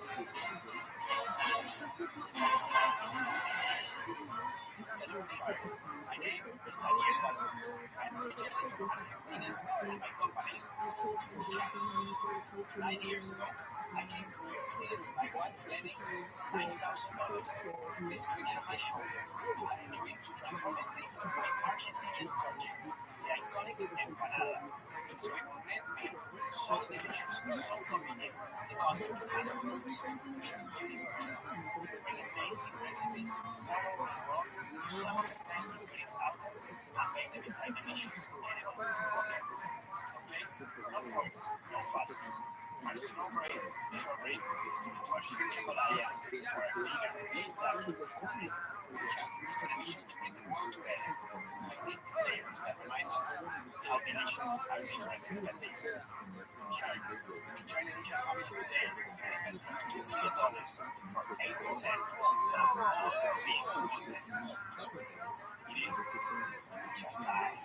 Hello, sharks. My name is Daniel Balcón. I'm originally from Argentina, and my company is Muchas. 9 years ago, I came to New York City with my wife, Lenny, $9,000. This cricket on my shoulder, I had a dream to transform this thing to my Argentinian culture, the iconic empanada, into a gourmet meal, so delicious, so convenient. The concept of vegan foods is universal. Bring amazing recipes from all over the world, use some of the best ingredients out there, and make them inside delicious, edible croquettes. Plates, no forks, no fuss. Our slow braise, short rib, or chicken jambalaya, or a vegan beef ducky curry. Just use a mission to bring the world together through unique flavors that remind us how delicious our differences can be. Sharks, enjoy the Luchas family today for an investment of $2 million for 8% of all this goodness. It is Luchas time.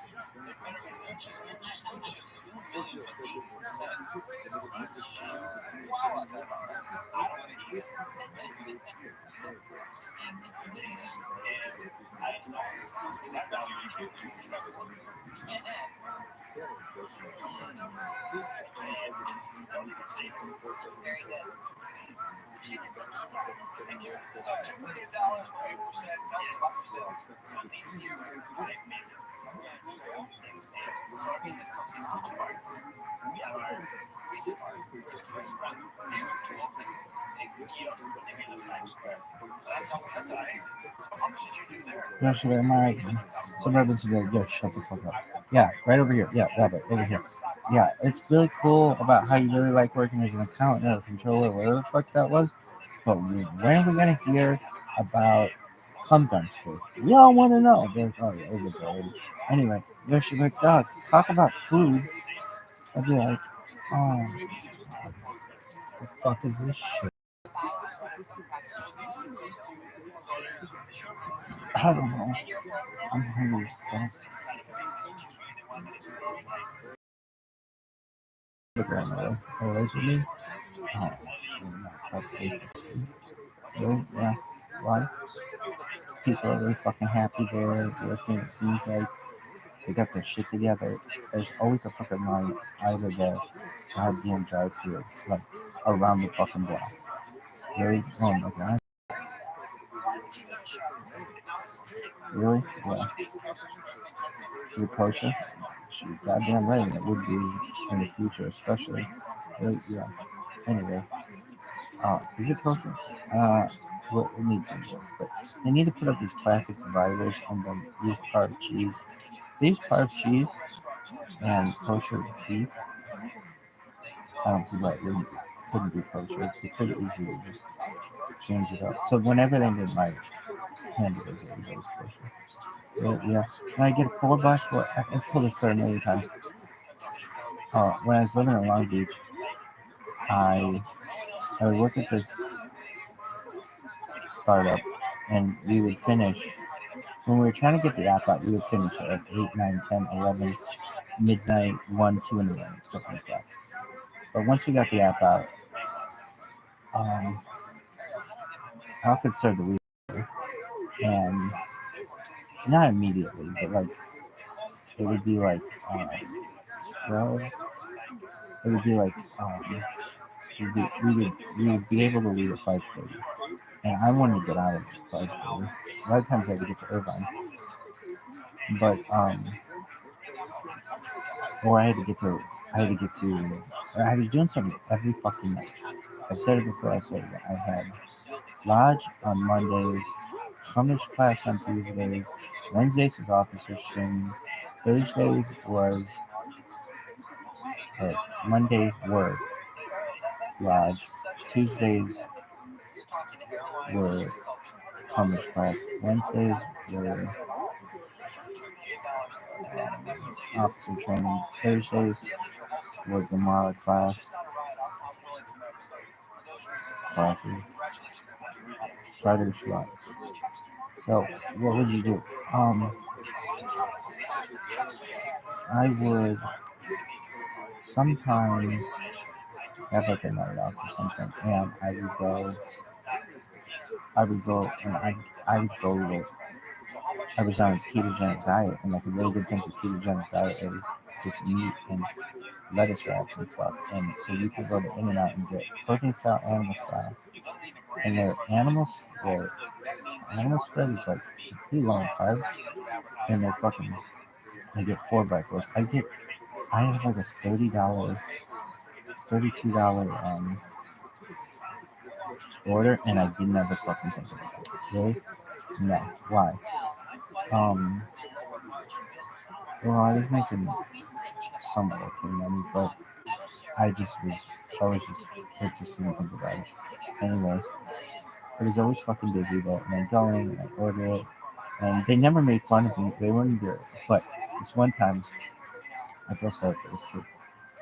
Better than Luchas. $2 million for 8%. Wow, caramba. I don't want to eat it. I know that valuation is never works. It's very good. Chicken tamale. Thank you. So $2 million, 3%, 5%. So this year we're doing $5 million. So our business consists of two parts. We have our retail part. We're the first brand ever to open a kiosk in the middle of Times Square. So that's how we started. So how much did you do there? Yesterday, my suburban today. Yo, shut the fuck up. Yeah, right over here. Yeah, Rabbi, over here. Yeah, it's really cool about how you really like working as an accountant or a controller, whatever the fuck that was. But when are we gonna hear about cum dumpster? We all want to know. There's overboard. Anyway, yo, she's like, dog, talk about food. I'd be like, oh, the fuck is this shit? I don't know. I'm hungry as fuck. The grandmother, allegedly. Oh, really? Yeah. Why? People are really fucking happy there. Working, it seems like they got their shit together. There's always a fucking line out of the goddamn drive-thru, like around the fucking block. Really? Oh my god. Really? Yeah. Is it kosher? She's goddamn right. It would be in the future, especially. Really? Yeah. Anyway. Is it kosher? Well, it needs some work, but they need to put up these plastic dividers and then use part cheese. They use part cheese and kosher beef. I don't see why it couldn't be kosher. They could easily just change it up. So whenever they made my hamburgers, it was always kosher. So, yeah, and I get a 4x for. I've told this story a million times. When I was living in Long Beach, I would work at this startup, and we would finish when we were trying to get the app out. We would finish at like 8, 9, 10, 11, midnight, 1, 2 in the morning, stuff like that. But once we got the app out, I often started to leave, and not immediately, but like it would be like 12. It would be like we would be able to leave at 5:30, and I wanted to get out of it at 5:30. A lot of times I would get to Irvine, but or I was doing something every fucking night. I've said it before. I said it. I had lodge on Mondays, Hummus class on Tuesdays, Wednesdays was officer training, Thursdays was Mondays were lodge, Tuesdays were Hummus class, Wednesdays were officer training, Thursdays was the Mara classes, Friday was lodge. So what would you do? I would sometimes have like a night off or something, and I would go and I was on a ketogenic diet, and like a really good thing for ketogenic diet is just meat and lettuce wraps and stuff. And so you could go to In-N-Out and get protein style, animal style, and their animal spread is like pretty low in carbs, and they're fucking. I get 4x4s. I have like a $32 order, and I didn't ever fucking think about it. Really? No. Why? Well, I was making somewhat okay money, but it just didn't think about it. Anyway, it was always fucking busy though, and I go in and I order it, and they never made fun of me. They wouldn't do it. But this one time, I feel sorry for this kid.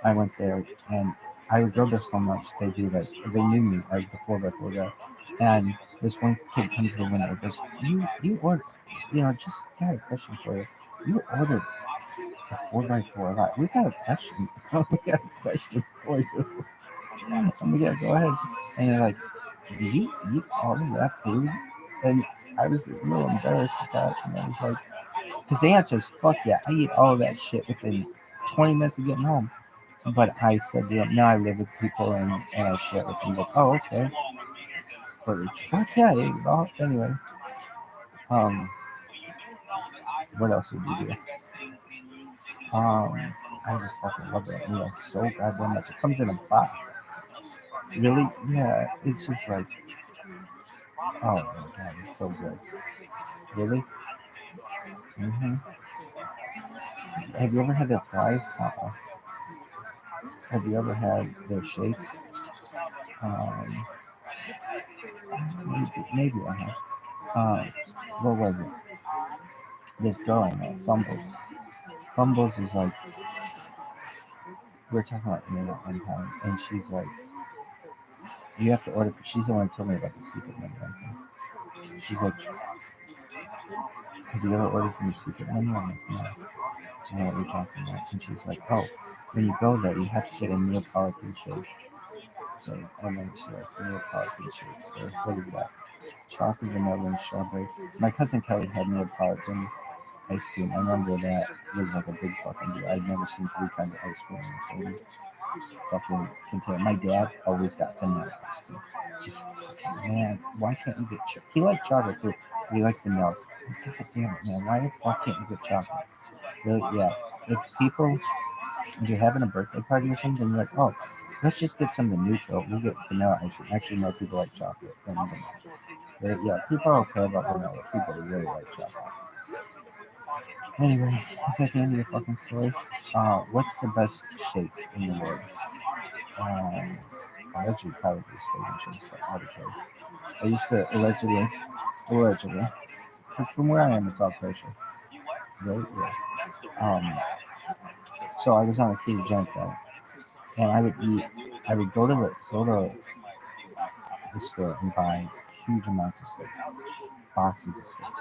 I went there, and I would go there so much. They knew me. I was the 4x4 guy, and this one kid comes to the window and goes, "You ordered, just got a question for you. You ordered a 4x4 lot. We got a question. We got a question for you." I'm like, "Yeah, go ahead." And they're like, "Do you eat all of that food?" And I was a little embarrassed with that, and I was like, because the answer is fuck yeah, I eat all of that shit within 20 minutes of getting home. But I said to them, no, I live with people and I share with them. Like, oh, okay. But fuck yeah, I ate it all. Anyway, what else would you do? I just fucking love that meal so goddamn much. It comes in a box. Really? Yeah, it's just like, oh my god, it's so good. Really? Mm-hmm. Have you ever had their fries? Have you ever had their shakes? Maybe I have. What was it? This girl I know, Fumbles. Fumbles is like, we were talking about me at one time, and she's like, you have to order. She's the one who told me about the secret menu. She's like, have you ever ordered from the secret menu? I'm like, no. I know what you're talking about. And she's like, oh, when you go there, you have to get a Neapolitan shake. So, and then she likes Neapolitan shakes. Or what is that? Chocolate, vanilla, and strawberry. My cousin Kelly had Neapolitan ice cream. I remember that was like a big fucking deal. I'd never seen 3 kinds of ice cream in the same fucking container. My dad always got vanilla ice cream. Just fucking, man, why can't you get chocolate? He liked chocolate too. He liked vanilla. God damn it, man, why the fuck can't you get chocolate? Really, yeah. If you're having a birthday party or something, you're like, oh, let's just get something neutral. We get vanilla ice cream. Actually, more people like chocolate than vanilla. But yeah, people are okay about vanilla. People really like chocolate. Anyway, is that the end of the fucking story? What's the best shake in the world? Allegedly, probably steak and shakes, but arbitrary. I used to allegedly, because from where I am, it's all kosher. Right? Yeah. So I was on a ketogenic diet, and I would go to the store and buy huge amounts of steak, boxes of steak,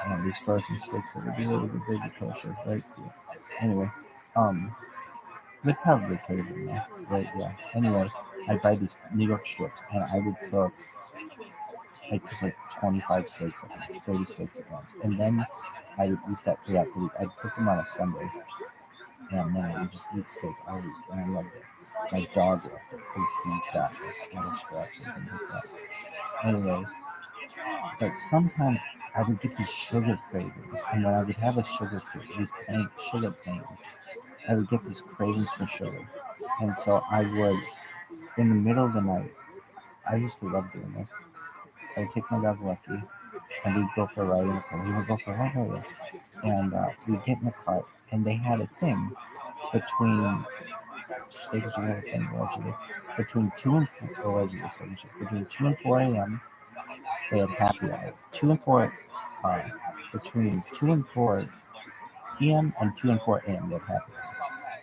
and these frozen steaks that would be really big and kosher, right? Yeah. Anyway, they'd probably cater to me, right? Yeah. Anyway, I'd buy these New York strips, and I would cook. I'd cook like 25 steaks at once, 30 steaks at once, and then I would eat that throughout the week. I'd cook them on a Sunday, and then I would just eat steak all week, and I loved it. My dog loved it because he got like little scraps and things like that. Anyway, but sometimes I would get these sugar cravings, and when I would have a sugar pains, I would get these cravings for sugar, and so I would, in the middle of the night, I used to love doing this. I would take my dog Lucky, and we'd go for a ride in the car. We would go for a ride, and we'd get in the car, and they had a thing between between 2 and 4, between 2 and 4 a.m. they had happy hour. 2 and 4, between 2 and 4 p.m. and 2 and 4 a.m. they had happy hour,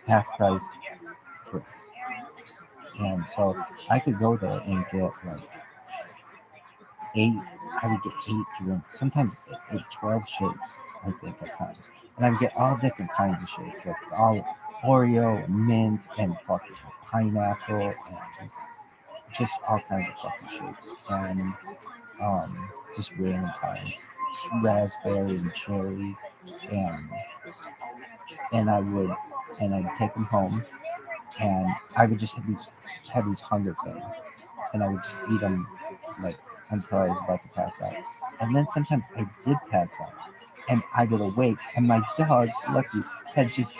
half price drinks. And so I could go there and get like 8, I would get 8 drinks, sometimes 12 shakes, I think at times. And I would get all different kinds of shakes, like all Oreo and mint and fucking pineapple and just all kinds of fucking shakes. And just random kinds. Raspberry and cherry and I'd take them home and I would just have these hunger pains and I would just eat them like until I was about to pass out. And then sometimes I did pass out and I would awake and my dog, Lucky, had just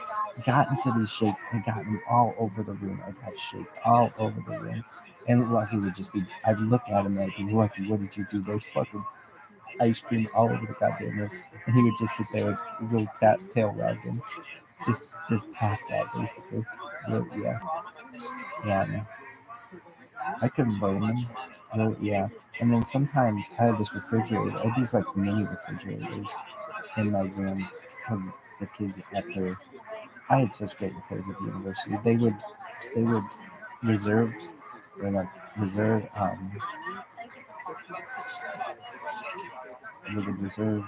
gotten to these shakes and gotten them all over the room. I'd have shake all over the room. And Lucky would just be, I'd look at him and I'd be, Lucky, what did you do? There's fucking ice cream all over the goddamn room. And he would just sit there with his little tail wagging. Just passed out basically. Yeah. Yeah, man. I couldn't blame him. Yeah. And then sometimes I had this refrigerator. I had these like mini refrigerators in my room because the kids after I had such great repairs at the university. They would reserve or like reserve they would reserve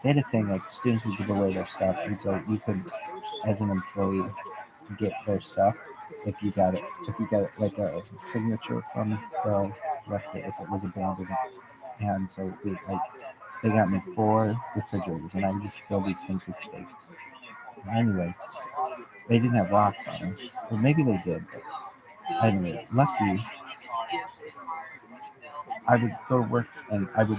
they had a thing like students would give away their stuff and so you could as an employee get their stuff if you got it like a signature from the rector if it was abandoned. And so they got me 4 refrigerators and I would just fill these things with steak. Anyway, they didn't have locks on them. Or maybe they did, but anyway, Lucky, I would go to work and I would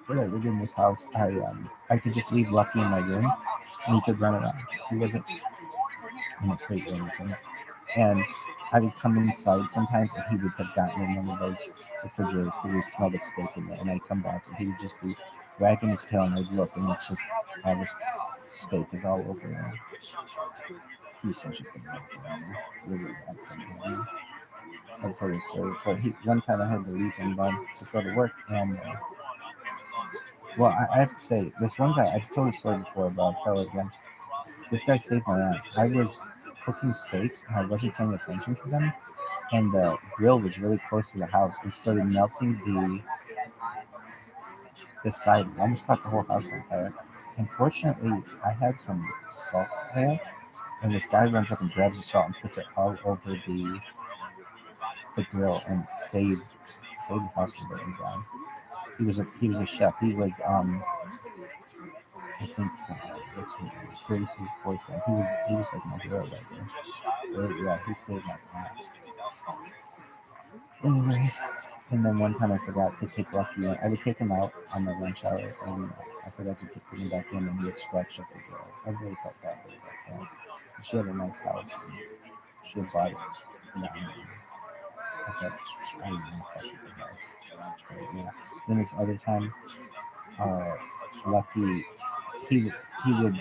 when I lived in this house, I could just leave Lucky in my room and he could run around. He wasn't in a crate or anything. And I would come inside sometimes and he would have gotten in one of those refrigerators because he would smell the steak in there. And I'd come back and he would just be wagging his tail and I'd look and it's just all this steak is all over him. He's such a good man. Really bad for him. I'll tell you a story. One time I had to leave him to go to work and well, I have to say, this one guy, I've told the story before, but I'll tell it again. This guy saved my ass. I was cooking steaks and I wasn't paying attention to them, and the grill was really close to the house and started melting the side. I almost caught the whole house on fire. Unfortunately, I had some salt there, and this guy runs up and grabs the salt and puts it all over the grill and saved the house from burning down. He was a chef. He was I think that's Grace's boyfriend. He was like my hero right there. Yeah, he saved my ass. Anyway, and then one time I forgot to take Lucky in. I would take him out on my lunch hour, and I forgot to take him back in, and he had scratched up the girl. I really felt bad about that. She had a nice house. And she had bought it. Yeah, I thought, I don't know, fuck with the guys. Yeah. Then this other time, Lucky, he he would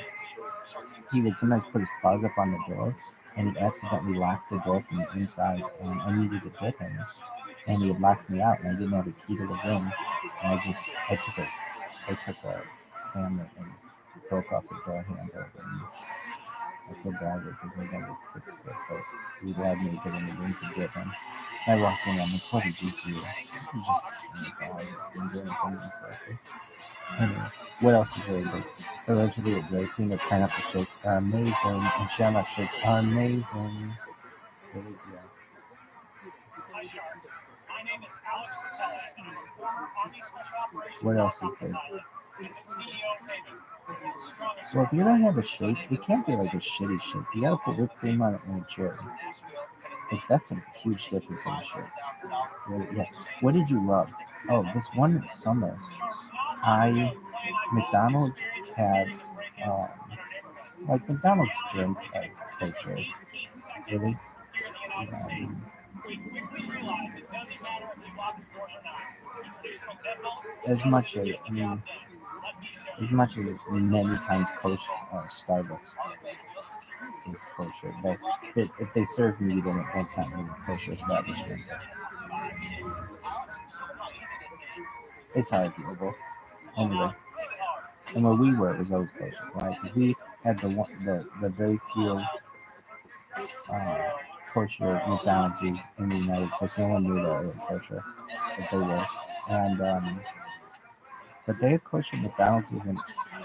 he would sometimes put his paws up on the door, and he'd accidentally lock the door from the inside, and I needed to get him, and he had locked me out, and I didn't have a key to the room, and I took a hammer and broke off the door handle, and I feel bad because I never fixed it, but he allowed me to get in the room to get him. I walked in, I'm like, what did you do? He's just, oh my God, I'm doing something correctly. Anyway, what else is really good? Allegedly, a Dairy Queen, the pineapple shakes are amazing, and shamrock shakes are amazing. Really, yeah. Hi, Sharks. My name is Alex Portella, and I'm a former Army Special Operations What else is helicopter good? pilot and the CEO of Haven, the world's strongest. Well, if you're gonna have a shake, it can't be like a shitty shake. You gotta put whipped cream on it and a cherry. Like, that's a huge difference in a shake. Really, yeah. What did you love? Oh, this one summer, McDonald's had, like McDonald's drinks are kosher. Really? We quickly realized it doesn't matter if you lock the doors or not. The traditional deadbolt As much as, I mean, as much as many times kosher, Starbucks is kosher, but if they serve meat in it, that's not really a kosher establishment. It's arguable. Anyway, and where we were, it was always kosher, right? Because we had the very few kosher McDonald's in the United States. No one knew that it was kosher, but they were. And but they have kosher McDonald's in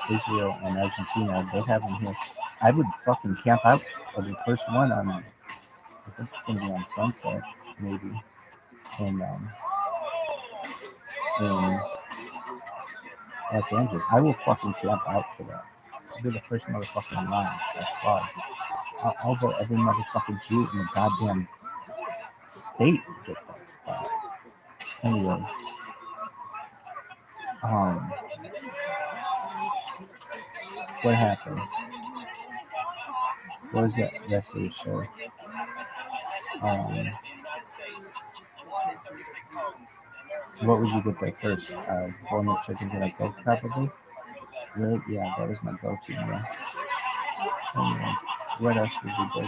Israel and Argentina. They have them here. I would fucking camp out of the first one on, I think it's gonna be on Sunset, maybe, in Los Angeles. I will fucking camp out for that. I'll be the first motherfucker in line. That's far. I'll go every motherfucking Jew in the goddamn state to get that spot. Anyway, what happened? What was that rest of the show? What would you get there first? Formal chickens and a Coke, probably? Really? Yeah, that was my go-to meal. Anyway, what else would you do?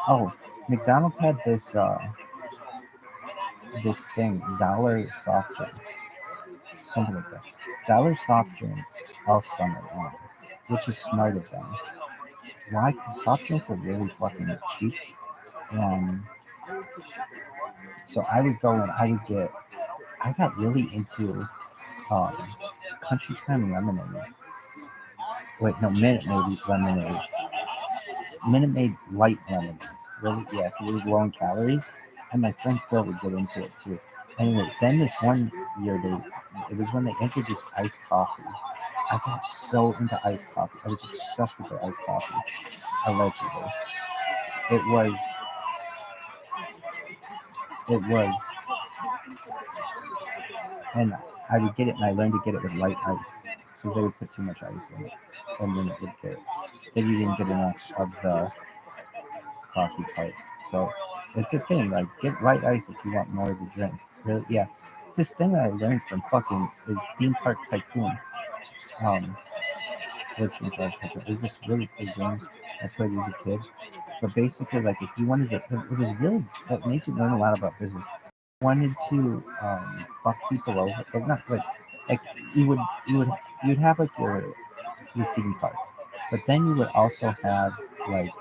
Oh, McDonald's had this thing, dollar soft drink, something like that. Dollar soft drinks all summer long, which is smart of them. Why? Because soft drinks are really fucking cheap, and so I would go and I got really into Country Time lemonade. Wait, no, Minute Maid lemonade. Minute Maid light lemonade. Really? Yeah, because it was low in calories. And my friend Phil would get into it too. Anyway, then this one year, it was when they introduced iced coffee. I got so into iced coffee. I was obsessed with the iced coffee. Allegedly. It was, and I would get it, and I learned to get it with light ice because they would put too much ice in it, and then it would get. Then you didn't get enough of the coffee type. So it's a thing. Like, get light ice if you want more of the drink. Really, yeah. It's this thing that I learned from fucking is Theme Park Tycoon. What's Theme Park Tycoon? It was this really cool game I played as a kid. But basically, like, if you wanted to, it was really, it made you learn a lot about business. Wanted to fuck people over, but not like you'd have like your theme park, but then you would also have like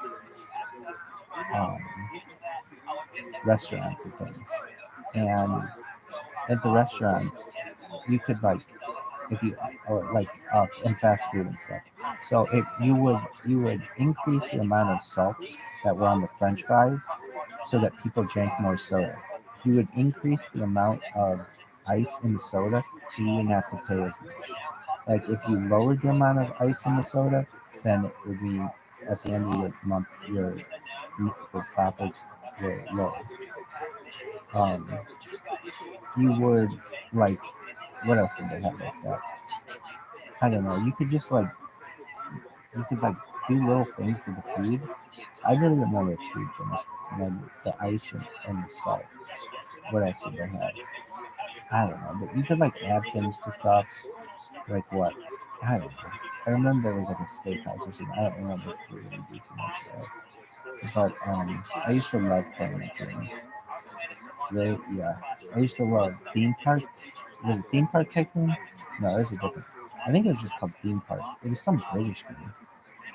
restaurants and things, and at the restaurants you could like if you or like and fast food and stuff. So if you would increase the amount of salt that were on the French fries, so that people drank more soda. You would increase the amount of ice in the soda, so you wouldn't have to pay as much. Like if you lowered the amount of ice in the soda, then it would be at the end of the month your profits were low. You would like what else did they have like that? I don't know. You could just like you could like do little things to the food. I really remember food things, and then the ice and the salt. What else did they have? I don't know, but you could like add things to stuff. Like what? I don't know. I remember there was like a steakhouse or something. I don't remember if we really do too much there. But I used to love playing that game. Really? Yeah. I used to love Theme Park. Was it Theme Park Tycoon? No, there's a different. I think it was just called Theme Park. It was some British game.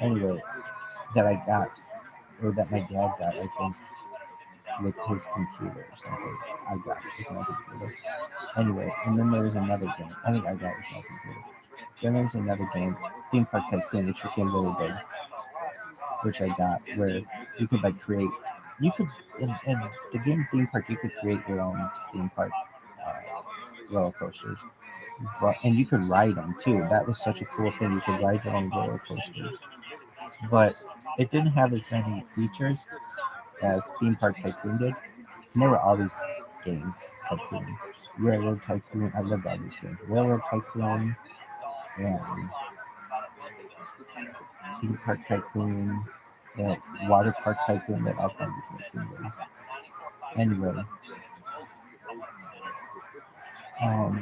Anyway, that I got, or that my dad got, I think, with his computer or something. I got it with my computer. Anyway, and then there was another game. I think I got it with my computer. Then there was another game, Theme Park Tycoon, which became really big, which I got, where you could like create, you could in the game Theme Park, you could create your own theme park uh, roller coasters, but and you could ride them too. That was such a cool thing. You could ride your own roller coasters, but it didn't have as many features as Theme Park Tycoon did. And there were all these games, Tycoon, Railroad Tycoon. I loved all these games. Railroad Tycoon and Theme Park Tycoon, and Water Park Tycoon, that all kinds of Tycoon games. Anyway, um,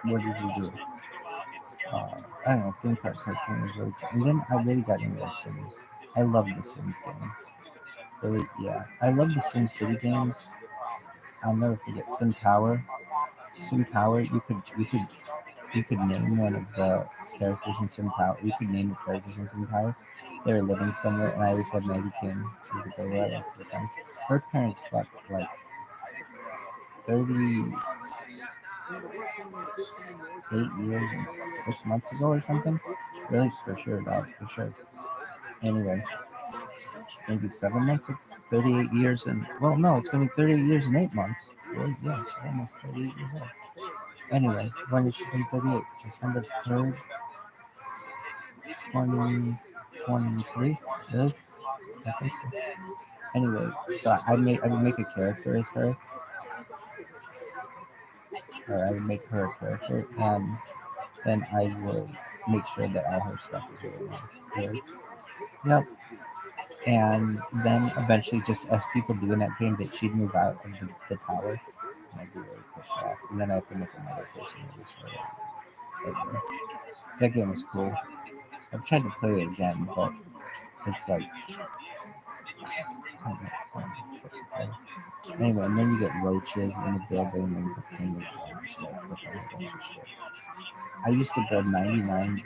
what did you do? I don't know, Theme Park Tycoon was really cool. And then I really got into The Sims. I love the Sims games. Really, yeah. I love the Sim City games. I'll never forget Sim Tower. Sim Tower, you could name one of the characters in Sim Tower. You could name the characters in Sim Tower. They were living somewhere, and I always had Maggie King. She was the girl I liked at the time. Her parents fucked like 38 years and 6 months ago or something. Really, for sure, dog, for sure. Anyway, maybe 7 months. It's 38 years and well, no, it's gonna be 38 years and 8 months. Really, yeah, she's almost 38 years old. Anyway, when is she turn 38? December 3rd, 2023. Really? I think so. Anyway, so I would make a character as her, or I would make her a character, and then I would make sure that all her stuff is really nice. Really? Yep. And then eventually, just as people do in that game, that she'd move out of the tower, and I'd be really pissed off. And then I have to make another person who's her. That game was cool. I've tried to play it again, but it's like anyway, and then you get roaches in the building, and it's a pain in the ass. So I click on a bunch of shit. I used to build 99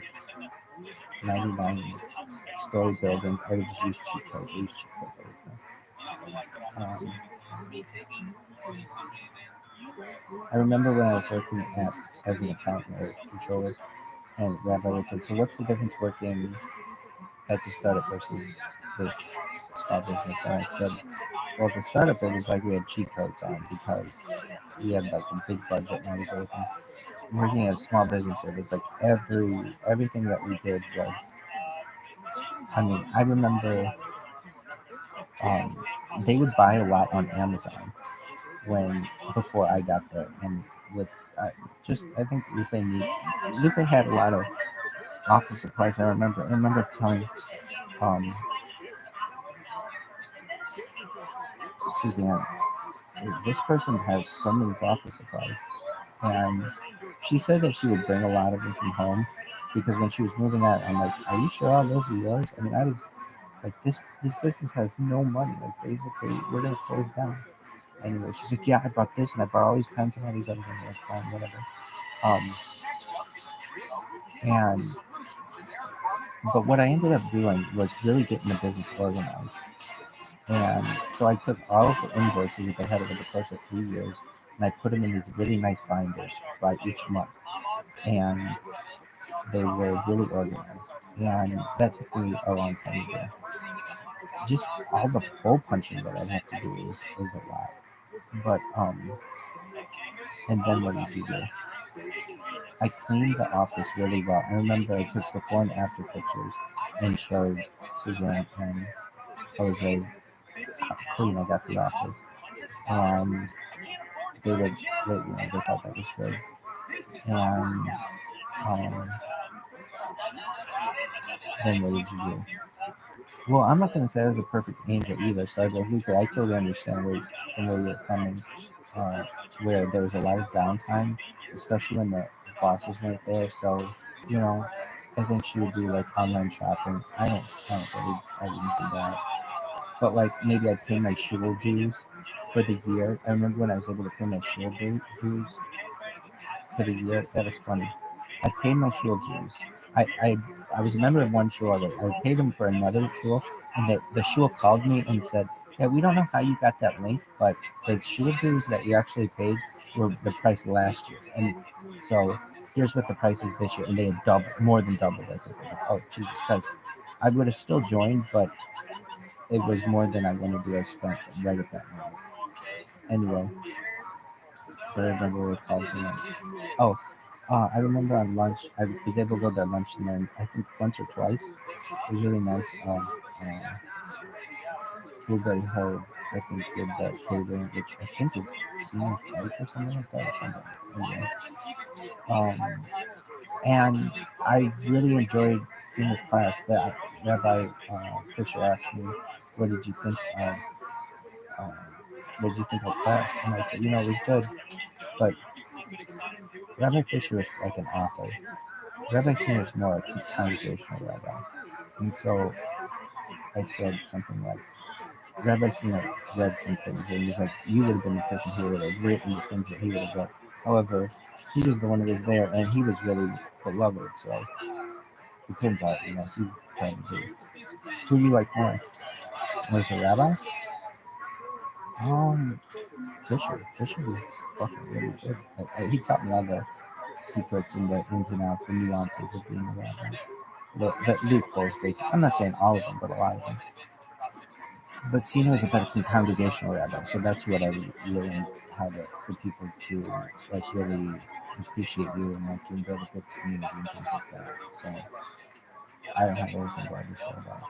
story buildings. I would just use cheat codes. I use cheat codes all the time. I remember when I was working as an accountant or controller, and Rabbi would say, "So what's the difference working at the startup versus this small business?" And I said, "Well, the startup it was like we had cheat codes on because we had like a big budget and all these other things. Working at a small business, it was like everything that we did was. I mean, I remember they would buy a lot on Amazon when before I got there, and with I think Lupe had a lot of office supplies. I remember telling um, Suzanne, this person has so many office supplies, and she said that she would bring a lot of them from home because when she was moving out, I'm like, "Are you sure all those are yours?" I mean, I was like, "This business has no money. Like, basically, we're gonna close down." Anyway, she's like, "Yeah, I bought this and I bought all these pens and all these other things." Like, fine, whatever. And but what I ended up doing was really getting the business organized. And so I took all of the invoices that they had over the course of 3 years, and I put them in these really nice binders by each month. And they were really organized. And that took me a long time to do. Just all the hole punching that I'd have to do is a lot. But and then what did you do? I cleaned the office really well. I remember I took before and after pictures and showed Suzanne and Jose how clean I got the office. And they would, they thought that was good. And then what did you do? Well, I'm not gonna say I was a perfect angel either. So I was like, Luca, I totally understand from where you're coming, where there was a lot of downtime, especially when the bosses weren't there. So, you know, I think she would do like online shopping. I didn't do that. But like maybe I'd pay my shul dues for the year. I remember when I was able to pay my shul dues for the year. That was funny. I paid my shul dues. I was a member of one shul already. I paid them for another shul, and the shul called me and said, "Yeah, we don't know how you got that link, but the shul dues that you actually paid were the price last year, and so here's what the price is this year." And they had more than doubled it. Like, oh Jesus Christ! I would have still joined, but it was more than I wanted to have spent right at that moment. Anyway, so I remember what it called me. Oh, I remember on lunch, I was able to go to lunch and learn, I think once or twice. It was really nice. Blueberry Hill, I think, did that catering, which I think is Senior's Life or something like that. Or something. Anyway. And I really enjoyed Senior's class. But Rabbi Fisher asked me, what did you think of class? And I said, it was good, but Rabbi Fisher is like an author. Rabbi Singer is more a congregational rabbi. And so I said something like, Rabbi Singer read some things, and he's like, you would have been the person who would have written the things that he would have read. However, he was the one who was there, and he was really beloved, so it turns out, he probably did. Who do you like more? Was it Rabbi? Fisher. Fisher was fucking really good. He taught me all the secrets and the ins and outs, the nuances of being a rabbi. The loopholes, basically. I'm not saying all of them, but a lot of them. But Sino is a better congregational rabbi, so that's what I learned how to, for people to like really appreciate you and like you and build a good community and things like that. So I don't have anything bad to say about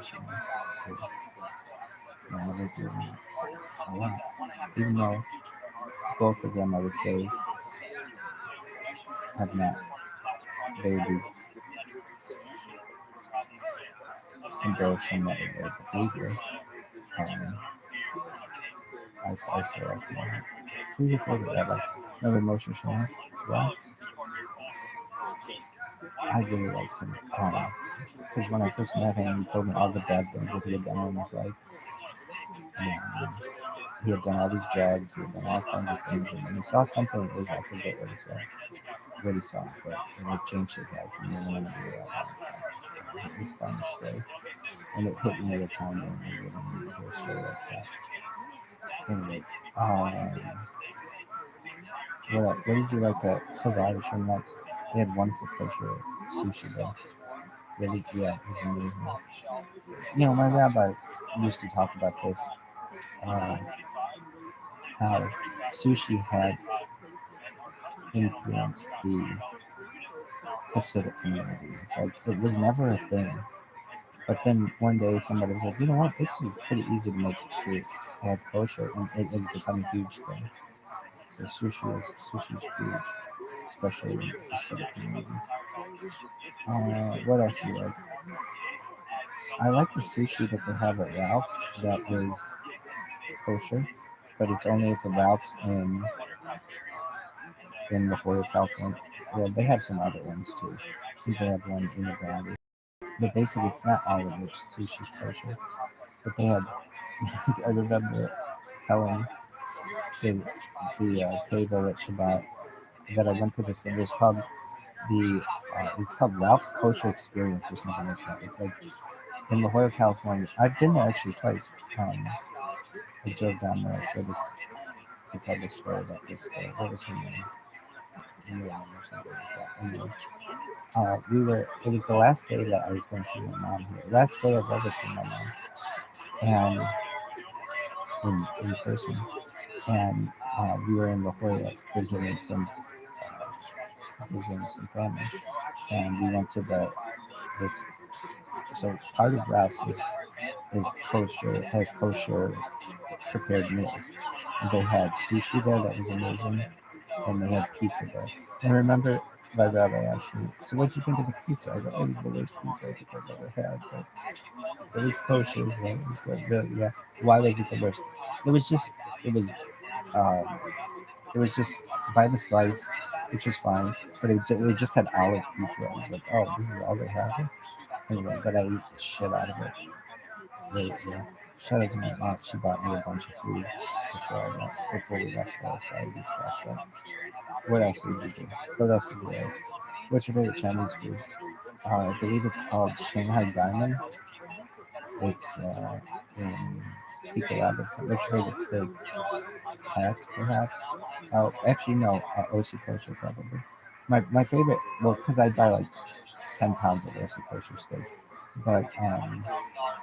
Sino. I like you a lot. Even though both of them, I would say, have not. They would be embarrassing that it was behavior. I say that. Who's your favorite rabbi? Another Moshe Shlomo? Yeah. I really liked him. Because when I first met him, he told me all the bad things that he had done in his life. He had done all these drugs, he had done all kinds of things, and when he saw something, it was, I forget what he said. What he saw, but it changed his life, and he wanted to be a his final story. And it hit me at a time when I really needed to hear a story like that. Anyway, what did you like at Savage from that? They had wonderful kosher sushi there. Really, yeah, it was amazing. My rabbi used to talk about this, how sushi had influenced the Hasidic community. It's like, it was never a thing. But then one day somebody was like, you know what, this is pretty easy to make to have kosher, and it become a huge thing. So sushi is huge, especially in the Pacific community. What else do you like? I like the sushi that they have at Ralph's that is kosher, but it's only at the Ralph's in La Jolla, California. Well, they have some other ones too. I think they have one in the valley. But basically, it's not all of their sushi's kosher. But they had, I remember telling the table at Shabbat that I went to this thing. It's called Ralph's Kosher Experience or something like that. It's like in La Jolla, California. I've been there actually twice. I drove down there for this to tell the story about this. What was her name? Or something like that. Anyway, it was the last day that I was going to see my mom here. Last day I've ever seen my mom. And in person. And we were in La Jolla visiting some family. And we went to so part of Ralph's is is kosher, has kosher prepared meals. And they had sushi there that was amazing, and they had pizza there. And I remember my rabbi asked me, "So what did you think of the pizza?" I go, "It was the worst pizza I think I've ever had, but it was kosher, yeah, it was good, really, yeah." Why was it the worst? It was just, um, it was just by the slice, which was fine, but they just had olive pizza. I was like, "Oh, this is all they have." Anyway, but I ate the shit out of it. So yeah, shout out to my aunt. She bought me a bunch of food before we left there, so I just stocked up. What else did we do? What else did we like? What's your favorite Chinese food? I believe it's called Shanghai Diamond. It's in picoftheday. What's your favorite steak? Cat, perhaps? Oh, actually, no. OC kosher, probably. My favorite, well, because I buy like 10 pounds of OC kosher steak, but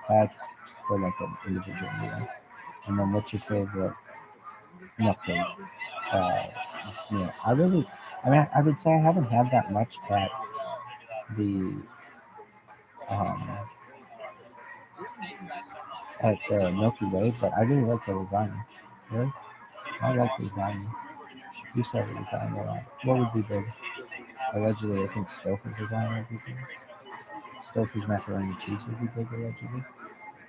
that's for like an individual meal. And then what's your favorite? Nothing. Yeah, I would say I haven't had that much the um, at the Milky Way, but I really like the lasagna. Really? I like lasagna. You said lasagna a lot. What would be big? Allegedly, I think Stouffer's lasagna would be big. Stouffer's macaroni and cheese would be big, allegedly.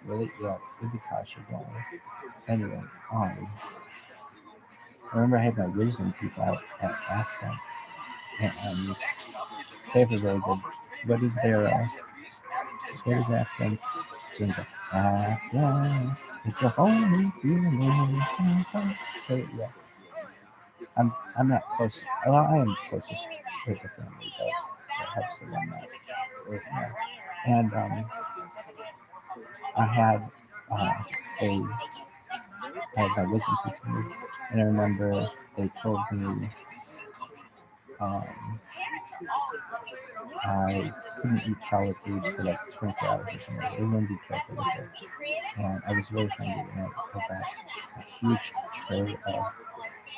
Really? Yeah, it'd be kosher, don't worry. Anyway, I remember I had my wisdom teeth out at Afghan, and they were really good. What is Afghan? Jingle. Afghan, it's a whole new feeling. Yeah, I'm not close. Well, I am closer with the family, but that helps that I'm not. Yeah. And I had I had my wisdom teeth removed, and I remember they told me I couldn't eat solid foods for like 24 hours or something. They wouldn't be careful with it. And I was really hungry, and I got a huge tray of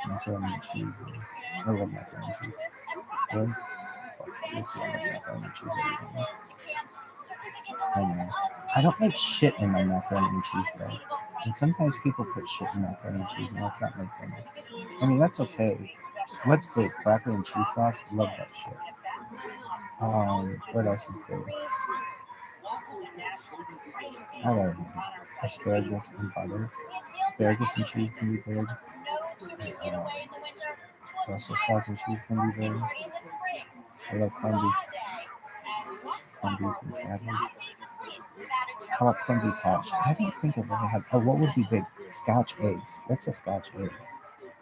macaroni and cheese. I love macaroni and cheese. Really? Fuck, you'll see I love macaroni and cheese every day. I know. I don't like shit in my macaroni and cheese though. And sometimes people put shit in macaroni and cheese, and that's not my thing. I mean, that's okay. What's big? Broccoli and cheese sauce? Love that shit. What else is big? I don't know. Asparagus and butter. Asparagus and cheese can be big. Brussels sprouts and cheese can be big. I love corned beef. Corned beef and cabbage. How about corned beef hash? I don't think I've ever had. Oh, what would be big? Scotch eggs. What's a Scotch egg?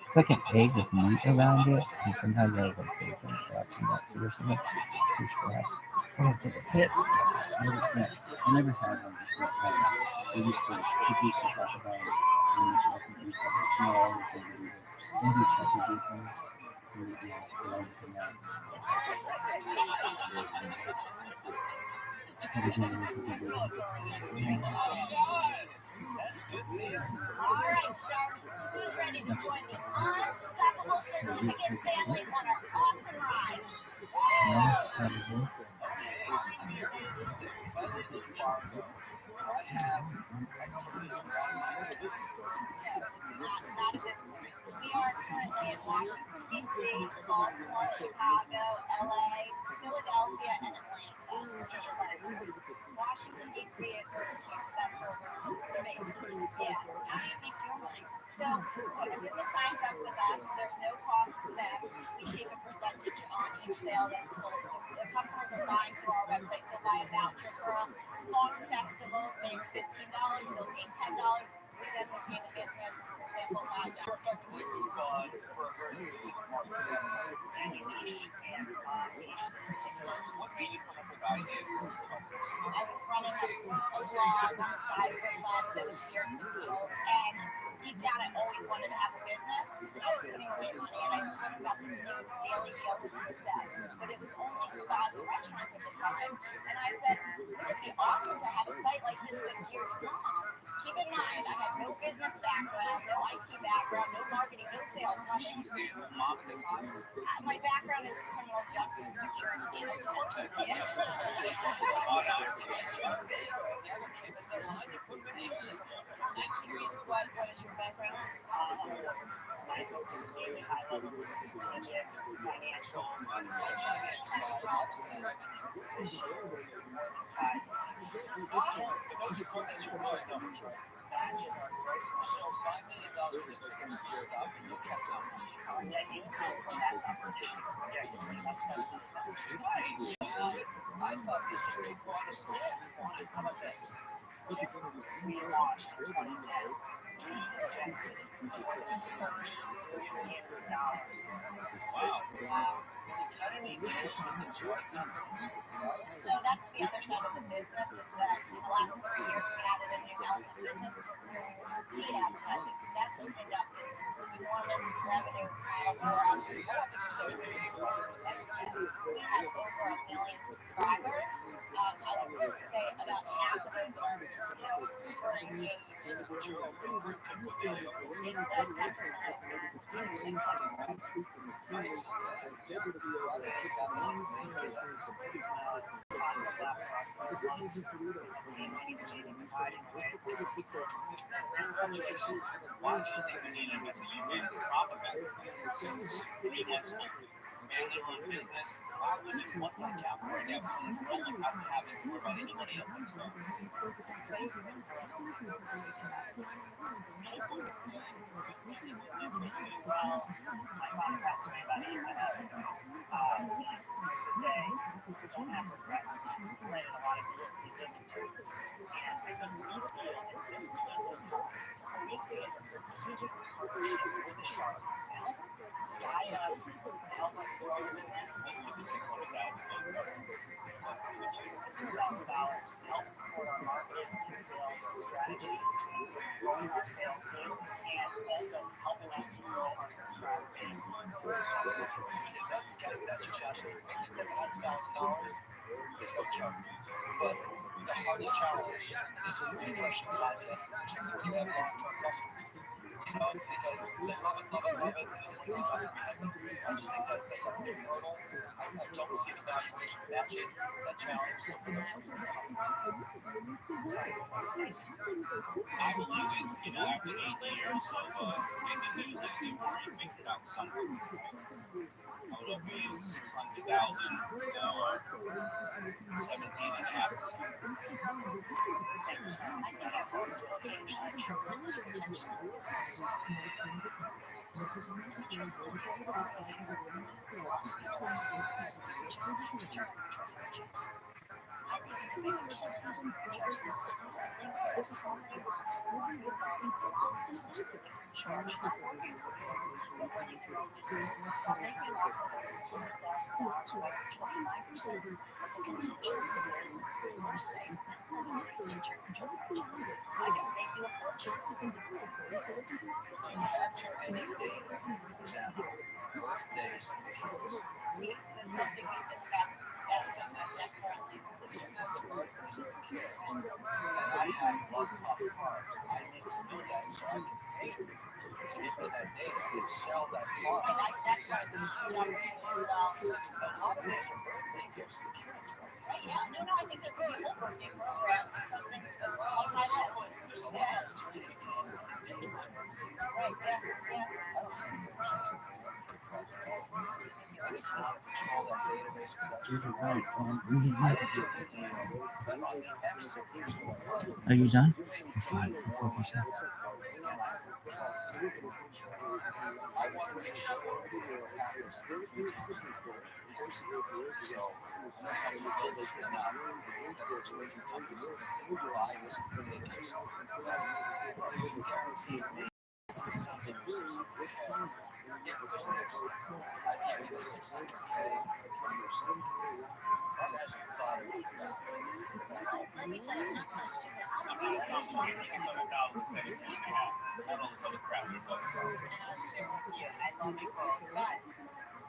It's like an egg with meat around it, and sometimes there's like bacon perhaps in that too or something. Fish perhaps. I gotta take a hit. I never had one before. They used to talk about when you can eat them. It's not always going to be good. Maybe it's like a good thing. Maybe it's not. All right, sharks, who's ready to join the unstoppable certificate family on our awesome ride? Not at this point. We are currently in Washington, D.C., Baltimore, Chicago, L.A., Philadelphia, and Atlanta. Washington, D.C., that's where we're based. Yeah, how do you make your money? So when a business signs up with us, there's no cost to them. We take a percentage on each sale that's sold. So the customers are buying through our website. They'll buy a voucher for a farm festival, say it's $15, they'll pay $10. We then will pay the business, for example, $5. For a very specific market and a niche and niche in particular. What made you come up with the idea of I was running a blog on the side for fun that was geared to deals, and deep down I always wanted to have a business. I was putting away money, and I was talking about this new daily deal concept, but it was only spas and restaurants at the time. And I said, what if be awesome to have a site like this but geared to moms. Keep in mind, I have no business background, no IT background, no marketing, no sales, nothing. My background is criminal justice security. Of course it is. I'm curious, what is your background? My focus is mainly high-level business strategic, financial, jobs that more than 5 million. That's your gross numbers, right? That is our gross numbers. So $5 million worth of tickets to stuff, and you kept how much? Our net income from that number this year projected to be about $700,000. Right. I thought this was big quite a step. How about this? Since we launched in 2010, we projected $30 million in sales. Wow. Have you cut any deals with the toy companies? So that's the other side of the business, is that in the last 3 years we added a new element of business where paid advertising. So that's opened up this enormous revenue for us. We have over 1 million subscribers. I would say about half of those are, super engaged. It's 10% open, 10% click. Why do you think we need an investment? You made a profit since 3 months old. Family-run business. Why would you want that capital right now? You don't look out to have it for about any money else. Safe thing for us to do. People who are doing family business will do well. My father passed away about 8 months ago. He used to say, don't have regrets. He planted a lot of deals he didn't do. And I think we feel at this point in time, what we see as a strategic partnership with a shark to help guide us, to help us grow the business. What would the $600,000 So we would use $600,000 to help support our marketing and sales strategy, growing our sales team, and also helping us grow our subscriber base. That's your challenge. Making $700,000 is no joke. But the hardest challenge is refreshing content, which is when you have long-term customers. Because they love it, and then when you come behind them, I just think that's a big hurdle. I don't see the valuation matching that challenge, so for those reasons, I believe it, after 8 years of making music, they already figured out something. How would it be 600,000 or 17.5%? I think I've already had tremendous potential in the business. We just do a lot of philosophy classes, which is to turn into a franchise. I think you can make a killing as a franchise business because I think there are so many moms that want to be involved in their own business where they can charge not working for you, but running your own business. So making off of that $600,000 where 25% of the contingency is your saying, to turn into a franchise. I can make you a fortune. Do you capture any data, for example, birthdays of the kids? That's something we discussed as currently. If you had the birthdays of the kids, and I have love pop cards, I need to know that so I can pay you to give me that data and sell that card. That's why it's a huge opportunity as well. A lot of these are birthday gifts to kids, right? Right, yeah. No, I think there could be a whole birthday program, something that's on my list. There's a lot of opportunity in day one. Right, yes. I don't see a franchise of it's how to control that database because that's what I don't do the deal, but on the exit, here's what I do. Are you done? Again, I have control. I want to make sure whatever happens, I do 3 times a year. So I know how to build this thing up. That there are 2 or 3 companies that think buy this for the database. But if you guarantee me 3 times a year, $600K, if there's an exit, I'd give you the $600K for 20%. I've actually thought of that. Let me tell you, I'm not so stupid. I'm not talking about 600,000, 17.5, all this other crap you're talking about. And I'll share with you, I love you both, but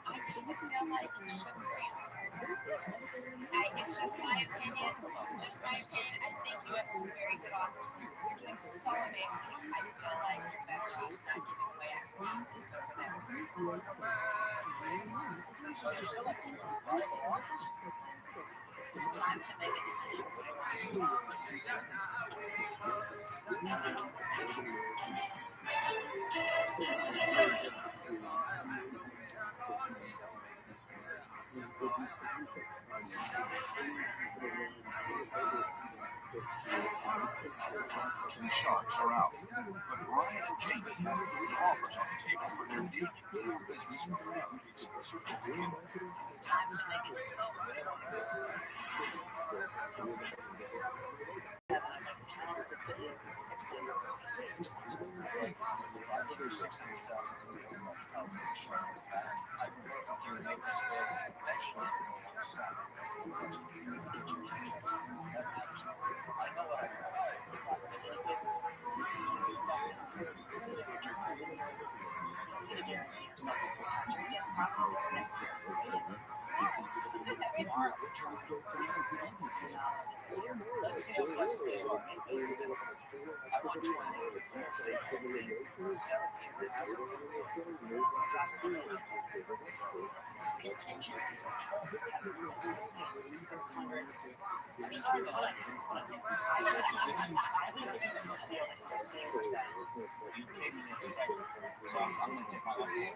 I kind of feel like you should brand It's just my opinion. Just my opinion. I think you have some very good offers here. You're doing so amazing. I feel like you're better off not giving away equity. And so for that reason. So you still have two viable offers? Time to make a decision. Two sharks are out, but Ryan and Jamie have three offers on the table for their billion-dollar business for families searching for you. Time to make a decision. If I give you $600,000 I'll put the shark in the back. I can work with you to make this big. Eventually, you'll want to sell it. You can get your paychecks. That matters to me. I know what I want. You need to guarantee yourself a full-time job. You get profits next year. Tomorrow, trust me. Business here. Let's see how flexible you are. I want 20. Let's say 15. 17 and a half. Contingencies are killed. $600. You're still behind. I think you're going to steal like 15%. You came in and begged. So I'm going to take my money.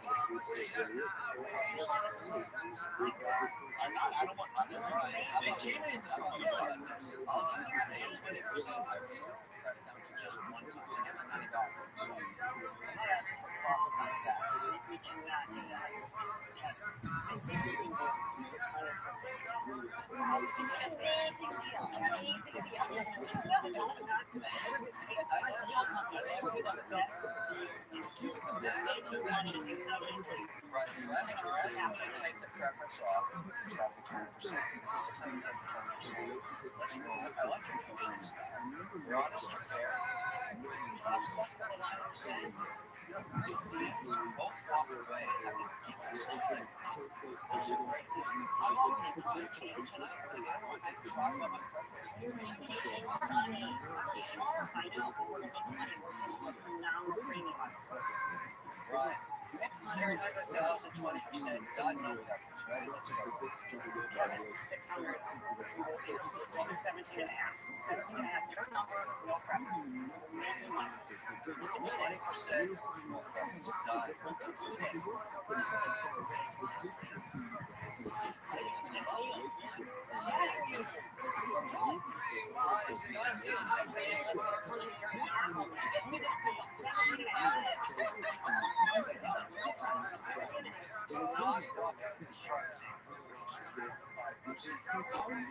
Just like a sequence of my God. I don't want this. They came in and said, you know about this. I'll stay at 20%. I remove the credit down to just one time to get my money back. So I'm not asking for profit like that. We cannot do that. I think we can do 600 for 15. It's an easy deal. It's an easy deal. Right, so that's I'm going to take the preference off. It's got to be 20%. 600 for 20%. Let's roll. I like your coaching style. You're honest, you're fair. It's like what a line on the sand. Great deals. Both walk away having given something up. It's a great deal. I'm already trying to do tonight, but I don't want to talk about my preference. I'm a shark. I'm a shark. I know, but we're making money. We're phenomenal premium on this one. Right. 600,000, 20%. Done, no preference. Ready? Let's go. Kevin, 600. We'll do 17 and a half. 17 and a half. Your number, no preference. We'll make you money. We can do this. 20%. No preference. Done. We can do this. This is a great deal.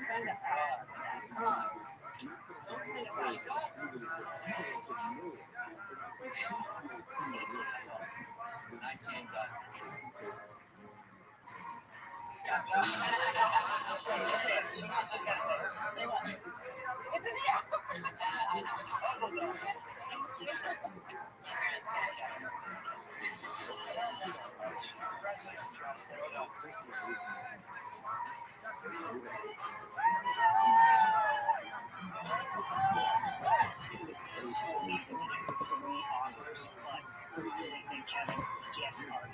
Send us out for that. Come on. Don't send us out. 19 done. It's a deal. Congratulations, guys. Well done. This is so amazing to do 3 offers, but we really think Kevin gets our